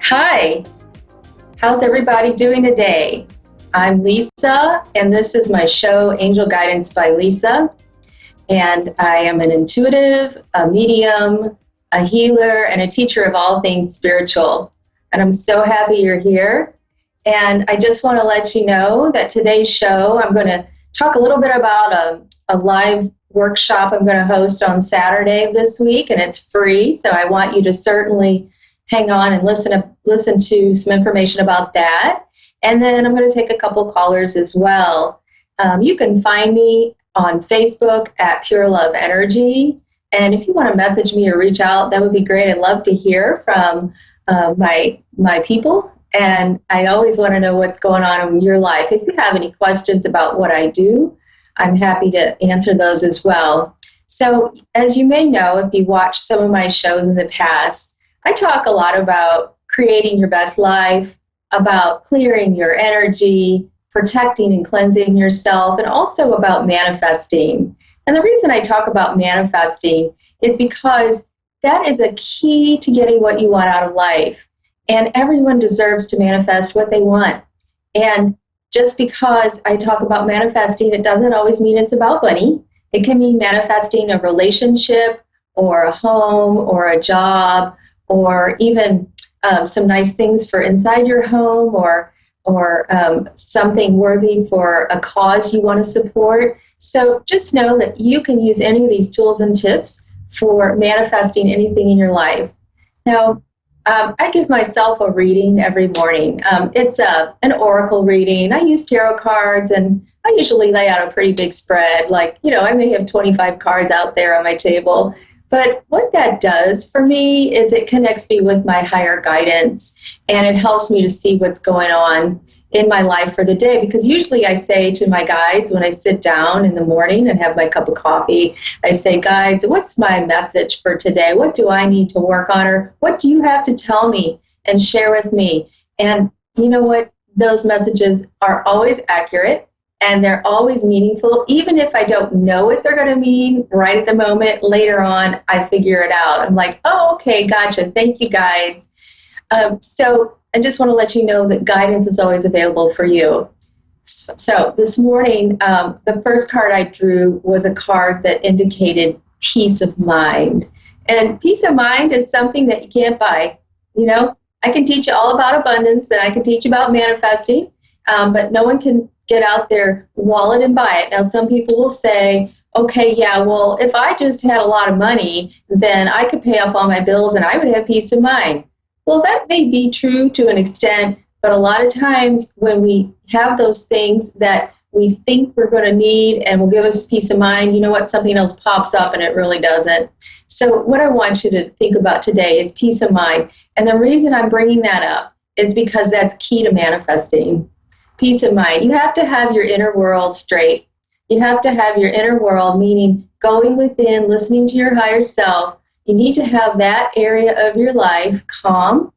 Hi, how's everybody doing today? I'm Lisa, and this is my show, Angel Guidance by Lisa. And I am an intuitive, a medium, a healer, and a teacher of all things spiritual. And I'm so happy you're here. And I just want to let you know that today's show, I'm going to talk a little bit about a live workshop I'm going to host on Saturday this week, and it's free. So I want you to certainly hang on and listen to some information about that. And then I'm going to take a couple callers as well. You can find me on Facebook at Pure Love Energy. And if you want to message me or reach out, that would be great. I'd love to hear from my people. And I always want to know what's going on in your life. If you have any questions about what I do, I'm happy to answer those as well. So as you may know, if you watched some of my shows in the past, I talk a lot about creating your best life, about clearing your energy, protecting and cleansing yourself, and also about manifesting. And the reason I talk about manifesting is because that is a key to getting what you want out of life. And everyone deserves to manifest what they want. And just because I talk about manifesting, it doesn't always mean it's about money. It can mean manifesting a relationship or a home or a job, or even some nice things for inside your home, or something worthy for a cause you want to support. So just know that you can use any of these tools and tips for manifesting anything in your life. Now, I give myself a reading every morning. It's an oracle reading. I use tarot cards, and I usually lay out a pretty big spread. Like, I may have 25 cards out there on my table. But what that does for me is it connects me with my higher guidance, and it helps me to see what's going on in my life for the day. Because usually I say to my guides when I sit down in the morning and have my cup of coffee, I say, guides, what's my message for today? What do I need to work on? Or what do you have to tell me and share with me? And you know what? Those messages are always accurate. And they're always meaningful, even if I don't know what they're going to mean right at the moment. Later on, I figure it out. I'm like, oh, okay, gotcha. Thank you, guides. So I just want to let you know that guidance is always available for you. So this morning, the first card I drew was a card that indicated peace of mind. And peace of mind is something that you can't buy. I can teach you all about abundance, and I can teach you about manifesting, but no one can get out their wallet and buy it. Now, some people will say, okay, yeah, well, if I just had a lot of money, then I could pay off all my bills and I would have peace of mind. Well, that may be true to an extent, but a lot of times when we have those things that we think we're going to need and will give us peace of mind, you know what, something else pops up and it really doesn't. So what I want you to think about today is peace of mind. And the reason I'm bringing that up is because that's key to manifesting. Peace of mind. You have to have your inner world straight. You have to have your inner world, meaning going within, listening to your higher self. You need to have that area of your life calm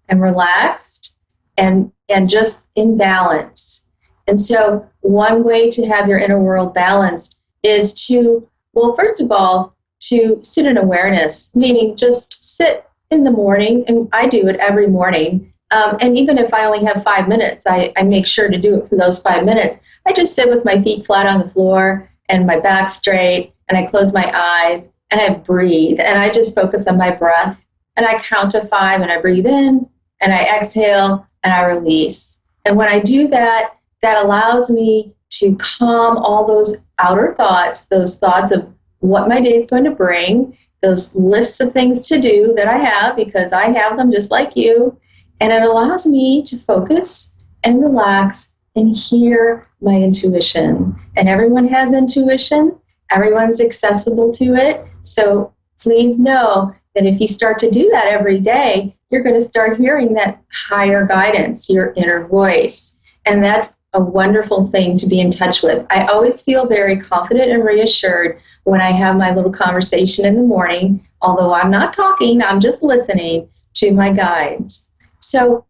and relaxed and just in balance. And so one way to have your inner world balanced is to, well, first of all, to sit in awareness, meaning just sit in the morning, and I do it every morning. And even if I only have 5 minutes, I make sure to do it for those 5 minutes. I just sit with my feet flat on the floor and my back straight, and I close my eyes, and I breathe, and I just focus on my breath, and I count to 5, and I breathe in, and I exhale, and I release. And when I do that, that allows me to calm all those outer thoughts, those thoughts of what my day is going to bring, those lists of things to do that I have, because I have them just like you. And it allows me to focus and relax and hear my intuition. And everyone has intuition. Everyone's accessible to it. So please know that if you start to do that every day, you're going to start hearing that higher guidance, your inner voice. And that's a wonderful thing to be in touch with. I always feel very confident and reassured when I have my little conversation in the morning. Although I'm not talking, I'm just listening to my guides. So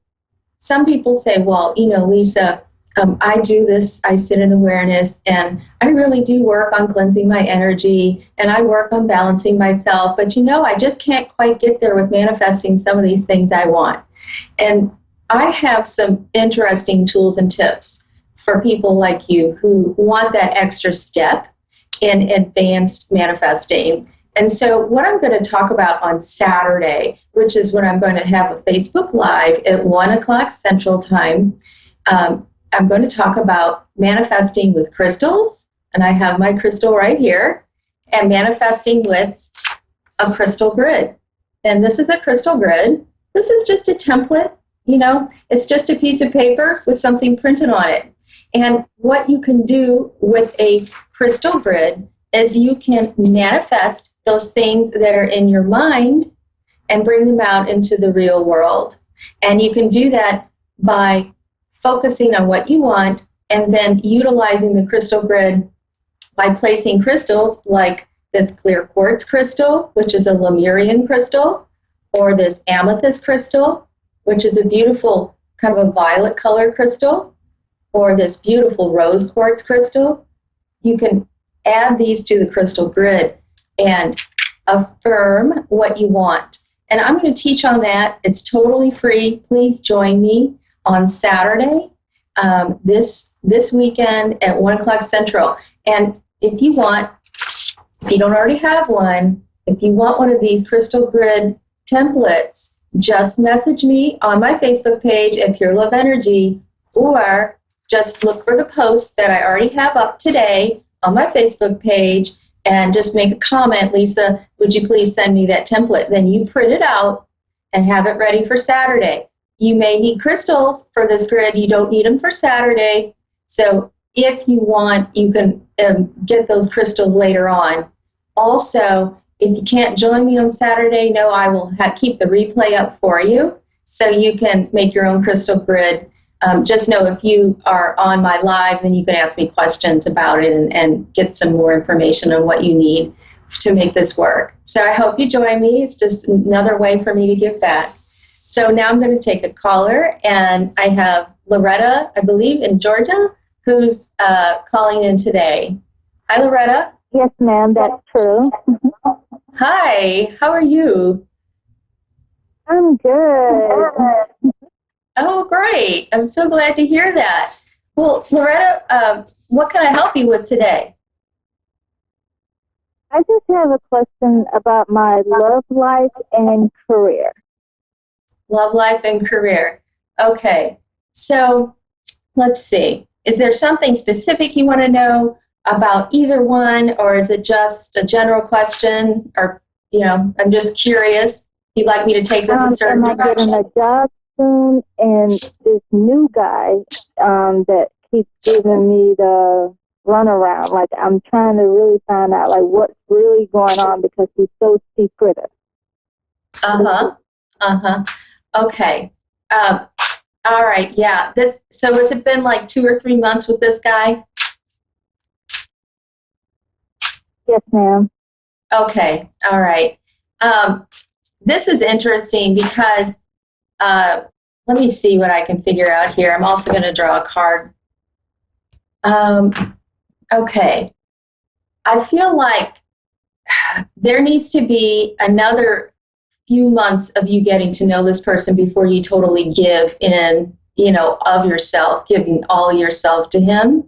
some people say, well, Lisa, I do this, I sit in awareness, and I really do work on cleansing my energy, and I work on balancing myself, but I just can't quite get there with manifesting some of these things I want. And I have some interesting tools and tips for people like you who want that extra step in advanced manifesting. And so what I'm going to talk about on Saturday, which is when I'm going to have a Facebook Live at 1 o'clock Central Time, I'm going to talk about manifesting with crystals, and I have my crystal right here, and manifesting with a crystal grid. And this is a crystal grid. This is just a template, it's just a piece of paper with something printed on it. And what you can do with a crystal grid is you can manifest those things that are in your mind and bring them out into the real world. And you can do that by focusing on what you want and then utilizing the crystal grid by placing crystals like this clear quartz crystal, which is a Lemurian crystal, or this amethyst crystal, which is a beautiful kind of a violet color crystal, or this beautiful rose quartz crystal. You can add these to the crystal grid and affirm what you want. And I'm going to teach on that. It's totally free. Please join me on Saturday, this weekend at 1 o'clock Central. And if you don't already have one, if you want one of these crystal grid templates, just message me on my Facebook page at Pure Love Energy, or just look for the post that I already have up today on my Facebook page and just make a comment, Lisa, would you please send me that template? Then you print it out and have it ready for Saturday. You may need crystals for this grid. You don't need them for Saturday. So if you want, you can get those crystals later on. Also, if you can't join me on Saturday, no, I will keep the replay up for you so you can make your own crystal grid. Just know if you are on my live, then you can ask me questions about it and get some more information on what you need to make this work. So I hope you join me. It's just another way for me to give back. So now I'm going to take a caller, and I have Loretta, I believe, in Georgia, who's calling in today. Hi, Loretta. Yes, ma'am, that's true. Hi, how are you? I'm good. Oh, great. I'm so glad to hear that. Well, Loretta, what can I help you with today? I just have a question about my love life and career. Love life and career. Okay. So let's see. Is there something specific you want to know about either one, or is it just a general question? Or, I'm just curious. You'd like me to take this a certain direction? Am I getting a job soon? And this new guy that keeps giving me the runaround, like I'm trying to really find out like what's really going on because he's so secretive. Okay. All right. Yeah. So has it been like 2 or 3 months with this guy? Yes, ma'am. Okay. All right. This is interesting because let me see what I can figure out here. I'm also going to draw a card. Okay. I feel like there needs to be another few months of you getting to know this person before you totally give in, of yourself, giving all yourself to him.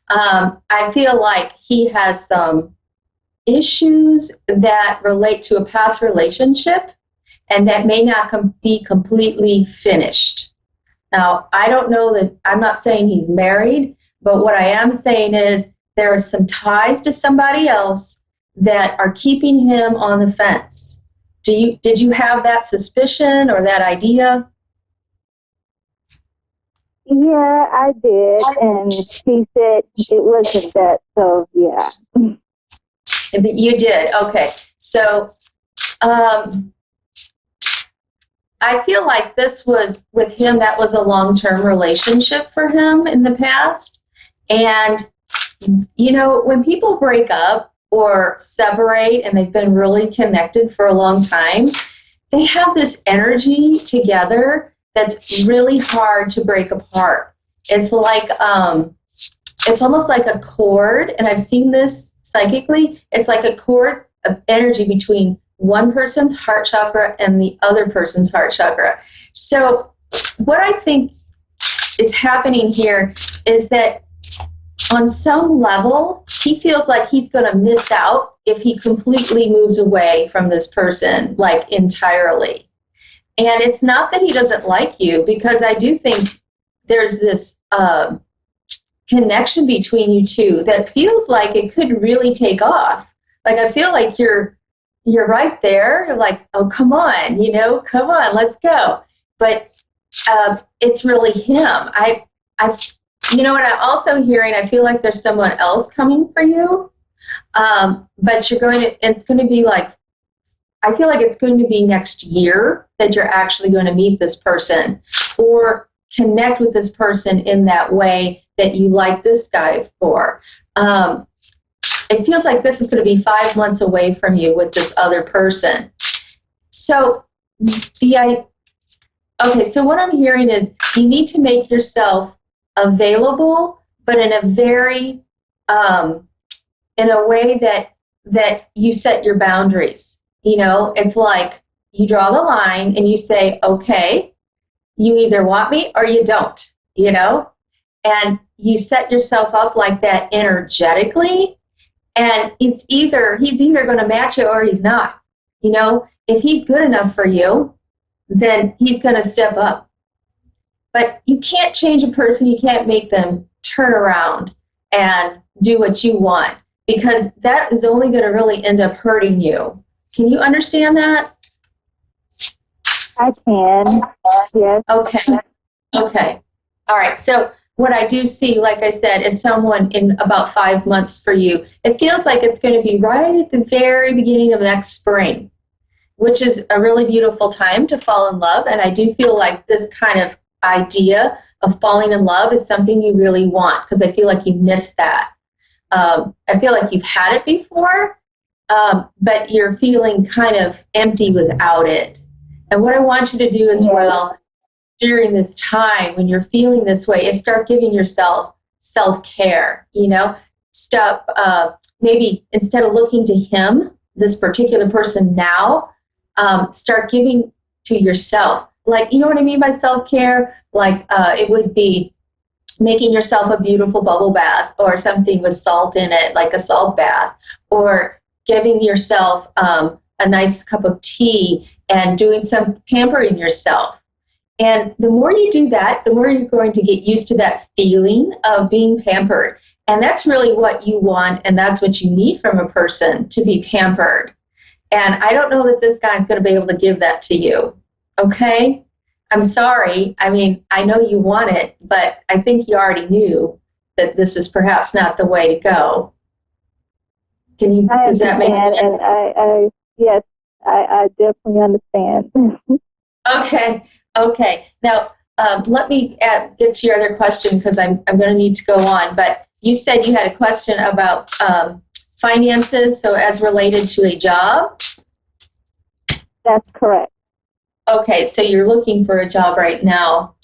I feel like he has some issues that relate to a past relationship and that may not be completely finished. Now, I don't know that, I'm not saying he's married, but what I am saying is there are some ties to somebody else that are keeping him on the fence. Did you have that suspicion or that idea? Yeah, I did, and he said it wasn't that, so yeah. You did, okay. So I feel like this was, with him, that was a long-term relationship for him in the past. And, when people break up or separate and they've been really connected for a long time, they have this energy together that's really hard to break apart. It's like, it's almost like a cord, and I've seen this psychically. It's like a cord of energy between one person's heart chakra and the other person's heart chakra. So what I think is happening here is that on some level, he feels like he's going to miss out if he completely moves away from this person, like entirely. And it's not that he doesn't like you, because I do think there's this connection between you two that feels like it could really take off. Like, I feel like you're right there. You're like, oh, come on, come on, let's go. But it's really him. What I'm also hearing, I feel like there's someone else coming for you, but it's going to be like, I feel like it's going to be next year that you're actually going to meet this person or connect with this person in that way that you like this guy for. It feels like this is going to be 5 months away from you with this other person. So so what I'm hearing is you need to make yourself available, but in a very, in a way that you set your boundaries. It's like you draw the line and you say, okay, you either want me or you don't, and you set yourself up like that energetically, and he's either going to match it or he's not. If he's good enough for you, then he's going to step up. But you can't change a person. You can't make them turn around and do what you want, because that is only going to really end up hurting you. Can you understand that? I can. Yes. Okay. Okay. All right. So what I do see, like I said, is someone in about 5 months for you. It feels like it's going to be right at the very beginning of next spring, which is a really beautiful time to fall in love. And I do feel like this kind of idea of falling in love is something you really want, because I feel like you missed that. I feel like you've had it before, but you're feeling kind of empty without it. And what I want you to do as well during this time when you're feeling this way is start giving yourself self-care. Stop, maybe instead of looking to him, this particular person now, start giving to yourself. Like, you know what I mean by self-care? Like it would be making yourself a beautiful bubble bath or something with salt in it, like a salt bath, or giving yourself a nice cup of tea and doing some pampering yourself. And the more you do that, the more you're going to get used to that feeling of being pampered. And that's really what you want, and that's what you need from a person, to be pampered. And I don't know that this guy's going to be able to give that to you. Okay? I'm sorry. I mean, I know you want it, but I think you already knew that this is perhaps not the way to go. Does that make sense? And yes, I definitely understand. Okay. Now, let me get to your other question, because I'm going to need to go on. But you said you had a question about finances, so as related to a job? That's correct. Okay, so you're looking for a job right now.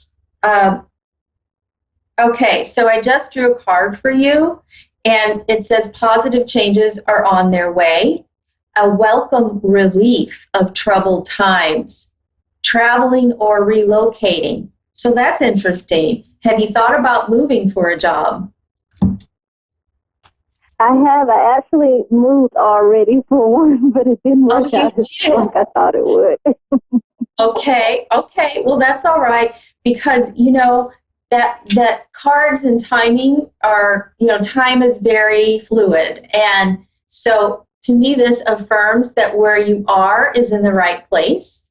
Okay, so I just drew a card for you, and it says positive changes are on their way. A welcome relief of troubled times. Traveling or relocating. So that's interesting. Have you thought about moving for a job? I have. I actually moved already for one, but it didn't work out as like I thought it would. Okay. Well, that's all right, because that cards and timing are, time is very fluid, and so to me this affirms that where you are is in the right place.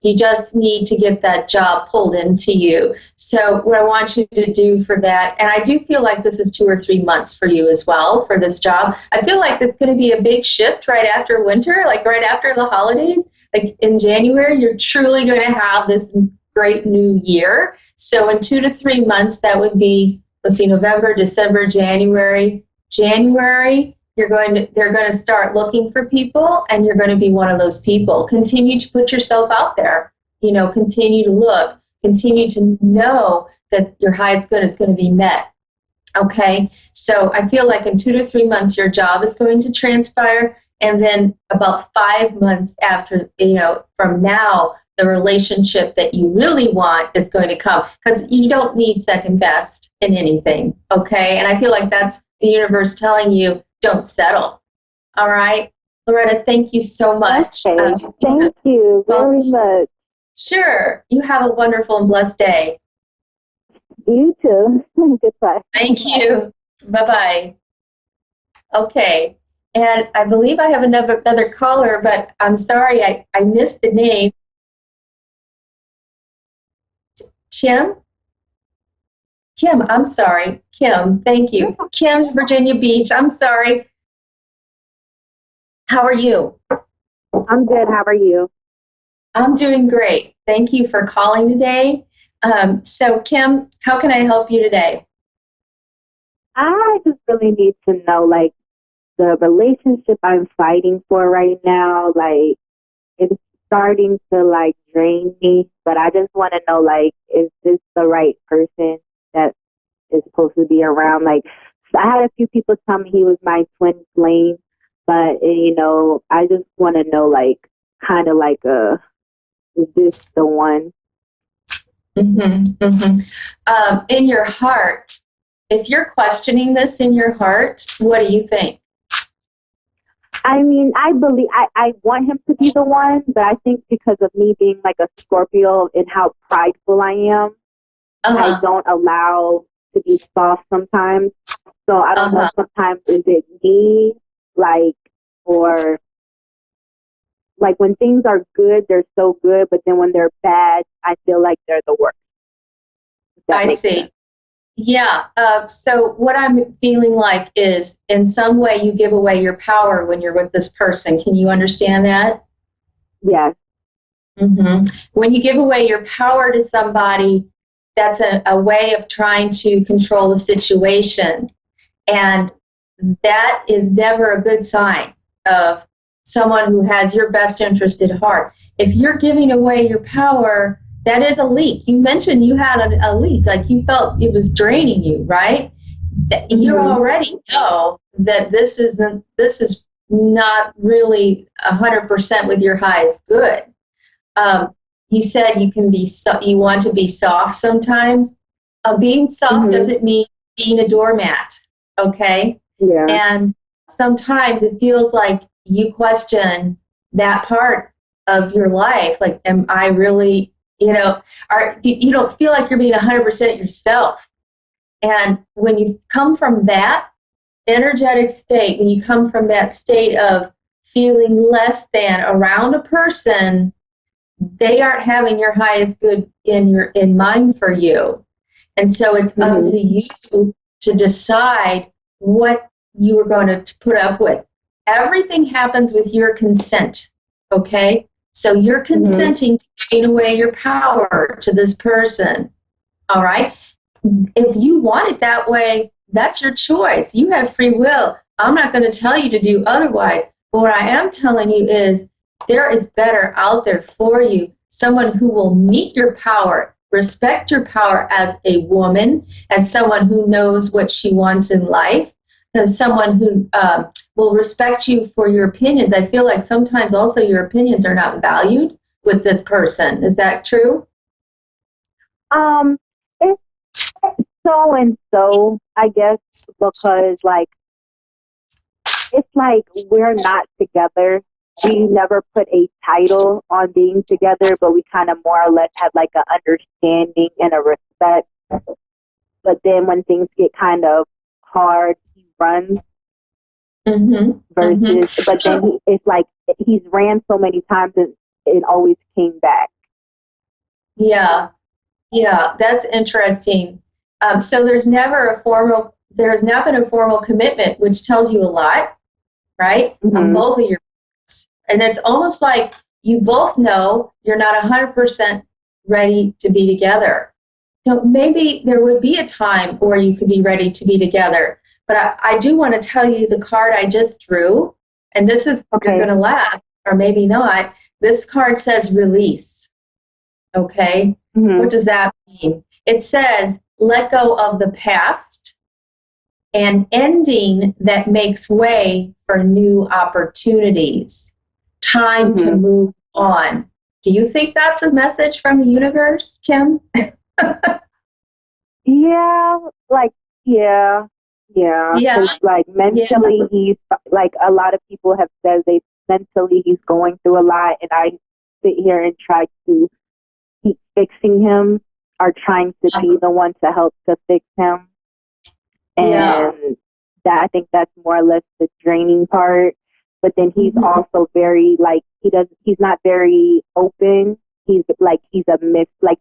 You just need to get that job pulled into you. So what I want you to do for that, and I do feel like this is 2 or 3 months for you as well for this job. I feel like it's going to be a big shift right after winter, like right after the holidays. Like in January, you're truly going to have this great new year. So in 2 to 3 months, that would be, November, December, January. They're going to start looking for people, and you're going to be one of those people. Continue to put yourself out there. Continue to look. Continue to know that your highest good is going to be met. Okay? So I feel like in 2 to 3 months, your job is going to transpire, and then about 5 months after, from now, the relationship that you really want is going to come, because you don't need second best in anything. Okay? And I feel like that's the universe telling you, don't settle. All right? Loretta, thank you so much. Okay. Thank you very much. Sure. You have a wonderful and blessed day. You too. Goodbye. Thank you. Bye-bye. Okay. And I believe I have another caller, but I'm sorry, I missed the name. Kim, I'm sorry. Kim, thank you. Kim, Virginia Beach, I'm sorry. How are you? I'm good. How are you? I'm doing great. Thank you for calling today. So, Kim, how can I help you today? I just really need to know, like, the relationship I'm fighting for right now, like, it's starting to, like, drain me. But I just want to know, like, is this the right person that is supposed to be around? Like, so I had a few people tell me he was my twin flame, but, I just want to know, like, kind of like, is this the one? In your heart, if you're questioning this in your heart, what do you think? I mean, I believe I want him to be the one, but I think because of me being like a Scorpio and how prideful I am, I don't allow to be soft sometimes. So I don't know, sometimes is it me, like, or like when things are good, they're so good, but then when they're bad, I feel like they're the worst. I see. Sense. Yeah. So what I'm feeling like is in some way you give away your power when you're with this person. Can you understand that? Yes. Mm-hmm. When you give away your power to somebody, that's a way of trying to control the situation. And that is never a good sign of someone who has your best interest at heart. If you're giving away your power, that is a leak. You mentioned you had a leak, like you felt it was draining you, right? You already know that this is not really 100% with your highest good. You said you want to be soft sometimes. Being soft doesn't mean being a doormat, okay? Yeah. And sometimes it feels like you question that part of your life. Like, am I really, you don't feel like you're being 100% yourself. And when you come from that energetic state, when you come from that state of feeling less than around a person, they aren't having your highest good in mind for you. And so it's up to you to decide what you are going to put up with. Everything happens with your consent, okay? So you're consenting to giving away your power to this person, all right? If you want it that way, that's your choice. You have free will. I'm not going to tell you to do otherwise. But what I am telling you is there is better out there for you, someone who will meet your power, respect your power as a woman, as someone who knows what she wants in life, as someone who will respect you for your opinions. I feel like sometimes also your opinions are not valued with this person. Is that true? It's so and so, I guess, because like it's like we're not together. We never put a title on being together, but we kind of more or less have like an understanding and a respect. But then when things get kind of hard, he runs. Versus, but then it's like he's ran so many times and it always came back. Yeah, that's interesting. So there's not been a formal commitment, which tells you a lot, right? On both of your parts. And it's almost like you both know you're not 100% ready to be together. Maybe there would be a time where you could be ready to be together. But I do want to tell you the card I just drew, and this is, you're going to laugh, or maybe not. This card says release, okay? What does that mean? It says let go of the past and ending that makes way for new opportunities. Time to move on. Do you think that's a message from the universe, Kim? Yeah. Like mentally, he's like a lot of people have said mentally he's going through a lot, and I sit here and try to keep fixing him or trying to be the one to help to fix him. And that I think that's more or less the draining part. But then he's also very like he's not very open. He's a myth. Like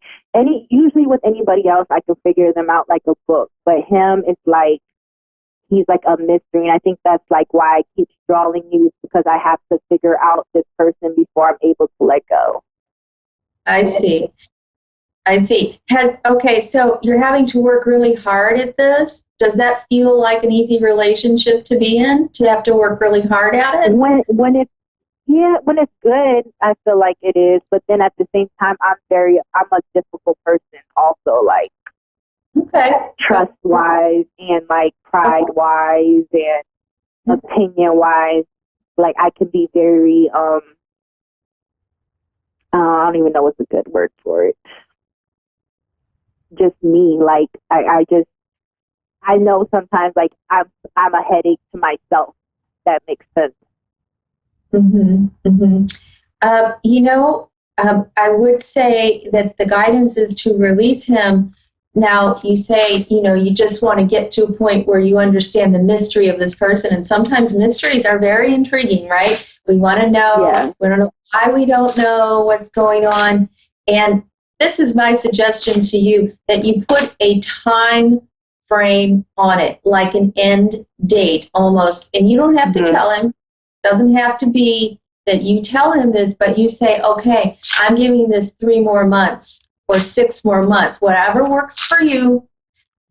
usually with anybody else I can figure them out like a book. But him it's like he's like a mystery, and I think that's like why I keep drawing you, because I have to figure out this person before I'm able to let go. I see. So you're having to work really hard at this. Does that feel like an easy relationship to be in, to have to work really hard at it? When it's good, I feel like it is. But then at the same time, I'm a difficult person also, like trust-wise and like pride-wise and opinion-wise. Like I can be very, I don't even know what's a good word for it. Just me, like I know sometimes like I'm a headache to myself. That makes sense. I would say that the guidance is to release him, now you say, you just want to get to a point where you understand the mystery of this person. And sometimes mysteries are very intriguing, right? We want to know. Yeah. We don't know why we don't know what's going on. And this is my suggestion to you, that you put a time frame on it, like an end date almost. And you don't have to tell him. It doesn't have to be that you tell him this, but you say, okay, I'm giving this 3 more months or 6 more months, whatever works for you.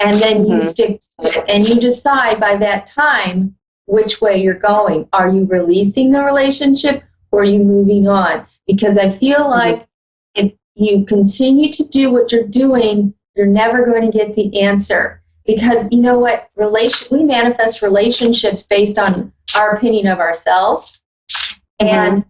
And then you stick to it, and you decide by that time which way you're going. Are you releasing the relationship, or are you moving on? Because I feel like if you continue to do what you're doing, you're never going to get the answer. Because you know what? We manifest relationships based on our opinion of ourselves and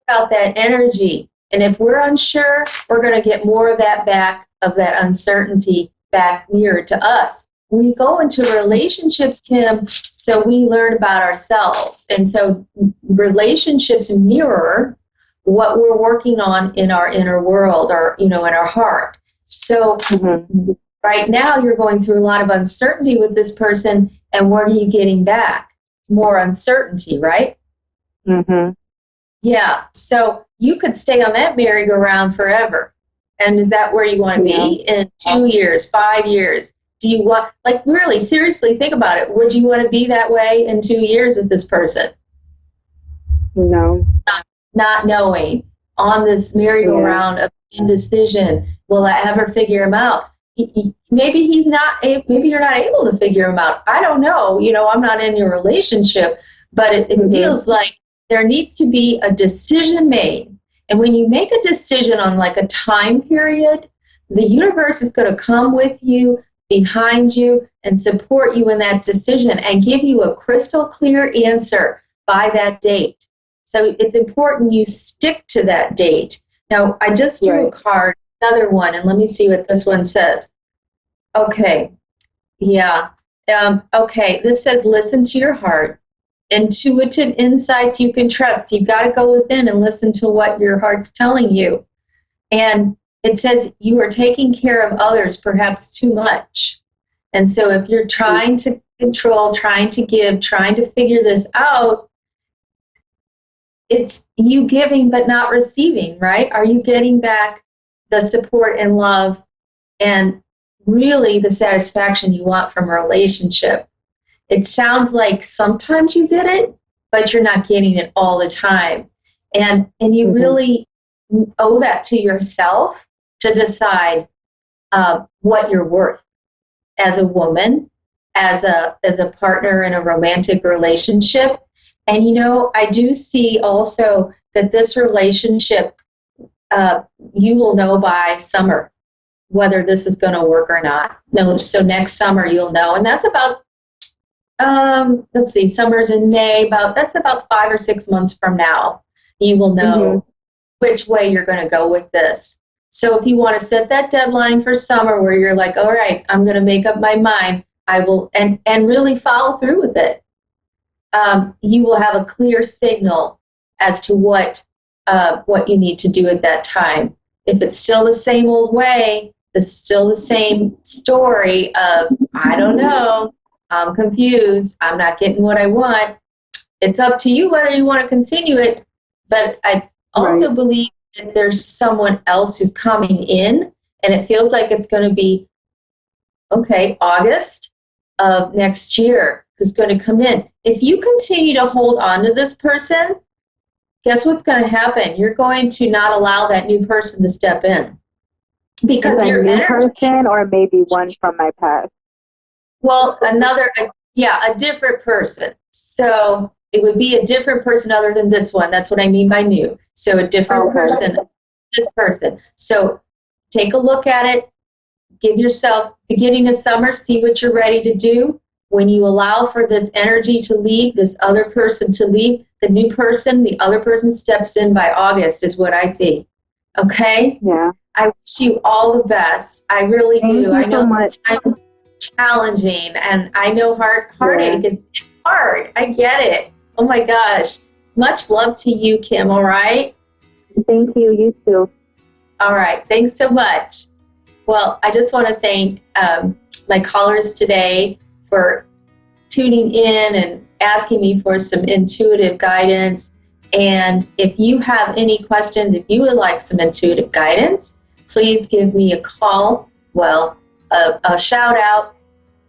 about that energy. And if we're unsure, we're going to get more of that back, of that uncertainty back mirrored to us. We go into relationships, Kim, so we learn about ourselves. And so relationships mirror what we're working on in our inner world, or, in our heart. So right now you're going through a lot of uncertainty with this person, and what are you getting back? More uncertainty, right? Yeah. So you could stay on that merry-go-round forever. And is that where you want to be in 2 years, 5 years? Do you want, like, really, seriously, think about it. Would you want to be that way in 2 years with this person? No. Not knowing, on this merry-go-round of indecision. Will I ever figure him out? Maybe he's not. Maybe you're not able to figure him out. I don't know. I'm not in your relationship, but it feels like there needs to be a decision made. And when you make a decision on like a time period, the universe is going to come with you, behind you, and support you in that decision and give you a crystal clear answer by that date. So it's important you stick to that date. Now, I just drew a card, another one, and let me see what this one says. Okay. Yeah. Okay. This says, listen to your heart. Intuitive insights you can trust. You've got to go within and listen to what your heart's telling you. And it says you are taking care of others perhaps too much. And so if you're trying to control, trying to give, trying to figure this out, it's you giving but not receiving, right? Are you getting back the support and love and really the satisfaction you want from a relationship? It sounds like sometimes you get it, but you're not getting it all the time. And you really owe that to yourself to decide what you're worth as a woman, as a partner in a romantic relationship. And, I do see also that this relationship, you will know by summer whether this is going to work or not. No, so next summer you'll know. And that's about let's see, summer's in May, that's about 5 or 6 months from now. You will know which way you're going to go with this. So if you want to set that deadline for summer where you're like, all right, I'm going to make up my mind, I will, and really follow through with it. You will have a clear signal as to what you need to do at that time. If it's still the same old way, it's still the same story of, I don't know, I'm confused, I'm not getting what I want. It's up to you whether you want to continue it. But I also believe that there's someone else who's coming in, and it feels like it's going to be, August of next year, who's going to come in. If you continue to hold on to this person, guess what's going to happen? You're going to not allow that new person to step in. Because you're a new person, or maybe one from my past. Well, a different person. So it would be a different person other than this one. That's what I mean by new. So a different person, this person. So take a look at it. Give yourself, beginning of summer, see what you're ready to do. When you allow for this energy to leave, this other person to leave, the new person, the other person steps in by August is what I see. Okay? Yeah. I wish you all the best. I really do. I know it's challenging, and I know heartache is hard. I get it. Oh my gosh. Much love to you, Kim, all right? Thank you. You too. All right. Thanks so much. Well, I just want to thank my callers today for tuning in and asking me for some intuitive guidance. And if you have any questions, if you would like some intuitive guidance, please give me a call. Well, a shout out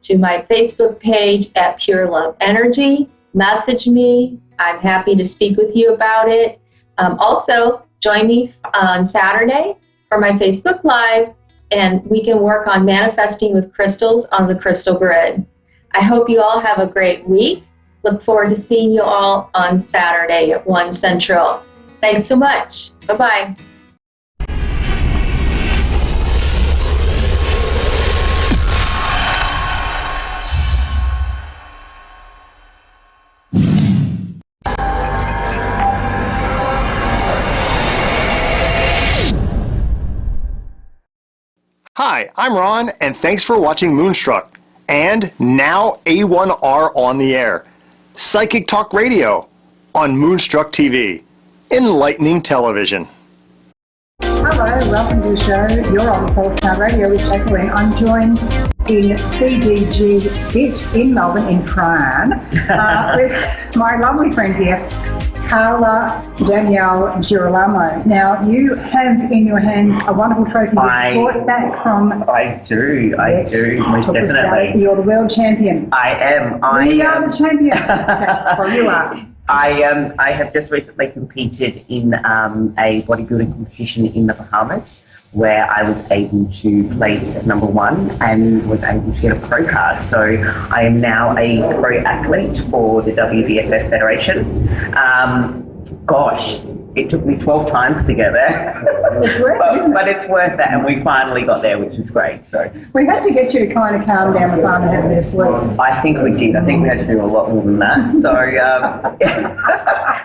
to my Facebook page at Pure Love Energy. Message me. I'm happy to speak with you about it. Also, join me on Saturday for my Facebook Live, and we can work on manifesting with crystals on the crystal grid. I hope you all have a great week. Look forward to seeing you all on Saturday at 1 Central. Thanks so much. Bye-bye. Hi, I'm Ron, and thanks for watching Moonstruck. And now A1R on the air. Psychic Talk Radio on Moonstruck TV. Enlightening television. Hello, welcome to the show. You're on Soul Star Radio with Jacqueline. I'm joined in CDG Bit in Melbourne, in Prahran, with my lovely friend here, Carla Danielle Girolamo. Now, you have in your hands a wonderful trophy you brought back from... I do, most definitely. You're the world champion. I am. We are the champions. Well, you are. I have just recently competed in a bodybuilding competition in the Bahamas, where I was able to place #1 and was able to get a pro card. So I am now a pro athlete for the WBFF Federation. Gosh, it took me 12 times to get there. It's worth it, but it's worth it, and we finally got there, which is great. So we had to get you to kind of calm down the farm and have a bit of sleep. I think we did. I think we had to do a lot more than that. So,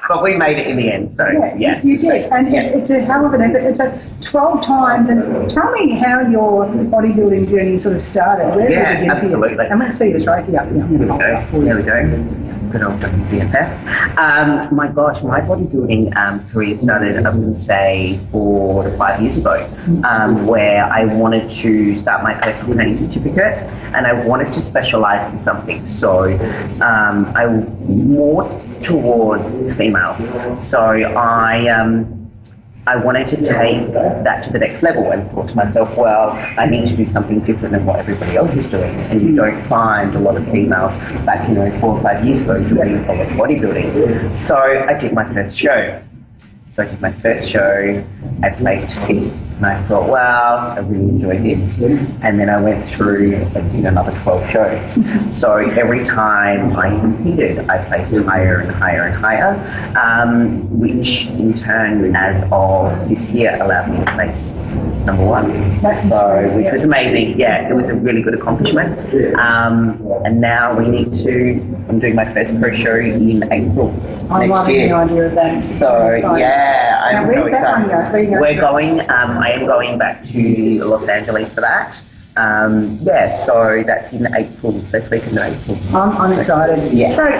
but we made it in the end. So yeah, you did, and it's a hell of an effort. It's 12 times. And tell me how your bodybuilding journey sort of started. Where did it absolutely. And let's see the trophy up here. There we go. Good old WBFF. My gosh, my bodybuilding career started, I'm going to say, 4 to 5 years ago, where I wanted to start my personal training certificate, and I wanted to specialise in something. So I more towards females. So I wanted to take that to the next level, and thought to myself, well, I need to do something different than what everybody else is doing. And you don't find a lot of females back, 4 or 5 years ago doing bodybuilding. So I did my first show. I placed 5th, and I thought, wow, I really enjoyed this. And then I went through and did another 12 shows. So every time I competed, I placed higher and higher and higher, which in turn, as of this year, allowed me to place #1. So, which was amazing. Yeah, it was a really good accomplishment. And now I'm doing my first pro show in April next year. The idea of that. So yeah, I'm so excited. We're going. I am going back to Los Angeles for that. So that's in April, first week in April. I'm excited. Yeah. So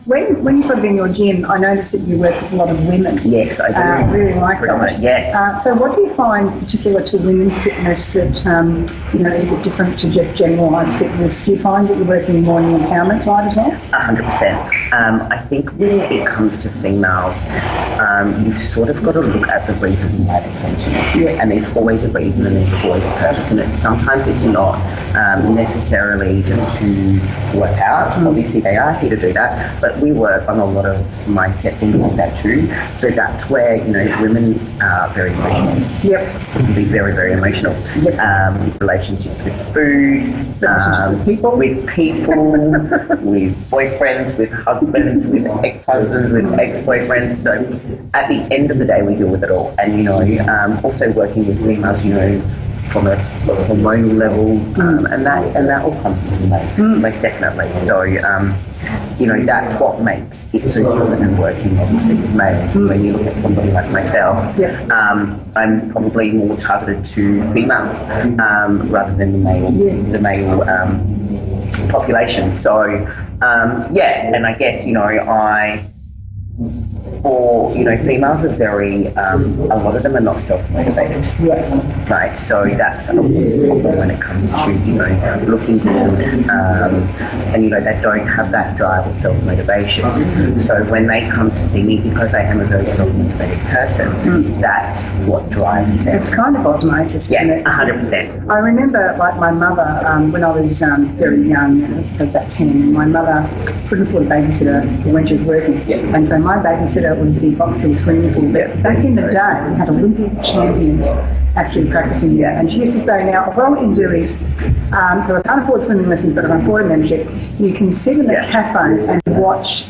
when you're sort of in your gym, I noticed that you work with a lot of women. Yes, I do. I really like that. Yes. So what do you find particular to women's fitness that is a bit different to just generalised fitness? Do you find that you're working more on the empowerment side as well? 100%. I think when it comes to females, you've sort of got to look at the reason why they come to you. And there's always a reason and there's always a purpose in it. Sometimes it's not necessarily just to work out. Obviously they are here to do that, but we work on a lot of mindset things like that too. So that's where women are very emotional. Yep. Can be very, very emotional. Relationships with food, with people, with boyfriends, with husbands, with ex-husbands, with ex-boyfriends. So at the end of the day, we deal with it all. And also working with females, from a hormonal level, and that all comes into play, most definitely. So, that's what makes it so good and working, obviously, with males. When you look at somebody like myself, I'm probably more targeted to females rather than the male population. So, and I guess, for, females are very, a lot of them are not self-motivated. Yeah. Right, so that's a problem when it comes to, looking good, and, they don't have that drive or self-motivation. So when they come to see me, because I am a very self-motivated person, that's what drives them. It's kind of osmosis, yeah, isn't it? 100%. I remember, like, my mother, when I was very young, I was about 10, my mother couldn't afford a babysitter when she was working. Yeah. And so my babysitter was the Box Hill swimming pool. But back in the day, we had Olympic champions actually practicing there. And she used to say, now, what I want you to do is, because I can't afford swimming lessons, but if I afford a membership, you can sit in the cafe and watch,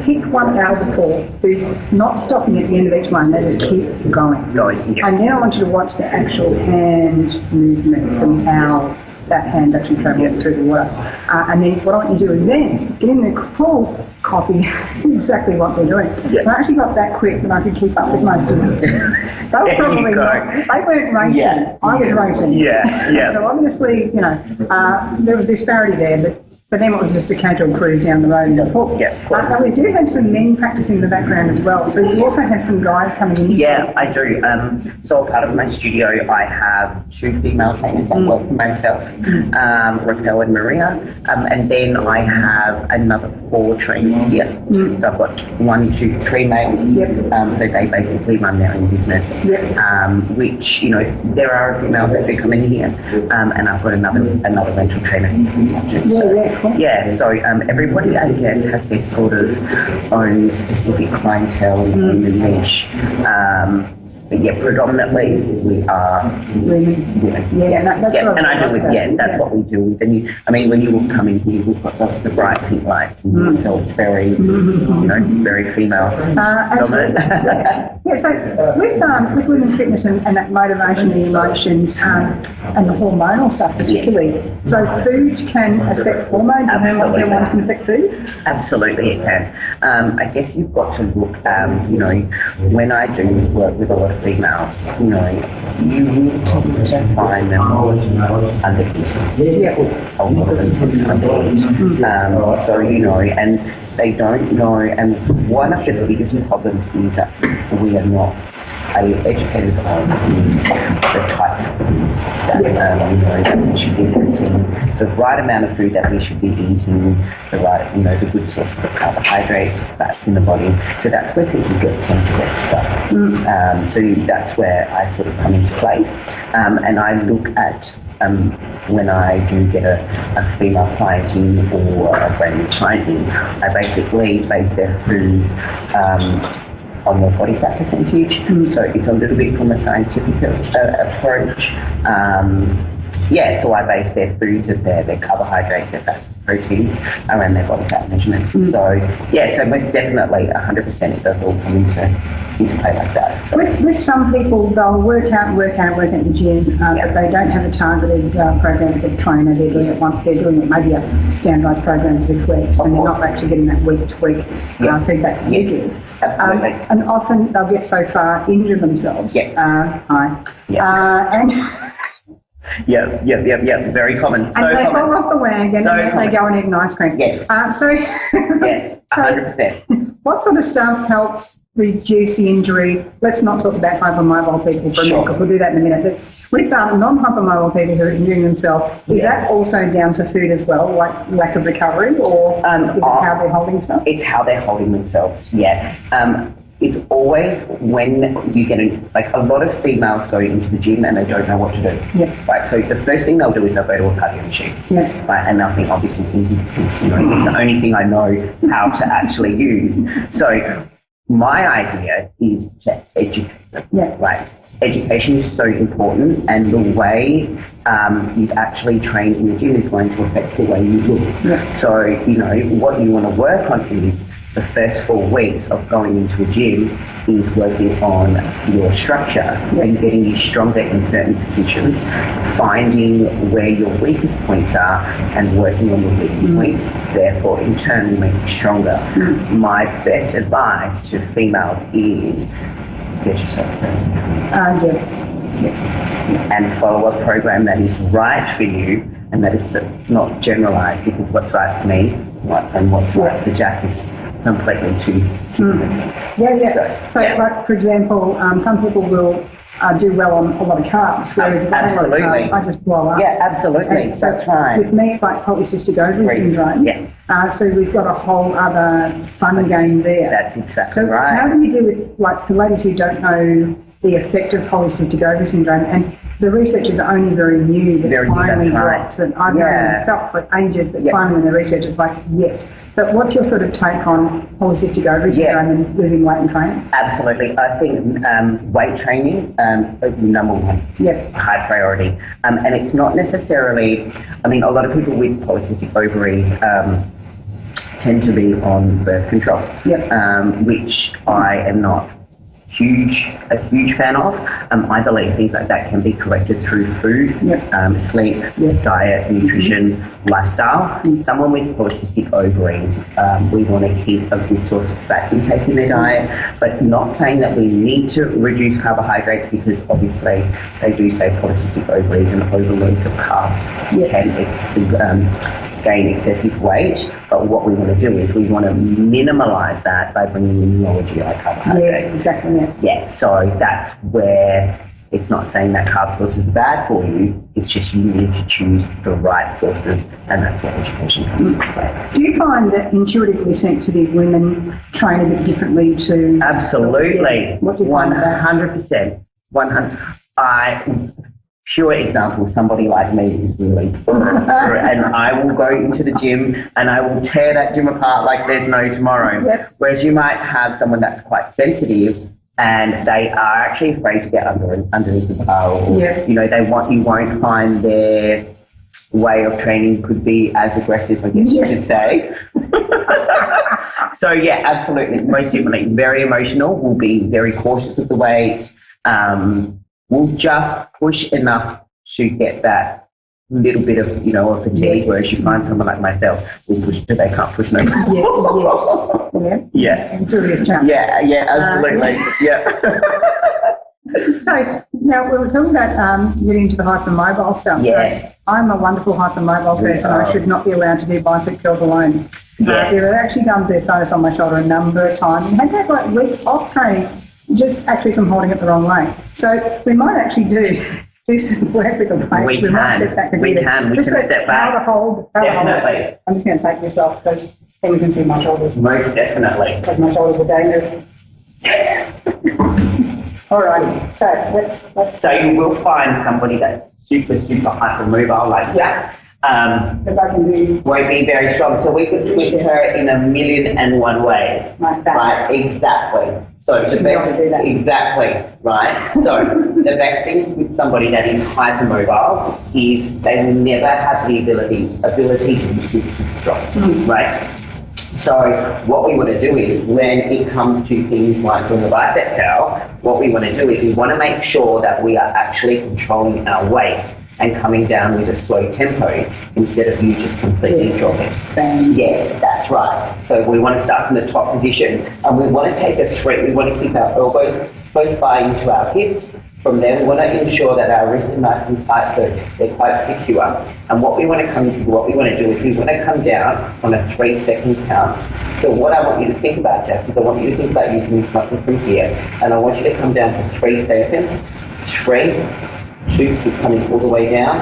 pick one out of the pool who's not stopping at the end of each one, they just keep going. And then I want you to watch the actual hand movements and how that hand's actually travelling through the water. And then what I want you to do is then get in the pool, copy exactly what they're doing. I actually got that quick that I could keep up with most of them. They were probably not, they weren't racing. I was racing. So obviously, there was disparity there, but then it was just a casual cruise down the road in the pool. Now we do have some men practicing in the background as well. So you also have some guys coming in. Yeah, I do. So part of my studio, I have 2 female trainers that work for myself, Raquel and Maria, and then I have another 4 trainers here. So I've got 1, 2, 3 males. So they basically run their own business, which, there are females that do come in here, and I've got another rental trainer. Yeah, so everybody, I guess, has their sort of own specific clientele and niche. But yeah, predominantly we are women. And I do with, that's what we do with. And when you will come in here, we've got the bright pink lights, and so it's very, very female. Absolutely. So with women's fitness and that motivation, the emotions, and the hormonal stuff particularly, so food can affect hormones and hormones can affect food? Absolutely it can. I guess you've got to look, when I do work with a lot of females, you need to find them undereating. A lot of them tend to undereat. So, and they don't know, and one of the biggest problems is that we are not educated on the type of food that we should be eating, the right amount of food that we should be eating, the right, the good source of carbohydrates, fats in the body. So that's where people tend to get stuck. So that's where I sort of come into play, and I look at when I do get a female client in or a brand new client in, I basically base their food on their body fat percentage. So it's a little bit from a scientific approach. So I base their foods of their carbohydrates, their fats, proteins around their body fat measurements. So so most definitely 100% it does all come into play like that. So. With some people, they'll work out in the gym, but they don't have a targeted program with a trainer. They're doing it doing it maybe a standardized program 6 weeks, and they're not actually getting that week-to-week feedback that you give. And often they'll get so far, injure themselves. Very common. And they fall off the wagon and they go and eat an ice cream. Yes. Yes, 100%. What sort of stuff helps reduce the injury? Let's not talk about hypermobile people for a minute, because we'll do that in a minute. But with non-hypermobile people who are injuring themselves, is that also down to food as well, like lack of recovery, or is it how they're holding stuff? It's how they're holding themselves, It's always when you get a lot of females go into the gym and they don't know what to do. Right, so the first thing they'll do is they'll go to a cardio machine. Right, and they'll think, obviously, it's the only thing I know how to actually use. So my idea is to educate them. Right. Education is so important, and the way you've actually trained in the gym is going to affect the way you look. So, what you want to work on is the first 4 weeks of going into a gym is working on your structure and getting you stronger in certain positions, finding where your weakest points are and working on your weak points, therefore in turn will make you stronger. My best advice to females is get yourself ready. And follow a program that is right for you and that is not generalized, because what's right for me and what's right for Jack is completely two different things. So, like, for example, some people will do well on a lot of carbs, whereas if I have a lot of carbs, I just blow up. Yeah, absolutely. And so That's right. with me, it's like polycystic ovary syndrome. Yeah. So we've got a whole other fun game there. That's exactly So right. how do you deal with, like, the ladies who don't know the effect of polycystic ovary syndrome, and the research is only very new, that's finally dropped, that I've known felt for ages, but finally when the research is like, yes. But what's your sort of take on polycystic ovary syndrome and losing weight and training? Absolutely. I think weight training is number one, high priority. And it's not necessarily, I mean, a lot of people with polycystic ovaries tend to be on birth control, which I am not a huge fan of. I believe things like that can be corrected through food, sleep, diet, nutrition, lifestyle. Someone with polycystic ovaries, we want to keep a good source of fat intake in their diet, but not saying that we need to reduce carbohydrates, because obviously they do say polycystic ovaries and overload of carbs can gain excessive weight, but what we want to do is we want to minimalise that by bringing in neurology like carbohydrates. Yeah, exactly. Yeah, so that's where it's not saying that carb sources are bad for you, it's just you need to choose the right sources, and that's where education comes into play. Do you find that intuitively sensitive women train a bit differently to... Absolutely, 100%. 100%. Pure example, somebody like me is really and I will go into the gym and I will tear that gym apart like there's no tomorrow. Whereas you might have someone that's quite sensitive and they are actually afraid to get underneath the bar, or you know, you won't find their way of training could be as aggressive, I guess you could say. So yeah, absolutely, most definitely. Very emotional, will be very cautious of the weight. We'll just push enough to get that little bit of, you know, a fatigue, whereas you find someone like myself, will push till they can't push no more. Yeah, absolutely. So now we were talking about getting into the hypermobile stuff. Yes. So I'm a wonderful hypermobile person. I should not be allowed to do bicep curls alone. They've actually done bursitis on my shoulder a number of times and had to have like weeks off training just actually from holding it the wrong way. So we might actually do some work with the weights. We can step back. How to hold. Definitely. I'm just going to take this off because then we can see my shoulders. Most definitely. Because my shoulders are dangerous. Alrighty, so let's. So you will find somebody that's super hypermobile like that. Because I can do. Won't be very strong. So we could twist her in 1,000,001 ways. Like that. Right, exactly. So the best, exactly, right? So the best thing with somebody that is hypermobile is they will never have the ability to be super strong, right? So what we want to do is, when it comes to things like doing a bicep curl, what we want to do is we want to make sure that we are actually controlling our weight and coming down with a slow tempo instead of you just completely dropping. Yes, that's right. So we want to start from the top position, and we want to take a three. We want to keep our elbows close by into our hips. From there, we want to ensure that our wrists are nice and tight, so they're quite secure. And what we want to do is we want to come down on a 3-second count. So what I want you to think about, Jeff, is I want you to think about using this muscle from here, and I want you to come down for 3 seconds. 3, 2, keep coming all the way down,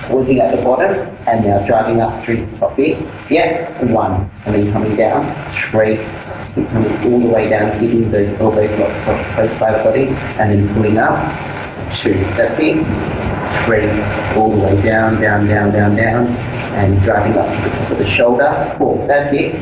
pausing at the bottom, and now driving up through the top bit. And 1, and then coming down. 3, keep coming all the way down, keeping the elbows close by the body, and then pulling up. 2, that's it. 3, all the way down, and driving up to the top of the shoulder. 4, that's it.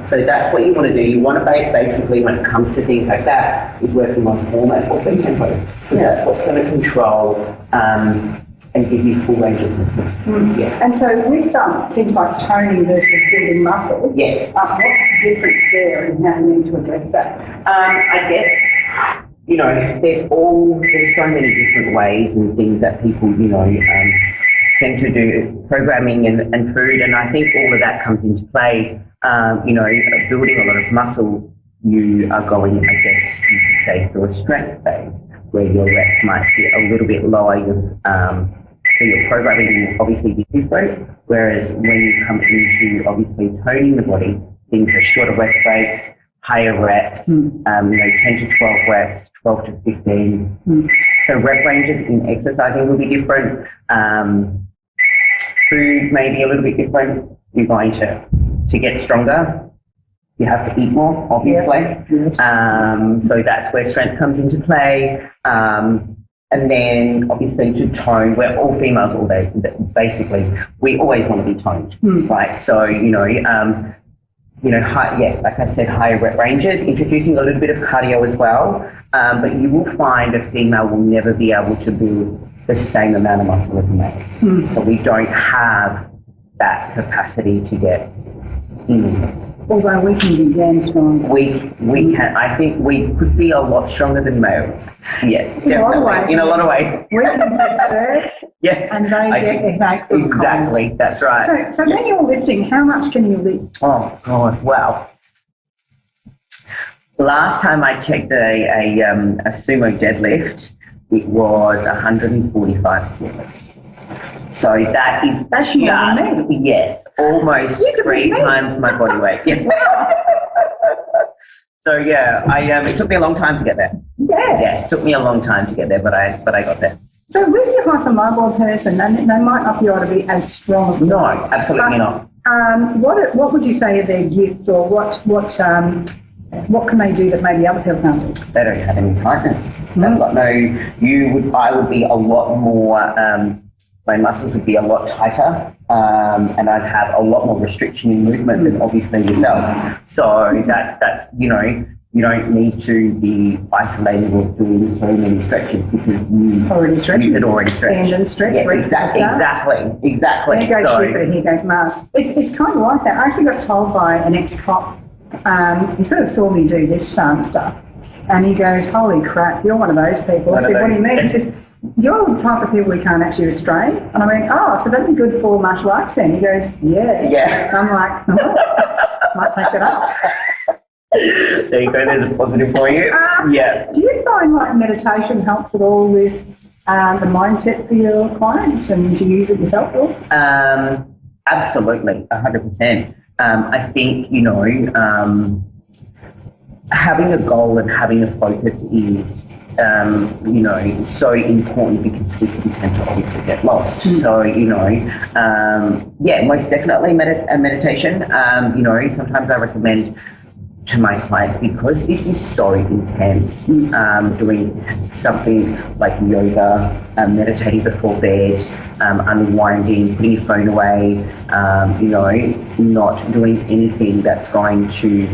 So that's what you want to do. You want to basically, when it comes to things like that, is working on format or beat tempo. Because that's what's going to control and give you full range of movement. And so with things like toning versus building muscle, what's the difference there and how you need to address that? I guess, you know, there's so many different ways and things that people, you know, tend to do, programming and food, and I think all of that comes into play. You know, building a lot of muscle, you are going, I guess you could say, through a strength phase where your reps might sit a little bit lower. So your programming will obviously be different, whereas when you come into obviously toning the body, things are shorter rest breaks, higher reps, 10 to 12 reps, 12 to 15. So rep ranges in exercising will be different. Food may be a little bit different. You're going to get stronger. You have to eat more, obviously. So that's where strength comes into play. And then obviously to tone, we're all females all day. Basically, we always want to be toned, right? So, like I said, higher rep ranges, introducing a little bit of cardio as well. But you will find a female will never be able to build the same amount of muscle as a male. So we don't have that capacity to get in. Although we can be damn strong. We can. I think we could be a lot stronger than males. Yeah, definitely. In a lot of ways. We can get hurt. Yes. And they get a headache from exactly. cold. That's right. So when you're lifting, how much can you lift? Oh God! Wow. Last time I checked a sumo deadlift, it was 145 kilos. So that's just, yes, almost 3 times my body weight. Yeah. So yeah, it took me a long time to get there. Yeah, it took me a long time to get there, but I got there. So with your hypermobile person, they might not be able to be as strong. No, absolutely not. What would you say are their gifts, or what can they do that maybe other people can't do? They don't have any tightness. I would be a lot more. My muscles would be a lot tighter, and I'd have a lot more restriction in movement than obviously yourself. So that's you don't need to be isolated or doing so many stretches because you had already stretched. And stretch. Yeah, exactly. Here goes Jupiter, here goes Mars. It's kind of like that. I actually got told by an ex-cop, he sort of saw me do this stuff, and he goes, "Holy crap, you're one of those people." I said, "What do you mean?" He says, "You're the type of people we can't actually restrain." And I went, "Oh, so that'd be good for martial arts then?" He goes, "Yeah." I'm like, might take it up. There you go, there's a positive for you. Do you find like meditation helps at all with the mindset for your clients, and do you use it yourself? Absolutely, 100%. I think, having a goal and having a focus is so important because we can tend to obviously get lost. So, most definitely meditation. Sometimes I recommend to my clients, because this is so intense, doing something like yoga, meditating before bed, unwinding, putting your phone away, not doing anything that's going to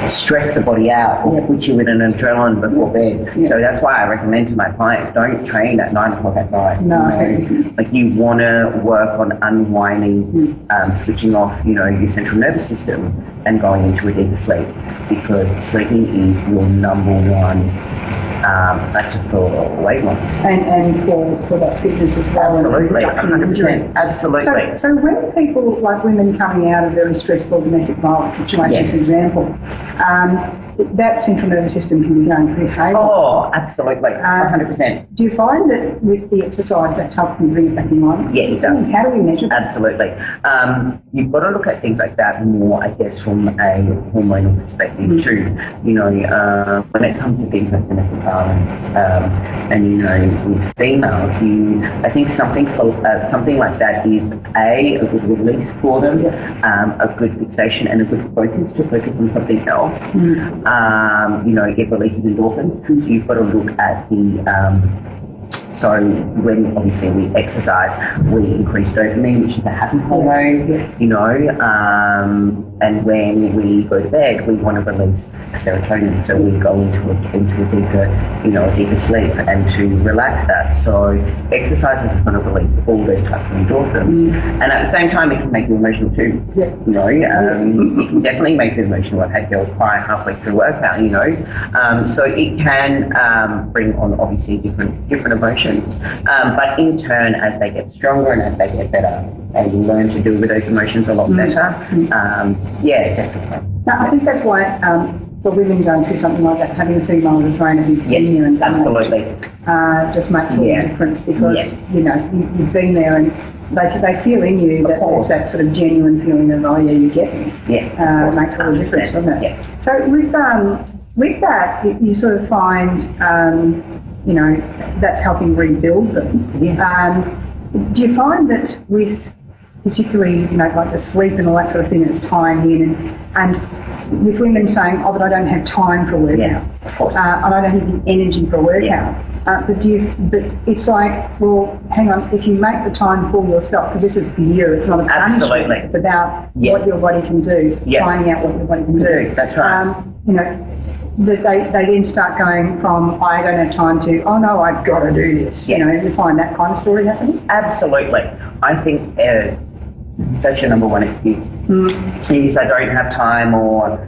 stress the body out or put you in an adrenaline before bed. So that's why I recommend to my clients, don't train at 9 o'clock at night. Like you want to work on unwinding, switching off, your central nervous system and going into a deeper sleep, because sleeping is your number one factor for weight loss. And for that fitness as well. Absolutely, 100%. Absolutely. So when people, like women coming out of very stressful domestic violence situations, for example, that central nervous system can be going pretty hazy. Oh, absolutely, 100%. Do you find that with the exercise that's helping you bring it back in line? Yeah, it does. How do we measure that? Absolutely. You've got to look at things like that more, I guess, from a hormonal perspective too. When it comes to things like domestic violence, and with females, I think something like that is a good release for them, a good fixation and a good focus to focus on something else. It releases endorphins. So you've got to look at so when obviously we exercise, we increase dopamine, which is a happy hormone, and when we go to bed, we want to release serotonin, so we go into a deeper sleep and to relax that. So exercise is going to release all those types of endorphins, and at the same time, it can make you emotional too. It can definitely make you emotional. I've had girls cry halfway through workout, so it can bring on obviously different emotions. But in turn, as they get stronger and as they get better, they learn to deal with those emotions a lot better. Definitely. Now, I think that's why for women going through something like that, having a female as a trainer who's been there and absolutely just makes all the difference, because you've been there, and they feel in you that there's that sort of genuine feeling of, oh yeah, you get me. Yeah, it makes all the difference, doesn't it? Yeah. So with that, you sort of find, you know, that's helping rebuild them. Yeah. Do you find that with particularly, you know, like the sleep and all that sort of thing that's tying in, and with women saying, oh, but I don't have time for workout, of course. and I don't have the energy for workout. But it's like, well, hang on, if you make the time for yourself, because this is for you, it's not a punishment. Absolutely. It's about what your body can do, finding out what your body can do. That's right. You know, that they then start going from, I don't have time to, oh no, I've got to do this. You know, you find that kind of story happening? Absolutely. I think that's your number one excuse. Is I don't have time, or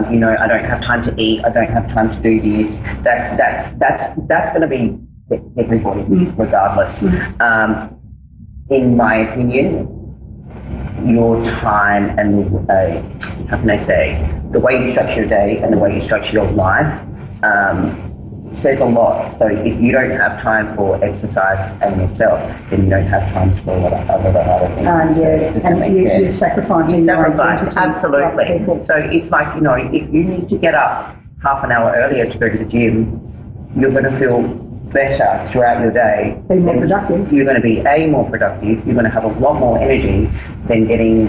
you know, I don't have time to eat, I don't have time to do this. That's going to be everybody, regardless. In my opinion, your time and how can I say, the way you structure your day and the way you structure your life says a lot. So if you don't have time for exercise and yourself, then you don't have time for a lot of other things. And you're sacrificing your identity. Absolutely. So it's like, you know, if you need to get up half an hour earlier to go to the gym, you're going to feel better throughout your day. Be more productive. You're going to be more productive. You're going to have a lot more energy than getting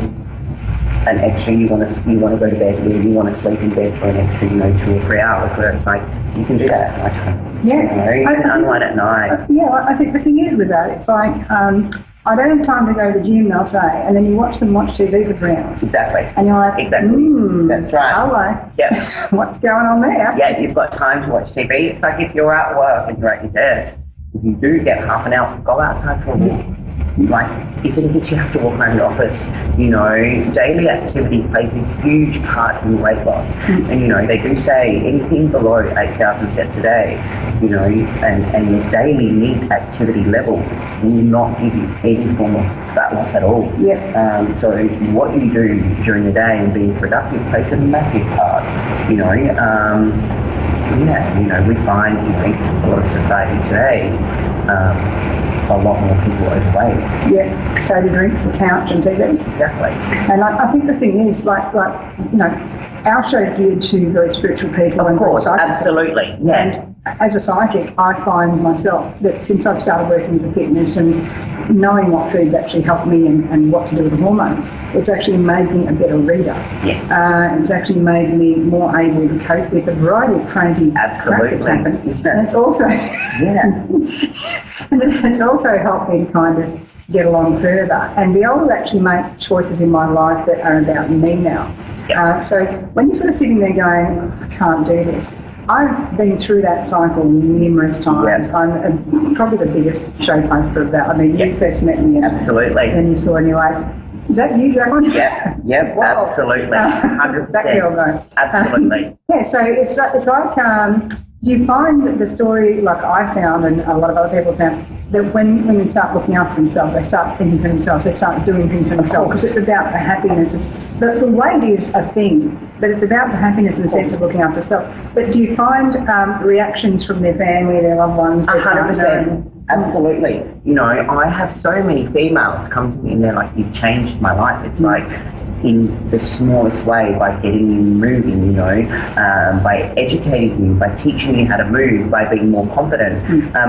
an extra. You want to go to bed, or you want to sleep in bed for an extra, 2 or 3 hours. Where it's like, you can do that at night time. Yeah. You can unwind at night. I think the thing is with that, it's like, I don't have time to go to the gym, they'll say, and then you watch them watch TV for 3 hours. Exactly. And you're like, That's right. Hello. Yeah. What's going on there? Yeah, you've got time to watch TV. It's like if you're at work and you're at your desk, if you do get half an hour, go outside for a walk. Like, even if you have to walk around the office, daily activity plays a huge part in weight loss. And, they do say anything below 8,000 steps a day, and your daily NEAT activity level will not give you any form of fat loss at all. So what you do during the day and being productive plays a massive part, we find a lot of society today, a lot more people overweight. Yeah, soda drinks, the couch and TV. Exactly. And I think the thing is, our show is geared to very spiritual people. Of course, absolutely. Yeah. And as a psychic, I find myself that since I've started working with fitness and knowing what foods actually help me and what to do with the hormones, it's actually made me a better reader. Yeah. It's actually made me more able to cope with a variety of crazy crap that's happened. And it's also and it's also helped me to kind of get along further and be able to actually make choices in my life that are about me now. So when you're sort of sitting there going, I can't do this, I've been through that cycle numerous times. I'm probably the biggest show poster of that. I mean, you first met me. Absolutely. And you saw and you're like, is that you, Jacqueline? Yeah, wow. Absolutely. 100%. That girl, though. Absolutely. So it's like, do you find that the story, like I found and a lot of other people found, that when women start looking after themselves, they start thinking for themselves, they start doing things for themselves, because it's about the happiness. The weight is a thing, but it's about the happiness in the sense of looking after self. But do you find reactions from their family, their loved ones? 100%. Absolutely. I have so many females come to me and they're like, you've changed my life. It's like, in the smallest way, by getting you moving, by educating you, by teaching you how to move, by being more confident.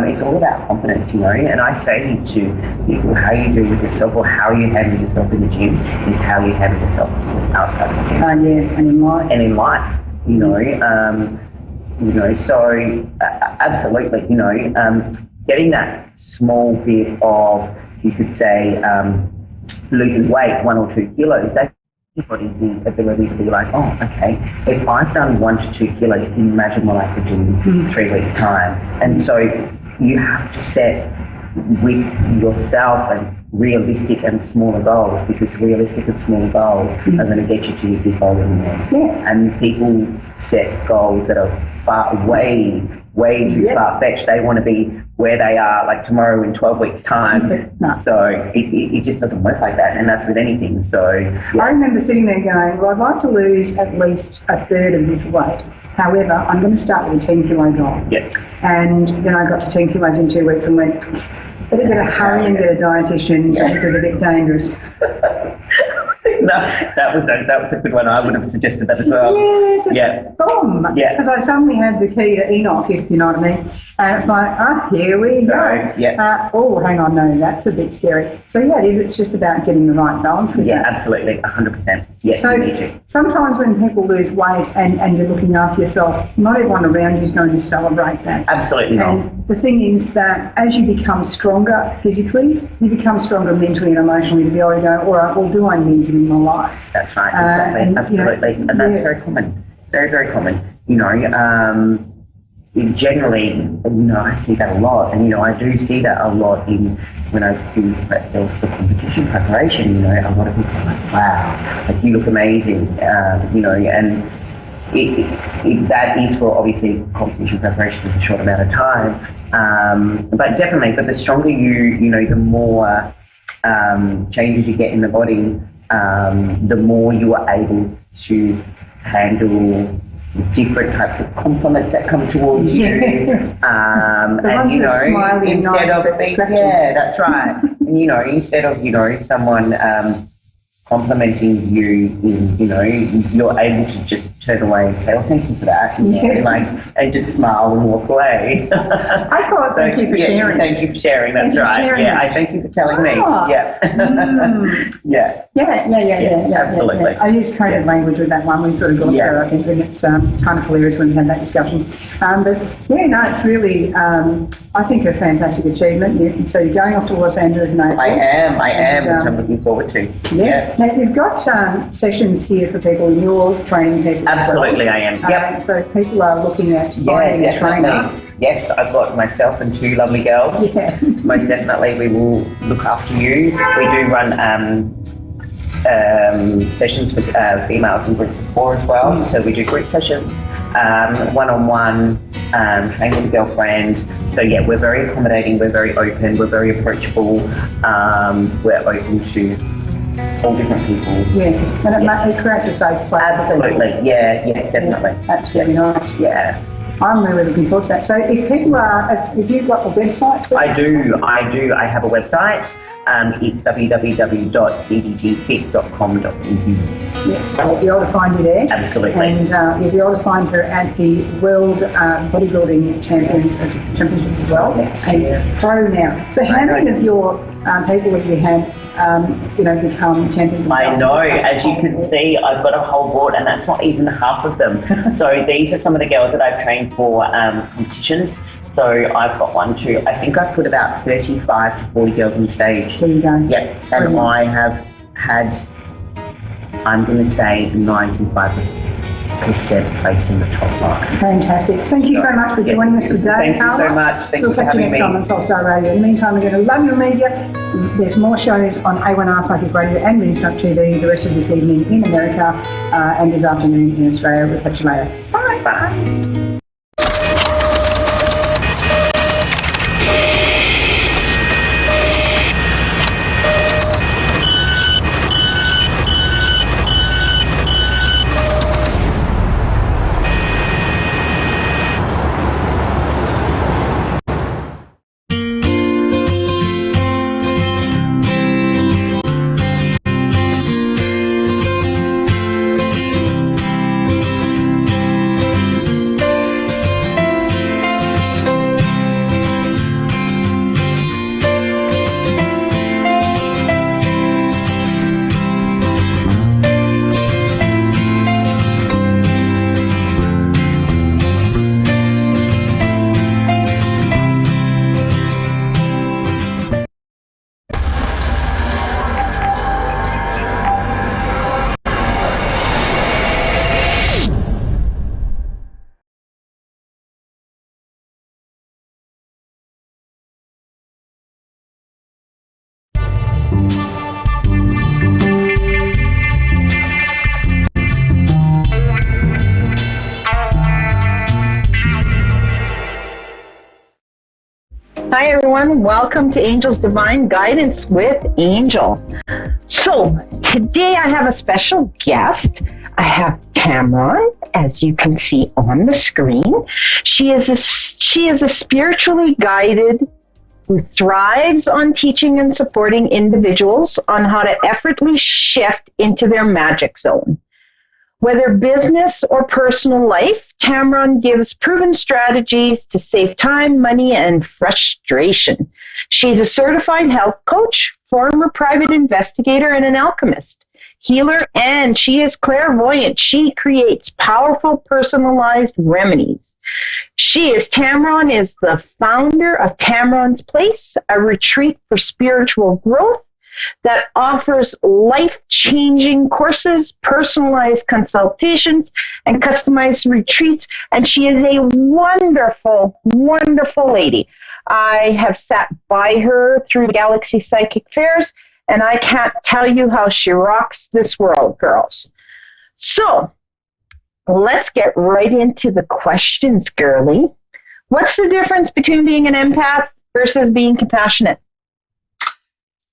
It's all about confidence, and I say to people, how you do with yourself or how you handle yourself in the gym is how you handle yourself outside the gym. And in life. And in life, so absolutely, getting that small bit of, you could say, losing weight, 1 or 2 kilos, that's everybody's the ability to be like, oh, okay, if I've done 1 to 2 kilos, imagine what I could do in 3 weeks' time. And so you have to set with yourself and realistic and smaller goals, because realistic and smaller goals are going to get you to your big goal in the end. And people set goals that are way too far-fetched. They want to be where they are like tomorrow in 12 weeks' time. So it just doesn't work like that, and that's with anything. So I remember sitting there going, well, I'd like to lose at least a third of this weight. However, I'm going to start with a 10 kilo goal. And then I got to 10 kilos in 2 weeks and went, Better get a hurry and get a dietitian. This is a bit dangerous. No, that was a good one. I would have suggested that as well. Yeah, boom. Yeah. Because I suddenly had the key to Enoch, if you know what I mean. And it's like, here we go. Oh, hang on, no, that's a bit scary. So yeah, it is. It's just about getting the right balance with that. Absolutely, 100%. Yes, so you need to. Sometimes when people lose weight and you're looking after yourself, not everyone around you is going to celebrate that. Absolutely not. And the thing is that as you become stronger physically, you become stronger mentally and emotionally to be able to go, all right, well, do I need you in my life? That's right, exactly, absolutely. And that's very common, very, very common. Generally, I see that a lot, and I do see that a lot when I do the competition preparation. A lot of people are like, "Wow, like you look amazing," and that is for obviously competition preparation in a short amount of time. But definitely, the stronger the more changes you get in the body, the more you are able to handle different types of compliments that come towards you. And instead of that's right. And instead of someone complimenting you you're able to just turn away and say, "Oh, thank you for that," and just smile and walk away. I call it thank you for sharing. Thank you for sharing. That's right. I thank you for telling me. Absolutely. I use coded language with that one. We sort of got there, I think, and it's kind of hilarious when we had that discussion. It's really, I think, a fantastic achievement. So you're going off to Los Angeles in April. I am, which I'm looking forward to. Now, you've got sessions here for people, and you're training people. Absolutely, I am. So people are looking at finding a trainer. Yes, I've got myself and two lovely girls. Most definitely, we will look after you. We do run sessions for females in groups of 4 as well. So we do group sessions, one-on-one, train with a girlfriend. So we're very accommodating, we're very open, we're very approachable, we're open to all different people. And it creates a safe place. Absolutely, definitely. That's really nice. Yeah. I'm really looking forward to that. So if people if you've got a website? I do. I have a website. It's www.cdgfit.com.au. Yes, I'll be able to find you there. Absolutely. And you'll be able to find her at the World Bodybuilding Championships as well. Yes. And pro now. So how many of your people that you had become champions? I know. As you can see, I've got a whole board, and that's not even half of them. So these are some of the girls that I've trained for competitions. So I've got 1, 2, I think I've put about 35 to 40 girls on stage. There you go. Yeah, and I have had, I'm going to say 95% place in the top line. Fantastic. Thank you so much for joining us today, Thank you so much. Thank you for having me. We'll catch you next time on Soulstar Radio. In the meantime, we're going to love your media. There's more shows on A1R Psychic Radio and Moonstruck TV the rest of this evening in America and this afternoon in Australia. We'll catch you later. Bye. Bye. Hi everyone, welcome to Angel's Divine Guidance with Angel. So today I have a special guest. I have Tamron, as you can see on the screen. She is a spiritually guided who thrives on teaching and supporting individuals on how to effortlessly shift into their magic zone. Whether business or personal life, Tamron gives proven strategies to save time, money, and frustration. She's a certified health coach, former private investigator, and an alchemist, healer, and she is clairvoyant. She creates powerful, personalized remedies. Tamron is the founder of Tamron's Place, a retreat for spiritual growth that offers life-changing courses, personalized consultations, and customized retreats. And she is a wonderful, wonderful lady. I have sat by her through the Galaxy Psychic Fairs, and I can't tell you how she rocks this world, girls. So, let's get right into the questions, girly. What's the difference between being an empath versus being compassionate?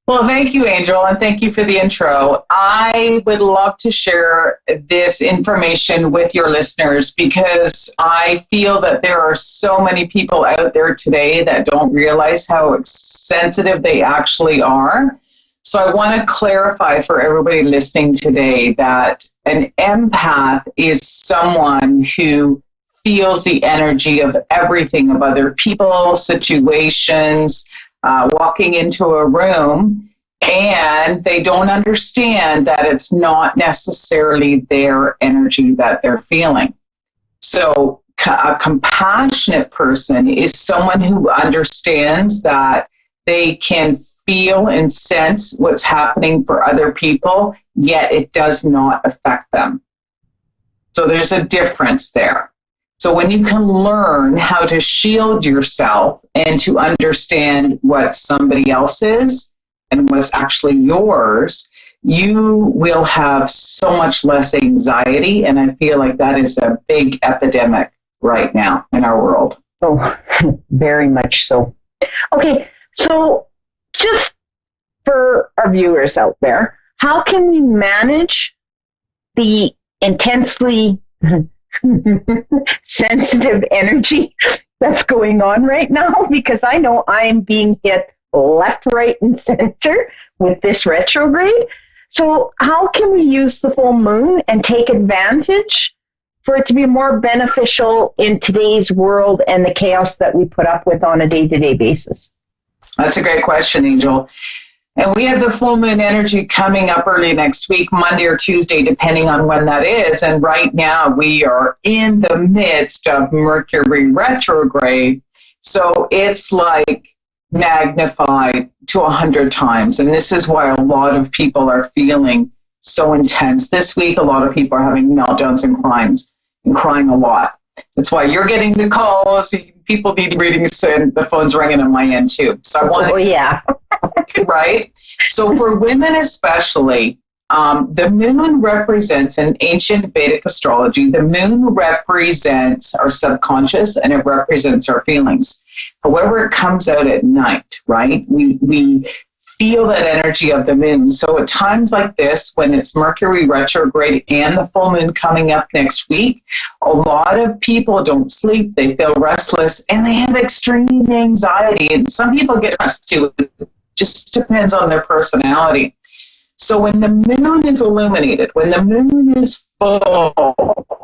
Well, thank you, Angel, and thank you for the intro. I would love to share this information with your listeners because I feel that there are so many people out there today that don't realize how sensitive they actually are. So I want to clarify for everybody listening today that an empath is someone who feels the energy of everything, of other people, situations, walking into a room, and they don't understand that it's not necessarily their energy that they're feeling. So a compassionate person is someone who understands that they can feel and sense what's happening for other people, yet it does not affect them. So there's a difference there. So when you can learn how to shield yourself and to understand what somebody else is and what's actually yours, you will have so much less anxiety. And I feel like that is a big epidemic right now in our world. Oh, very much so. Okay, so just for our viewers out there, how can we manage the intensely sensitive energy that's going on right now? Because I know I'm being hit left, right, and center with this retrograde. So how can we use the full moon and take advantage for it to be more beneficial in today's world and the chaos that we put up with on a day-to-day basis? That's a great question, Angel. And we have the full moon energy coming up early next week, Monday or Tuesday, depending on when that is. And right now we are in the midst of Mercury retrograde. So it's like magnified to 100 times. And this is why a lot of people are feeling so intense. This week, a lot of people are having meltdowns and crying a lot. That's why you're getting the calls. People need readings, and the phone's ringing on my end too. So I want. Oh yeah. Right. So for women especially, the moon represents, in ancient Vedic astrology, the moon represents our subconscious and it represents our feelings. However, it comes out at night, right? We feel that energy of the moon. So at times like this, when it's Mercury retrograde and the full moon coming up next week, a lot of people don't sleep, they feel restless, and they have extreme anxiety. And some people get stressed too. It just depends on their personality. So when the moon is illuminated, when the moon is full,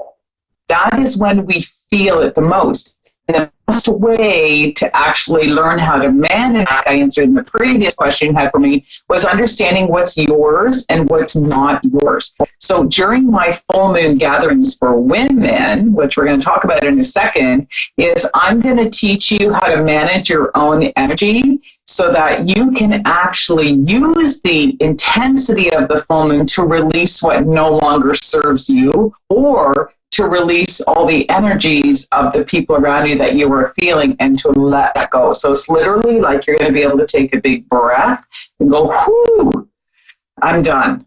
that is when we feel it the most. And the best way to actually learn how to manage, like I answered in the previous question you had for me, was understanding what's yours and what's not yours. So during my full moon gatherings for women, which we're going to talk about in a second, is I'm going to teach you how to manage your own energy so that you can actually use the intensity of the full moon to release what no longer serves you, or to release all the energies of the people around you that you were feeling and to let that go. So it's literally like you're going to be able to take a big breath and go, whoo, I'm done.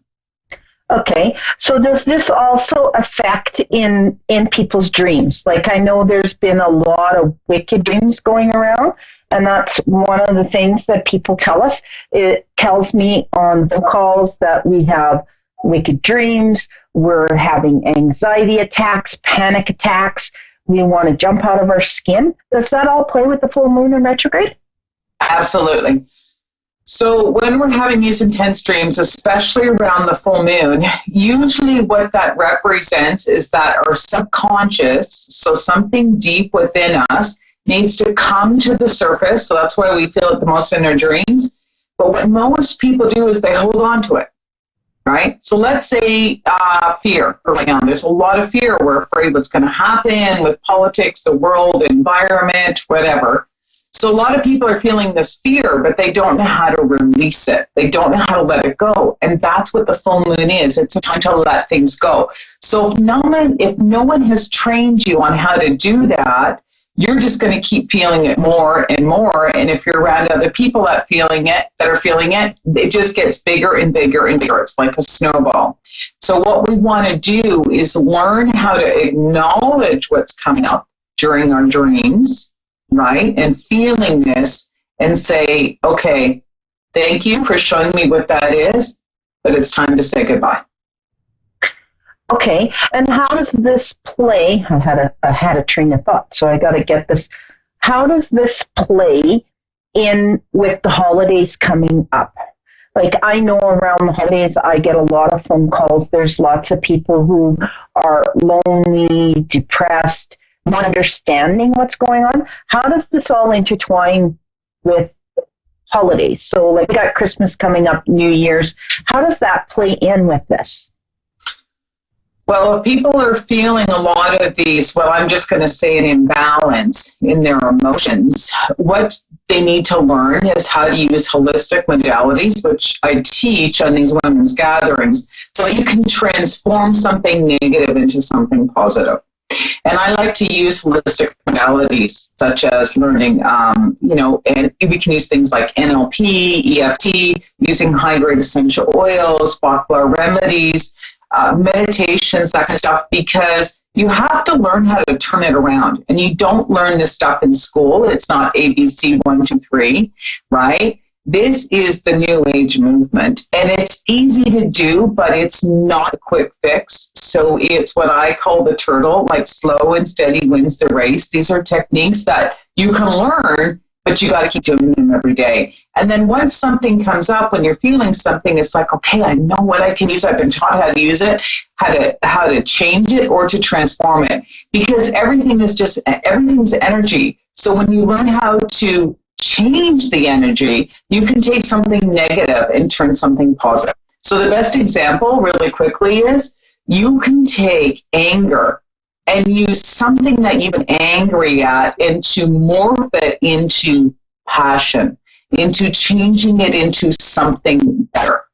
Okay, so does this also affect in people's dreams? Like, I know there's been a lot of wicked dreams going around, and that's one of the things that people tell us. It tells me on the calls that we have wicked dreams, we're having anxiety attacks, panic attacks, we want to jump out of our skin. Does that all play with the full moon and retrograde? Absolutely. So when we're having these intense dreams, especially around the full moon, usually what that represents is that our subconscious, so something deep within us, needs to come to the surface. So that's why we feel it the most in our dreams. But what most people do is they hold on to it, right? So let's say fear for right now. There's a lot of fear. We're afraid what's going to happen with politics, the world, environment, whatever. So a lot of people are feeling this fear, but they don't know how to release it. They don't know how to let it go. And that's what the full moon is. It's a time to let things go. So if no one has trained you on how to do that, you're just going to keep feeling it more and more. And if you're around other people that are feeling it, it just gets bigger and bigger and bigger. It's like a snowball. So what we want to do is learn how to acknowledge what's coming up during our dreams, right? And feeling this and say, okay, thank you for showing me what that is, but it's time to say goodbye. Okay, and how does this play? I had a train of thought, so I got to get this. How does this play in with the holidays coming up? Like, I know around the holidays, I get a lot of phone calls. There's lots of people who are lonely, depressed, not understanding what's going on. How does this all intertwine with holidays? So, like, we got Christmas coming up, New Year's. How does that play in with this? Well, if people are feeling a lot of these, well, I'm just going to say an imbalance in their emotions, what they need to learn is how to use holistic modalities, which I teach on these women's gatherings, so you can transform something negative into something positive. And I like to use holistic modalities, such as learning, and we can use things like NLP, EFT, using high-grade essential oils, Bach flower remedies, meditations, that kind of stuff, because you have to learn how to turn it around. And you don't learn this stuff in school. It's not ABC 1, 2, 3, right? This is the New Age movement. And it's easy to do, but it's not a quick fix. So it's what I call the turtle, like slow and steady wins the race. These are techniques that you can learn, but you got to keep doing them every day. And then once something comes up, when you're feeling something, it's like, okay, I know what I can use. I've been taught how to use it, how to change it or to transform it. Because everything's energy. So when you learn how to change the energy, you can take something negative and turn something positive. So the best example, really quickly, is you can take anger and use something that you've been angry at and to morph it into passion, into changing it into something better.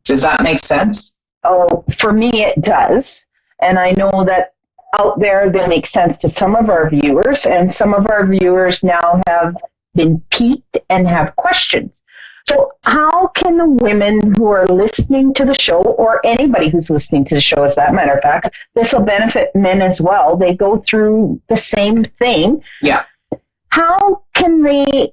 Does that make sense? Oh, for me it does. And I know that out there they make sense to some of our viewers, and some of our viewers now have been piqued and have questions. So how can the women who are listening to the show, or anybody who's listening to the show as that matter of fact, this will benefit men as well. They go through the same thing. Yeah. How can they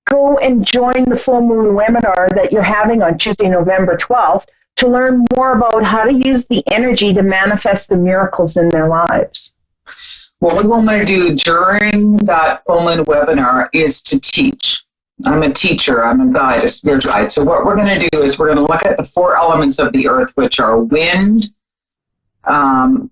go and join the full moon webinar that you're having on Tuesday, November 12th to learn more about how to use the energy to manifest the miracles in their lives? What we want to do during that full moon webinar is to teach. I'm a teacher, I'm a guide, a spiritual guide. So what we're going to do is we're going to look at the 4 elements of the earth, which are wind, the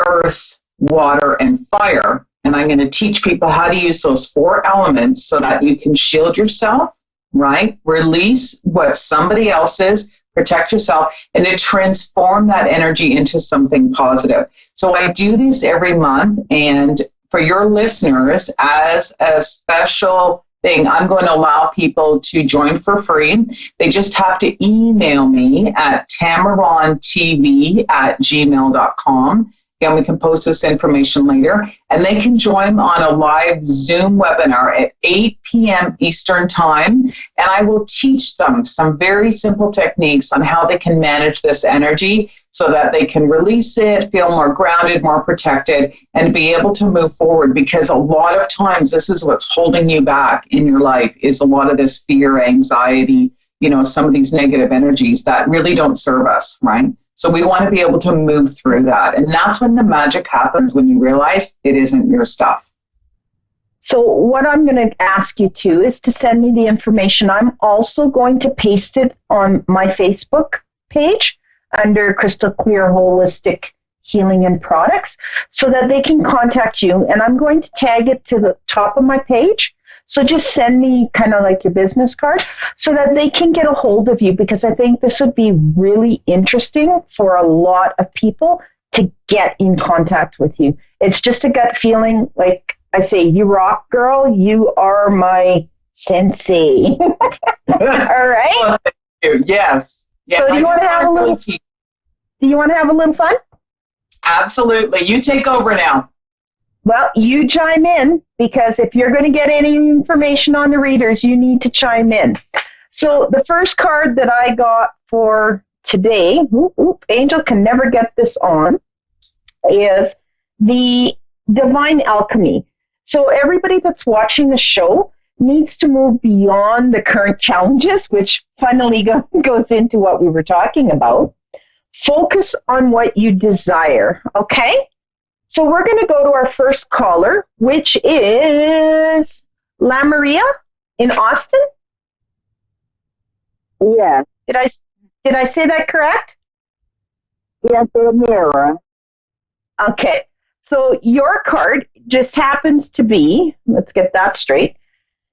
earth, water, and fire. And I'm going to teach people how to use those 4 elements so that you can shield yourself, right? Release what somebody else is, protect yourself, and to transform that energy into something positive. So I do this every month, and for your listeners, as a special thing, I'm going to allow people to join for free. They just have to email me at tamarontv@gmail.com. Again, we can post this information later. And they can join on a live Zoom webinar at 8 p.m. Eastern Time. And I will teach them some very simple techniques on how they can manage this energy so that they can release it, feel more grounded, more protected, and be able to move forward. Because a lot of times this is what's holding you back in your life, is a lot of this fear, anxiety, some of these negative energies that really don't serve us, right? So we want to be able to move through that. And that's when the magic happens, when you realize it isn't your stuff. So what I'm going to ask you to is to send me the information. I'm also going to paste it on my Facebook page under Crystal Clear Holistic Healing and Products so that they can contact you. And I'm going to tag it to the top of my page. So just send me kind of like your business card so that they can get a hold of you, because I think this would be really interesting for a lot of people to get in contact with you. It's just a gut feeling. Like I say, you rock, girl. You are my sensei. All right. Well, thank you. Yes. Yeah, So do you want to have a little? Do you want to have a little fun? Absolutely. You take over now. Well, you chime in, because if you're going to get any information on the readers, you need to chime in. So the first card that I got for today, Angel can never get this on, is the Divine Alchemy. So everybody that's watching the show needs to move beyond the current challenges, which funnily goes into what we were talking about. Focus on what you desire, okay? So we're going to go to our first caller, which is La Maria in Austin. Yeah. Did I say that correct? Yes, Mira. Okay. So your card just happens to be, let's get that straight,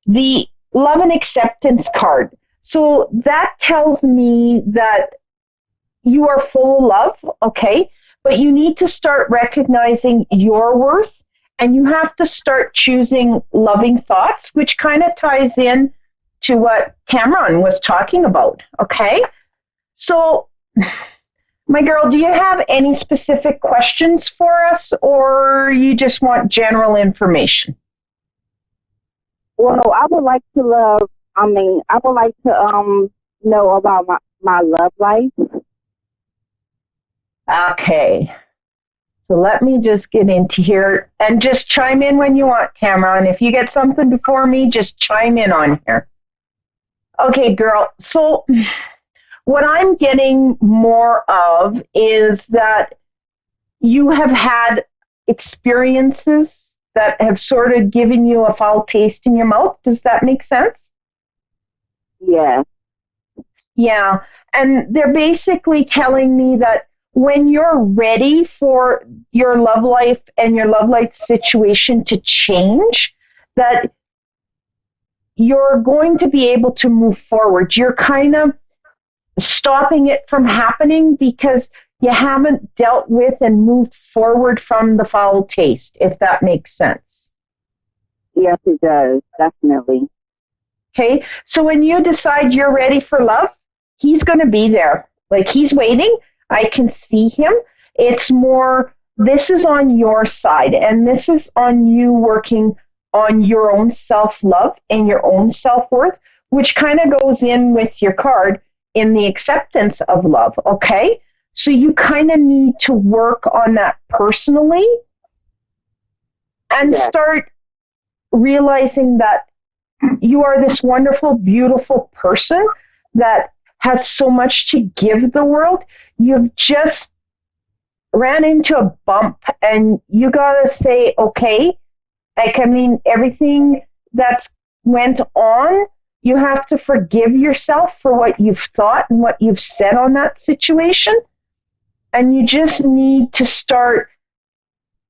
the Love and Acceptance card. So that tells me that you are full of love, okay? But you need to start recognizing your worth, and you have to start choosing loving thoughts, which kind of ties in to what Tamron was talking about, okay? So, my girl, do you have any specific questions for us, or you just want general information? Well, I would like to know about my love life. Okay. So let me just get into here, and just chime in when you want, Tamron. If you get something before me, just chime in on here. Okay, girl. So what I'm getting more of is that you have had experiences that have sort of given you a foul taste in your mouth. Does that make sense? Yeah. Yeah. And they're basically telling me that when you're ready for your love life and your love life situation to change, that you're going to be able to move forward. You're kind of stopping it from happening because you haven't dealt with and moved forward from the foul taste, if that makes sense. Yes, it does. Definitely. Okay. So when you decide you're ready for love, he's going to be there. Like, he's waiting. I can see him. It's more, this is on your side, and this is on you working on your own self-love and your own self-worth, which kind of goes in with your card in the acceptance of love, okay? So you kind of need to work on that personally and start realizing that you are this wonderful, beautiful person that has so much to give the world. You've just ran into a bump, and you got to say, okay, like, I mean, everything that's went on, you have to forgive yourself for what you've thought and what you've said on that situation. And you just need to start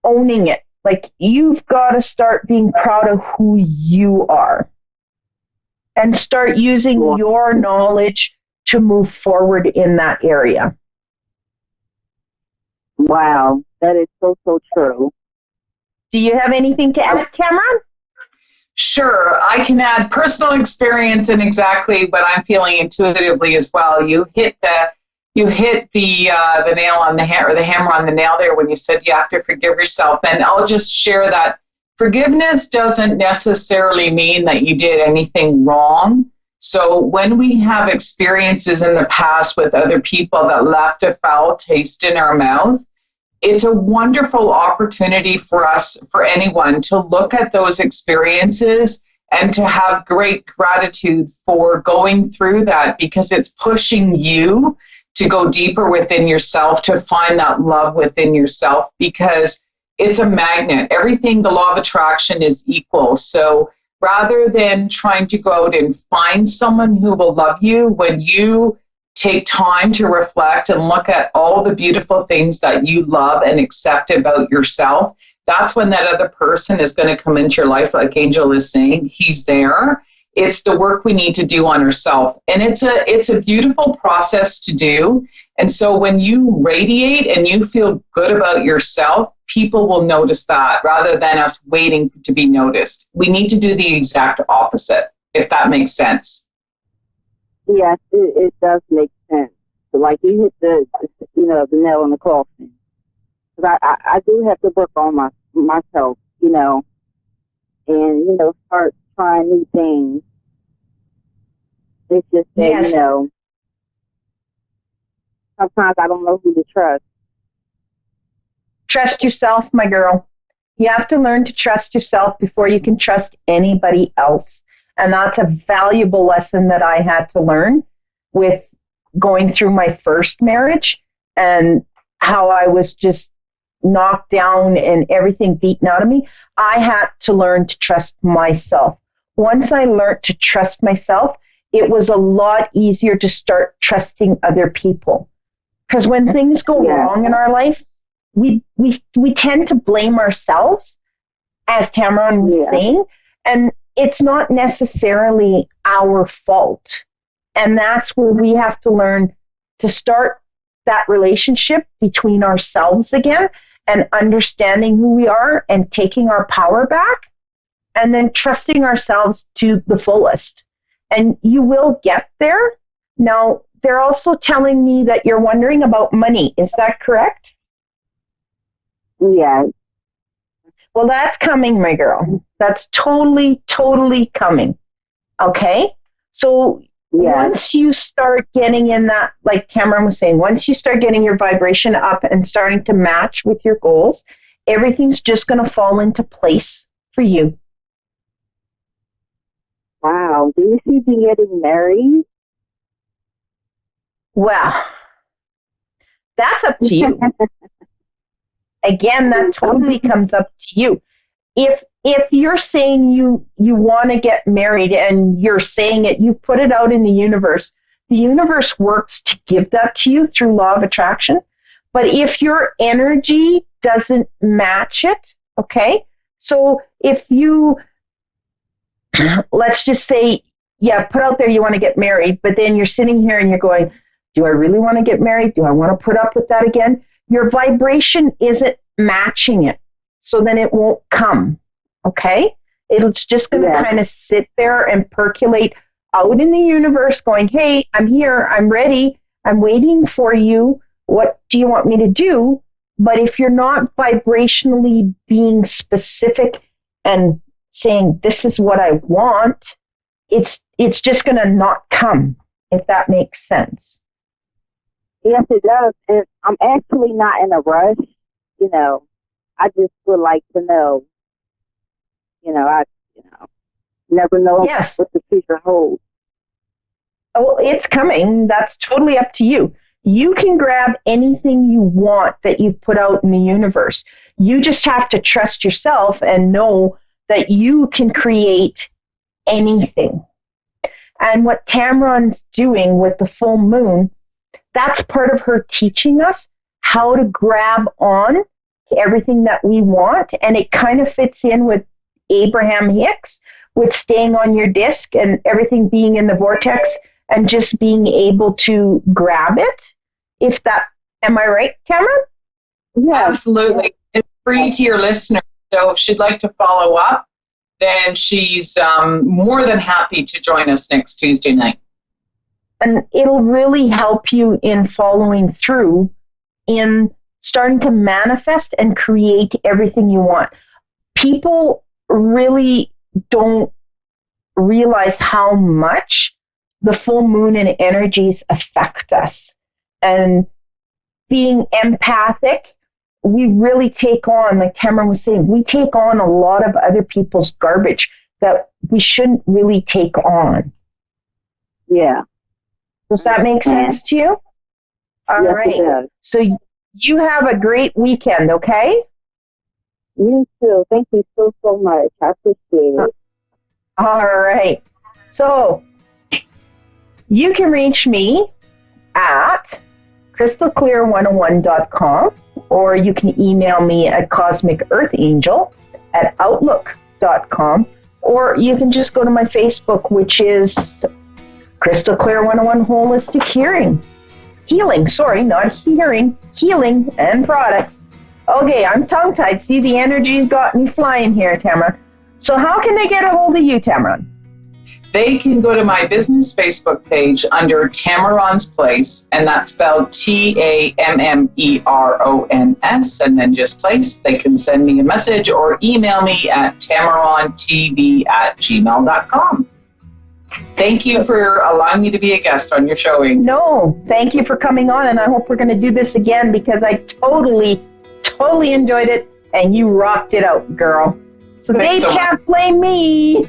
owning it. Like, you've got to start being proud of who you are and start using your knowledge to move forward in that area. Wow, that is so true. Do you have anything to add, Cameron? Sure, I can add personal experience and exactly what I'm feeling intuitively as well. You hit the nail on the head, or the hammer on the nail there when you said you have to forgive yourself. And I'll just share that forgiveness doesn't necessarily mean that you did anything wrong. So when we have experiences in the past with other people that left a foul taste in our mouth, it's a wonderful opportunity for us, for anyone, to look at those experiences and to have great gratitude for going through that, because it's pushing you to go deeper within yourself, to find that love within yourself, because it's a magnet. Everything, the law of attraction is equal. So rather than trying to go out and find someone who will love you, when you take time to reflect and look at all the beautiful things that you love and accept about yourself, that's when that other person is going to come into your life. Like Angel is saying, he's there. It's the work we need to do on ourselves. And it's a beautiful process to do. And so when you radiate and you feel good about yourself, people will notice that rather than us waiting to be noticed. We need to do the exact opposite, if that makes sense. Yes, it does make sense. Like you hit the nail on the coffin. Because I do have to work on myself, and, start trying new things. It's just that, Yes. Sometimes I don't know who to trust. Trust yourself, my girl. You have to learn to trust yourself before you can trust anybody else. And that's a valuable lesson that I had to learn with going through my first marriage and how I was just knocked down and everything beaten out of me. I had to learn to trust myself. Once I learned to trust myself, it was a lot easier to start trusting other people. Because when things go wrong in our life, we tend to blame ourselves, as Tamron was saying, and it's not necessarily our fault. And that's where we have to learn to start that relationship between ourselves again and understanding who we are and taking our power back and then trusting ourselves to the fullest. And you will get there. Now, they're also telling me that you're wondering about money. Is that correct? Yeah. Well, that's coming, my girl. That's totally coming. Okay? So once you start getting in that, like Cameron was saying, once you start getting your vibration up and starting to match with your goals, everything's just going to fall into place for you. Wow. Do you see me getting married? Well, that's up to you. Again, that totally comes up to you. If you're saying you want to get married and you're saying it, you put it out in the universe works to give that to you through law of attraction. But if your energy doesn't match it, okay? So if you, let's just say, put out there you want to get married, but then you're sitting here and you're going, do I really want to get married? Do I want to put up with that again? Your vibration isn't matching it. So then it won't come. Okay? It's just going to kind of sit there and percolate out in the universe going, hey, I'm here. I'm ready. I'm waiting for you. What do you want me to do? But if you're not vibrationally being specific and saying, this is what I want, it's just going to not come, if that makes sense. Yes, it does. And I'm actually not in a rush. I just would like to know. I never know what the future holds. Oh, it's coming. That's totally up to you. You can grab anything you want that you've put out in the universe. You just have to trust yourself and know that you can create anything. And what Tamron's doing with the full moon, that's part of her teaching us how to grab on to everything that we want. And it kind of fits in with Abraham Hicks, with staying on your disc and everything being in the vortex and just being able to grab it. Am I right, Cameron? Yeah, absolutely. It's free to your listeners. So if she'd like to follow up, then she's more than happy to join us next Tuesday night. And it'll really help you in following through in starting to manifest and create everything you want. People really don't realize how much the full moon and energies affect us. And being empathic, we really take on, like Tamara was saying, we take on a lot of other people's garbage that we shouldn't really take on. Yeah. Does that make sense to you? All Yes, right. it does. So you have a great weekend, okay? You too. Thank you so much. I appreciate it. All right. So you can reach me at crystalclear101.com, or you can email me at cosmicearthangel@outlook.com, or you can just go to my Facebook, which is Crystal Clear 101 Holistic Healing, not hearing, healing and products. Okay, I'm tongue-tied. See, the energy's got me flying here, Tamara. So how can they get a hold of you, Tamara? They can go to my business Facebook page under Tamaron's Place, and that's spelled TAMMERONS, and then just place. They can send me a message or email me at tamarontv@gmail.com. Thank you for allowing me to be a guest on your showing. No, thank you for coming on, and I hope we're going to do this again because I totally enjoyed it, and you rocked it out, girl. So they can't blame me.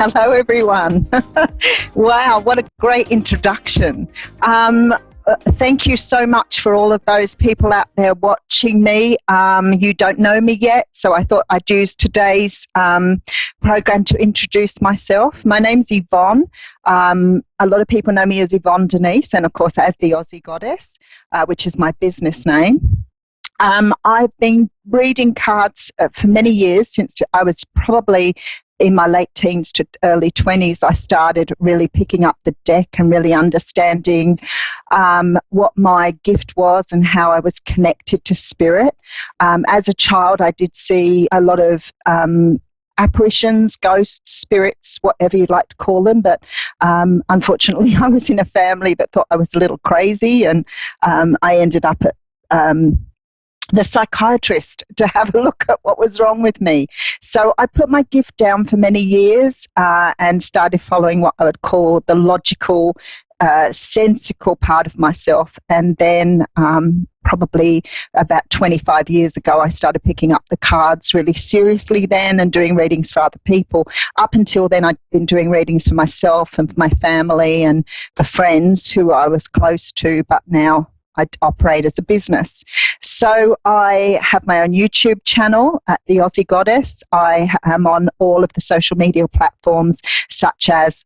Hello everyone. Wow, what a great introduction. Thank you so much for all of those people out there watching me. You don't know me yet, so I thought I'd use today's program to introduce myself. My name's Yvonne. A lot of people know me as Yvonne Denise, and of course as the Aussie Goddess, which is my business name. I've been reading cards for many years, since I was probably in my late teens to early 20s. I started really picking up the deck and really understanding what my gift was and how I was connected to spirit. As a child, I did see a lot of apparitions, ghosts, spirits, whatever you'd like to call them, but unfortunately I was in a family that thought I was a little crazy, and I ended up at the psychiatrist to have a look at what was wrong with me. So I put my gift down for many years and started following what I would call the logical, sensical part of myself. And then probably about 25 years ago, I started picking up the cards really seriously then and doing readings for other people. Up until then, I'd been doing readings for myself and for my family and for friends who I was close to, but now I operate as a business. So I have my own YouTube channel at The Aussie Goddess. I am on all of the social media platforms such as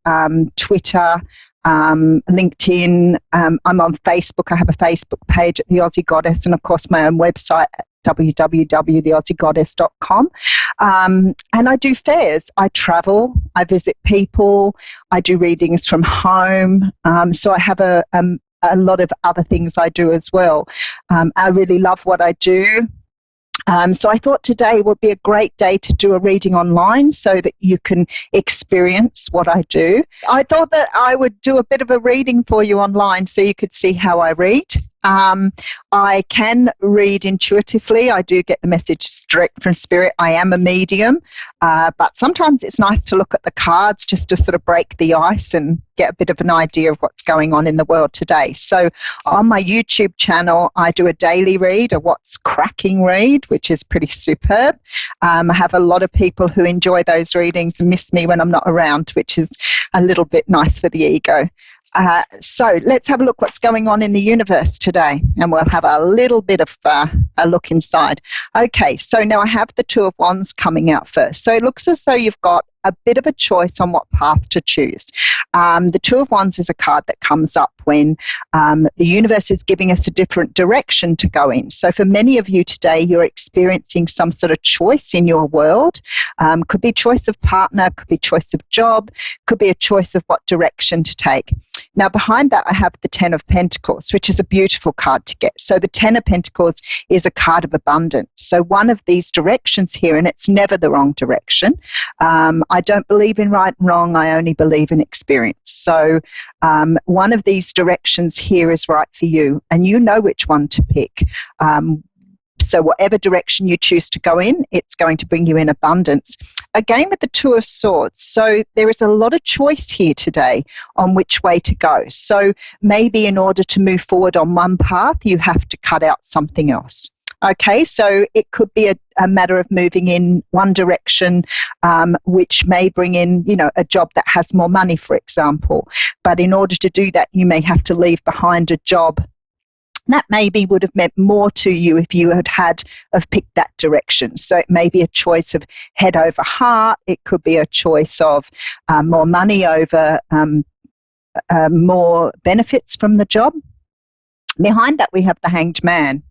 Twitter, LinkedIn. I'm on Facebook. I have a Facebook page at The Aussie Goddess, and of course my own website at www.theaussiegoddess.com. And I do fairs. I travel. I visit people. I do readings from home. So I have a lot of other things I do as well. I really love what I do. So I thought today would be a great day to do a reading online so that you can experience what I do. I thought that I would do a bit of a reading for you online so you could see how I read. I can read intuitively. I do get the message direct from spirit. I am a medium, but sometimes it's nice to look at the cards just to sort of break the ice and get a bit of an idea of what's going on in the world today. So on my YouTube channel, I do a daily read, a What's Cracking read, which is pretty superb. I have a lot of people who enjoy those readings and miss me when I'm not around, which is a little bit nice for the ego. So let's have a look what's going on in the universe today, and we'll have a little bit of a look inside. Okay, so now I have the Two of Wands coming out first. So it looks as though you've got a bit of a choice on what path to choose. The Two of Wands is a card that comes up when the universe is giving us a different direction to go in. So for many of you today, you're experiencing some sort of choice in your world. Could be choice of partner, could be choice of job, could be a choice of what direction to take. Now, behind that, I have the Ten of Pentacles, which is a beautiful card to get. So the Ten of Pentacles is a card of abundance. So one of these directions here, and it's never the wrong direction. I don't believe in right and wrong. I only believe in experience. So one of these directions here is right for you, and you know which one to pick. So whatever direction you choose to go in, it's going to bring you in abundance. Again, with the Two of Swords. So there is a lot of choice here today on which way to go. So maybe in order to move forward on one path, you have to cut out something else. Okay, so it could be a matter of moving in one direction, which may bring in, a job that has more money, for example. But in order to do that, you may have to leave behind a job that maybe would have meant more to you if you had picked that direction. So it may be a choice of head over heart. It could be a choice of more money over more benefits from the job. Behind that, we have the Hanged Man.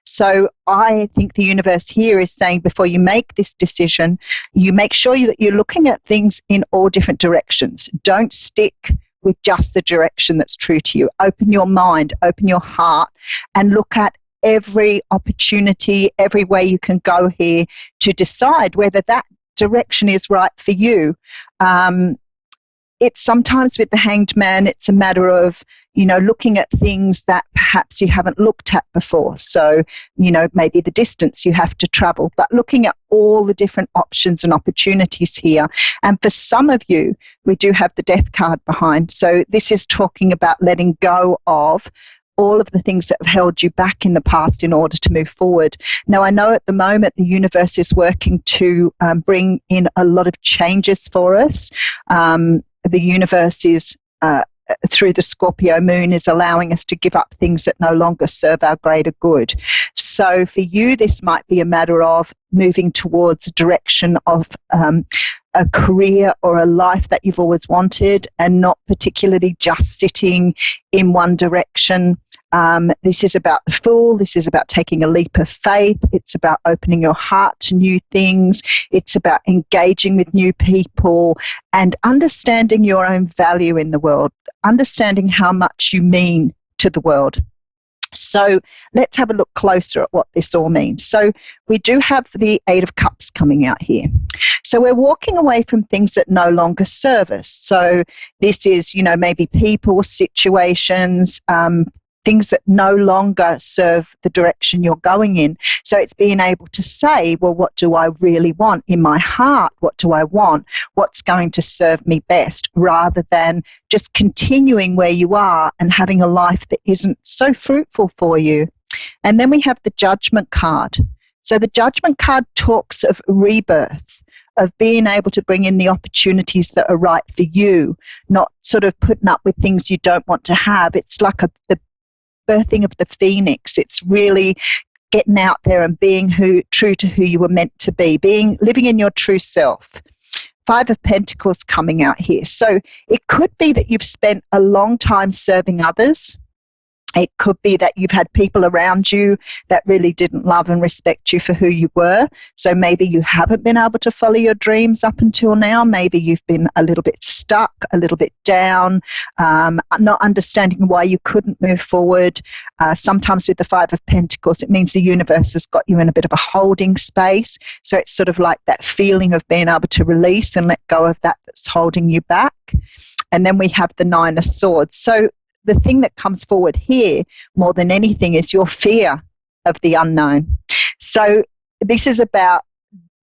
So I think the universe here is saying before you make this decision, you make sure that you're looking at things in all different directions. Don't stick with just the direction that's true to you. Open your mind, open your heart, and look at every opportunity, every way you can go here to decide whether that direction is right for you. It's sometimes with the Hanged Man, it's a matter of, looking at things that perhaps you haven't looked at before. So, maybe the distance you have to travel, but looking at all the different options and opportunities here. And for some of you, we do have the Death card behind. So this is talking about letting go of all of the things that have held you back in the past in order to move forward. Now, I know at the moment the universe is working to bring in a lot of changes for us. The universe is, through the Scorpio moon, is allowing us to give up things that no longer serve our greater good. So for you, this might be a matter of moving towards a direction of a career or a life that you've always wanted, and not particularly just sitting in one direction. This is about the Fool. This is about taking a leap of faith. It's about opening your heart to new things. It's about engaging with new people and understanding your own value in the world, understanding how much you mean to the world. So let's have a look closer at what this all means. So we do have the Eight of Cups coming out here. So we're walking away from things that no longer serve us. So this is, maybe people, situations, things that no longer serve the direction you're going in. So it's being able to say, well, what do I really want in my heart? What do I want? What's going to serve me best, rather than just continuing where you are and having a life that isn't so fruitful for you. And then we have the Judgment card. So the Judgment card talks of rebirth, of being able to bring in the opportunities that are right for you, not sort of putting up with things you don't want to have. It's like the birthing of the phoenix. It's really getting out there and being true to who you were meant to be, living in your true self. Five of Pentacles coming out here. So it could be that you've spent a long time serving others. It could be that you've had people around you that really didn't love and respect you for who you were. So maybe you haven't been able to follow your dreams up until now. Maybe you've been a little bit stuck, a little bit down, not understanding why you couldn't move forward. Sometimes with the Five of Pentacles, it means the universe has got you in a bit of a holding space. So it's sort of like that feeling of being able to release and let go of that that's holding you back. And then we have the Nine of Swords. So the thing that comes forward here more than anything is your fear of the unknown. So this is about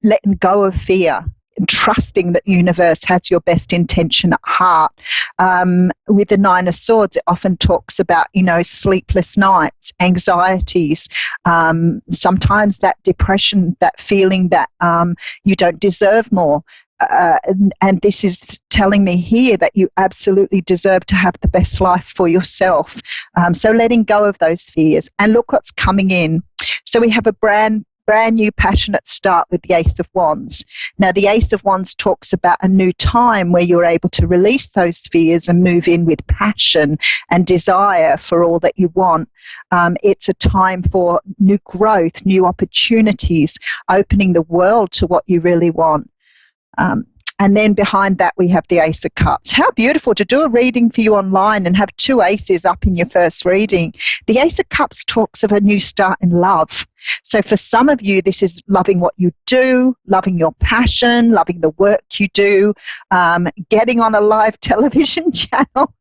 letting go of fear and trusting that the universe has your best intention at heart. With the Nine of Swords, it often talks about, sleepless nights, anxieties, sometimes that depression, that feeling that you don't deserve more. And this is telling me here that you absolutely deserve to have the best life for yourself. So letting go of those fears. And look what's coming in. So we have a brand new passionate start with the Ace of Wands. Now, the Ace of Wands talks about a new time where you're able to release those fears and move in with passion and desire for all that you want. It's a time for new growth, new opportunities, opening the world to what you really want. And then behind that, we have the Ace of Cups. How beautiful to do a reading for you online and have 2 aces up in your first reading. The Ace of Cups talks of a new start in love. So for some of you, this is loving what you do, loving your passion, loving the work you do, getting on a live television channel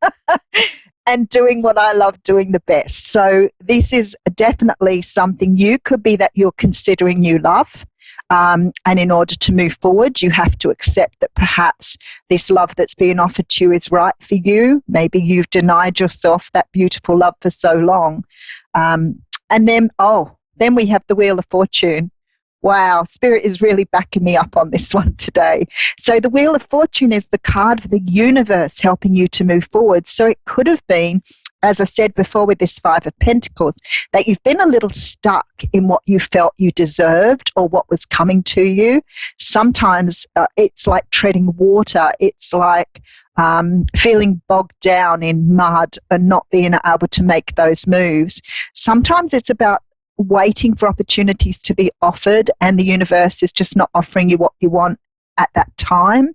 and doing what I love doing the best. So this is definitely something you could be that you're considering new love. And in order to move forward, you have to accept that perhaps this love that's being offered to you is right for you. Maybe you've denied yourself that beautiful love for so long. And then we have the Wheel of Fortune. Wow, Spirit is really backing me up on this one today. So the Wheel of Fortune is the card for the universe helping you to move forward. So it could have been, as I said before with this 5 of Pentacles, that you've been a little stuck in what you felt you deserved or what was coming to you. Sometimes it's like treading water. It's like feeling bogged down in mud and not being able to make those moves. Sometimes it's about waiting for opportunities to be offered and the universe is just not offering you what you want at that time.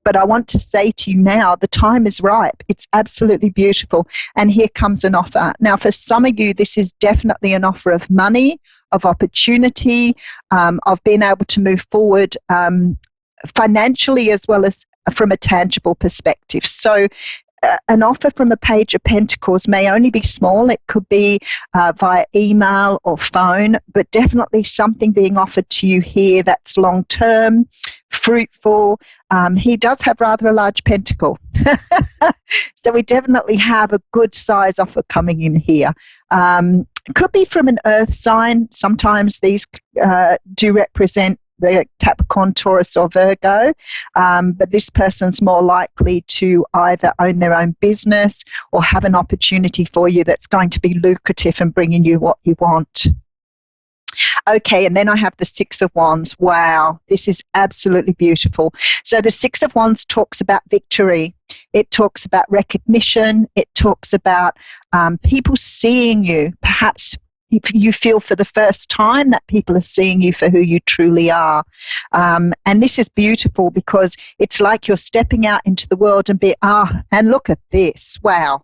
But I want to say to you now, the time is ripe. It's absolutely beautiful. And here comes an offer. Now, for some of you, this is definitely an offer of money, of opportunity, of being able to move forward financially as well as from a tangible perspective. So an offer from a Page of Pentacles may only be small. It could be via email or phone, but definitely something being offered to you here that's long-term, fruitful. He does have rather a large pentacle. So we definitely have a good size offer coming in here. It could be from an earth sign. Sometimes these do represent the Capricorn, Taurus or Virgo, but this person's more likely to either own their own business or have an opportunity for you that's going to be lucrative and bringing you what you want. Okay, and then I have the 6 of Wands. Wow, this is absolutely beautiful. So the 6 of Wands talks about victory. It talks about recognition. It talks about people seeing you. Perhaps if you feel for the first time that people are seeing you for who you truly are. And this is beautiful because it's like you're stepping out into the world and and look at this. Wow.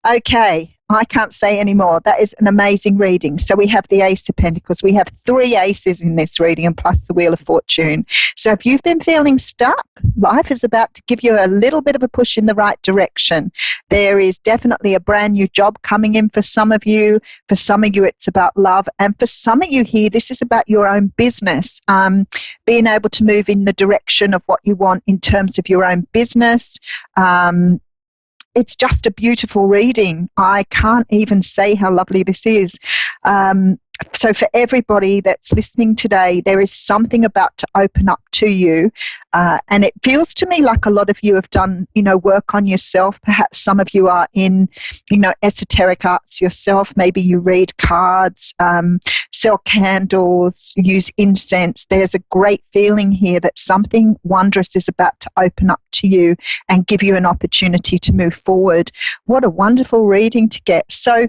Okay, I can't say any more. That is an amazing reading. So we have the Ace of Pentacles. We have 3 aces in this reading and plus the Wheel of Fortune. So if you've been feeling stuck, life is about to give you a little bit of a push in the right direction. There is definitely a brand new job coming in for some of you. For some of you, it's about love. And for some of you here, this is about your own business, being able to move in the direction of what you want in terms of your own business. It's just a beautiful reading. I can't even say how lovely this is. So for everybody that's listening today, there is something about to open up to you. And it feels to me like a lot of you have done, work on yourself. Perhaps some of you are in, esoteric arts yourself. Maybe you read cards, sell candles, use incense. There's a great feeling here that something wondrous is about to open up to you and give you an opportunity to move forward. What a wonderful reading to get. So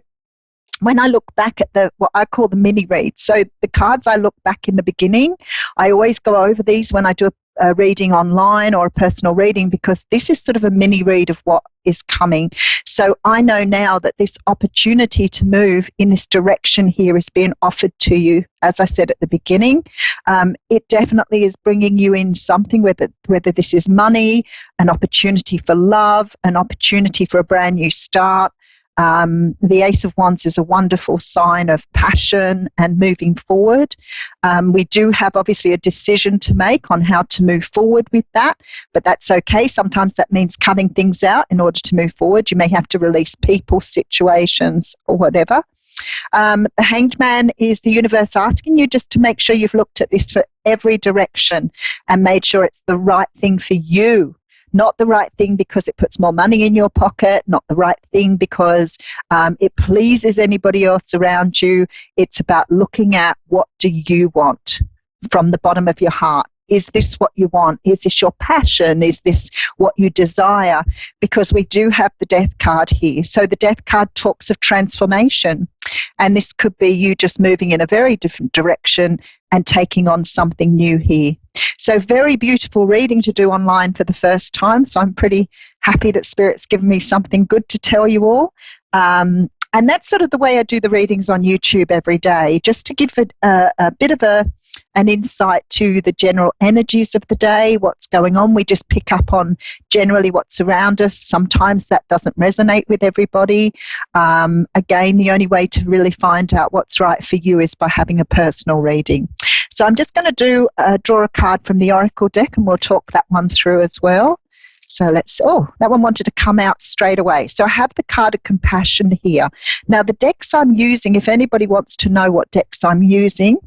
when I look back at what I call the mini reads, so the cards I look back in the beginning, I always go over these when I do a reading online or a personal reading because this is sort of a mini read of what is coming. So I know now that this opportunity to move in this direction here is being offered to you. As I said at the beginning, it definitely is bringing you in something, whether this is money, an opportunity for love, an opportunity for a brand new start. The Ace of Wands is a wonderful sign of passion and moving forward. We do have obviously a decision to make on how to move forward with that, but that's okay. Sometimes that means cutting things out in order to move forward. You may have to release people, situations, or whatever. The Hanged Man is the universe asking you just to make sure you've looked at this for every direction and made sure it's the right thing for you. Not the right thing because it puts more money in your pocket, not the right thing because it pleases anybody else around you. It's about looking at what do you want from the bottom of your heart. Is this what you want? Is this your passion? Is this what you desire? Because we do have the Death card here. So the Death card talks of transformation. And this could be you just moving in a very different direction, and taking on something new here. So very beautiful reading to do online for the first time. So I'm pretty happy that Spirit's given me something good to tell you all. And that's sort of the way I do the readings on YouTube every day, just to give it a bit of an insight to the general energies of the day, what's going on. We just pick up on generally what's around us. Sometimes that doesn't resonate with everybody. Again, the only way to really find out what's right for you is by having a personal reading. So I'm just going to draw a card from the Oracle deck, and we'll talk that one through as well. So that one wanted to come out straight away. So I have the card of compassion here. Now the decks I'm using, if anybody wants to know what decks I'm using,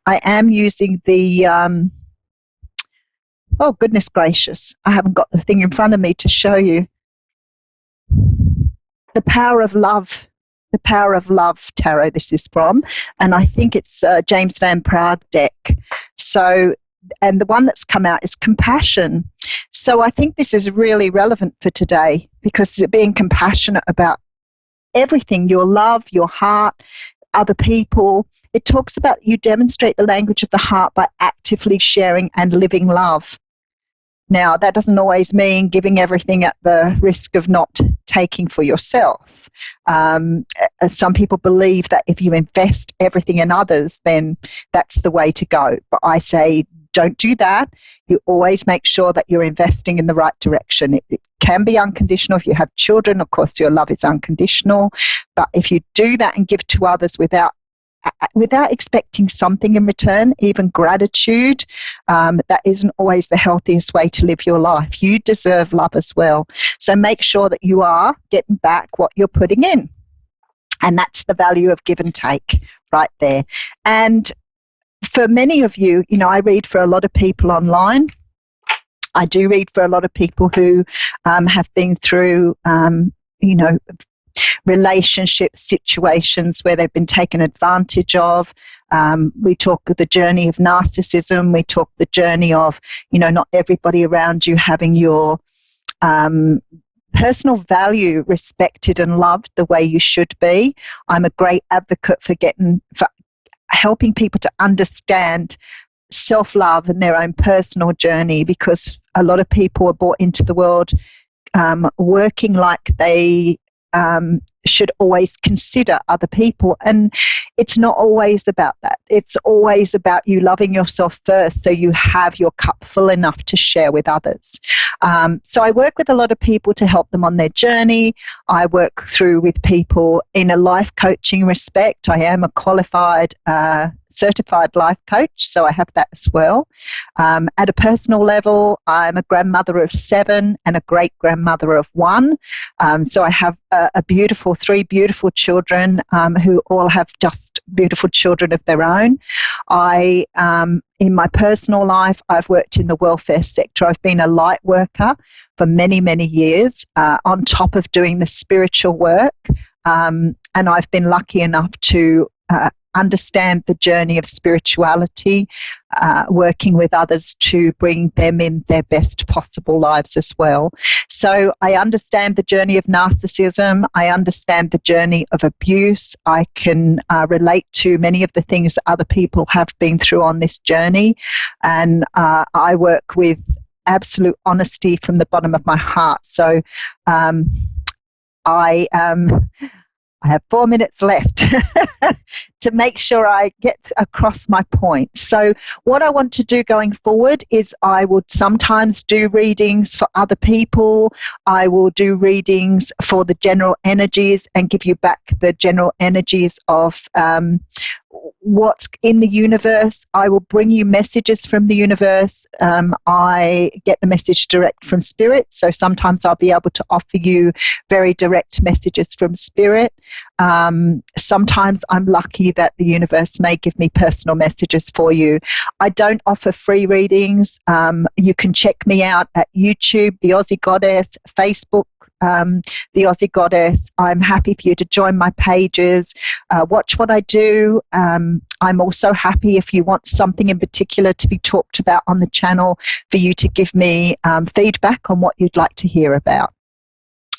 I am using the, oh goodness gracious, I haven't got the thing in front of me to show you. The Power of Love. The Power of Love Tarot this is from, and I think it's James Van Praagh deck. So, and the one that's come out is Compassion. So I think this is really relevant for today, because being compassionate about everything, your love, your heart, other people. It talks about you demonstrate the language of the heart by actively sharing and living love. Now, that doesn't always mean giving everything at the risk of not taking for yourself. Some people believe that if you invest everything in others, then that's the way to go. But I say, don't do that. You always make sure that you're investing in the right direction. It can be unconditional. If you have children, of course, your love is unconditional. But if you do that and give to others without expecting something in return, even gratitude, that isn't always the healthiest way to live your life. You deserve love as well. So make sure that you are getting back what you're putting in. And that's the value of give and take right there. And for many of you, I read for a lot of people online. I do read for a lot of people who have been through, relationship situations where they've been taken advantage of. We talk of the journey of narcissism. We talk the journey of, not everybody around you having your personal value respected and loved the way you should be. I'm a great advocate for helping people to understand self-love and their own personal journey, because a lot of people are brought into the world working like they should always consider other people, and it's not always about that. It's always about you loving yourself first, so you have your cup full enough to share with others. So I work with a lot of people to help them on their journey. I work through with people in a life coaching respect. I am a qualified certified life coach, so I have that as well. At a personal level, I'm a grandmother of 7 and a great-grandmother of 1. So I have three beautiful children who all have just beautiful children of their own. In my personal life, I've worked in the welfare sector. I've been a light worker for many, many years, on top of doing the spiritual work. And I've been lucky enough to understand the journey of spirituality, working with others to bring them in their best possible lives as well. So I understand the journey of narcissism. I understand the journey of abuse. I can relate to many of the things that other people have been through on this journey. And I work with absolute honesty from the bottom of my heart. So I have 4 minutes left to make sure I get across my point. So what I want to do going forward is I would sometimes do readings for other people. I will do readings for the general energies and give you back the general energies of what's in the universe. I will bring you messages from the universe. I get the message direct from Spirit, so sometimes I'll be able to offer you very direct messages from Spirit. Sometimes I'm lucky that the universe may give me personal messages for you. I don't offer free readings. You can check me out at YouTube, The Aussie Goddess, Facebook, The Aussie Goddess. I'm happy for you to join my pages, watch what I do. I'm also happy if you want something in particular to be talked about on the channel for you to give me feedback on what you'd like to hear about.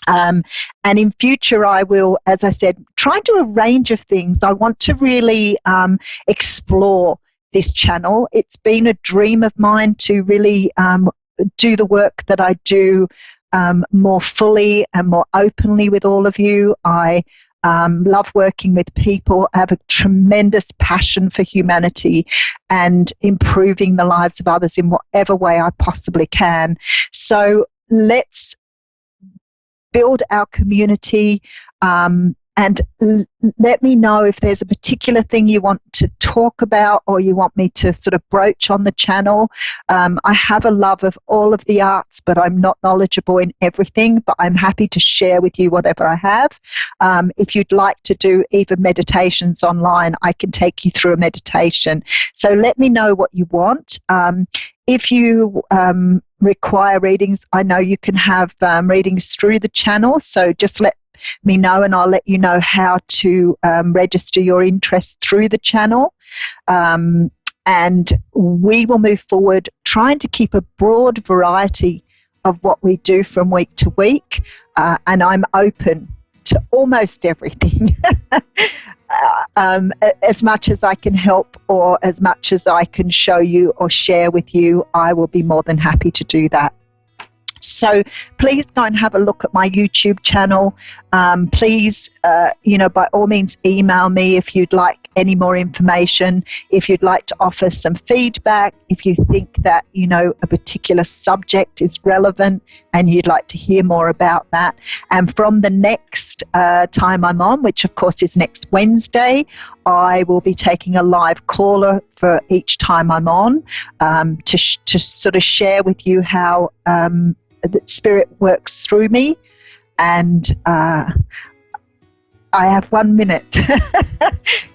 And in future, I will, as I said, try and do a range of things. I want to really explore this channel. It's been a dream of mine to really do the work that I do more fully and more openly with all of you. I love working with people. I have a tremendous passion for humanity and improving the lives of others in whatever way I possibly can. So let's build our community, and let me know if there's a particular thing you want to talk about or you want me to sort of broach on the channel. I have a love of all of the arts, but I'm not knowledgeable in everything, but I'm happy to share with you whatever I have. If you'd like to do even meditations online, I can take you through a meditation. So let me know what you want. If you require readings, I know you can have readings through the channel, so just let me know and I'll let you know how to register your interest through the channel. And we will move forward trying to keep a broad variety of what we do from week to week, and I'm open to almost everything. As much as I can help or as much as I can show you or share with you, I will be more than happy to do that. So please go and have a look at my YouTube channel. Please, by all means, email me if you'd like any more information, if you'd like to offer some feedback, if you think that, a particular subject is relevant and you'd like to hear more about that. And from the next time I'm on, which of course is next Wednesday, I will be taking a live caller for each time I'm on to sort of share with you how that Spirit works through me. And I have 1 minute.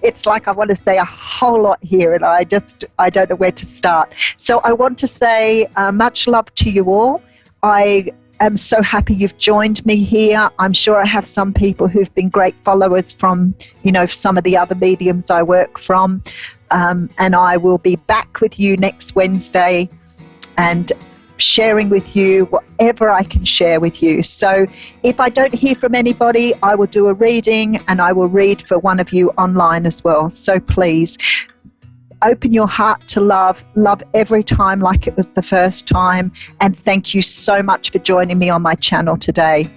It's like I want to say a whole lot here and I don't know where to start. So I want to say much love to you all. I am so happy you've joined me here. I'm sure I have some people who've been great followers from, some of the other mediums I work from. And I will be back with you next Wednesday and sharing with you whatever I can share with you. So if I don't hear from anybody, I will do a reading and I will read for one of you online as well. So please open your heart to love every time like it was the first time, and thank you so much for joining me on my channel today.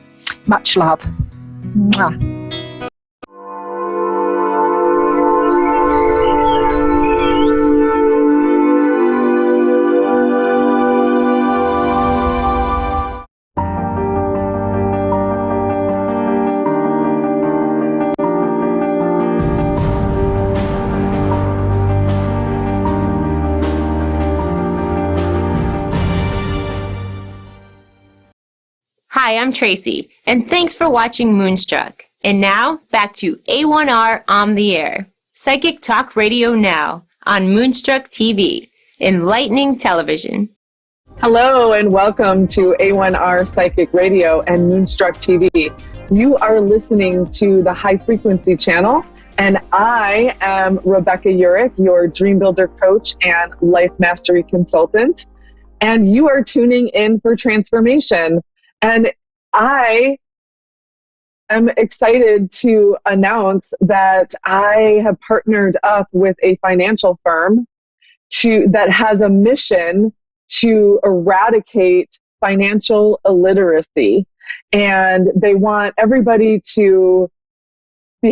Much love. Mwah. Hi, I'm Tracy, and thanks for watching Moonstruck. And now, back to A1R on the air. Psychic Talk Radio now on Moonstruck TV, enlightening television. Hello and welcome to A1R Psychic Radio and Moonstruck TV. You are listening to the High Frequency Channel, and I am Rebecca Urich, your Dream Builder Coach and Life Mastery Consultant, and you are tuning in for transformation. And I am excited to announce that I have partnered up with a financial firm that has a mission to eradicate financial illiteracy. And they want everybody to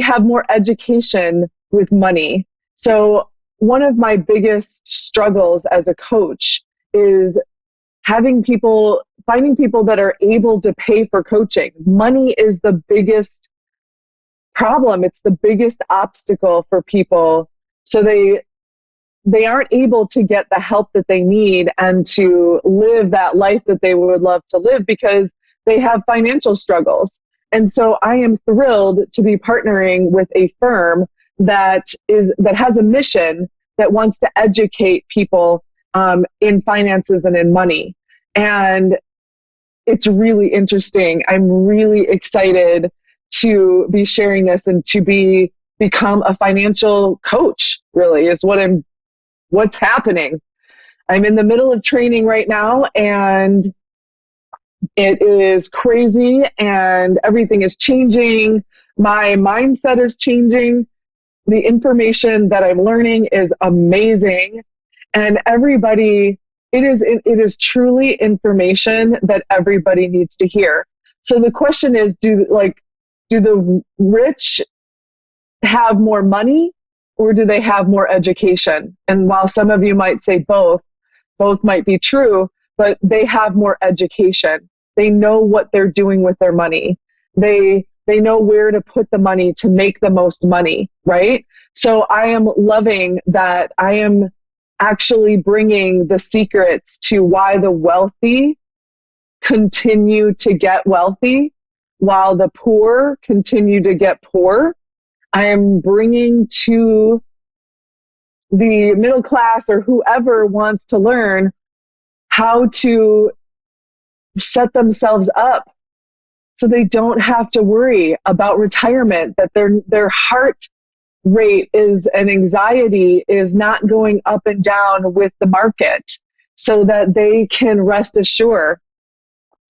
have more education with money. So one of my biggest struggles as a coach is finding people that are able to pay for coaching. Money is the biggest problem. It's the biggest obstacle for people. So they aren't able to get the help that they need and to live that life that they would love to live because they have financial struggles. And so I am thrilled to be partnering with a firm that has a mission that wants to educate people in finances and in money. And it's really interesting. I'm really excited to be sharing this and to become a financial coach, really, is what's happening. I'm in the middle of training right now, and it is crazy, and everything is changing. My mindset is changing. The information that I'm learning is amazing, and everybody, it is truly information that everybody needs to hear. So the question is, do the rich have more money, or do they have more education? And while some of you might say both might be true, but they have more education. They know what they're doing with their money. They know where to put the money to make the most money, right? So I am loving that I am actually bringing the secrets to why the wealthy continue to get wealthy while the poor continue to get poor. I am bringing to the middle class or whoever wants to learn how to set themselves up so they don't have to worry about retirement, that their heart rate is and anxiety is not going up and down with the market, so that they can rest assured.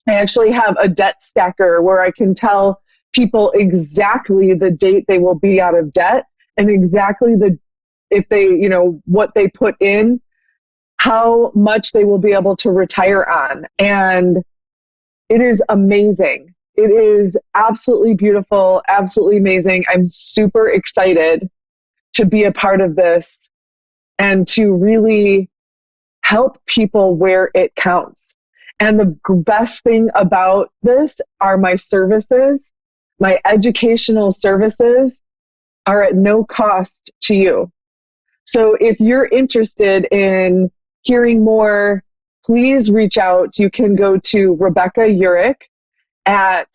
I actually have a debt stacker where I can tell people exactly the date they will be out of debt and exactly if they, what they put in, how much they will be able to retire on. And it is amazing. It is absolutely beautiful, absolutely amazing. I'm super excited to be a part of this and to really help people where it counts. And the best thing about this are my services. My educational services are at no cost to you. So if you're interested in hearing more, please reach out. You can go to Rebecca Urich at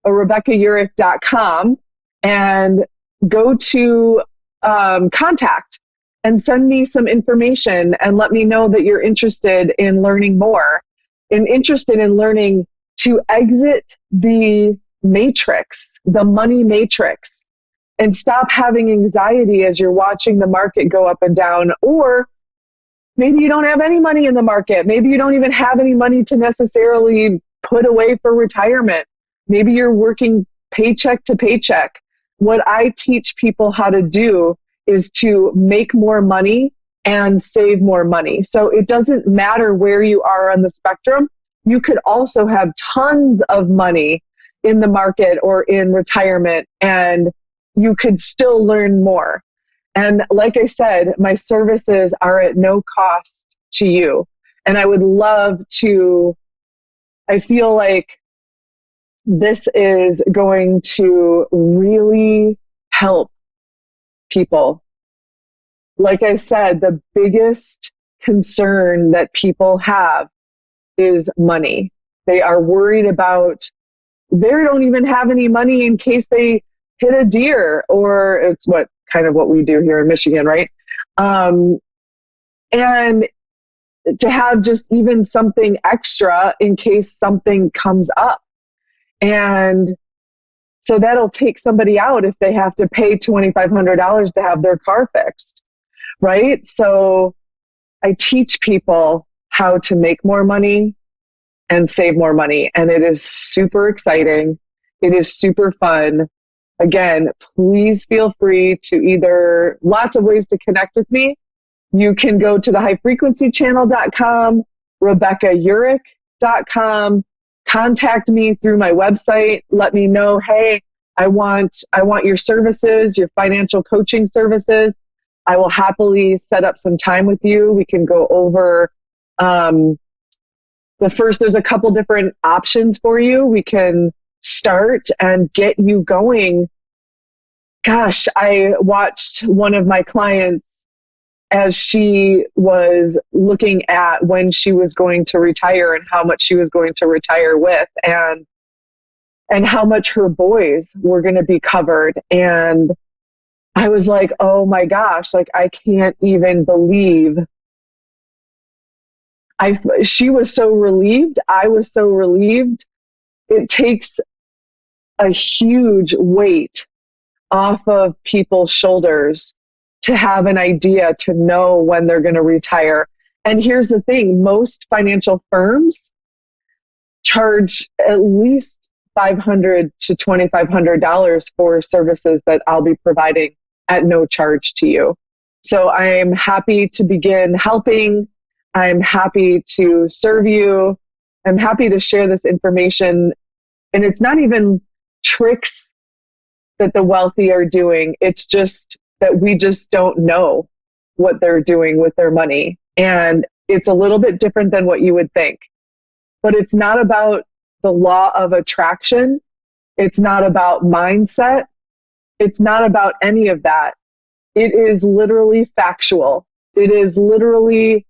RebeccaUrich.com and go to contact and send me some information and let me know that you're interested in learning more and interested in learning to exit the matrix, the money matrix, and stop having anxiety as you're watching the market go up and down. Or maybe you don't have any money in the market. Maybe you don't even have any money to necessarily put away for retirement. Maybe you're working paycheck to paycheck. What I teach people how to do is to make more money and save more money. So it doesn't matter where you are on the spectrum. You could also have tons of money in the market or in retirement, and you could still learn more. And like I said, my services are at no cost to you. And I would love to, I feel like this is going to really help people. Like I said, the biggest concern that people have is money. They are worried about, they don't even have any money in case they hit a deer, or it's what we do here in Michigan, right? And to have just even something extra in case something comes up. And so that'll take somebody out if they have to pay $2,500 to have their car fixed, right? So I teach people how to make more money and save more money. And it is super exciting. It is super fun. Again, please feel free to lots of ways to connect with me. You can go to the highfrequencychannel.com, RebeccaUrich.com, contact me through my website. Let me know, hey, I want your services, your financial coaching services. I will happily set up some time with you. We can go over there's a couple different options for you. We can start and get you going. Gosh, I watched one of my clients as she was looking at when she was going to retire and how much she was going to retire with, and how much her boys were going to be covered. And I was like, oh my gosh, like I can't even believe. She was so relieved. I was so relieved. It takes a huge weight off of people's shoulders to have an idea, to know when they're going to retire. And here's the thing, most financial firms charge at least $500 to $2,500 for services that I'll be providing at no charge to you. So I'm happy to begin helping. I'm happy to serve you. I'm happy to share this information. And it's not even tricks that the wealthy are doing. It's just that we just don't know what they're doing with their money. And it's a little bit different than what you would think. But it's not about the law of attraction. It's not about mindset. It's not about any of that. It is literally factual. It is literally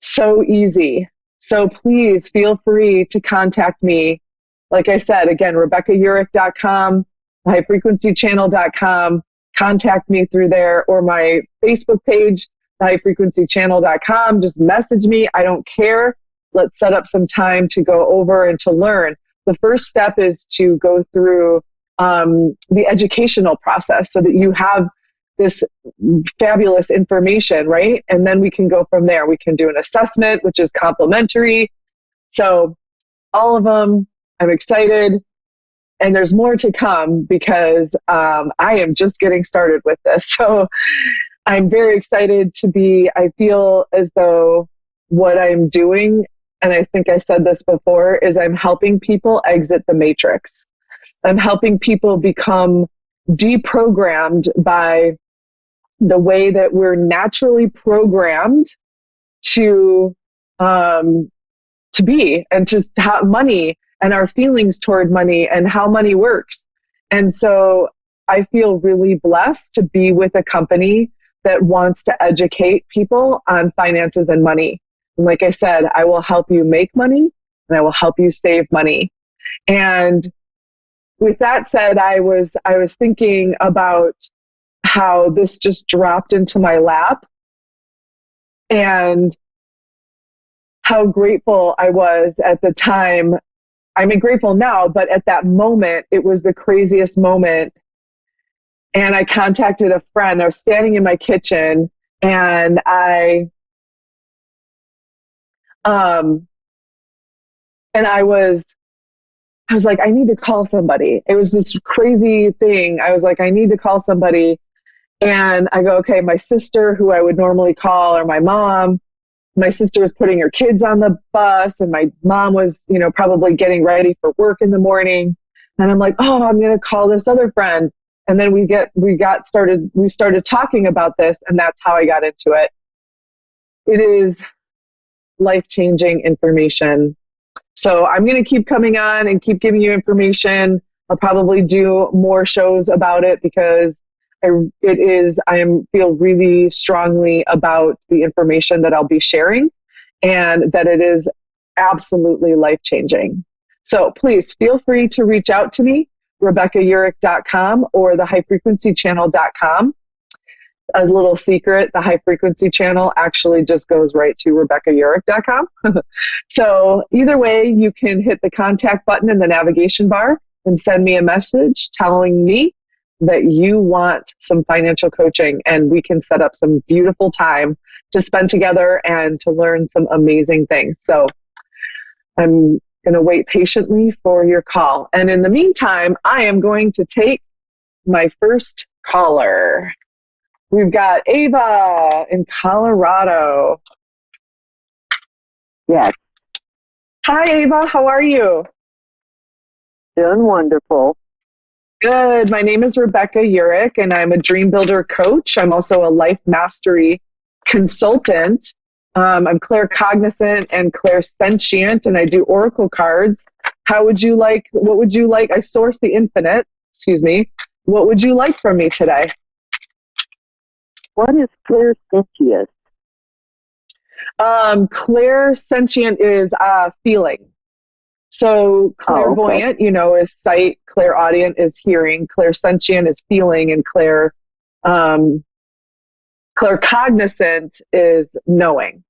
so easy. So please feel free to contact me. Like I said, again, RebeccaUrick.com, highfrequencychannel.com. Contact me through there, or my Facebook page, highfrequencychannel.com. Just message me. I don't care. Let's set up some time to go over and to learn. The first step is to go through the educational process so that you have this fabulous information, right? And then we can go from there. We can do an assessment, which is complimentary. So all of them, I'm excited. And there's more to come because I am just getting started with this. So I'm very excited I feel as though what I'm doing, and I think I said this before, is I'm helping people exit the matrix. I'm helping people become deprogrammed by the way that we're naturally programmed to be, and to have money and our feelings toward money and how money works. And so I feel really blessed to be with a company that wants to educate people on finances and money. And like I said, I will help you make money and I will help you save money. And with that said, I was thinking about how this just dropped into my lap and how grateful I was at the time. I'm grateful now, but at that moment, it was the craziest moment. And I contacted a friend. I was standing in my kitchen and I was like, I need to call somebody. It was this crazy thing. I was like, I need to call somebody. And I go, okay, my sister, who I would normally call, or my mom. My sister was putting her kids on the bus, and my mom was, probably getting ready for work in the morning. And I'm like, oh, I'm going to call this other friend. And then we started talking about this, and that's how I got into it. It is life-changing information. So I'm going to keep coming on and keep giving you information. I'll probably do more shows about it because I feel really strongly about the information that I'll be sharing, and that it is absolutely life-changing. So please feel free to reach out to me, RebeccaUrick.com or the highfrequencychannel.com. A little secret, the High Frequency Channel actually just goes right to RebeccaUrick.com. So either way, you can hit the contact button in the navigation bar and send me a message telling me that you want some financial coaching, and we can set up some beautiful time to spend together and to learn some amazing things. So I'm going to wait patiently for your call. And in the meantime, I am going to take my first caller. We've got Ava in Colorado. Yes. Hi, Ava. How are you? Doing wonderful. Good. My name is Rebecca Urick, and I'm a Dream Builder coach. I'm also a life mastery consultant. I'm claircognizant and clairsentient, and I do oracle cards. What would you like? I source the infinite. Excuse me. What would you like from me today? What is clairsentient? Clairsentient is feeling. So clairvoyant, is sight. Clairaudient is hearing. Clairsentient is feeling, and claircognizant is knowing.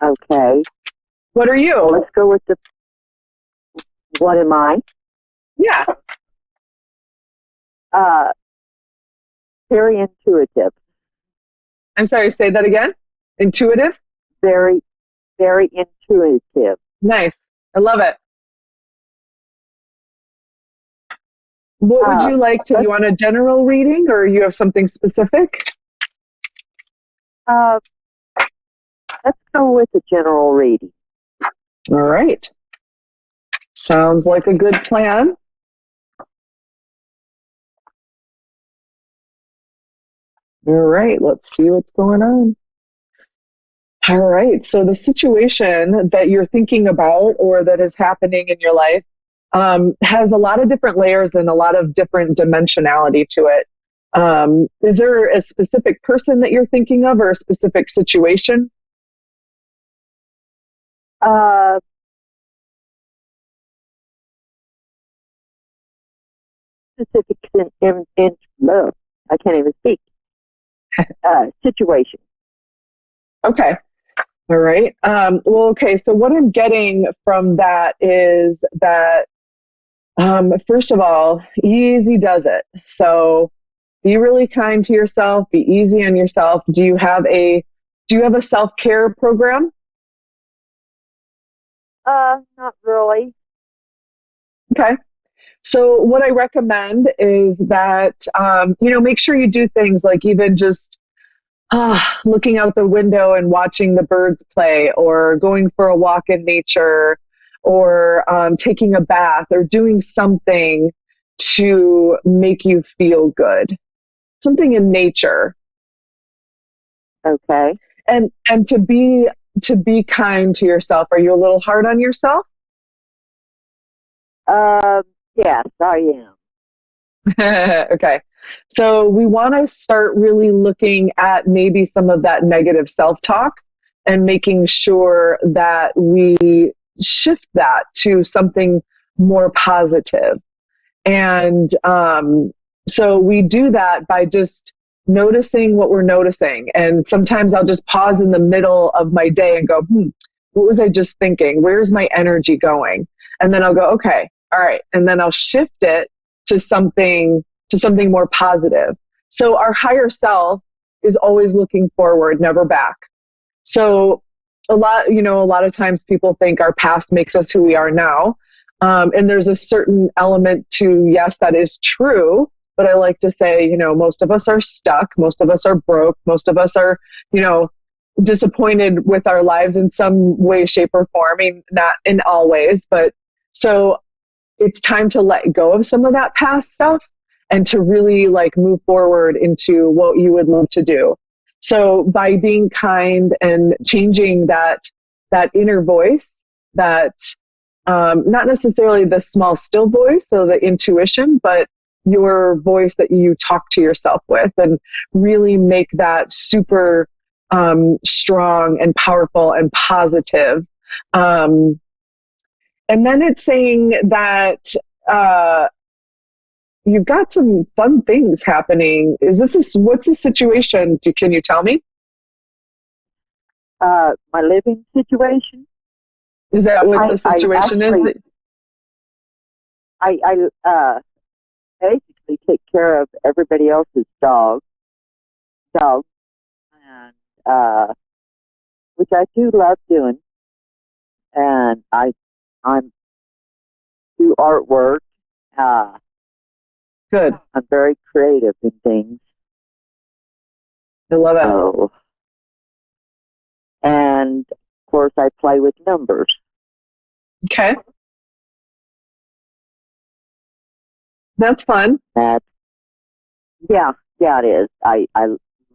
Okay. What are you? Let's go with what am I? Yeah. Very intuitive. I'm sorry, say that again. Intuitive? Very, very intuitive. Nice. I love it. What would you like to? You want a general reading, or you have something specific? Let's go with a general reading. All right. Sounds like a good plan. All right, let's see what's going on. All right, so the situation that you're thinking about or that is happening in your life has a lot of different layers and a lot of different dimensionality to it. Is there a specific person that you're thinking of or a specific situation? Specific in love. I can't even speak. Situation. Okay. All right. Well, okay. So what I'm getting from that is that, first of all, easy does it. So be really kind to yourself. Be easy on yourself. Do you have a self-care program? Not really. Okay. So what I recommend is that, make sure you do things like even just looking out the window and watching the birds play, or going for a walk in nature, or taking a bath, or doing something to make you feel good. Something in nature. Okay. And to be kind to yourself. Are you a little hard on yourself? Yes, I am. Okay. So we want to start really looking at maybe some of that negative self-talk and making sure that we shift that to something more positive. And so we do that by just noticing what we're noticing. And sometimes I'll just pause in the middle of my day and go, what was I just thinking? Where's my energy going? And then I'll go, okay, all right. And then I'll shift it to something more positive. So our higher self is always looking forward, never back. So a lot of times people think our past makes us who we are now. And there's a certain element to, yes, that is true. But I like to say, most of us are stuck. Most of us are broke. Most of us are, disappointed with our lives in some way, shape, or form. I mean, not in all ways, but so it's time to let go of some of that past stuff and to really move forward into what you would love to do. So by being kind and changing that inner voice, that not necessarily the small, still voice, so the intuition, but your voice that you talk to yourself with, and really make that super strong and powerful and positive. And then it's saying that you've got some fun things happening. What's the situation? Can you tell me? My living situation. Is that what the situation is? I basically take care of everybody else's dogs, and which I do love doing. And I'm do artwork. Good. I'm very creative in things. I love it. And of course, I play with numbers. Okay. That's fun. Yeah, it is. I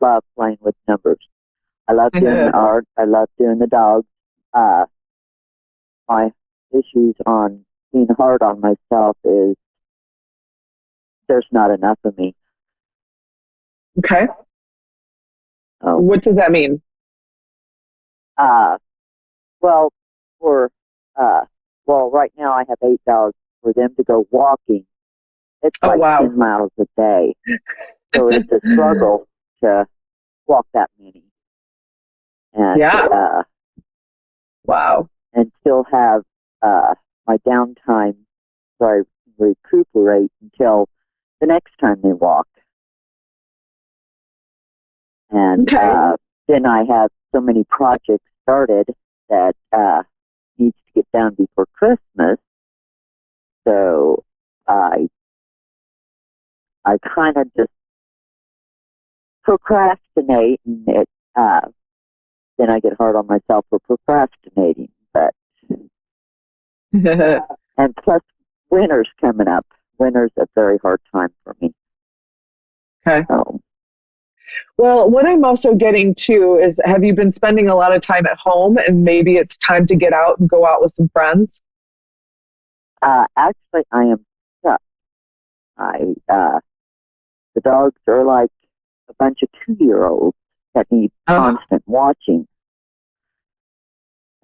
love playing with numbers. I love doing the art. I love doing the dogs. My issues on being hard on myself is there's not enough of me. Okay. What does that mean? Right now I have 8 dogs. For them to go walking, it's 10 miles a day. So it's a struggle to walk that many. And, and still have my downtime so I recuperate until the next time they walk. And then I have so many projects started that needs to get done before Christmas. So I I kind of just procrastinate, and then I get hard on myself for procrastinating. But and plus, winter's coming up. Winter's a very hard time for me. Okay. So, well, what I'm also getting to is, have you been spending a lot of time at home, and maybe it's time to get out and go out with some friends? actually, I am stuck. The dogs are like a bunch of 2-year-olds that need constant watching.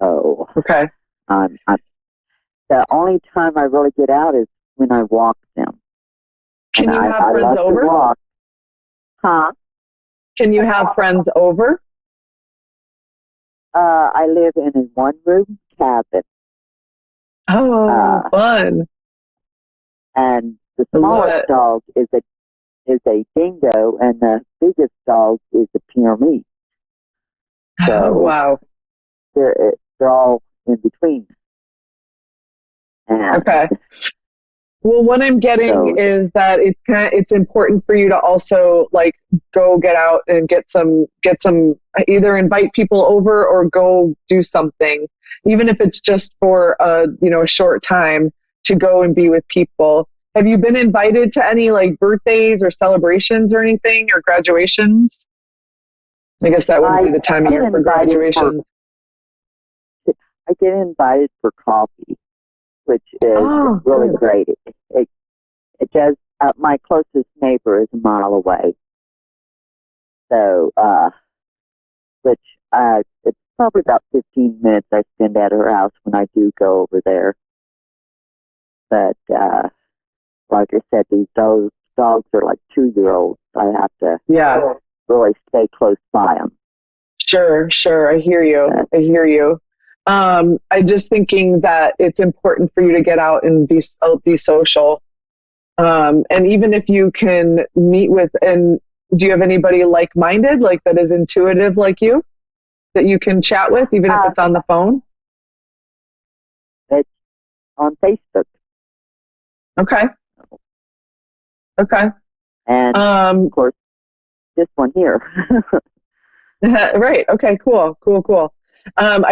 So, okay. The only time I really get out is when I walk them. Can you have friends love over? To walk. Huh? Can you have friends over? I live in a one-room cabin. Oh, fun. And the smallest dog is a dingo, and the biggest dog is a Pyrenees. So wow. They're all in between. And okay. Well, what I'm getting is that it's important for you to also like go get out and get some either invite people over or go do something, even if it's just for a short time, to go and be with people. Have you been invited to any like birthdays or celebrations or anything, or graduations? I guess that would be the time of year for graduation. I get invited for coffee, which is really great. It does. My closest neighbor is a mile away, so it's probably about 15 minutes I spend at her house when I do go over there. But like I said, these dogs are like 2-year-olds. I have to really stay close by them. Sure. I hear you. I'm just thinking that it's important for you to get out and be social. And even if you can meet with, and do you have anybody like-minded, like that is intuitive like you, that you can chat with, even if it's on the phone? It's on Facebook. Okay. And of course, this one here. Right. Okay, cool. I'm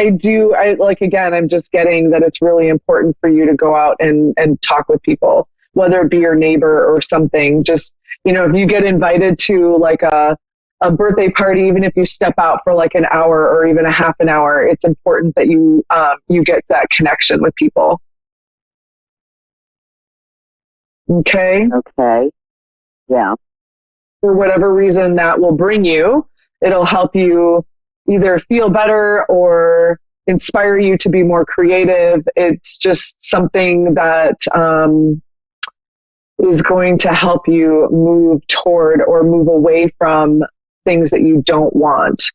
just getting that it's really important for you to go out and talk with people, whether it be your neighbor or something. Just, if you get invited to like a birthday party, even if you step out for like an hour or even a half an hour, it's important that you get that connection with people. Okay. Yeah. For whatever reason that will bring you, it'll help you either feel better or inspire you to be more creative. It's just something that is going to help you move toward or move away from things that you don't want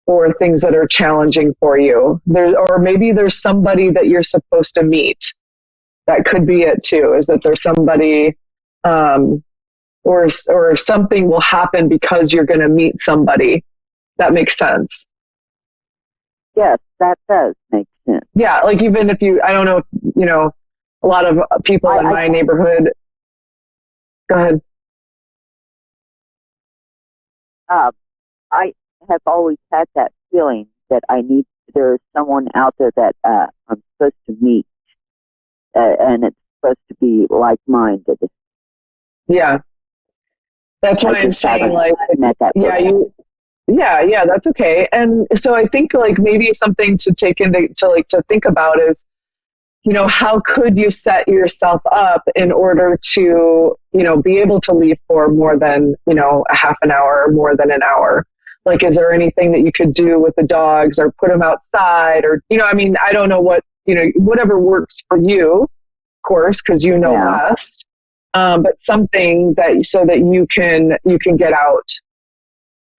or things that are challenging for you. Or maybe there's somebody that you're supposed to meet. That could be it too, is that there's somebody or something will happen because you're going to meet somebody. That makes sense. Yes, that does make sense. Yeah, like even if I don't know if, a lot of people in my neighborhood. Go ahead. I have always had that feeling that there's someone out there that I'm supposed to meet, and it's supposed to be like-minded. Yeah. That's why I'm saying yeah, that's okay. And so I think like maybe something to take into to think about is, how could you set yourself up in order to, be able to leave for more than, a half an hour or more than an hour? Like, is there anything that you could do with the dogs or put them outside or, I don't know what, whatever works for you, of course, because best. But something so that you can get out.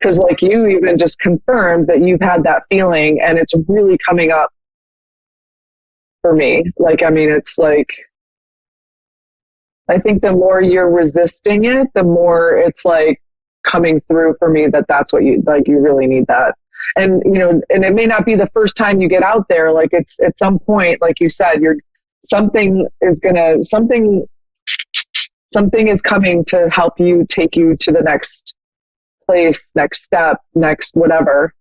Because like you even just confirmed that you've had that feeling and it's really coming up for me. Like, it's like, I think the more you're resisting it, the more it's like coming through for me that's what you really need that. And, and it may not be the first time you get out there. Like it's at some point, like you said, something Something is coming to help you, take you to the next place, next step, next whatever.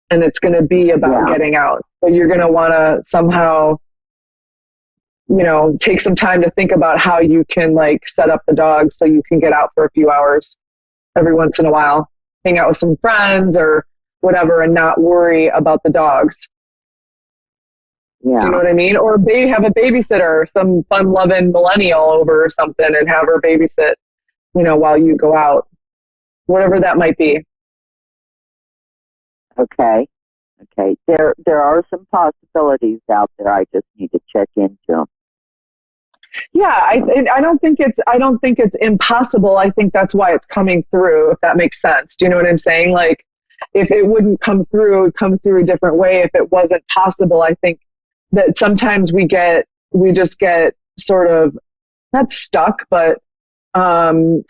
And it's going to be about getting out. But you're going to want to somehow, take some time to think about how you can like set up the dog so you can get out for a few hours every once in a while, hang out with some friends or whatever, and not worry about the dogs. Yeah. Do you know what I mean? Or have a babysitter, some fun-loving millennial over or something, and have her babysit, while you go out, whatever that might be. Okay. There are some possibilities out there. I just need to check into them. Yeah, I don't think it's impossible. I think that's why it's coming through, if that makes sense. Do you know what I'm saying? Like, if it wouldn't come through, it would come through a different way. If it wasn't possible, I think that sometimes we just get sort of not stuck, but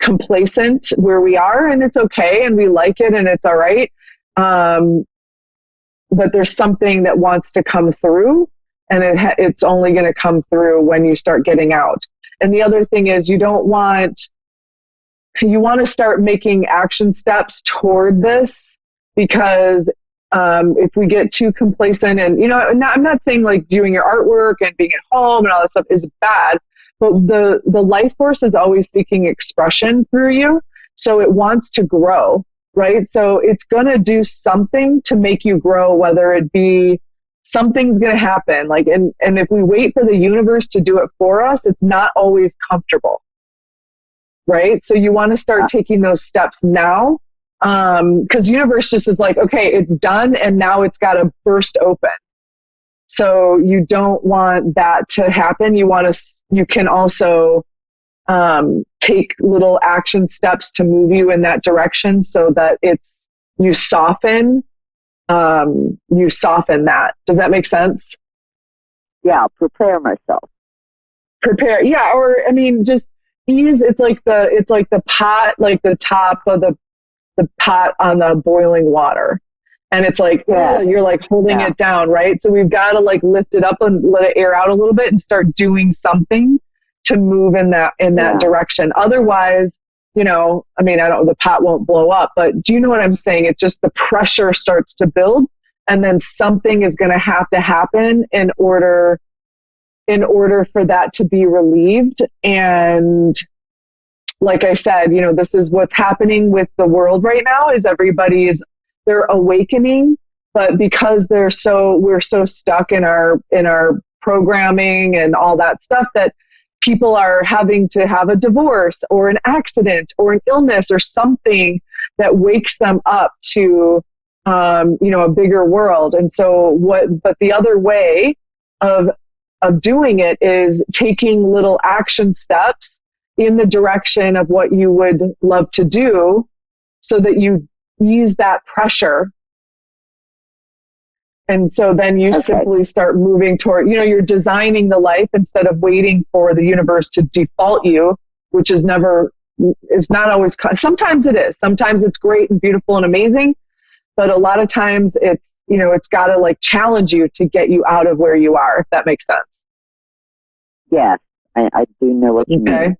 complacent where we are, and it's okay, and we like it, and it's all right. But there's something that wants to come through, and it's only going to come through when you start getting out. And the other thing is, you want to start making action steps toward this, because if we get too complacent, and I'm not saying like doing your artwork and being at home and all that stuff is bad, but the life force is always seeking expression through you, so it wants to grow, right? So it's going to do something to make you grow, whether it be something's going to happen. Like, and if we wait for the universe to do it for us, it's not always comfortable, right? So you want to start taking those steps now, because universe just is like, okay, it's done, and now it's got to burst open. So you don't want that to happen. You can also take little action steps to move you in that direction, so that you soften that. Does that make sense? Yeah, prepare myself. Prepare, yeah, or I mean, just ease. It's like the pot, like the top of the pot on the boiling water, and it's like you're like holding it down, right? So we've got to like lift it up and let it air out a little bit, and start doing something to move in that direction. Otherwise, the pot won't blow up, but do you know what I'm saying? It's just the pressure starts to build, and then something is going to have to happen in order for that to be relieved. And like I said, this is what's happening with the world right now, is they're awakening, but because we're so stuck in our programming and all that stuff, that people are having to have a divorce or an accident or an illness or something that wakes them up to, a bigger world. And so but the other way of doing it is taking little action steps in the direction of what you would love to do, so that you ease that pressure. And so then you simply start moving toward, you're designing the life instead of waiting for the universe to default you, which is not always, sometimes it is. Sometimes it's great and beautiful and amazing, but a lot of times it's got to like challenge you to get you out of where you are, if that makes sense. Yes, I do know what you mean.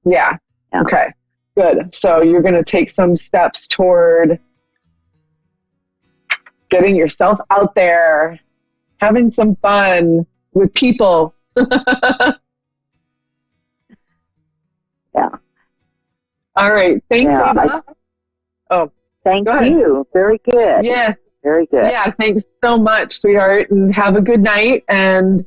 Yeah. Okay, good. So you're going to take some steps toward getting yourself out there, having some fun with people. Yeah. All right. Thanks, Ava. Thank you. Very good. Yeah. Very good. Yeah. Thanks so much, sweetheart. And have a good night. And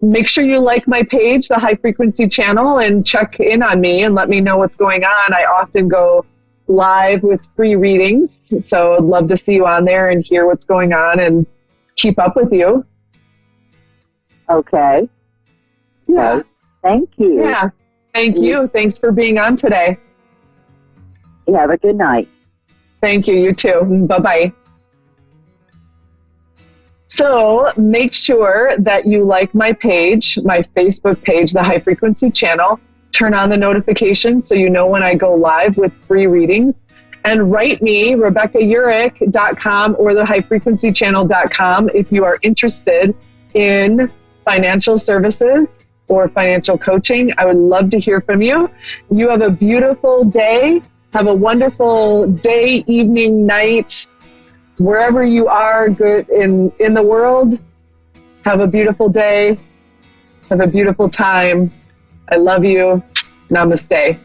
make sure you like my page, the High Frequency Channel, and check in on me and let me know what's going on. I often go live with free readings, so I'd love to see you on there and hear what's going on and keep up with you. Okay. Yeah. Okay. Thank you. Yeah. Thank you. Thanks for being on today. You have a good night. Thank you. You too. Bye-bye. So make sure that you like my page, my Facebook page, the High Frequency Channel. Turn on the notifications so you know when I go live with free readings. And write me, RebeccaUrick.com or the highfrequencychannel.com if you are interested in financial services or financial coaching, I would love to hear from you. You have a beautiful day. Have a wonderful day, evening, night, wherever you are good in the world. Have a beautiful day. Have a beautiful time. I love you. Namaste.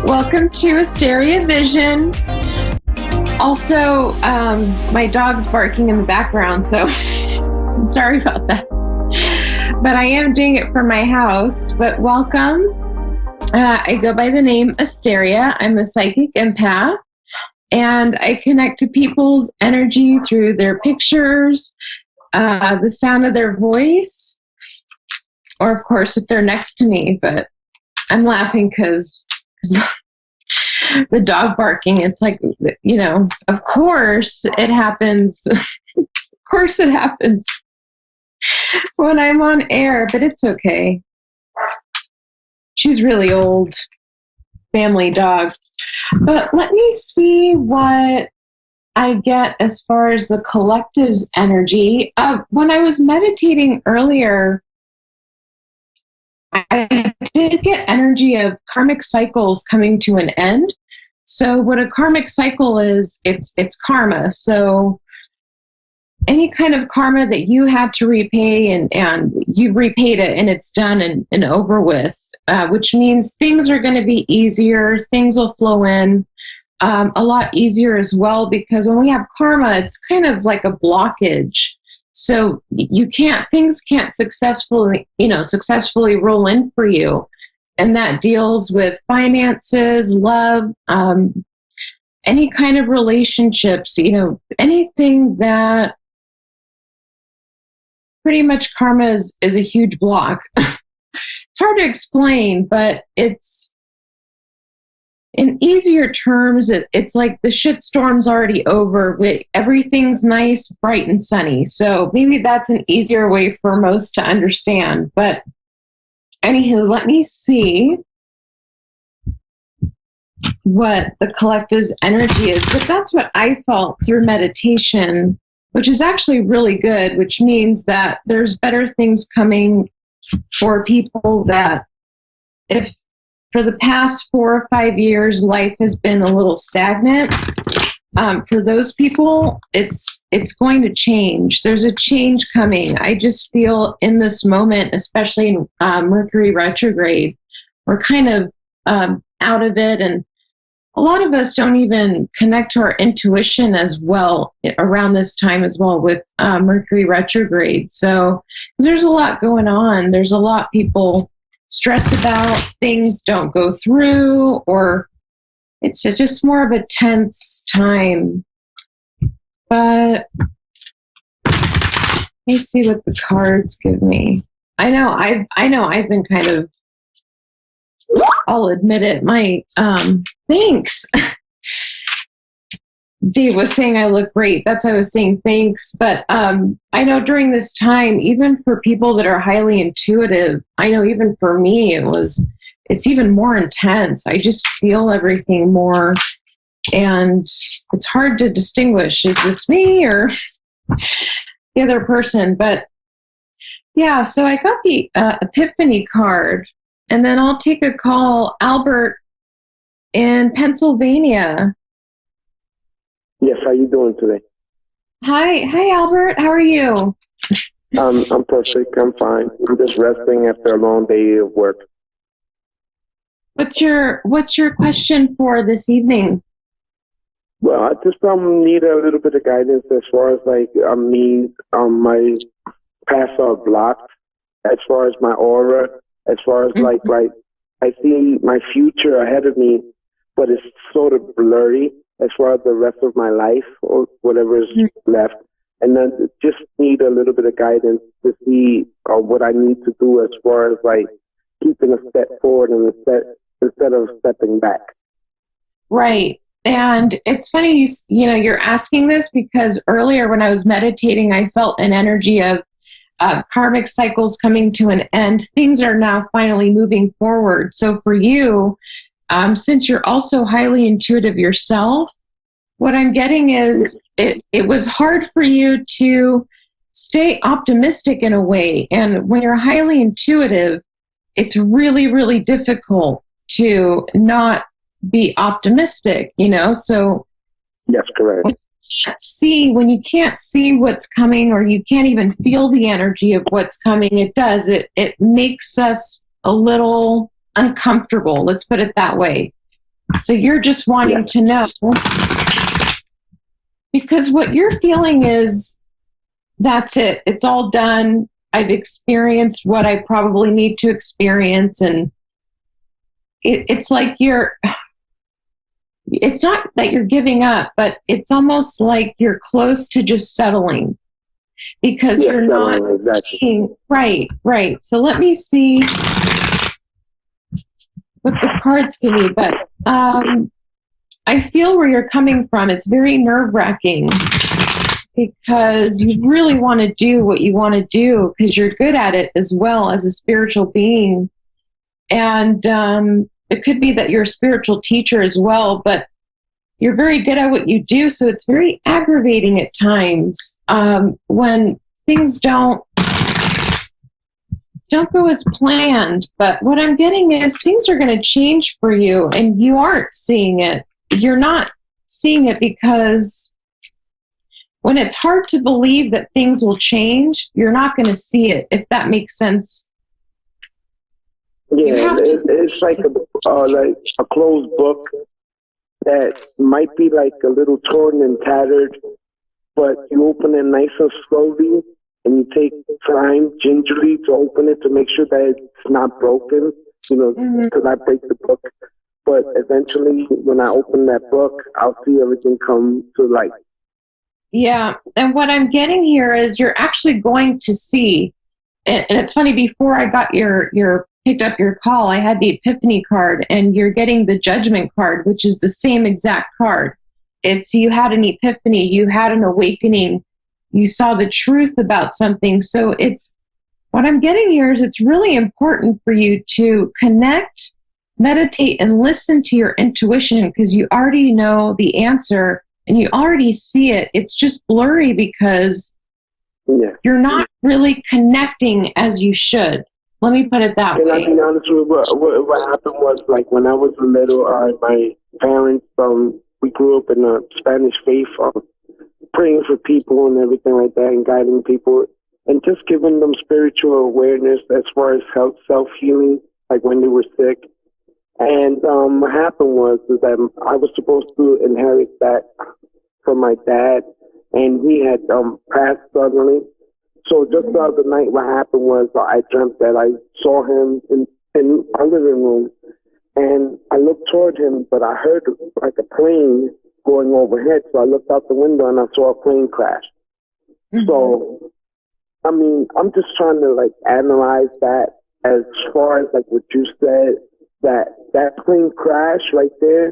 Welcome to Asteria Vision. Also, my dog's barking in the background, so sorry about that. But I am doing it from my house. But welcome. I go by the name Asteria. I'm a psychic empath, and I connect to people's energy through their pictures, the sound of their voice, or of course if they're next to me. But I'm laughing because the dog barking, it's like, you know, of course it happens. Of course it happens when I'm on air, but it's okay. She's really old, family dog. But let me see what I get as far as the collective's energy. When I was meditating earlier, I did get energy of karmic cycles coming to an end. So what a karmic cycle is, it's karma. So any kind of karma that you had to repay and you've repaid it and it's done and over with, which means things are going to be easier. Things will flow in a lot easier as well, because when we have karma, it's kind of like a blockage. So things can't successfully roll in for you. And that deals with finances, love, any kind of relationships, anything that pretty much karma is a huge block. It's hard to explain, but it's in easier terms, it's like the shitstorm's already over. Everything's nice, bright, and sunny. So maybe that's an easier way for most to understand. But anywho, let me see what the collective's energy is. But that's what I felt through meditation, which is actually really good, which means that there's better things coming for people that if for the past 4 or 5 years, life has been a little stagnant. For those people, it's going to change. There's a change coming. I just feel in this moment, especially in Mercury retrograde, we're kind of out of it. And a lot of us don't even connect to our intuition as well around this time as well with Mercury retrograde. So 'cause there's a lot going on. There's a lot people stress about, things don't go through, or it's just more of a tense time. But let me see what the cards give me. I know I've been kind of I'll admit it. My thanks. Dave was saying I look great. That's why I was saying thanks. But I know during this time, even for people that are highly intuitive, I know even for me, it's even more intense. I just feel everything more. And it's hard to distinguish, is this me or the other person? But yeah, so I got the Epiphany card, and then I'll take a call. Albert in Pennsylvania. Yes, how you doing today? Hi, Albert. How are you? I'm perfect. I'm fine. I'm just resting after a long day of work. What's your question for this evening? Well, I just need a little bit of guidance as far as like my paths are blocked, as far as my aura, as far as like I see my future ahead of me, but it's sort of blurry as far as the rest of my life or whatever is left. And then just need a little bit of guidance to see what I need to do as far as like keeping a step forward and instead of stepping back. Right. And it's funny, you're asking this because earlier when I was meditating, I felt an energy of karmic cycles coming to an end. Things are now finally moving forward. So for you, since you're also highly intuitive yourself, what I'm getting is it was hard for you to stay optimistic in a way. And when you're highly intuitive, it's really, really difficult to not be optimistic, So yes, correct. When you can't see what's coming, or you can't even feel the energy of what's coming, it makes us a little uncomfortable. Let's put it that way. So you're just wanting to know, because what you're feeling is, that's it. It's all done. I've experienced what I probably need to experience. And it's like it's not that you're giving up, but it's almost like you're close to just settling because you're not seeing. Right. So let me see what the cards give me. But I feel where you're coming from. It's very nerve-wracking because you really want to do what you want to do because you're good at it as well as a spiritual being. And it could be that you're a spiritual teacher as well, but you're very good at what you do. So it's very aggravating at times when things don't go as planned. But what I'm getting is things are going to change for you, and you aren't seeing it. You're not seeing it because when it's hard to believe that things will change, you're not going to see it, if that makes sense. Yeah, it's like a closed book that might be like a little torn and tattered, but you open it nice and slowly, and you take time gingerly to open it to make sure that it's not broken, because I break the book. But eventually, when I open that book, I'll see everything come to light. Yeah, and what I'm getting here is you're actually going to see, and it's funny, before I got picked up your call, I had the Epiphany card, and you're getting the Judgment card, which is the same exact card. It's you had an epiphany, you had an awakening, you saw the truth about something. So it's, what I'm getting here is it's really important for you to connect, meditate, and listen to your intuition, because you already know the answer and you already see it. It's just blurry because you're not really connecting as you should. Let me put it that way. Can I be honest with you? What happened was, like, when I was little, my parents, we grew up in the Spanish faith, praying for people and everything like that, and guiding people, and just giving them spiritual awareness as far as self-healing, like when they were sick. And what happened was that I was supposed to inherit that from my dad, and he had passed suddenly. So just the other night, what happened was I dreamt that I saw him in our living room, and I looked toward him, but I heard like a plane going overhead. So I looked out the window and I saw a plane crash. Mm-hmm. So, I mean, I'm just trying to like analyze that as far as like what you said, that plane crash right there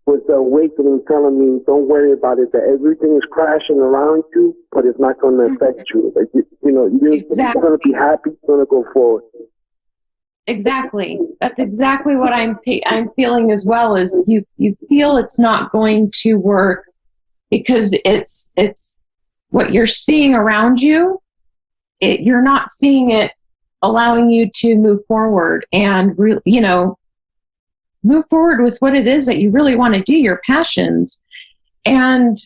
was the awakening telling me, don't worry about it, that everything is crashing around you, but it's not going to affect you. Like, you're going to be happy, you're going to go forward. Exactly. That's exactly what I'm feeling as well. Is you feel it's not going to work because it's what you're seeing around you. You're not seeing it allowing you to move forward and move forward with what it is that you really want to do, your passions. And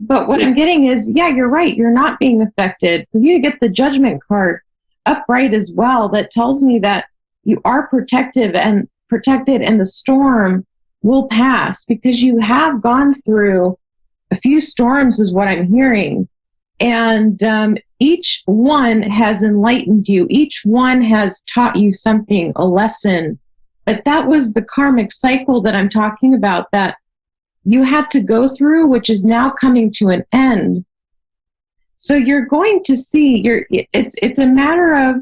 but what I'm getting is, yeah, you're right. You're not being affected. For you to get the Judgment card upright as well, that tells me that you are protected, and the storm will pass because you have gone through a few storms, is what I'm hearing. And each one has enlightened you. Each one has taught you something, a lesson. But that was the karmic cycle that I'm talking about, that you had to go through, which is now coming to an end. So you're going to see, it's a matter of,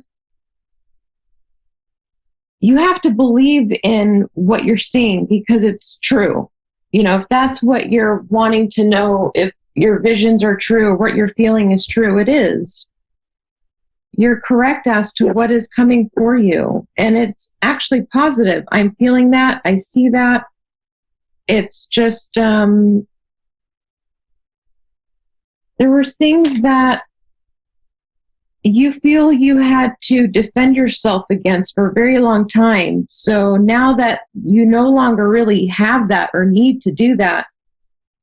you have to believe in what you're seeing because it's true. If that's what you're wanting to know, if your visions are true, or what you're feeling is true, it is. You're correct as to what is coming for you. And it's actually positive. I'm feeling that. I see that. It's just, there were things that you feel you had to defend yourself against for a very long time. So now that you no longer really have that or need to do that,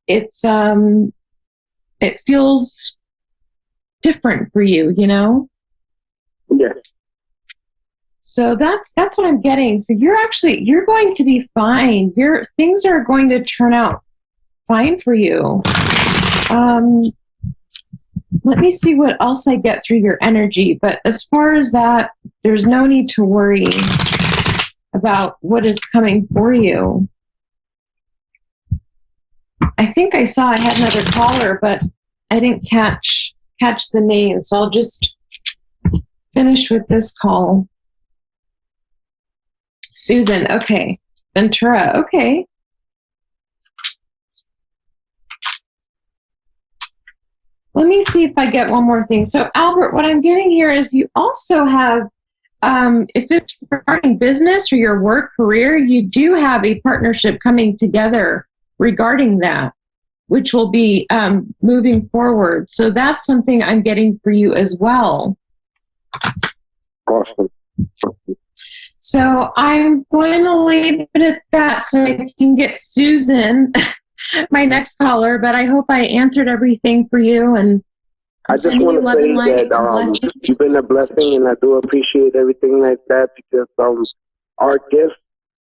it feels different for you, Yes. So that's what I'm getting. So you're going to be fine. Things are going to turn out fine for you. Let me see what else I get through your energy. But as far as that, there's no need to worry about what is coming for you. I think I saw I had another caller, but I didn't catch the name. So I'll just finish with this call. Susan, okay. Ventura, okay. Let me see if I get one more thing. So, Albert, what I'm getting here is you also have, if it's regarding business or your work career, you do have a partnership coming together regarding that, which will be moving forward. So that's something I'm getting for you as well. Awesome. So I'm going to leave it at that so I can get Susan, my next caller, but I hope I answered everything for you. And I just want to say that you've been a blessing, and I do appreciate everything like that, because our gifts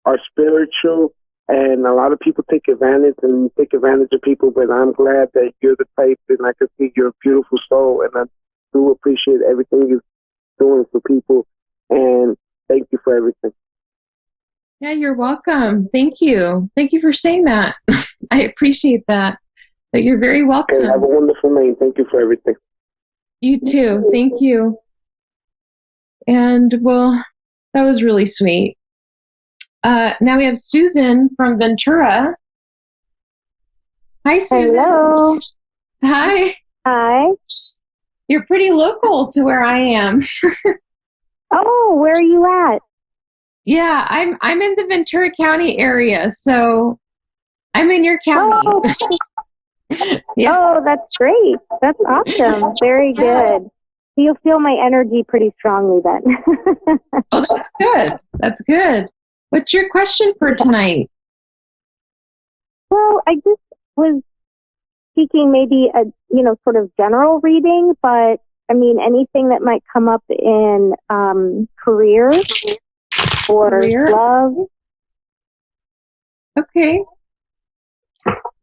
are spiritual, and a lot of people take advantage of people, but I'm glad that you're the type, and I can see you're a beautiful soul, and I do appreciate everything you're doing for people, and thank you for everything. Yeah, you're welcome. Thank you. Thank you for saying that. I appreciate that. But you're very welcome. Okay, have a wonderful night. Thank you for everything. You too. Thank you. And, well, that was really sweet. Now we have Susan from Ventura. Hi, Susan. Hello. Hi. Hi. You're pretty local to where I am. Oh, where are you at? Yeah, I'm in the Ventura County area, so I'm in your county. Oh, yeah. Oh, that's great. That's awesome. Very good. You'll feel my energy pretty strongly then. Oh, that's good. That's good. What's your question for tonight? Well, I just was seeking maybe a, sort of general reading, but I mean, anything that might come up in career or love. Okay.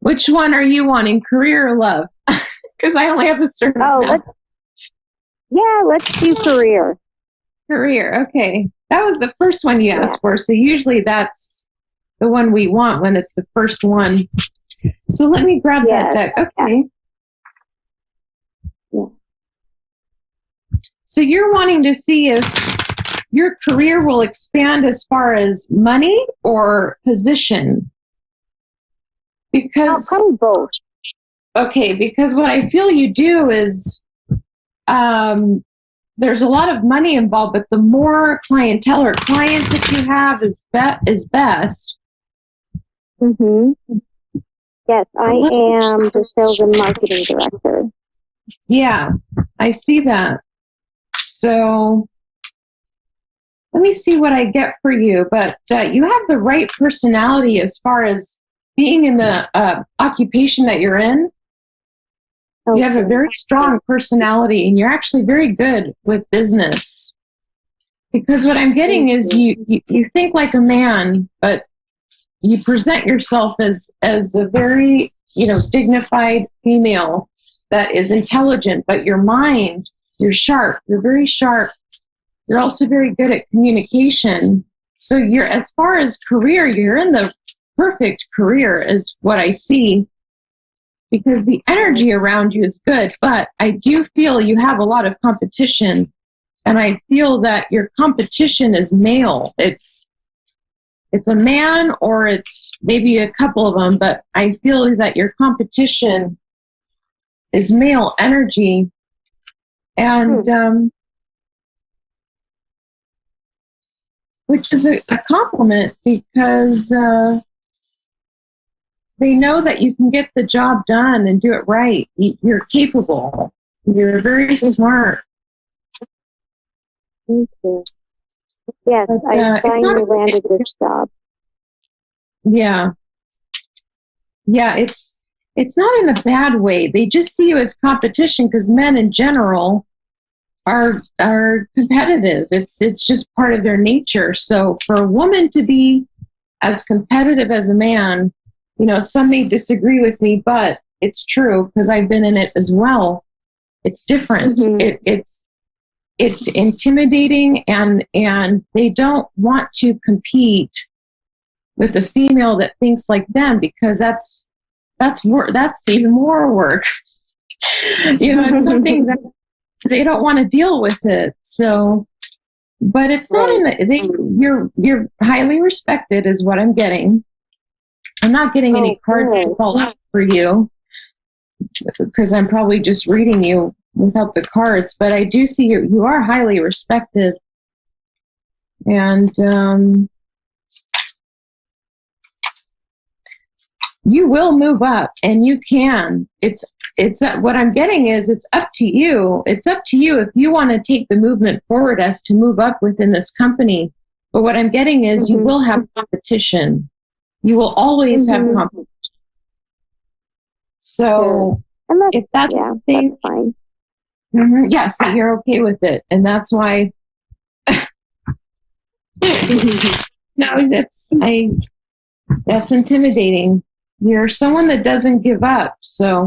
Which one are you wanting, career or love? Because I only have a certain amount. Let's do career. Career, okay. That was the first one you asked for, so usually that's the one we want when it's the first one. So let me grab that deck. Okay. Yeah. So you're wanting to see if your career will expand as far as money or position? Because probably both. Okay, because what I feel you do is there's a lot of money involved, but the more clientele or clients that you have is best. Mm-hmm. Yes, I am the sales and marketing director. Yeah, I see that. So let me see what I get for you. But you have the right personality as far as being in the occupation that you're in. Okay. You have a very strong personality, and you're actually very good with business. Because what I'm getting is you think like a man, but you present yourself as a very, dignified female that is intelligent, but your mind, you're sharp. You're very sharp. You're also very good at communication. So you're, as far as career, you're in the perfect career is what I see, because the energy around you is good, but I do feel you have a lot of competition, and I feel that your competition is male. It's a man, or it's maybe a couple of them, but I feel that your competition is male energy. And which is a compliment, because they know that you can get the job done and do it right. You're capable. You're very smart. Thank you. Yes, But, I finally landed this job. Yeah. Yeah, it's not in a bad way. They just see you as competition, because men in general are competitive. It's just part of their nature. So for a woman to be as competitive as a man, some may disagree with me, but it's true, because I've been in it as well. It's different. Mm-hmm. It's intimidating, and they don't want to compete with a female that thinks like them, because that's even more work. It's something that they don't want to deal with it. So, but it's not you're highly respected is what I'm getting. I'm not getting any cards to fall out for you, because I'm probably just reading you without the cards, but I do see you are highly respected. And you will move up, and you can. It's what I'm getting is it's up to you. It's up to you if you want to take the movement forward as to move up within this company. But what I'm getting is you will have competition. You will always have competition. So if that's the thing, that's fine. Yeah, so you're okay with it, and that's why. No, that's intimidating. You're someone that doesn't give up, so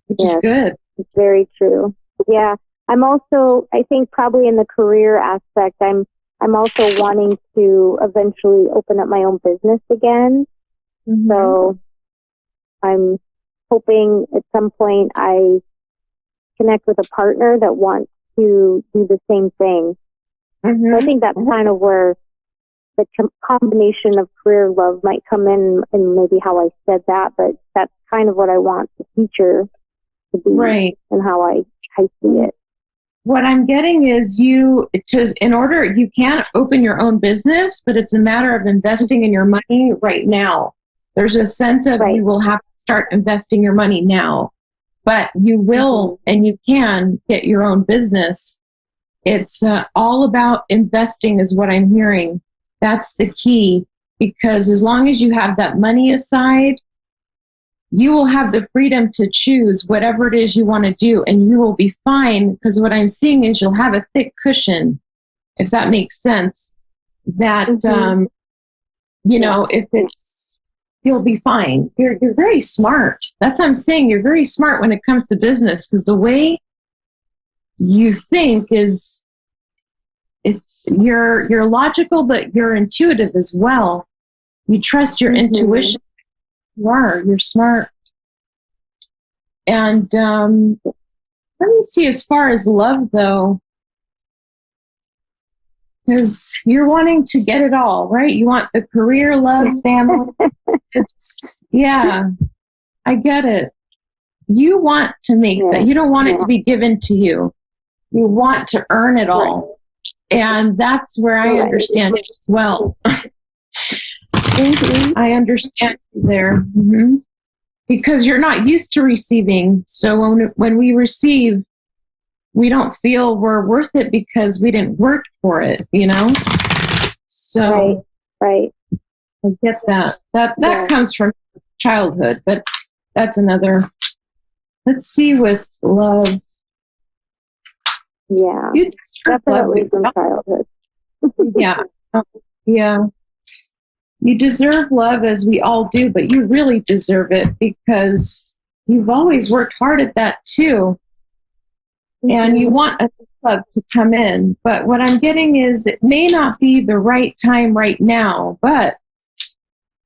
which is good. It's very true. Yeah, I'm also, I think probably in the career aspect, I'm also wanting to eventually open up my own business again. Mm-hmm. So I'm hoping at some point I connect with a partner that wants to do the same thing. Mm-hmm. So I think that's kind of where the combination of career love might come in, and maybe how I said that, but that's kind of what I want the future to be, right? And how I see it. What I'm getting is you can't open your own business, but it's a matter of investing in your money right now. There's a sense of you will have to start investing your money now, but you will and you can get your own business. It's all about investing is what I'm hearing. That's the key, because as long as you have that money aside, you will have the freedom to choose whatever it is you want to do, and you will be fine, because what I'm seeing is you'll have a thick cushion, if that makes sense, that, if it's, you'll be fine. You're very smart. That's what I'm saying. You're very smart when it comes to business, because the way you think is, you're logical, but you're intuitive as well. You trust your intuition. You're smart. And let me see, as far as love, though, Because you're wanting to get it all, right? You want the career, love, family. Yeah, I get it. You want to make that. You don't want it to be given to you. You want to earn it all. And that's where I understand you as well. I understand you there. Because you're not used to receiving. So when we receive, we don't feel we're worth it because we didn't work for it, So right. I get that. That comes from childhood, but that's another. Let's see with love. Yeah, you definitely from childhood. Yeah. You deserve love, as we all do, but you really deserve it because you've always worked hard at that too. And you want a love to come in. But what I'm getting is it may not be the right time right now, but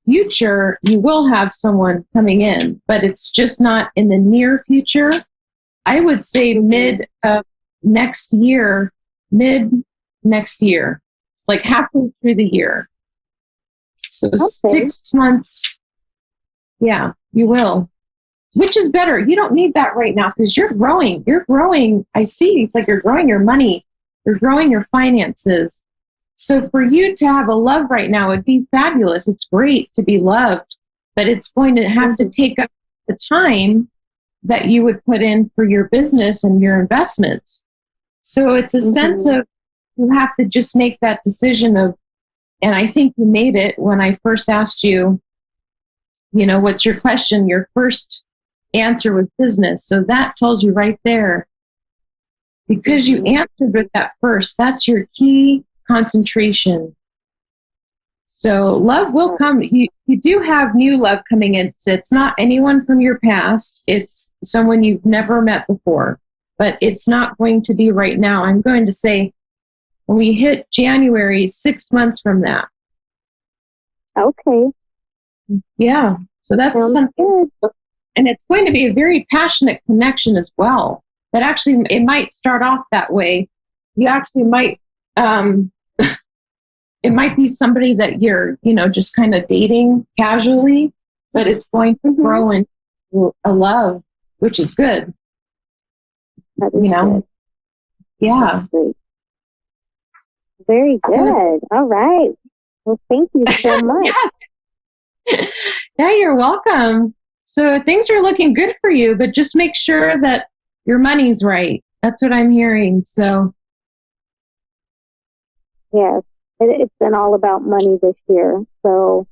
future, you will have someone coming in, but it's just not in the near future. I would say mid next year. It's like halfway through the year. So 6 months, you will. Which is better. You don't need that right now because you're growing. I see. It's like you're growing your money. You're growing your finances. So for you to have a love right now would be fabulous. It's great to be loved, but it's going to have to take up the time that you would put in for your business and your investments. So it's a sense of you have to just make that decision of, and I think you made it when I first asked you, what's your question? Your first answer was business. So that tells you right there, because you answered with that first, that's your key concentration. So love will come. You do have new love coming in. So it's not anyone from your past. It's someone you've never met before, but it's not going to be right now. I'm going to say when we hit January, 6 months from that. Okay. Yeah. So that's something. And it's going to be a very passionate connection as well. That actually, it might start off that way. You actually might, it might be somebody that you're, just kind of dating casually, but it's going to grow into a love, which is good. Good. Yeah. That's great. Very good. All right. Well, thank you so much. Yes. Yeah, you're welcome. So things are looking good for you, but just make sure that your money's right. That's what I'm hearing. So. Yes. It's been all about money this year. So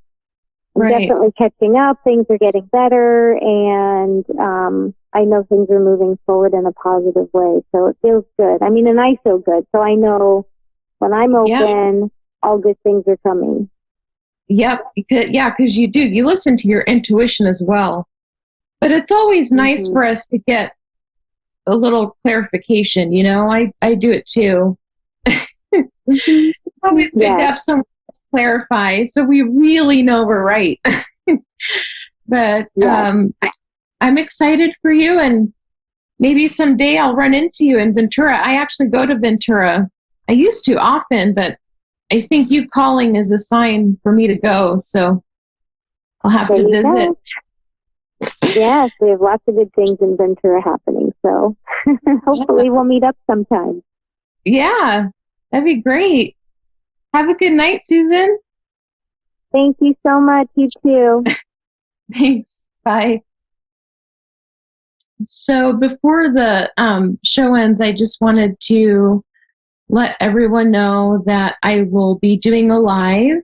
I'm definitely catching up. Things are getting better. And I know things are moving forward in a positive way. So it feels good. I mean, and I feel good. So I know when I'm open, all good things are coming. Yep. Because you do. You listen to your intuition as well. But it's always nice for us to get a little clarification. I do it too. It's always good to have someone clarify so we really know we're right. But I'm excited for you, and maybe someday I'll run into you in Ventura. I actually go to Ventura. I used to often, but I think you calling is a sign for me to go, so I'll have to visit. Yes, we have lots of good things in Ventura happening, so hopefully we'll meet up sometime. Yeah, that'd be great. Have a good night, Susan. Thank you so much. You too. Thanks. Bye. So before the show ends, I just wanted to let everyone know that I will be doing a live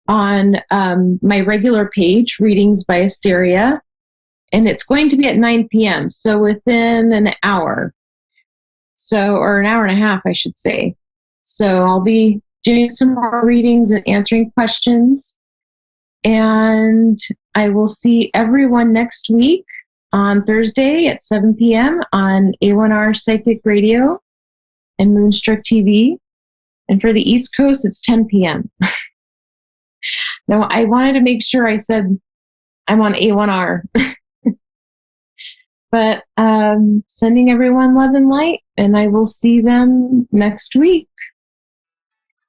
on my regular page, Readings by Asteria, and it's going to be at 9 p.m., so within an hour. Or an hour and a half, I should say. So I'll be doing some more readings and answering questions. And I will see everyone next week on Thursday at 7 p.m. on A1R Psychic Radio and Moonstruck TV. And for the East Coast, it's 10 p.m. Now, I wanted to make sure I said I'm on A1R. But sending everyone love and light, and I will see them next week.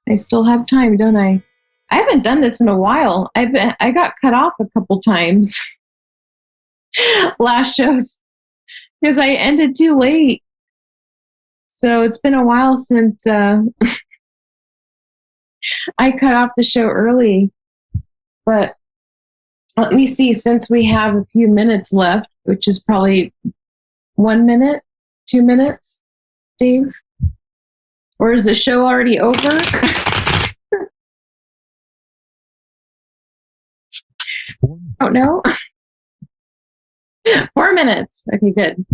I still have time, don't I? I haven't done this in a while. I got cut off a couple times last shows because I ended too late. So it's been a while since I cut off the show early. But let me see, since we have a few minutes left, which is probably 1 minute, 2 minutes, Dave? Or is the show already over? Don't know. 4 minutes. Okay, good.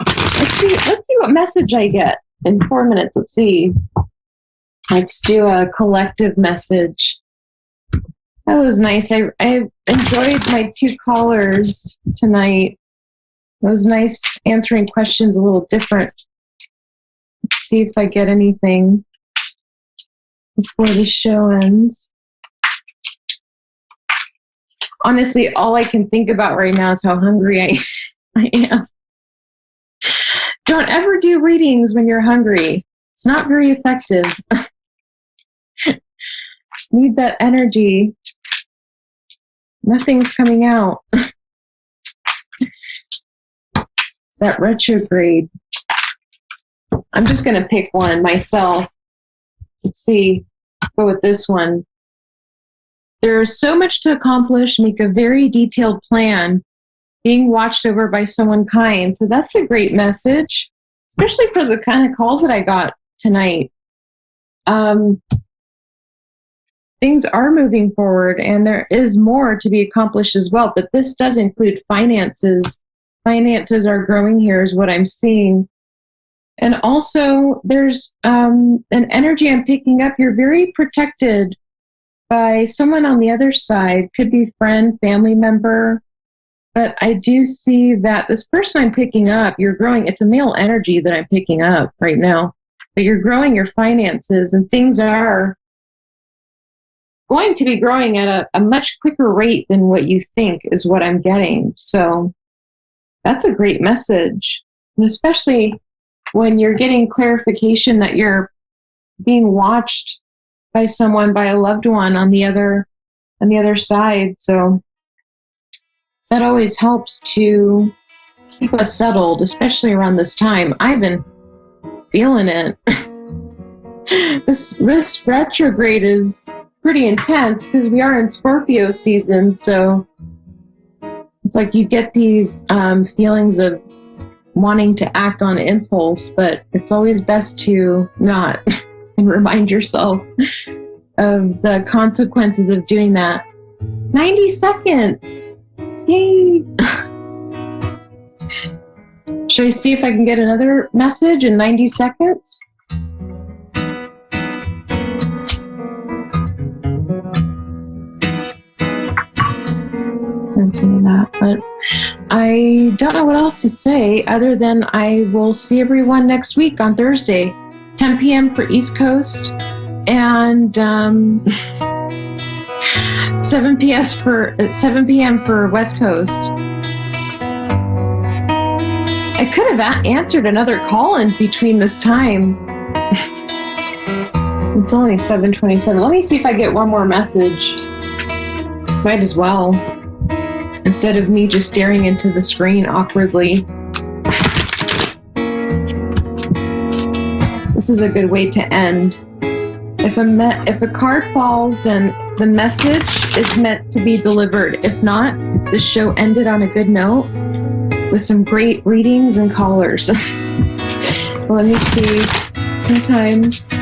Let's see what message I get in 4 minutes. Let's see. Let's do a collective message. That was nice. I enjoyed my 2 callers tonight. It was nice answering questions a little different. Let's see if I get anything before the show ends. Honestly, all I can think about right now is how hungry I am. Don't ever do readings when you're hungry. It's not very effective. Need that energy. Nothing's coming out. It's that retrograde. I'm just going to pick one myself. Let's see. Go with this one. There's so much to accomplish. Make a very detailed plan. Being watched over by someone kind. So that's a great message, especially for the kind of calls that I got tonight. Things are moving forward, and there is more to be accomplished as well. But this does include finances. Finances are growing here, is what I'm seeing. And also, there's an energy I'm picking up. You're very protected by someone on the other side. Could be friend, family member. But I do see that this person I'm picking up, you're growing. It's a male energy that I'm picking up right now. But you're growing your finances, and things are going to be growing at a much quicker rate than what you think is what I'm getting. So that's a great message, and especially when you're getting clarification that you're being watched by someone, by a loved one on the other side. So that always helps to keep us settled, especially around this time. I've been feeling it. This retrograde is pretty intense because we are in Scorpio season, so it's like you get these feelings of wanting to act on impulse, but it's always best to not and remind yourself of the consequences of doing that. 90 seconds! Yay! Should I see if I can get another message in 90 seconds? That, but I don't know what else to say other than I will see everyone next week on Thursday, 10 p.m. for East Coast and 7 p.m. for West Coast. I could have answered another call in between this time. It's only 7:27. Let me see if I get one more message. Might as well. Instead of me just staring into the screen awkwardly. This is a good way to end. If a card falls and the message is meant to be delivered. If not, the show ended on a good note with some great readings and callers. Let me see. Sometimes...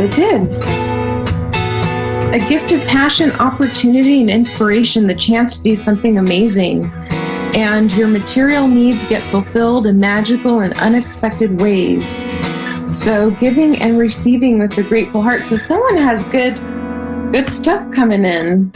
It did. A gift of passion, opportunity, and inspiration, the chance to do something amazing. And your material needs get fulfilled in magical and unexpected ways. So giving and receiving with a grateful heart. So someone has good stuff coming in.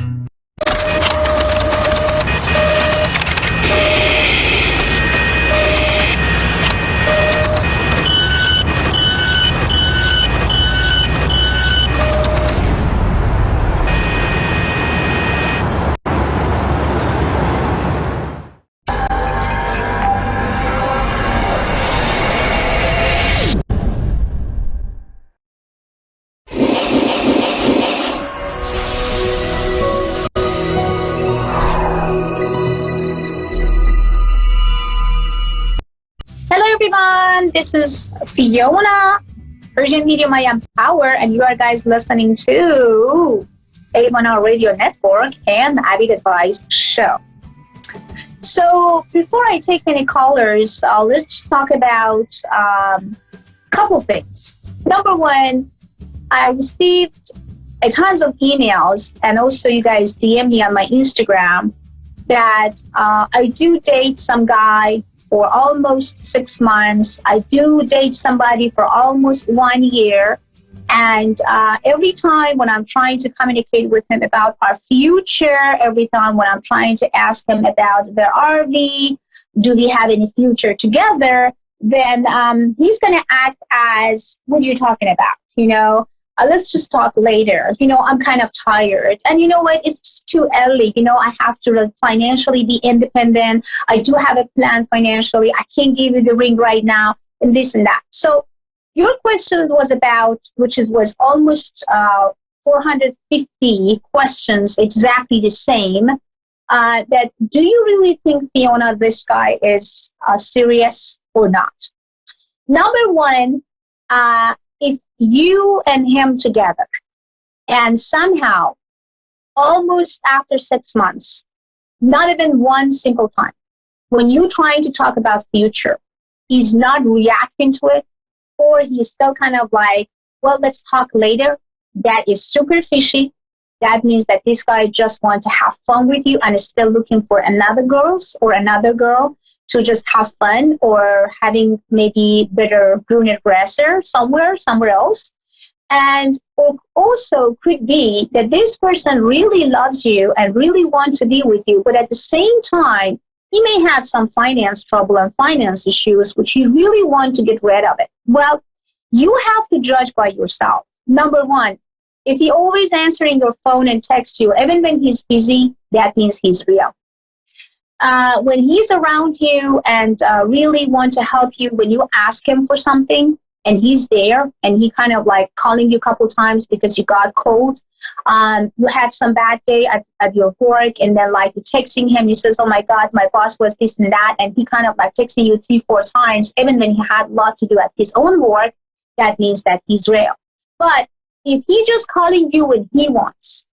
everyone. This is Fiona, Urgent Medium I Am Power, and you are guys listening to A1R Radio Network and Avid Advice Show. So before I take any callers, let's talk about a couple things. Number one, I received a tons of emails, and also you guys DM me on my Instagram that I do date some guy for almost 6 months. I do date somebody for almost 1 year. And every time when I'm trying to communicate with him about our future, every time when I'm trying to ask him about where are we, do we have any future together, then he's going to act as, what are you talking about? You know, let's just talk later. You know, I'm kind of tired. And you know what? It's just too early. You know, I have to financially be independent. I do have a plan financially. I can't give you the ring right now, and this and that. So your questions was about, was almost 450 questions, exactly the same. That do you really think, Fiona, this guy is serious or not? Number one, if you and him together, and somehow, almost after 6 months, not even one single time, when you trying to talk about future, he's not reacting to it, or he's still kind of like, well, let's talk later, that is super fishy. That means that this guy just wants to have fun with you and is still looking for another girl to just have fun, or having maybe better greener grasser somewhere else. And also could be that this person really loves you and really wants to be with you, but at the same time, he may have some finance trouble and finance issues, which he really wants to get rid of it. Well, you have to judge by yourself. Number one, if he always answering your phone and texts you, even when he's busy, that means he's real. When he's around you and really want to help you, when you ask him for something and he's there and he kind of like calling you a couple times because you got cold, you had some bad day at your work, and then like you're texting him, he says, oh my God, my boss was this and that, and he kind of like texting you 3-4 times, even when he had a lot to do at his own work, that means that he's real. But if he just calling you when he wants,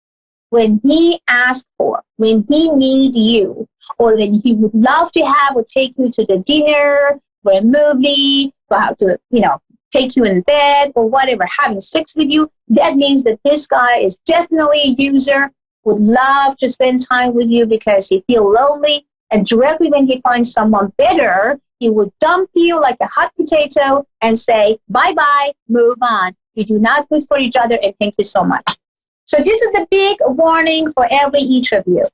when he asks for, when he needs you, or when he would love to have or take you to the dinner, or a movie, or how to, you know, take you in bed or whatever, having sex with you, that means that this guy is definitely a user, would love to spend time with you because he feels lonely, and directly when he finds someone better, he will dump you like a hot potato and say, bye-bye, move on. You do not good for each other, and thank you so much. So this is the big warning for each of you.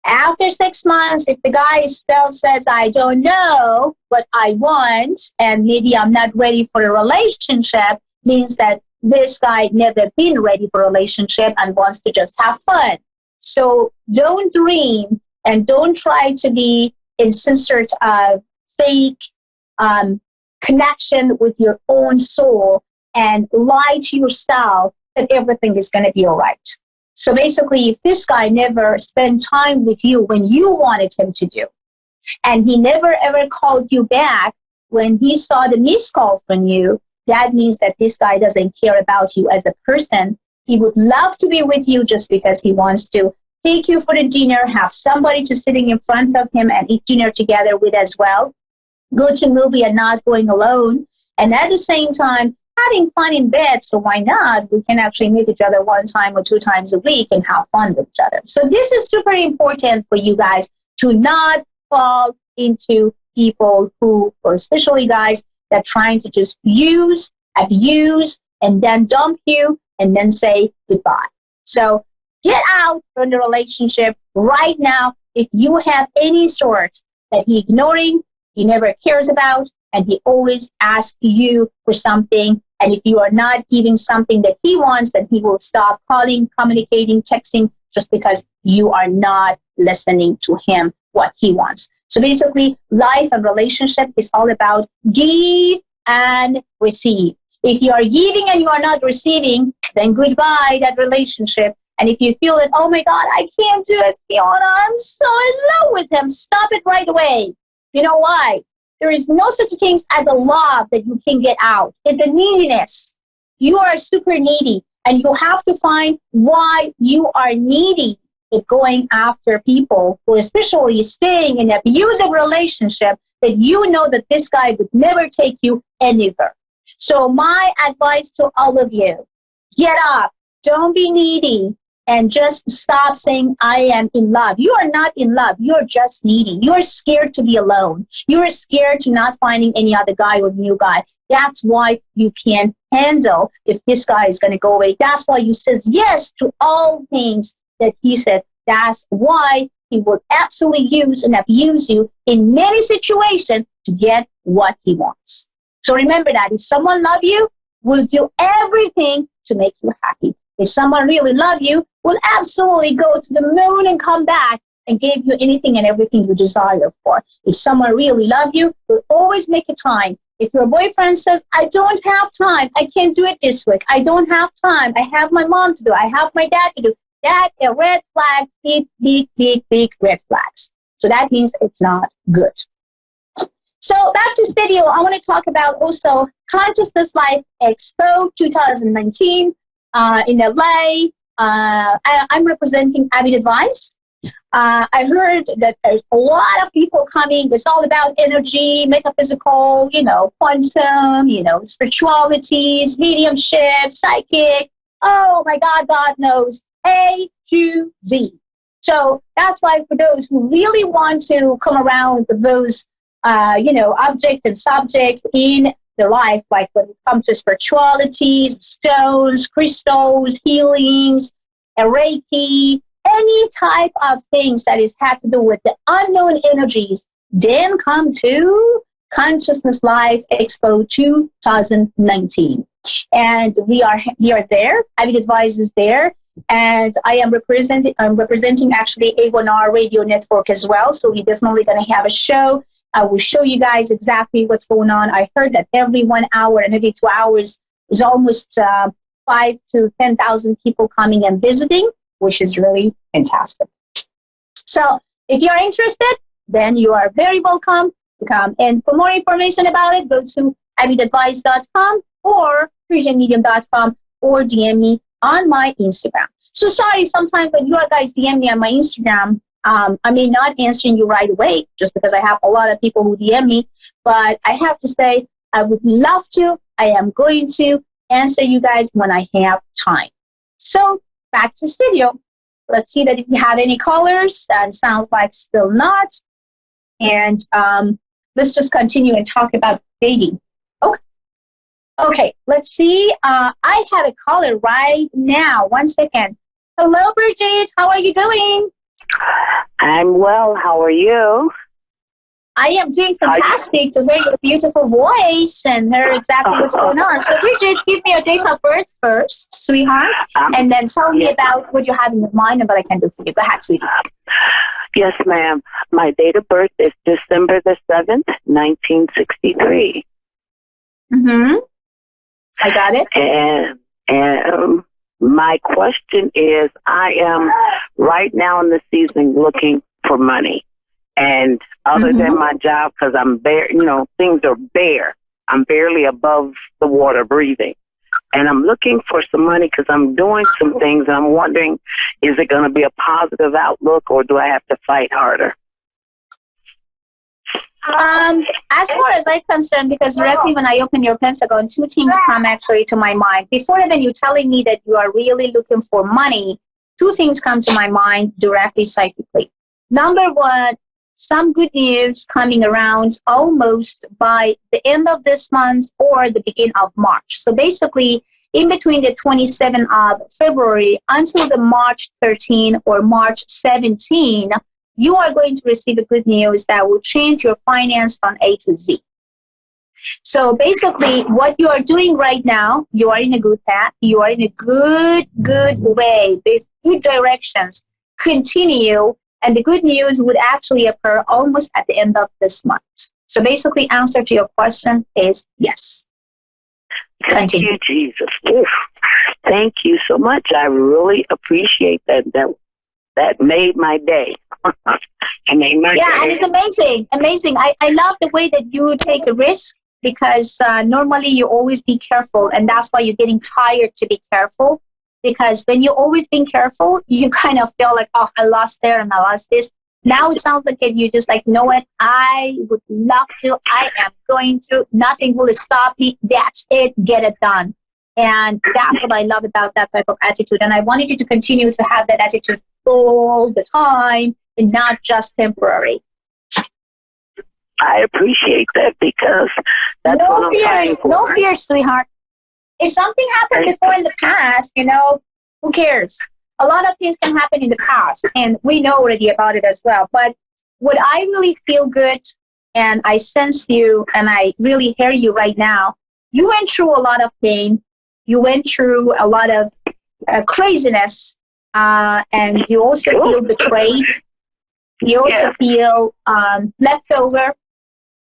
After 6 months, if the guy still says, I don't know what I want, and maybe I'm not ready for a relationship, means that this guy never been ready for a relationship and wants to just have fun. So don't dream and don't try to be in some sort of fake connection with your own soul and lie to yourself that everything is going to be all right. So basically, if this guy never spent time with you when you wanted him to do, and he never ever called you back when he saw the missed call from you, that means that this guy doesn't care about you as a person. He would love to be with you just because he wants to take you for the dinner, have somebody to sitting in front of him and eat dinner together with as well, go to a movie and not going alone, and at the same time, having fun in bed. So why not? We can actually meet each other 1 time or 2 times a week and have fun with each other. So this is super important for you guys to not fall into people who, or especially guys that trying to just use, abuse, and then dump you and then say goodbye. So get out from the relationship right now. If you have any sort that he ignoring, he never cares about, and he always asks you for something. And if you are not giving something that he wants, then he will stop calling, communicating, texting, just because you are not listening to him, what he wants. So basically, life and relationship is all about give and receive. If you are giving and you are not receiving, then goodbye that relationship. And if you feel that, oh my God, I can't do it, Fiona, I'm so in love with him, stop it right away. You know why? There is no such thing as a love that you can get out. It's a neediness. You are super needy, and you have to find why you are needy in going after people who, especially staying in an abusive relationship, that you know that this guy would never take you anywhere. So my advice to all of you, get up, don't be needy, and just stop saying, I am in love. You are not in love. You're just needy. You're scared to be alone. You're scared to not finding any other guy or new guy. That's why you can't handle if this guy is going to go away. That's why you said yes to all things that he said. That's why he will absolutely use and abuse you in many situations to get what he wants. So remember that if someone loves you, will do everything to make you happy. If someone really loves you, will absolutely go to the moon and come back and give you anything and everything you desire for. If someone really loves you, will always make a time. If your boyfriend says, I don't have time, I can't do it this week, I don't have time, I have my mom to do, I have my dad to do, that a red flag, big, big, big, big red flags. So that means it's not good. So back to studio, I want to talk about also Consciousness Life Expo 2019 in LA. I'm representing Avid Advice. I heard that there's a lot of people coming. It's all about energy, metaphysical, quantum, spiritualities, mediumship, psychic. Oh my God, God knows. A to Z. So that's why for those who really want to come around those, object and subject in their life, like when it comes to spiritualities, stones, crystals, healings, Reiki, any type of things that is had to do with the unknown energies, then come to Consciousness Life Expo 2019. And we are there. Avid Advice is there. And I'm representing actually A1R radio network as well. So we're definitely going to have a show. I will show you guys exactly what's going on. I heard that every 1 hour and every 2 hours is almost 5,000 to 10,000 people coming and visiting, which is really fantastic. So if you're interested, then you are very welcome to come. And for more information about it, go to avidadvice.com or FrisianMedium.com or DM me on my Instagram. So sorry, sometimes when you guys DM me on my Instagram, I may not answering you right away just because I have a lot of people who DM me, but I have to say I would love to. I am going to answer you guys when I have time. So back to studio. Let's see that if you have any callers. That sounds like still not. And let's just continue and talk about dating. Okay, let's see. I have a caller right now. 1 second. Hello, Bridget. How are you doing? I'm well. How are you? I am doing fantastic to hear your beautiful voice and hear exactly what's going on. So, Bridget, give me your date of birth first, sweetheart, and then tell me about what you have in your mind and what I can do for you. Go ahead, sweetie. Yes, ma'am. My date of birth is December the 7th, 1963. Mm-hmm. I got it. And my question is, I am right now in the season looking for money. And other than my job, because I'm bare, things are bare. I'm barely above the water breathing. And I'm looking for some money because I'm doing some things. And I'm wondering, is it going to be a positive outlook or do I have to fight harder? As far as I'm concerned, because directly when I open your Pentagon, two things come actually to my mind. Before even you telling me that you are really looking for money, two things come to my mind directly psychically. Number one, some good news coming around almost by the end of this month or the beginning of March. So basically, in between the 27th of February until the March 13 or March 17, you are going to receive a good news that will change your finance from A to Z. So basically, what you are doing right now, you are in a good path. You are in a good way, with good directions. Continue. And the good news would actually occur almost at the end of this month. So basically, answer to your question is yes. Continue. Thank you, Jesus. Oof. Thank you so much. I really appreciate that. That made my day. I made my Yeah, and it's amazing. I love the way that you take a risk because normally you always be careful, and that's why you're getting tired to be careful. Because when you're always being careful, you kind of feel like, oh, I lost there and I lost this. Now it sounds like you just like, you know what? I would love to. I am going to. Nothing will stop me. That's it. Get it done. And that's what I love about that type of attitude. And I wanted you to continue to have that attitude all the time and not just temporary. I appreciate that because that's what I'm fighting for. No fears, sweetheart. If something happened before in the past, who cares? A lot of things can happen in the past, and we know already about it as well. But what I really feel good, and I sense you, and I really hear you right now, you went through a lot of pain. You went through a lot of craziness, and you also feel betrayed. You also feel left over.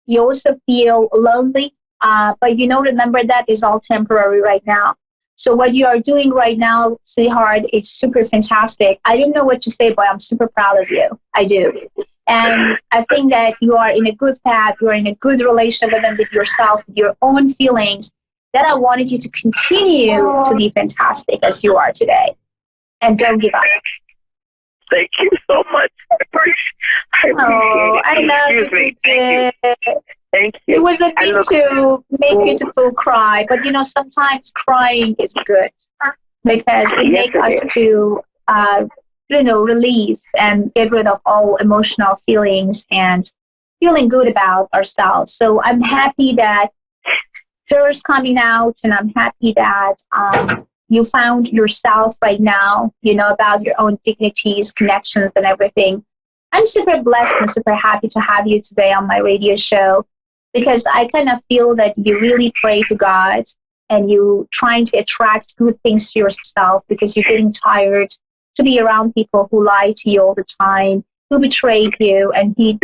You also feel lonely. But remember that is all temporary right now. So what you are doing right now, sweetheart, is super fantastic. I don't know what to say, but I'm super proud of you. I do. And I think that you are in a good path. You are in a good relationship with yourself, with your own feelings, that I wanted you to continue to be fantastic as you are today. And don't give up. Thank you so much. I appreciate it. I love you. Thank you. Thank you. It wasn't me to make you to full cry, but sometimes crying is good because it makes us to release and get rid of all emotional feelings and feeling good about ourselves. So I'm happy that Fear's coming out, and I'm happy that you found yourself right now, about your own dignities, connections, and everything. I'm super blessed and super happy to have you today on my radio show because I kind of feel that you really pray to God and you trying to attract good things to yourself because you're getting tired to be around people who lie to you all the time, who betrayed you, and they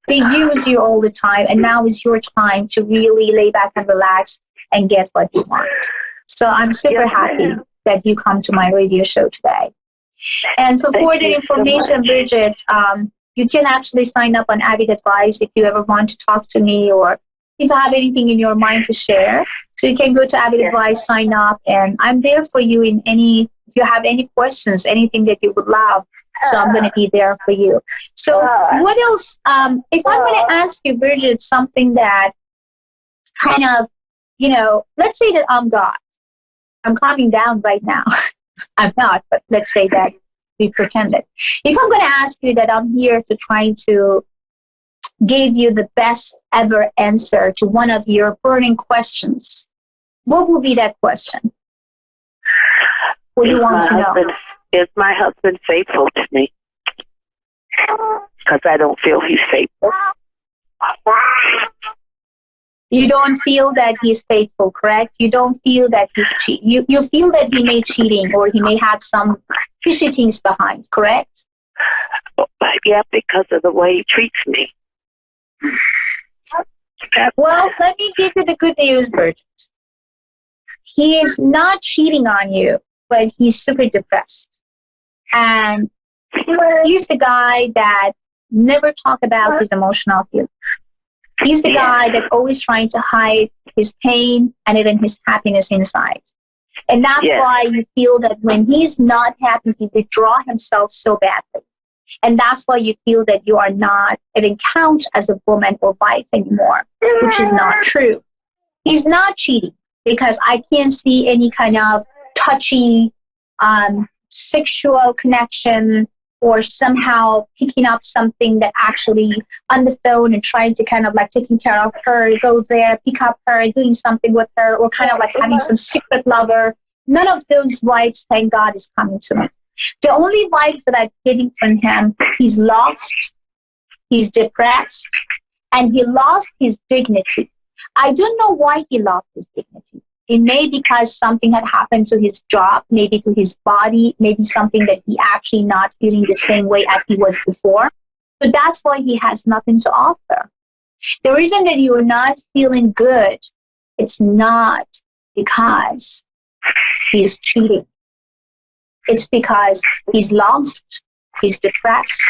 use you all the time. And now is your time to really lay back and relax and get what you want. So I'm super happy that you come to my radio show today. And for further information, Bridget, you can actually sign up on Avid Advice if you ever want to talk to me or if you have anything in your mind to share. So you can go to Avid Advice, sign up, and I'm there for you if you have any questions, anything that you would love. So I'm going to be there for you. So what else, if I'm going to ask you, Bridget, something that kind of, let's say that I'm God. I'm calming down right now. I'm not, but let's say that we pretended. If I'm going to ask you that I'm here to try to give you the best ever answer to one of your burning questions, what will be that question? What do you want to know? Is my husband faithful to me? Because I don't feel he's faithful. You don't feel that he's faithful, correct? You don't feel that he's cheating. You feel that he may cheating or he may have some fishy things behind, correct? Yeah, because of the way he treats me. Well, let me give you the good news, Bridget. He is not cheating on you, but he's super depressed. And he's the guy that never talk about his emotional feelings. He's the guy that always trying to hide his pain and even his happiness inside. And that's why you feel that when he's not happy, he withdraw himself so badly. And that's why you feel that you are not even count as a woman or wife anymore, which is not true. He's not cheating because I can't see any kind of touchy sexual connection or somehow picking up something that actually on the phone and trying to kind of like taking care of her, go there, pick up her, doing something with her, or kind of like having some secret lover. None of those vibes, thank God, is coming to me. The only vibes that I'm getting from him, he's lost, he's depressed, and he lost his dignity. I don't know why he lost his dignity. It may be because something had happened to his job, maybe to his body, maybe something that he actually not feeling the same way as he was before. So that's why he has nothing to offer. The reason that you are not feeling good, it's not because he's cheating. It's because he's lost, he's depressed,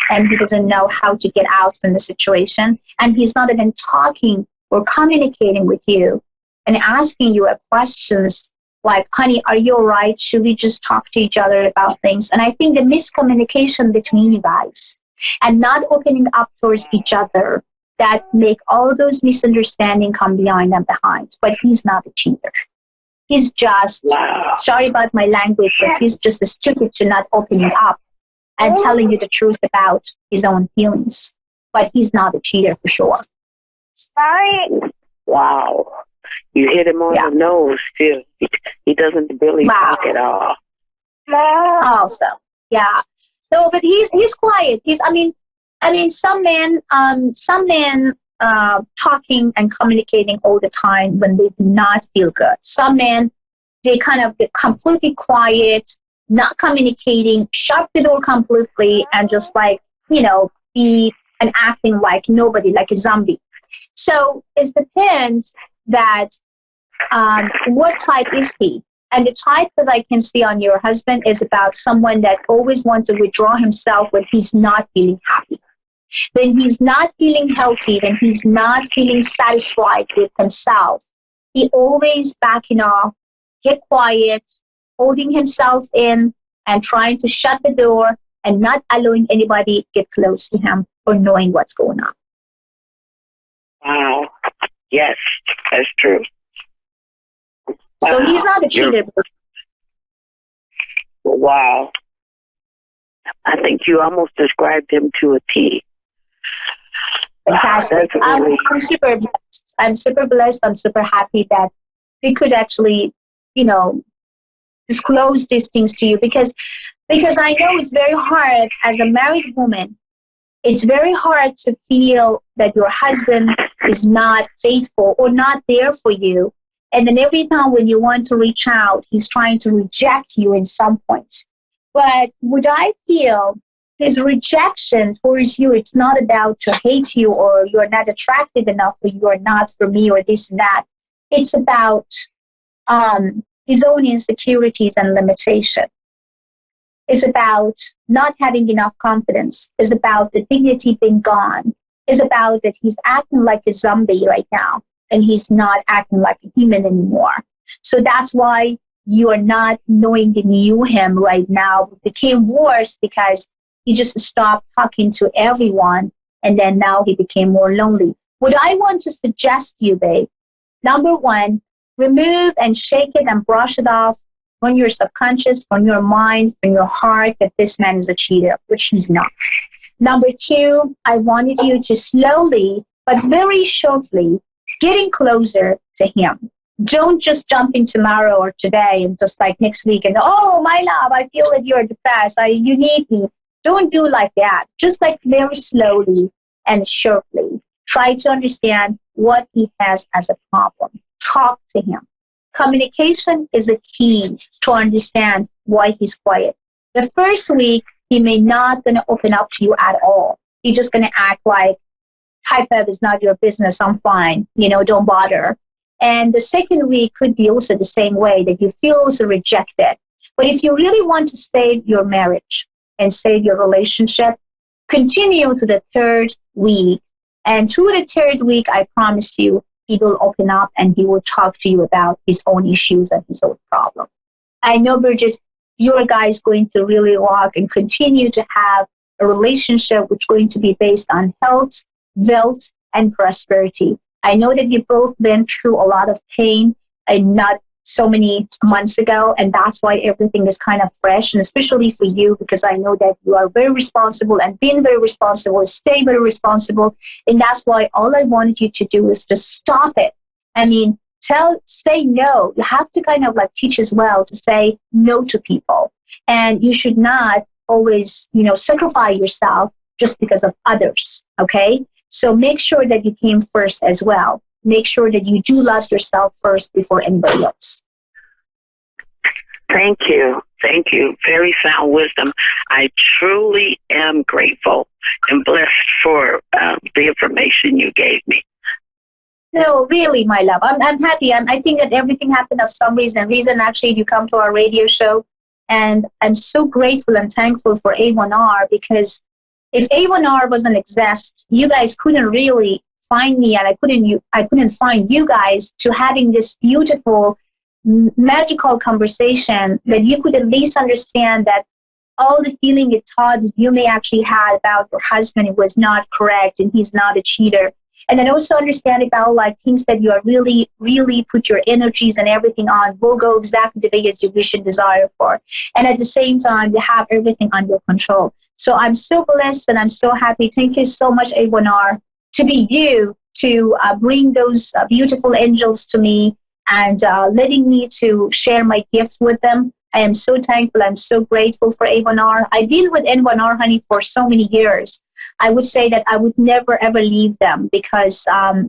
and he doesn't know how to get out from the situation, and he's not even talking or communicating with you and asking you questions like, honey, are you all right? Should we just talk to each other about things? And I think the miscommunication between you guys and not opening up towards each other that make all those misunderstandings come behind and behind. But he's not a cheater. He's just, sorry about my language, but he's just stupid to not opening up and telling you the truth about his own feelings. But he's not a cheater for sure. Wow. You hit him on the nose still. He doesn't really talk at all. Also, yeah. So, but he's quiet. I mean, some men talking and communicating all the time when they do not feel good. Some men, they kind of get completely quiet, not communicating, shut the door completely, and just like, be and acting like nobody, like a zombie. So it depends that what type is he? And the type that I can see on your husband is about someone that always wants to withdraw himself when he's not feeling happy. When he's not feeling healthy, when he's not feeling satisfied with himself, he always backing off, get quiet, holding himself in, and trying to shut the door and not allowing anybody get close to him or knowing what's going on. Wow. Yes, that's true. So he's not a cheater. Wow. I think you almost described him to a T. Fantastic. I'm super blessed. I'm super blessed. I'm super happy that we could actually, disclose these things to you because I know it's very hard as a married woman. It's very hard to feel that your husband is not faithful or not there for you. And then every time when you want to reach out, he's trying to reject you in some point. But what I feel, his rejection towards you, it's not about to hate you or you're not attractive enough or you're not for me or this and that. It's about his own insecurities and limitation. It's about not having enough confidence. It's about the dignity being gone. It's about that he's acting like a zombie right now and he's not acting like a human anymore. So that's why you are not knowing the new him right now. It became worse because he just stopped talking to everyone and then now he became more lonely. What I want to suggest to you, babe, number one, remove and shake it and brush it off from your subconscious, from your mind, from your heart that this man is a cheater, which he's not. Number two, I wanted you to slowly, but very shortly, getting closer to him. Don't just jump in tomorrow or today and just like next week and, oh, my love, I feel that you're depressed. You need me. Don't do like that. Just like very slowly and shortly. Try to understand what he has as a problem. Talk to him. Communication is a key to understand why he's quiet. The first week, he may not going to open up to you at all. He's just going to act like, high five is not your business. I'm fine. Don't bother. And the second week could be also the same way that you feel also rejected. But if you really want to save your marriage and save your relationship, continue to the third week. And through the third week, I promise you, he will open up and he will talk to you about his own issues and his own problem. I know, Bridget, your guy is going to really walk and continue to have a relationship which is going to be based on health, wealth, and prosperity. I know that you've both been through a lot of pain and not so many months ago, and that's why everything is kind of fresh, and especially for you, because I know that you are very responsible and being very responsible, stay very responsible, and that's why all I wanted you to do is just stop it. I mean, say no. You have to kind of like teach as well to say no to people, and you should not always, sacrifice yourself just because of others, okay? So make sure that you came first as well. Make sure that you do love yourself first before anybody else. Thank you. Thank you. Very sound wisdom. I truly am grateful and blessed for the information you gave me. No, really, my love. I'm happy. I think that everything happened for some reason. Reason actually you come to our radio show. And I'm so grateful and thankful for A1R because If A1R doesn't exist, you guys couldn't really find me, and I couldn't find you guys to having this beautiful, magical conversation that you could at least understand that all the feeling and thought that you may actually had about your husband was not correct and he's not a cheater. And then also understand about like things that you are really, really put your energies and everything on will go exactly the way as you wish and desire for. And at the same time, you have everything under control. So I'm so blessed and I'm so happy. Thank you so much, A1R, to be you, to bring those beautiful angels to me and letting me to share my gift with them. I am so thankful. I'm so grateful for A1R. I've been with A1R, honey, for so many years. I would say that I would never, ever leave them because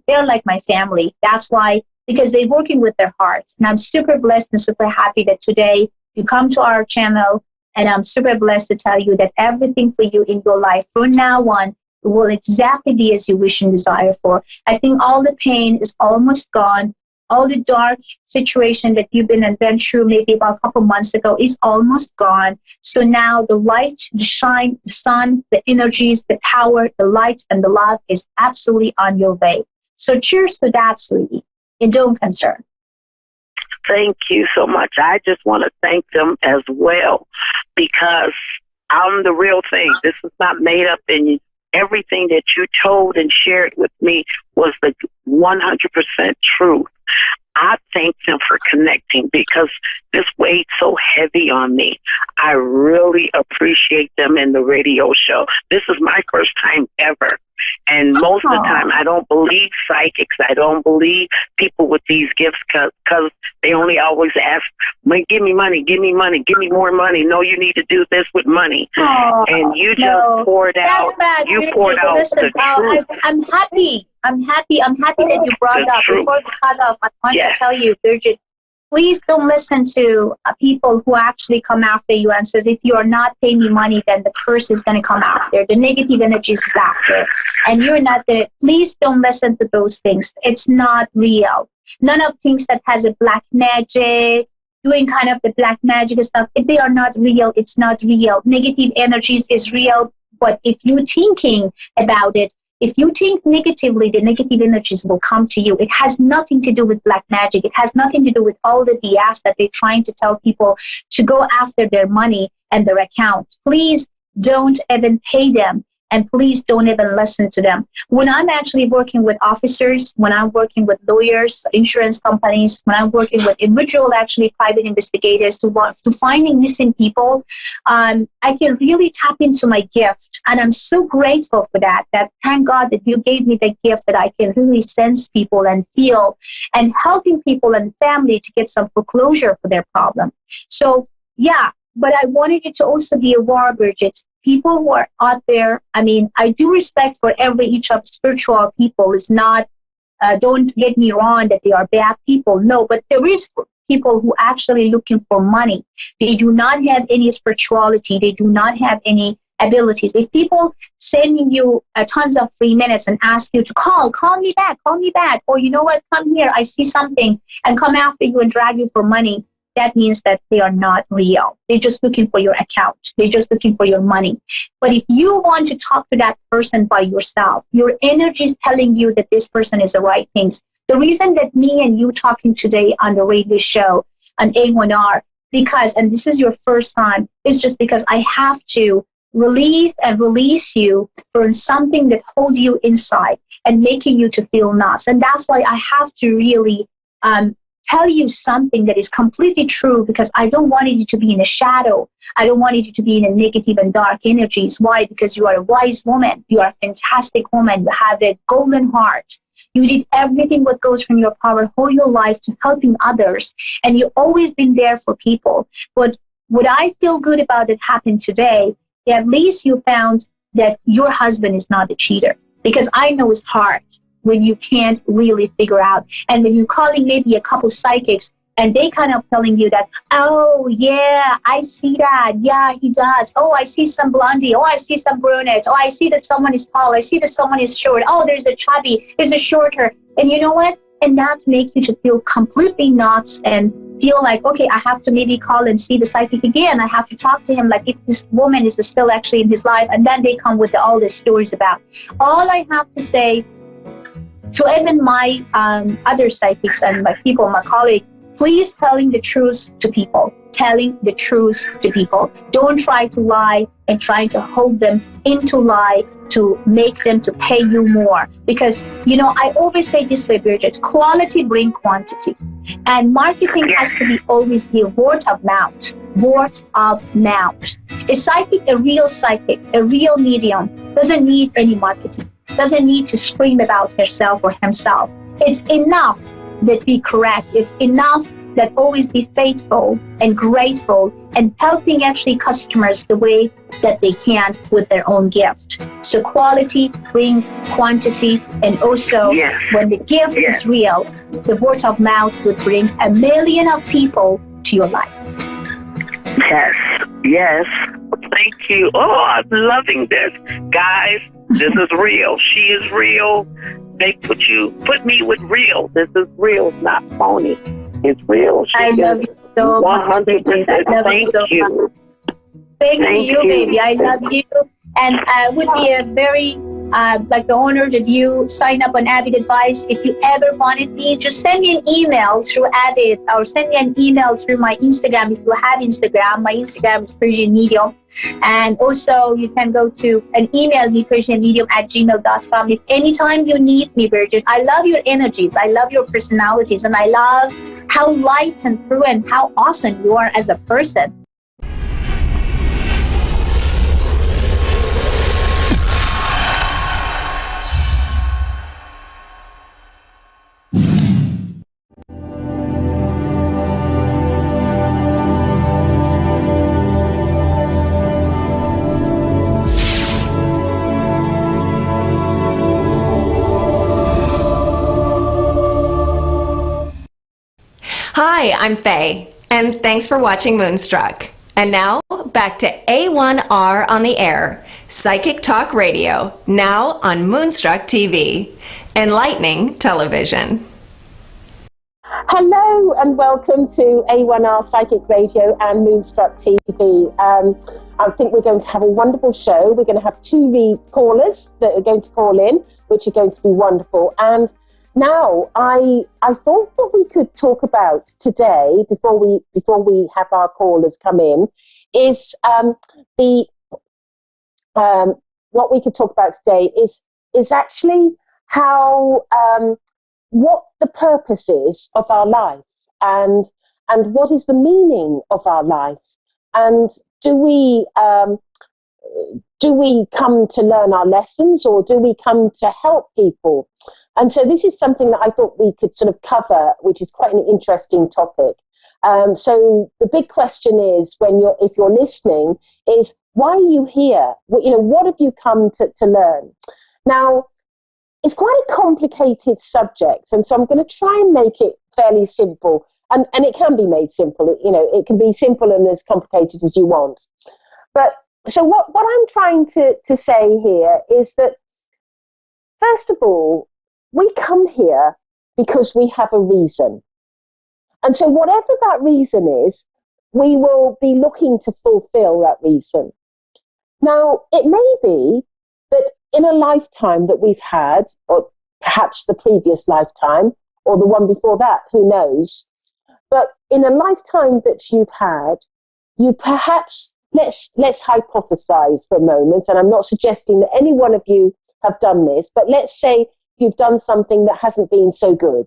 they're like my family. That's why, because they're working with their heart. And I'm super blessed and super happy that today you come to our channel, and I'm super blessed to tell you that everything for you in your life from now on will exactly be as you wish and desire for. I think all the pain is almost gone. All the dark situation that you've been through maybe about a couple months ago is almost gone. So now the light, the shine, the sun, the energies, the power, the light, and the love is absolutely on your way. So cheers to that, sweetie. And don't concern. Thank you so much. I just want to thank them as well because I'm the real thing. This is not made up in everything that you told and shared with me was the 100% truth. I thank them for connecting because this weighed so heavy on me. I really appreciate them in the radio show. This is my first time ever. And most of the time, I don't believe psychics. I don't believe people with these gifts because they only always ask, give me money, give me money, give me more money. No, you need to do this with money. And you just poured out. You poured out the truth. I'm happy. I'm happy that you brought up. Before we cut off, I want to tell you, Bridget, please don't listen to people who actually come after you and says, if you are not paying me money, then the curse is going to come after. The negative energy is after. And you're not there. Please don't listen to those things. It's not real. None of things that has a black magic, doing kind of the black magic stuff, if they are not real, it's not real. Negative energies is real. But if you're thinking about it, if you think negatively, the negative energies will come to you. It has nothing to do with black magic. It has nothing to do with all the BS that they're trying to tell people to go after their money and their account. Please don't even pay them. And please don't even listen to them. When I'm actually working with officers, when I'm working with lawyers, insurance companies, when I'm working with individual, actually private investigators to finding missing people, I can really tap into my gift. And I'm so grateful for that thank God that you gave me the gift that I can really sense people and feel and helping people and family to get some foreclosure for their problem. So, yeah, but I wanted you to also be aware, Bridget. People who are out there, I mean, I do respect for each of spiritual people. Is not, don't get me wrong, that they are bad people. No, but there is people who actually looking for money. They do not have any spirituality. They do not have any abilities. If people sending you tons of free minutes and ask you to call me back, or you know what, come here, I see something, and come after you and drag you for money, that means that they are not real. They're just looking for your account. They're just looking for your money. But if you want to talk to that person by yourself, your energy is telling you that this person is the right things. The reason that me and you talking today on the radio show on A1R, because, and this is your first time, is just because I have to relieve and release you from something that holds you inside and making you to feel nuts. And that's why I have to really tell you something that is completely true, because I don't want you to be in a shadow. I don't want you to be in a negative and dark energies. Why? Because you are a wise woman. You are a fantastic woman. You have a golden heart. You did everything what goes from your power whole your life to helping others. And you've always been there for people. But what I feel good about that happened today, at least you found that your husband is not a cheater. Because I know it's hard when you can't really figure out. And when you're calling maybe a couple psychics and they kind of telling you that, oh, yeah, I see that. Yeah, he does. Oh, I see some blondie. Oh, I see some brunette. Oh, I see that someone is tall. I see that someone is short. Oh, there's a chubby. There's a shorter. And you know what? And that makes you to feel completely nuts and feel like, okay, I have to maybe call and see the psychic again. I have to talk to him, like if this woman is still actually in his life. And then they come with all these stories about. All I have to say to even my other psychics and my people, my colleagues, please telling the truth to people. Telling the truth to people. Don't try to lie and trying to hold them into lie to make them to pay you more. Because, you know, I always say this way, Bridget, quality bring quantity. And marketing has to be always the word of mouth. Word of mouth. A real psychic, a real medium doesn't need any marketing. Doesn't need to scream about herself or himself. It's enough that be correct. It's enough that always be faithful and grateful and helping actually customers the way that they can with their own gift. So quality bring quantity, and also when the gift is real, the word of mouth would bring 1 million of people to your life. Yes. Thank you. Oh, I'm loving this. Guys, this is real. She is real. They put me with real. This is real, not phony. It's real. I love you so much, Bridget. I love you so much. Thank you, baby. I love you. And would be a very like the honor that you sign up on Avid Advice. If you ever wanted me, just send me an email through Avid, or send me an email through my Instagram. If you have Instagram, my Instagram is Persian Medium. And also you can go to and email me persianmedium@gmail.com. If anytime you need me, Bridget, I love your energies. I love your personalities. And I love how light and true and how awesome you are as a person. Hi, I'm Faye, and thanks for watching Moonstruck. And now, back to A1R on the air, Psychic Talk Radio, now on Moonstruck TV, enlightening television. Hello and welcome to A1R Psychic Radio and Moonstruck TV. I think we're going to have a wonderful show. We're going to have 2 callers that are going to call in, which are going to be wonderful. And now, I thought what we could talk about today, before we have our callers come in, is what we could talk about today is actually how what the purpose is of our life, and what is the meaning of our life, and do we come to learn our lessons, or do we come to help people? And so this is something that I thought we could sort of cover, which is quite an interesting topic. So the big question is, if you're listening, is why are you here? What have you come to learn? Now, it's quite a complicated subject, and so I'm going to try and make it fairly simple. And it can be made simple. It can be simple and as complicated as you want. But so what I'm trying to say here is that, first of all, we come here because we have a reason. And so whatever that reason is, we will be looking to fulfill that reason. Now, it may be that in a lifetime that we've had, or perhaps the previous lifetime, or the one before that, who knows, but in a lifetime that you've had, you perhaps, let's hypothesize for a moment, and I'm not suggesting that any one of you have done this, but let's say you've done something that hasn't been so good.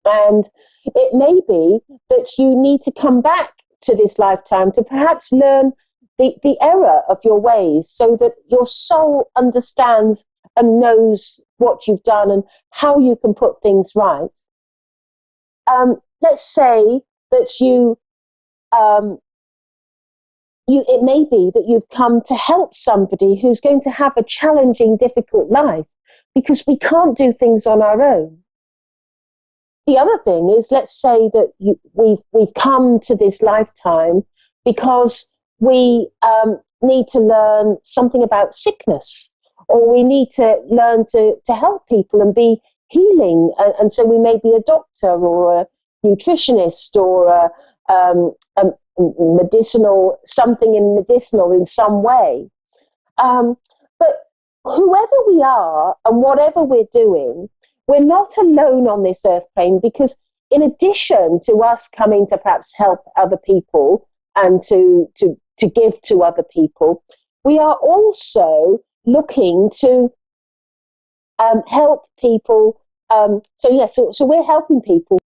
And it may be that you need to come back to this lifetime to perhaps learn the error of your ways, so that your soul understands and knows what you've done and how you can put things right. Let's say that it may be that you've come to help somebody who's going to have a challenging, difficult life, because we can't do things on our own. The other thing is, let's say that we've come to this lifetime because we need to learn something about sickness, or we need to learn to help people and be healing. And so we may be a doctor or nutritionist or a medicinal, something in medicinal in some way. But whoever we are and whatever we're doing, we're not alone on this earth plane, because in addition to us coming to perhaps help other people and to give to other people, we are also looking to help people. So we're helping people